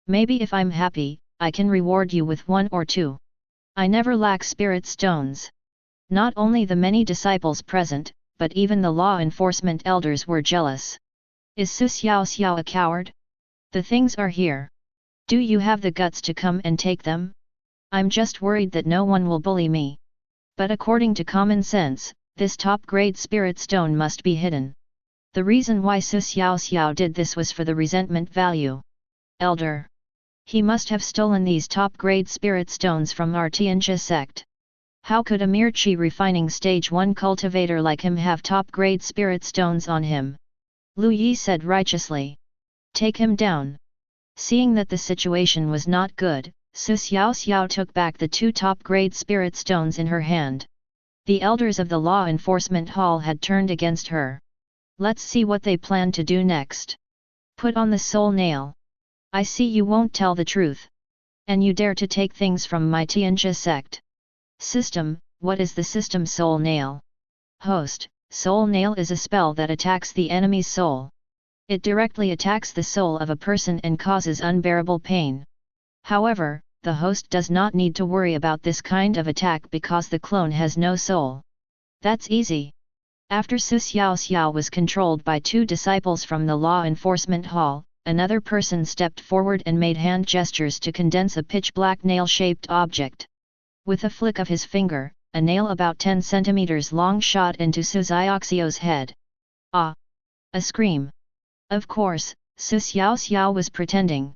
[SPEAKER 1] Maybe if I'm happy, I can reward you with 1 or 2. I never lack spirit stones." Not only the many disciples present, but even the law enforcement elders were jealous. "Is Xiaoxiao a coward? The things are here. Do you have the guts to come and take them? I'm just worried that no one will bully me. But according to common sense, this top-grade spirit stone must be hidden." The reason why Xiaoxiao did this was for the resentment value. "Elder. He must have stolen these top-grade spirit stones from our Tianjia sect. How could a mere Qi refining stage 1 cultivator like him have top-grade spirit stones on him?" Lu Yi said righteously. "Take him down." Seeing that the situation was not good, Xiaoxiao took back the 2 top-grade spirit stones in her hand. The elders of the law enforcement hall had turned against her. Let's see what they plan to do next. "Put on the soul nail. I see you won't tell the truth. And you dare to take things from my Tianjia sect." System, what is the system soul nail? Host, soul nail is a spell that attacks the enemy's soul. It directly attacks the soul of a person and causes unbearable pain. However, the host does not need to worry about this kind of attack because the clone has no soul. That's easy. After Xiaoxiao was controlled by 2 disciples from the law enforcement hall, another person stepped forward and made hand gestures to condense a pitch-black nail-shaped object. With a flick of his finger, a nail about 10 centimeters long shot into Xiaoxiao's head. "Ah!" A scream. Of course, Xiaoxiao was pretending.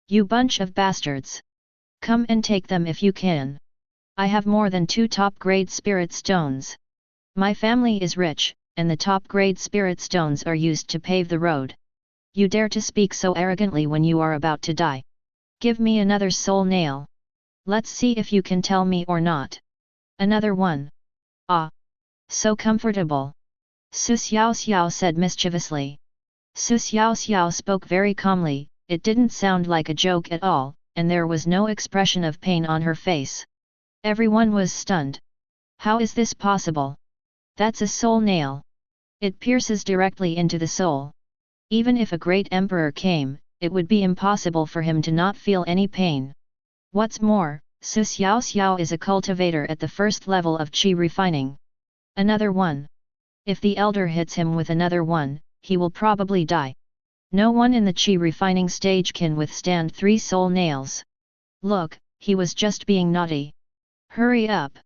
[SPEAKER 1] "You bunch of bastards! Come and take them if you can. I have more than 2 top-grade spirit stones. My family is rich, and the top-grade spirit stones are used to pave the road. You dare to speak so arrogantly when you are about to die. Give me another soul nail. Let's see if you can tell me or not. Another one. Ah! So comfortable." Xiaoxiao said mischievously. Xiaoxiao spoke very calmly, it didn't sound like a joke at all, and there was no expression of pain on her face. Everyone was stunned. How is this possible? That's a soul nail. It pierces directly into the soul. Even if a great emperor came, it would be impossible for him to not feel any pain. What's more, Xiaoxiao is a cultivator at the first level of Qi refining. Another one. If the elder hits him with another one, he will probably die. No one in the Qi refining stage can withstand 3 soul nails. Look, he was just being naughty. Hurry up.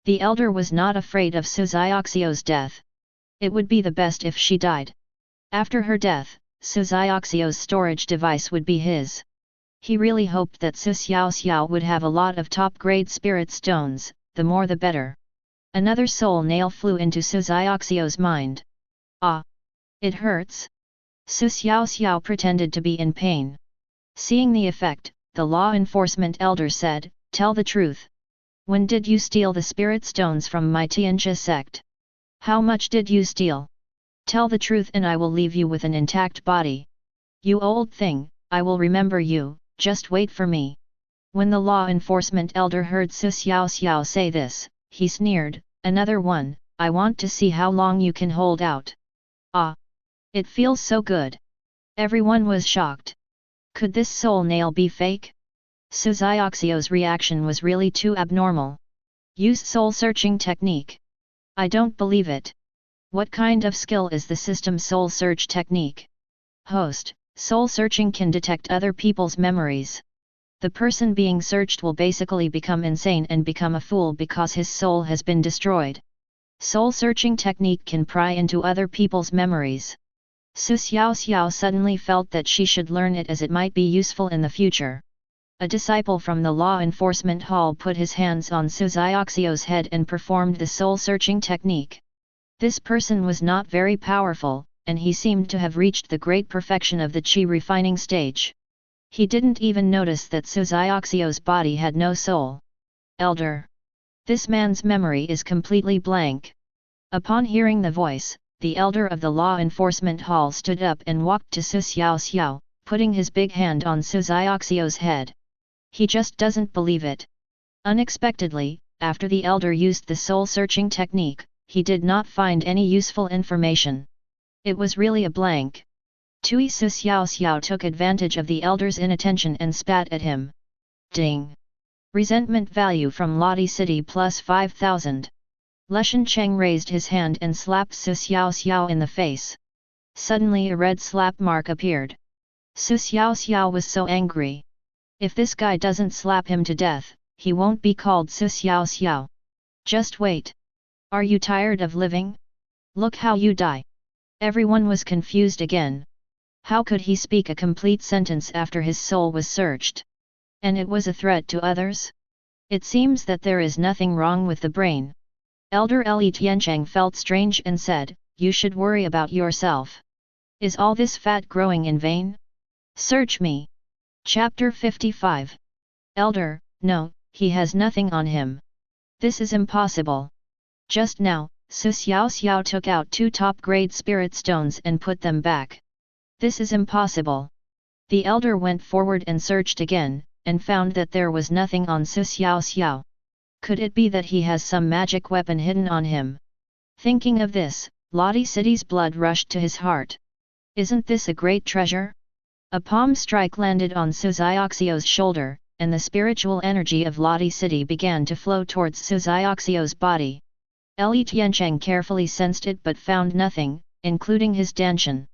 [SPEAKER 1] The elder was not afraid of Xiaoxiao's death. It would be the best if she died. After her death, Xiaoxiao's storage device would be his. He really hoped that Xiaoxiao would have a lot of top-grade spirit stones, the more the better. Another soul nail flew into Xiaoxiao's mind. Ah! It hurts. Su Xiaoxiao pretended to be in pain. Seeing the effect, the law enforcement elder said, "Tell the truth. When did you steal the spirit stones from my Tianjia sect? How much did you steal? Tell the truth and I will leave you with an intact body. You old thing, I will remember you, just wait for me." When the law enforcement elder heard Su Xiaoxiao say this, he sneered, "Another one, I want to see how long you can hold out." Ah! It feels so good. Everyone was shocked. Could this soul nail be fake? Su Xiaoxiao's reaction was really too abnormal. Use soul-searching technique. I don't believe it. What kind of skill is the system soul search technique? Host, soul searching can detect other people's memories. The person being searched will basically become insane and become a fool because his soul has been destroyed. Soul searching technique can pry into other people's memories. Su Xiaoxiao suddenly felt that she should learn it as it might be useful in the future. A disciple from the law enforcement hall put his hands on Su Xiaoxiao's head and performed the soul-searching technique. This person was not very powerful, and he seemed to have reached the great perfection of the qi refining stage. He didn't even notice that Su Xiaoxiao's body had no soul. Elder. This man's memory is completely blank. Upon hearing the voice, the elder of the law enforcement hall stood up and walked to Su Xiaoxiao, putting his big hand on Su Xiaoxiao's head. He just doesn't believe it. Unexpectedly, after the elder used the soul-searching technique, he did not find any useful information. It was really a blank. Tui Su Xiaoxiao took advantage of the elder's inattention and spat at him. Ding! Resentment value from Lottie City plus 5,000. Leshan Cheng raised his hand and slapped Su Xiaoxiao in the face. Suddenly a red slap mark appeared. Su Xiaoxiao was so angry. If this guy doesn't slap him to death, he won't be called Su Xiaoxiao. Just wait. Are you tired of living? Look how you die. Everyone was confused again. How could he speak a complete sentence after his soul was searched? And it was a threat to others? It seems that there is nothing wrong with the brain. Elder Li Tiancheng felt strange and said, "You should worry about yourself. Is all this fat growing in vain? Search me." Chapter 55. Elder, no, he has nothing on him. This is impossible. Just now, Su Xiaoxiao took out 2 top-grade spirit stones and put them back. This is impossible. The elder went forward and searched again, and found that there was nothing on Su Xiaoxiao. Could it be that he has some magic weapon hidden on him? Thinking of this, Lottie City's blood rushed to his heart. Isn't this a great treasure? A palm strike landed on Su Xiaoxiao's shoulder, and the spiritual energy of Lottie City began to flow towards Su Xiaoxiao's body. Li Tiancheng carefully sensed it but found nothing, including his danshan.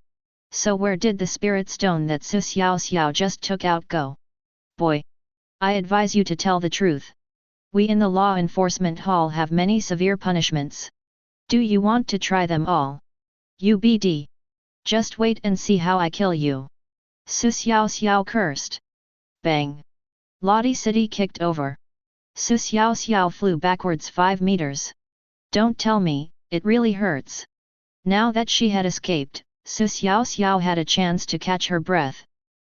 [SPEAKER 1] So where did the spirit stone that Su Xiaoxiao just took out go? Boy! I advise you to tell the truth. We in the law enforcement hall have many severe punishments. Do you want to try them all? UBD. Just wait and see how I kill you. Su Xiaoxiao cursed. Bang! Lottie City kicked over. Su Xiaoxiao flew backwards 5 meters. Don't tell me, it really hurts. Now that she had escaped, Su Xiaoxiao had a chance to catch her breath.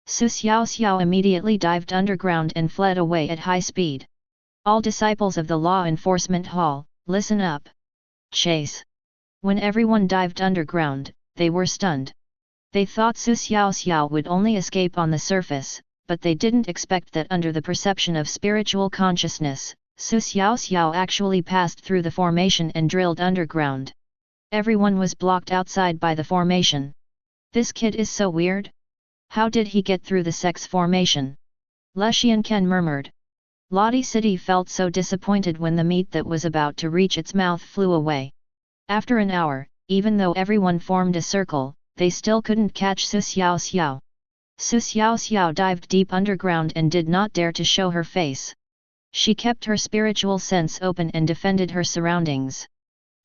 [SPEAKER 1] Su Xiaoxiao immediately dived underground and fled away at high speed. All disciples of the law enforcement hall, listen up. Chase! When everyone dived underground, they were stunned. They thought Su Xiaoxiao would only escape on the surface, but they didn't expect that under the perception of spiritual consciousness, Su Xiaoxiao actually passed through the formation and drilled underground. Everyone was blocked outside by the formation. This kid is so weird. How did he get through the sect's formation? Le Xianken murmured. Lottie City felt so disappointed when the meat that was about to reach its mouth flew away. After an hour, even though everyone formed a circle, they still couldn't catch Su Xiaoxiao. Su Xiaoxiao dived deep underground and did not dare to show her face. She kept her spiritual sense open and defended her surroundings.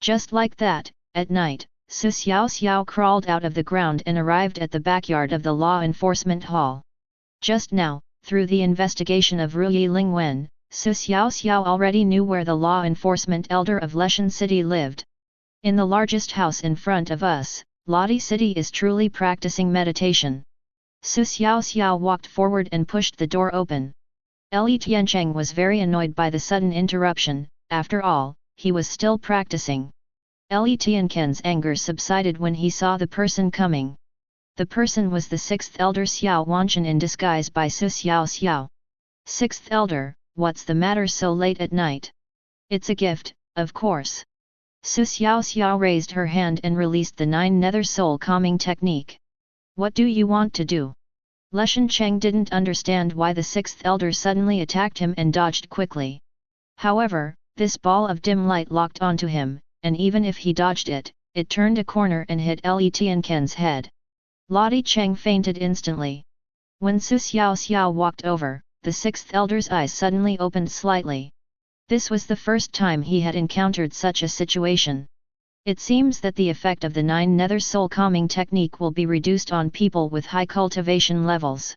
[SPEAKER 1] Just like that, at night, Su Xiaoxiao crawled out of the ground and arrived at the backyard of the law enforcement hall. Just now, through the investigation of Ruyi Lingwen, Su Xiaoxiao already knew where the law enforcement elder of Leshan City lived. In the largest house in front of us, Lottie City is truly practicing meditation. Xiaoxiao walked forward and pushed the door open. Li Tiancheng was very annoyed by the sudden interruption. After all, he was still practicing. Li Tianken's anger subsided when he saw the person coming. The person was the sixth elder Xiao Wanchen in disguise by Xiaoxiao. Sixth elder, what's the matter so late at night? It's a gift, of course. Xiaoxiao raised her hand and released the 9 nether soul calming technique. What do you want to do? Leshan Cheng didn't understand why the sixth elder suddenly attacked him and dodged quickly. However, this ball of dim light locked onto him, and even if he dodged it, it turned a corner and hit Li Tianken's head. Lottie Cheng fainted instantly. When Xiaoxiao walked over, the sixth elder's eyes suddenly opened slightly. This was the first time he had encountered such a situation. It seems that the effect of the 9 nether soul calming technique will be reduced on people with high cultivation levels.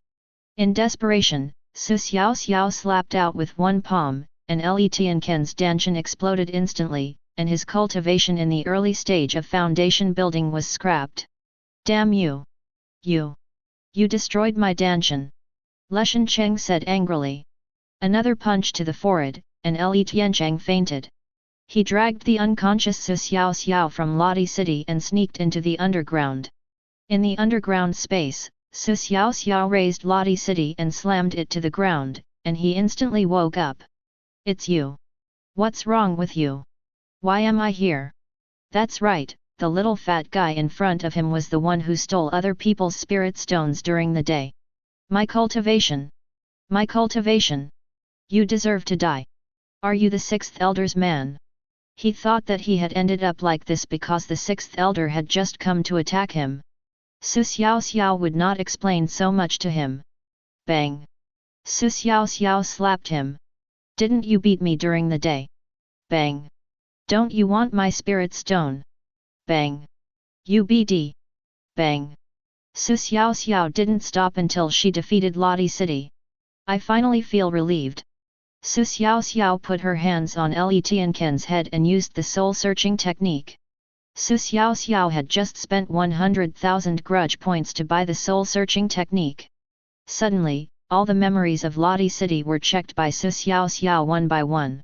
[SPEAKER 1] In desperation, Xiaoxiao slapped out with one palm, and Li Tianken's dantian exploded instantly, and his cultivation in the early stage of foundation building was scrapped. Damn you! You destroyed my dantian! Leshan Cheng said angrily. Another punch to the forehead, and Li Tiancheng fainted. He dragged the unconscious Xiaoxiao from Lottie City and sneaked into the underground. In the underground space, Xiaoxiao raised Lottie City and slammed it to the ground, and he instantly woke up. It's you. What's wrong with you? Why am I here? That's right, the little fat guy in front of him was the one who stole other people's spirit stones during the day. My cultivation! My cultivation! You deserve to die! Are you the sixth elder's man? He thought that he had ended up like this because the sixth elder had just come to attack him. Xiaoxiao would not explain so much to him. Bang! Xiaoxiao slapped him. Didn't you beat me during the day? Bang! Don't you want my spirit stone? Bang! UBD! Bang! Xiaoxiao didn't stop until she defeated Lottie City. I finally feel relieved. Xiaoxiao put her hands on Li Tianken's head and used the soul-searching technique. Xiaoxiao had just spent 100,000 grudge points to buy the soul-searching technique. Suddenly, all the memories of Lottie City were checked by Xiaoxiao one by one.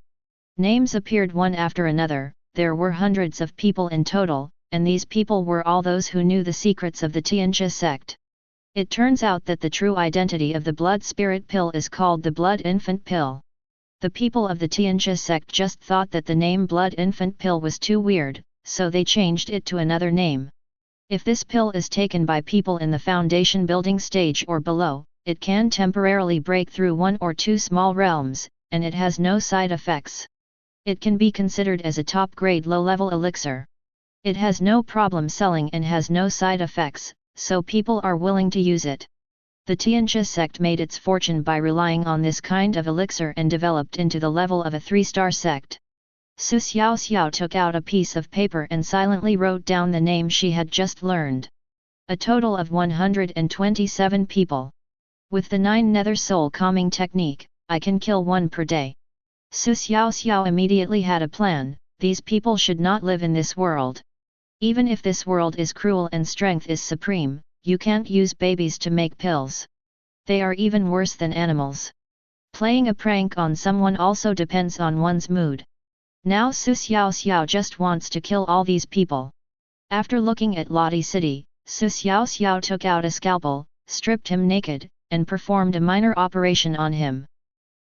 [SPEAKER 1] Names appeared one after another. There were hundreds of people in total, and these people were all those who knew the secrets of the Tianjia sect. It turns out that the true identity of the blood spirit pill is called the blood infant pill. The people of the Tianjia sect just thought that the name blood infant pill was too weird, so they changed it to another name. If this pill is taken by people in the foundation building stage or below, it can temporarily break through 1 or 2 small realms, and it has no side effects. It can be considered as a top-grade low-level elixir. It has no problem selling and has no side effects, so people are willing to use it. The Tianjia sect made its fortune by relying on this kind of elixir and developed into the level of a 3-star sect. Xiaoxiao took out a piece of paper and silently wrote down the name she had just learned. A total of 127 people. With the 9 nether soul calming technique, I can kill 1 per day. Xiaoxiao immediately had a plan. These people should not live in this world. Even if this world is cruel and strength is supreme, you can't use babies to make pills. They are even worse than animals. Playing a prank on someone also depends on one's mood. Now Xiaoxiao just wants to kill all these people. After looking at Lottie City, Xiaoxiao took out a scalpel, stripped him naked, and performed a minor operation on him.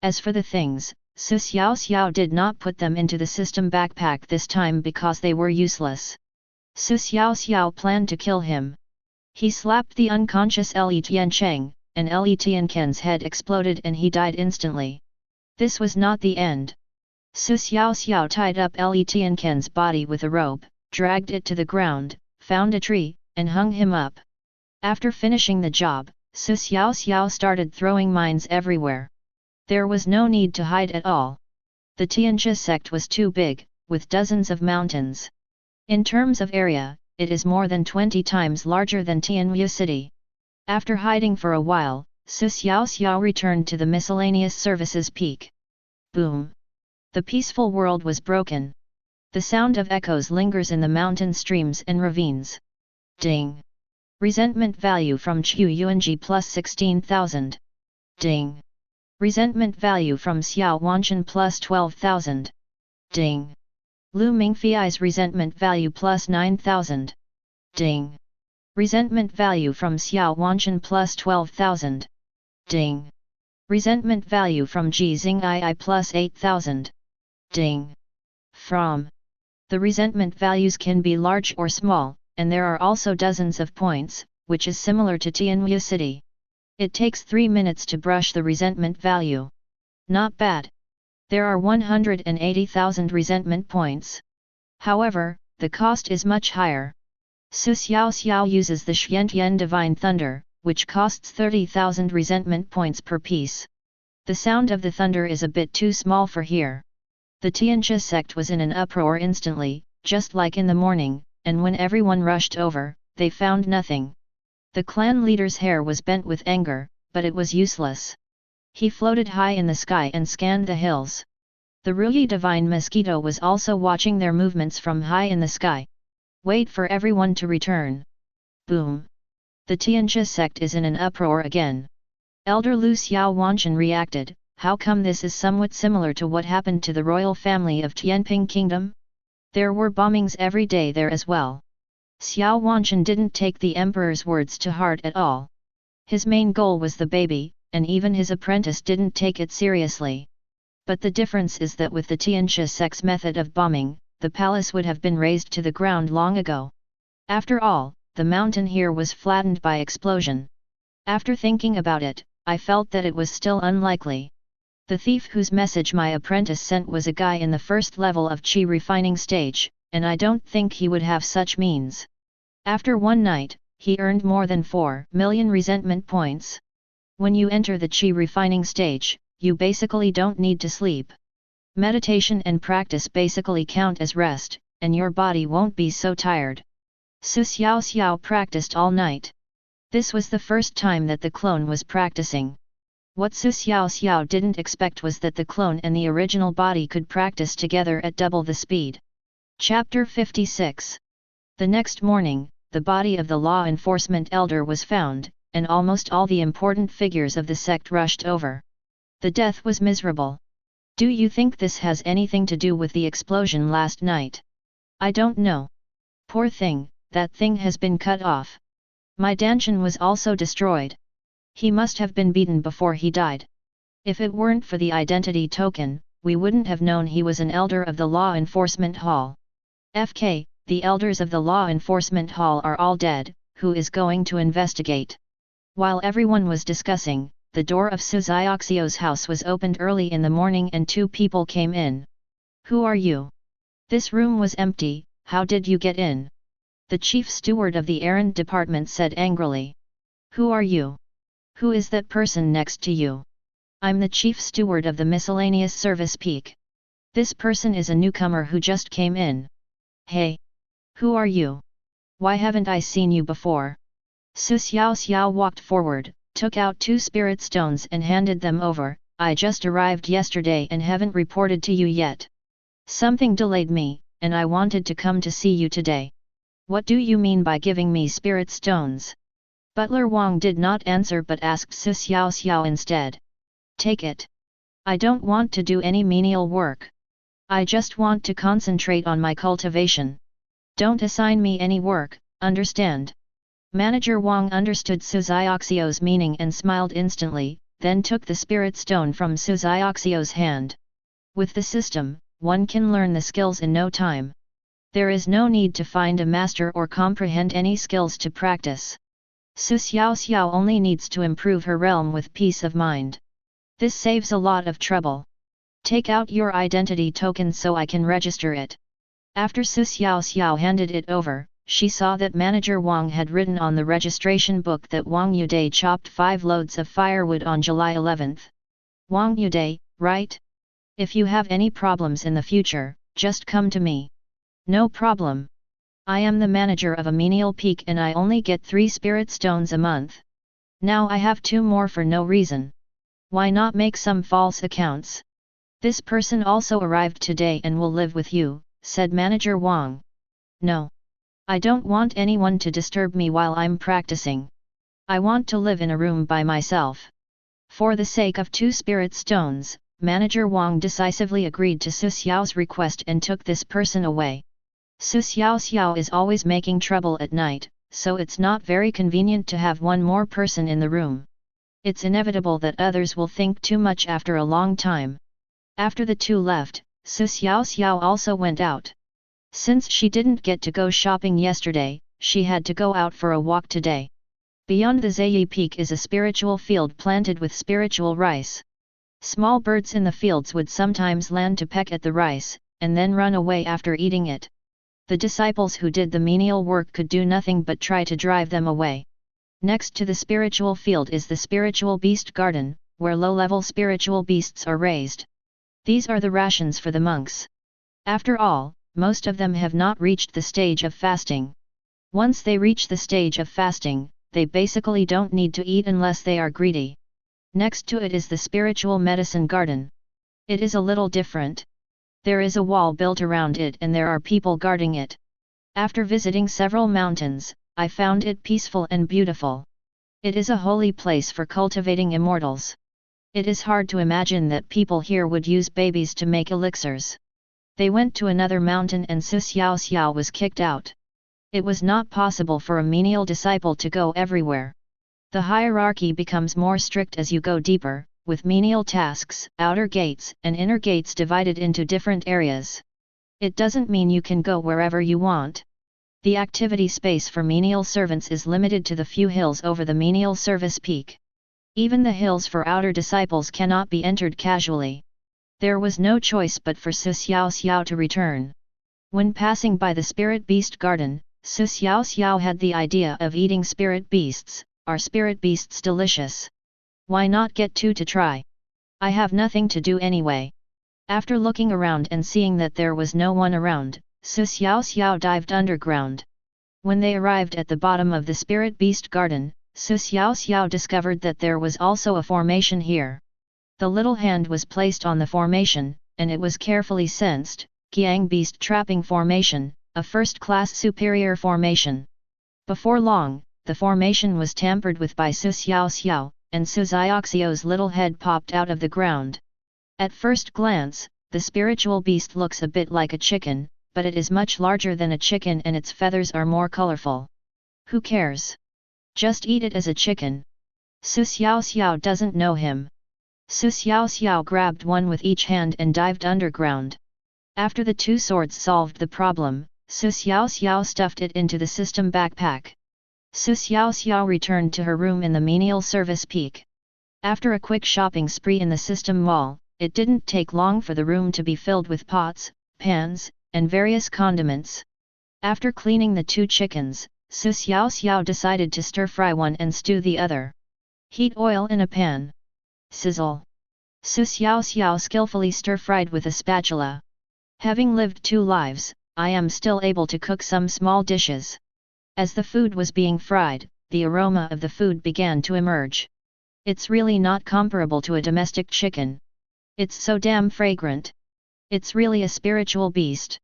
[SPEAKER 1] As for the things, Xiaoxiao did not put them into the system backpack this time because they were useless. Xiaoxiao planned to kill him. He slapped the unconscious Li Tiancheng, and Li Tianken's head exploded and he died instantly. This was not the end. Xiaoxiao tied up Li Tianken's body with a rope, dragged it to the ground, found a tree, and hung him up. After finishing the job, Xiaoxiao started throwing mines everywhere. There was no need to hide at all. The Tianjia sect was too big, with dozens of mountains. In terms of area, it is more than 20 times larger than Tianjia City. After hiding for a while, Xiaoxiao returned to the miscellaneous services peak. Boom! The peaceful world was broken. The sound of echoes lingers in the mountain streams and ravines. Ding. Resentment value from Chu Yuanji plus 16,000. Ding. Resentment value from Xiao Wanchen plus 12,000. Ding. Lu Mingfei's resentment value plus 9,000. Ding. Resentment value from Xiao Wanchen plus 12,000. Ding. Resentment value from Ji Xingii plus 8,000. Ding. From. The resentment values can be large or small, and there are also dozens of points, which is similar to Tianwu City. It takes 3 minutes to brush the resentment value. Not bad. There are 180,000 resentment points. However, the cost is much higher. Su Xiaoxiao uses the Xiantian Divine Thunder, which costs 30,000 resentment points per piece. The sound of the thunder is a bit too small for here. The Tianxia sect was in an uproar instantly, just like in the morning, and when everyone rushed over, they found nothing. The clan leader's hair was bent with anger, but it was useless. He floated high in the sky and scanned the hills. The Ruyi Divine Mosquito was also watching their movements from high in the sky. Wait for everyone to return. Boom. The Tianxia sect is in an uproar again. Elder Lu Xiao Wanchen reacted, how come this is somewhat similar to what happened to the royal family of Tianping Kingdom? There were bombings every day there as well. Xiao Wanchen didn't take the emperor's words to heart at all. His main goal was the baby, and even his apprentice didn't take it seriously. But the difference is that with the Tianxia sect's method of bombing, the palace would have been razed to the ground long ago. After all, the mountain here was flattened by explosion. After thinking about it, I felt that it was still unlikely. The thief whose message my apprentice sent was a guy in the first level of Qi refining stage, and I don't think he would have such means. After one night, he earned more than 4 million resentment points. When you enter the Qi refining stage, you basically don't need to sleep. Meditation and practice basically count as rest, and your body won't be so tired. Su Xiaoxiao practiced all night. This was the first time that the clone was practicing. What Su Xiaoxiao didn't expect was that the clone and the original body could practice together at double the speed. Chapter 56. The next morning, the body of the law enforcement elder was found, and almost all the important figures of the sect rushed over. The death was miserable. Do you think this has anything to do with the explosion last night? I don't know. Poor thing, that thing has been cut off. My Danshan was also destroyed. He must have been beaten before he died. If it weren't for the identity token, we wouldn't have known he was an elder of the Law Enforcement Hall. FK, the elders of the Law Enforcement Hall are all dead, who is going to investigate? While everyone was discussing, the door of Su Xiaoxiao's house was opened early in the morning and 2 people came in. Who are you? This room was empty, how did you get in? The chief steward of the errand department said angrily. Who are you? Who is that person next to you? I'm the chief steward of the miscellaneous service peak. This person is a newcomer who just came in. Hey! Who are you? Why haven't I seen you before? Su Xiaoxiao walked forward, took out 2 spirit stones and handed them over. I just arrived yesterday and haven't reported to you yet. Something delayed me, and I wanted to come to see you today. What do you mean by giving me spirit stones? Butler Wang did not answer but asked Su Xiaoxiao instead. Take it. I don't want to do any menial work. I just want to concentrate on my cultivation. Don't assign me any work, understand? Manager Wang understood Su Xiaoxiao's meaning and smiled instantly, then took the spirit stone from Su Xiaoxiao's hand. With the system, one can learn the skills in no time. There is no need to find a master or comprehend any skills to practice. Su Xiaoxiao only needs to improve her realm with peace of mind. This saves a lot of trouble. Take out your identity token so I can register it. After Su Xiaoxiao handed it over, she saw that Manager Wang had written on the registration book that Wang Yude chopped 5 loads of firewood on July 11th. Wang Yude, right? If you have any problems in the future, just come to me. No problem. I am the manager of a menial peak and I only get 3 spirit stones a month. Now I have 2 more for no reason. Why not make some false accounts? This person also arrived today and will live with you, said Manager Wang. No. I don't want anyone to disturb me while I'm practicing. I want to live in a room by myself. For the sake of 2 spirit stones, Manager Wang decisively agreed to Su Xiao's request and took this person away. Su Xiaoxiao is always making trouble at night, so it's not very convenient to have one more person in the room. It's inevitable that others will think too much after a long time. After the two left, Su Xiaoxiao also went out. Since she didn't get to go shopping yesterday, she had to go out for a walk today. Beyond the Zheyi Peak is a spiritual field planted with spiritual rice. Small birds in the fields would sometimes land to peck at the rice, and then run away after eating it. The disciples who did the menial work could do nothing but try to drive them away. Next to the spiritual field is the spiritual beast garden, where low-level spiritual beasts are raised. These are the rations for the monks. After all, most of them have not reached the stage of fasting. Once they reach the stage of fasting, they basically don't need to eat unless they are greedy. Next to it is the spiritual medicine garden. It is a little different. There is a wall built around it and there are people guarding it. After visiting several mountains, I found it peaceful and beautiful. It is a holy place for cultivating immortals. It is hard to imagine that people here would use babies to make elixirs. They went to another mountain and Su Xiaoxiao was kicked out. It was not possible for a menial disciple to go everywhere. The hierarchy becomes more strict as you go deeper, with menial tasks, outer gates, and inner gates divided into different areas. It doesn't mean you can go wherever you want. The activity space for menial servants is limited to the few hills over the menial service peak. Even the hills for outer disciples cannot be entered casually. There was no choice but for Su Xiaoxiao to return. When passing by the spirit beast garden, Su Xiaoxiao had the idea of eating spirit beasts. Are spirit beasts delicious? Why not get 2 to try? I have nothing to do anyway. After looking around and seeing that there was no one around, Su Xiaoxiao dived underground. When they arrived at the bottom of the spirit beast garden, Su Xiaoxiao discovered that there was also a formation here. The little hand was placed on the formation, and it was carefully sensed, Qiang beast trapping formation, a first-class superior formation. Before long, the formation was tampered with by Su Xiaoxiao, and Su Xiaoxiao's little head popped out of the ground. At first glance, the spiritual beast looks a bit like a chicken, but it is much larger than a chicken and its feathers are more colorful. Who cares? Just eat it as a chicken. Su Xiaoxiao doesn't know him. Su Xiaoxiao grabbed one with each hand and dived underground. After the 2 swords solved the problem, Su Xiaoxiao stuffed it into the system backpack. Su Xiaoxiao returned to her room in the menial service peak. After a quick shopping spree in the system mall, it didn't take long for the room to be filled with pots, pans, and various condiments. After cleaning the 2 chickens, Su Xiaoxiao decided to stir-fry one and stew the other. Heat oil in a pan. Sizzle. Su Xiaoxiao skillfully stir-fried with a spatula. Having lived 2 lives, I am still able to cook some small dishes. As the food was being fried, the aroma of the food began to emerge. It's really not comparable to a domestic chicken. It's so damn fragrant. It's really a spiritual beast.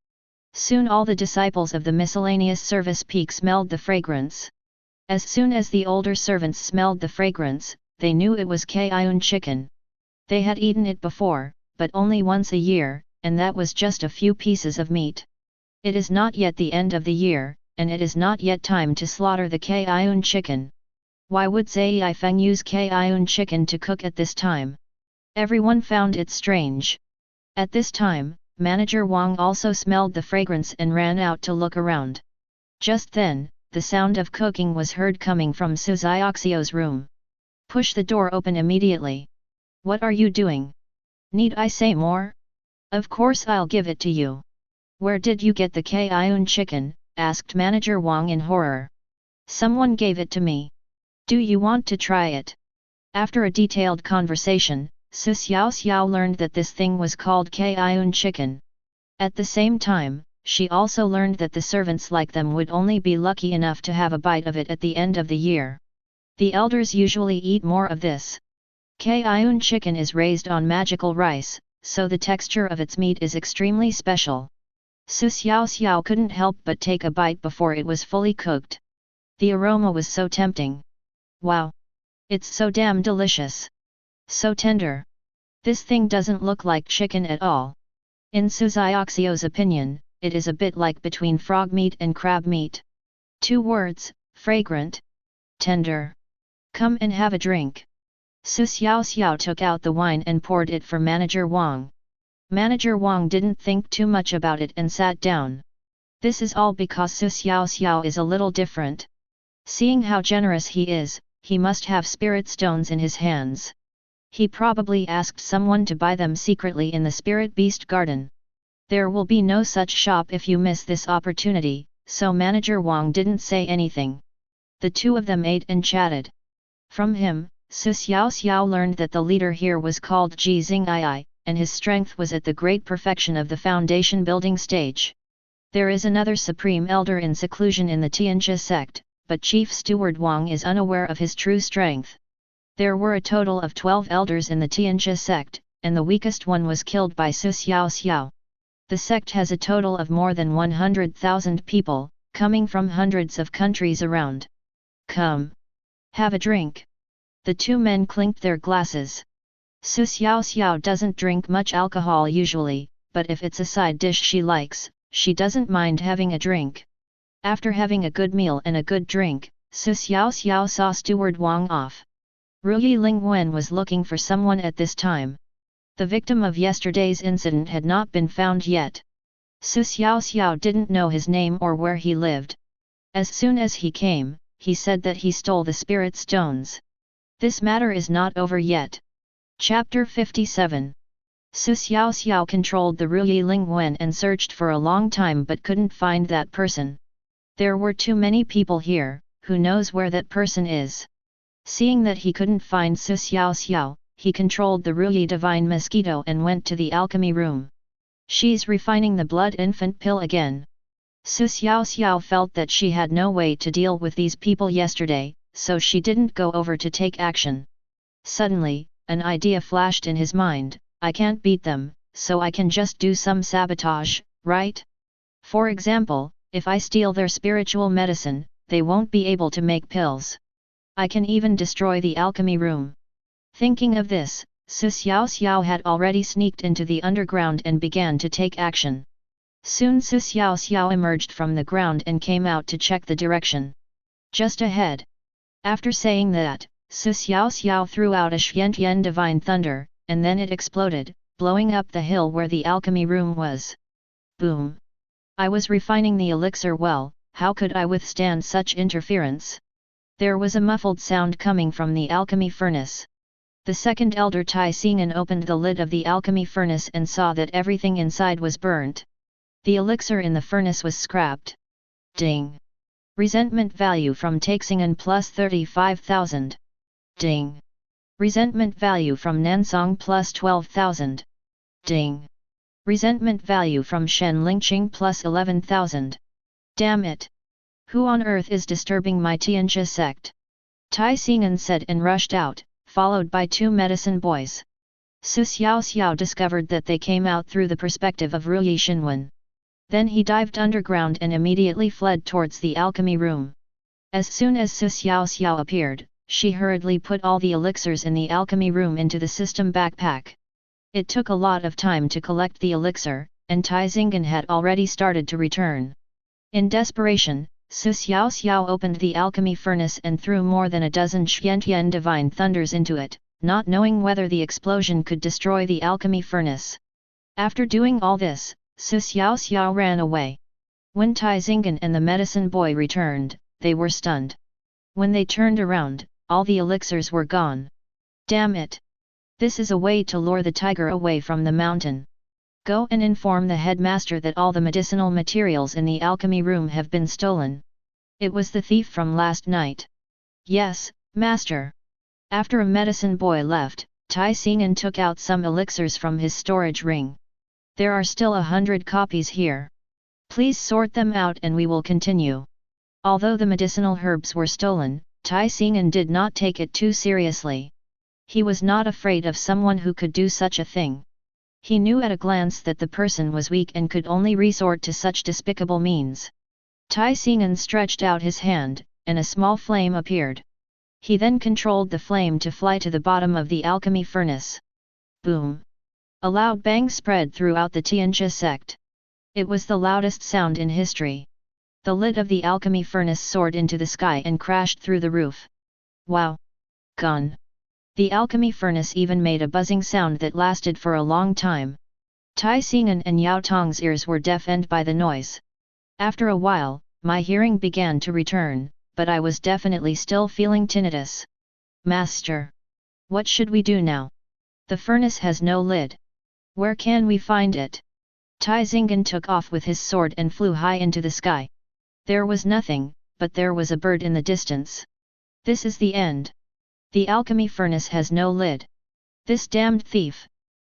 [SPEAKER 1] Soon all the disciples of the miscellaneous service peak smelled the fragrance. As soon as the older servants smelled the fragrance, they knew it was Kaiun chicken. They had eaten it before, but only once a year, and that was just a few pieces of meat. It is not yet the end of the year, and it is not yet time to slaughter the Kaiun chicken. Why would Zai Feng use Kaiun chicken to cook at this time? Everyone found it strange. At this time, Manager Wang also smelled the fragrance and ran out to look around. Just then, the sound of cooking was heard coming from Su Xiaoxiao's room. Push the door open immediately. What are you doing? Need I say more? Of course I'll give it to you. Where did you get the Kaiun chicken? Asked Manager Wang in horror. Someone gave it to me. Do you want to try it? After a detailed conversation, Su Xiaoxiao learned that this thing was called Kaiun chicken. At the same time, she also learned that the servants like them would only be lucky enough to have a bite of it at the end of the year. The elders usually eat more of this. Kaiun chicken is raised on magical rice, so the texture of its meat is extremely special. Xiaoxiao couldn't help but take a bite before it was fully cooked. The aroma was so tempting. Wow! It's so damn delicious. So tender. This thing doesn't look like chicken at all. In Xiaoxiao's opinion, it is a bit like between frog meat and crab meat. 2 words, fragrant. Tender. Come and have a drink. Xiaoxiao took out the wine and poured it for Manager Wang. Manager Wang didn't think too much about it and sat down. This is all because Xiaoxiao is a little different. Seeing how generous he is, he must have spirit stones in his hands. He probably asked someone to buy them secretly in the Spirit Beast Garden. There will be no such shop if you miss this opportunity, so Manager Wang didn't say anything. The two of them ate and chatted. From him, Xiaoxiao learned that the leader here was called Ji Xingii, and his strength was at the great perfection of the foundation building stage. There is another supreme elder in seclusion in the Tianjia sect, but Chief Steward Wang is unaware of his true strength. There were a total of 12 elders in the Tianjia sect, and the weakest one was killed by Xiaoxiao. The sect has a total of more than 100,000 people, coming from hundreds of countries around. Come. Have a drink. The two men clinked their glasses. Xiaoxiao doesn't drink much alcohol usually, but if it's a side dish she likes, she doesn't mind having a drink. After having a good meal and a good drink, Xiaoxiao saw Steward Wang off. Ruyi Lingwen was looking for someone at this time. The victim of yesterday's incident had not been found yet. Xiaoxiao didn't know his name or where he lived. As soon as he came, he said that he stole the spirit stones. This matter is not over yet. Chapter 57. Xiaoxiao controlled the Ruyi Lingwen and searched for a long time but couldn't find that person. There were too many people here, who knows where that person is. Seeing that he couldn't find Xiaoxiao, he controlled the Ruyi Divine Mosquito and went to the alchemy room. She's refining the blood infant pill again. Xiaoxiao felt that she had no way to deal with these people yesterday, so she didn't go over to take action. Suddenly, an idea flashed in his mind: I can't beat them, so I can just do some sabotage, right? For example, if I steal their spiritual medicine, they won't be able to make pills. I can even destroy the alchemy room. Thinking of this, Xiaoxiao had already sneaked into the underground and began to take action. Soon Xiaoxiao emerged from the ground and came out to check the direction. Just ahead. After saying that, Xiaoxiao threw out a Xiantian divine thunder, and then it exploded, blowing up the hill where the alchemy room was. Boom! I was refining the elixir well, how could I withstand such interference? There was a muffled sound coming from the alchemy furnace. The second elder Tai Xing'an opened the lid of the alchemy furnace and saw that everything inside was burnt. The elixir in the furnace was scrapped. Ding! Resentment value from Tai Xing'an plus 35,000. Ding! Resentment value from Nansong plus 12,000. Ding! Resentment value from Shen Lingqing plus 11,000. Damn it! Who on earth is disturbing my Tianjia sect? Tai Xing'an said and rushed out, followed by two medicine boys. Xiaoxiao discovered that they came out through the perspective of Ruyi Xinwen. Then he dived underground and immediately fled towards the alchemy room. As soon as Xiaoxiao appeared, she hurriedly put all the elixirs in the alchemy room into the system backpack. It took a lot of time to collect the elixir, and Tai Xing'an had already started to return. In desperation, Xiaoxiao opened the alchemy furnace and threw more than a dozen Xiantian divine thunders into it, not knowing whether the explosion could destroy the alchemy furnace. After doing all this, Xiaoxiao ran away. When Tai Xing'an and the medicine boy returned, they were stunned. When they turned around, all the elixirs were gone. Damn it! This is a way to lure the tiger away from the mountain. Go and inform the headmaster that all the medicinal materials in the alchemy room have been stolen. It was the thief from last night. Yes, master. After a medicine boy left, Tai Xing'an took out some elixirs from his storage ring. There are still 100 copies here. Please sort them out and we will continue. Although the medicinal herbs were stolen, Tai Xing'an did not take it too seriously. He was not afraid of someone who could do such a thing. He knew at a glance that the person was weak and could only resort to such despicable means. Tai Xing'an stretched out his hand, and a small flame appeared. He then controlled the flame to fly to the bottom of the alchemy furnace. Boom! A loud bang spread throughout the Tianjia sect. It was the loudest sound in history. The lid of the alchemy furnace soared into the sky and crashed through the roof. Wow! Gone! The alchemy furnace even made a buzzing sound that lasted for a long time. Tai Xing'an and Yao Tong's ears were deafened by the noise. After a while, my hearing began to return, but I was definitely still feeling tinnitus. Master! What should we do now? The furnace has no lid. Where can we find it? Tai Xing'an took off with his sword and flew high into the sky. There was nothing, but there was a bird in the distance. This is the end. The alchemy furnace has no lid. This damned thief!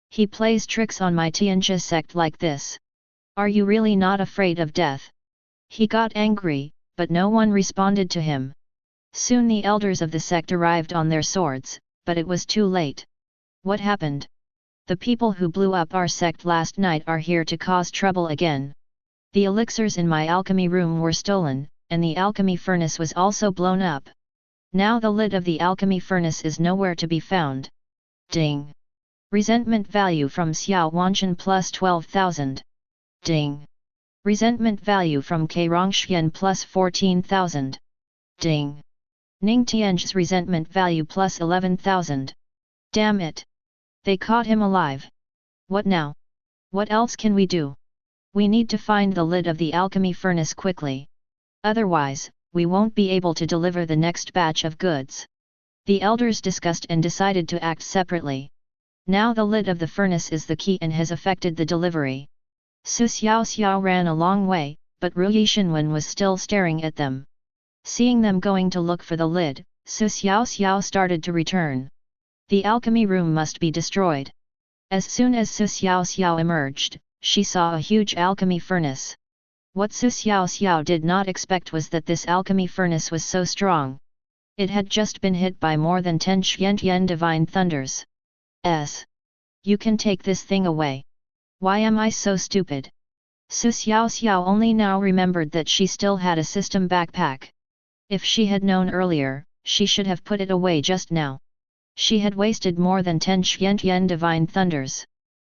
[SPEAKER 1] He plays tricks on my Tianjia sect like this. Are you really not afraid of death? He got angry, but no one responded to him. Soon the elders of the sect arrived on their swords, but it was too late. What happened? The people who blew up our sect last night are here to cause trouble again. The elixirs in my alchemy room were stolen, and the alchemy furnace was also blown up. Now the lid of the alchemy furnace is nowhere to be found. Ding! Resentment value from Xiao Wanshan plus 12,000. Ding! Resentment value from K Rongxian plus 14,000. Ding! Ning Tianzhi's resentment value plus 11,000. Damn it! They caught him alive. What now? What else can we do? We need to find the lid of the alchemy furnace quickly. Otherwise, we won't be able to deliver the next batch of goods. The elders discussed and decided to act separately. Now the lid of the furnace is the key and has affected the delivery. Su Xiaoxiao ran a long way, but Ru Yixinwen was still staring at them. Seeing them going to look for the lid, Su Xiaoxiao started to return. The alchemy room must be destroyed. As soon as Su Xiaoxiao emerged, she saw a huge alchemy furnace. What Su Xiaoxiao did not expect was that this alchemy furnace was so strong. It had just been hit by more than 10 Xiantian divine thunders. You can take this thing away. Why am I so stupid? Su Xiaoxiao only now remembered that she still had a system backpack. If she had known earlier, she should have put it away just now. She had wasted more than 10 Xiantian divine thunders.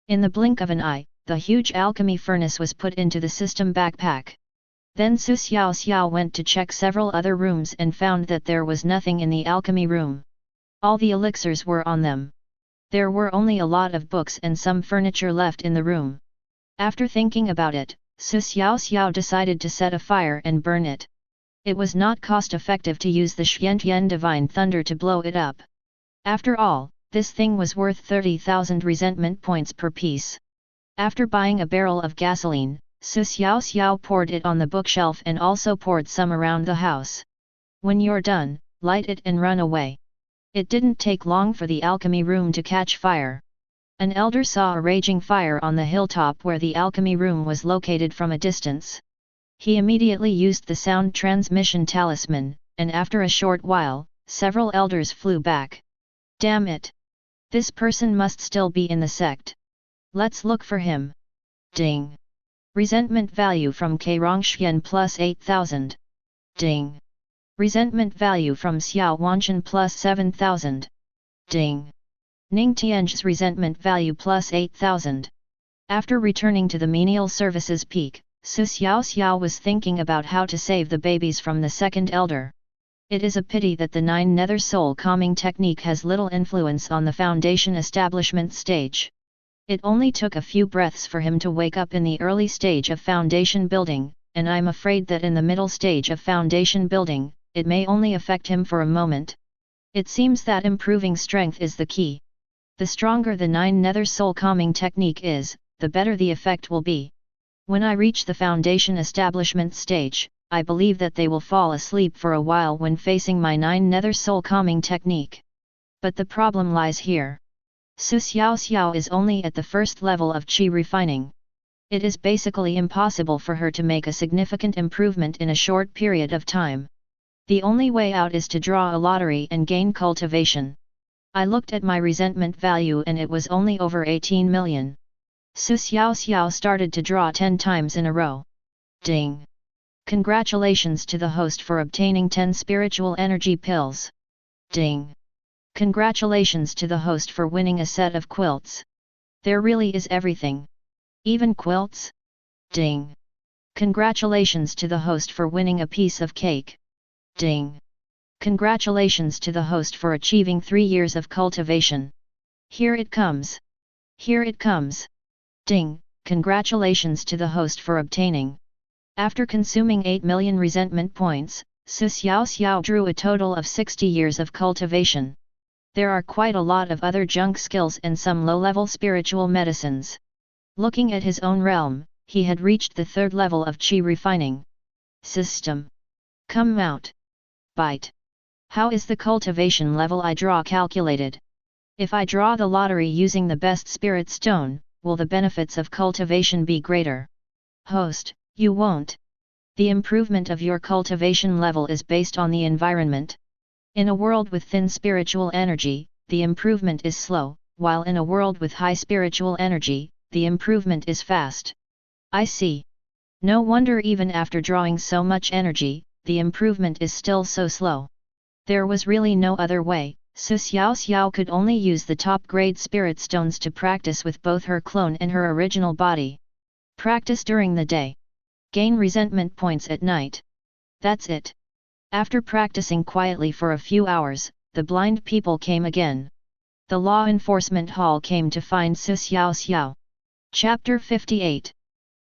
[SPEAKER 1] In the blink of an eye, the huge alchemy furnace was put into the system backpack. Then Su Xiaoxiao went to check several other rooms and found that there was nothing in the alchemy room. All the elixirs were on them. There were only a lot of books and some furniture left in the room. After thinking about it, Su Xiaoxiao decided to set a fire and burn it. It was not cost-effective to use the Xiantian divine thunder to blow it up. After all, this thing was worth 30,000 resentment points per piece. After buying a barrel of gasoline, Su Xiaoxiao poured it on the bookshelf and also poured some around the house. When you're done, light it and run away. It didn't take long for the alchemy room to catch fire. An elder saw a raging fire on the hilltop where the alchemy room was located from a distance. He immediately used the sound transmission talisman, and after a short while, several elders flew back. Damn it! This person must still be in the sect. Let's look for him. Ding! Resentment value from K Rongxian plus 8,000. Ding! Resentment value from Xiao Wanshan plus 7,000. Ding! Ning Tianzhi's resentment value plus 8,000. After returning to the menial services peak, Su Xiaoxiao was thinking about how to save the babies from the second elder. It is a pity that the 9 nether soul calming technique has little influence on the foundation establishment stage. It only took a few breaths for him to wake up in the early stage of foundation building, and I'm afraid that in the middle stage of foundation building, it may only affect him for a moment. It seems that improving strength is the key. The stronger the 9 nether soul calming technique is, the better the effect will be. When I reach the foundation establishment stage, I believe that they will fall asleep for a while when facing my 9 nether soul calming technique. But the problem lies here. Su Xiaoxiao is only at the first level of qi refining. It is basically impossible for her to make a significant improvement in a short period of time. The only way out is to draw a lottery and gain cultivation. I looked at my resentment value and it was only over 18 million. Xiaoxiao started to draw 10 times in a row. Ding! Congratulations to the host for obtaining 10 spiritual energy pills. Ding! Congratulations to the host for winning a set of quilts. There really is everything. Even quilts? Ding! Congratulations to the host for winning a piece of cake. Ding! Congratulations to the host for achieving 3 years of cultivation. Here it comes. Here it comes. Ding! Congratulations to the host for obtaining. After consuming 8 million resentment points, Xiaoxiao drew a total of 60 years of cultivation. There are quite a lot of other junk skills and some low-level spiritual medicines. Looking at his own realm, he had reached the 3rd level of Qi refining. System. Come out. Bite. How is the cultivation level I draw calculated? If I draw the lottery using the best spirit stone, will the benefits of cultivation be greater? Host, you won't. The improvement of your cultivation level is based on the environment. In a world with thin spiritual energy, the improvement is slow, while in a world with high spiritual energy, the improvement is fast. I see. No wonder even after drawing so much energy, the improvement is still so slow. There was really no other way, so Xiaoxiao could only use the top-grade spirit stones to practice with both her clone and her original body. Practice during the day. Gain resentment points at night. That's it. After practicing quietly for a few hours, the blind people came again. The law enforcement hall came to find Xiaoxiao. Chapter 58.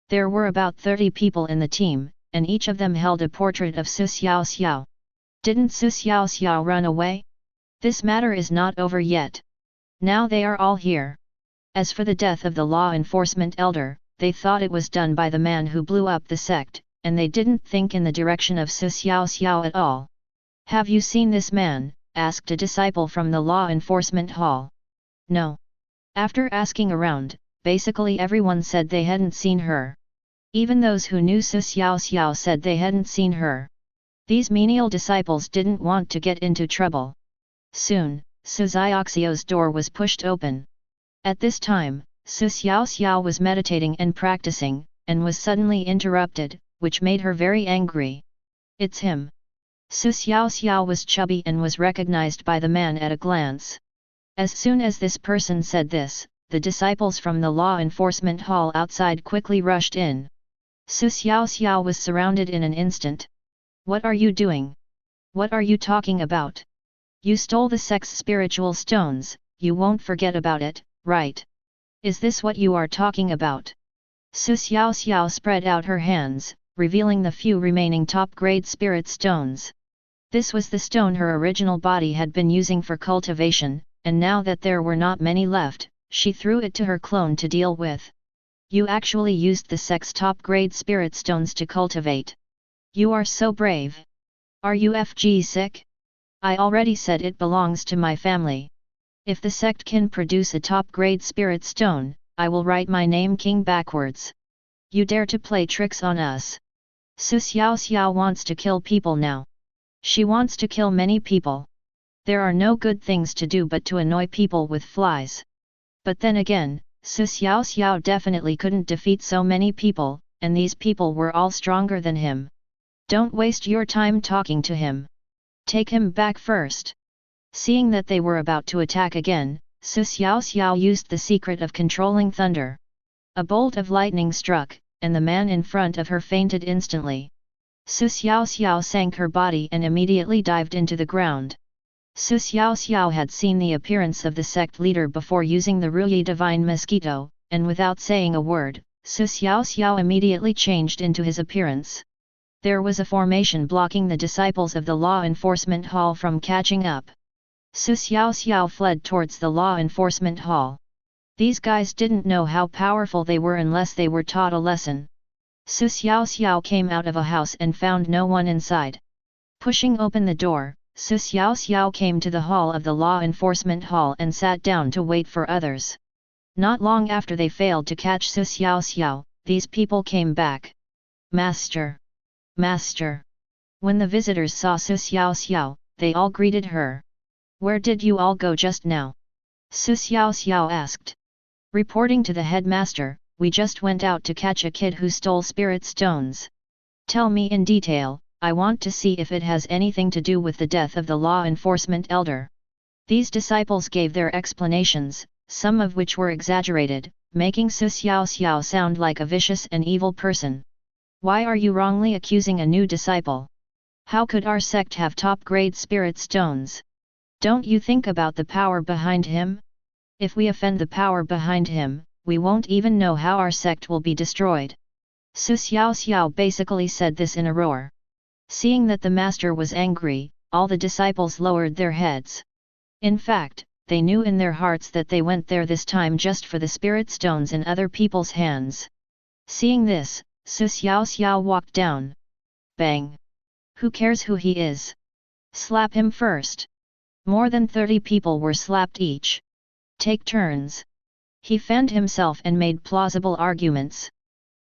[SPEAKER 1] There were about 30 people in the team, and each of them held a portrait of Xiaoxiao. Didn't Xiaoxiao run away? This matter is not over yet. Now they are all here. As for the death of the law enforcement elder, they thought it was done by the man who blew up the sect, and they didn't think in the direction of Xiaoxiao at all. Have you seen this man? Asked a disciple from the law enforcement hall. No. After asking around, basically everyone said they hadn't seen her. Even those who knew Xiaoxiao said they hadn't seen her. These menial disciples didn't want to get into trouble. Soon, Xiaoxiao's door was pushed open. At this time, Xiaoxiao was meditating and practicing, and was suddenly interrupted, which made her very angry. It's him. Xiaoxiao was chubby and was recognized by the man at a glance. As soon as this person said this, the disciples from the law enforcement hall outside quickly rushed in. Xiaoxiao was surrounded in an instant. What are you doing? What are you talking about? You stole the sect's spiritual stones, you won't forget about it, right? Is this what you are talking about? Xiaoxiao spread out her hands, revealing the few remaining top-grade spirit stones. This was the stone her original body had been using for cultivation, and now that there were not many left, she threw it to her clone to deal with. You actually used the sect's top-grade spirit stones to cultivate. You are so brave. Are you FG sick? I already said it belongs to my family. If the sect can produce a top-grade spirit stone, I will write my name king backwards. You dare to play tricks on us. Xiaoxiao wants to kill people now. She wants to kill many people. There are no good things to do but to annoy people with flies. But then again, Xiaoxiao definitely couldn't defeat so many people, and these people were all stronger than him. Don't waste your time talking to him. Take him back first. Seeing that they were about to attack again, Xiaoxiao used the secret of controlling thunder. A bolt of lightning struck, and the man in front of her fainted instantly. Xiaoxiao sank her body and immediately dived into the ground. Xiaoxiao had seen the appearance of the sect leader before using the Ruyi Divine Mosquito, and without saying a word, Xiaoxiao immediately changed into his appearance. There was a formation blocking the disciples of the law enforcement hall from catching up. Xiaoxiao fled towards the law enforcement hall. These guys didn't know how powerful they were unless they were taught a lesson. Xiaoxiao came out of a house and found no one inside. Pushing open the door, Xiaoxiao came to the hall of the law enforcement hall and sat down to wait for others. Not long after they failed to catch Xiaoxiao, these people came back. Master! Master! When the visitors saw Xiaoxiao, they all greeted her. Where did you all go just now? Xiaoxiao asked. Reporting to the headmaster, we just went out to catch a kid who stole spirit stones. Tell me in detail, I want to see if it has anything to do with the death of the law enforcement elder. These disciples gave their explanations, some of which were exaggerated, making Xiaoxiao sound like a vicious and evil person. Why are you wrongly accusing a new disciple? How could our sect have top-grade spirit stones? Don't you think about the power behind him? If we offend the power behind him, we won't even know how our sect will be destroyed. Xiaoxiao basically said this in a roar. Seeing that the master was angry, all the disciples lowered their heads. In fact, they knew in their hearts that they went there this time just for the spirit stones in other people's hands. Seeing this, Xiaoxiao walked down. Bang! Who cares who he is? Slap him first. More than 30 people were slapped each. Take turns. He fanned himself and made plausible arguments.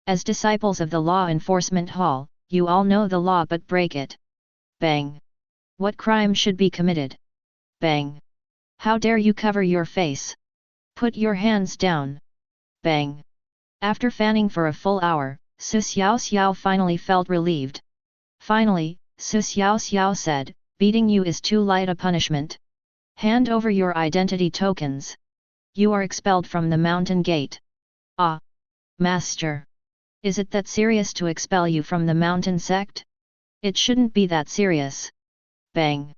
[SPEAKER 1] As disciples of the law enforcement hall, you all know the law but break it. Bang! What crime should be committed? Bang! How dare you cover your face? Put your hands down. Bang! After fanning for a full hour, Xiaoxiao finally felt relieved. Finally, Xiaoxiao said, beating you is too light a punishment. Hand over your identity tokens. You are expelled from the mountain gate. Ah! Master! Is it that serious to expel you from the mountain sect? It shouldn't be that serious. Bang!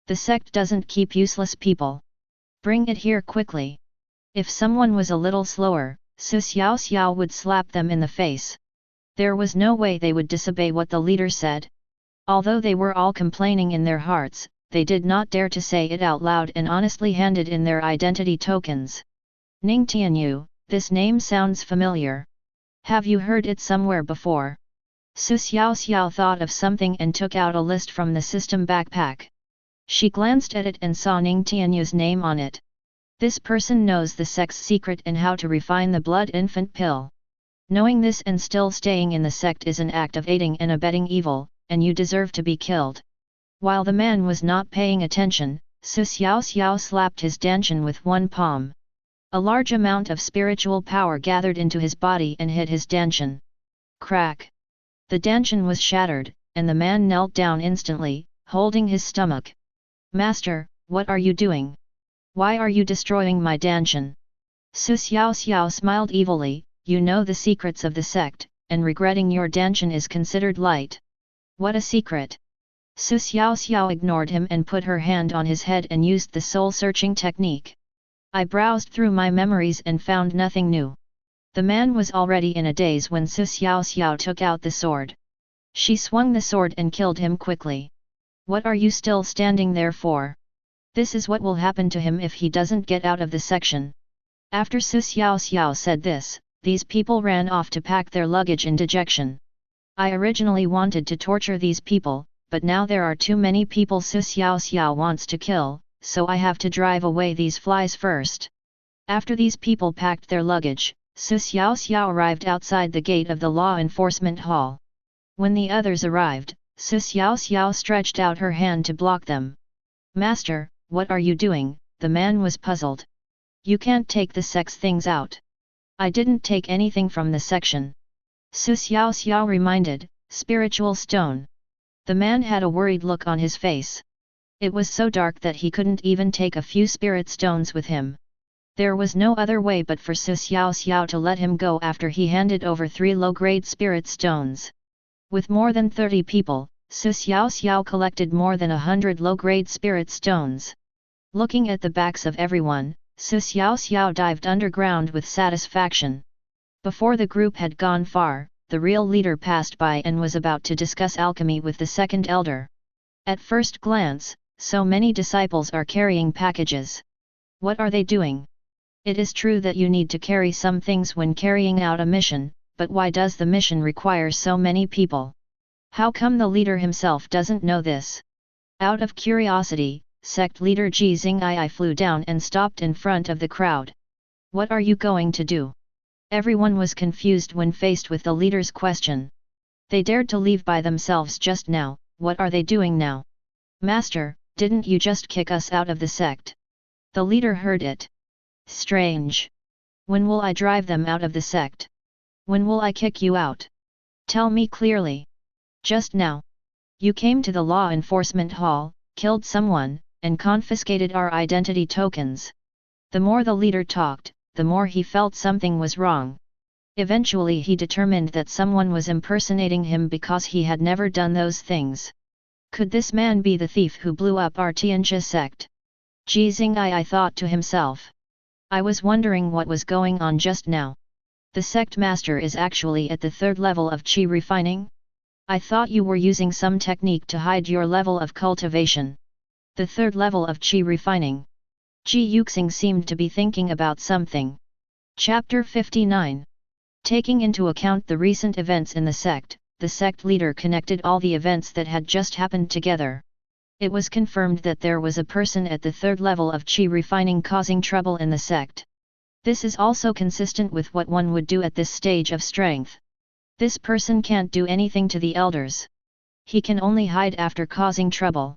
[SPEAKER 1] The sect doesn't keep useless people. Bring it here quickly. If someone was a little slower, Xiaoxiao would slap them in the face. There was no way they would disobey what the leader said. Although they were all complaining in their hearts, they did not dare to say it out loud and honestly handed in their identity tokens. Ning Tianyu, this name sounds familiar. Have you heard it somewhere before? Xiaoxiao thought of something and took out a list from the system backpack. She glanced at it and saw Ning Tianyu's name on it. This person knows the sect's secret and how to refine the blood infant pill. Knowing this and still staying in the sect is an act of aiding and abetting evil, and you deserve to be killed. While the man was not paying attention, Xiaoxiao slapped his dantian with one palm. A large amount of spiritual power gathered into his body and hit his dantian. Crack! The dantian was shattered, and the man knelt down instantly, holding his stomach. Master, what are you doing? Why are you destroying my dantian? Xiaoxiao smiled evilly, you know the secrets of the sect, and regretting your dantian is considered light. What a secret! Xiaoxiao ignored him and put her hand on his head and used the soul-searching technique. I browsed through my memories and found nothing new. The man was already in a daze when Xiaoxiao took out the sword. She swung the sword and killed him quickly. What are you still standing there for? This is what will happen to him if he doesn't get out of the section. After Xiaoxiao said this, these people ran off to pack their luggage in dejection. I originally wanted to torture these people, but now there are too many people Xiaoxiao wants to kill, so I have to drive away these flies first. After these people packed their luggage, Xiaoxiao arrived outside the gate of the law enforcement hall. When the others arrived, Xiaoxiao stretched out her hand to block them. Master, what are you doing? The man was puzzled. You can't take the sect's things out. I didn't take anything from the section. Xiaoxiao reminded, spiritual stone. The man had a worried look on his face. It was so dark that he couldn't even take a few spirit stones with him. There was no other way but for Xiaoxiao to let him go after he handed over 3 low-grade spirit stones. With more than 30 people, Xiaoxiao collected more than 100 low-grade spirit stones. Looking at the backs of everyone, Xiaoxiao dived underground with satisfaction. Before the group had gone far, the real leader passed by and was about to discuss alchemy with the second elder. At first glance, so many disciples are carrying packages. What are they doing? It is true that you need to carry some things when carrying out a mission, but why does the mission require so many people? How come the leader himself doesn't know this? Out of curiosity, sect leader Ji Xingyi flew down and stopped in front of the crowd. What are you going to do? Everyone was confused when faced with the leader's question. They dared to leave by themselves just now, what are they doing now? Master, didn't you just kick us out of the sect? The leader heard it. Strange. When will I drive them out of the sect? When will I kick you out? Tell me clearly. Just now. You came to the law enforcement hall, killed someone, and confiscated our identity tokens. The more the leader talked, the more he felt something was wrong. Eventually he determined that someone was impersonating him because he had never done those things. Could this man be the thief who blew up our Tianjia sect? Jizing thought to himself. I was wondering what was going on just now. The sect master is actually at the 3rd level of qi refining? I thought you were using some technique to hide your level of cultivation. The 3rd level of qi refining. Ji Yuxing seemed to be thinking about something. Chapter 59. Taking into account the recent events in the sect leader connected all the events that had just happened together. It was confirmed that there was a person at the 3rd level of qi refining causing trouble in the sect. This is also consistent with what one would do at this stage of strength. This person can't do anything to the elders. He can only hide after causing trouble.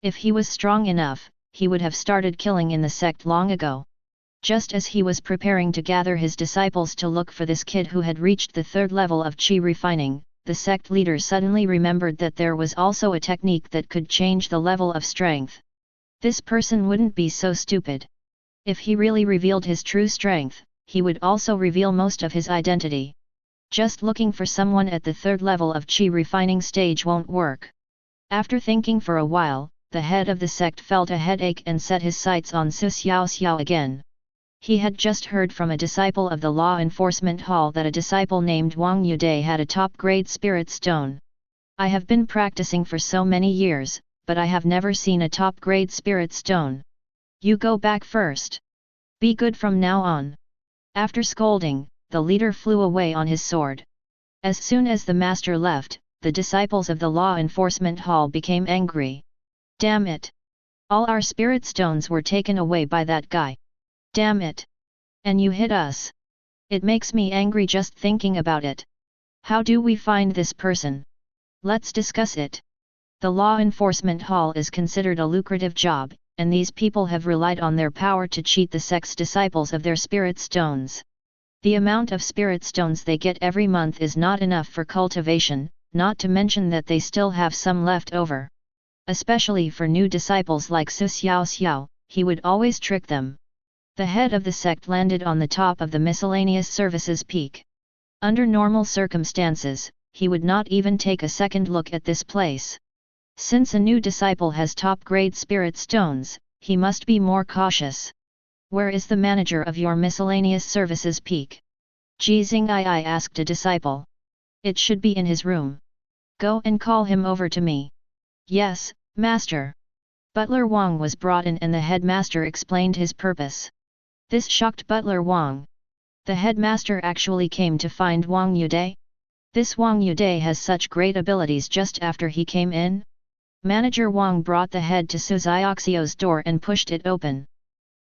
[SPEAKER 1] If he was strong enough, he would have started killing in the sect long ago. Just as he was preparing to gather his disciples to look for this kid who had reached the 3rd level of qi refining, the sect leader suddenly remembered that there was also a technique that could change the level of strength. This person wouldn't be so stupid. If he really revealed his true strength, he would also reveal most of his identity. Just looking for someone at the 3rd level of qi refining stage won't work. After thinking for a while, the head of the sect felt a headache and set his sights on Xiaoxiao again. He had just heard from a disciple of the law enforcement hall that a disciple named Wang Yude had a top-grade spirit stone. I have been practicing for so many years, but I have never seen a top-grade spirit stone. You go back first. Be good from now on. After scolding, the leader flew away on his sword. As soon as the master left, the disciples of the law enforcement hall became angry. Damn it! All our spirit stones were taken away by that guy. Damn it! And you hit us. It makes me angry just thinking about it. How do we find this person? Let's discuss it. The law enforcement hall is considered a lucrative job, and these people have relied on their power to cheat the sect's disciples of their spirit stones. The amount of spirit stones they get every month is not enough for cultivation, not to mention that they still have some left over. Especially for new disciples like Xiaoxiao, he would always trick them. The head of the sect landed on the top of the miscellaneous services peak. Under normal circumstances, he would not even take a second look at this place. Since a new disciple has top-grade spirit stones, he must be more cautious. Where is the manager of your miscellaneous services peak? Jizing asked a disciple. It should be in his room. Go and call him over to me. Yes, master. Butler Wang was brought in and the headmaster explained his purpose. This shocked Butler Wang. The headmaster actually came to find Wang Yude? This Wang Yude has such great abilities just after he came in? Manager Wang brought the head to Xiaoxiao's door and pushed it open.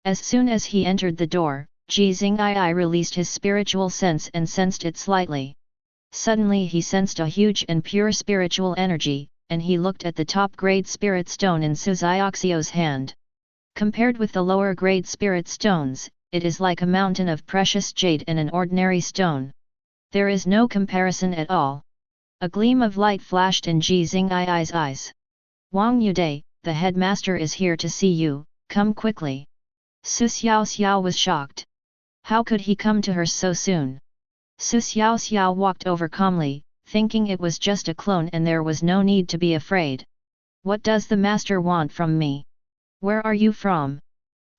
[SPEAKER 1] As soon as he entered the door, Jizing released his spiritual sense and sensed it slightly. Suddenly he sensed a huge and pure spiritual energy, and he looked at the top-grade spirit stone in Xiaoxiao's hand. Compared with the lower-grade spirit stones, it is like a mountain of precious jade and an ordinary stone. There is no comparison at all. A gleam of light flashed in Jizing eyes. Wang Yude, the headmaster is here to see you, come quickly. Xiaoxiao was shocked. How could he come to her so soon? Xiaoxiao walked over calmly, thinking it was just a clone and there was no need to be afraid. What does the master want from me? Where are you from?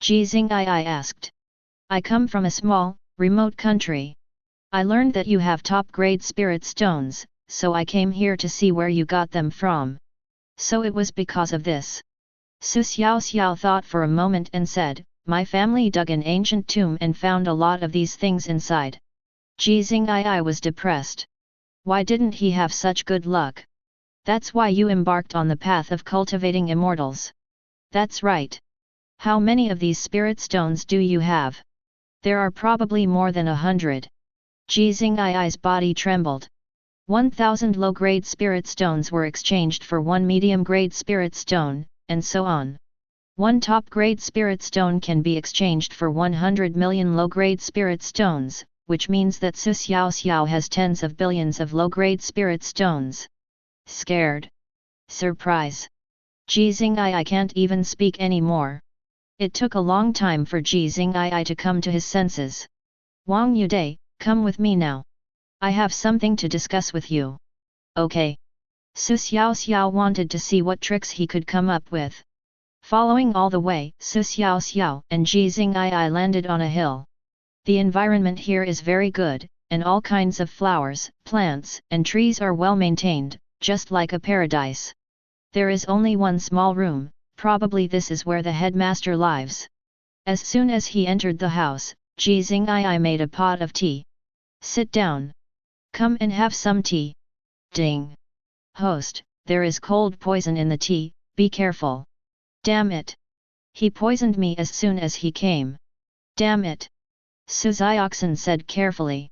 [SPEAKER 1] Jizing asked. I come from a small, remote country. I learned that you have top-grade spirit stones, so I came here to see where you got them from. So it was because of this. Xiaoxiao thought for a moment and said, my family dug an ancient tomb and found a lot of these things inside. Jizing was depressed. Why didn't he have such good luck? That's why you embarked on the path of cultivating immortals. That's right. How many of these spirit stones do you have? There are probably more than 100. Jizing I's body trembled. 1,000 low-grade spirit stones were exchanged for one medium-grade spirit stone, and so on. One top-grade spirit stone can be exchanged for 100 million low-grade spirit stones, which means that Xiaoxiao has tens of billions of low-grade spirit stones. Scared. Surprise. Jixing can't even speak anymore. It took a long time for Jixing to come to his senses. Wang Yude, come with me now. I have something to discuss with you. Okay. Xiaoxiao wanted to see what tricks he could come up with. Following all the way, Xiaoxiao and Jixing landed on a hill. The environment here is very good, and all kinds of flowers, plants, and trees are well maintained, just like a paradise. There is only one small room, probably this is where the headmaster lives. As soon as he entered the house, Jixing made a pot of tea. Sit down. Come and have some tea. Ding. Host, there is cold poison in the tea, be careful. Damn it. He poisoned me as soon as he came. Damn it. Xiaoxiao said carefully.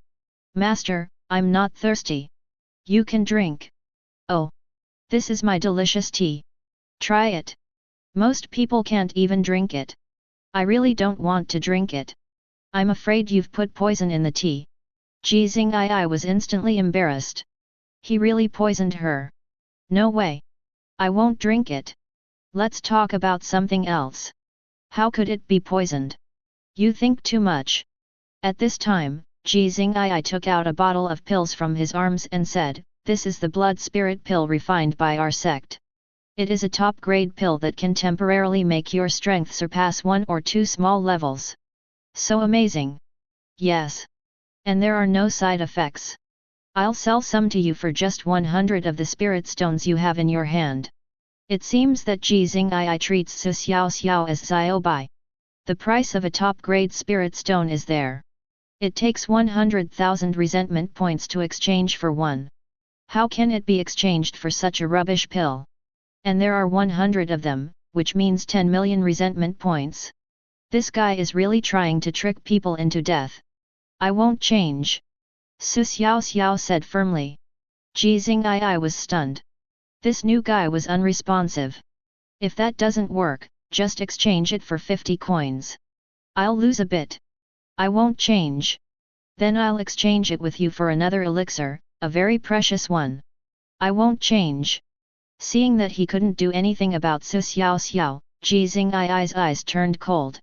[SPEAKER 1] Master, I'm not thirsty. You can drink. Oh. This is my delicious tea. Try it. Most people can't even drink it. I really don't want to drink it. I'm afraid you've put poison in the tea. Jixing was instantly embarrassed. He really poisoned her. No way. I won't drink it. Let's talk about something else. How could it be poisoned? You think too much. At this time, Jixing took out a bottle of pills from his arms and said, "This is the blood spirit pill refined by our sect. It is a top-grade pill that can temporarily make your strength surpass 1 or 2 small levels. So amazing." Yes. And there are no side effects. I'll sell some to you for just 100 of the spirit stones you have in your hand. It seems that Jixing treats Xiaoxiao as Xiaobai. The price of a top-grade spirit stone is there. It takes 100,000 resentment points to exchange for one. How can it be exchanged for such a rubbish pill? And there are 100 of them, which means 10 million resentment points. This guy is really trying to trick people into death. I won't change. Xiaoxiao said firmly. Jixing was stunned. This new guy was unresponsive. If that doesn't work, just exchange it for 50 coins. I'll lose a bit. I won't change. Then I'll exchange it with you for another elixir, a very precious one. I won't change. Seeing that he couldn't do anything about Xiaoxiao, Jixing eyes turned cold.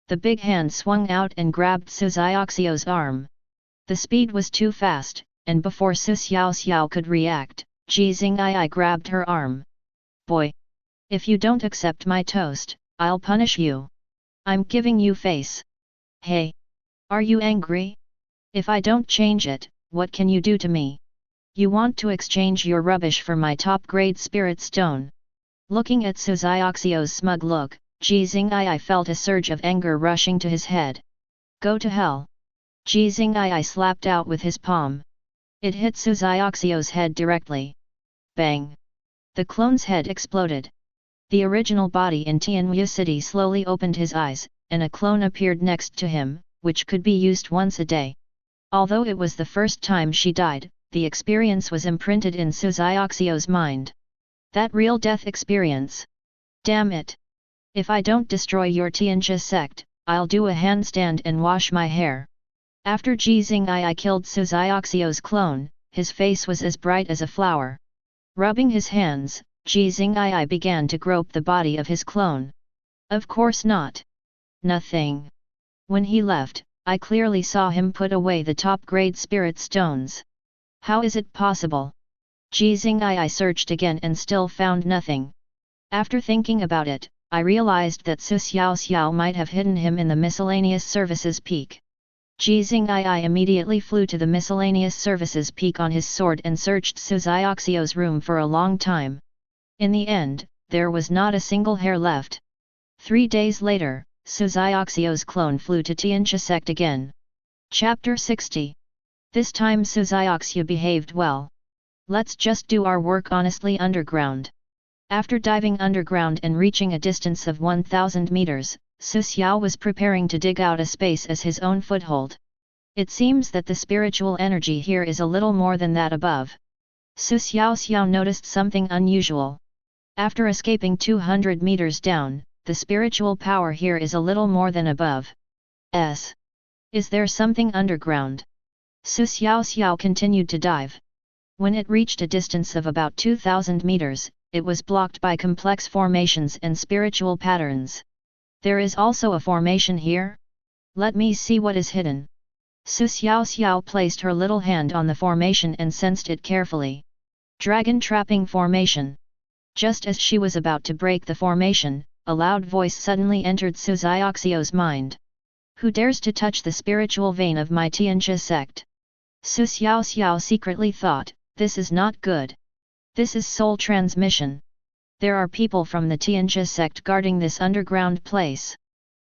[SPEAKER 1] The big hand swung out and grabbed Xiaoxiao's arm. The speed was too fast, and before Xiaoxiao could react, Jixing grabbed her arm. Boy! If you don't accept my toast, I'll punish you. I'm giving you face. Hey! Are you angry? If I don't change it, what can you do to me? You want to exchange your rubbish for my top-grade spirit stone? Looking at Xiaoxiao's smug look, Jixing felt a surge of anger rushing to his head. Go to hell! Jixing slapped out with his palm. It hit Xiaoxiao's head directly. Bang! The clone's head exploded. The original body in Tianyu City slowly opened his eyes, and a clone appeared next to him, which could be used once a day. Although it was the first time she died, the experience was imprinted in Xiaoxiao's mind. That real death experience. Damn it! If I don't destroy your Tianjia sect, I'll do a handstand and wash my hair. After Jixing killed Xiaoxiao's clone, his face was as bright as a flower. Rubbing his hands, Jixing began to grope the body of his clone. Of course not. Nothing. When he left, I clearly saw him put away the top-grade spirit stones. How is it possible? Jixing searched again and still found nothing. After thinking about it, I realized that Xiaoxiao might have hidden him in the miscellaneous services peak. Jixing immediately flew to the miscellaneous services peak on his sword and searched Xiaoxiao's room for a long time. In the end, there was not a single hair left. 3 days later, Xiaoxiao's clone flew to Tianjia sect again. Chapter 60. This time Xiaoxiao behaved well. Let's just do our work honestly underground. After diving underground and reaching a distance of 1,000 meters, Xiao was preparing to dig out a space as his own foothold. It seems that the spiritual energy here is a little more than that above. Xiao noticed something unusual. After escaping 200 meters down, the spiritual power here is a little more than above. Is there something underground? Xiaoxiao continued to dive. When it reached a distance of about 2,000 meters, it was blocked by complex formations and spiritual patterns. There is also a formation here? Let me see what is hidden. Xiaoxiao placed her little hand on the formation and sensed it carefully. Dragon trapping formation. Just as she was about to break the formation, a loud voice suddenly entered Xiaoxiao's mind. Who dares to touch the spiritual vein of my Tianjia sect? Xiaoxiao secretly thought, this is not good. This is soul transmission. There are people from the Tianjia sect guarding this underground place.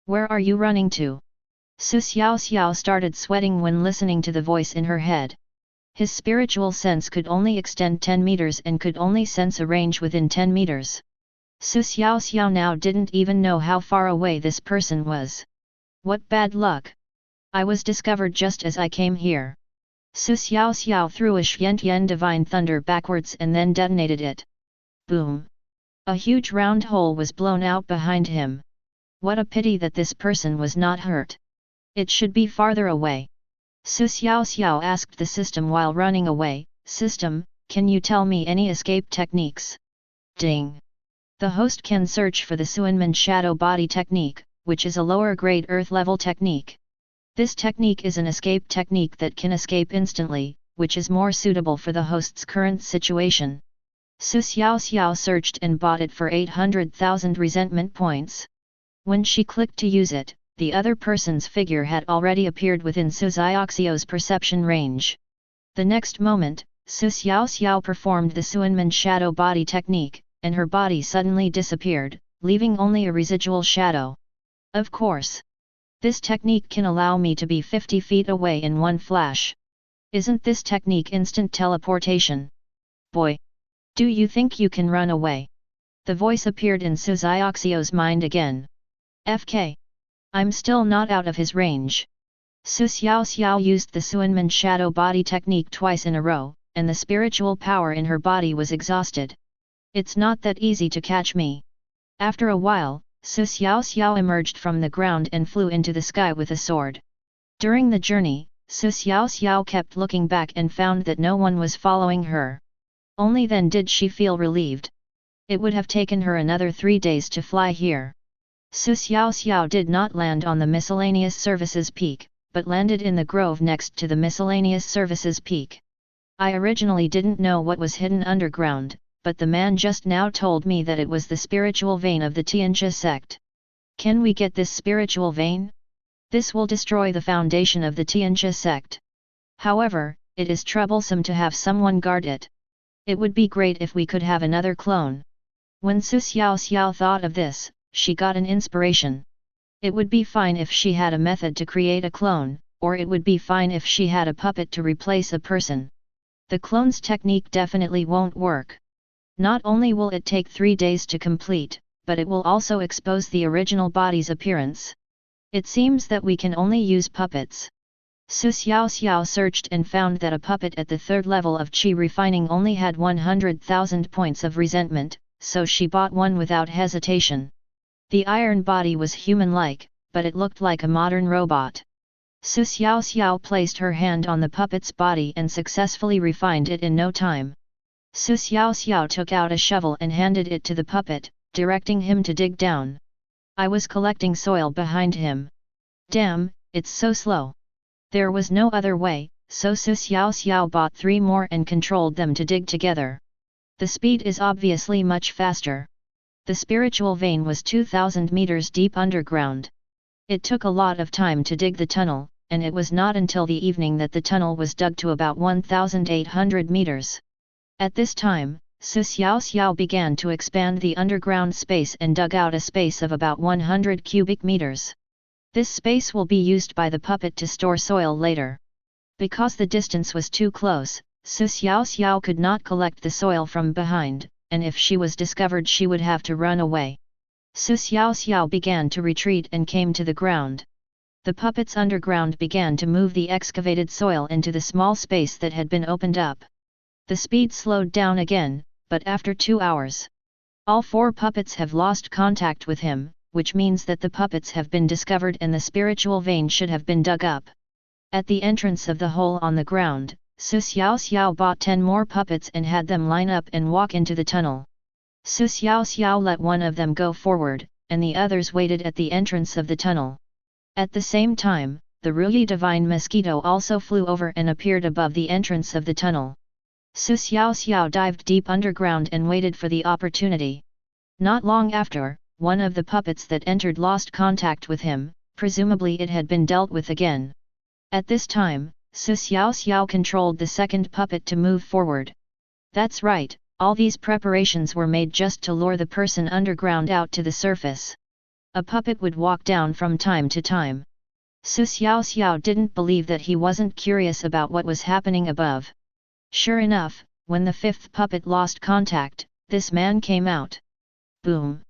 [SPEAKER 1] Where are you running to? Xiaoxiao started sweating when listening to the voice in her head. His spiritual sense could only extend 10 meters and could only sense a range within 10 meters. Xiaoxiao now didn't even know how far away this person was. What bad luck! I was discovered just as I came here. Xiaoxiao threw a Xiantian divine thunder backwards and then detonated it. Boom! A huge round hole was blown out behind him. What a pity that this person was not hurt. It should be farther away. Xiaoxiao asked the system while running away, System, can you tell me any escape techniques? Ding! The host can search for the Suanmen shadow body technique, which is a lower grade earth level technique. This technique is an escape technique that can escape instantly, which is more suitable for the host's current situation. Xiaoxiao searched and bought it for 800,000 resentment points. When she clicked to use it, the other person's figure had already appeared within Xiaoxiao's perception range. The next moment, Xiaoxiao performed the Suanmen shadow body technique, and her body suddenly disappeared, leaving only a residual shadow. Of course. This technique can allow me to be 50 feet away in one flash. Isn't this technique instant teleportation? Boy! Do you think you can run away? The voice appeared in Xiaoxiao's mind again. FK. I'm still not out of his range. Xiaoxiao used the Suanmen shadow body technique twice in a row, and the spiritual power in her body was exhausted. It's not that easy to catch me. After a while, Xiaoxiao emerged from the ground and flew into the sky with a sword. During the journey, Xiaoxiao kept looking back and found that no one was following her. Only then did she feel relieved. It would have taken her another 3 days to fly here. Xiaoxiao did not land on the miscellaneous services peak, but landed in the grove next to the miscellaneous services peak. I originally didn't know what was hidden underground, but the man just now told me that it was the spiritual vein of the Tianjia sect. Can we get this spiritual vein? This will destroy the foundation of the Tianjia sect. However, it is troublesome to have someone guard it. It would be great if we could have another clone. When Xiaoxiao thought of this, she got an inspiration. It would be fine if she had a method to create a clone, or it would be fine if she had a puppet to replace a person. The clone's technique definitely won't work. Not only will it take 3 days to complete, but it will also expose the original body's appearance. It seems that we can only use puppets. Xiaoxiao searched and found that a puppet at the 3rd level of Qi refining only had 100,000 points of resentment, so she bought one without hesitation. The iron body was human-like, but it looked like a modern robot. Xiaoxiao placed her hand on the puppet's body and successfully refined it in no time. Xiaoxiao took out a shovel and handed it to the puppet, directing him to dig down. I was collecting soil behind him. Damn, it's so slow. There was no other way, so Xiaoxiao bought 3 more and controlled them to dig together. The speed is obviously much faster. The spiritual vein was 2,000 meters deep underground. It took a lot of time to dig the tunnel, and it was not until the evening that the tunnel was dug to about 1,800 meters. At this time, Xiaoxiao began to expand the underground space and dug out a space of about 100 cubic meters. This space will be used by the puppet to store soil later. Because the distance was too close, Xiaoxiao could not collect the soil from behind, and if she was discovered she would have to run away. Xiaoxiao began to retreat and came to the ground. The puppets underground began to move the excavated soil into the small space that had been opened up. The speed slowed down again, but after 2 hours. All 4 puppets have lost contact with him, which means that the puppets have been discovered and the spiritual vein should have been dug up. At the entrance of the hole on the ground, Xiaoxiao bought 10 more puppets and had them line up and walk into the tunnel. Xiaoxiao let one of them go forward, and the others waited at the entrance of the tunnel. At the same time, the Ruyi divine mosquito also flew over and appeared above the entrance of the tunnel. Xiaoxiao dived deep underground and waited for the opportunity. Not long after, one of the puppets that entered lost contact with him, presumably it had been dealt with again. At this time, Xiaoxiao controlled the second puppet to move forward. That's right, all these preparations were made just to lure the person underground out to the surface. A puppet would walk down from time to time. Xiaoxiao didn't believe that he wasn't curious about what was happening above. Sure enough, when the fifth puppet lost contact, this man came out. Boom!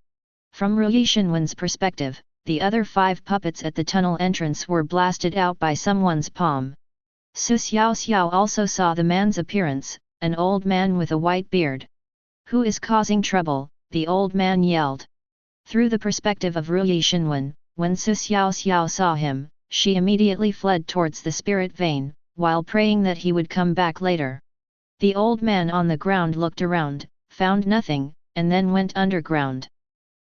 [SPEAKER 1] From Ruyi Xinwen's perspective, the other 5 puppets at the tunnel entrance were blasted out by someone's palm. Xiaoxiao also saw the man's appearance, an old man with a white beard. Who is causing trouble? The old man yelled. Through the perspective of Ruyi Xinwen, when Xiaoxiao saw him, she immediately fled towards the spirit vein, while praying that he would come back later. The old man on the ground looked around, found nothing, and then went underground.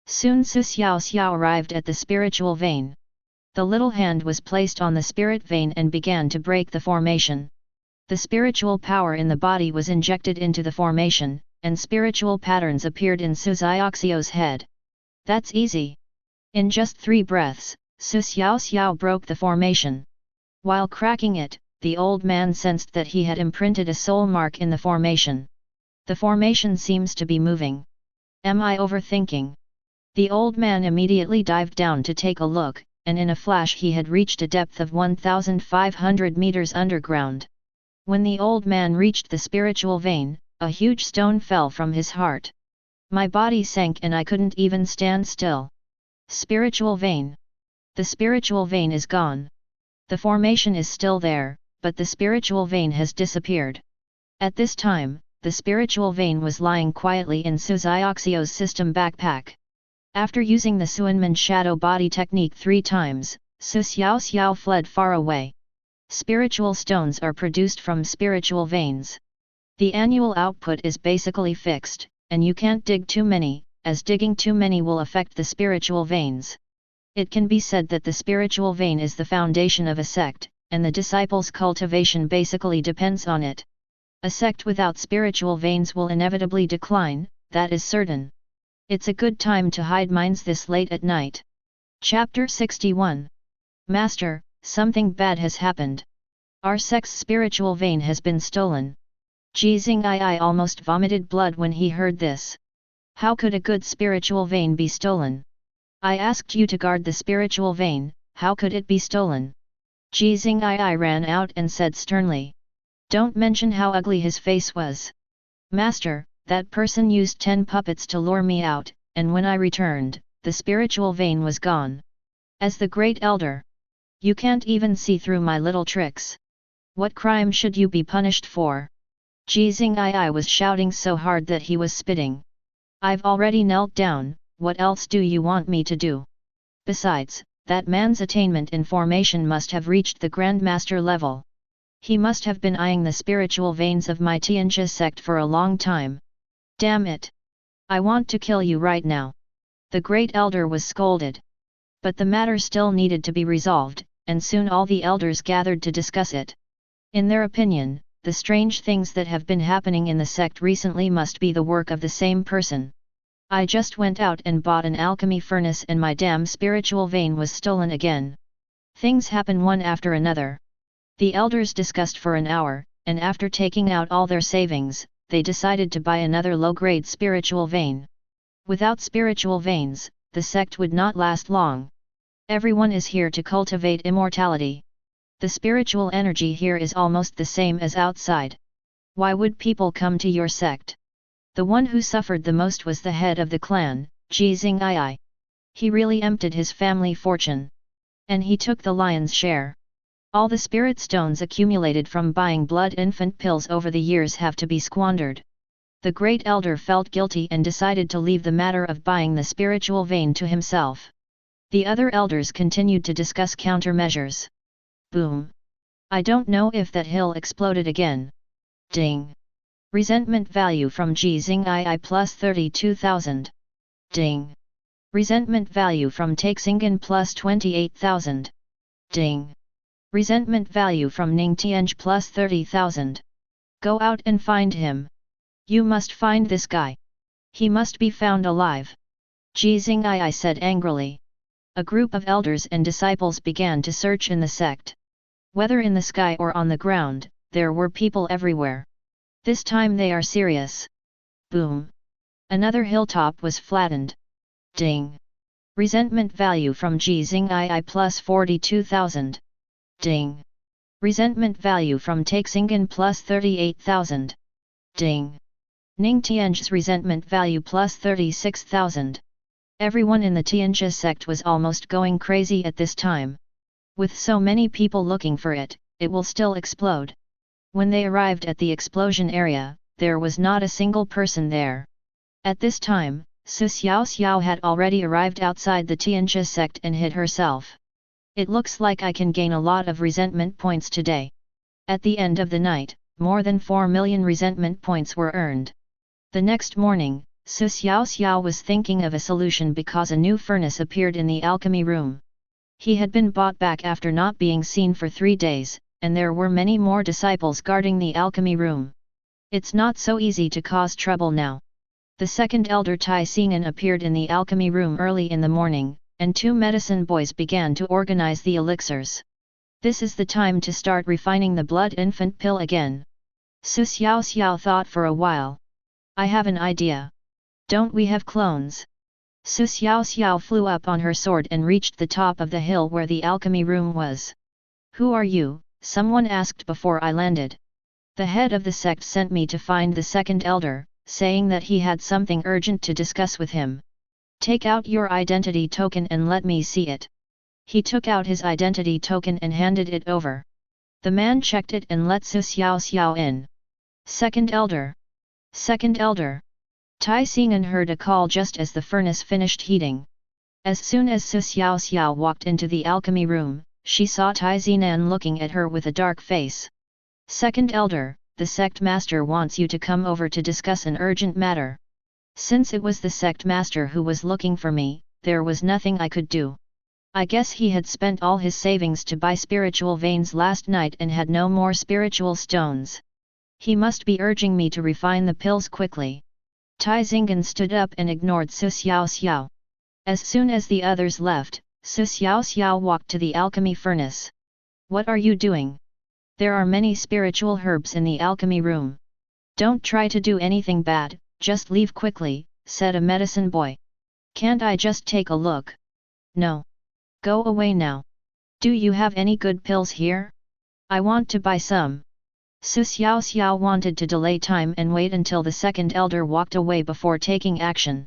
[SPEAKER 1] Soon Xiaoxiao arrived at the spiritual vein. The little hand was placed on the spirit vein and began to break the formation. The spiritual power in the body was injected into the formation, and spiritual patterns appeared in Xiaoxiao's head. That's easy. In just 3 breaths, Xiaoxiao broke the formation. While cracking it, the old man sensed that he had imprinted a soul mark in the formation. The formation seems to be moving. Am I overthinking? The old man immediately dived down to take a look, and in a flash he had reached a depth of 1,500 meters underground. When the old man reached the spiritual vein, a huge stone fell from his heart. My body sank and I couldn't even stand still. Spiritual vein. The spiritual vein is gone. The formation is still there, but the spiritual vein has disappeared. At this time, the spiritual vein was lying quietly in Xiaoxiao's system backpack. After using the Suanmen shadow body technique 3 times, Xiaoxiao fled far away. Spiritual stones are produced from spiritual veins. The annual output is basically fixed, and you can't dig too many, as digging too many will affect the spiritual veins. It can be said that the spiritual vein is the foundation of a sect, and the disciples' cultivation basically depends on it. A sect without spiritual veins will inevitably decline, that is certain. It's a good time to hide mines this late at night. Chapter 61. Master, something bad has happened. Our sect's spiritual vein has been stolen. Jixing almost vomited blood when he heard this. How could a good spiritual vein be stolen? I asked you to guard the spiritual vein, how could it be stolen? Jixing ran out and said sternly. Don't mention how ugly his face was. Master, that person used 10 puppets to lure me out, and when I returned, the spiritual vein was gone. As the great elder, you can't even see through my little tricks. What crime should you be punished for? Jixing was shouting so hard that he was spitting. I've already knelt down, what else do you want me to do? Besides, that man's attainment in formation must have reached the Grandmaster level. He must have been eyeing the spiritual veins of my Tianjia sect for a long time. Damn it! I want to kill you right now. The great elder was scolded. But the matter still needed to be resolved, and soon all the elders gathered to discuss it. In their opinion, the strange things that have been happening in the sect recently must be the work of the same person. I just went out and bought an alchemy furnace and my damn spiritual vein was stolen again. Things happen one after another. The elders discussed for an hour, and after taking out all their savings, they decided to buy another low-grade spiritual vein. Without spiritual veins, the sect would not last long. Everyone is here to cultivate immortality. The spiritual energy here is almost the same as outside. Why would people come to your sect? The one who suffered the most was the head of the clan, Jixing. He really emptied his family fortune. And he took the lion's share. All the spirit stones accumulated from buying blood infant pills over the years have to be squandered. The great elder felt guilty and decided to leave the matter of buying the spiritual vein to himself. The other elders continued to discuss countermeasures. Boom! I don't know if that hill exploded again. Ding! Resentment value from Xingii plus 32,000. Ding! Resentment value from Taixingen plus 28,000. Ding! Resentment value from Ningtianj plus 30,000. Go out and find him. You must find this guy. He must be found alive. Xingii said angrily. A group of elders and disciples began to search in the sect. Whether in the sky or on the ground, there were people everywhere. This time they are serious. Boom! Another hilltop was flattened. Ding! Resentment value from Xingii plus 42,000. Ding! Resentment value from Taixingen plus 38,000. Ding! Ningtianj's resentment value plus 36,000. Everyone in the Tianjia sect was almost going crazy at this time. With so many people looking for it, it will still explode. When they arrived at the explosion area, there was not a single person there. At this time, Xiaoxiao had already arrived outside the Tianjia sect and hid herself. It looks like I can gain a lot of resentment points today. At the end of the night, more than 4 million resentment points were earned. The next morning, Xiaoxiao was thinking of a solution because a new furnace appeared in the alchemy room. He had been brought back after not being seen for 3 days, and there were many more disciples guarding the alchemy room. It's not so easy to cause trouble now. The second elder Tai Xingen appeared in the alchemy room early in the morning, and 2 medicine boys began to organize the elixirs. This is the time to start refining the blood infant pill again. Xiaoxiao thought for a while. I have an idea. Don't we have clones? Xiaoxiao flew up on her sword and reached the top of the hill where the alchemy room was. Who are you? Someone asked before I landed. The head of the sect sent me to find the second elder, saying that he had something urgent to discuss with him. Take out your identity token and let me see it. He took out his identity token and handed it over. The man checked it and let Xiaoxiao in. Second elder. Second elder. Tai Xingen heard a call just as the furnace finished heating. As soon as Xiaoxiao walked into the alchemy room, she saw Tai Xingen looking at her with a dark face. Second elder, the sect master wants you to come over to discuss an urgent matter. Since it was the sect master who was looking for me, there was nothing I could do. I guess he had spent all his savings to buy spiritual veins last night and had no more spiritual stones. He must be urging me to refine the pills quickly. Tai Xingen stood up and ignored Xiaoxiao. As soon as the others left, Xiaoxiao walked to the alchemy furnace. What are you doing? There are many spiritual herbs in the alchemy room. Don't try to do anything bad, just leave quickly, said a medicine boy. Can't I just take a look? No. Go away now. Do you have any good pills here? I want to buy some. Xiaoxiao wanted to delay time and wait until the second elder walked away before taking action.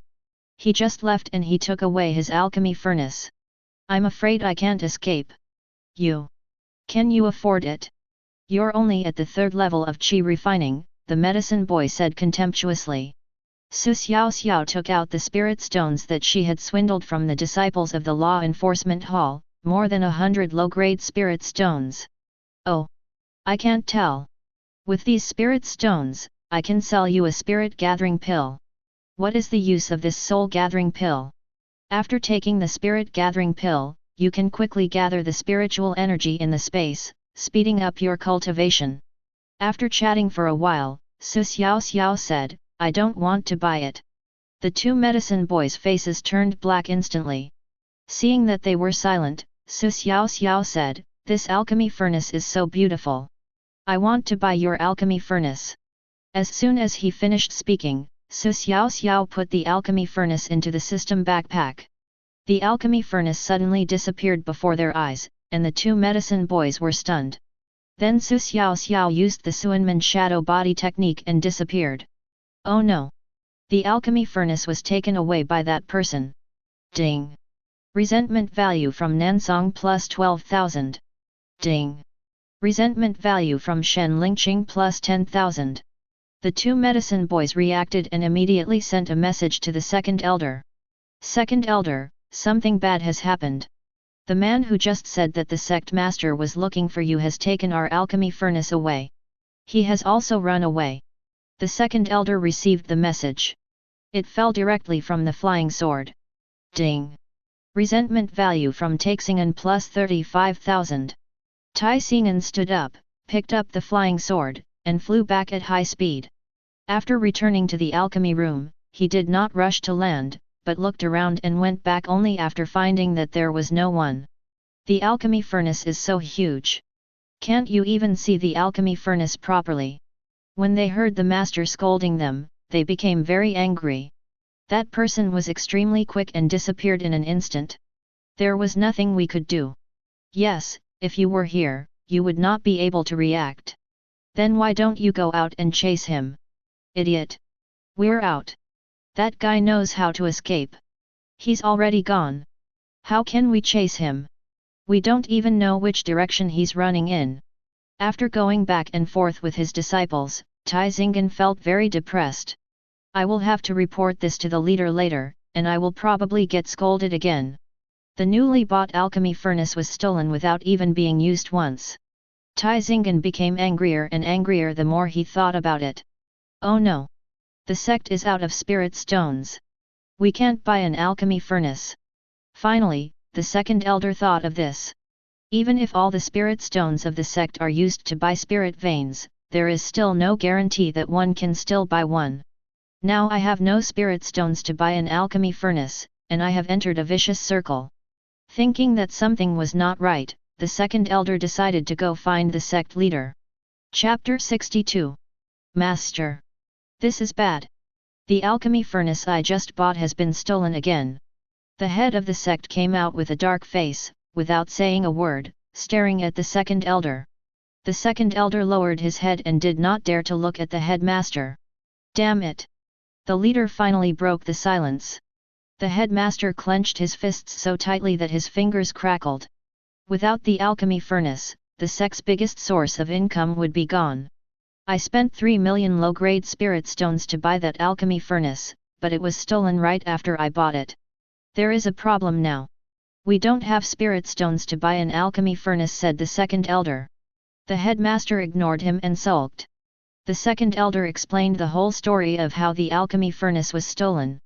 [SPEAKER 1] He just left and he took away his alchemy furnace. I'm afraid I can't escape. You. Can you afford it? You're only at the 3rd level of qi refining, the medicine boy said contemptuously. Xiaoxiao took out the spirit stones that she had swindled from the disciples of the Law Enforcement Hall, more than 100 low-grade spirit stones. Oh! I can't tell. With these spirit stones, I can sell you a spirit gathering pill. What is the use of this soul gathering pill? After taking the spirit gathering pill, you can quickly gather the spiritual energy in the space, speeding up your cultivation. After chatting for a while, Xiaoxiao said, I don't want to buy it. The 2 medicine boys' faces turned black instantly. Seeing that they were silent, Xiaoxiao said, this alchemy furnace is so beautiful. I want to buy your alchemy furnace. As soon as he finished speaking, Xiaoxiao put the alchemy furnace into the system backpack. The alchemy furnace suddenly disappeared before their eyes, and the 2 medicine boys were stunned. Then Xiaoxiao used the Suanmen shadow body technique and disappeared. Oh no! The alchemy furnace was taken away by that person. Ding! Resentment value from Nansong plus 12,000. Ding! Resentment value from Shen Lingqing plus 10,000. The 2 medicine boys reacted and immediately sent a message to the second elder. Second elder, something bad has happened. The man who just said that the sect master was looking for you has taken our alchemy furnace away. He has also run away. The second elder received the message. It fell directly from the flying sword. Ding! Resentment value from Taixingen plus 35,000. Taixingen stood up, picked up the flying sword, and flew back at high speed. After returning to the alchemy room, he did not rush to land, but looked around and went back only after finding that there was no one. The alchemy furnace is so huge. Can't you even see the alchemy furnace properly? When they heard the master scolding them, they became very angry. That person was extremely quick and disappeared in an instant. There was nothing we could do. Yes, if you were here, you would not be able to react. Then why don't you go out and chase him? Idiot! We're out. That guy knows how to escape. He's already gone. How can we chase him? We don't even know which direction he's running in. After going back and forth with his disciples, Taixingen felt very depressed. I will have to report this to the leader later, and I will probably get scolded again. The newly bought alchemy furnace was stolen without even being used once. Taixingen became angrier and angrier the more he thought about it. Oh no! The sect is out of spirit stones. We can't buy an alchemy furnace. Finally, the second elder thought of this. Even if all the spirit stones of the sect are used to buy spirit veins, there is still no guarantee that one can still buy one. Now I have no spirit stones to buy an alchemy furnace, and I have entered a vicious circle. Thinking that something was not right, the second elder decided to go find the sect leader. Chapter 62. Master. This is bad. The alchemy furnace I just bought has been stolen again. The head of the sect came out with a dark face, without saying a word, staring at the second elder. The second elder lowered his head and did not dare to look at the headmaster. Damn it! The leader finally broke the silence. The headmaster clenched his fists so tightly that his fingers crackled. Without the alchemy furnace, the sect's biggest source of income would be gone. I spent 3 million low-grade spirit stones to buy that alchemy furnace, but it was stolen right after I bought it. There is a problem now. We don't have spirit stones to buy an alchemy furnace, said the second elder. The headmaster ignored him and sulked. The second elder explained the whole story of how the alchemy furnace was stolen.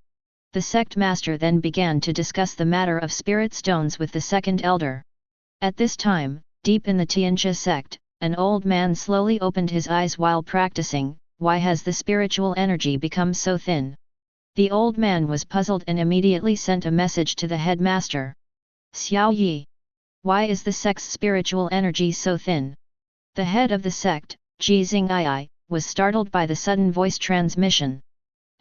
[SPEAKER 1] The sect master then began to discuss the matter of spirit stones with the second elder. At this time, deep in the Tianjia sect, an old man slowly opened his eyes while practicing. Why has the spiritual energy become so thin? The old man was puzzled and immediately sent a message to the headmaster. Xiao Yi. Why is the sect's spiritual energy so thin? The head of the sect, Jixing was startled by the sudden voice transmission.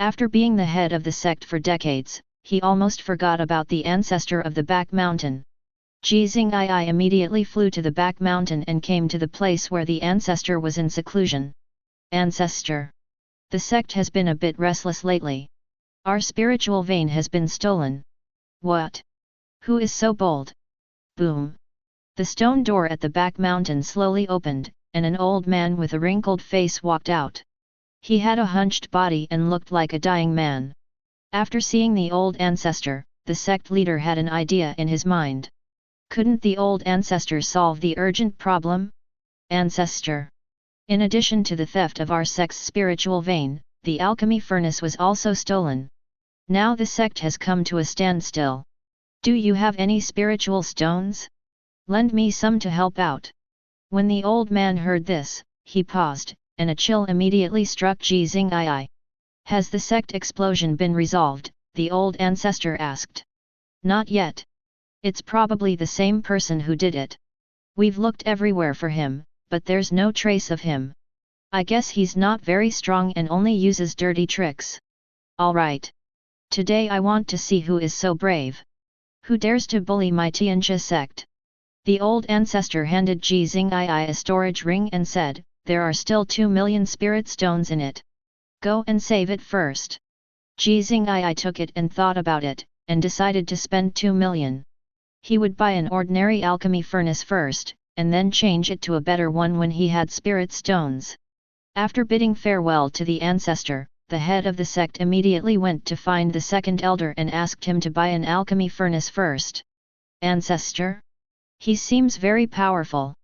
[SPEAKER 1] After being the head of the sect for decades, he almost forgot about the ancestor of the back mountain. Jixing immediately flew to the back mountain and came to the place where the ancestor was in seclusion. Ancestor. The sect has been a bit restless lately. Our spiritual vein has been stolen. What? Who is so bold? Boom! The stone door at the back mountain slowly opened, and an old man with a wrinkled face walked out. He had a hunched body and looked like a dying man. After seeing the old ancestor, the sect leader had an idea in his mind. Couldn't the old ancestor solve the urgent problem? Ancestor. In addition to the theft of our sect's spiritual vein, the alchemy furnace was also stolen. Now the sect has come to a standstill. Do you have any spiritual stones? Lend me some to help out. When the old man heard this, he paused, and a chill immediately struck Jixing. Has the sect explosion been resolved? The old ancestor asked. Not yet. It's probably the same person who did it. We've looked everywhere for him, but there's no trace of him. I guess he's not very strong and only uses dirty tricks. Alright. Today I want to see who is so brave. Who dares to bully my Tianjia sect? The old ancestor handed Jixing a storage ring and said, there are still 2 million spirit stones in it. Go and save it first. Jixing took it and thought about it, and decided to spend 2 million. He would buy an ordinary alchemy furnace first, and then change it to a better one when he had spirit stones. After bidding farewell to the ancestor, the head of the sect immediately went to find the second elder and asked him to buy an alchemy furnace first. Ancestor? He seems very powerful.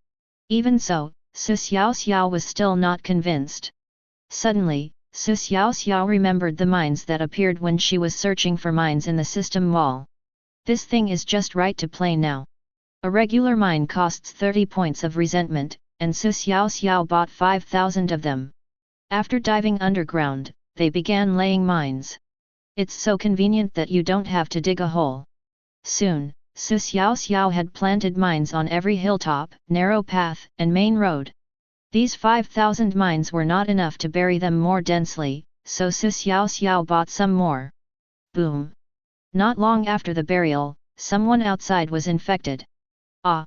[SPEAKER 1] Even so, Xiaoxiao was still not convinced. Suddenly, Xiaoxiao remembered the mines that appeared when she was searching for mines in the system wall. This thing is just right to play now. A regular mine costs 30 points of resentment, and Xiaoxiao bought 5,000 of them. After diving underground, they began laying mines. It's so convenient that you don't have to dig a hole. Soon, Xiaoxiao had planted mines on every hilltop, narrow path, and main road. These 5,000 mines were not enough to bury them more densely, so Xiaoxiao bought some more. Boom! Not long after the burial, someone outside was infected. Ah!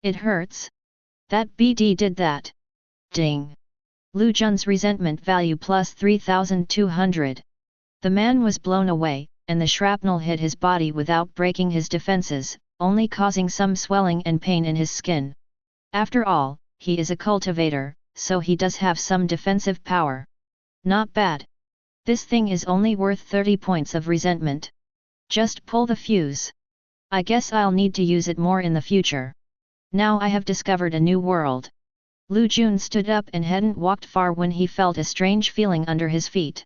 [SPEAKER 1] It hurts? That BD did that. Ding! Lu Jun's resentment value plus 3,200. The man was blown away, and the shrapnel hit his body without breaking his defenses, only causing some swelling and pain in his skin. After all, he is a cultivator, so he does have some defensive power. Not bad. This thing is only worth 30 points of resentment. Just pull the fuse. I guess I'll need to use it more in the future. Now I have discovered a new world. Lu Jun stood up and hadn't walked far when he felt a strange feeling under his feet.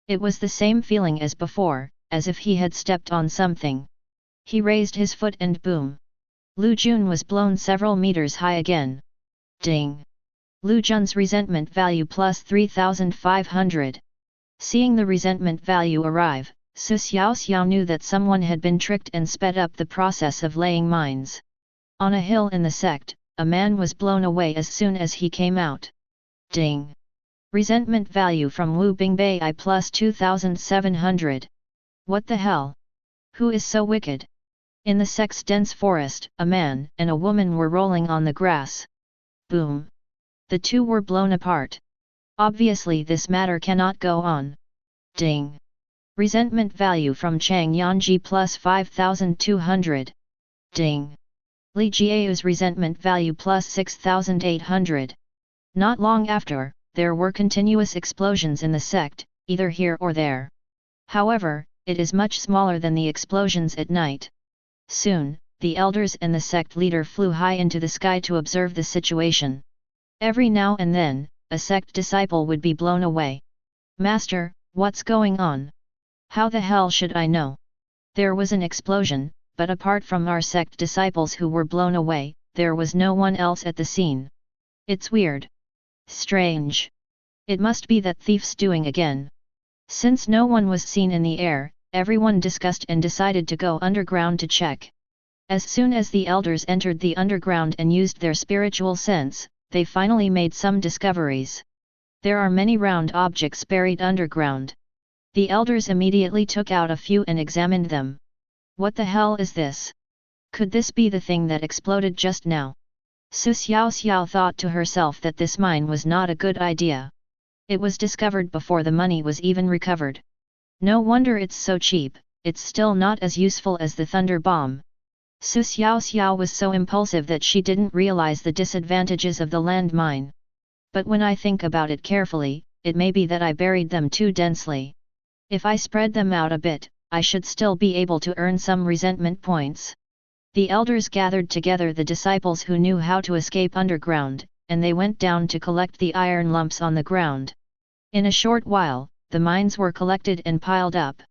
[SPEAKER 1] It was the same feeling as before, as if he had stepped on something. He raised his foot and boom! Lu Jun was blown several meters high again. Ding! Lu Jun's resentment value plus 3,500. Seeing the resentment value arrive, Xiaoxiao knew that someone had been tricked and sped up the process of laying mines. On a hill in the sect, a man was blown away as soon as he came out. Ding! Resentment value from Wu Bingbei I plus 2,700. What the hell? Who is so wicked? In the sect's dense forest, a man and a woman were rolling on the grass. Boom! The two were blown apart. Obviously this matter cannot go on. Ding! Resentment value from Chang Yanji plus 5,200. Ding! Li Jiao's resentment value plus 6,800. Not long after, there were continuous explosions in the sect, either here or there. However, it is much smaller than the explosions at night. Soon, the elders and the sect leader flew high into the sky to observe the situation. Every now and then, a sect disciple would be blown away. Master, what's going on? How the hell should I know? There was an explosion, but apart from our sect disciples who were blown away, there was no one else at the scene. It's weird. Strange. It must be that thief's doing again. Since no one was seen in the air, everyone discussed and decided to go underground to check. As soon as the elders entered the underground and used their spiritual sense, they finally made some discoveries. There are many round objects buried underground. The elders immediately took out a few and examined them. What the hell is this? Could this be the thing that exploded just now? Xiaoxiao thought to herself that this mine was not a good idea. It was discovered before the money was even recovered. No wonder it's so cheap, it's still not as useful as the thunder bomb. Xiaoxiao was so impulsive that she didn't realize the disadvantages of the landmine. But when I think about it carefully, it may be that I buried them too densely. If I spread them out a bit, I should still be able to earn some resentment points. The elders gathered together the disciples who knew how to escape underground, and they went down to collect the iron lumps on the ground. In a short while, the mines were collected and piled up.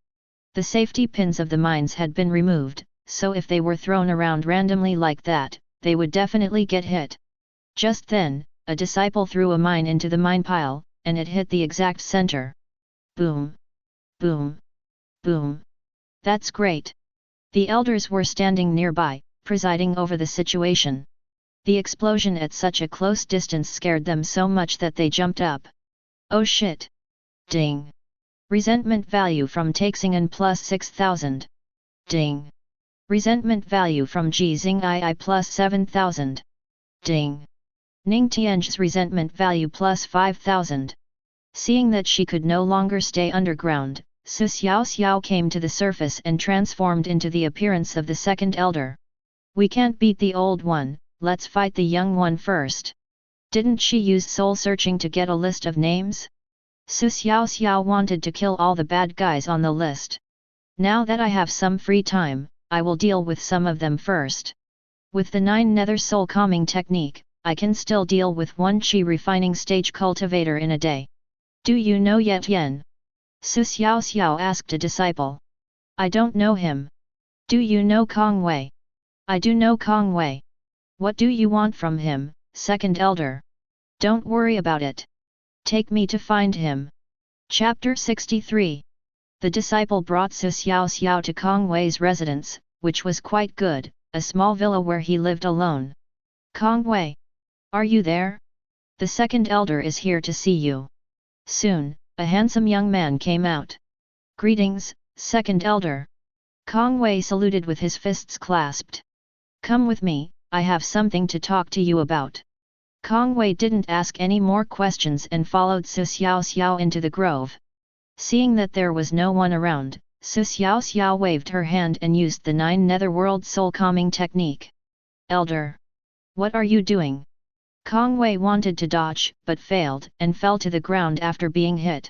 [SPEAKER 1] The safety pins of the mines had been removed, so if they were thrown around randomly like that, they would definitely get hit. Just then, a disciple threw a mine into the mine pile, and it hit the exact center. Boom! Boom! Boom! That's great! The elders were standing nearby, presiding over the situation. The explosion at such a close distance scared them so much that they jumped up. Oh shit! Ding! Resentment value from Taixingan plus 6,000. Ding! Resentment value from Jixing II plus 7,000. Ding! Ning Tian's resentment value plus 5,000. Seeing that she could no longer stay underground, Xiaoxiao came to the surface and transformed into the appearance of the second elder. We can't beat the old one, let's fight the young one first. Didn't she use soul searching to get a list of names? Xiaoxiao wanted to kill all the bad guys on the list. Now that I have some free time, I will deal with some of them first. With the 9 nether soul calming technique, I can still deal with 1 chi refining stage cultivator in a day. Do you know Yet Yen? Xiaoxiao asked a disciple. I don't know him. Do you know Kong Wei? I do know Kong Wei. What do you want from him, second elder? Don't worry about it. Take me to find him. Chapter 63. The disciple brought Xiaoxiao to Kong Wei's residence, which was quite good, a small villa where he lived alone. Kong Wei. Are you there? The second elder is here to see you. Soon, a handsome young man came out. Greetings, second elder. Kong Wei saluted with his fists clasped. Come with me, I have something to talk to you about. Kong Wei didn't ask any more questions and followed Xiaoxiao into the grove. Seeing that there was no one around, Xiaoxiao waved her hand and used the 9 netherworld soul calming technique. Elder. What are you doing? Kong Wei wanted to dodge, but failed, and fell to the ground after being hit.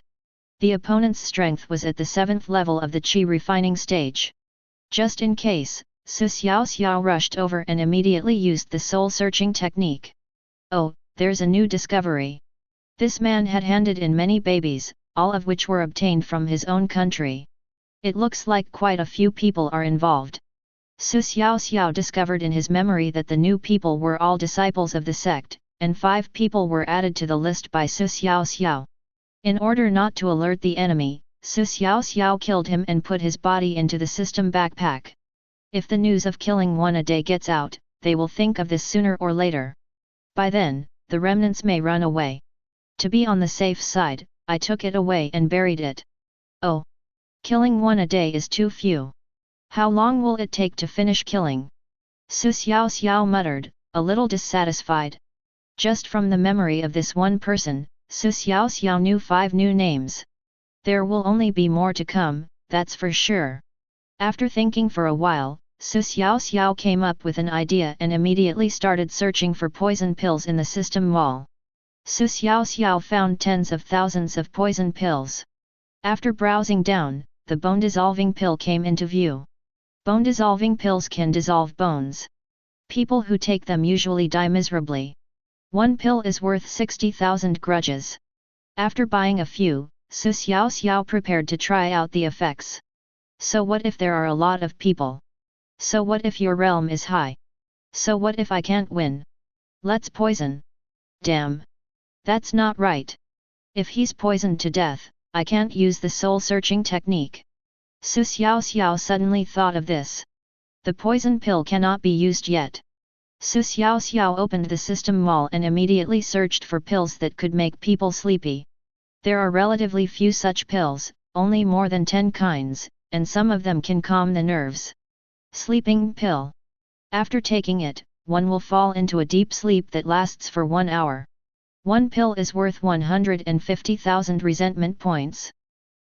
[SPEAKER 1] The opponent's strength was at the 7th level of the chi refining stage. Just in case, Xiaoxiao rushed over and immediately used the soul-searching technique. Oh, there's a new discovery. This man had handed in many babies, all of which were obtained from his own country. It looks like quite a few people are involved. Xiaoxiao discovered in his memory that the new people were all disciples of the sect, and 5 people were added to the list by Xiaoxiao. In order not to alert the enemy, Xiaoxiao killed him and put his body into the system backpack. If the news of killing 1 a day gets out, they will think of this sooner or later. By then, the remnants may run away. To be on the safe side, I took it away and buried it. Oh! Killing 1 a day is too few. How long will it take to finish killing? Xiaoxiao muttered, a little dissatisfied. Just from the memory of this one person, Xiaoxiao knew 5 new names. There will only be more to come, that's for sure. After thinking for a while, Xiaoxiao came up with an idea and immediately started searching for poison pills in the system wall. Xiaoxiao found tens of thousands of poison pills. After browsing down, the bone-dissolving pill came into view. Bone-dissolving pills can dissolve bones. People who take them usually die miserably. 1 pill is worth 60,000 grudges. After buying a few, Xiaoxiao prepared to try out the effects. So what if there are a lot of people? So what if your realm is high? So what if I can't win? Let's poison. Damn. That's not right. If he's poisoned to death, I can't use the soul-searching technique. Xiaoxiao suddenly thought of this. The poison pill cannot be used yet. Xiaoxiao opened the system wall and immediately searched for pills that could make people sleepy. There are relatively few such pills, only more than 10 kinds, and some of them can calm the nerves. Sleeping pill. After taking it, one will fall into a deep sleep that lasts for 1 hour. 1 pill is worth 150,000 resentment points.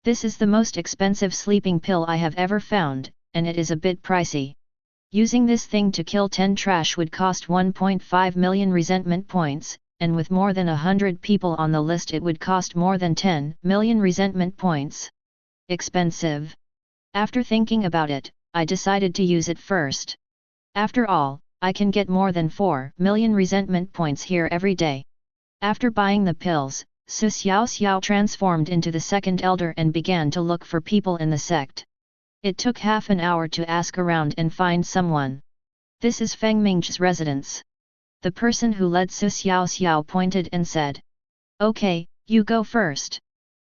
[SPEAKER 1] This is the most expensive sleeping pill I have ever found, and it is a bit pricey. Using this thing to kill 10 trash would cost 1.5 million resentment points, and with more than 100 people on the list it would cost more than 10 million resentment points. Expensive. After thinking about it, I decided to use it first. After all, I can get more than 4 million resentment points here every day. After buying the pills, Xiaoxiao transformed into the second elder and began to look for people in the sect. It took half an hour to ask around and find someone. This is Feng Ming's residence. The person who led Xiaoxiao pointed and said. Okay, you go first.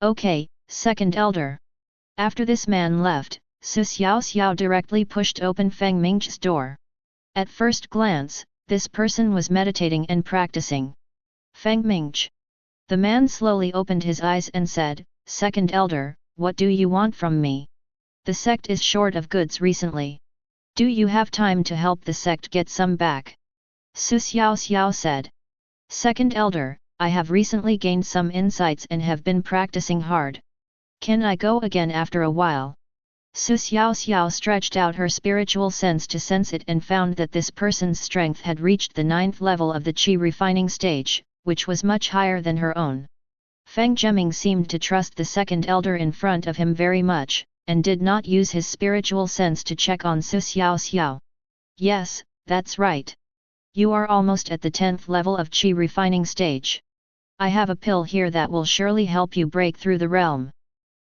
[SPEAKER 1] Okay, second elder. After this man left, Xiaoxiao directly pushed open Feng Ming's door. At first glance, this person was meditating and practicing. Feng Ming. The man slowly opened his eyes and said, Second elder, what do you want from me? The sect is short of goods recently. Do you have time to help the sect get some back? Xiaoxiao said. Second elder, I have recently gained some insights and have been practicing hard. Can I go again after a while? Xiaoxiao stretched out her spiritual sense to sense it and found that this person's strength had reached the 9th level of the chi refining stage, which was much higher than her own. Feng Zheming seemed to trust the second elder in front of him very much, and did not use his spiritual sense to check on Xiaoxiao. Yes, that's right. You are almost at the 10th level of Qi refining stage. I have a pill here that will surely help you break through the realm.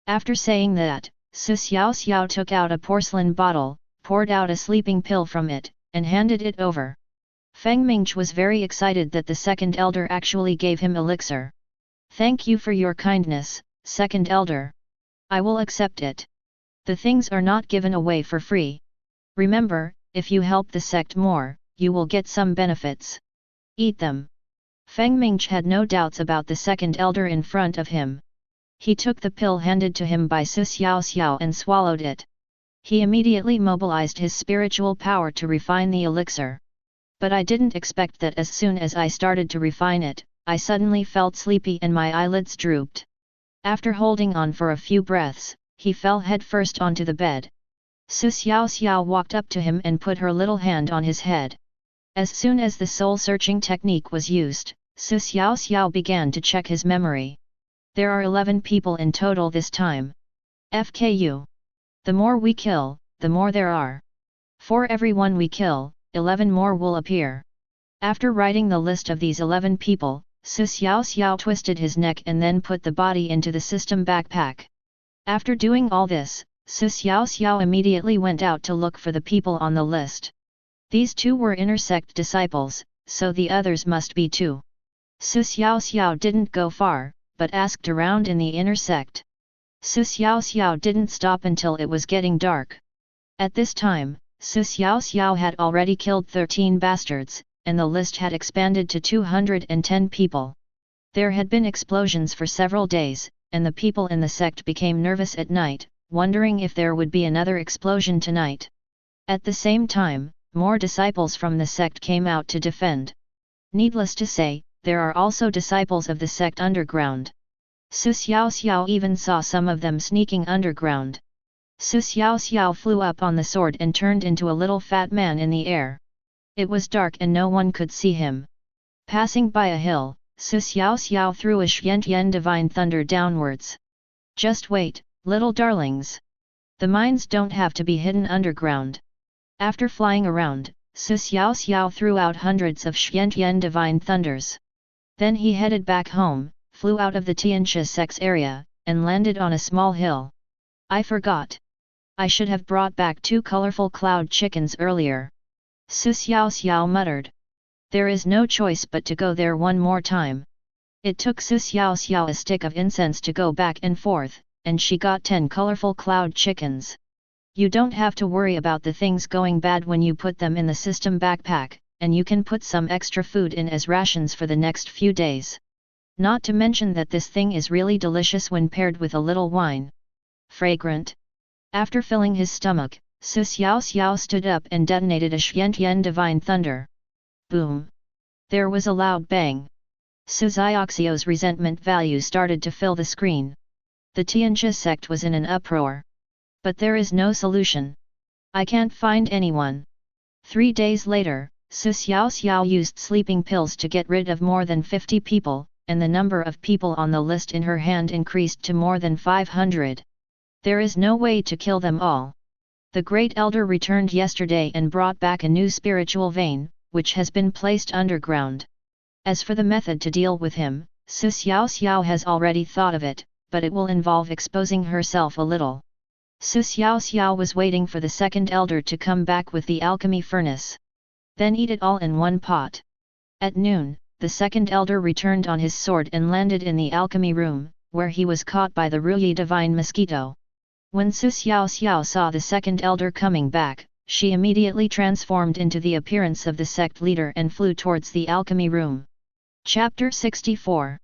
[SPEAKER 1] After saying that, Xiaoxiao took out a porcelain bottle, poured out a sleeping pill from it, and handed it over. Feng Mingche was very excited that the second elder actually gave him elixir. Thank you for your kindness, second elder. I will accept it. The things are not given away for free. Remember, if you help the sect more, you will get some benefits. Eat them. Feng Mingche had no doubts about the second elder in front of him. He took the pill handed to him by Xiaoxiao and swallowed it. He immediately mobilized his spiritual power to refine the elixir. But I didn't expect that as soon as I started to refine it, I suddenly felt sleepy and my eyelids drooped. After holding on for a few breaths, he fell headfirst onto the bed. Xiaoxiao walked up to him and put her little hand on his head. As soon as the soul-searching technique was used, Xiaoxiao began to check his memory. There are 11 people in total this time. FKU. The more we kill, the more there are. For every one we kill, 11 more will appear. After writing the list of these 11 people, Xiaoxiao twisted his neck and then put the body into the system backpack. After doing all this, Xiaoxiao immediately went out to look for the people on the list. These two were inner sect disciples, so the others must be too. Xiaoxiao didn't go far, but asked around in the inner sect. Xiaoxiao didn't stop until it was getting dark. At this time, Xiaoxiao had already killed 13 bastards, and the list had expanded to 210 people. There had been explosions for several days, and the people in the sect became nervous at night, wondering if there would be another explosion tonight. At the same time, more disciples from the sect came out to defend. Needless to say, there are also disciples of the sect underground. Xiaoxiao even saw some of them sneaking underground. Xiaoxiao flew up on the sword and turned into a little fat man in the air. It was dark and no one could see him. Passing by a hill, Xiaoxiao threw a Xiantian divine thunder downwards. Just wait, little darlings. The mines don't have to be hidden underground. After flying around, Xiaoxiao threw out hundreds of Xiantian divine thunders. Then he headed back home, flew out of the Tianxia sect's area, and landed on a small hill. I forgot. I should have brought back 2 colorful cloud chickens earlier. Xiaoxiao muttered. There is no choice but to go there one more time. It took Xiaoxiao a stick of incense to go back and forth, and she got 10 colorful cloud chickens. You don't have to worry about the things going bad when you put them in the system backpack, and you can put some extra food in as rations for the next few days. Not to mention that this thing is really delicious when paired with a little wine. Fragrant. After filling his stomach, Xiaoxiao stood up and detonated a Xiantian divine thunder. Boom! There was a loud bang. Xiaoxiao's resentment value started to fill the screen. The Tianxia sect was in an uproar. But there is no solution. I can't find anyone. 3 days later, Xiaoxiao used sleeping pills to get rid of more than 50 people, and the number of people on the list in her hand increased to more than 500. There is no way to kill them all. The Great Elder returned yesterday and brought back a new spiritual vein, which has been placed underground. As for the method to deal with him, Xiaoxiao has already thought of it, but it will involve exposing herself a little. Xiaoxiao was waiting for the second elder to come back with the alchemy furnace. Then eat it all in one pot. At noon, the second elder returned on his sword and landed in the alchemy room, where he was caught by the Ruyi divine mosquito. When Xiaoxiao saw the second elder coming back, she immediately transformed into the appearance of the sect leader and flew towards the alchemy room. Chapter 64.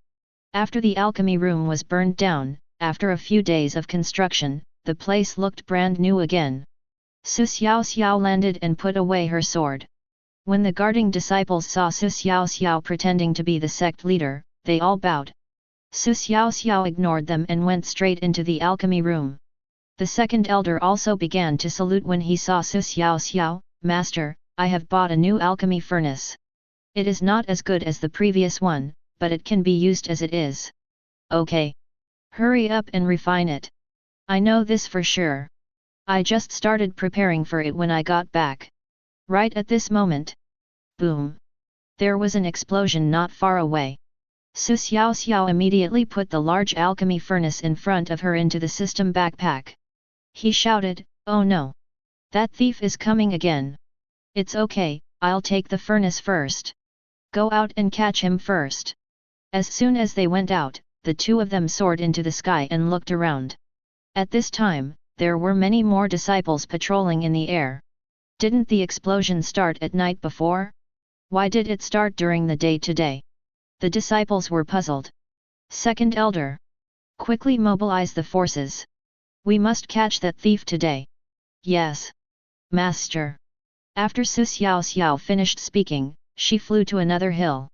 [SPEAKER 1] After the alchemy room was burned down, after a few days of construction, the place looked brand new again. Xiaoxiao landed and put away her sword. When the guarding disciples saw Xiaoxiao pretending to be the sect leader, they all bowed. Xiaoxiao ignored them and went straight into the alchemy room. The second elder also began to salute when he saw Xiaoxiao. Master, I have bought a new alchemy furnace. It is not as good as the previous one, but it can be used as it is. Okay. Hurry up and refine it. I know this for sure. I just started preparing for it when I got back. Right at this moment. Boom. There was an explosion not far away. Xiaoxiao immediately put the large alchemy furnace in front of her into the system backpack. He shouted, "Oh no! That thief is coming again. It's okay, I'll take the furnace first. Go out and catch him first." As soon as they went out, the two of them soared into the sky and looked around. At this time, there were many more disciples patrolling in the air. Didn't the explosion start at night before? Why did it start during the day today? The disciples were puzzled. Second elder. Quickly mobilize the forces. We must catch that thief today. Yes. Master. After Xiaoxiao finished speaking, she flew to another hill.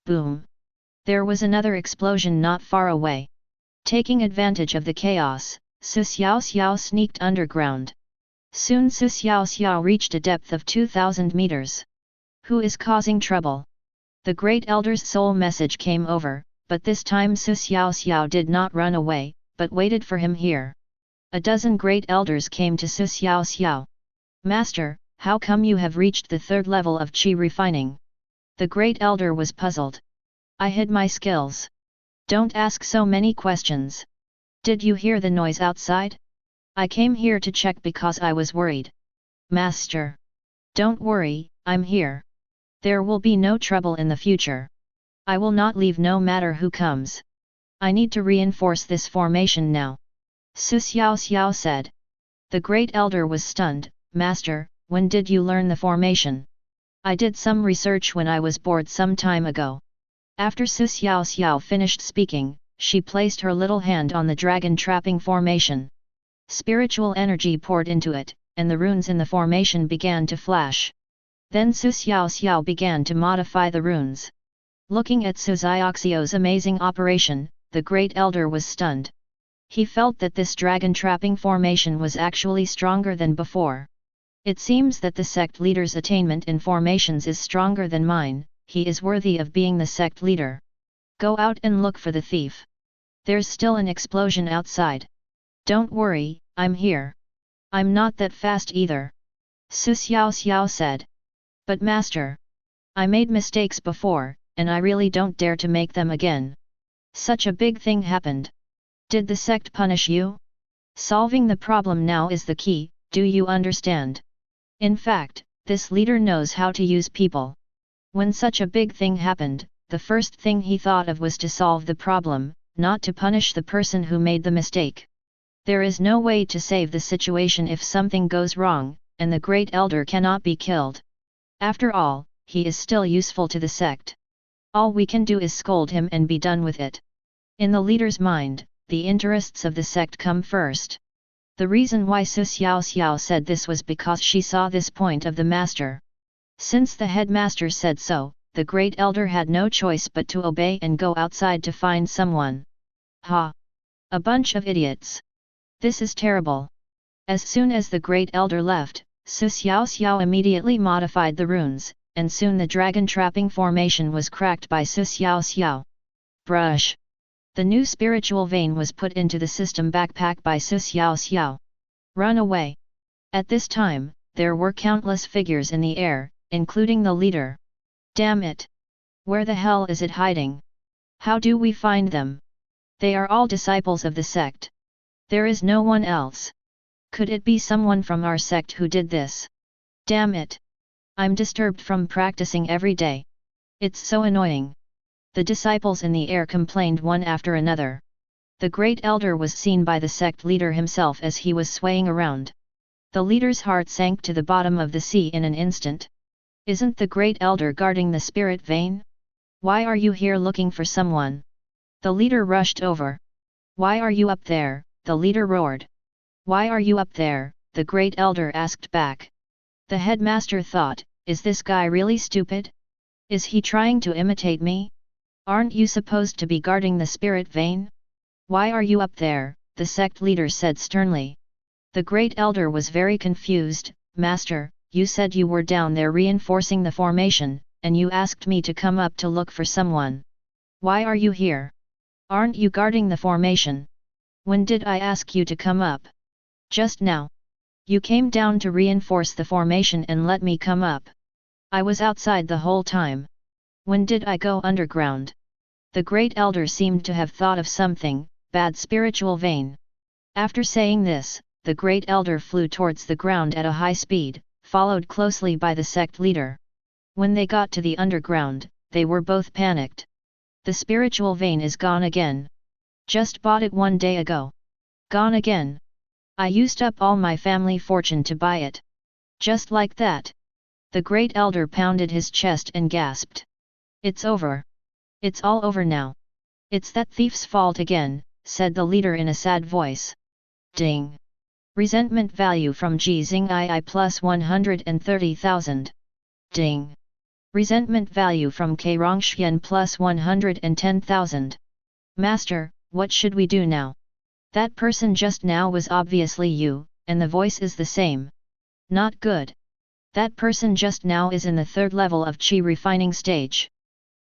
[SPEAKER 1] Boom. There was another explosion not far away. Taking advantage of the chaos, Xiaoxiao sneaked underground. Soon Xiaoxiao reached a depth of 2,000 meters. Who is causing trouble? The Great Elder's soul message came over, but this time Xiaoxiao did not run away, but waited for him here. A dozen Great Elders came to Xiaoxiao. Master, how come you have reached the third level of Qi refining? The Great Elder was puzzled. I hid my skills. Don't ask so many questions. Did you hear the noise outside? I came here to check because I was worried. Master. Don't worry, I'm here. There will be no trouble in the future. I will not leave no matter who comes. I need to reinforce this formation now. Xiaoxiao said. The Great Elder was stunned. Master, when did you learn the formation? I did some research when I was bored some time ago. After Xiaoxiao finished speaking, she placed her little hand on the dragon trapping formation. Spiritual energy poured into it, and the runes in the formation began to flash. Then Xiaoxiao began to modify the runes. Looking at Xiaoxiao's amazing operation, the Great Elder was stunned. He felt that this dragon trapping formation was actually stronger than before. It seems that the sect leader's attainment in formations is stronger than mine. He is worthy of being the sect leader. Go out and look for the thief. There's still an explosion outside. Don't worry, I'm here. I'm not that fast either. Xiaoxiao said. But master, I made mistakes before, and I really don't dare to make them again. Such a big thing happened. Did the sect punish you? Solving the problem now is the key, do you understand? In fact, this leader knows how to use people. When such a big thing happened, the first thing he thought of was to solve the problem, not to punish the person who made the mistake. There is no way to save the situation if something goes wrong, and the Great Elder cannot be killed. After all, he is still useful to the sect. All we can do is scold him and be done with it. In the leader's mind, the interests of the sect come first. The reason why Xiaoxiao said this was because she saw this point of the master. Since the headmaster said so, the Great Elder had no choice but to obey and go outside to find someone. Ha! A bunch of idiots. This is terrible. As soon as the Great Elder left, Xiaoxiao immediately modified the runes, and soon the dragon trapping formation was cracked by Xiaoxiao. Brush. The new spiritual vein was put into the system backpack by Xiaoxiao. Run away. At this time, there were countless figures in the air, including the leader. Damn it! Where the hell is it hiding? How do we find them? They are all disciples of the sect. There is no one else. Could it be someone from our sect who did this? Damn it! I'm disturbed from practicing every day. It's so annoying. The disciples in the air complained one after another. The Great Elder was seen by the sect leader himself as he was swaying around. The leader's heart sank to the bottom of the sea in an instant. Isn't the Great Elder guarding the spirit vein? Why are you here looking for someone? The leader rushed over. Why are you up there? The leader roared. Why are you up there? The Great Elder asked back. The headmaster thought, is this guy really stupid? Is he trying to imitate me? Aren't you supposed to be guarding the spirit vein? Why are you up there? The sect leader said sternly. The Great Elder was very confused. Master, you said you were down there reinforcing the formation, and you asked me to come up to look for someone. Why are you here? Aren't you guarding the formation? When did I ask you to come up? Just now. You came down to reinforce the formation and let me come up. I was outside the whole time. When did I go underground? The great elder seemed to have thought of something, bad spiritual vein. After saying this, the great elder flew towards the ground at a high speed, followed closely by the sect leader. When they got to the underground, they were both panicked. The spiritual vein is gone again. Just bought it 1 day ago. Gone again. I used up all my family fortune to buy it. Just like that. The great elder pounded his chest and gasped. It's over. It's all over now. It's that thief's fault again, said the leader in a sad voice. Ding. Resentment value from Ji Xing II plus 130,000. Ding. Resentment value from K Rongxian plus 110,000. Master, what should we do now? That person just now was obviously you, and the voice is the same. Not good. That person just now is in the 3rd level of Qi refining stage.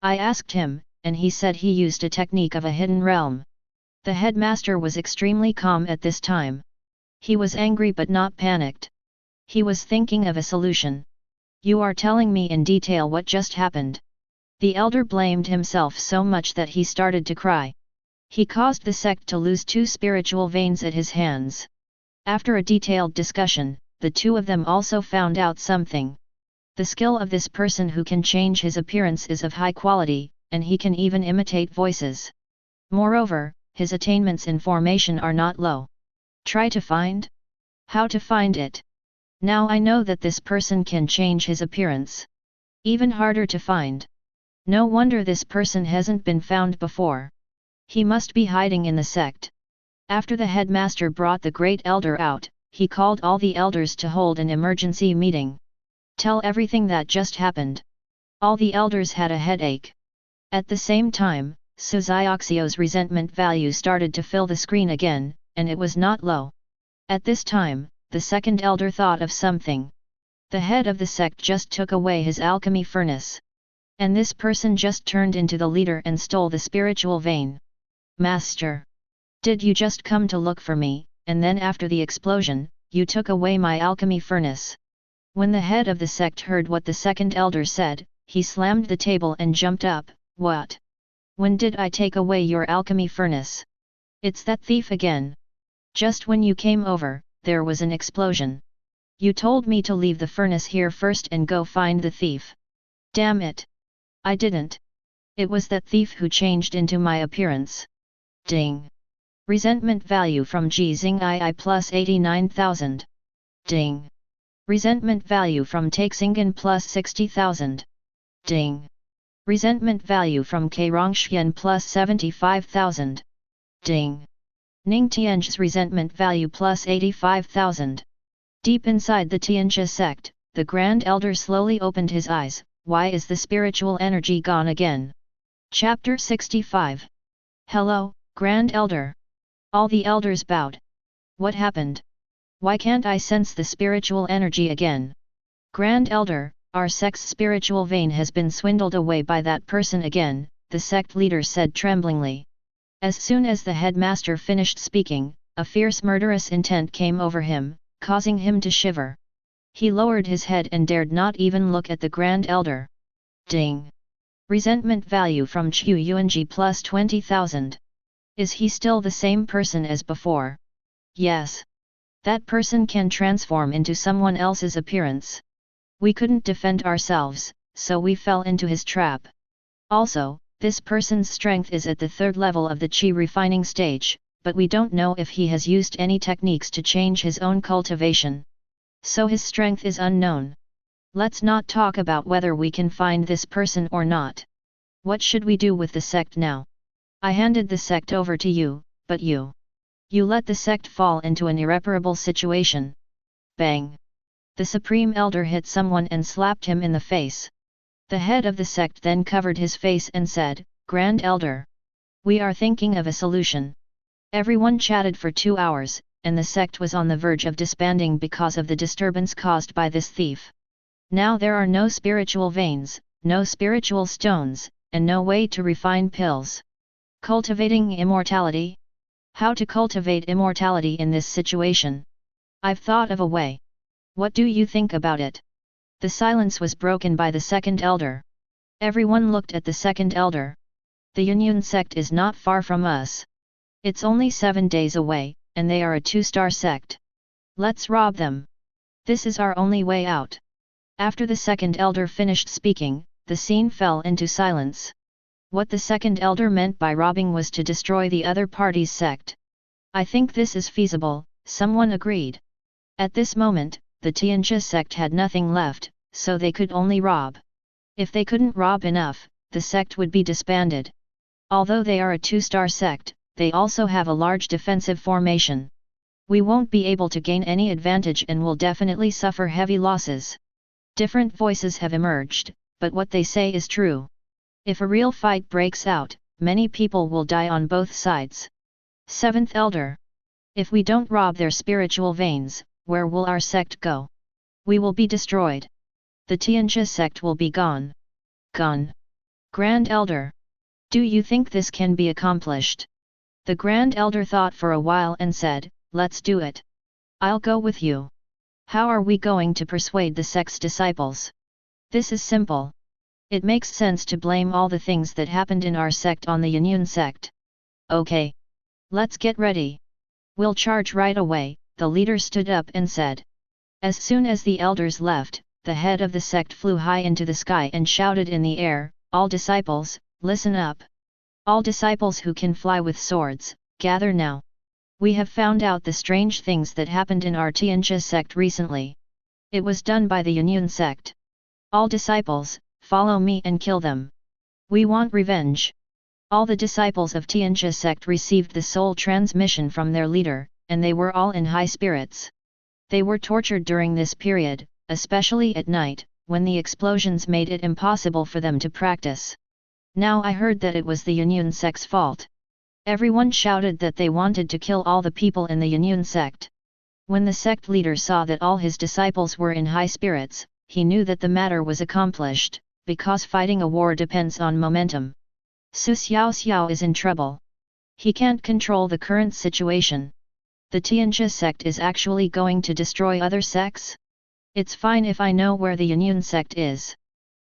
[SPEAKER 1] I asked him, and he said he used a technique of a hidden realm. The headmaster was extremely calm at this time. He was angry but not panicked. He was thinking of a solution. You are telling me in detail what just happened. The elder blamed himself so much that he started to cry. He caused the sect to lose 2 spiritual veins at his hands. After a detailed discussion, the 2 of them also found out something. The skill of this person who can change his appearance is of high quality, and he can even imitate voices. Moreover, his attainments in formation are not low. Try to find? How to find it? Now I know that this person can change his appearance. Even harder to find. No wonder this person hasn't been found before. He must be hiding in the sect. After the headmaster brought the great elder out, he called all the elders to hold an emergency meeting. Tell everything that just happened. All the elders had a headache. At the same time, Xiaoxiao's resentment value started to fill the screen again, and it was not low. At this time, the 2nd elder thought of something. The head of the sect just took away his alchemy furnace. And this person just turned into the leader and stole the spiritual vein. Master! Did you just come to look for me, and then after the explosion, you took away my alchemy furnace? When the head of the sect heard what the 2nd elder said, he slammed the table and jumped up. What? When did I take away your alchemy furnace? It's that thief again. Just when you came over, there was an explosion. You told me to leave the furnace here first and go find the thief. Damn it! I didn't. It was that thief who changed into my appearance. Ding. Resentment value from Ji Xing II plus 89,000. Ding. Resentment value from Taixingen plus 60,000. Ding. Resentment value from K Rongxian plus 75,000. Ding. Ning Tianzhi's resentment value plus 85,000. Deep inside the Tianzhi sect, the Grand Elder slowly opened his eyes. Why is the spiritual energy gone again? Chapter 65. Hello, Grand Elder. All the elders bowed. What happened? Why can't I sense the spiritual energy again? Grand Elder, our sect's spiritual vein has been swindled away by that person again, the sect leader said tremblingly. As soon as the headmaster finished speaking, a fierce murderous intent came over him, causing him to shiver. He lowered his head and dared not even look at the Grand Elder. Ding! Resentment value from Chu Yuanji plus 20,000. Is he still the same person as before? Yes. That person can transform into someone else's appearance. We couldn't defend ourselves, so we fell into his trap. Also, this person's strength is at the 3rd level of the Qi refining stage, but we don't know if he has used any techniques to change his own cultivation. So his strength is unknown. Let's not talk about whether we can find this person or not. What should we do with the sect now? I handed the sect over to you, but you let the sect fall into an irreparable situation. Bang! The Supreme Elder hit someone and slapped him in the face. The head of the sect then covered his face and said, Grand Elder. We are thinking of a solution. Everyone chatted for 2 hours, and the sect was on the verge of disbanding because of the disturbance caused by this thief. Now there are no spiritual veins, no spiritual stones, and no way to refine pills. Cultivating immortality? How to cultivate immortality in this situation? I've thought of a way. What do you think about it? The silence was broken by the second elder. Everyone looked at the second elder. The Yunyan sect is not far from us. It's only 7 days away, and they are a 2-star sect. Let's rob them. This is our only way out. After the second elder finished speaking, the scene fell into silence. What the second elder meant by robbing was to destroy the other party's sect. I think this is feasible, someone agreed. At this moment, the Tianjia sect had nothing left, so they could only rob. If they couldn't rob enough, the sect would be disbanded. Although they are a 2-star sect, they also have a large defensive formation. We won't be able to gain any advantage and will definitely suffer heavy losses. Different voices have emerged, but what they say is true. If a real fight breaks out, many people will die on both sides. 7th Elder. If we don't rob their spiritual veins, where will our sect go? We will be destroyed. The Tianjia sect will be gone. Gone. Grand Elder. Do you think this can be accomplished? The Grand Elder thought for a while and said, let's do it. I'll go with you. How are we going to persuade the sect's disciples? This is simple. It makes sense to blame all the things that happened in our sect on the Yunyan sect. Okay. Let's get ready. We'll charge right away, the leader stood up and said. As soon as the elders left, the head of the sect flew high into the sky and shouted in the air, all disciples, listen up. All disciples who can fly with swords, gather now. We have found out the strange things that happened in our Tianjia sect recently. It was done by the Yunyan sect. All disciples, follow me and kill them. We want revenge. All the disciples of Tianjia sect received the soul transmission from their leader, and they were all in high spirits. They were tortured during this period, especially at night, when the explosions made it impossible for them to practice. Now I heard that it was the Yunyan sect's fault. Everyone shouted that they wanted to kill all the people in the Yunyan sect. When the sect leader saw that all his disciples were in high spirits, he knew that the matter was accomplished, because fighting a war depends on momentum. Xiaoxiao is in trouble. He can't control the current situation. The Tianjia sect is actually going to destroy other sects? It's fine if I know where the Yunyan sect is.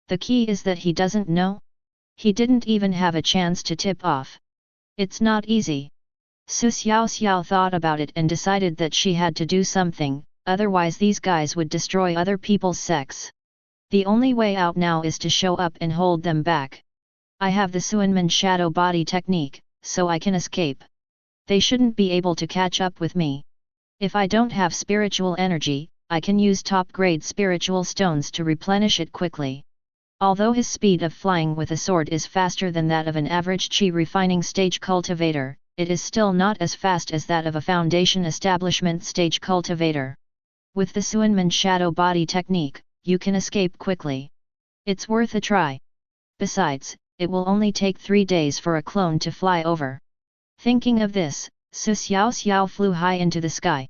[SPEAKER 1] The key is that he doesn't know? He didn't even have a chance to tip off. It's not easy. Xiaoxiao thought about it and decided that she had to do something, otherwise these guys would destroy other people's sects. The only way out now is to show up and hold them back. I have the Suanman shadow body technique, so I can escape. They shouldn't be able to catch up with me. If I don't have spiritual energy, I can use top-grade spiritual stones to replenish it quickly. Although his speed of flying with a sword is faster than that of an average chi refining stage cultivator, it is still not as fast as that of a foundation establishment stage cultivator. With the Suanman shadow body technique, you can escape quickly. It's worth a try. Besides, it will only take 3 days for a clone to fly over. Thinking of this, Xiaoxiao flew high into the sky.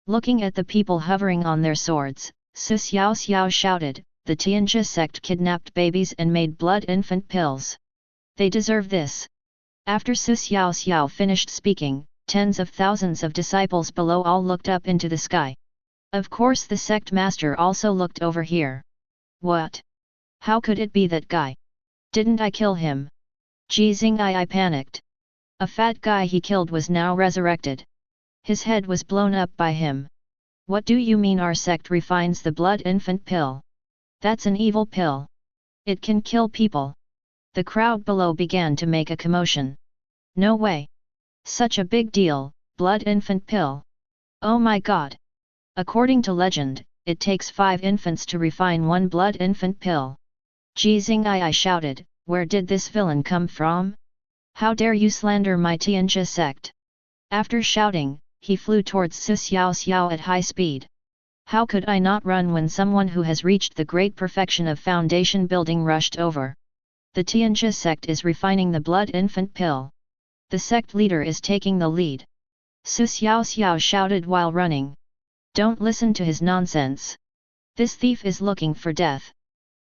[SPEAKER 1] Looking at the people hovering on their swords, Xiaoxiao shouted, the Tianjia sect kidnapped babies and made blood infant pills. They deserve this. After Xiaoxiao finished speaking, tens of thousands of disciples below all looked up into the sky. Of course the sect master also looked over here. What? How could it be that guy? Didn't I kill him? Jizing I panicked. A fat guy he killed was now resurrected. His head was blown up by him. What do you mean our sect refines the blood infant pill? That's an evil pill. It can kill people. The crowd below began to make a commotion. No way. Such a big deal, blood infant pill. Oh my god. According to legend, it takes 5 infants to refine 1 blood infant pill. Jizing I shouted, where did this villain come from? How dare you slander my Tianjia sect? After shouting, he flew towards Xiaoxiao at high speed. How could I not run when someone who has reached the great perfection of foundation building rushed over? The Tianjia sect is refining the blood infant pill. The sect leader is taking the lead. Xiaoxiao shouted while running. Don't listen to his nonsense. This thief is looking for death.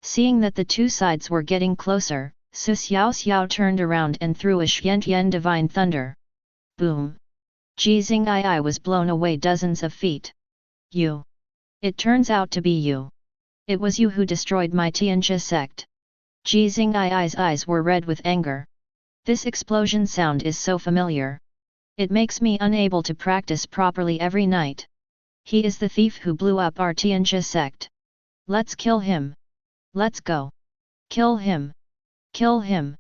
[SPEAKER 1] Seeing that the two sides were getting closer, Xiaoxiao turned around and threw a Xiantian divine thunder. Boom! Jizing Ai was blown away dozens of feet. You! It turns out to be you. It was you who destroyed my Tianjia sect. Jizing Ai's eyes were red with anger. This explosion sound is so familiar. It makes me unable to practice properly every night. He is the thief who blew up our Tianjia sect. Let's kill him. Let's go. Kill him. Kill him.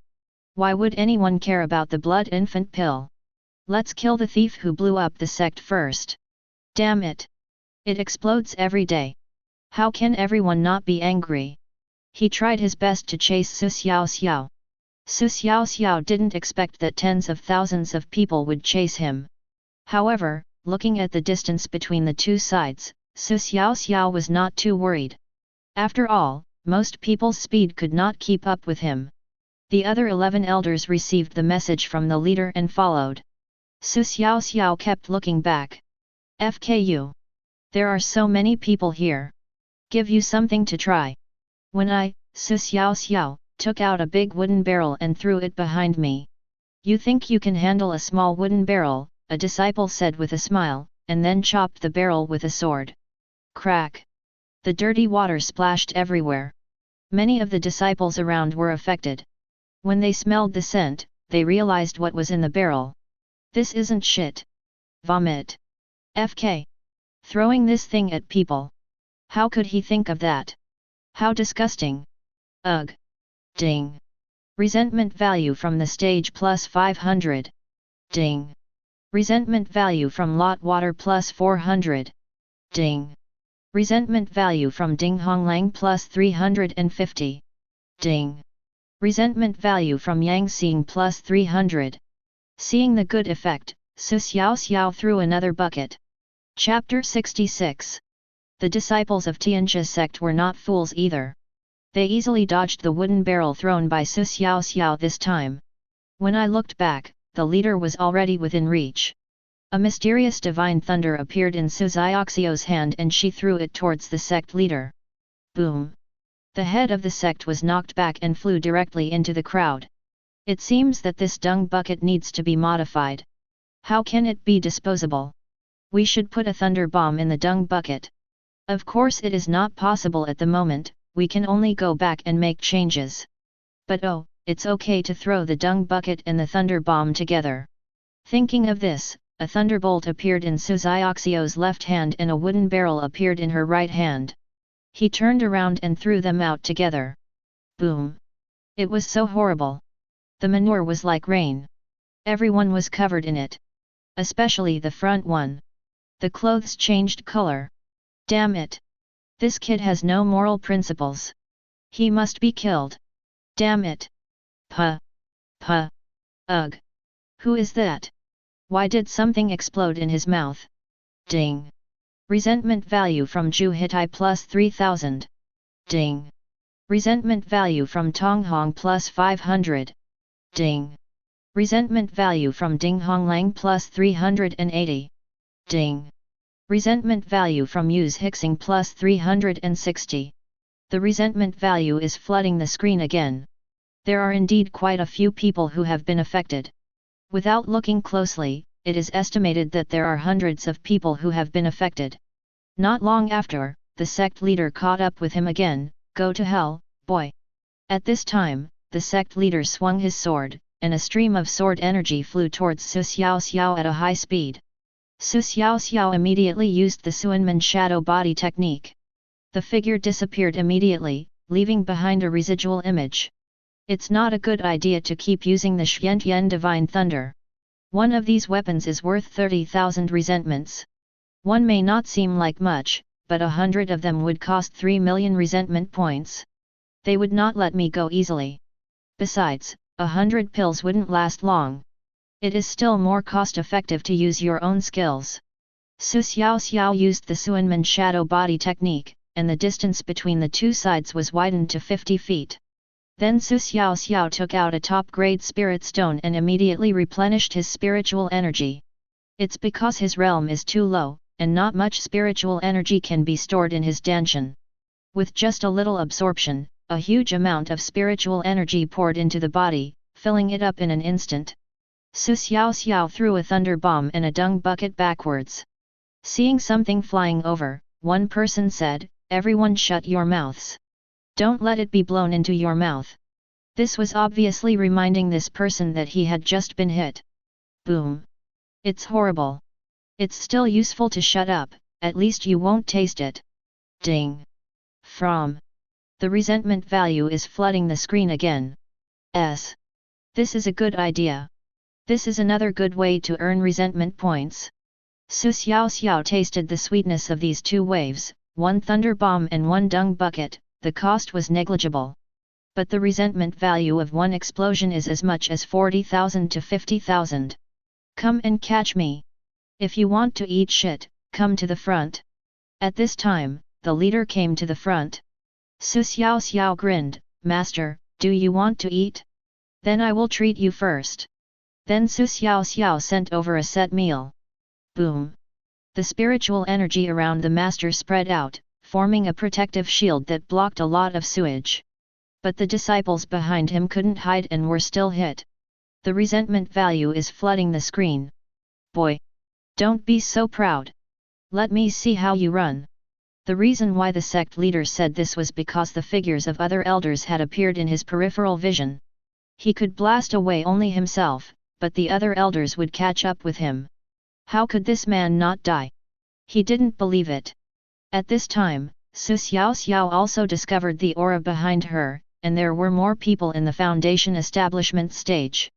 [SPEAKER 1] Why would anyone care about the blood infant pill? Let's kill the thief who blew up the sect first. Damn it. It explodes every day. How can everyone not be angry? He tried his best to chase Xiaoxiao. Xiaoxiao didn't expect that tens of thousands of people would chase him. However, looking at the distance between the two sides, Xiaoxiao was not too worried. After all, most people's speed could not keep up with him. The other 11 elders received the message from the leader and followed. Xiaoxiao kept looking back. FKU. There are so many people here. Give you something to try. When Xiaoxiao, took out a big wooden barrel and threw it behind me. You think you can handle a small wooden barrel, a disciple said with a smile, and then chopped the barrel with a sword. Crack! The dirty water splashed everywhere. Many of the disciples around were affected. When they smelled the scent, they realized what was in the barrel. This isn't shit. Vomit. FK. Throwing this thing at people. How could he think of that? How disgusting. Ugh. Ding. Resentment value from the stage plus 500. Ding. Resentment value from lot water plus 400. Ding. Resentment value from Ding Honglang plus 350. Ding. Resentment value from Yang Xing plus 300. Seeing the good effect, Xiaoxiao threw another bucket. Chapter 66. The disciples of Tianjia sect were not fools either. They easily dodged the wooden barrel thrown by Xiaoxiao this time. When I looked back, the leader was already within reach. A mysterious divine thunder appeared in Xiaoxiao's hand and she threw it towards the sect leader. Boom! The head of the sect was knocked back and flew directly into the crowd. It seems that this dung bucket needs to be modified. How can it be disposable? We should put a thunder bomb in the dung bucket. Of course it is not possible at the moment, we can only go back and make changes. But oh, it's okay to throw the dung bucket and the thunder bomb together. Thinking of this, a thunderbolt appeared in Xiaoxiao's left hand and a wooden barrel appeared in her right hand. He turned around and threw them out together. Boom! It was so horrible. The manure was like rain. Everyone was covered in it. Especially the front one. The clothes changed color. Damn it! This kid has no moral principles. He must be killed. Damn it! Puh! Puh! Ugh! Who is that? Why did something explode in his mouth? Ding! Resentment value from Ju Hitai plus 3000. Ding! Resentment value from Tonghong plus 500. Ding! Resentment value from Ding Honglang plus 380. Ding! Resentment value from Use Hixing plus 360. The resentment value is flooding the screen again. There are indeed quite a few people who have been affected. Without looking closely, it is estimated that there are hundreds of people who have been affected. Not long after, the sect leader caught up with him again. Go to hell, boy. At this time, the sect leader swung his sword, and a stream of sword energy flew towards Xiaoxiao at a high speed. Xiaoxiao immediately used the Suanmen shadow body technique. The figure disappeared immediately, leaving behind a residual image. It's not a good idea to keep using the Xiantian Divine Thunder. One of these weapons is worth 30,000 resentments. One may not seem like much, but 100 of them would cost 3 million resentment points. They would not let me go easily. Besides, 100 pills wouldn't last long. It is still more cost-effective to use your own skills. Xiaoxiao used the Suanmen shadow body technique, and the distance between the two sides was widened to 50 feet. Then Xiaoxiao took out a top-grade spirit stone and immediately replenished his spiritual energy. It's because his realm is too low, and not much spiritual energy can be stored in his dantian. With just a little absorption, a huge amount of spiritual energy poured into the body, filling it up in an instant. Xiaoxiao threw a thunder bomb and a dung bucket backwards. Seeing something flying over, one person said, "Everyone shut your mouths. Don't let it be blown into your mouth." This was obviously reminding this person that he had just been hit. Boom. It's horrible. It's still useful to shut up, at least you won't taste it. Ding. From. The resentment value is flooding the screen again. This is a good idea. This is another good way to earn resentment points. Xiaoxiao tasted the sweetness of these two waves, one thunder bomb and one dung bucket. The cost was negligible. But the resentment value of one explosion is as much as 40,000 to 50,000. Come and catch me. If you want to eat shit, come to the front. At this time, the leader came to the front. Xiaoxiao grinned, "Master, do you want to eat? Then I will treat you first." Then Xiaoxiao sent over a set meal. Boom! The spiritual energy around the master spread out, forming a protective shield that blocked a lot of sewage. But the disciples behind him couldn't hide and were still hit. The resentment value is flooding the screen. Boy! Don't be so proud. Let me see how you run. The reason why the sect leader said this was because the figures of other elders had appeared in his peripheral vision. He could blast away only himself, but the other elders would catch up with him. How could this man not die? He didn't believe it. At this time, Xiaoxiao also discovered the aura behind her, and there were more people in the foundation establishment stage.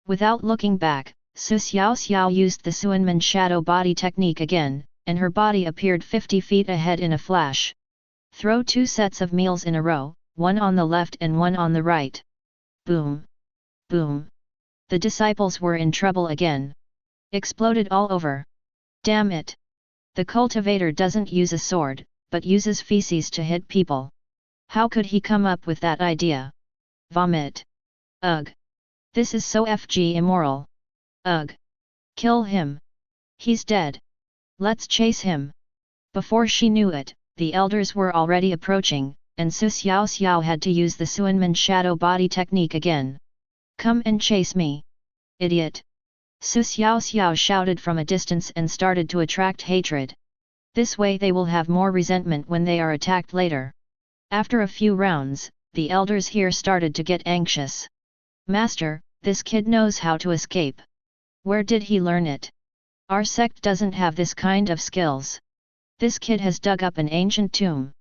[SPEAKER 1] Without looking back, Xiaoxiao used the Suanmen shadow body technique again, and her body appeared 50 feet ahead in a flash. Throw 2 sets of meals in a row, one on the left and one on the right. Boom! Boom! The disciples were in trouble again. Exploded all over. Damn it! The cultivator doesn't use a sword, but uses feces to hit people. How could he come up with that idea? Vomit! Ugh! This is so FG immoral. Ugh! Kill him! He's dead! Let's chase him! Before she knew it, the elders were already approaching, and Xiaoxiao had to use the Suanmen shadow body technique again. Come and chase me! Idiot! Xiaoxiao shouted from a distance and started to attract hatred. This way they will have more resentment when they are attacked later. After a few rounds, the elders here started to get anxious. Master, this kid knows how to escape. Where did he learn it? Our sect doesn't have this kind of skills. This kid has dug up an ancient tomb.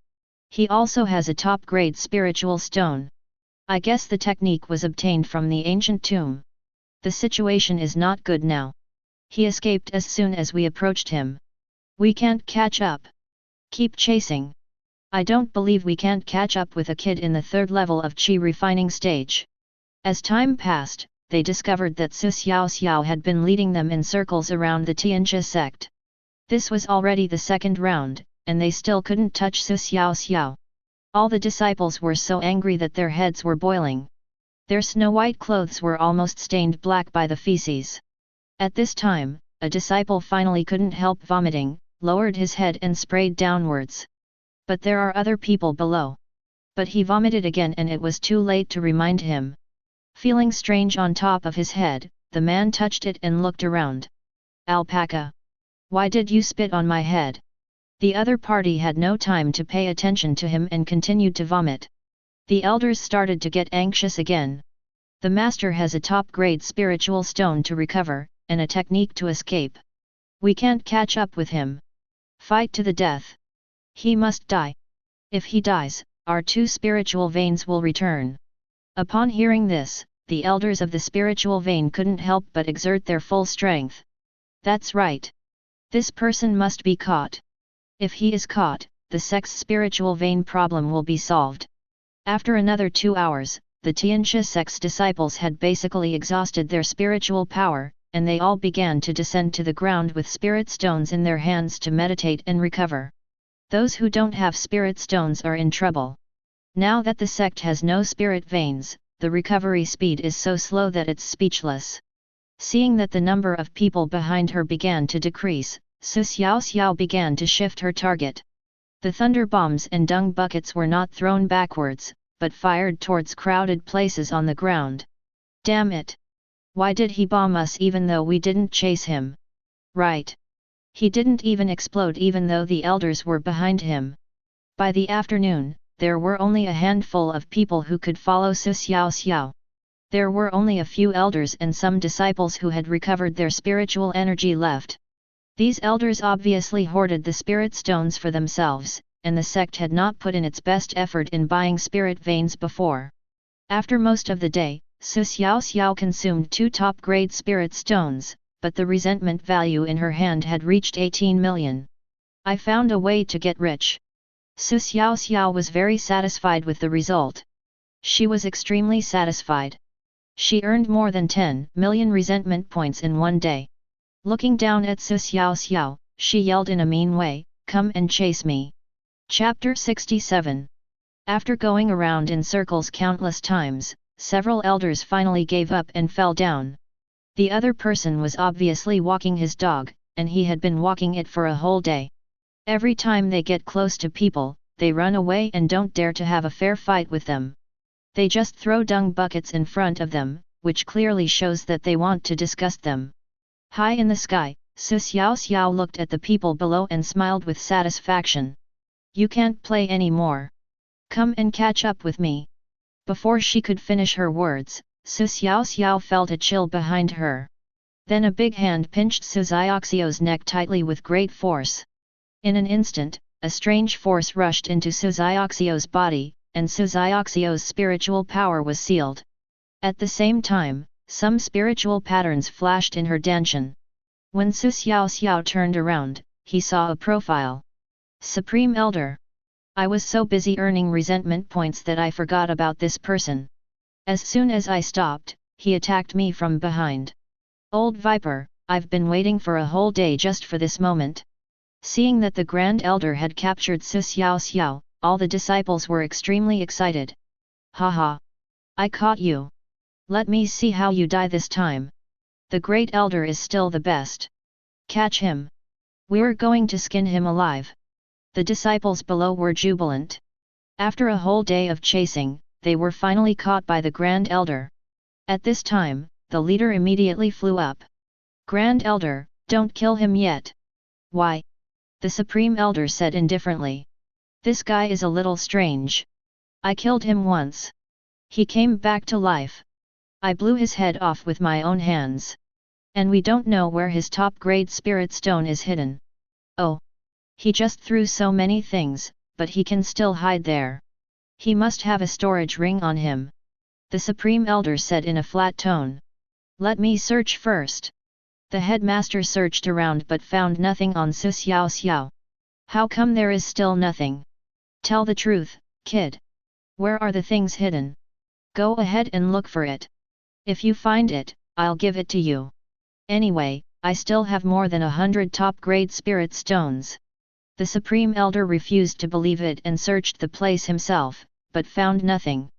[SPEAKER 1] He also has a top-grade spiritual stone. I guess the technique was obtained from the ancient tomb. The situation is not good now. He escaped as soon as we approached him. We can't catch up. Keep chasing. I don't believe we can't catch up with a kid in the 3rd level of Qi refining stage. As time passed, they discovered that Xiaoxiao had been leading them in circles around the Tianxia sect. This was already the 2nd round, and they still couldn't touch Xiaoxiao. All the disciples were so angry that their heads were boiling. Their snow-white clothes were almost stained black by the feces. At this time, a disciple finally couldn't help vomiting, lowered his head and sprayed downwards. But there are other people below. But he vomited again and it was too late to remind him. Feeling strange on top of his head, the man touched it and looked around. Alpaca! Why did you spit on my head? The other party had no time to pay attention to him and continued to vomit. The elders started to get anxious again. The master has a top-grade spiritual stone to recover, and a technique to escape. We can't catch up with him. Fight to the death. He must die. If he dies, our 2 spiritual veins will return. Upon hearing this, the elders of the spiritual vein couldn't help but exert their full strength. That's right. This person must be caught. If he is caught, the sect's spiritual vein problem will be solved. After another 2 hours, the Tianxia sect's disciples had basically exhausted their spiritual power, and they all began to descend to the ground with spirit stones in their hands to meditate and recover. Those who don't have spirit stones are in trouble. Now that the sect has no spirit veins, the recovery speed is so slow that it's speechless. Seeing that the number of people behind her began to decrease, Xiaoxiao began to shift her target. The thunder bombs and dung buckets were not thrown backwards, but fired towards crowded places on the ground. Damn it! Why did he bomb us even though we didn't chase him? Right. He didn't even explode even though the elders were behind him. By the afternoon, there were only a handful of people who could follow Xiaoxiao. There were only a few elders and some disciples who had recovered their spiritual energy left. These elders obviously hoarded the spirit stones for themselves, and the sect had not put in its best effort in buying spirit veins before. After most of the day, Xiaoxiao consumed 2 top-grade spirit stones, but the resentment value in her hand had reached 18 million. I found a way to get rich. Xiaoxiao was very satisfied with the result. She was extremely satisfied. She earned more than 10 million resentment points in one day. Looking down at Xiaoxiao, she yelled in a mean way, "Come and chase me." Chapter 67. After going around in circles countless times, several elders finally gave up and fell down. The other person was obviously walking his dog, and he had been walking it for a whole day. Every time they get close to people, they run away and don't dare to have a fair fight with them. They just throw dung buckets in front of them, which clearly shows that they want to disgust them. High in the sky, Xiaoxiao looked at the people below and smiled with satisfaction. "You can't play anymore. Come and catch up with me." Before she could finish her words, Xiaoxiao felt a chill behind her. Then a big hand pinched Xiaoxiao's neck tightly with great force. In an instant, a strange force rushed into Xiaoxiao's body, and Xiaoxiao's spiritual power was sealed. At the same time, some spiritual patterns flashed in her dantian. When Xiaoxiao turned around, he saw a profile. Supreme Elder. I was so busy earning resentment points that I forgot about this person. As soon as I stopped, he attacked me from behind. Old Viper, I've been waiting for a whole day just for this moment. Seeing that the Grand Elder had captured Xiaoxiao, all the disciples were extremely excited. Haha! I caught you! Let me see how you die this time. The Great Elder is still the best. Catch him! We're going to skin him alive. The disciples below were jubilant. After a whole day of chasing, they were finally caught by the Grand Elder. At this time, the leader immediately flew up. "Grand Elder, don't kill him yet." "Why?" the Supreme Elder said indifferently. "This guy is a little strange. I killed him once. He came back to life. I blew his head off with my own hands. And we don't know where his top-grade spirit stone is hidden. Oh! He just threw so many things, but he can still hide there. He must have a storage ring on him," the Supreme Elder said in a flat tone. "Let me search first." The headmaster searched around but found nothing on Xiaoxiao. "How come there is still nothing? Tell the truth, kid. Where are the things hidden? Go ahead and look for it. If you find it, I'll give it to you. Anyway, I still have more than 100 top-grade spirit stones." The Supreme Elder refused to believe it and searched the place himself, but found nothing.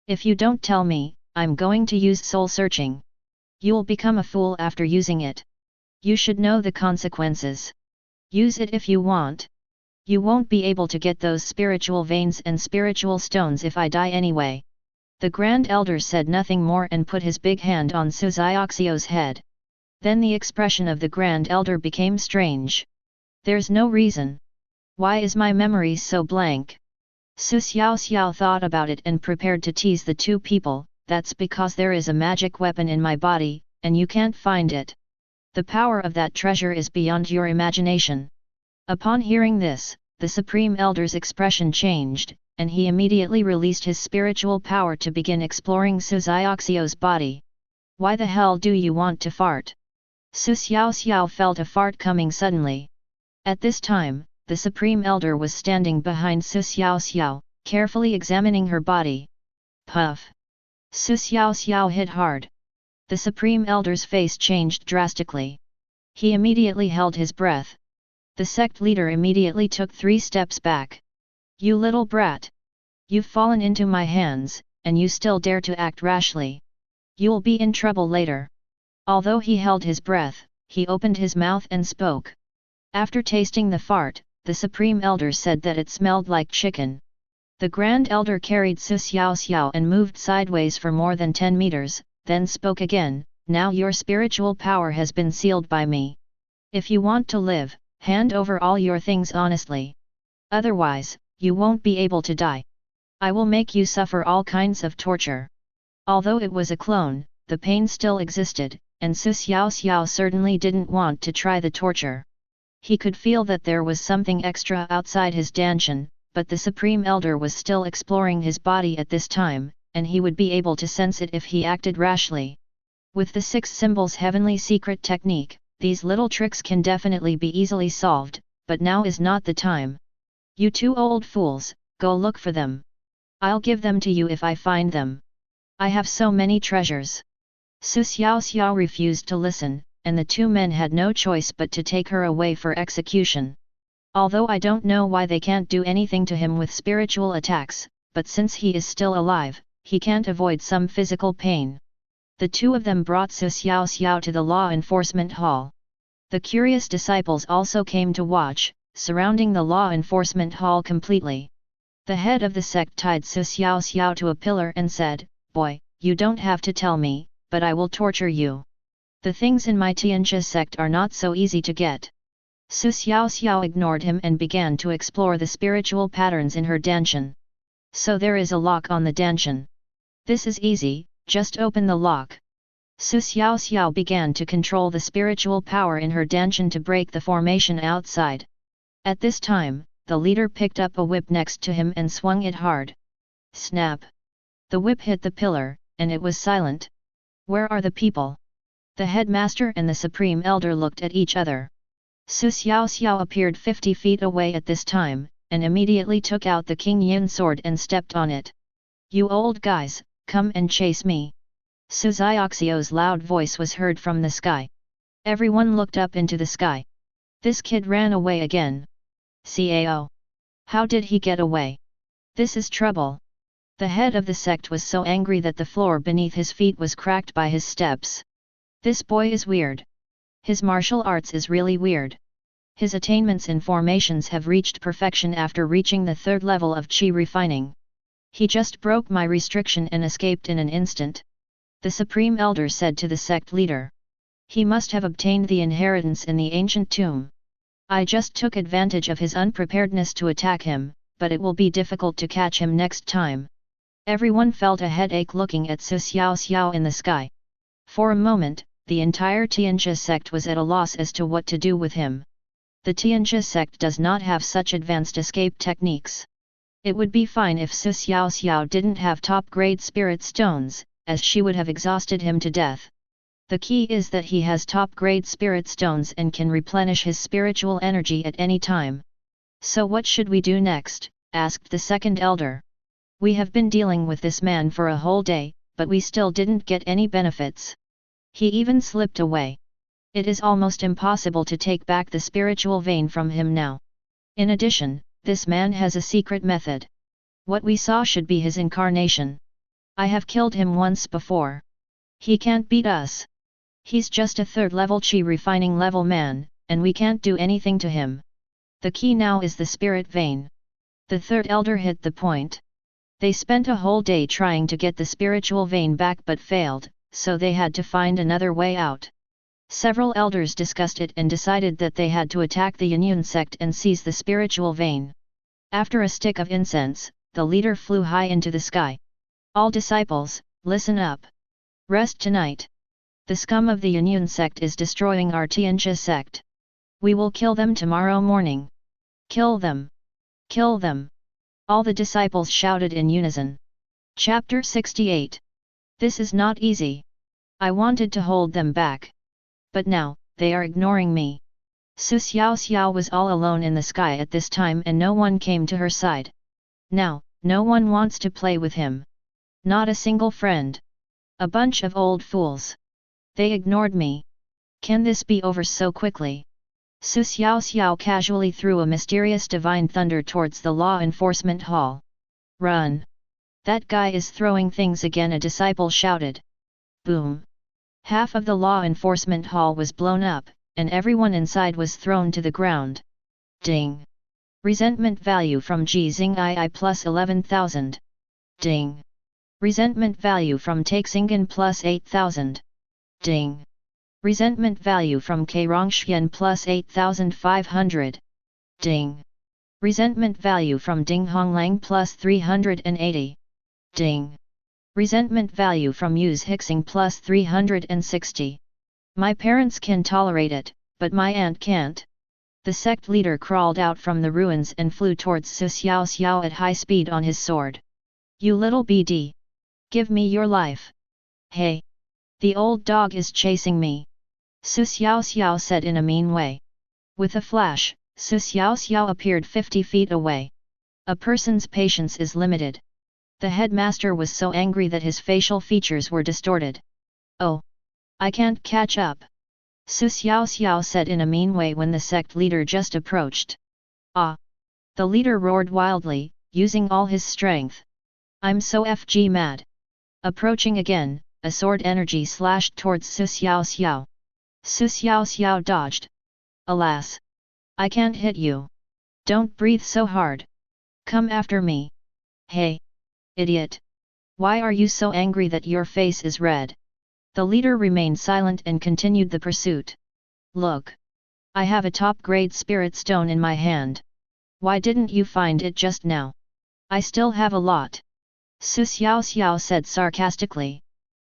[SPEAKER 1] "If you don't tell me, I'm going to use soul searching. You'll become a fool after using it. You should know the consequences. Use it if you want. You won't be able to get those spiritual veins and spiritual stones if I die anyway." The Grand Elder said nothing more and put his big hand on Xiaoxiao's head. Then the expression of the Grand Elder became strange. "There's no reason. Why is my memory so blank?" Xiaoxiao thought about it and prepared to tease the two people. "That's because there is a magic weapon in my body, and you can't find it. The power of that treasure is beyond your imagination." Upon hearing this, the Supreme Elder's expression changed, and he immediately released his spiritual power to begin exploring Xiaoxiao's body. "Why the hell do you want to fart?" Xiaoxiao felt a fart coming suddenly. At this time, the Supreme Elder was standing behind Xiaoxiao, carefully examining her body. Puff! Xiaoxiao hit hard. The Supreme Elder's face changed drastically. He immediately held his breath. The sect leader immediately took 3 steps back. "You little brat! You've fallen into my hands, and you still dare to act rashly. You'll be in trouble later." Although he held his breath, he opened his mouth and spoke. After tasting the fart, the Supreme Elder said that it smelled like chicken. The Grand Elder carried Xiaoxiao and moved sideways for more than 10 meters, then spoke again, "Now your spiritual power has been sealed by me. If you want to live, hand over all your things honestly. Otherwise, you won't be able to die. I will make you suffer all kinds of torture." Although it was a clone, the pain still existed, and Xiaoxiao certainly didn't want to try the torture. He could feel that there was something extra outside his danshan, but the Supreme Elder was still exploring his body at this time, and he would be able to sense it if he acted rashly. With the 6 symbols heavenly secret technique, these little tricks can definitely be easily solved, but now is not the time. "You 2 old fools, go look for them. I'll give them to you if I find them. I have so many treasures." Xiaoxiao refused to listen, and the 2 men had no choice but to take her away for execution. Although I don't know why they can't do anything to him with spiritual attacks, but since he is still alive, he can't avoid some physical pain. The 2 of them brought Xiaoxiao to the law enforcement hall. The curious disciples also came to watch, surrounding the law enforcement hall completely. The head of the sect tied Xiaoxiao to a pillar and said, "Boy, you don't have to tell me, but I will torture you. The things in my Tianjia sect are not so easy to get." Xiaoxiao ignored him and began to explore the spiritual patterns in her danshan. "So there is a lock on the danshan. This is easy, just open the lock." Xiaoxiao began to control the spiritual power in her danshan to break the formation outside. At this time, the leader picked up a whip next to him and swung it hard. Snap! The whip hit the pillar, and it was silent. "Where are the people?" The headmaster and the Supreme Elder looked at each other. Xiaoxiao appeared 50 feet away at this time, and immediately took out the King Yin sword and stepped on it. "You old guys, come and chase me." Xiaoxiao's loud voice was heard from the sky. Everyone looked up into the sky. This kid ran away again. "Cao! How did he get away? This is trouble." The head of the sect was so angry that the floor beneath his feet was cracked by his steps. "This boy is weird. His martial arts is really weird. His attainments in formations have reached perfection after reaching the 3rd level of Qi refining. He just broke my restriction and escaped in an instant." The Supreme Elder said to the sect leader. "He must have obtained the inheritance in the ancient tomb. I just took advantage of his unpreparedness to attack him, but it will be difficult to catch him next time." Everyone felt a headache looking at Xiaoxiao in the sky. For a moment, the entire Tianjia sect was at a loss as to what to do with him. The Tianjia sect does not have such advanced escape techniques. It would be fine if Xiaoxiao didn't have top-grade spirit stones, as she would have exhausted him to death. The key is that he has top-grade spirit stones and can replenish his spiritual energy at any time. "So what should we do next?" asked the 2nd elder. "We have been dealing with this man for a whole day, but we still didn't get any benefits. He even slipped away. It is almost impossible to take back the spiritual vein from him now. In addition, this man has a secret method. What we saw should be his incarnation. I have killed him once before. He can't beat us. He's just a 3rd level Qi refining level man, and we can't do anything to him. The key now is the spirit vein." The 3rd elder hit the point. They spent a whole day trying to get the spiritual vein back but failed, so they had to find another way out. Several elders discussed it and decided that they had to attack the Yanyun sect and seize the spiritual vein. After a stick of incense, the leader flew high into the sky. "All disciples, listen up. Rest tonight. The scum of the Yanyun sect is destroying our Tianjia sect. We will kill them tomorrow morning. Kill them! Kill them!" All the disciples shouted in unison. Chapter 68. This is not easy. I wanted to hold them back. But now, they are ignoring me. Xiaoxiao was all alone in the sky at this time and no one came to her side. Now, no one wants to play with him. Not a single friend. A bunch of old fools. They ignored me. Can this be over so quickly? Xiaoxiao casually threw a mysterious divine thunder towards the law enforcement hall. "Run! That guy is throwing things again," a disciple shouted. Boom! Half of the law enforcement hall was blown up, and everyone inside was thrown to the ground. Ding! Resentment value from Jixing II plus 11,000. Ding. Resentment value from Taixingen plus 8,000. Ding. Resentment value from Keirongxian plus 8,500. Ding. Resentment value from Ding Honglang plus 380. Ding. Resentment value from Yuz Hixing plus 360. My parents can tolerate it, but my aunt can't. The sect leader crawled out from the ruins and flew towards Xiaoxiao at high speed on his sword. You little BD! Give me your life! Hey! The old dog is chasing me! Xiaoxiao said in a mean way. With a flash, Xiaoxiao appeared 50 feet away. A person's patience is limited. The headmaster was so angry that his facial features were distorted. Oh! I can't catch up! Xiaoxiao said in a mean way when the sect leader just approached. Ah! The leader roared wildly, using all his strength. I'm so FG mad! Approaching again, a sword energy slashed towards Xiaoxiao. Xiaoxiao dodged. Alas! I can't hit you. Don't breathe so hard. Come after me. Hey! Idiot! Why are you so angry that your face is red? The leader remained silent and continued the pursuit. Look! I have a top-grade spirit stone in my hand. Why didn't you find it just now? I still have a lot. Xiaoxiao said sarcastically.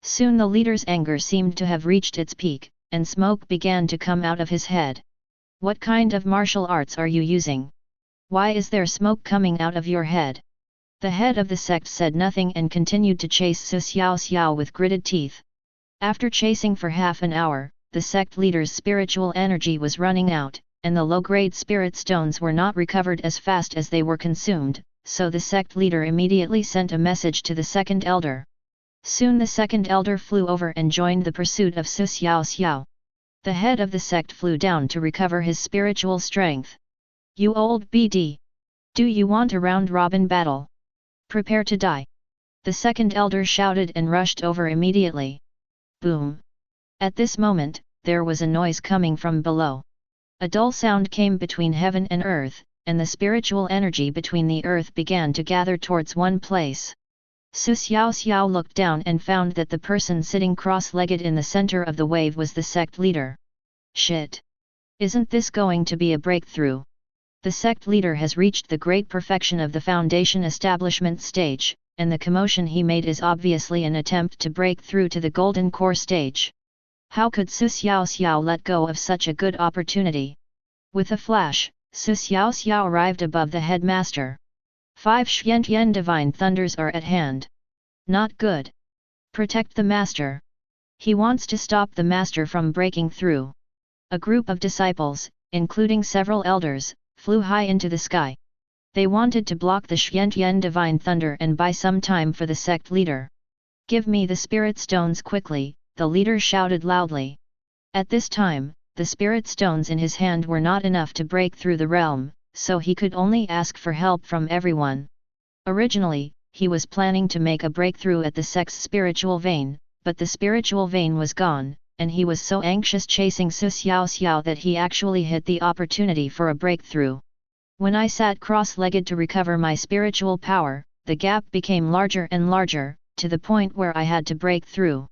[SPEAKER 1] Soon the leader's anger seemed to have reached its peak, and smoke began to come out of his head. What kind of martial arts are you using? Why is there smoke coming out of your head? The head of the sect said nothing and continued to chase Xiaoxiao with gritted teeth. After chasing for half an hour, the sect leader's spiritual energy was running out, and the low-grade spirit stones were not recovered as fast as they were consumed, so the sect leader immediately sent a message to the second elder. Soon the second elder flew over and joined the pursuit of Xiaoxiao. The head of the sect flew down to recover his spiritual strength. You old BD! Do you want a round-robin battle? Prepare to die! The second elder shouted and rushed over immediately. Boom! At this moment, there was a noise coming from below. A dull sound came between heaven and earth, and the spiritual energy between the earth began to gather towards one place. Xiaoxiao looked down and found that the person sitting cross-legged in the center of the wave was the sect leader. Shit! Isn't this going to be a breakthrough? The sect leader has reached the great perfection of the foundation establishment stage, and the commotion he made is obviously an attempt to break through to the golden core stage. How could Xiaoxiao let go of such a good opportunity? With a flash, Xiaoxiao arrived above the headmaster. 5 Xiantian divine thunders are at hand. Not good. Protect the master. He wants to stop the master from breaking through. A group of disciples, including several elders, flew high into the sky. They wanted to block the Xiantian divine thunder and buy some time for the sect leader. Give me the spirit stones quickly, the leader shouted loudly. At this time, the spirit stones in his hand were not enough to break through the realm, so he could only ask for help from everyone. Originally, he was planning to make a breakthrough at the sect's spiritual vein, but the spiritual vein was gone, and he was so anxious chasing Xiaoxiao that he actually hit the opportunity for a breakthrough. When I sat cross-legged to recover my spiritual power, the gap became larger and larger, to the point where I had to break through.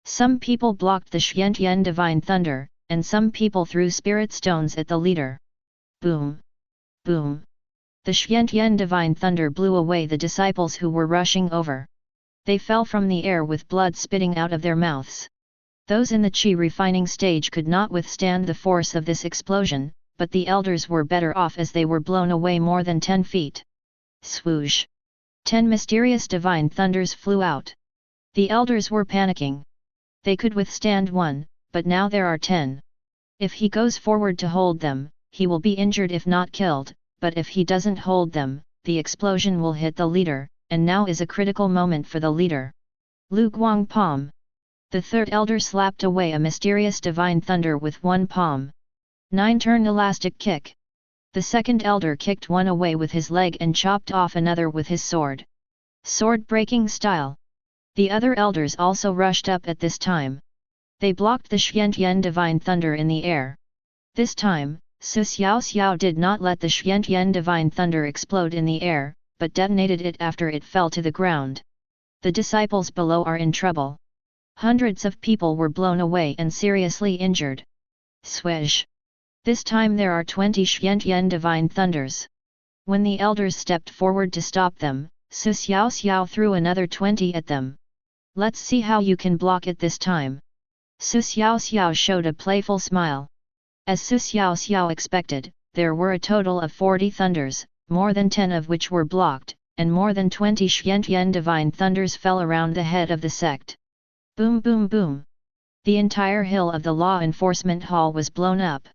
[SPEAKER 1] Some people blocked the Xiantian divine thunder, and some people threw spirit stones at the leader. Boom! Boom! The Xiantian divine thunder blew away the disciples who were rushing over. They fell from the air with blood spitting out of their mouths. Those in the qi refining stage could not withstand the force of this explosion, but the elders were better off as they were blown away more than 10 feet. Swoosh! 10 mysterious divine thunders flew out. The elders were panicking. They could withstand one, but now there are 10. If he goes forward to hold them, he will be injured if not killed, but if he doesn't hold them, the explosion will hit the leader, and now is a critical moment for the leader. Lu Guang palm. The third elder slapped away a mysterious divine thunder with one palm. 9-turn elastic kick. The second elder kicked one away with his leg and chopped off another with his sword. Sword breaking style. The other elders also rushed up at this time. They blocked the Xiantian divine thunder in the air. This time, Xiaoxiao did not let the Xiantian divine thunder explode in the air, but detonated it after it fell to the ground. The disciples below are in trouble. Hundreds of people were blown away and seriously injured. Swish! This time there are 20 Xiantian divine thunders. When the elders stepped forward to stop them, Xiaoxiao threw another 20 at them. Let's see how you can block it this time. Xiaoxiao showed a playful smile. As Xiaoxiao expected, there were a total of 40 thunders, more than 10 of which were blocked, and more than 20 Xiantian divine thunders fell around the head of the sect. Boom boom boom! The entire hill of the law enforcement hall was blown up.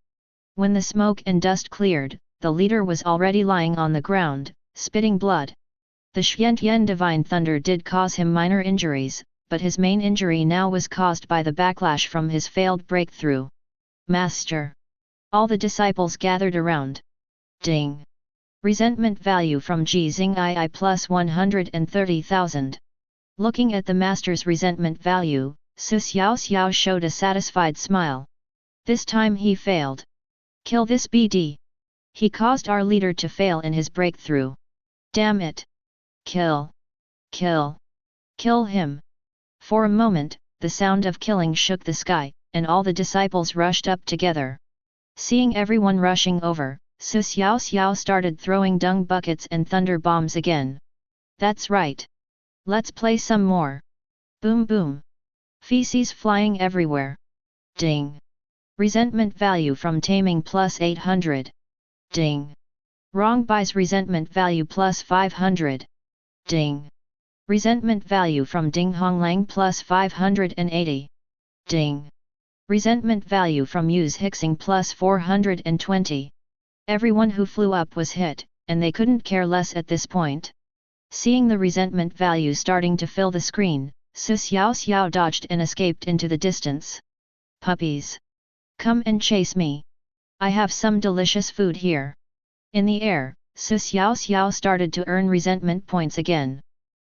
[SPEAKER 1] When the smoke and dust cleared, the leader was already lying on the ground, spitting blood. The Xiantian divine thunder did cause him minor injuries, but his main injury now was caused by the backlash from his failed breakthrough. Master! All the disciples gathered around. Ding! Resentment value from Jixing II plus 130,000. Looking at the master's resentment value, Xiaoxiao showed a satisfied smile. This time he failed. Kill this BD. He caused our leader to fail in his breakthrough. Damn it! Kill! Kill! Kill him! For a moment, the sound of killing shook the sky, and all the disciples rushed up together. Seeing everyone rushing over, Xiaoxiao started throwing dung buckets and thunder bombs again. That's right. Let's play some more. Boom boom. Feces flying everywhere. Ding. Resentment value from taming plus 800. Ding. Wrong buys resentment value plus 500. Ding. Resentment value from Ding Honglang plus 580. Ding. Resentment value from Use Hixing plus 420. Everyone who flew up was hit, and they couldn't care less at this point. Seeing the resentment value starting to fill the screen, Xiaoxiao dodged and escaped into the distance. Puppies! Come and chase me! I have some delicious food here. In the air, Xiaoxiao started to earn resentment points again.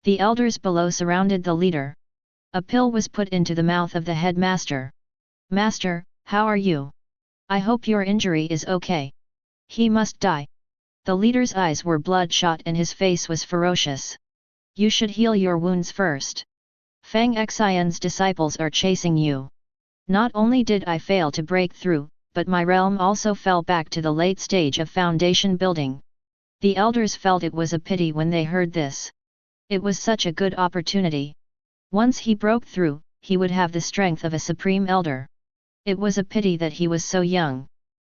[SPEAKER 1] The elders below surrounded the leader. A pill was put into the mouth of the headmaster. Master, how are you? I hope your injury is okay. He must die. The leader's eyes were bloodshot and his face was ferocious. You should heal your wounds first. Fang Xian's disciples are chasing you. Not only did I fail to break through, but my realm also fell back to the late stage of foundation building. The elders felt it was a pity when they heard this. It was such a good opportunity. Once he broke through, he would have the strength of a supreme elder. It was a pity that he was so young.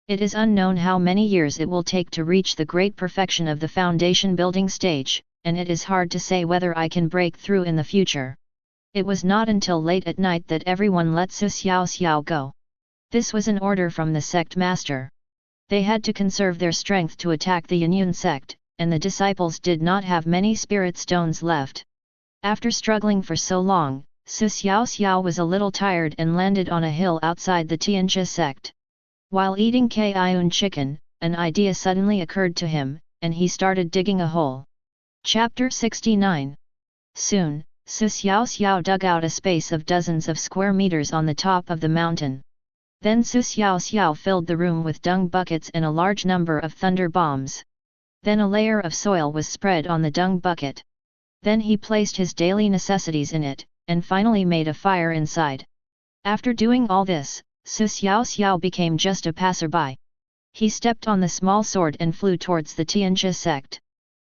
[SPEAKER 1] It is unknown how many years it will take to reach the great perfection of the foundation building stage, and it is hard to say whether I can break through in the future. It was not until late at night that everyone let Xiaoxiao go. This was an order from the sect master. They had to conserve their strength to attack the Yanyun sect, and the disciples did not have many spirit stones left. After struggling for so long, Xiaoxiao was a little tired and landed on a hill outside the Tianjia sect. While eating Kaiun chicken, an idea suddenly occurred to him, and he started digging a hole. Chapter 69. Soon, Xiaoxiao dug out a space of dozens of square meters on the top of the mountain. Then Xiaoxiao filled the room with dung buckets and a large number of thunder bombs. Then a layer of soil was spread on the dung bucket. Then he placed his daily necessities in it, and finally made a fire inside. After doing all this, Xiaoxiao became just a passerby. He stepped on the small sword and flew towards the Tianjia sect.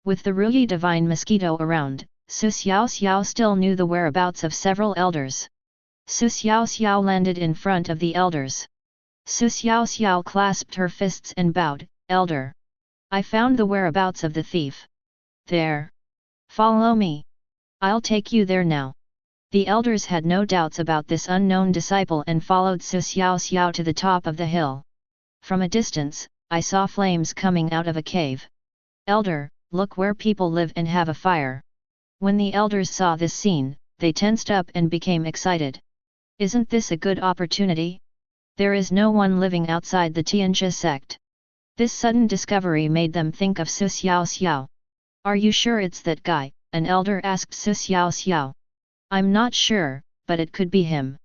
[SPEAKER 1] With the Ruyi divine mosquito around, Xiaoxiao still knew the whereabouts of several elders. Xiaoxiao landed in front of the elders. Xiaoxiao clasped her fists and bowed, "Elder! I found the whereabouts of the thief. There! Follow me! I'll take you there now." The elders had no doubts about this unknown disciple and followed Xiaoxiao to the top of the hill. From a distance, I saw flames coming out of a cave. "Elder, look where people live and have a fire." When the elders saw this scene, they tensed up and became excited. Isn't this a good opportunity? There is no one living outside the Tianjia sect. This sudden discovery made them think of Xiaoxiao. "Are you sure it's that guy?" an elder asked Xiaoxiao. "I'm not sure, but it could be him.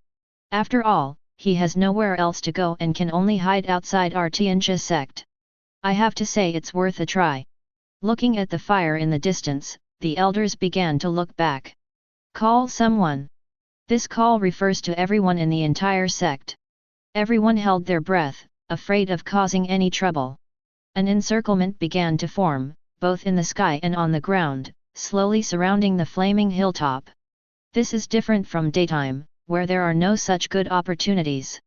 [SPEAKER 1] After all, he has nowhere else to go and can only hide outside our Tianjia sect. I have to say it's worth a try. Looking at the fire in the distance, the elders began to look back. Call someone. This call refers to everyone in the entire sect. Everyone held their breath, afraid of causing any trouble. An encirclement began to form, both in the sky and on the ground, slowly surrounding the flaming hilltop. This is different from daytime, where there are no such good opportunities.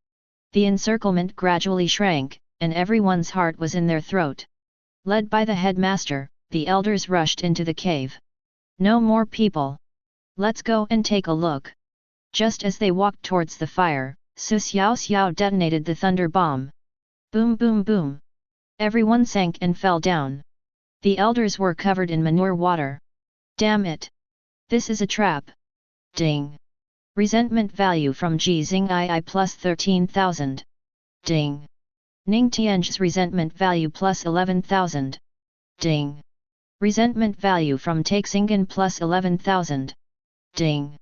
[SPEAKER 1] The encirclement gradually shrank, and everyone's heart was in their throat. Led by the headmaster, the elders rushed into the cave. No more people. Let's go and take a look. Just as they walked towards the fire, Xiaoxiao detonated the thunder bomb. Boom boom boom. Everyone sank and fell down. The elders were covered in manure water. Damn it! This is a trap. Ding! Resentment value from Ji Xing II plus 13,000. Ding! Ning Tianzhi's resentment value plus 11,000. Ding! Resentment value from Taixingen plus 11,000. Ding!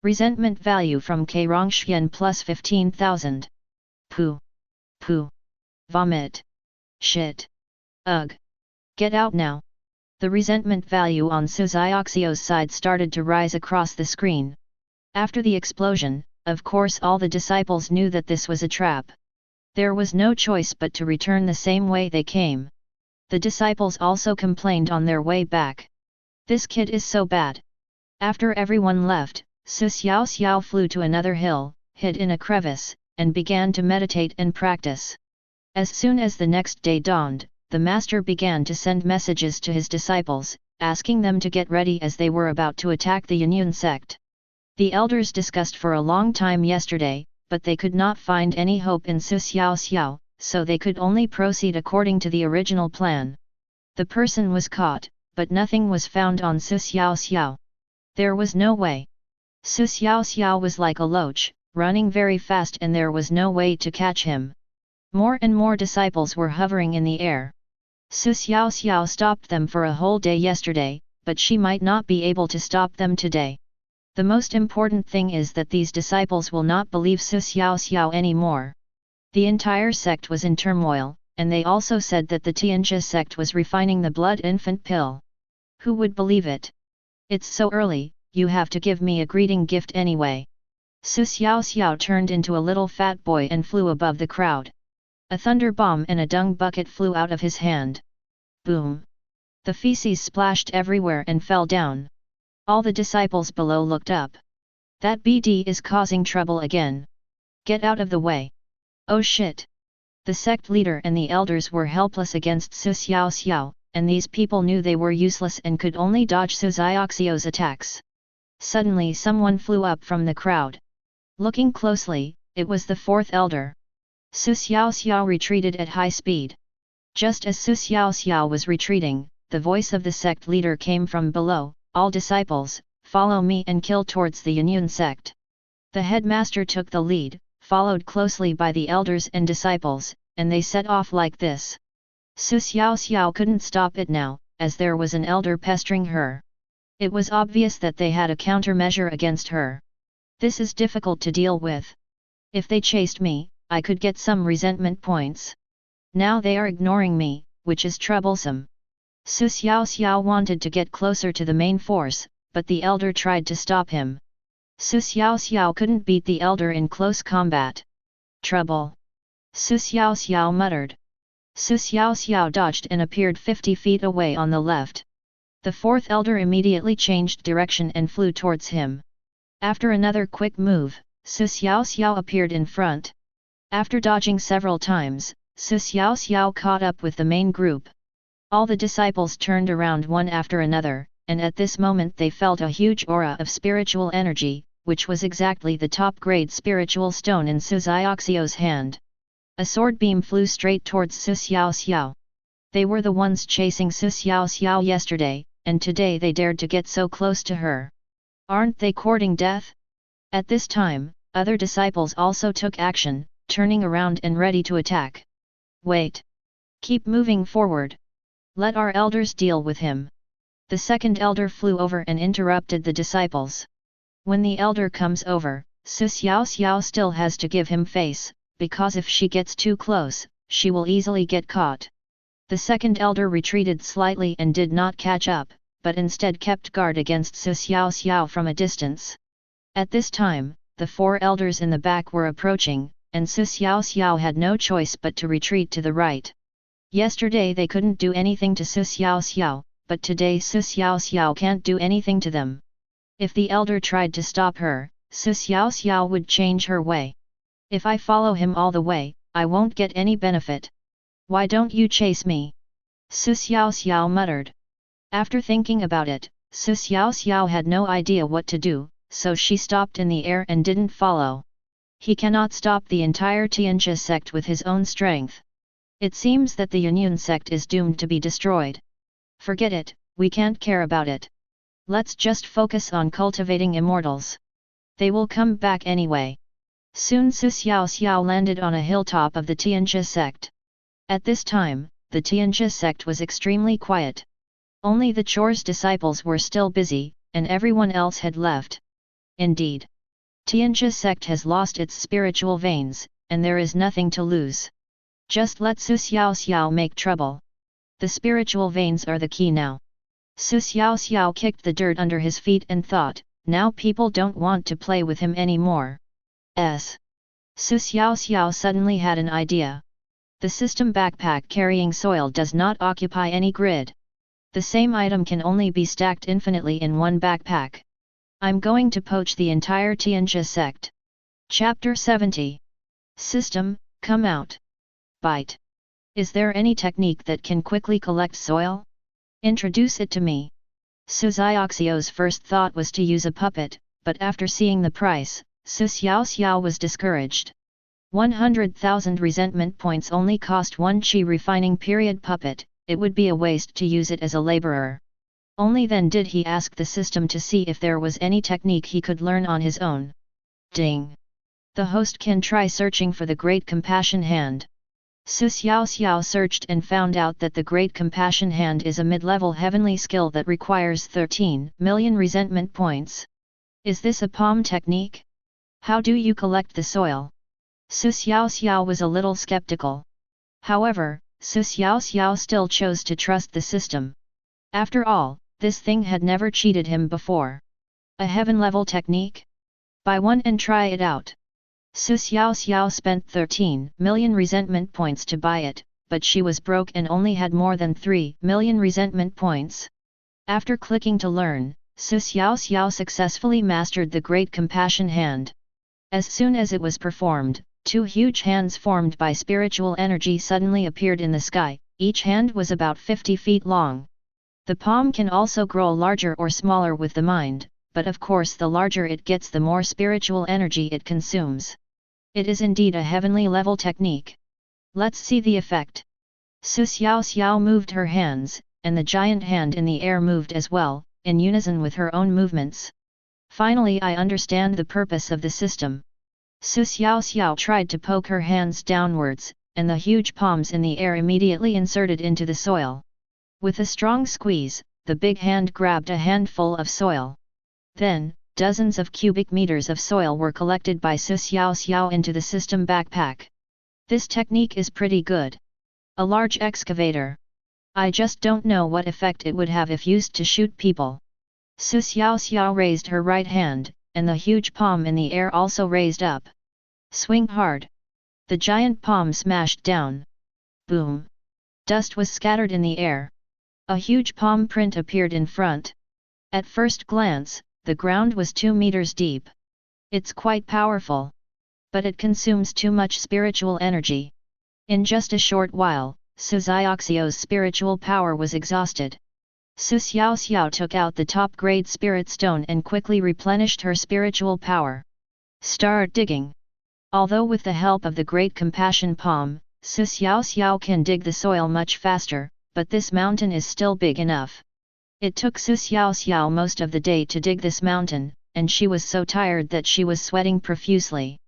[SPEAKER 1] Resentment value from Keirongxian plus 15,000. Pooh! Pooh! Vomit! Shit! Ugh! Get out now! The resentment value on Xiaoxiao's side started to rise across the screen. After the explosion, of course all the disciples knew that this was a trap. There was no choice but to return the same way they came. The disciples also complained on their way back. This kid is so bad. After everyone left, Xiaoxiao flew to another hill, hid in a crevice, and began to meditate and practice. As soon as the next day dawned, the master began to send messages to his disciples, asking them to get ready as they were about to attack the Yanyun sect. The elders discussed for a long time yesterday, but they could not find any hope in Xiaoxiao, so they could only proceed according to the original plan. The person was caught, but nothing was found on Xiaoxiao. There was no way. Xiaoxiao was like a loach, running very fast, and there was no way to catch him. More and more disciples were hovering in the air. Xiaoxiao stopped them for a whole day yesterday, but she might not be able to stop them today. The most important thing is that these disciples will not believe Xiaoxiao anymore. The entire sect was in turmoil, and they also said that the Tianjia sect was refining the blood infant pill. Who would believe it? It's so early, you have to give me a greeting gift anyway. Xiaoxiao turned into a little fat boy and flew above the crowd. A thunder bomb and a dung bucket flew out of his hand. Boom! The feces splashed everywhere and fell down. All the disciples below looked up. That BD is causing trouble again. Get out of the way. Oh shit! The sect leader and the elders were helpless against Xiaoxiao, and these people knew they were useless and could only dodge Xiaoxiao's attacks. Suddenly someone flew up from the crowd. Looking closely, it was the fourth elder. Xiaoxiao retreated at high speed. Just as Xiaoxiao was retreating, the voice of the sect leader came from below. All disciples, follow me and kill towards the Yanyun sect. The headmaster took the lead, followed closely by the elders and disciples, and they set off like this. Xiaoxiao couldn't stop it now, as there was an elder pestering her. It was obvious that they had a countermeasure against her. This is difficult to deal with. If they chased me, I could get some resentment points. Now they are ignoring me, which is troublesome. Xiaoxiao wanted to get closer to the main force, but the elder tried to stop him. Xiaoxiao couldn't beat the elder in close combat. Trouble! Xiaoxiao muttered. Xiaoxiao dodged and appeared 50 feet away on the left. The fourth elder immediately changed direction and flew towards him. After another quick move, Xiaoxiao appeared in front. After dodging several times, Xiaoxiao caught up with the main group. All the disciples turned around one after another, and at this moment they felt a huge aura of spiritual energy, which was exactly the top-grade spiritual stone in Xiaoxiao's hand. A sword beam flew straight towards Xiaoxiao. They were the ones chasing Xiaoxiao yesterday, and today they dared to get so close to her. Aren't they courting death? At this time, other disciples also took action, turning around and ready to attack. Wait! Keep moving forward. Let our elders deal with him. The second elder flew over and interrupted the disciples. When the elder comes over, Xiaoxiao still has to give him face, because if she gets too close, she will easily get caught. The second elder retreated slightly and did not catch up, but instead kept guard against Xiaoxiao from a distance. At this time, the four elders in the back were approaching, and Xiaoxiao had no choice but to retreat to the right. Yesterday they couldn't do anything to Xiaoxiao, but today Xiaoxiao can't do anything to them. If the elder tried to stop her, Xiaoxiao would change her way. If I follow him all the way, I won't get any benefit. Why don't you chase me? Xiaoxiao muttered. After thinking about it, Xiaoxiao had no idea what to do, so she stopped in the air and didn't follow. He cannot stop the entire Tianjia sect with his own strength. It seems that the Yanyun sect is doomed to be destroyed. Forget it, we can't care about it. Let's just focus on cultivating immortals. They will come back anyway. Soon Xiaoxiao landed on a hilltop of the Tianjia sect. At this time, the Tianjia sect was extremely quiet. Only the Chor's disciples were still busy, and everyone else had left. Indeed, Tianjia sect has lost its spiritual veins, and there is nothing to lose. Just let Xiaoxiao make trouble. The spiritual veins are the key now. Xiaoxiao kicked the dirt under his feet and thought, now people don't want to play with him anymore. Xiaoxiao suddenly had an idea. The system backpack carrying soil does not occupy any grid. The same item can only be stacked infinitely in one backpack. I'm going to poach the entire Tianjia sect. Chapter 70. System, come out. Bite. Is there any technique that can quickly collect soil? Introduce it to me. Xiaoxiao's first thought was to use a puppet, but after seeing the price, Xiaoxiao was discouraged. 100,000 resentment points only cost one chi refining period puppet, it would be a waste to use it as a laborer. Only then did he ask the system to see if there was any technique he could learn on his own. Ding! The host can try searching for the Great Compassion Hand. Xiaoxiao searched and found out that the Great Compassion Hand is a mid-level heavenly skill that requires 13 million resentment points. Is this a palm technique? How do you collect the soil? Xiaoxiao was a little skeptical. However, Xiaoxiao still chose to trust the system. After all, this thing had never cheated him before. A heaven-level technique? Buy one and try it out. Xiaoxiao spent 13 million resentment points to buy it, but she was broke and only had more than 3 million resentment points. After clicking to learn, Xiaoxiao successfully mastered the Great Compassion Hand. As soon as it was performed, two huge hands formed by spiritual energy suddenly appeared in the sky, each hand was about 50 feet long. The palm can also grow larger or smaller with the mind, but of course the larger it gets the more spiritual energy it consumes. It is indeed a heavenly level technique. Let's see the effect. Xiaoxiao moved her hands, and the giant hand in the air moved as well, in unison with her own movements. Finally I understand the purpose of the system. Xiaoxiao tried to poke her hands downwards, and the huge palms in the air immediately inserted into the soil. With a strong squeeze, the big hand grabbed a handful of soil. Then, dozens of cubic meters of soil were collected by Xiaoxiao into the system backpack. This technique is pretty good. A large excavator. I just don't know what effect it would have if used to shoot people. Xiaoxiao raised her right hand, and the huge palm in the air also raised up. Swing hard. The giant palm smashed down. Boom! Dust was scattered in the air. A huge palm print appeared in front. At first glance, the ground was 2 meters deep. It's quite powerful. But it consumes too much spiritual energy. In just a short while, Xiaoxiao's spiritual power was exhausted. Xiaoxiao took out the top-grade spirit stone and quickly replenished her spiritual power. Start digging. Although with the help of the Great Compassion Palm, Xiaoxiao can dig the soil much faster, but this mountain is still big enough. It took Xiaoxiao most of the day to dig this mountain, and she was so tired that she was sweating profusely.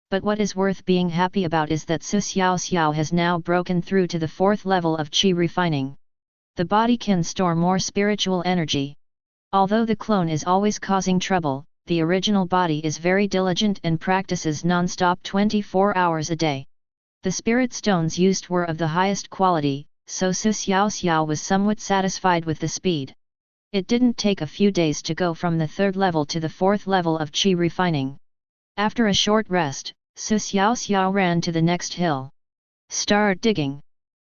[SPEAKER 1] But what is worth being happy about is that Xiaoxiao has now broken through to the 4th level of qi refining. The body can store more spiritual energy. Although the clone is always causing trouble, the original body is very diligent and practices non-stop 24 hours a day. The spirit stones used were of the highest quality, so Xiaoxiao was somewhat satisfied with the speed. It didn't take a few days to go from the 3rd level to the 4th level of qi refining. After a short rest, Xiaoxiao ran to the next hill. Start digging.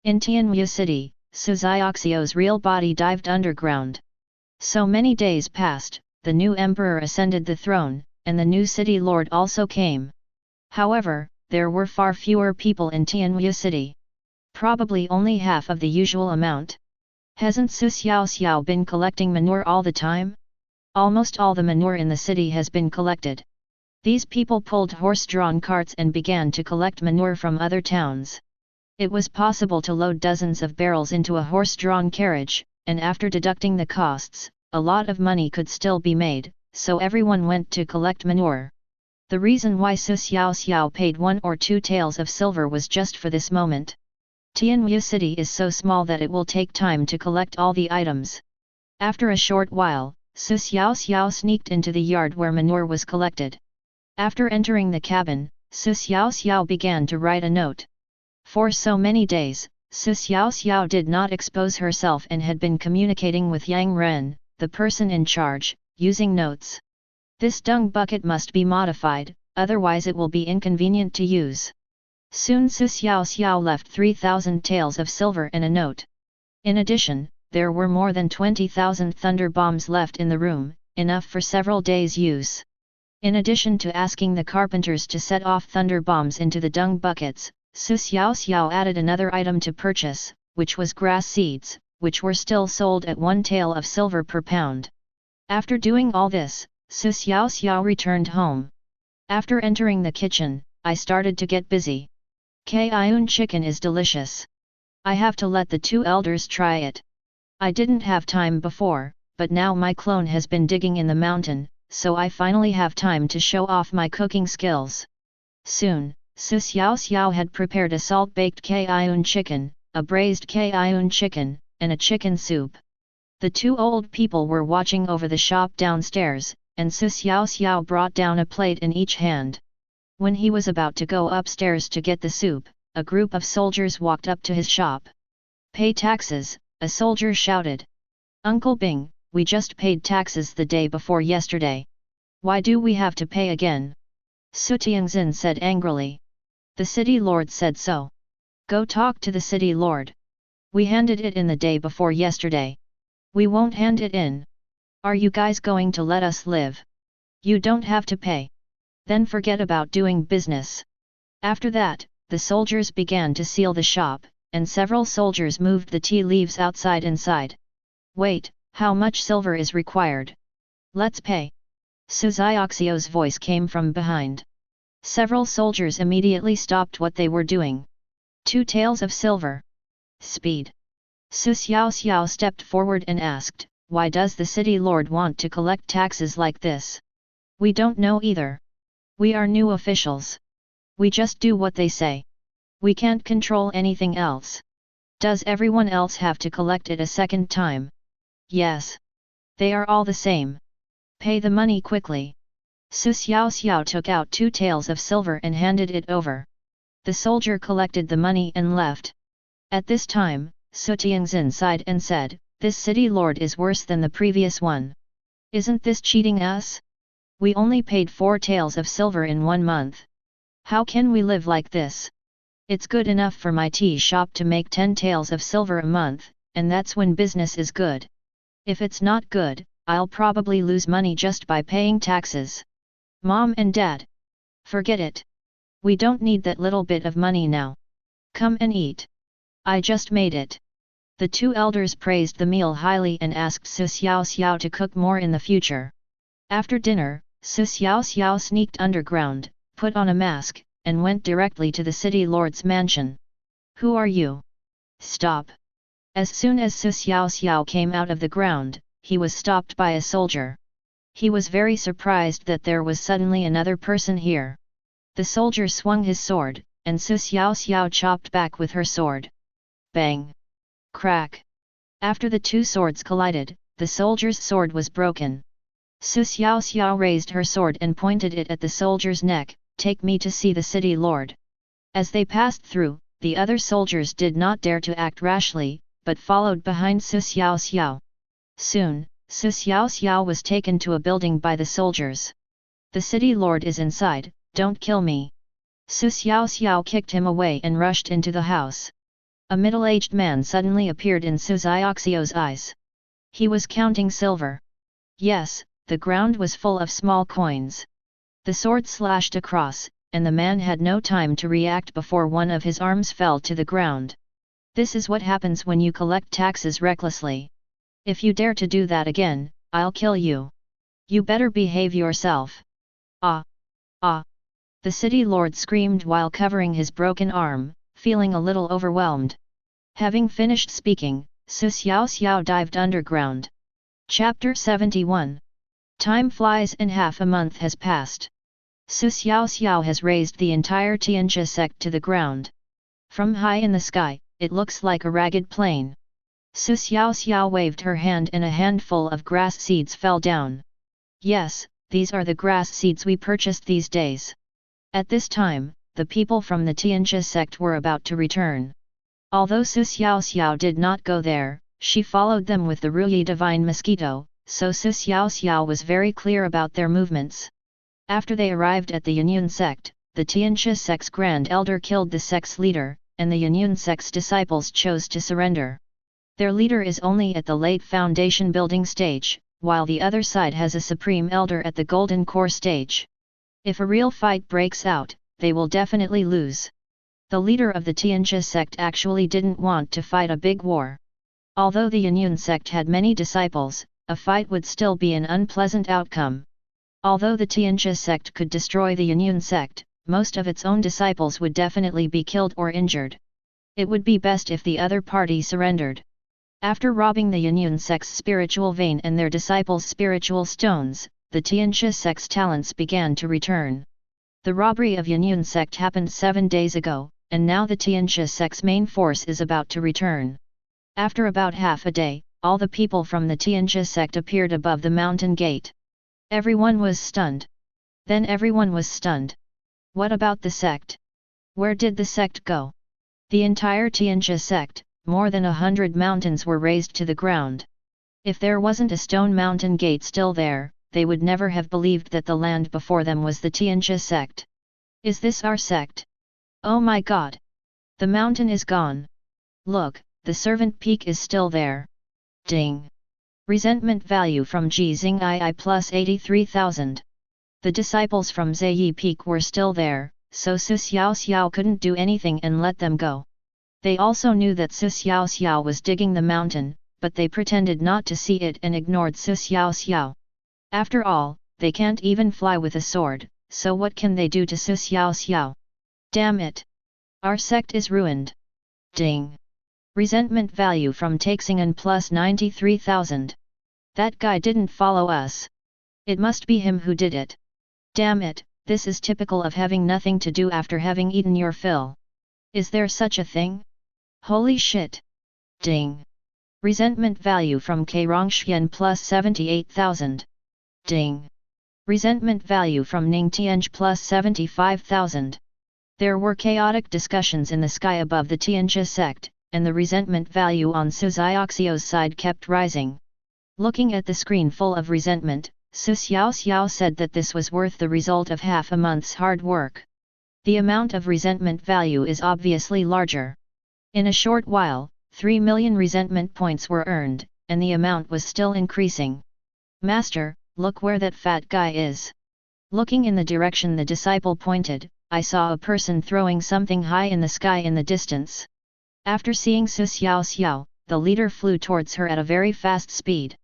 [SPEAKER 1] In Tianmu City, Xiaoxiao's real body dived underground. So many days passed, the new emperor ascended the throne, and the new city lord also came. However, there were far fewer people in Tianmu City. Probably only half of the usual amount. Hasn't Xiaoxiao been collecting manure all the time? Almost all the manure in the city has been collected. These people pulled horse-drawn carts and began to collect manure from other towns. It was possible to load dozens of barrels into a horse-drawn carriage, and after deducting the costs, a lot of money could still be made, so everyone went to collect manure. The reason why Xiaoxiao paid 1 or 2 taels of silver was just for this moment. Tianmu City is so small that it will take time to collect all the items. After a short while, Xiaoxiao sneaked into the yard where manure was collected. After entering the cabin, Xiaoxiao began to write a note. For so many days, Xiaoxiao did not expose herself and had been communicating with Yang Ren, the person in charge, using notes. This dung bucket must be modified, otherwise it will be inconvenient to use. Soon Xiaoxiao left 3,000 taels of silver and a note. In addition, there were more than 20,000 thunder bombs left in the room, enough for several days' use. In addition to asking the carpenters to set off thunder bombs into the dung buckets, Xiaoxiao added another item to purchase, which was grass seeds, which were still sold at 1 tael of silver per pound. After doing all this, Xiaoxiao returned home. After entering the kitchen, I started to get busy. Kaiun chicken is delicious. I have to let the 2 elders try it. I didn't have time before, but now my clone has been digging in the mountain, so I finally have time to show off my cooking skills. Soon, Xiaoxiao had prepared a salt-baked Kaiun chicken, a braised Kaiun chicken, and a chicken soup. The 2 old people were watching over the shop downstairs, and Xiaoxiao brought down a plate in each hand. When he was about to go upstairs to get the soup, a group of soldiers walked up to his shop. "Pay taxes," a soldier shouted. "Uncle Bing, we just paid taxes the day before yesterday. Why do we have to pay again?" Su Tianxin said angrily. "The city lord said so. Go talk to the city lord. We handed it in the day before yesterday. We won't hand it in. Are you guys going to let us live? You don't have to pay. Then forget about doing business." After that, the soldiers began to seal the shop, and several soldiers moved the tea leaves inside. "Wait, how much silver is required? Let's pay." Xiaoxiao's voice came from behind. Several soldiers immediately stopped what they were doing. 2 taels of silver. Speed. Xiaoxiao stepped forward and asked, "Why does the city lord want to collect taxes like this?" "We don't know either. We are new officials. We just do what they say. We can't control anything else." "Does everyone else have to collect it a second time?" "Yes. They are all the same. Pay the money quickly." Xiaoxiao took out 2 taels of silver and handed it over. The soldier collected the money and left. At this time, Su Tianxin sighed and said, "This city lord is worse than the previous one. Isn't this cheating us? We only paid 4 taels of silver in 1 month. How can we live like this? It's good enough for my tea shop to make 10 taels of silver a month, and that's when business is good. If it's not good, I'll probably lose money just by paying taxes. Mom and Dad, forget it. We don't need that little bit of money now. Come and eat. I just made it." The 2 elders praised the meal highly and asked Xiaoxiao to cook more in the future. After dinner, Xiaoxiao sneaked underground, put on a mask, and went directly to the city lord's mansion. "Who are you? Stop!" As soon as Xiaoxiao came out of the ground, he was stopped by a soldier. He was very surprised that there was suddenly another person here. The soldier swung his sword, and Xiaoxiao chopped back with her sword. Bang! Crack! After the 2 swords collided, the soldier's sword was broken. Su Xiaoxiao raised her sword and pointed it at the soldier's neck, "Take me to see the city lord." As they passed through, the other soldiers did not dare to act rashly, but followed behind Su Xiaoxiao. Soon, Su Xiaoxiao was taken to a building by the soldiers. "The city lord is inside, don't kill me." Su Xiaoxiao kicked him away and rushed into the house. A middle-aged man suddenly appeared in Su Xiaoxiao's eyes. He was counting silver. Yes, the ground was full of small coins. The sword slashed across, and the man had no time to react before one of his arms fell to the ground. This is what happens when you collect taxes recklessly. If you dare to do that again, I'll kill you. You better behave yourself. Ah! Ah! The city lord screamed while covering his broken arm, feeling a little overwhelmed. Having finished speaking, Su Xiaoxiao dived underground. Chapter 71. Time flies and half a month has passed. Su Xiaoxiao has raised the entire Tianjia sect to the ground. From high in the sky, it looks like a ragged plain. Su Xiaoxiao waved her hand and a handful of grass seeds fell down. Yes, these are the grass seeds we purchased these days. At this time, the people from the Tianjia sect were about to return. Although Su Xiaoxiao did not go there, she followed them with the Ruyi divine mosquito, so Su Xiaoxiao was very clear about their movements. After they arrived at the Yanyun sect, the Tianjia sect's grand elder killed the sect's leader, and the Yanyun sect's disciples chose to surrender. Their leader is only at the late foundation building stage, while the other side has a supreme elder at the golden core stage. If a real fight breaks out, they will definitely lose. The leader of the Tianjia sect actually didn't want to fight a big war. Although the Yanyun sect had many disciples, a fight would still be an unpleasant outcome. Although the Tianjia sect could destroy the Yanyun sect, most of its own disciples would definitely be killed or injured. It would be best if the other party surrendered. After robbing the Yanyun sect's spiritual vein and their disciples' spiritual stones, the Tianjia sect's talents began to return. The robbery of Yanyun sect happened 7 days ago, and now the Tianjia sect's main force is about to return. After about half a day, all the people from the Tianjia sect appeared above the mountain gate. Everyone was stunned. Then everyone was stunned. What about the sect? Where did the sect go? The entire Tianjia sect, more than 100 mountains were razed to the ground. If there wasn't a stone mountain gate still there, they would never have believed that the land before them was the Tianjia sect. Is this our sect? Oh my god! The mountain is gone. Look, the servant peak is still there. Ding! Resentment value from Jixing II plus 83,000. The disciples from Zheyi Peak were still there, so Su Xiaoxiao couldn't do anything and let them go. They also knew that Su Xiaoxiao was digging the mountain, but they pretended not to see it and ignored Su Xiaoxiao. After all, they can't even fly with a sword, so what can they do to Su Xiaoxiao? Damn it! Our sect is ruined. Ding! Resentment value from Taixingen plus 93,000. That guy didn't follow us. It must be him who did it. Damn it, this is typical of having nothing to do after having eaten your fill. Is there such a thing? Holy shit! Ding! Resentment value from Keirongxian plus 78,000. Ding! Resentment value from Ningtianj plus 75,000. There were chaotic discussions in the sky above the Tianjia sect, and the resentment value on Su Xiaoxiao's side kept rising. Looking at the screen full of resentment, Su Xiaoxiao said that this was worth the result of half a month's hard work. The amount of resentment value is obviously larger. In a short while, 3 million resentment points were earned, and the amount was still increasing. Master, look where that fat guy is. Looking in the direction the disciple pointed, I saw a person throwing something high in the sky in the distance. After seeing Su Xiaoxiao, the leader flew towards her at a very fast speed.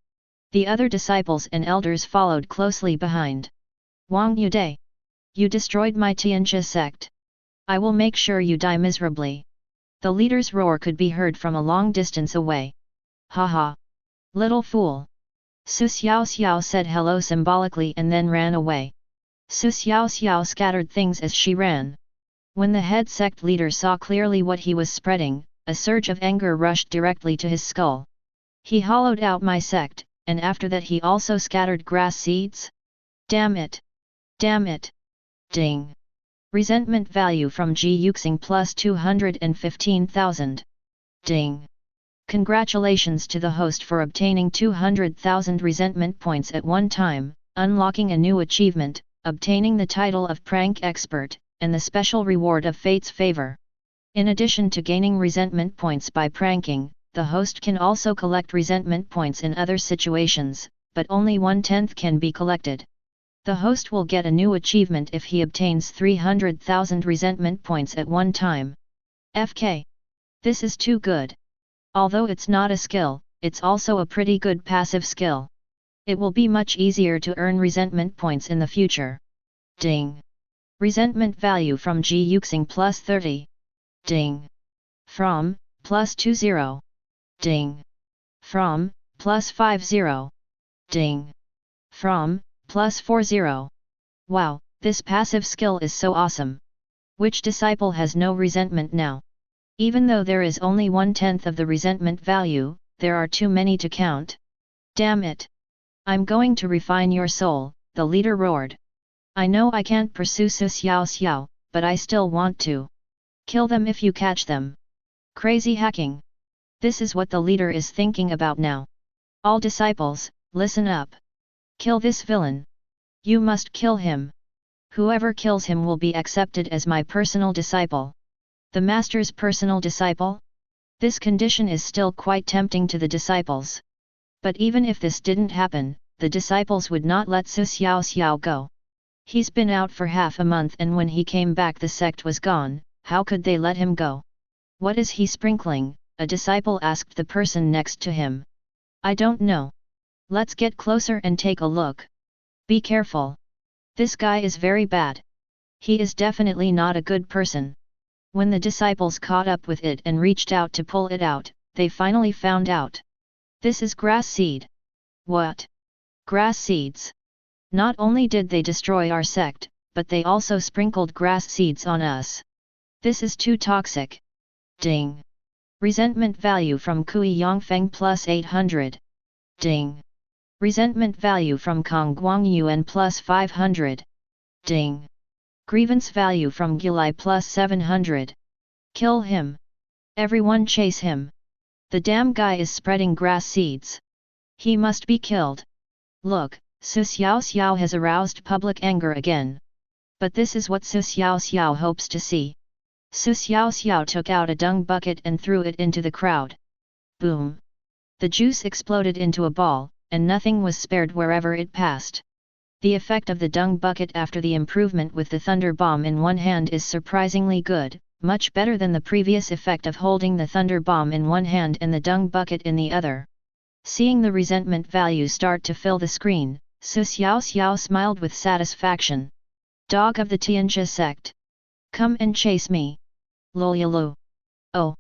[SPEAKER 1] The other disciples and elders followed closely behind. Wang Yude! You destroyed my Tianjia sect. I will make sure you die miserably. The leader's roar could be heard from a long distance away. Ha ha! Little fool! Su Xiaoxiao said hello symbolically and then ran away. Su Xiaoxiao scattered things as she ran. When the head sect leader saw clearly what he was spreading, a surge of anger rushed directly to his skull. He hollowed out my sect, and after that he also scattered grass seeds? Damn it! Damn it! Ding! Resentment value from Xiaoxiao plus 215,000. Ding! Congratulations to the host for obtaining 200,000 resentment points at one time, unlocking a new achievement, obtaining the title of Prank Expert, and the special reward of Fate's Favor. In addition to gaining resentment points by pranking, the host can also collect resentment points in other situations, but only 1/10 can be collected. The host will get a new achievement if he obtains 300,000 resentment points at one time. FK. This is too good. Although it's not a skill, it's also a pretty good passive skill. It will be much easier to earn resentment points in the future. Ding! Resentment value from Xiaoxiao plus 30. Ding! From, plus 20. Ding! From, plus 50. Ding! From, plus 40. Wow, this passive skill is so awesome. Which disciple has no resentment now? Even though there is only 1/10 of the resentment value, there are too many to count. Damn it! I'm going to refine your soul, the leader roared. I know I can't pursue Xiaoxiao, but I still want to. Kill them if you catch them. Crazy hacking. This is what the leader is thinking about now. All disciples, listen up. Kill this villain. You must kill him. Whoever kills him will be accepted as my personal disciple. The master's personal disciple? This condition is still quite tempting to the disciples. But even if this didn't happen, the disciples would not let Xiaoxiao go. He's been out for half a month and when he came back the sect was gone, how could they let him go? What is he sprinkling? A disciple asked the person next to him. I don't know. Let's get closer and take a look. Be careful. This guy is very bad. He is definitely not a good person. When the disciples caught up with it and reached out to pull it out, they finally found out. This is grass seed. What? Grass seeds. Not only did they destroy our sect, but they also sprinkled grass seeds on us. This is too toxic. Ding! Resentment value from Kui Yongfeng plus 800. Ding! Resentment value from Kong Guangyuan plus 500. Ding! Grievance value from Gilai plus 700. Kill him! Everyone chase him! The damn guy is spreading grass seeds. He must be killed. Look, Xiaoxiao has aroused public anger again. But this is what Xiaoxiao hopes to see. Xiaoxiao took out a dung bucket and threw it into the crowd. Boom! The juice exploded into a ball, and nothing was spared wherever it passed. The effect of the dung bucket after the improvement with the thunder bomb in one hand is surprisingly good, much better than the previous effect of holding the thunder bomb in one hand and the dung bucket in the other. Seeing the resentment value start to fill the screen, Xiaoxiao smiled with satisfaction. Dog of the Tianjia sect. Come and chase me. Lolyalu. Oh.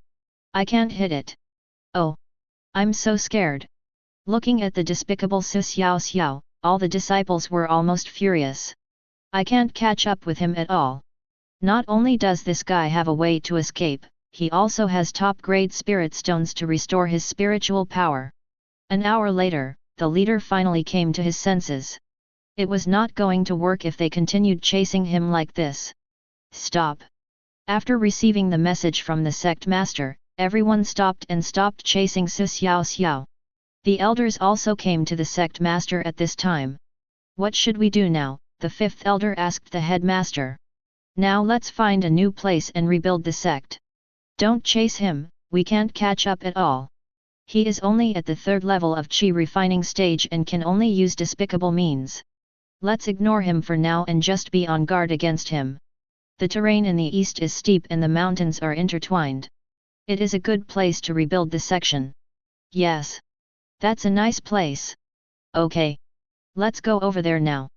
[SPEAKER 1] I can't hit it. Oh. I'm so scared. Looking at the despicable Xiaoxiao, all the disciples were almost furious. I can't catch up with him at all. Not only does this guy have a way to escape, he also has top-grade spirit stones to restore his spiritual power. An hour later, the leader finally came to his senses. It was not going to work if they continued chasing him like this. Stop! After receiving the message from the sect master, everyone stopped chasing Xiaoxiao. The elders also came to the sect master at this time. What should we do now? The fifth elder asked the headmaster. Now let's find a new place and rebuild the sect. Don't chase him, we can't catch up at all. He is only at the third level of Qi refining stage and can only use despicable means. Let's ignore him for now and just be on guard against him. The terrain in the east is steep and the mountains are intertwined. It is a good place to rebuild the section. Yes. That's a nice place. Okay. Let's go over there now.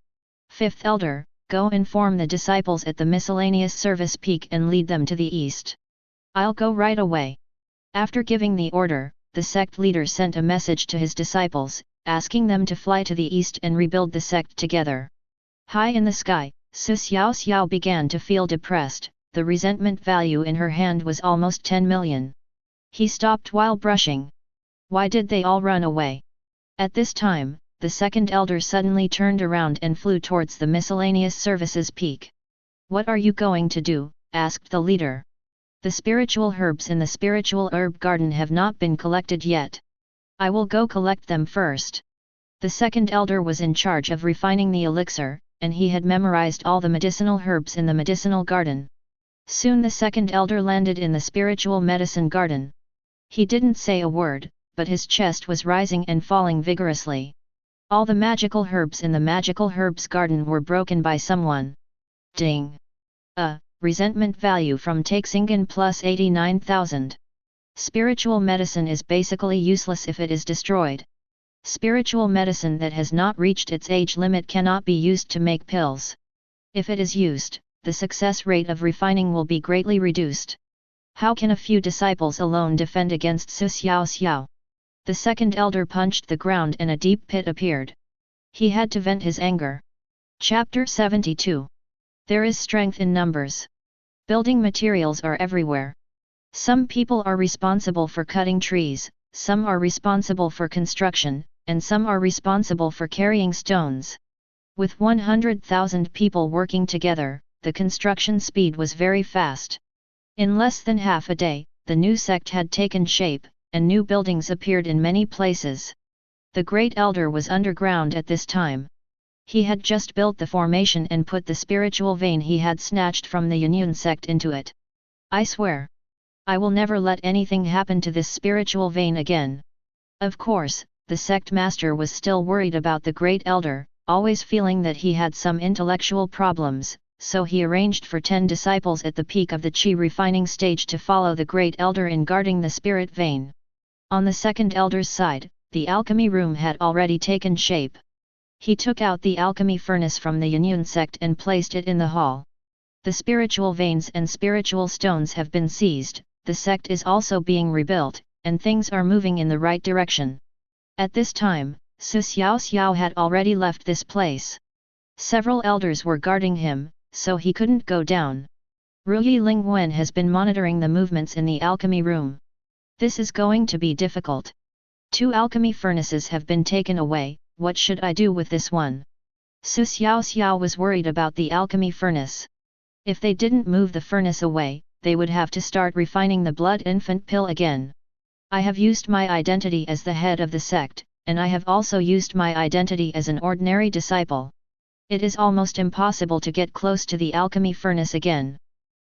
[SPEAKER 1] Fifth elder, go inform the disciples at the miscellaneous service peak and lead them to the east. I'll go right away. After giving the order, the sect leader sent a message to his disciples, asking them to fly to the east and rebuild the sect together. High in the sky, Xiaoxiao began to feel depressed, the resentment value in her hand was almost 10 million. He stopped while brushing. Why did they all run away? At this time, the second elder suddenly turned around and flew towards the miscellaneous services peak. "What are you going to do?" asked the leader. "The spiritual herbs in the spiritual herb garden have not been collected yet. I will go collect them first." The second elder was in charge of refining the elixir, and he had memorized all the medicinal herbs in the medicinal garden. Soon the second elder landed in the spiritual medicine garden. He didn't say a word, but his chest was rising and falling vigorously. All the magical herbs in the magical herbs garden were broken by someone. Ding! Resentment value from Taxingen plus 89,000. Spiritual medicine is basically useless if it is destroyed. Spiritual medicine that has not reached its age limit cannot be used to make pills. If it is used, the success rate of refining will be greatly reduced. How can a few disciples alone defend against Xiaoxiao? The second elder punched the ground and a deep pit appeared. He had to vent his anger. Chapter 72. There is strength in numbers. Building materials are everywhere. Some people are responsible for cutting trees, some are responsible for construction, and some are responsible for carrying stones. With 100,000 people working together, the construction speed was very fast. In less than half a day, the new sect had taken shape, and new buildings appeared in many places. The Great Elder was underground at this time. He had just built the formation and put the spiritual vein he had snatched from the Union sect into it. "I swear, I will never let anything happen to this spiritual vein again." Of course, the sect master was still worried about the Great Elder, always feeling that he had some intellectual problems, so he arranged for 10 disciples at the peak of the Qi refining stage to follow the Great Elder in guarding the spirit vein. On the second elder's side, the alchemy room had already taken shape. He took out the alchemy furnace from the Union sect and placed it in the hall. The spiritual veins and spiritual stones have been seized, the sect is also being rebuilt, and things are moving in the right direction. At this time, Xiaoxiao had already left this place. Several elders were guarding him, so he couldn't go down. Ruyi Lingwen has been monitoring the movements in the alchemy room. This is going to be difficult. 2 alchemy furnaces have been taken away, what should I do with this one? Xiaoxiao was worried about the alchemy furnace. If they didn't move the furnace away, they would have to start refining the blood infant pill again. I have used my identity as the head of the sect, and I have also used my identity as an ordinary disciple. It is almost impossible to get close to the alchemy furnace again.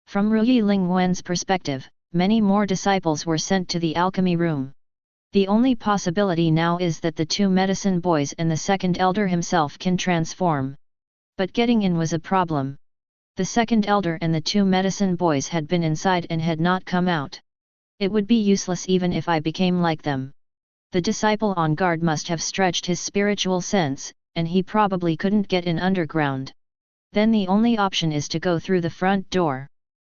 [SPEAKER 1] From Ruyi Lingwen's perspective, many more disciples were sent to the alchemy room. The only possibility now is that the 2 medicine boys and the second elder himself can transform. But getting in was a problem. The second elder and the 2 medicine boys had been inside and had not come out. It would be useless even if I became like them. The disciple on guard must have stretched his spiritual sense, and he probably couldn't get in underground. Then the only option is to go through the front door.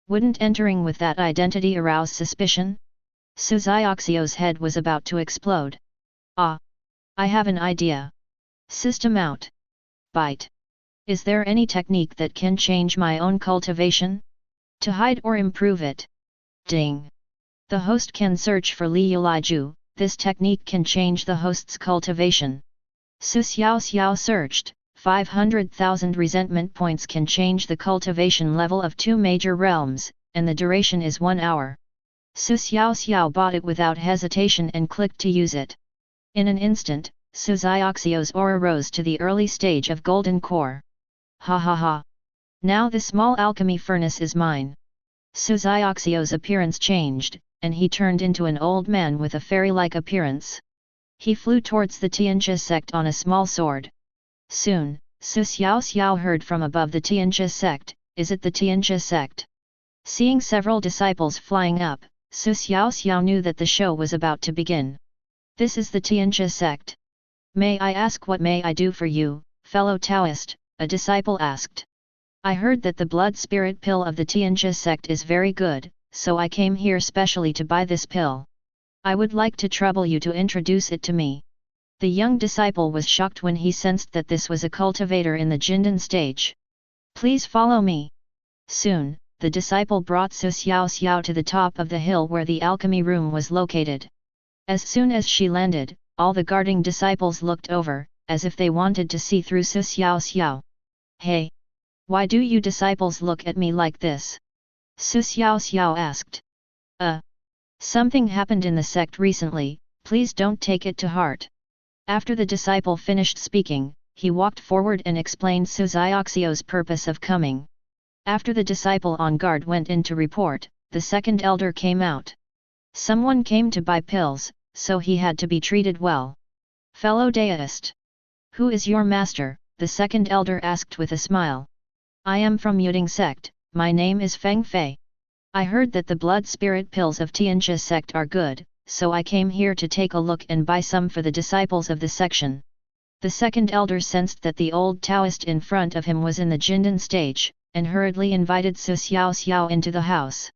[SPEAKER 1] Wouldn't entering with that identity arouse suspicion? Xiaoxiao's head was about to explode. "Ah! I have an idea. System out. Bite. Is there any technique that can change my own cultivation? To hide or improve it?" Ding! The host can search for Li Yuliju, this technique can change the host's cultivation. Xiaoxiao searched, 500,000 resentment points can change the cultivation level of 2 major realms, and the duration is 1 hour. Xiaoxiao bought it without hesitation and clicked to use it. In an instant, Xiaoxiao's aura rose to the early stage of golden core. Ha ha ha! Now the small alchemy furnace is mine. Xiaoxiao's appearance changed, and he turned into an old man with a fairy-like appearance. He flew towards the Tianjia sect on a small sword. Soon, Xiaoxiao heard from above the Tianjia sect, "Is it the Tianjia sect?" Seeing several disciples flying up, Xiaoxiao knew that the show was about to begin. "This is the Tianjia sect. May I ask what may I do for you, fellow Taoist?" a disciple asked. "I heard that the blood spirit pill of the Tianjia sect is very good, so I came here specially to buy this pill. I would like to trouble you to introduce it to me." The young disciple was shocked when he sensed that this was a cultivator in the Jindan stage. "Please follow me." Soon, the disciple brought Xiaoxiao to the top of the hill where the alchemy room was located. As soon as she landed, all the guarding disciples looked over, as if they wanted to see through Xiaoxiao. Hey! Why do you disciples look at me like this? Xiaoxiao asked. Something happened in the sect recently, please don't take it to heart. After the disciple finished speaking, he walked forward and explained Xiaoxiao's purpose of coming. After the disciple on guard went in to report, the second elder came out. Someone came to buy pills, so he had to be treated well. Fellow deist. Who is your master? The second elder asked with a smile. I am from Yuding sect, my name is Feng Fei. I heard that the blood spirit pills of Tianjia sect are good, so I came here to take a look and buy some for the disciples of the section. The second elder sensed that the old Taoist in front of him was in the Jindan stage, and hurriedly invited Su Xiaoxiao into the house.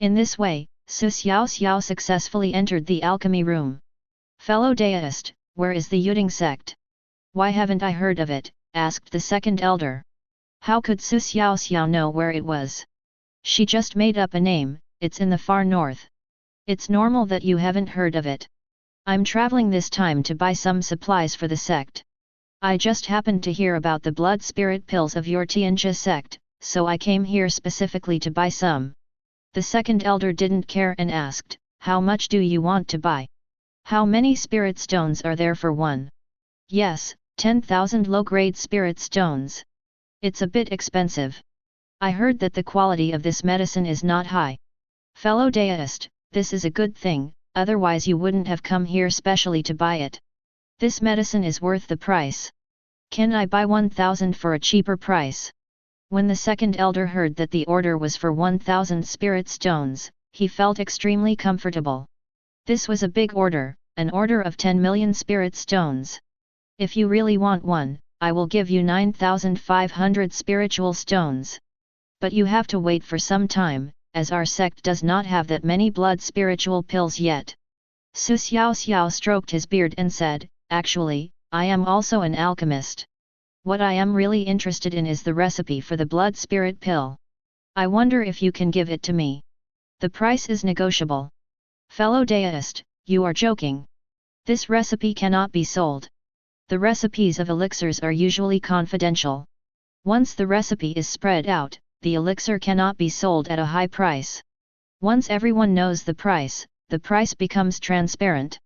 [SPEAKER 1] In this way, Su Xiaoxiao successfully entered the alchemy room. Fellow deist, where is the Yuding sect? Why haven't I heard of it? Asked the second elder. How could Su Xiaoxiao know where it was? She just made up a name, it's in the far north. It's normal that you haven't heard of it. I'm traveling this time to buy some supplies for the sect. I just happened to hear about the blood spirit pills of your Tianjia sect, so I came here specifically to buy some. The second elder didn't care and asked, how much do you want to buy? How many spirit stones are there for one? Yes, 10,000 low-grade spirit stones. It's a bit expensive. I heard that the quality of this medicine is not high. Fellow deist, this is a good thing, otherwise you wouldn't have come here specially to buy it. This medicine is worth the price. Can I buy 1,000 for a cheaper price? When the second elder heard that the order was for 1,000 spirit stones, he felt extremely comfortable. This was a big order, an order of 10 million spirit stones. If you really want one, I will give you 9,500 spiritual stones. But you have to wait for some time, as our sect does not have that many blood spiritual pills yet. Su Xiaoxiao stroked his beard and said, actually, I am also an alchemist. What I am really interested in is the recipe for the blood spirit pill. I wonder if you can give it to me. The price is negotiable. Fellow deist, you are joking. This recipe cannot be sold. The recipes of elixirs are usually confidential. Once the recipe is spread out, the elixir cannot be sold at a high price. Once everyone knows the price becomes transparent.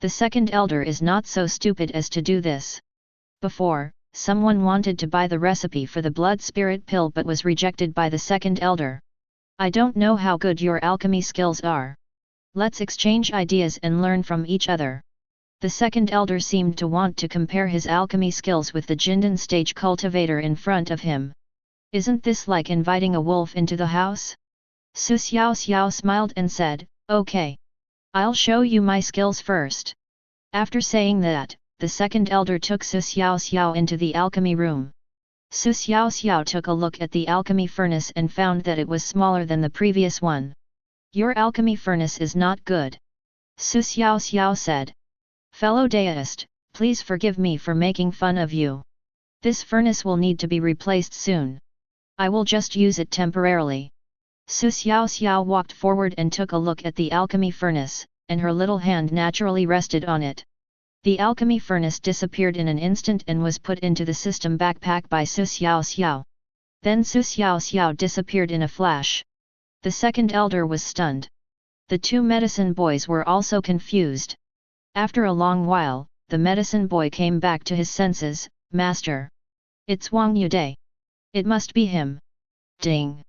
[SPEAKER 1] The second elder is not so stupid as to do this. Before, someone wanted to buy the recipe for the blood spirit pill but was rejected by the second elder. I don't know how good your alchemy skills are. Let's exchange ideas and learn from each other. The second elder seemed to want to compare his alchemy skills with the Jindan stage cultivator in front of him. Isn't this like inviting a wolf into the house? Su Xiaoxiao smiled and said, okay. I'll show you my skills first. After saying that, the second elder took Su Xiaoxiao into the alchemy room. Su Xiaoxiao took a look at the alchemy furnace and found that it was smaller than the previous one. Your alchemy furnace is not good. Su Xiaoxiao said. Fellow deist, please forgive me for making fun of you. This furnace will need to be replaced soon. I will just use it temporarily. Su Xiaoxiao walked forward and took a look at the alchemy furnace, and her little hand naturally rested on it. The alchemy furnace disappeared in an instant and was put into the system backpack by Su Xiaoxiao. Then Su Xiaoxiao disappeared in a flash. The second elder was stunned. The two medicine boys were also confused. After a long while, the medicine boy came back to his senses. Master. It's Wang Yude. It must be him. Ding.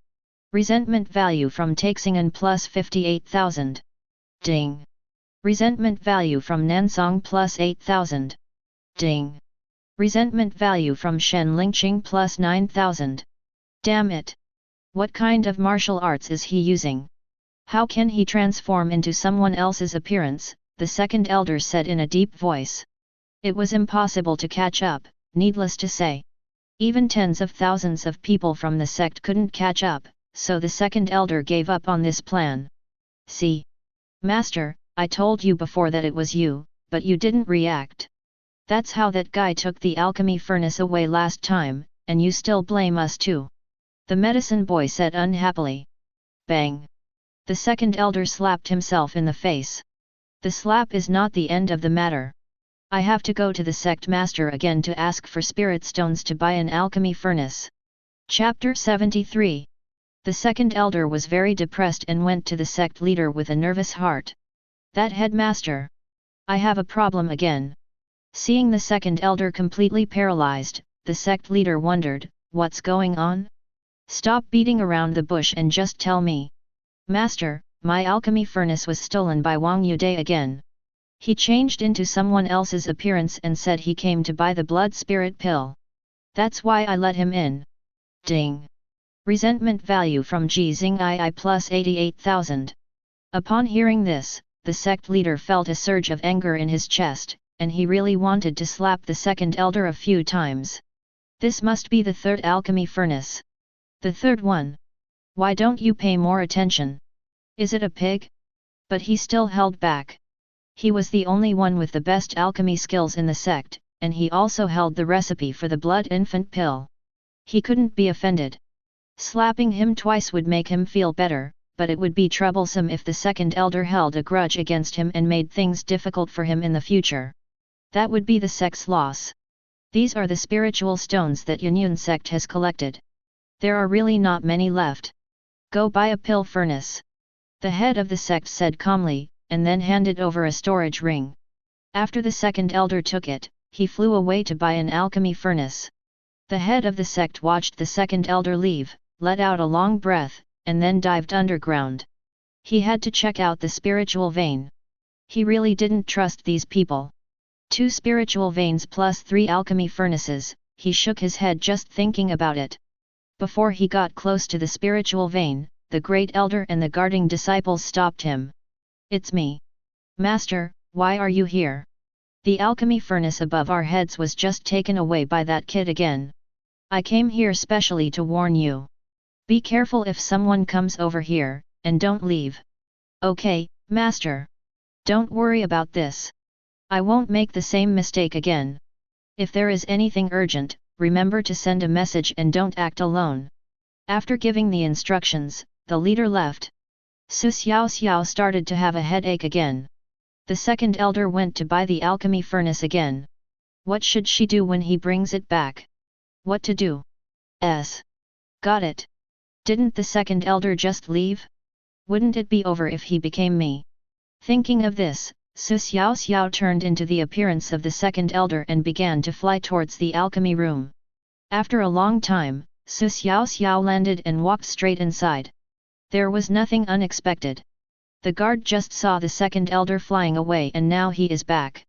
[SPEAKER 1] Resentment value from Taixingan plus 58,000. Ding. Resentment value from Nansong plus 8,000. Ding. Resentment value from Shen Lingqing plus 9,000. Damn it. What kind of martial arts is he using? How can he transform into someone else's appearance? The second elder said in a deep voice. It was impossible to catch up, needless to say. Even tens of thousands of people from the sect couldn't catch up, so the second elder gave up on this plan. See? Master, I told you before that it was you, but you didn't react. That's how that guy took the alchemy furnace away last time, and you still blame us too. The medicine boy said unhappily. Bang! The second elder slapped himself in the face. The slap is not the end of the matter. I have to go to the sect master again to ask for spirit stones to buy an alchemy furnace. Chapter 73. The second elder was very depressed and went to the sect leader with a nervous heart. That headmaster. I have a problem again. Seeing the second elder completely paralyzed, the sect leader wondered, what's going on? Stop beating around the bush and just tell me. Master, my alchemy furnace was stolen by Wang Yude again. He changed into someone else's appearance and said he came to buy the blood spirit pill. That's why I let him in. Ding. Resentment value from Ji Xing II plus 88,000. Upon hearing this, the sect leader felt a surge of anger in his chest, and he really wanted to slap the second elder a few times. This must be the third alchemy furnace. The third one. Why don't you pay more attention? Is it a pig? But he still held back. He was the only one with the best alchemy skills in the sect, and he also held the recipe for the blood infant pill. He couldn't be offended. Slapping him twice would make him feel better, but it would be troublesome if the second elder held a grudge against him and made things difficult for him in the future. That would be the sect's loss. These are the spiritual stones that Yunyun sect has collected. There are really not many left. Go buy a pill furnace. The head of the sect said calmly, and then handed over a storage ring. After the second elder took it, he flew away to buy an alchemy furnace. The head of the sect watched the second elder leave, let out a long breath, and then dived underground. He had to check out the spiritual vein. He really didn't trust these people. 2 spiritual veins plus 3 alchemy furnaces, he shook his head just thinking about it. Before he got close to the spiritual vein, the great elder and the guarding disciples stopped him. It's me. Master, why are you here? The alchemy furnace above our heads was just taken away by that kid again. I came here specially to warn you. Be careful if someone comes over here, and don't leave. Okay, Master. Don't worry about this. I won't make the same mistake again. If there is anything urgent, remember to send a message and don't act alone. After giving the instructions, the leader left. Xiaoxiao started to have a headache again. The second elder went to buy the alchemy furnace again. What should she do when he brings it back? What to do? Got it. Didn't the second elder just leave? Wouldn't it be over if he became me? Thinking of this, Xiaoxiao turned into the appearance of the second elder and began to fly towards the alchemy room. After a long time, Xiaoxiao landed and walked straight inside. There was nothing unexpected. The guard just saw the second elder flying away and now he is back.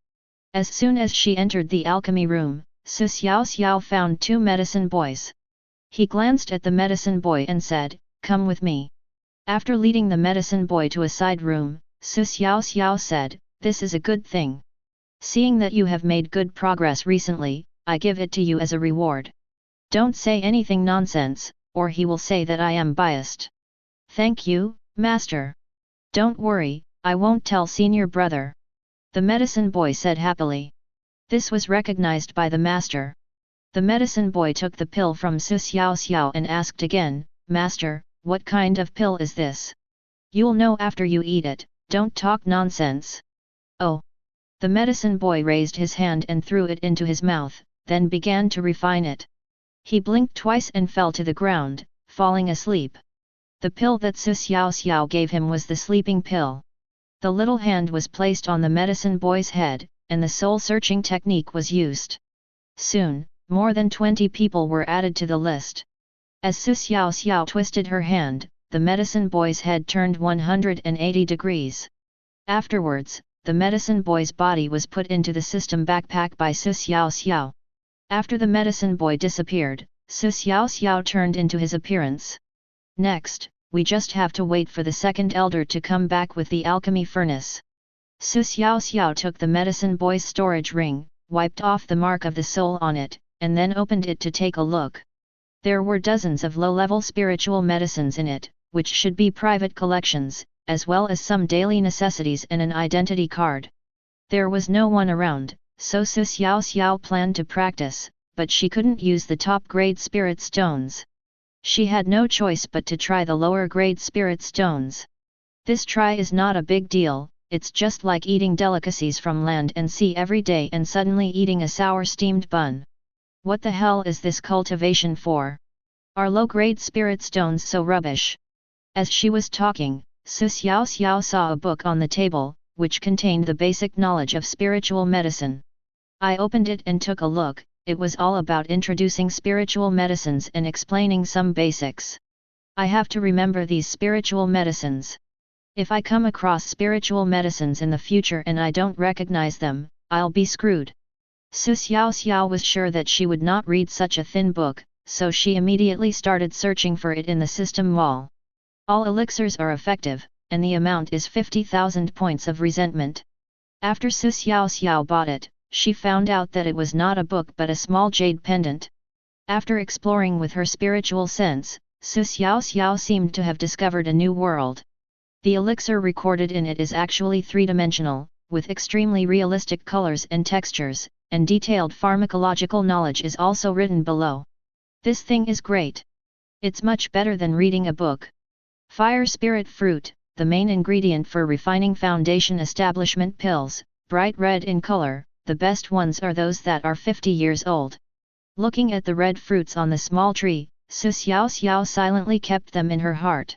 [SPEAKER 1] As soon as she entered the alchemy room, Xiaoxiao found 2 medicine boys. He glanced at the medicine boy and said, "Come with me." After leading the medicine boy to a side room, Xiaoxiao said, "This is a good thing. Seeing that you have made good progress recently, I give it to you as a reward. Don't say anything nonsense, or he will say that I am biased." "Thank you, Master. Don't worry, I won't tell senior brother," the medicine boy said happily. This was recognized by the master. The medicine boy took the pill from Xiaoxiao and asked again, "Master, what kind of pill is this? You'll know after you eat it, don't talk nonsense." "Oh." The medicine boy raised his hand and threw it into his mouth, then began to refine it. He blinked twice and fell to the ground, falling asleep. The pill that Xiaoxiao gave him was the sleeping pill. The little hand was placed on the medicine boy's head, and the soul-searching technique was used. Soon, more than 20 people were added to the list. As Xiaoxiao twisted her hand, the medicine boy's head turned 180 degrees. Afterwards, the medicine boy's body was put into the system backpack by Xiaoxiao. After the medicine boy disappeared, Xiaoxiao turned into his appearance. Next, we just have to wait for the second elder to come back with the alchemy furnace. Xiaoxiao took the medicine boy's storage ring, wiped off the mark of the soul on it, and then opened it to take a look. There were dozens of low-level spiritual medicines in it, which should be private collections, as well as some daily necessities and an identity card. There was no one around, so Xiaoxiao planned to practice, but she couldn't use the top-grade spirit stones. She had no choice but to try the lower-grade spirit stones. This try is not a big deal, it's just like eating delicacies from land and sea every day and suddenly eating a sour steamed bun. What the hell is this cultivation for? Are low-grade spirit stones so rubbish? As she was talking, Xiaoxiao saw a book on the table, which contained the basic knowledge of spiritual medicine. I opened it and took a look. It was all about introducing spiritual medicines and explaining some basics. I have to remember these spiritual medicines. If I come across spiritual medicines in the future and I don't recognize them, I'll be screwed. Xiaoxiao was sure that she would not read such a thin book, so she immediately started searching for it in the system wall. All elixirs are effective, and the amount is 50,000 points of resentment. After Xiaoxiao bought it, she found out that it was not a book but a small jade pendant. After exploring with her spiritual sense, Xiaoxiao seemed to have discovered a new world. The elixir recorded in it is actually three-dimensional, with extremely realistic colors and textures, and detailed pharmacological knowledge is also written below. This thing is great. It's much better than reading a book. Fire spirit fruit, the main ingredient for refining foundation establishment pills, bright red in color. The best ones are those that are 50 years old. Looking at the red fruits on the small tree, Xiaoxiao silently kept them in her heart.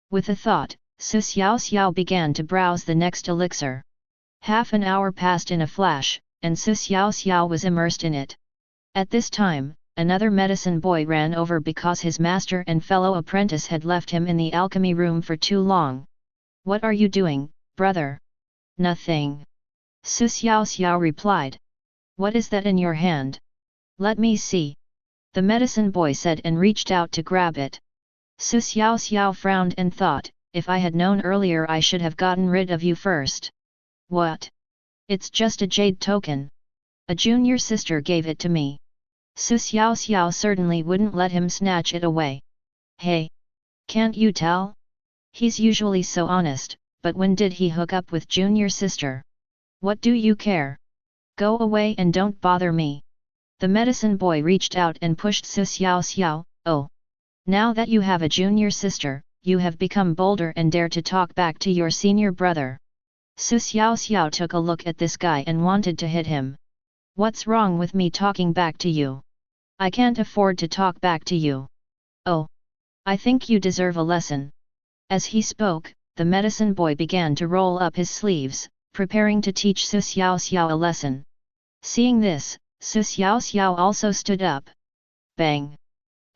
[SPEAKER 1] With a thought, Xiaoxiao began to browse the next elixir. Half an hour passed in a flash, and Xiaoxiao was immersed in it. At this time, another medicine boy ran over because his master and fellow apprentice had left him in the alchemy room for too long. "What are you doing, brother?" "Nothing," Xiaoxiao replied. "What is that in your hand?" "Let me see," the medicine boy said and reached out to grab it. Xiaoxiao frowned and thought, "If I had known earlier I should have gotten rid of you first." "What? It's just a jade token. A junior sister gave it to me." Xiaoxiao certainly wouldn't let him snatch it away. "Hey! Can't you tell? He's usually so honest, but when did he hook up with junior sister? What do you care? Go away and don't bother me." The medicine boy reached out and pushed Xiaoxiao. "Oh! Now that you have a junior sister, you have become bolder and dare to talk back to your senior brother." Xiaoxiao took a look at this guy and wanted to hit him. "What's wrong with me talking back to you? I can't afford to talk back to you. Oh! I think you deserve a lesson." As he spoke, the medicine boy began to roll up his sleeves, preparing to teach Xiaoxiao a lesson. Seeing this, Xiaoxiao also stood up. Bang!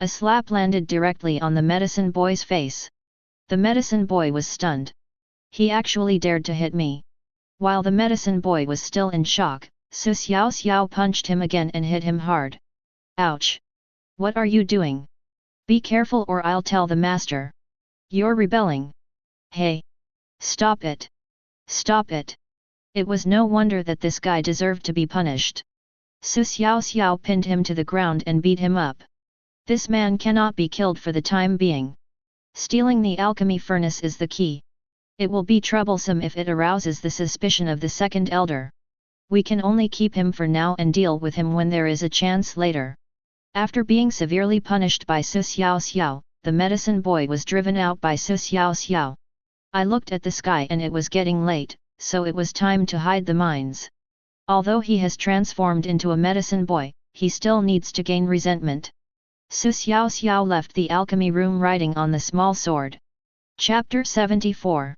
[SPEAKER 1] A slap landed directly on the medicine boy's face. The medicine boy was stunned. He actually dared to hit me. While the medicine boy was still in shock, Xiaoxiao punched him again and hit him hard. "Ouch! What are you doing? Be careful or I'll tell the master. You're rebelling. Hey! Stop it! Stop it!" It was no wonder that this guy deserved to be punished. Xiaoxiao pinned him to the ground and beat him up. This man cannot be killed for the time being. Stealing the alchemy furnace is the key. It will be troublesome if it arouses the suspicion of the second elder. We can only keep him for now and deal with him when there is a chance later. After being severely punished by Xiaoxiao, the medicine boy was driven out by Xiaoxiao. I looked at the sky and it was getting late, so it was time to hide the mines. Although he has transformed into a medicine boy, he still needs to gain resentment. Xiaoxiao left the alchemy room riding on the small sword. Chapter 74.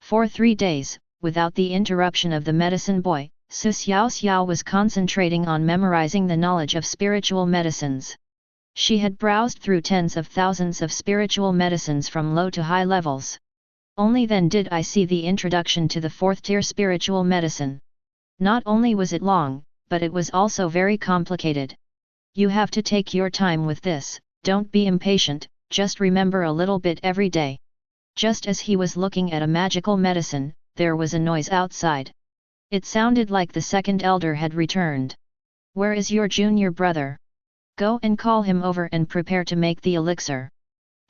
[SPEAKER 1] For 3 days, without the interruption of the medicine boy, Xiaoxiao was concentrating on memorizing the knowledge of spiritual medicines. She had browsed through tens of thousands of spiritual medicines from low to high levels. Only then did I see the introduction to the 4th tier spiritual medicine. Not only was it long, but it was also very complicated. You have to take your time with this, don't be impatient, just remember a little bit every day. Just as he was looking at a magical medicine, there was a noise outside. It sounded like the second elder had returned. "Where is your junior brother? Go and call him over and prepare to make the elixir."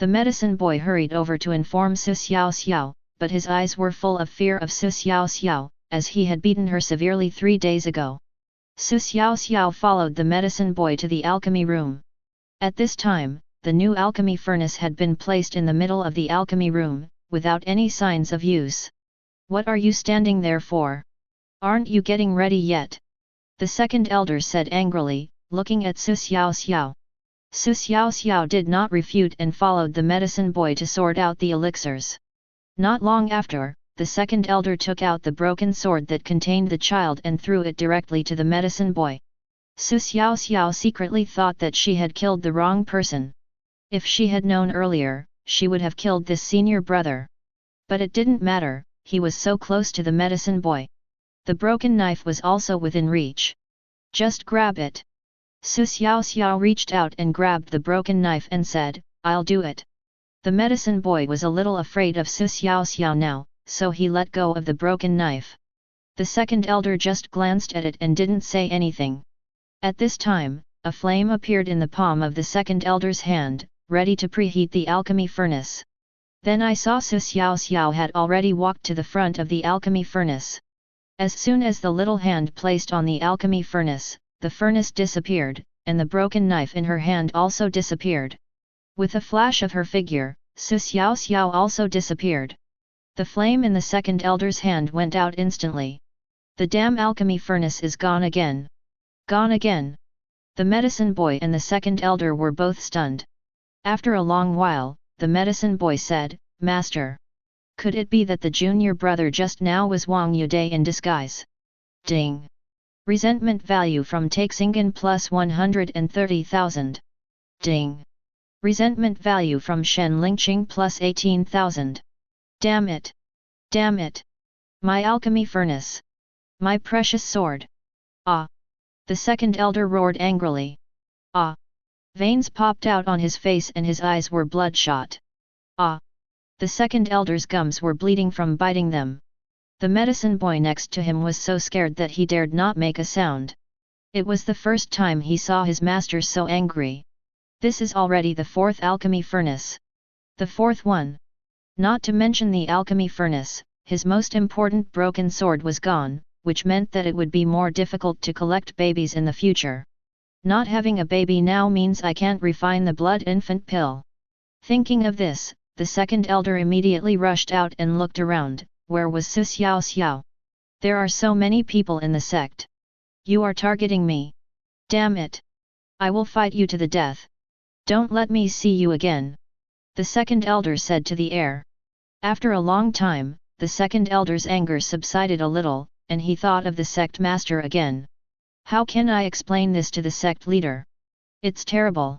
[SPEAKER 1] The medicine boy hurried over to inform Xiaoxiao, but his eyes were full of fear of Xiaoxiao, as he had beaten her severely 3 days ago. Xiaoxiao followed the medicine boy to the alchemy room. At this time, the new alchemy furnace had been placed in the middle of the alchemy room, without any signs of use. What are you standing there for? Aren't you getting ready yet? The second elder said angrily, looking at Xiaoxiao. Xiaoxiao did not refute and followed the medicine boy to sort out the elixirs. Not long after, the second elder took out the broken sword that contained the child and threw it directly to the medicine boy. Xiaoxiao secretly thought that she had killed the wrong person. If she had known earlier, she would have killed this senior brother. But it didn't matter, he was so close to the medicine boy. The broken knife was also within reach. Just grab it. Xiaoxiao reached out and grabbed the broken knife and said, I'll do it. The medicine boy was a little afraid of Xiaoxiao now, so he let go of the broken knife. The second elder just glanced at it and didn't say anything. At this time, a flame appeared in the palm of the second elder's hand, ready to preheat the alchemy furnace. Then I saw Xiaoxiao had already walked to the front of the alchemy furnace. As soon as the little hand placed on the alchemy furnace, the furnace disappeared, and the broken knife in her hand also disappeared. With a flash of her figure, Xiaoxiao also disappeared. The flame in the second elder's hand went out instantly. The damn alchemy furnace is gone again. Gone again. The medicine boy and the second elder were both stunned. After a long while, the medicine boy said, Master. Could it be that the junior brother just now was Wang Yude in disguise? Ding. Resentment value from Taixingen plus 130,000. Ding. Resentment value from Shen Lingqing plus 18,000. Damn it! Damn it! My alchemy furnace! My precious sword! Ah! The second elder roared angrily. Ah! Veins popped out on his face and his eyes were bloodshot. Ah! The second elder's gums were bleeding from biting them. The medicine boy next to him was so scared that he dared not make a sound. It was the first time he saw his master so angry. This is already the fourth alchemy furnace. The fourth one. Not to mention the alchemy furnace, his most important broken sword was gone, which meant that it would be more difficult to collect babies in the future. Not having a baby now means I can't refine the blood infant pill. Thinking of this, the second elder immediately rushed out and looked around. Where was Xiaoxiao? There are so many people in the sect. You are targeting me. Damn it! I will fight you to the death. Don't let me see you again. The second elder said to the air. After a long time, the second elder's anger subsided a little, and he thought of the sect master again. How can I explain this to the sect leader? It's terrible.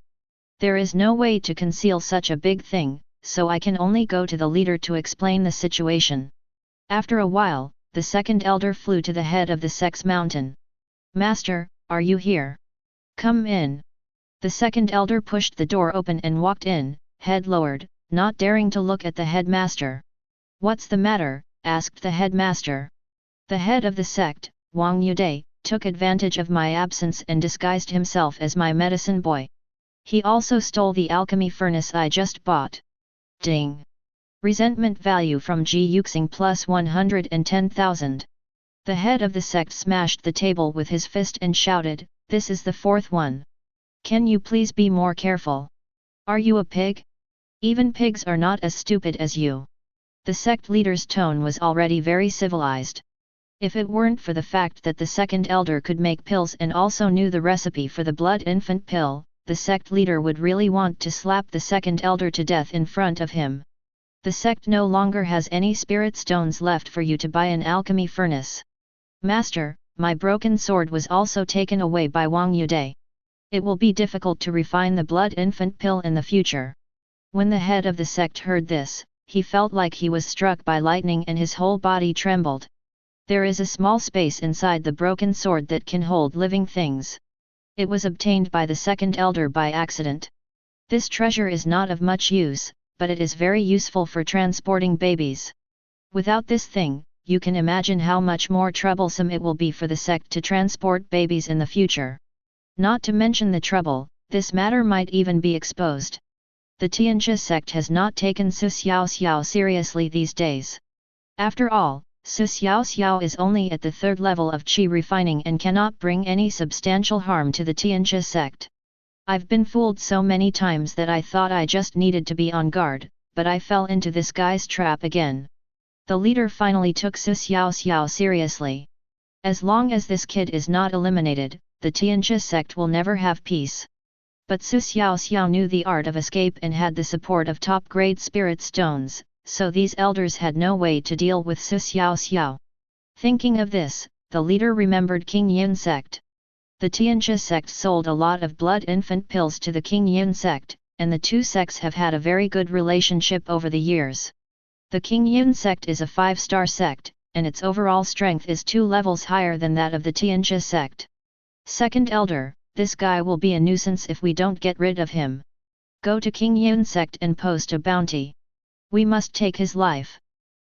[SPEAKER 1] There is no way to conceal such a big thing, so I can only go to the leader to explain the situation. After a while, the second elder flew to the head of the sect's mountain. Master, are you here? Come in. The second elder pushed the door open and walked in, head lowered, not daring to look at the headmaster. What's the matter? Asked the headmaster. The head of the sect, Wang Yude, took advantage of my absence and disguised himself as my medicine boy. He also stole the alchemy furnace I just bought. Ding. Resentment value from Ji Yuxing plus 110,000. The head of the sect smashed the table with his fist and shouted, This is the fourth one. Can you please be more careful? Are you a pig? Even pigs are not as stupid as you. The sect leader's tone was already very civilized. If it weren't for the fact that the second elder could make pills and also knew the recipe for the blood infant pill, the sect leader would really want to slap the second elder to death in front of him. The sect no longer has any spirit stones left for you to buy an alchemy furnace. Master, my broken sword was also taken away by Wang Yude. It will be difficult to refine the blood infant pill in the future. When the head of the sect heard this, he felt like he was struck by lightning and his whole body trembled. There is a small space inside the broken sword that can hold living things. It was obtained by the second elder by accident. This treasure is not of much use, but it is very useful for transporting babies. Without this thing, you can imagine how much more troublesome it will be for the sect to transport babies in the future. Not to mention the trouble, this matter might even be exposed. The Tianjia sect has not taken Xiaoxiao seriously these days. After all, Xiaoxiao is only at the third level of qi refining and cannot bring any substantial harm to the Tianjia sect. I've been fooled so many times that I thought I just needed to be on guard, but I fell into this guy's trap again. The leader finally took Xiaoxiao seriously. As long as this kid is not eliminated, the Tianjia sect will never have peace. But Xiaoxiao knew the art of escape and had the support of top-grade spirit stones, so these elders had no way to deal with Xiaoxiao. Thinking of this, the leader remembered King Yin sect. The Tianjia sect sold a lot of blood infant pills to the King Yin sect, and the two sects have had a very good relationship over the years. The King Yin sect is a 5-star sect, and its overall strength is 2 levels higher than that of the Tianjia sect. Second elder, this guy will be a nuisance if we don't get rid of him. Go to King Yin sect and post a bounty. We must take his life.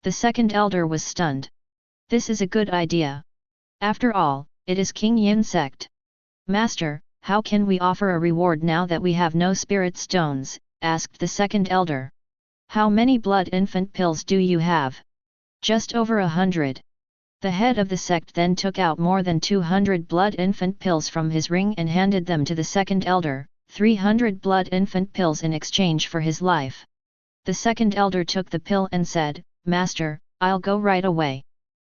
[SPEAKER 1] The second elder was stunned. This is a good idea. After all, it is King Yin sect. Master, how can we offer a reward now that we have no spirit stones? Asked the second elder. How many blood infant pills do you have? Just over 100. The head of the sect then took out more than 200 blood infant pills from his ring and handed them to the second elder, 300 blood infant pills in exchange for his life. The second elder took the pill and said, Master, I'll go right away.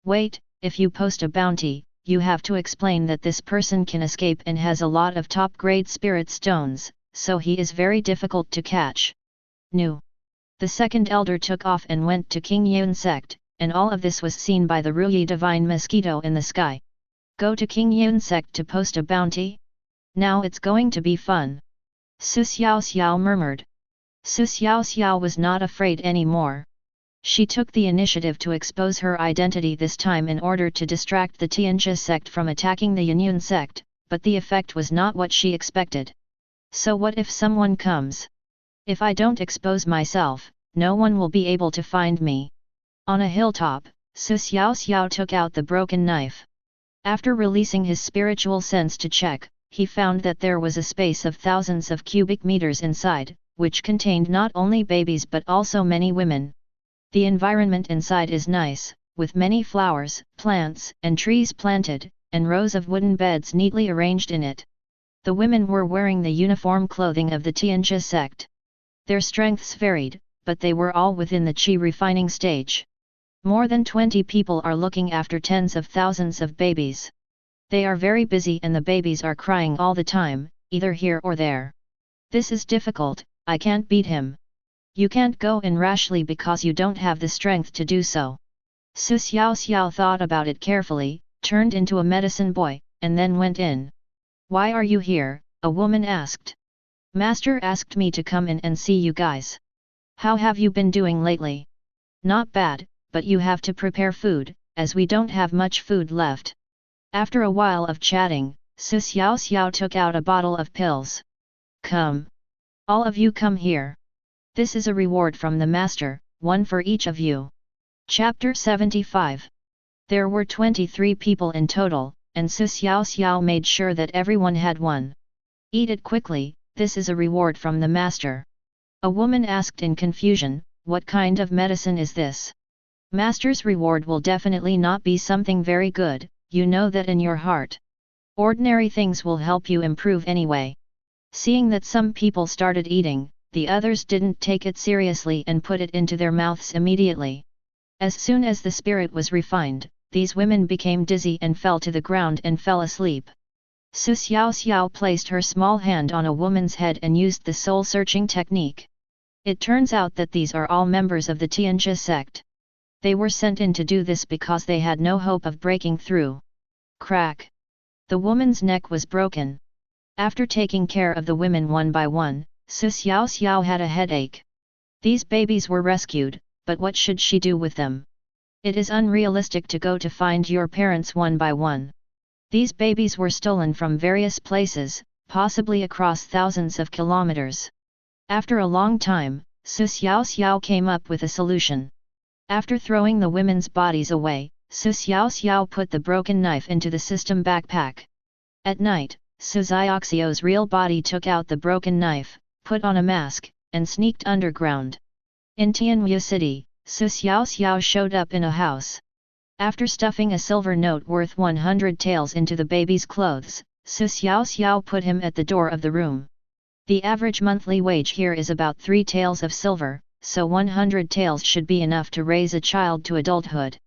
[SPEAKER 1] Wait, if you post a bounty, you have to explain that this person can escape and has a lot of top-grade spirit stones, so he is very difficult to catch. No. The second elder took off and went to King Yin sect, and all of this was seen by the Ruyi divine mosquito in the sky. Go to King Yin sect to post a bounty? Now it's going to be fun. Xiaoxiao murmured. Xiaoxiao was not afraid anymore. She took the initiative to expose her identity this time in order to distract the Tianjia sect from attacking the Yanyun sect, but the effect was not what she expected. So what if someone comes? If I don't expose myself, no one will be able to find me. On a hilltop, Xiaoxiao took out the broken knife. After releasing his spiritual sense to check, he found that there was a space of thousands of cubic meters inside, which contained not only babies but also many women. The environment inside is nice, with many flowers, plants, and trees planted, and rows of wooden beds neatly arranged in it. The women were wearing the uniform clothing of the Tianjia sect. Their strengths varied, but they were all within the qi refining stage. More than 20 people are looking after tens of thousands of babies. They are very busy and the babies are crying all the time, either here or there. This is difficult, I can't beat him. You can't go in rashly because you don't have the strength to do so. Xiaoxiao thought about it carefully, turned into a medicine boy, and then went in. Why are you here? A woman asked. Master asked me to come in and see you guys. How have you been doing lately? Not bad, but you have to prepare food, as we don't have much food left. After a while of chatting, Xiaoxiao took out a bottle of pills. Come. All of you come here. This is a reward from the master, one for each of you. Chapter 75. There were 23 people in total, and Xiaoxiao made sure that everyone had one. Eat it quickly, this is a reward from the master. A woman asked in confusion, what kind of medicine is this? Master's reward will definitely not be something very good, you know that in your heart. Ordinary things will help you improve anyway. Seeing that some people started eating, the others didn't take it seriously and put it into their mouths immediately. As soon as the spirit was refined, these women became dizzy and fell to the ground and fell asleep. Xiaoxiao placed her small hand on a woman's head and used the soul-searching technique. It turns out that these are all members of the Tianjia sect. They were sent in to do this because they had no hope of breaking through. Crack! The woman's neck was broken. After taking care of the women one by one, Xiaoxiao had a headache. These babies were rescued, but what should she do with them? It is unrealistic to go to find your parents one by one. These babies were stolen from various places, possibly across thousands of kilometers. After a long time, Xiaoxiao came up with a solution. After throwing the women's bodies away, Xiaoxiao put the broken knife into the system backpack. At night, Xiaoxiao's real body took out the broken knife, put on a mask, and sneaked underground. In Tianjia City, Xiaoxiao showed up in a house. After stuffing a silver note worth 100 taels into the baby's clothes, Xiaoxiao put him at the door of the room. The average monthly wage here is about 3 taels of silver, so 100 taels should be enough to raise a child to adulthood.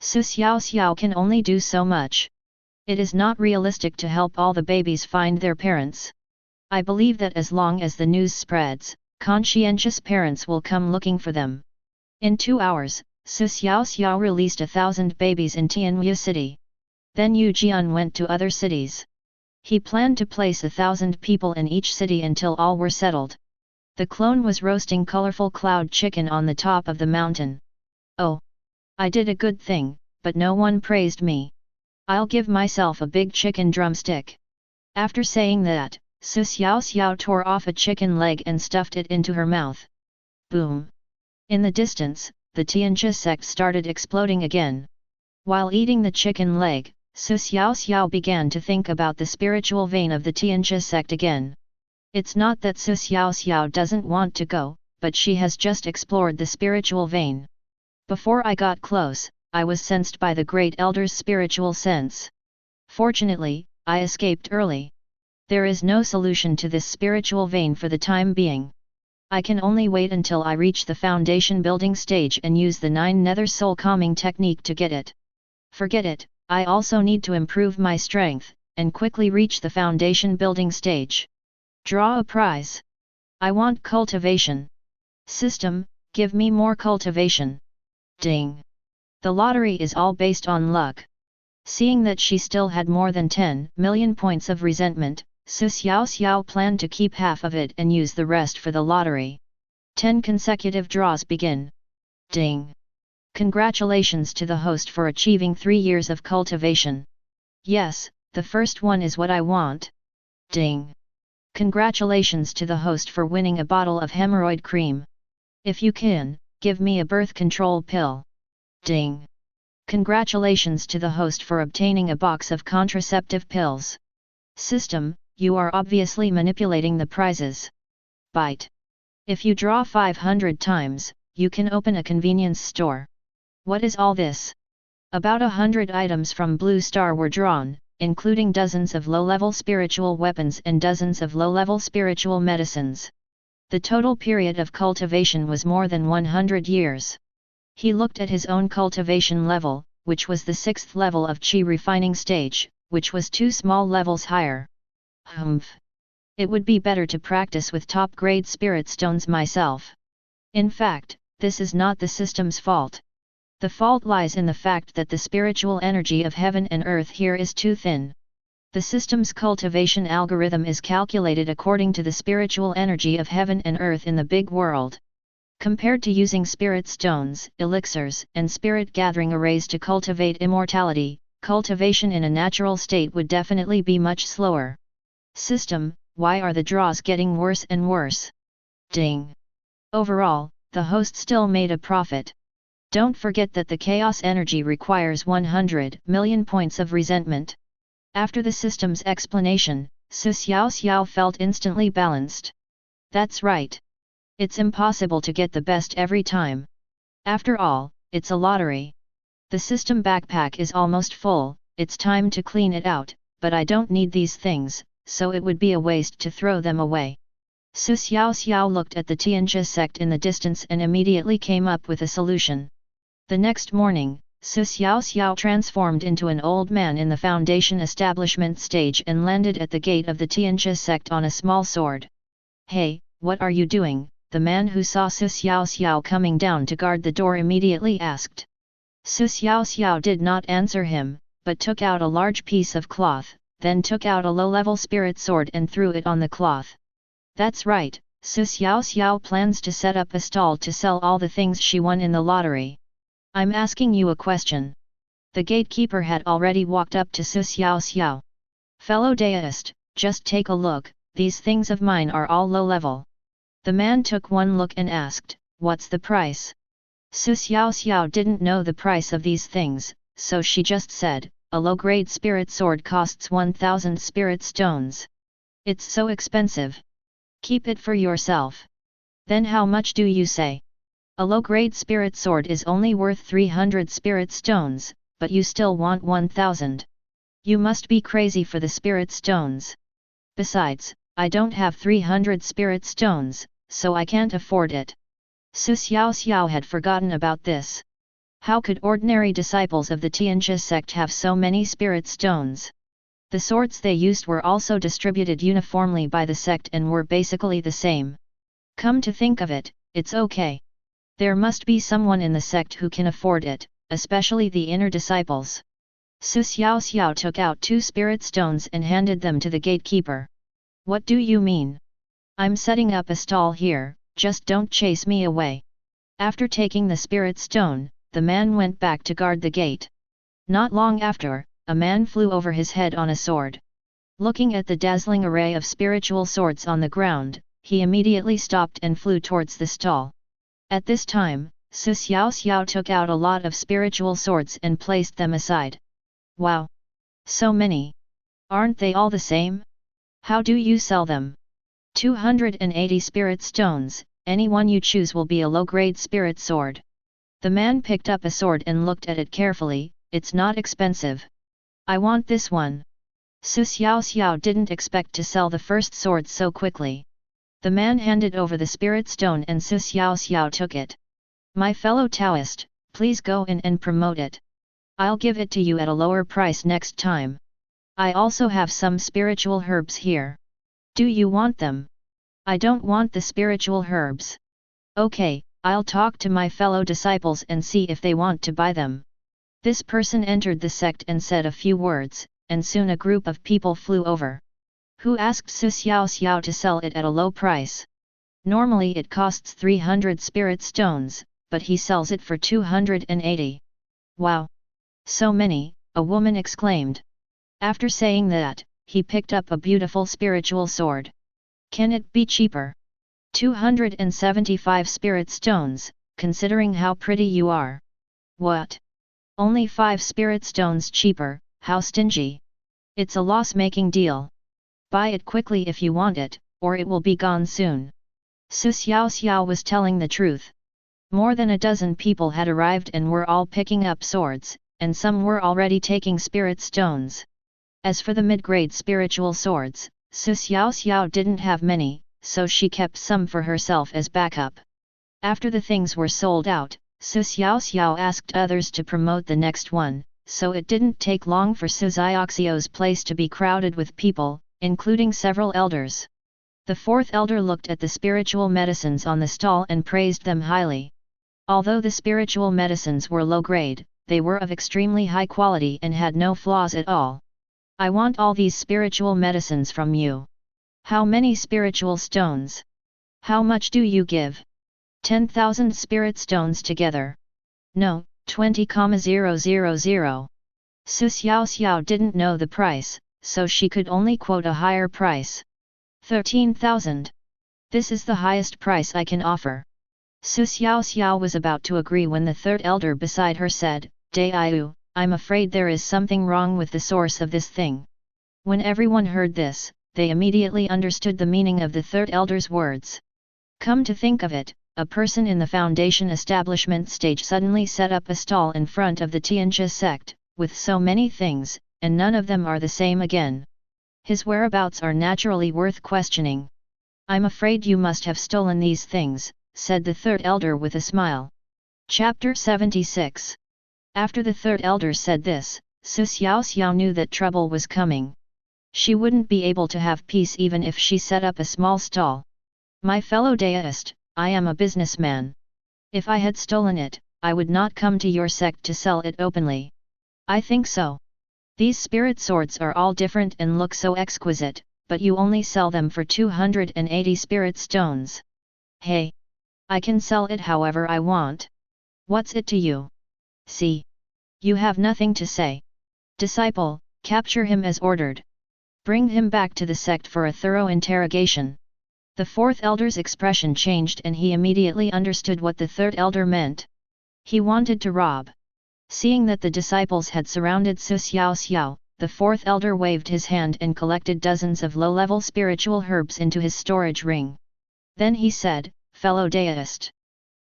[SPEAKER 1] Xiaoxiao can only do so much. It is not realistic to help all the babies find their parents. I believe that as long as the news spreads, conscientious parents will come looking for them. In 2 hours, Xiaoxiao released 1,000 babies in Tianyu City. Then Yu Jian went to other cities. He planned to place 1,000 people in each city until all were settled. The clone was roasting colorful cloud chicken on the top of the mountain. Oh! I did a good thing, but no one praised me. I'll give myself a big chicken drumstick. After saying that, Xiaoxiao tore off a chicken leg and stuffed it into her mouth. Boom! In the distance, the Tianjia sect started exploding again. While eating the chicken leg, Xiaoxiao began to think about the spiritual vein of the Tianjia sect again. It's not that Xiaoxiao doesn't want to go, but she has just explored the spiritual vein. Before I got close, I was sensed by the Great Elder's spiritual sense. Fortunately, I escaped early. There is no solution to this spiritual vein for the time being. I can only wait until I reach the foundation building stage and use the 9 nether soul calming technique to get it. Forget it, I also need to improve my strength, and quickly reach the foundation building stage. Draw a prize. I want cultivation. System, give me more cultivation. Ding. The lottery is all based on luck. Seeing that she still had more than 10 million points of resentment, Xiaoxiao planned to keep half of it and use the rest for the lottery. 10 consecutive draws begin. Ding. Congratulations to the host for achieving 3 years of cultivation. Yes, the first one is what I want. Ding. Congratulations to the host for winning a bottle of hemorrhoid cream. If you can, give me a birth control pill. Ding. Congratulations to the host for obtaining a box of contraceptive pills. System, you are obviously manipulating the prizes. Bite. If you draw 500 times, you can open a convenience store. What is all this? About 100 items from Blue Star were drawn, including dozens of low-level spiritual weapons and dozens of low-level spiritual medicines. The total period of cultivation was more than 100 years. He looked at his own cultivation level, which was the 6th level of Qi refining stage, which was 2 small levels higher. Humph! It would be better to practice with top-grade spirit stones myself. In fact, this is not the system's fault. The fault lies in the fact that the spiritual energy of heaven and earth here is too thin. The system's cultivation algorithm is calculated according to the spiritual energy of heaven and earth in the big world. Compared to using spirit stones, elixirs, and spirit gathering arrays to cultivate immortality, cultivation in a natural state would definitely be much slower. System, why are the draws getting worse and worse? Ding! Overall, the host still made a profit. Don't forget that the chaos energy requires 100 million points of resentment. After the system's explanation, Xiaoxiao felt instantly balanced. That's right. It's impossible to get the best every time. After all, it's a lottery. The system backpack is almost full, it's time to clean it out, but I don't need these things, so it would be a waste to throw them away. Xiaoxiao looked at the Tianjia sect in the distance and immediately came up with a solution. The next morning, Xiaoxiao transformed into an old man in the foundation establishment stage and landed at the gate of the Tianjia sect on a small sword. Hey, what are you doing? The man who saw Xiaoxiao coming down to guard the door immediately asked. Xiaoxiao did not answer him, but took out a large piece of cloth, then took out a low-level spirit sword and threw it on the cloth. That's right, Xiaoxiao plans to set up a stall to sell all the things she won in the lottery. I'm asking you a question. The gatekeeper had already walked up to Xiaoxiao. Fellow deist, just take a look, these things of mine are all low level. The man took one look and asked, what's the price? Xiaoxiao didn't know the price of these things, so she just said, a low-grade spirit sword costs 1,000 spirit stones. It's so expensive. Keep it for yourself. Then how much do you say? A low-grade spirit sword is only worth 300 spirit stones, but you still want 1,000. You must be crazy for the spirit stones. Besides, I don't have 300 spirit stones, so I can't afford it. Xiaoxiao had forgotten about this. How could ordinary disciples of the Tianjia sect have so many spirit stones? The sorts they used were also distributed uniformly by the sect and were basically the same. Come to think of it, it's okay. There must be someone in the sect who can afford it, especially the inner disciples. Xiaoxiao took out 2 spirit stones and handed them to the gatekeeper. What do you mean? I'm setting up a stall here, just don't chase me away. After taking the spirit stone, the man went back to guard the gate. Not long after, a man flew over his head on a sword. Looking at the dazzling array of spiritual swords on the ground, he immediately stopped and flew towards the stall. At this time, Xiaoxiao took out a lot of spiritual swords and placed them aside. Wow! So many! Aren't they all the same? How do you sell them? 280 spirit stones, any one you choose will be a low-grade spirit sword. The man picked up a sword and looked at it carefully. It's not expensive. I want this one. Xiaoxiao didn't expect to sell the first sword so quickly. The man handed over the spirit stone and Xiaoxiao took it. My fellow Taoist, please go in and promote it. I'll give it to you at a lower price next time. I also have some spiritual herbs here. Do you want them? I don't want the spiritual herbs. Okay, I'll talk to my fellow disciples and see if they want to buy them. This person entered the sect and said a few words, and soon a group of people flew over. Who asked Xiaoxiao to sell it at a low price? Normally it costs 300 spirit stones, but he sells it for 280. Wow! So many, a woman exclaimed. After saying that, he picked up a beautiful spiritual sword. Can it be cheaper? 275 spirit stones, considering how pretty you are. What? Only 5 spirit stones cheaper, how stingy. It's a loss-making deal. Buy it quickly if you want it, or it will be gone soon. Xiaoxiao was telling the truth. More than a dozen people had arrived and were all picking up swords, and some were already taking spirit stones. As for the mid-grade spiritual swords, Xiaoxiao didn't have many, so she kept some for herself as backup. After the things were sold out, Xiaoxiao asked others to promote the next one, so it didn't take long for Xiaoxiao's place to be crowded with people, including several elders. The 4th elder looked at the spiritual medicines on the stall and praised them highly. Although the spiritual medicines were low grade, they were of extremely high quality and had no flaws at all. I want all these spiritual medicines from you. How many spiritual stones? How much do you give? 10,000 spirit stones together. No, 20,000. Xiaoxiao didn't know the price, so she could only quote a higher price. 13,000. This is the highest price I can offer. Xiaoxiao was about to agree when the 3rd elder beside her said, Daiyu, I'm afraid there is something wrong with the source of this thing. When everyone heard this, they immediately understood the meaning of the 3rd elder's words. Come to think of it, a person in the foundation establishment stage suddenly set up a stall in front of the Tianjia sect, with so many things, and none of them are the same again. His whereabouts are naturally worth questioning. I'm afraid you must have stolen these things, said the 3rd elder with a smile. Chapter 76. After the 3rd elder said this, Xiaoxiao knew that trouble was coming. She wouldn't be able to have peace even if she set up a small stall. My fellow Daoist, I am a businessman. If I had stolen it, I would not come to your sect to sell it openly. I think so. These spirit swords are all different and look so exquisite, but you only sell them for 280 spirit stones. Hey! I can sell it however I want. What's it to you? See? You have nothing to say. Disciple, capture him as ordered. Bring him back to the sect for a thorough interrogation. The 4th elder's expression changed and he immediately understood what the 3rd elder meant. He wanted to rob. Seeing that the disciples had surrounded Xiaoxiao, the 4th elder waved his hand and collected dozens of low-level spiritual herbs into his storage ring. Then he said, Fellow Daoist,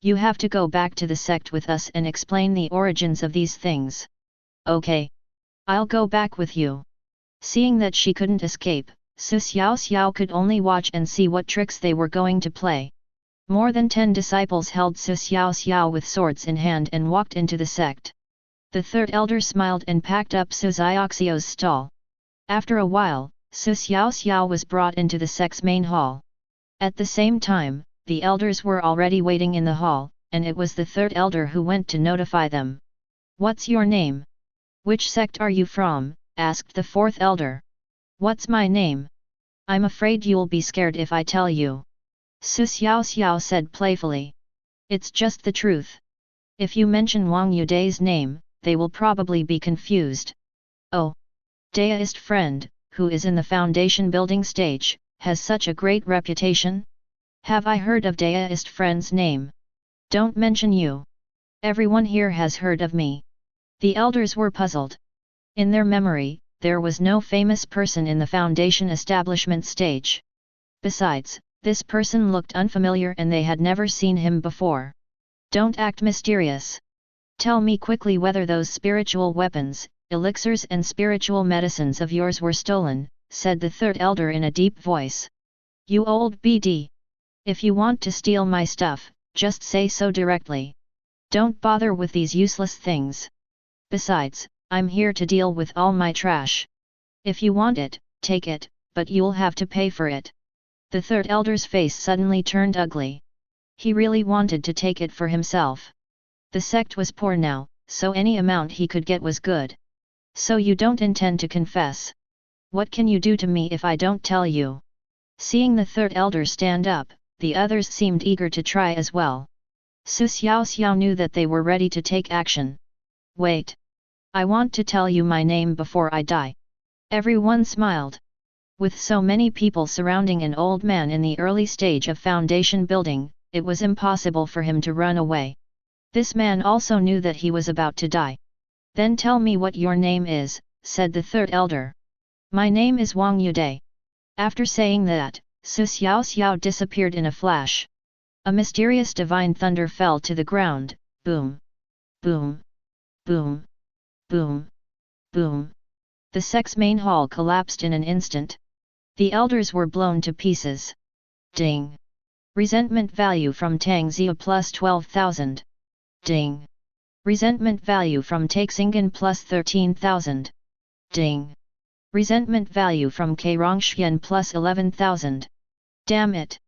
[SPEAKER 1] you have to go back to the sect with us and explain the origins of these things. Okay. I'll go back with you. Seeing that she couldn't escape, Xiaoxiao could only watch and see what tricks they were going to play. More than 10 disciples held Xiaoxiao with swords in hand and walked into the sect. The third elder smiled and packed up Xiaoxiao's stall. After a while, Xiaoxiao was brought into the sect's main hall. At the same time, the elders were already waiting in the hall, and it was the third elder who went to notify them. "What's your name? Which sect are you from?" asked the fourth elder. "What's my name? I'm afraid you'll be scared if I tell you," Xiaoxiao said playfully. "It's just the truth. If you mention Wang Yudai's name, they will probably be confused." "Oh, Daoist friend, who is in the foundation building stage, has such a great reputation? Have I heard of Daoist friend's name? Don't mention you. Everyone here has heard of me." The elders were puzzled. In their memory, there was no famous person in the foundation establishment stage. Besides, this person looked unfamiliar and they had never seen him before. "Don't act mysterious. Tell me quickly whether those spiritual weapons, elixirs and spiritual medicines of yours were stolen," said the third elder in a deep voice. "You old BD! If you want to steal my stuff, just say so directly. Don't bother with these useless things. Besides, I'm here to deal with all my trash. If you want it, take it, but you'll have to pay for it." The third elder's face suddenly turned ugly. He really wanted to take it for himself. The sect was poor now, so any amount he could get was good. "So you don't intend to confess? What can you do to me if I don't tell you?" Seeing the third elder stand up, the others seemed eager to try as well. Xiaoxiao knew that they were ready to take action. "Wait. I want to tell you my name before I die." Everyone smiled. With so many people surrounding an old man in the early stage of foundation building, it was impossible for him to run away. This man also knew that he was about to die. "Then tell me what your name is," said the third elder. "My name is Wang Yudai." After saying that, Xiaoxiao disappeared in a flash. A mysterious divine thunder fell to the ground. Boom! Boom! Boom! Boom! Boom! The sect's main hall collapsed in an instant. The elders were blown to pieces. Ding! Resentment value from Tang Zia plus 12,000. Ding! Resentment value from Taixingen plus 13,000. Ding! Resentment value from Keirongxian plus 11,000. Damn it!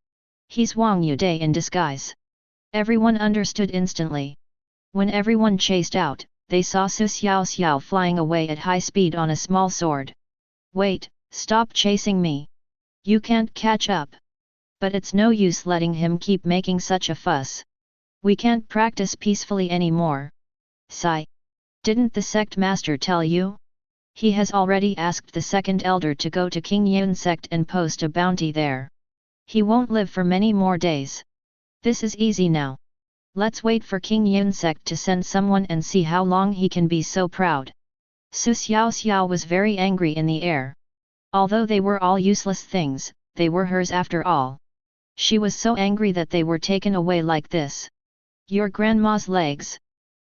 [SPEAKER 1] He's Wang Yudai in disguise. Everyone understood instantly. When everyone chased out, they saw Xiaoxiao flying away at high speed on a small sword. "Wait, stop chasing me. You can't catch up." But it's no use letting him keep making such a fuss. We can't practice peacefully anymore. Sigh. Didn't the sect master tell you? He has already asked the second elder to go to King Yun sect and post a bounty there. He won't live for many more days. This is easy now. Let's wait for King Yun sect to send someone and see how long he can be so proud. Xiaoxiao was very angry in the air. Although they were all useless things, they were hers after all. She was so angry that they were taken away like this. "Your grandma's legs.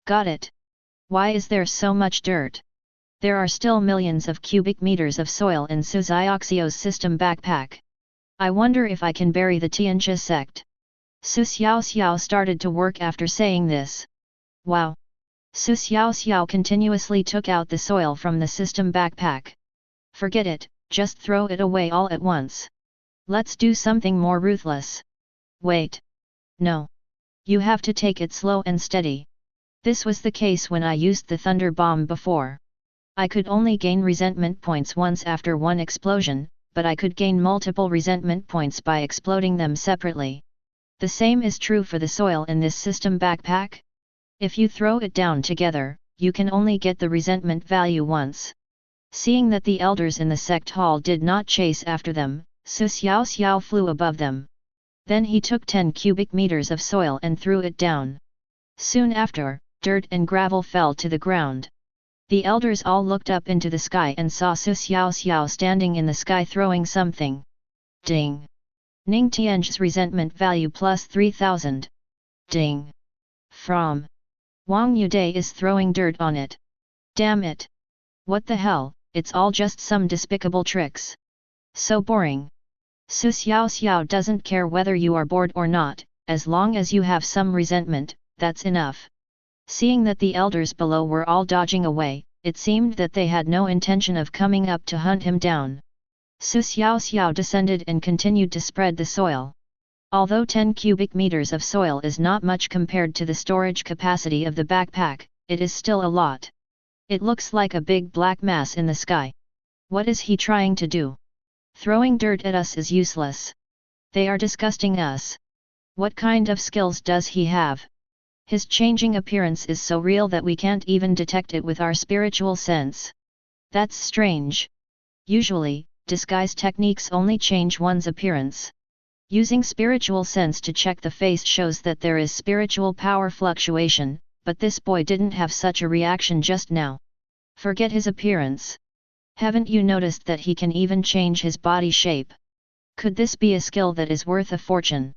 [SPEAKER 1] Got it. Why is there so much dirt? There are still millions of cubic meters of soil in Xiaoxiao's system backpack. I wonder if I can bury the Tianjia sect." Xiaoxiao started to work after saying this. Wow! Xiaoxiao continuously took out the soil from the system backpack. "Forget it, just throw it away all at once. Let's do something more ruthless." "Wait. No. You have to take it slow and steady. This was the case when I used the thunder bomb before. I could only gain resentment points once after one explosion, but I could gain multiple resentment points by exploding them separately. The same is true for the soil in this system backpack. If you throw it down together, you can only get the resentment value once." Seeing that the elders in the sect hall did not chase after them, Xiaoxiao flew above them. Then he took 10 cubic meters of soil and threw it down. Soon after, dirt and gravel fell to the ground. The elders all looked up into the sky and saw Xiaoxiao standing in the sky throwing something. Ding! Ning Tianj's resentment value plus 3,000. Ding! From Wang Yudai is throwing dirt on it. Damn it! What the hell, it's all just some despicable tricks. So boring. Xiaoxiao doesn't care whether you are bored or not, as long as you have some resentment, that's enough. Seeing that the elders below were all dodging away, it seemed that they had no intention of coming up to hunt him down. Xiaoxiao descended and continued to spread the soil. Although 10 cubic meters of soil is not much compared to the storage capacity of the backpack, it is still a lot. It looks like a big black mass in the sky. What is he trying to do? Throwing dirt at us is useless. They are disgusting us. What kind of skills does he have? His changing appearance is so real that we can't even detect it with our spiritual sense. That's strange. Usually, disguise techniques only change one's appearance. Using spiritual sense to check the face shows that there is spiritual power fluctuation, but this boy didn't have such a reaction just now. Forget his appearance. Haven't you noticed that he can even change his body shape? Could this be a skill that is worth a fortune?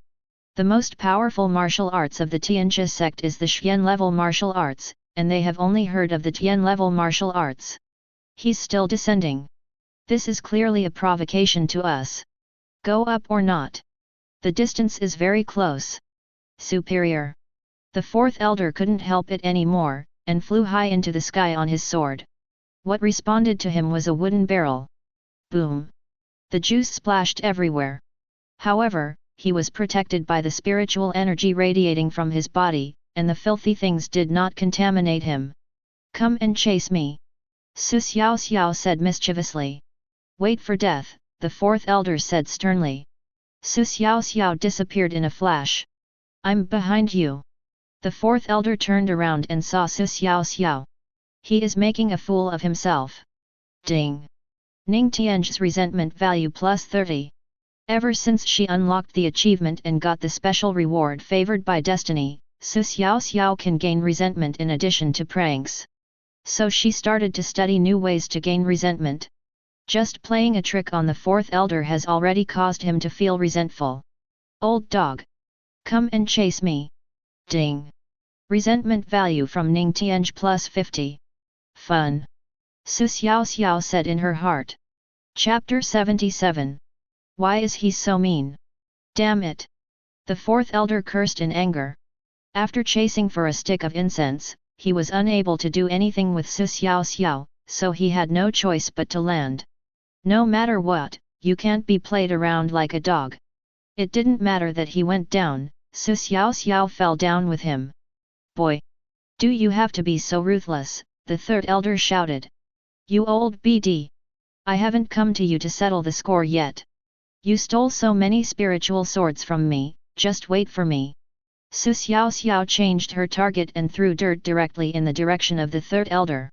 [SPEAKER 1] The most powerful martial arts of the Tianjia sect is the Xian level martial arts, and they have only heard of the Tian level martial arts. He's still descending. This is clearly a provocation to us. Go up or not? The distance is very close. Superior. The fourth elder couldn't help it anymore, and flew high into the sky on his sword. What responded to him was a wooden barrel. Boom! The juice splashed everywhere. However, he was protected by the spiritual energy radiating from his body, and the filthy things did not contaminate him. Come and chase me. Xiaoxiao said mischievously. Wait for death, the fourth elder said sternly. Xiaoxiao disappeared in a flash. I'm behind you. The fourth elder turned around and saw Xiaoxiao. He is making a fool of himself. Ding! Ning Tianj's resentment value plus 30. Ever since she unlocked the achievement and got the special reward favored by destiny, Xiaoxiao can gain resentment in addition to pranks. So she started to study new ways to gain resentment. Just playing a trick on the fourth elder has already caused him to feel resentful. Old dog! Come and chase me. Ding! Resentment value from Ning Tianj plus 50. Fun! Xiaoxiao said in her heart. Chapter 77. Why is he so mean? Damn it! The fourth elder cursed in anger. After chasing for a stick of incense, he was unable to do anything with Xiaoxiao, so he had no choice but to land. No matter what, you can't be played around like a dog. It didn't matter that he went down, Xiaoxiao fell down with him. Boy! Do you have to be so ruthless? The third elder shouted. You old BD! I haven't come to you to settle the score yet. You stole so many spiritual swords from me, just wait for me. Xiaoxiao changed her target and threw dirt directly in the direction of the third elder.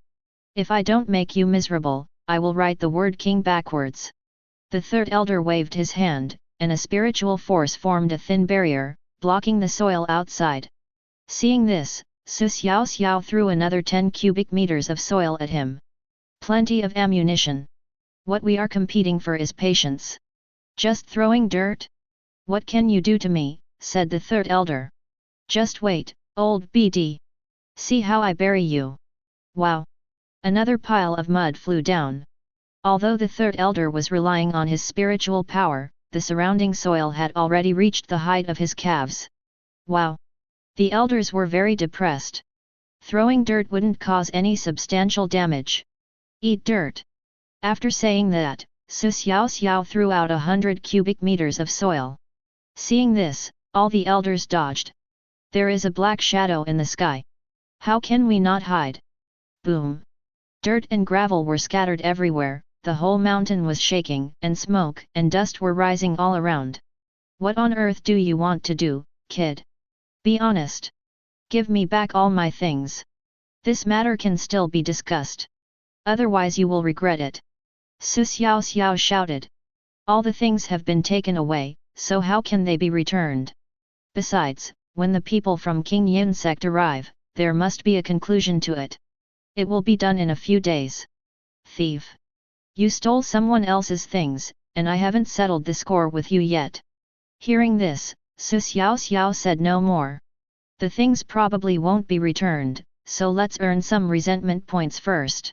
[SPEAKER 1] If I don't make you miserable, I will write the word king backwards. The third elder waved his hand, and a spiritual force formed a thin barrier, blocking the soil outside. Seeing this, Xiaoxiao threw another 10 cubic meters of soil at him. Plenty of ammunition. What we are competing for is patience. Just throwing dirt? What can you do to me? Said the third elder. Just wait, old BD. See how I bury you. Wow! Another pile of mud flew down. Although the third elder was relying on his spiritual power, the surrounding soil had already reached the height of his calves. Wow! The elders were very depressed. Throwing dirt wouldn't cause any substantial damage. Eat dirt. After saying that, Xiaoxiao threw out 100 cubic meters of soil. Seeing this, all the elders dodged. There is a black shadow in the sky. How can we not hide? Boom! Dirt and gravel were scattered everywhere, the whole mountain was shaking, and smoke and dust were rising all around. What on earth do you want to do, kid? Be honest. Give me back all my things. This matter can still be discussed. Otherwise you will regret it. Xiaoxiao shouted. All the things have been taken away, so how can they be returned? Besides, when the people from King Yin sect arrive, there must be a conclusion to it. It will be done in a few days. Thief! You stole someone else's things, and I haven't settled the score with you yet. Hearing this, Xiaoxiao said no more. The things probably won't be returned, so let's earn some resentment points first.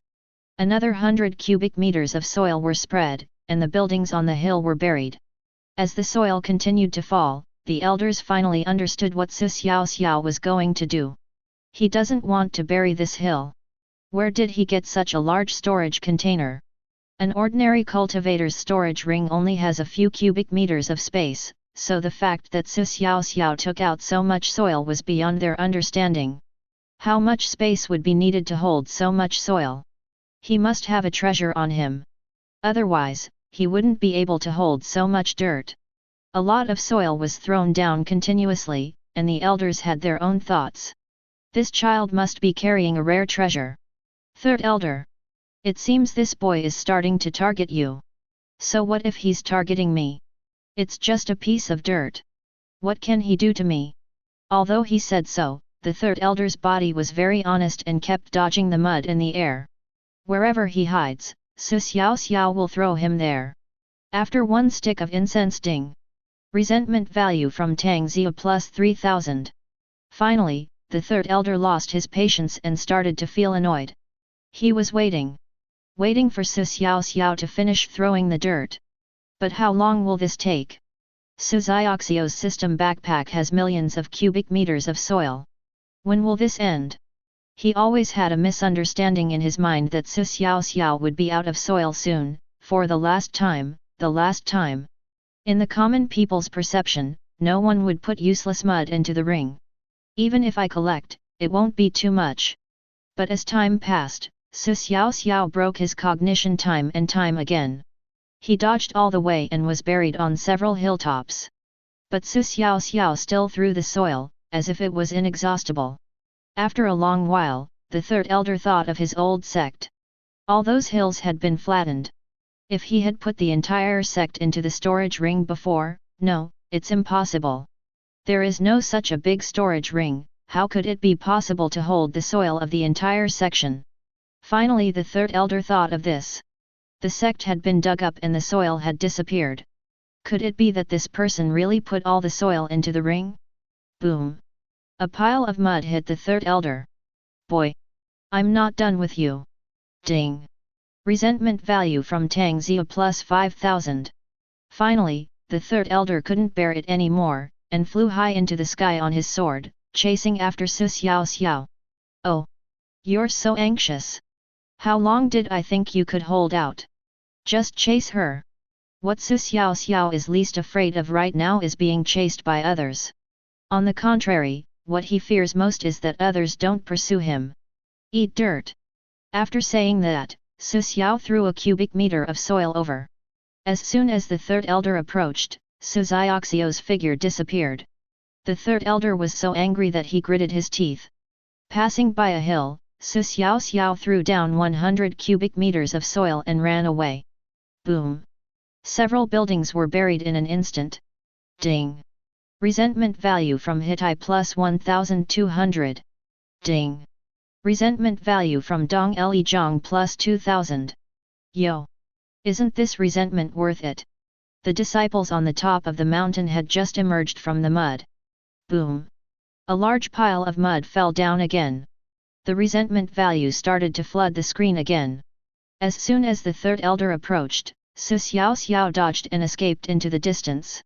[SPEAKER 1] Another 100 cubic meters of soil were spread, and the buildings on the hill were buried. As the soil continued to fall, the elders finally understood what Xiaoxiao was going to do. He doesn't want to bury this hill. Where did he get such a large storage container? An ordinary cultivator's storage ring only has a few cubic meters of space, so the fact that Xiaoxiao took out so much soil was beyond their understanding. How much space would be needed to hold so much soil? He must have a treasure on him. Otherwise, he wouldn't be able to hold so much dirt. A lot of soil was thrown down continuously, and the elders had their own thoughts. This child must be carrying a rare treasure. Third elder. It seems this boy is starting to target you. So what if he's targeting me? It's just a piece of dirt. What can he do to me? Although he said so, the third elder's body was very honest and kept dodging the mud in the air. Wherever he hides, Xiaoxiao will throw him there. After one stick of incense ding. Resentment value from Tang Xia plus 3000. Finally, the third elder lost his patience and started to feel annoyed. He was waiting for Xiaoxiao to finish throwing the dirt. But how long will this take? Xiaoxiao's system backpack has millions of cubic meters of soil. When will this end? He always had a misunderstanding in his mind that Xiaoxiao would be out of soil soon, for the last time. In the common people's perception, no one would put useless mud into the ring. Even if I collect, it won't be too much. But as time passed, Xiaoxiao broke his cognition time and time again. He dodged all the way and was buried on several hilltops. But Xiaoxiao still threw the soil, as if it was inexhaustible. After a long while, the third elder thought of his old sect. All those hills had been flattened. If he had put the entire sect into the storage ring before, no, it's impossible. There is no such a big storage ring, how could it be possible to hold the soil of the entire section? Finally the third elder thought of this. The sect had been dug up and the soil had disappeared. Could it be that this person really put all the soil into the ring? Boom! A pile of mud hit the third elder. Boy! I'm not done with you. Ding! Resentment value from Tang Xia plus 5000. Finally, the third elder couldn't bear it anymore, and flew high into the sky on his sword, chasing after Xiaoxiao. Oh! You're so anxious. How long did I think you could hold out? Just chase her. What Xiaoxiao is least afraid of right now is being chased by others. On the contrary, what he fears most is that others don't pursue him. Eat dirt. After saying that, Xiao threw a cubic meter of soil over. As soon as the third elder approached, Xiaoxiao's figure disappeared. The third elder was so angry that he gritted his teeth. Passing by a hill, Xiaoxiao threw down 100 cubic meters of soil and ran away. Boom! Several buildings were buried in an instant. Ding! Resentment value from Hittite plus 1200. Ding! Resentment value from Dong Le Zhang plus 2000. Yo! Isn't this resentment worth it? The disciples on the top of the mountain had just emerged from the mud. Boom! A large pile of mud fell down again. The resentment value started to flood the screen again. As soon as the third elder approached, Xiaoxiao dodged and escaped into the distance.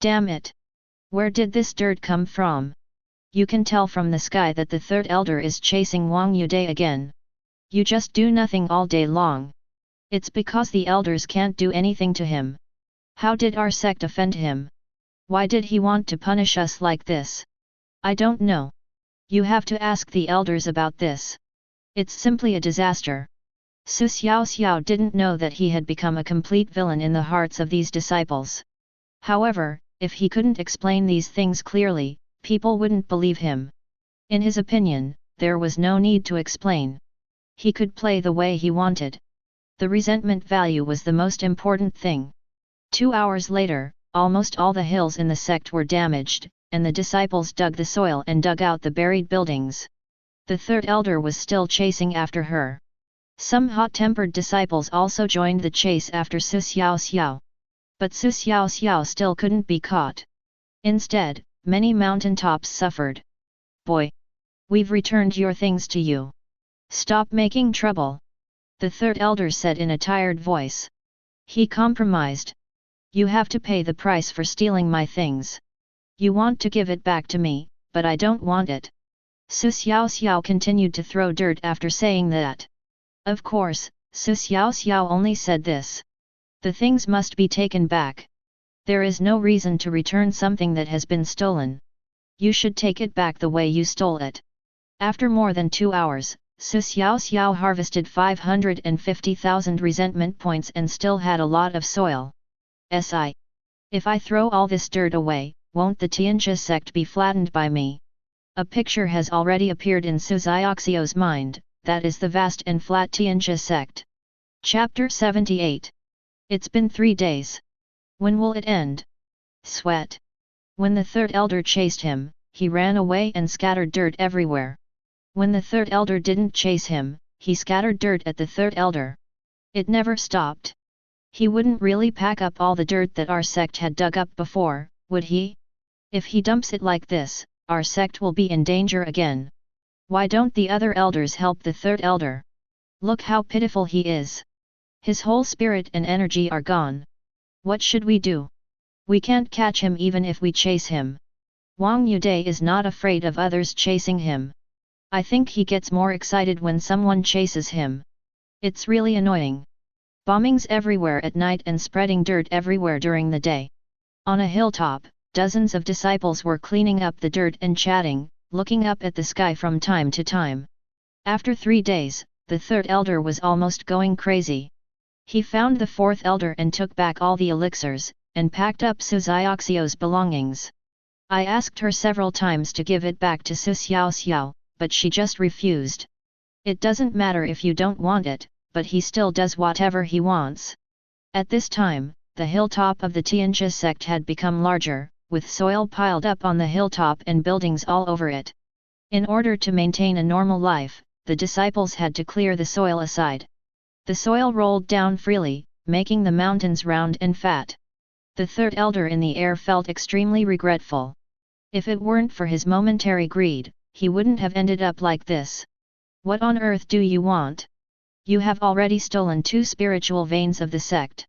[SPEAKER 1] Damn it! Where did this dirt come from? You can tell from the sky that the third elder is chasing Wang Yude again. You just do nothing all day long. It's because the elders can't do anything to him. How did our sect offend him? Why did he want to punish us like this? I don't know. You have to ask the elders about this. It's simply a disaster. Xiaoxiao didn't know that he had become a complete villain in the hearts of these disciples. However, if he couldn't explain these things clearly, people wouldn't believe him. In his opinion, there was no need to explain. He could play the way he wanted. The resentment value was the most important thing. 2 hours later, almost all the hills in the sect were damaged, and the disciples dug the soil and dug out the buried buildings. The third elder was still chasing after her. Some hot-tempered disciples also joined the chase after Xiaoxiao. But Xiaoxiao still couldn't be caught. Instead, many mountaintops suffered. Boy! We've returned your things to you. Stop making trouble. The third elder said in a tired voice. He compromised. You have to pay the price for stealing my things. You want to give it back to me, but I don't want it. Xiaoxiao continued to throw dirt after saying that. Of course, Xiaoxiao only said this. The things must be taken back. There is no reason to return something that has been stolen. You should take it back the way you stole it. After more than 2 hours, Xiaoxiao harvested 550,000 resentment points and still had a lot of soil. If I throw all this dirt away, won't the Tianjia sect be flattened by me? A picture has already appeared in Xiaoxiao's mind, that is the vast and flat Tianjia sect. Chapter 78. It's been 3 days. When will it end? Sweat. When the third elder chased him, he ran away and scattered dirt everywhere. When the third elder didn't chase him, he scattered dirt at the third elder. It never stopped. He wouldn't really pack up all the dirt that our sect had dug up before, would he? If he dumps it like this, our sect will be in danger again. Why don't the other elders help the third elder? Look how pitiful he is. His whole spirit and energy are gone. What should we do? We can't catch him even if we chase him. Wang Yude is not afraid of others chasing him. I think he gets more excited when someone chases him. It's really annoying. Bombings everywhere at night and spreading dirt everywhere during the day. On a hilltop, dozens of disciples were cleaning up the dirt and chatting, looking up at the sky from time to time. After 3 days, the third elder was almost going crazy. He found the fourth elder and took back all the elixirs, and packed up Xiaoxiao's belongings. I asked her several times to give it back to Xiaoxiao, but she just refused. It doesn't matter if you don't want it, but he still does whatever he wants. At this time, the hilltop of the Tianjia sect had become larger, with soil piled up on the hilltop and buildings all over it. In order to maintain a normal life, the disciples had to clear the soil aside. The soil rolled down freely, making the mountains round and fat. The third elder in the air felt extremely regretful. If it weren't for his momentary greed, he wouldn't have ended up like this. What on earth do you want? You have already stolen 2 spiritual veins of the sect.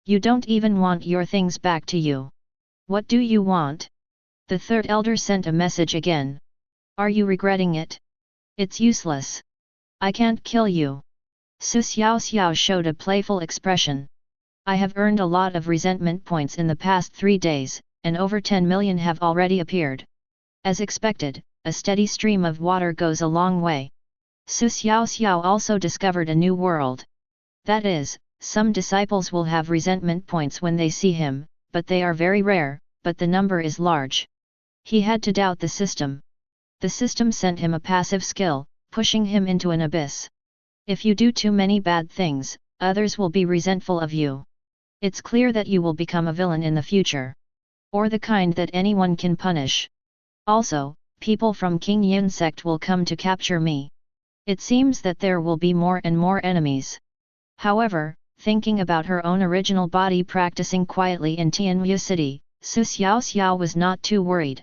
[SPEAKER 1] You don't even want your things back to you. What do you want? The third elder sent a message again. Are you regretting it? It's useless. I can't kill you. Xiaoxiao showed a playful expression. I have earned a lot of resentment points in the past 3 days, and over 10 million have already appeared. As expected, a steady stream of water goes a long way. Xiaoxiao also discovered a new world. That is, some disciples will have resentment points when they see him, but they are very rare, but the number is large. He had to doubt the system. The system sent him a passive skill, pushing him into an abyss. If you do too many bad things, others will be resentful of you. It's clear that you will become a villain in the future. Or the kind that anyone can punish. Also, people from King Yin sect will come to capture me. It seems that there will be more and more enemies. However, thinking about her own original body practicing quietly in Tianjia City, Xiaoxiao was not too worried.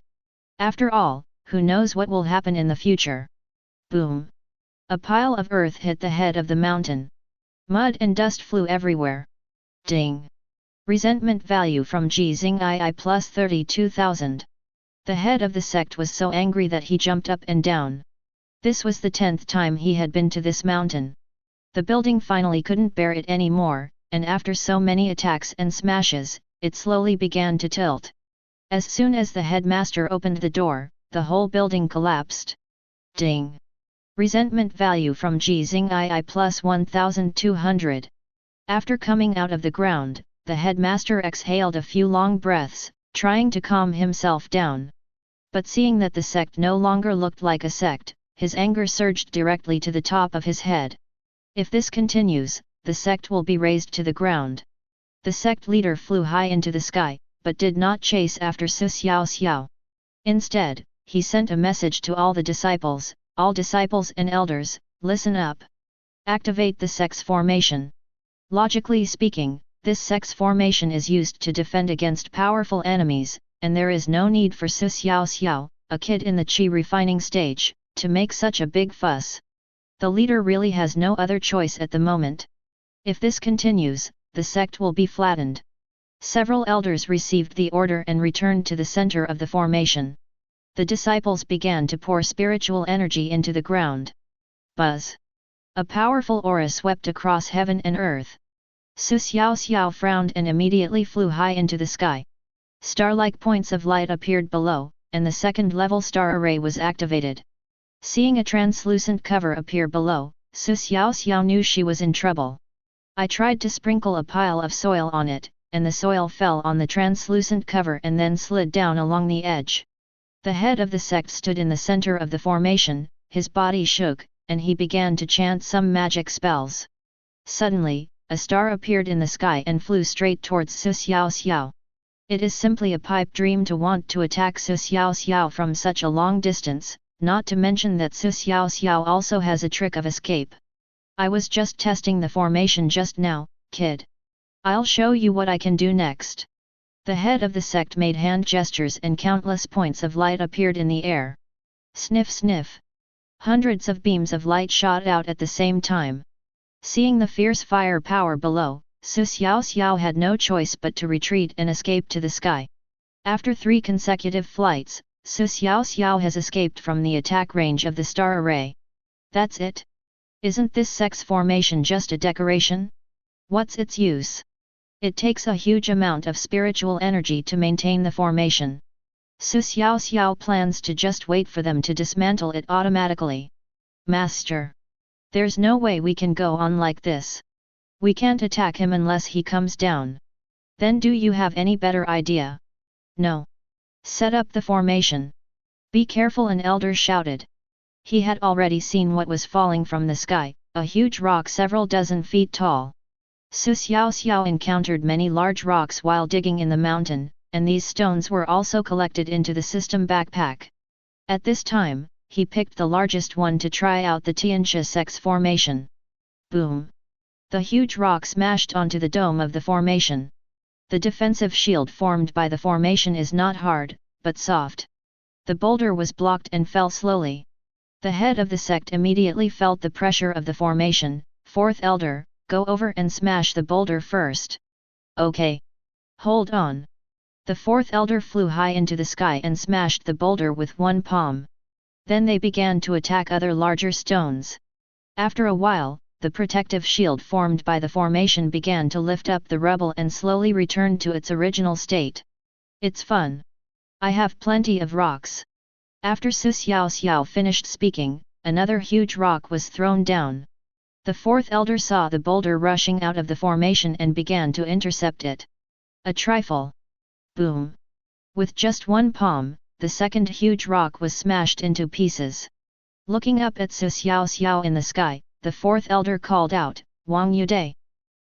[SPEAKER 1] After all, who knows what will happen in the future? Boom! A pile of earth hit the head of the mountain. Mud and dust flew everywhere. Ding! Resentment value from Jixing II plus 32,000. The head of the sect was so angry that he jumped up and down. This was the 10th time he had been to this mountain. The building finally couldn't bear it anymore, and after so many attacks and smashes, it slowly began to tilt. As soon as the headmaster opened the door, the whole building collapsed. Ding! Resentment value from Jixing II plus 1,200. After coming out of the ground, the headmaster exhaled a few long breaths, trying to calm himself down. But seeing that the sect no longer looked like a sect, his anger surged directly to the top of his head. If this continues, the sect will be razed to the ground. The sect leader flew high into the sky, but did not chase after Xiaoxiao. Instead, he sent a message to all the disciples, all disciples and elders, listen up. Activate the sect's formation. Logically speaking, this sect's formation is used to defend against powerful enemies, and there is no need for Xiaoxiao, a kid in the qi refining stage, to make such a big fuss. The leader really has no other choice at the moment. If this continues, the sect will be flattened. Several elders received the order and returned to the center of the formation. The disciples began to pour spiritual energy into the ground. Buzz! A powerful aura swept across heaven and earth. Xiaoxiao frowned and immediately flew high into the sky. Star-like points of light appeared below, and the second-level star array was activated. Seeing a translucent cover appear below, Xiaoxiao knew she was in trouble. I tried to sprinkle a pile of soil on it, and the soil fell on the translucent cover and then slid down along the edge. The head of the sect stood in the center of the formation, his body shook, and he began to chant some magic spells. Suddenly, a star appeared in the sky and flew straight towards Xiaoxiao. It is simply a pipe dream to want to attack Xiaoxiao from such a long distance, not to mention that Xiaoxiao also has a trick of escape. I was just testing the formation just now, kid. I'll show you what I can do next. The head of the sect made hand gestures and countless points of light appeared in the air. Sniff sniff. Hundreds of beams of light shot out at the same time. Seeing the fierce fire power below, Xiaoxiao had no choice but to retreat and escape to the sky. After 3 consecutive flights, Xiaoxiao has escaped from the attack range of the star array. That's it? Isn't this sect's formation just a decoration? What's its use? It takes a huge amount of spiritual energy to maintain the formation. Xiaoxiao plans to just wait for them to dismantle it automatically. Master! There's no way we can go on like this. We can't attack him unless he comes down. Then do you have any better idea? No. Set up the formation. Be careful, an elder shouted. He had already seen what was falling from the sky, a huge rock several dozen feet tall. Xiaoxiao encountered many large rocks while digging in the mountain, and these stones were also collected into the system backpack. At this time, he picked the largest one to try out the Tianxia sect's formation. Boom! The huge rock smashed onto the dome of the formation. The defensive shield formed by the formation is not hard, but soft. The boulder was blocked and fell slowly. The head of the sect immediately felt the pressure of the formation. Fourth elder, go over and smash the boulder first. Okay. Hold on. The fourth elder flew high into the sky and smashed the boulder with one palm. Then they began to attack other larger stones. After a while, the protective shield formed by the formation began to lift up the rubble and slowly returned to its original state. It's fun. I have plenty of rocks. After Xiaoxiao finished speaking, another huge rock was thrown down. The fourth elder saw the boulder rushing out of the formation and began to intercept it. A trifle. Boom! With just one palm, the second huge rock was smashed into pieces. Looking up at Xiaoxiao in the sky, the fourth elder called out, Wang Yudai.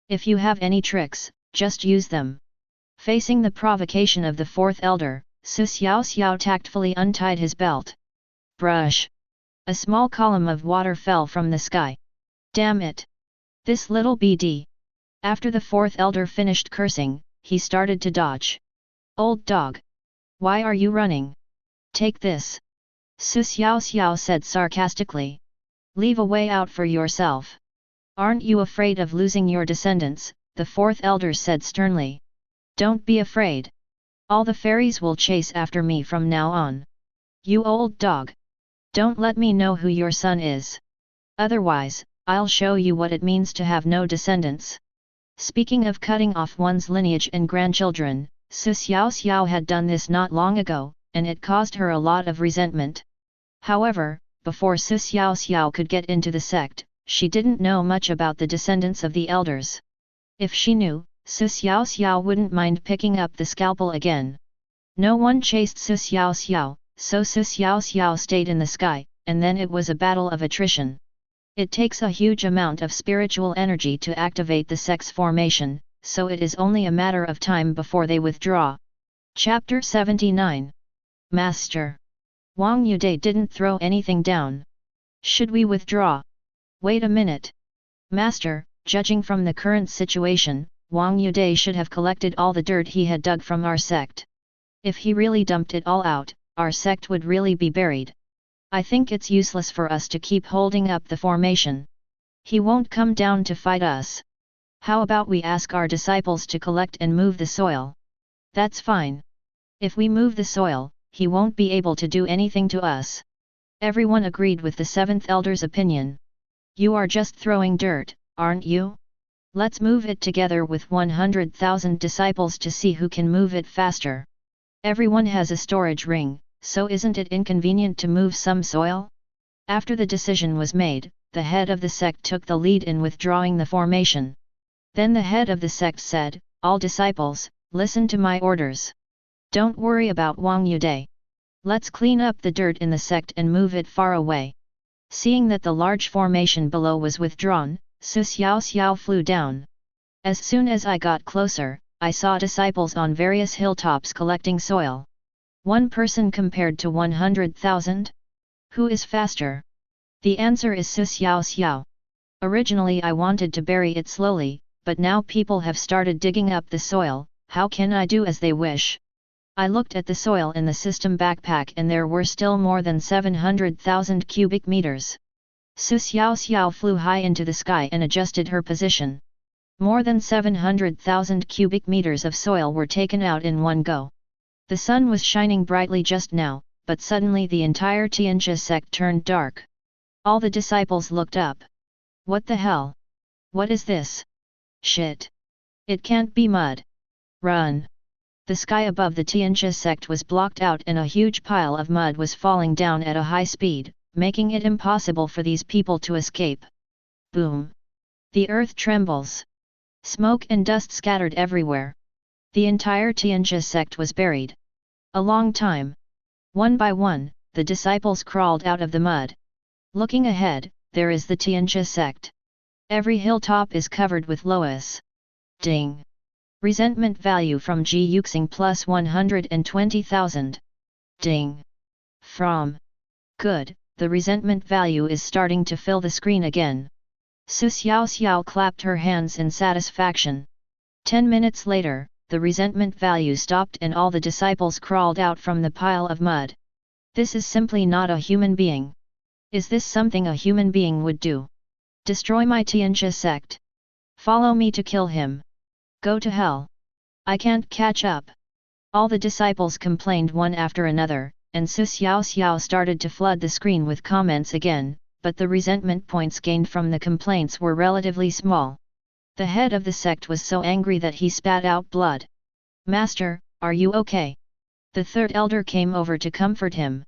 [SPEAKER 1] If you have any tricks, just use them. Facing the provocation of the fourth elder, Xiaoxiao tactfully untied his belt. Brush! A small column of water fell from the sky. Damn it! This little BD! After the fourth elder finished cursing, he started to dodge. Old dog! Why are you running? Take this! Xiaoxiao said sarcastically. Leave a way out for yourself. Aren't you afraid of losing your descendants? The fourth elder said sternly. Don't be afraid. All the fairies will chase after me from now on. You old dog! Don't let me know who your son is. Otherwise, I'll show you what it means to have no descendants. Speaking of cutting off one's lineage and grandchildren, Xiaoxiao had done this not long ago, and it caused her a lot of resentment. However, before Xiaoxiao could get into the sect, she didn't know much about the descendants of the elders. If she knew, Xiaoxiao wouldn't mind picking up the scalpel again. No one chased Xiaoxiao, so Xiaoxiao stayed in the sky, and then it was a battle of attrition. It takes a huge amount of spiritual energy to activate the sect's formation, so it is only a matter of time before they withdraw. Chapter 79. Master. Wang Yudai didn't throw anything down. Should we withdraw? Wait a minute. Master, judging from the current situation, Wang Yudai should have collected all the dirt he had dug from our sect. If he really dumped it all out, our sect would really be buried. I think it's useless for us to keep holding up the formation. He won't come down to fight us. How about we ask our disciples to collect and move the soil? That's fine. If we move the soil, he won't be able to do anything to us. Everyone agreed with the seventh elder's opinion. You are just throwing dirt, aren't you? Let's move it together with 100,000 disciples to see who can move it faster. Everyone has a storage ring, so isn't it inconvenient to move some soil? After the decision was made, the head of the sect took the lead in withdrawing the formation. Then the head of the sect said, "All disciples, listen to my orders. Don't worry about Wang Yude. Let's clean up the dirt in the sect and move it far away." Seeing that the large formation below was withdrawn, Xiaoxiao flew down. As soon as I got closer, I saw disciples on various hilltops collecting soil. One person compared to 100,000? Who is faster? The answer is Xiaoxiao. Originally I wanted to bury it slowly, but now people have started digging up the soil. How can I do as they wish? I looked at the soil in the system backpack and there were still more than 700,000 cubic meters. Xiaoxiao flew high into the sky and adjusted her position. More than 700,000 cubic meters of soil were taken out in one go. The sun was shining brightly just now, but suddenly the entire Tianjia sect turned dark. All the disciples looked up. What the hell? What is this? Shit! It can't be mud. Run! The sky above the Tianjia sect was blocked out and a huge pile of mud was falling down at a high speed, making it impossible for these people to escape. Boom! The earth trembles. Smoke and dust scattered everywhere. The entire Tianjia sect was buried. A long time. One by one, the disciples crawled out of the mud. Looking ahead, there is the Tianjia sect. Every hilltop is covered with loess. Ding! Resentment value from Ji Yuxing plus 120,000. Ding! From. Good, the resentment value is starting to fill the screen again. Xiaoxiao clapped her hands in satisfaction. 10 minutes later, the resentment value stopped and all the disciples crawled out from the pile of mud. This is simply not a human being. Is this something a human being would do? Destroy my Tianjia sect. Follow me to kill him. Go to hell. I can't catch up. All the disciples complained one after another, and Xiaoxiao started to flood the screen with comments again, but the resentment points gained from the complaints were relatively small. The head of the sect was so angry that he spat out blood. "Master, are you okay?" The third elder came over to comfort him.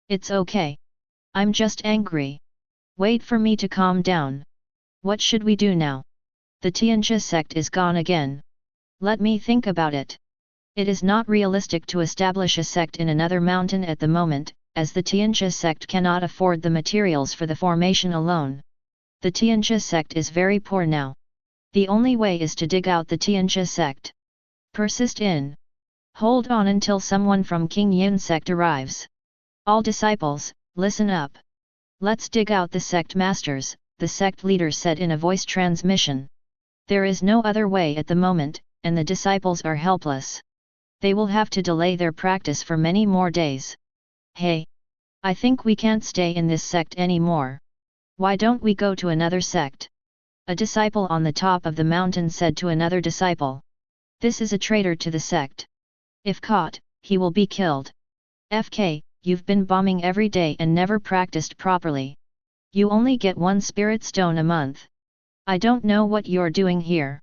[SPEAKER 1] "It's okay. I'm just angry. Wait for me to calm down. What should we do now? The Tianjia sect is gone again. Let me think about it. It is not realistic to establish a sect in another mountain at the moment, as the Tianjia sect cannot afford the materials for the formation alone. The Tianjia sect is very poor now. The only way is to dig out the Tianjia sect. Persist in. Hold on until someone from King Yin sect arrives. All disciples, listen up. Let's dig out the sect masters," the sect leader said in a voice transmission. There is no other way at the moment, and the disciples are helpless. They will have to delay their practice for many more days. Hey! I think we can't stay in this sect anymore. Why don't we go to another sect? A disciple on the top of the mountain said to another disciple. This is a traitor to the sect. If caught, he will be killed. FK, you've been bombing every day and never practiced properly. You only get 1 spirit stone a month. I don't know what you're doing here.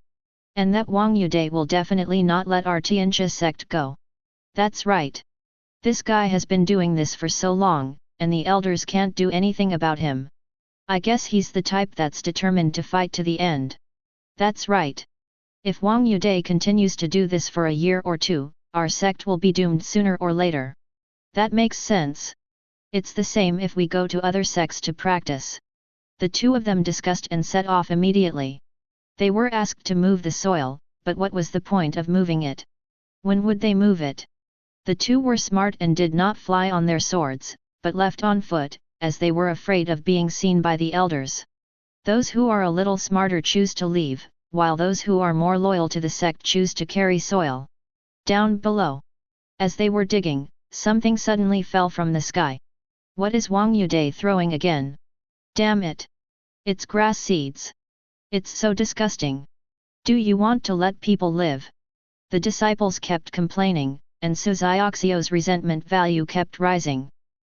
[SPEAKER 1] And that Wang Yude will definitely not let our Tianjia sect go. That's right. This guy has been doing this for so long, and the elders can't do anything about him. I guess he's the type that's determined to fight to the end. That's right. If Wang Yude continues to do this for a year or two, our sect will be doomed sooner or later. That makes sense. It's the same if we go to other sects to practice. The two of them discussed and set off immediately. They were asked to move the soil, but what was the point of moving it? When would they move it? The two were smart and did not fly on their swords, but left on foot, as they were afraid of being seen by the elders. Those who are a little smarter choose to leave, while those who are more loyal to the sect choose to carry soil. Down below. As they were digging, something suddenly fell from the sky. What is Wang Yude throwing again? Damn it! It's grass seeds. It's so disgusting. Do you want to let people live? The disciples kept complaining, and Su Xiaoxiao's resentment value kept rising.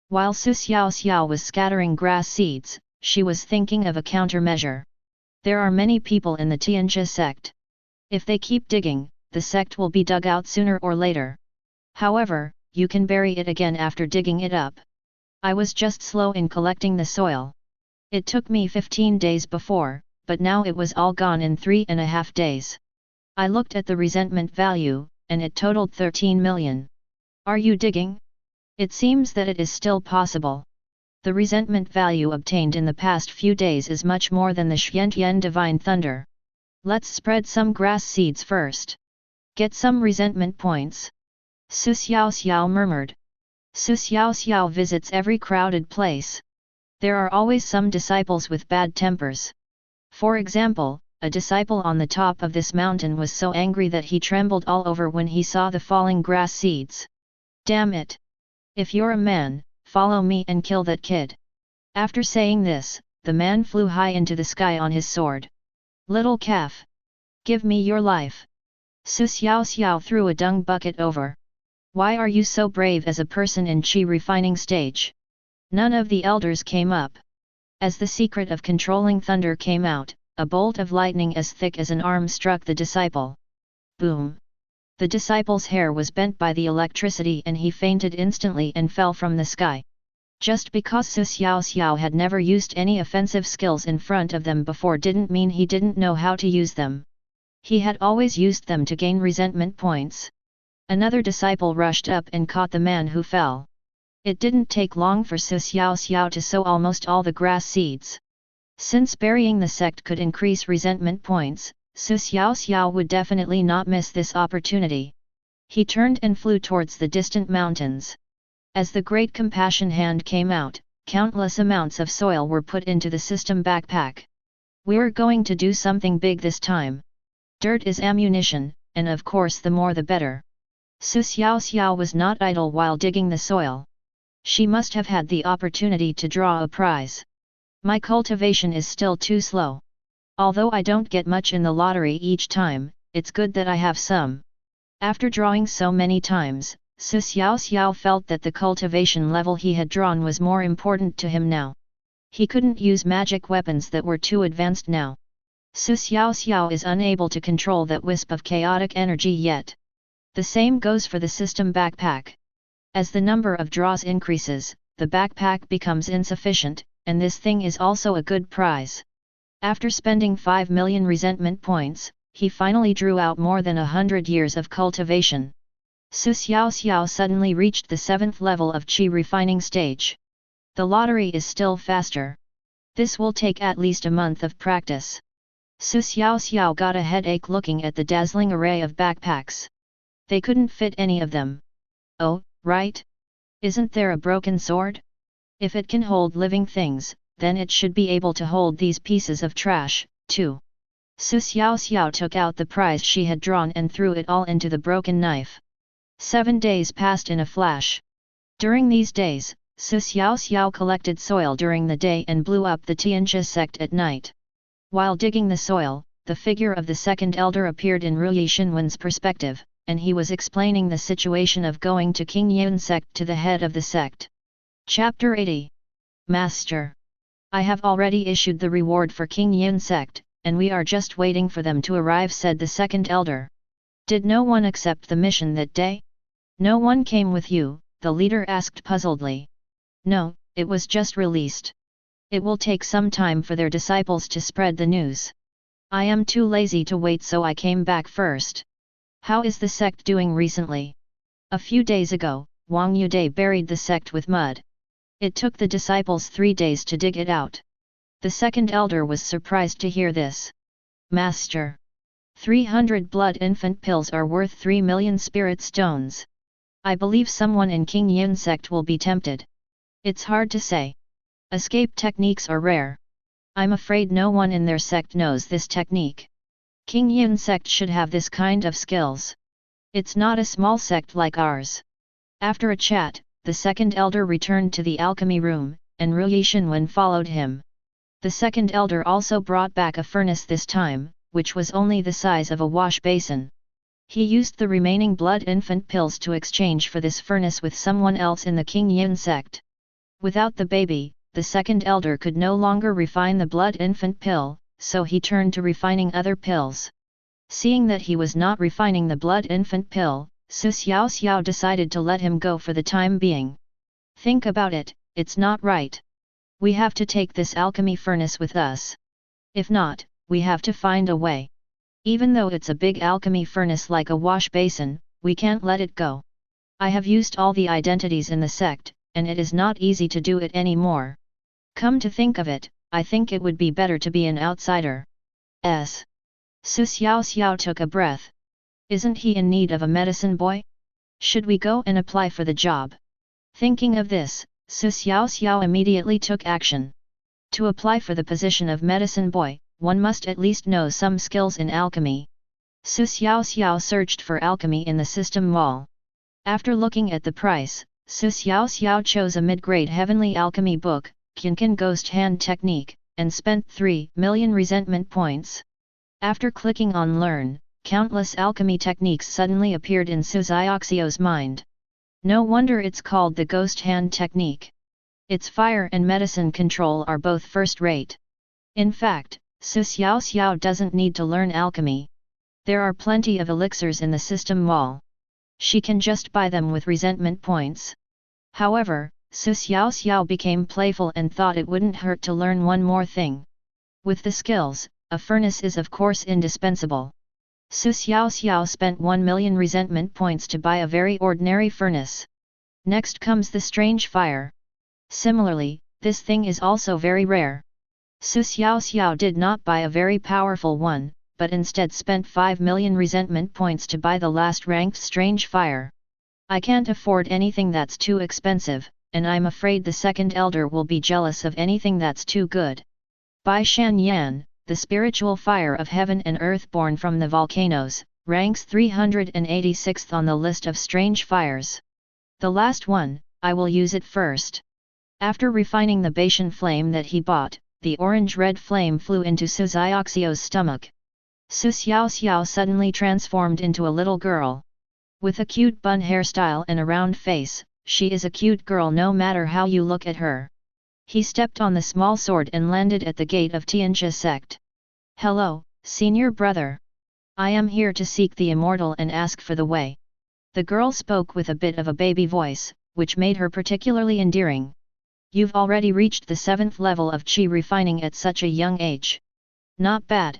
[SPEAKER 1] While Su Xiaoxiao was scattering grass seeds, she was thinking of a countermeasure. There are many people in the Tianjia sect. If they keep digging, the sect will be dug out sooner or later. However, you can bury it again after digging it up. I was just slow in collecting the soil. It took me 15 days before, but now it was all gone in 3.5 days. I looked at the resentment value, and it totaled 13 million. Are you digging? It seems that it is still possible. The resentment value obtained in the past few days is much more than the Xiantian Divine Thunder. Let's spread some grass seeds first. Get some resentment points. Su Xiaoxiao murmured. Su Xiaoxiao visits every crowded place. There are always some disciples with bad tempers. For example, a disciple on the top of this mountain was so angry that he trembled all over when he saw the falling grass seeds. Damn it! If you're a man, follow me and kill that kid. After saying this, the man flew high into the sky on his sword. Little calf! Give me your life! Su Xiaoxiao threw a dung bucket over. Why are you so brave as a person in Qi refining stage? None of the elders came up. As the secret of controlling thunder came out, a bolt of lightning as thick as an arm struck the disciple. Boom! The disciple's hair was bent by the electricity and he fainted instantly and fell from the sky. Just because Su Xiaoxiao had never used any offensive skills in front of them before didn't mean he didn't know how to use them. He had always used them to gain resentment points. Another disciple rushed up and caught the man who fell. It didn't take long for Su Xiaoxiao to sow almost all the grass seeds. Since burying the sect could increase resentment points, Su Xiaoxiao would definitely not miss this opportunity. He turned and flew towards the distant mountains. As the Great Compassion Hand came out, countless amounts of soil were put into the system backpack. We're going to do something big this time. Dirt is ammunition, and of course the more the better. Su Xiaoxiao was not idle while digging the soil. She must have had the opportunity to draw a prize. My cultivation is still too slow. Although I don't get much in the lottery each time, it's good that I have some. After drawing so many times, Su Xiaoxiao felt that the cultivation level he had drawn was more important to him now. He couldn't use magic weapons that were too advanced now. Su Xiaoxiao is unable to control that wisp of chaotic energy yet. The same goes for the system backpack. As the number of draws increases, the backpack becomes insufficient, and this thing is also a good prize. After spending 5 million resentment points, he finally drew out more than 100 years of cultivation. Su Xiaoxiao suddenly reached the 7th level of Qi refining stage. The lottery is still faster. This will take at least a month of practice. Su Xiaoxiao got a headache looking at the dazzling array of backpacks. They couldn't fit any of them. Oh, right? Isn't there a broken sword? If it can hold living things, then it should be able to hold these pieces of trash, too. Su Xiaoxiao took out the prize she had drawn and threw it all into the broken knife. 7 days passed in a flash. During these days, Su Xiaoxiao collected soil during the day and blew up the Tianjia sect at night. While digging the soil, the figure of the second elder appeared in Ruyi Xinwen's perspective, and he was explaining the situation of going to King Yun sect to the head of the sect. Chapter 80. Master. I have already issued the reward for King Yun sect, and we are just waiting for them to arrive, said the second elder. Did no one accept the mission that day? No one came with you, the leader asked puzzledly. No, it was just released. It will take some time for their disciples to spread the news. I am too lazy to wait, so I came back first. How is the sect doing recently? A few days ago, Wang Yude buried the sect with mud. It took the disciples 3 days to dig it out. The second elder was surprised to hear this. Master. 300 blood infant pills are worth 3 million spirit stones. I believe someone in King Yun sect will be tempted. It's hard to say. Escape techniques are rare. I'm afraid no one in their sect knows this technique. King Yun sect should have this kind of skills. It's not a small sect like ours. After a chat, the second elder returned to the alchemy room, and Ruyi Xinwen followed him. The second elder also brought back a furnace, this time, which was only the size of a wash basin. He used the remaining blood infant pills to exchange for this furnace with someone else in the King Yin sect. Without the baby, the second elder could no longer refine the blood infant pill, so he turned to refining other pills. Seeing that he was not refining the blood infant pill, Xiaoxiao decided to let him go for the time being. Think about it, it's not right. We have to take this alchemy furnace with us. If not, we have to find a way. Even though it's a big alchemy furnace like a wash basin, we can't let it go. I have used all the identities in the sect, and it is not easy to do it anymore. Come to think of it, I think it would be better to be an outsider. Xiaoxiao took a breath. Isn't he in need of a medicine boy? Should we go and apply for the job? Thinking of this, Xiaoxiao immediately took action. To apply for the position of medicine boy, one must at least know some skills in alchemy. Xiaoxiao searched for alchemy in the system mall. After looking at the price, Xiaoxiao chose a mid-grade heavenly alchemy book, Qianqin Ghost Hand Technique, and spent 3 million resentment points. After clicking on Learn, countless alchemy techniques suddenly appeared in Xiaoxiao's mind. No wonder it's called the Ghost Hand Technique. Its fire and medicine control are both first-rate. In fact, Xiaoxiao doesn't need to learn alchemy. There are plenty of elixirs in the system mall. She can just buy them with resentment points. However, Xiaoxiao became playful and thought it wouldn't hurt to learn one more thing. With the skills, a furnace is of course indispensable. Xiaoxiao spent 1 million resentment points to buy a very ordinary furnace. Next comes the strange fire. Similarly, this thing is also very rare. Xiaoxiao did not buy a very powerful one, but instead spent 5 million resentment points to buy the last ranked strange fire. I can't afford anything that's too expensive, and I'm afraid the second elder will be jealous of anything that's too good. Bai Shan Yan, the spiritual fire of heaven and earth born from the volcanoes, ranks 386th on the list of strange fires. The last one, I will use it first. After refining the Baishan flame that he bought, the orange-red flame flew into Xiaoxiao's stomach. Xiaoxiao suddenly transformed into a little girl. With a cute bun hairstyle and a round face, she is a cute girl no matter how you look at her. He stepped on the small sword and landed at the gate of Tianjia sect. Hello, senior brother. I am here to seek the immortal and ask for the way. The girl spoke with a bit of a baby voice, which made her particularly endearing. You've already reached the 7th level of qi refining at such a young age. Not bad.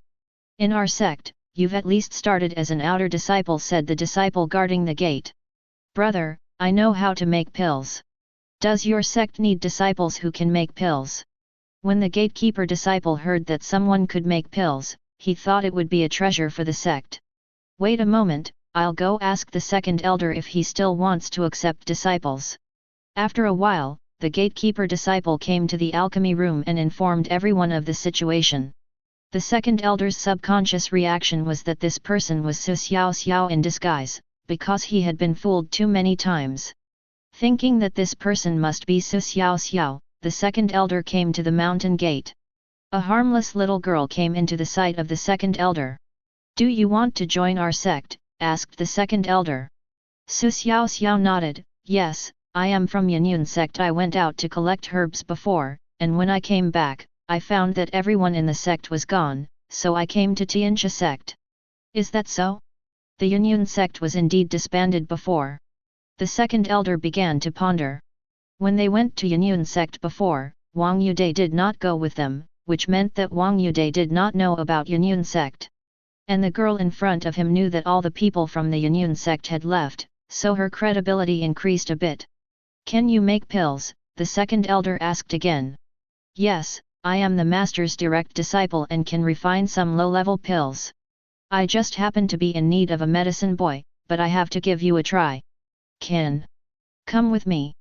[SPEAKER 1] In our sect, you've at least started as an outer disciple, said the disciple guarding the gate. Brother, I know how to make pills. Does your sect need disciples who can make pills? When the gatekeeper disciple heard that someone could make pills, he thought it would be a treasure for the sect. Wait a moment, I'll go ask the second elder if he still wants to accept disciples. After a while, the gatekeeper disciple came to the alchemy room and informed everyone of the situation. The second elder's subconscious reaction was that this person was Xiaoxiao in disguise, because he had been fooled too many times. Thinking that this person must be Xiaoxiao, the second elder came to the mountain gate. A harmless little girl came into the sight of the second elder. Do you want to join our sect? Asked the second elder. Xiaoxiao nodded. Yes, I am from Yanyun sect. I went out to collect herbs before, and when I came back, I found that everyone in the sect was gone, so I came to Tianjia sect. Is that so? The Yanyun sect was indeed disbanded before. The second elder began to ponder. When they went to Yanyun sect before, Wang Yude did not go with them, which meant that Wang Yude did not know about Yanyun sect. And the girl in front of him knew that all the people from the Yanyun sect had left, so her credibility increased a bit. Can you make pills? The second elder asked again. Yes, I am the master's direct disciple and can refine some low-level pills. I just happen to be in need of a medicine boy, but I have to give you a try. Can. Come with me.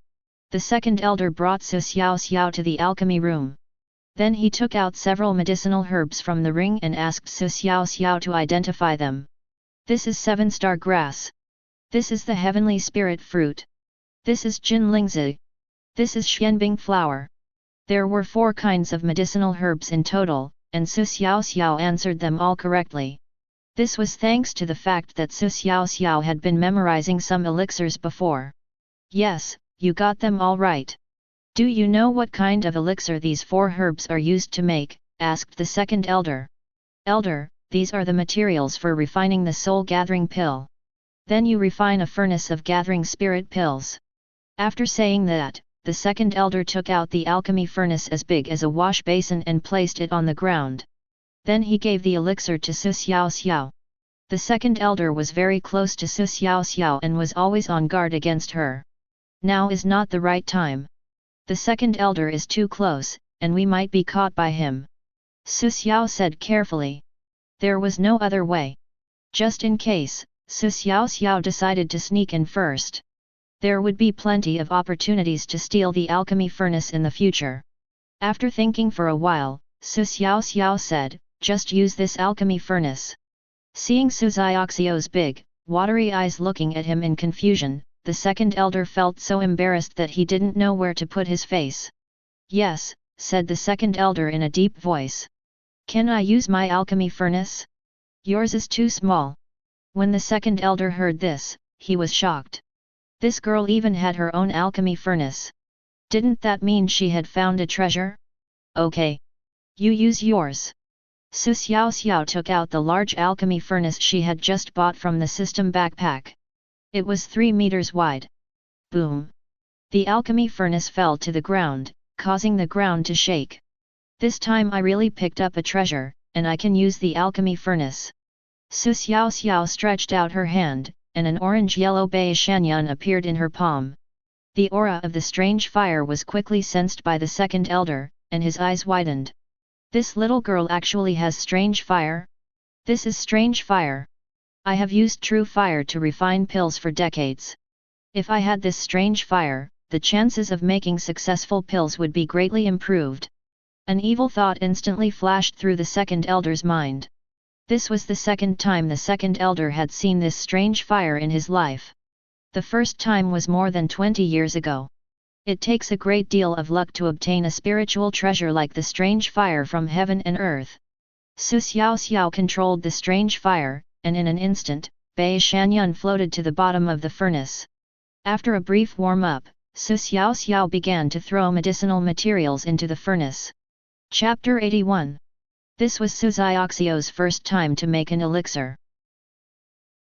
[SPEAKER 1] The second elder brought Xiaoxiao to the alchemy room. Then he took out several medicinal herbs from the ring and asked Xiaoxiao to identify them. This is 7-star grass. This is the heavenly spirit fruit. This is Jin Lingzi. This is Xianbing flower. There were 4 kinds of medicinal herbs in total, and Xiaoxiao answered them all correctly. This was thanks to the fact that Xiaoxiao had been memorizing some elixirs before. Yes, you got them all right. Do you know what kind of elixir these 4 herbs are used to make? Asked the second elder. Elder, these are the materials for refining the soul-gathering pill. Then you refine a furnace of gathering spirit pills. After saying that, the second elder took out the alchemy furnace as big as a wash basin and placed it on the ground. Then he gave the elixir to Xiaoxiao. The second elder was very close to Xiaoxiao and was always on guard against her. Now is not the right time. The second elder is too close, and we might be caught by him. Xiao said carefully. There was no other way. Just in case, Xiaoxiao decided to sneak in first. There would be plenty of opportunities to steal the alchemy furnace in the future. After thinking for a while, Xiaoxiao said, just use this alchemy furnace. Seeing Xiaoxiao's big, watery eyes looking at him in confusion, the second elder felt so embarrassed that he didn't know where to put his face. Yes, said the second elder in a deep voice. Can I use my alchemy furnace? Yours is too small. When the second elder heard this, he was shocked. This girl even had her own alchemy furnace. Didn't that mean she had found a treasure? Okay. You use yours. Xiaoxiao took out the large alchemy furnace she had just bought from the system backpack. It was 3 meters wide. Boom! The alchemy furnace fell to the ground, causing the ground to shake. This time I really picked up a treasure, and I can use the alchemy furnace. Xiaoxiao stretched out her hand, and an orange-yellow beige shanyan appeared in her palm. The aura of the strange fire was quickly sensed by the second elder, and his eyes widened. This little girl actually has strange fire? This is strange fire. I have used true fire to refine pills for decades. If I had this strange fire, the chances of making successful pills would be greatly improved. An evil thought instantly flashed through the second elder's mind. This was the second time the second elder had seen this strange fire in his life. The first time was more than 20 years ago. It takes a great deal of luck to obtain a spiritual treasure like the strange fire from heaven and earth. Xiaoxiao controlled the strange fire, and in an instant, Bei Shanyan floated to the bottom of the furnace. After a brief warm-up, Xiaoxiao began to throw medicinal materials into the furnace. Chapter 81. This was Xiaoxiao's first time to make an elixir.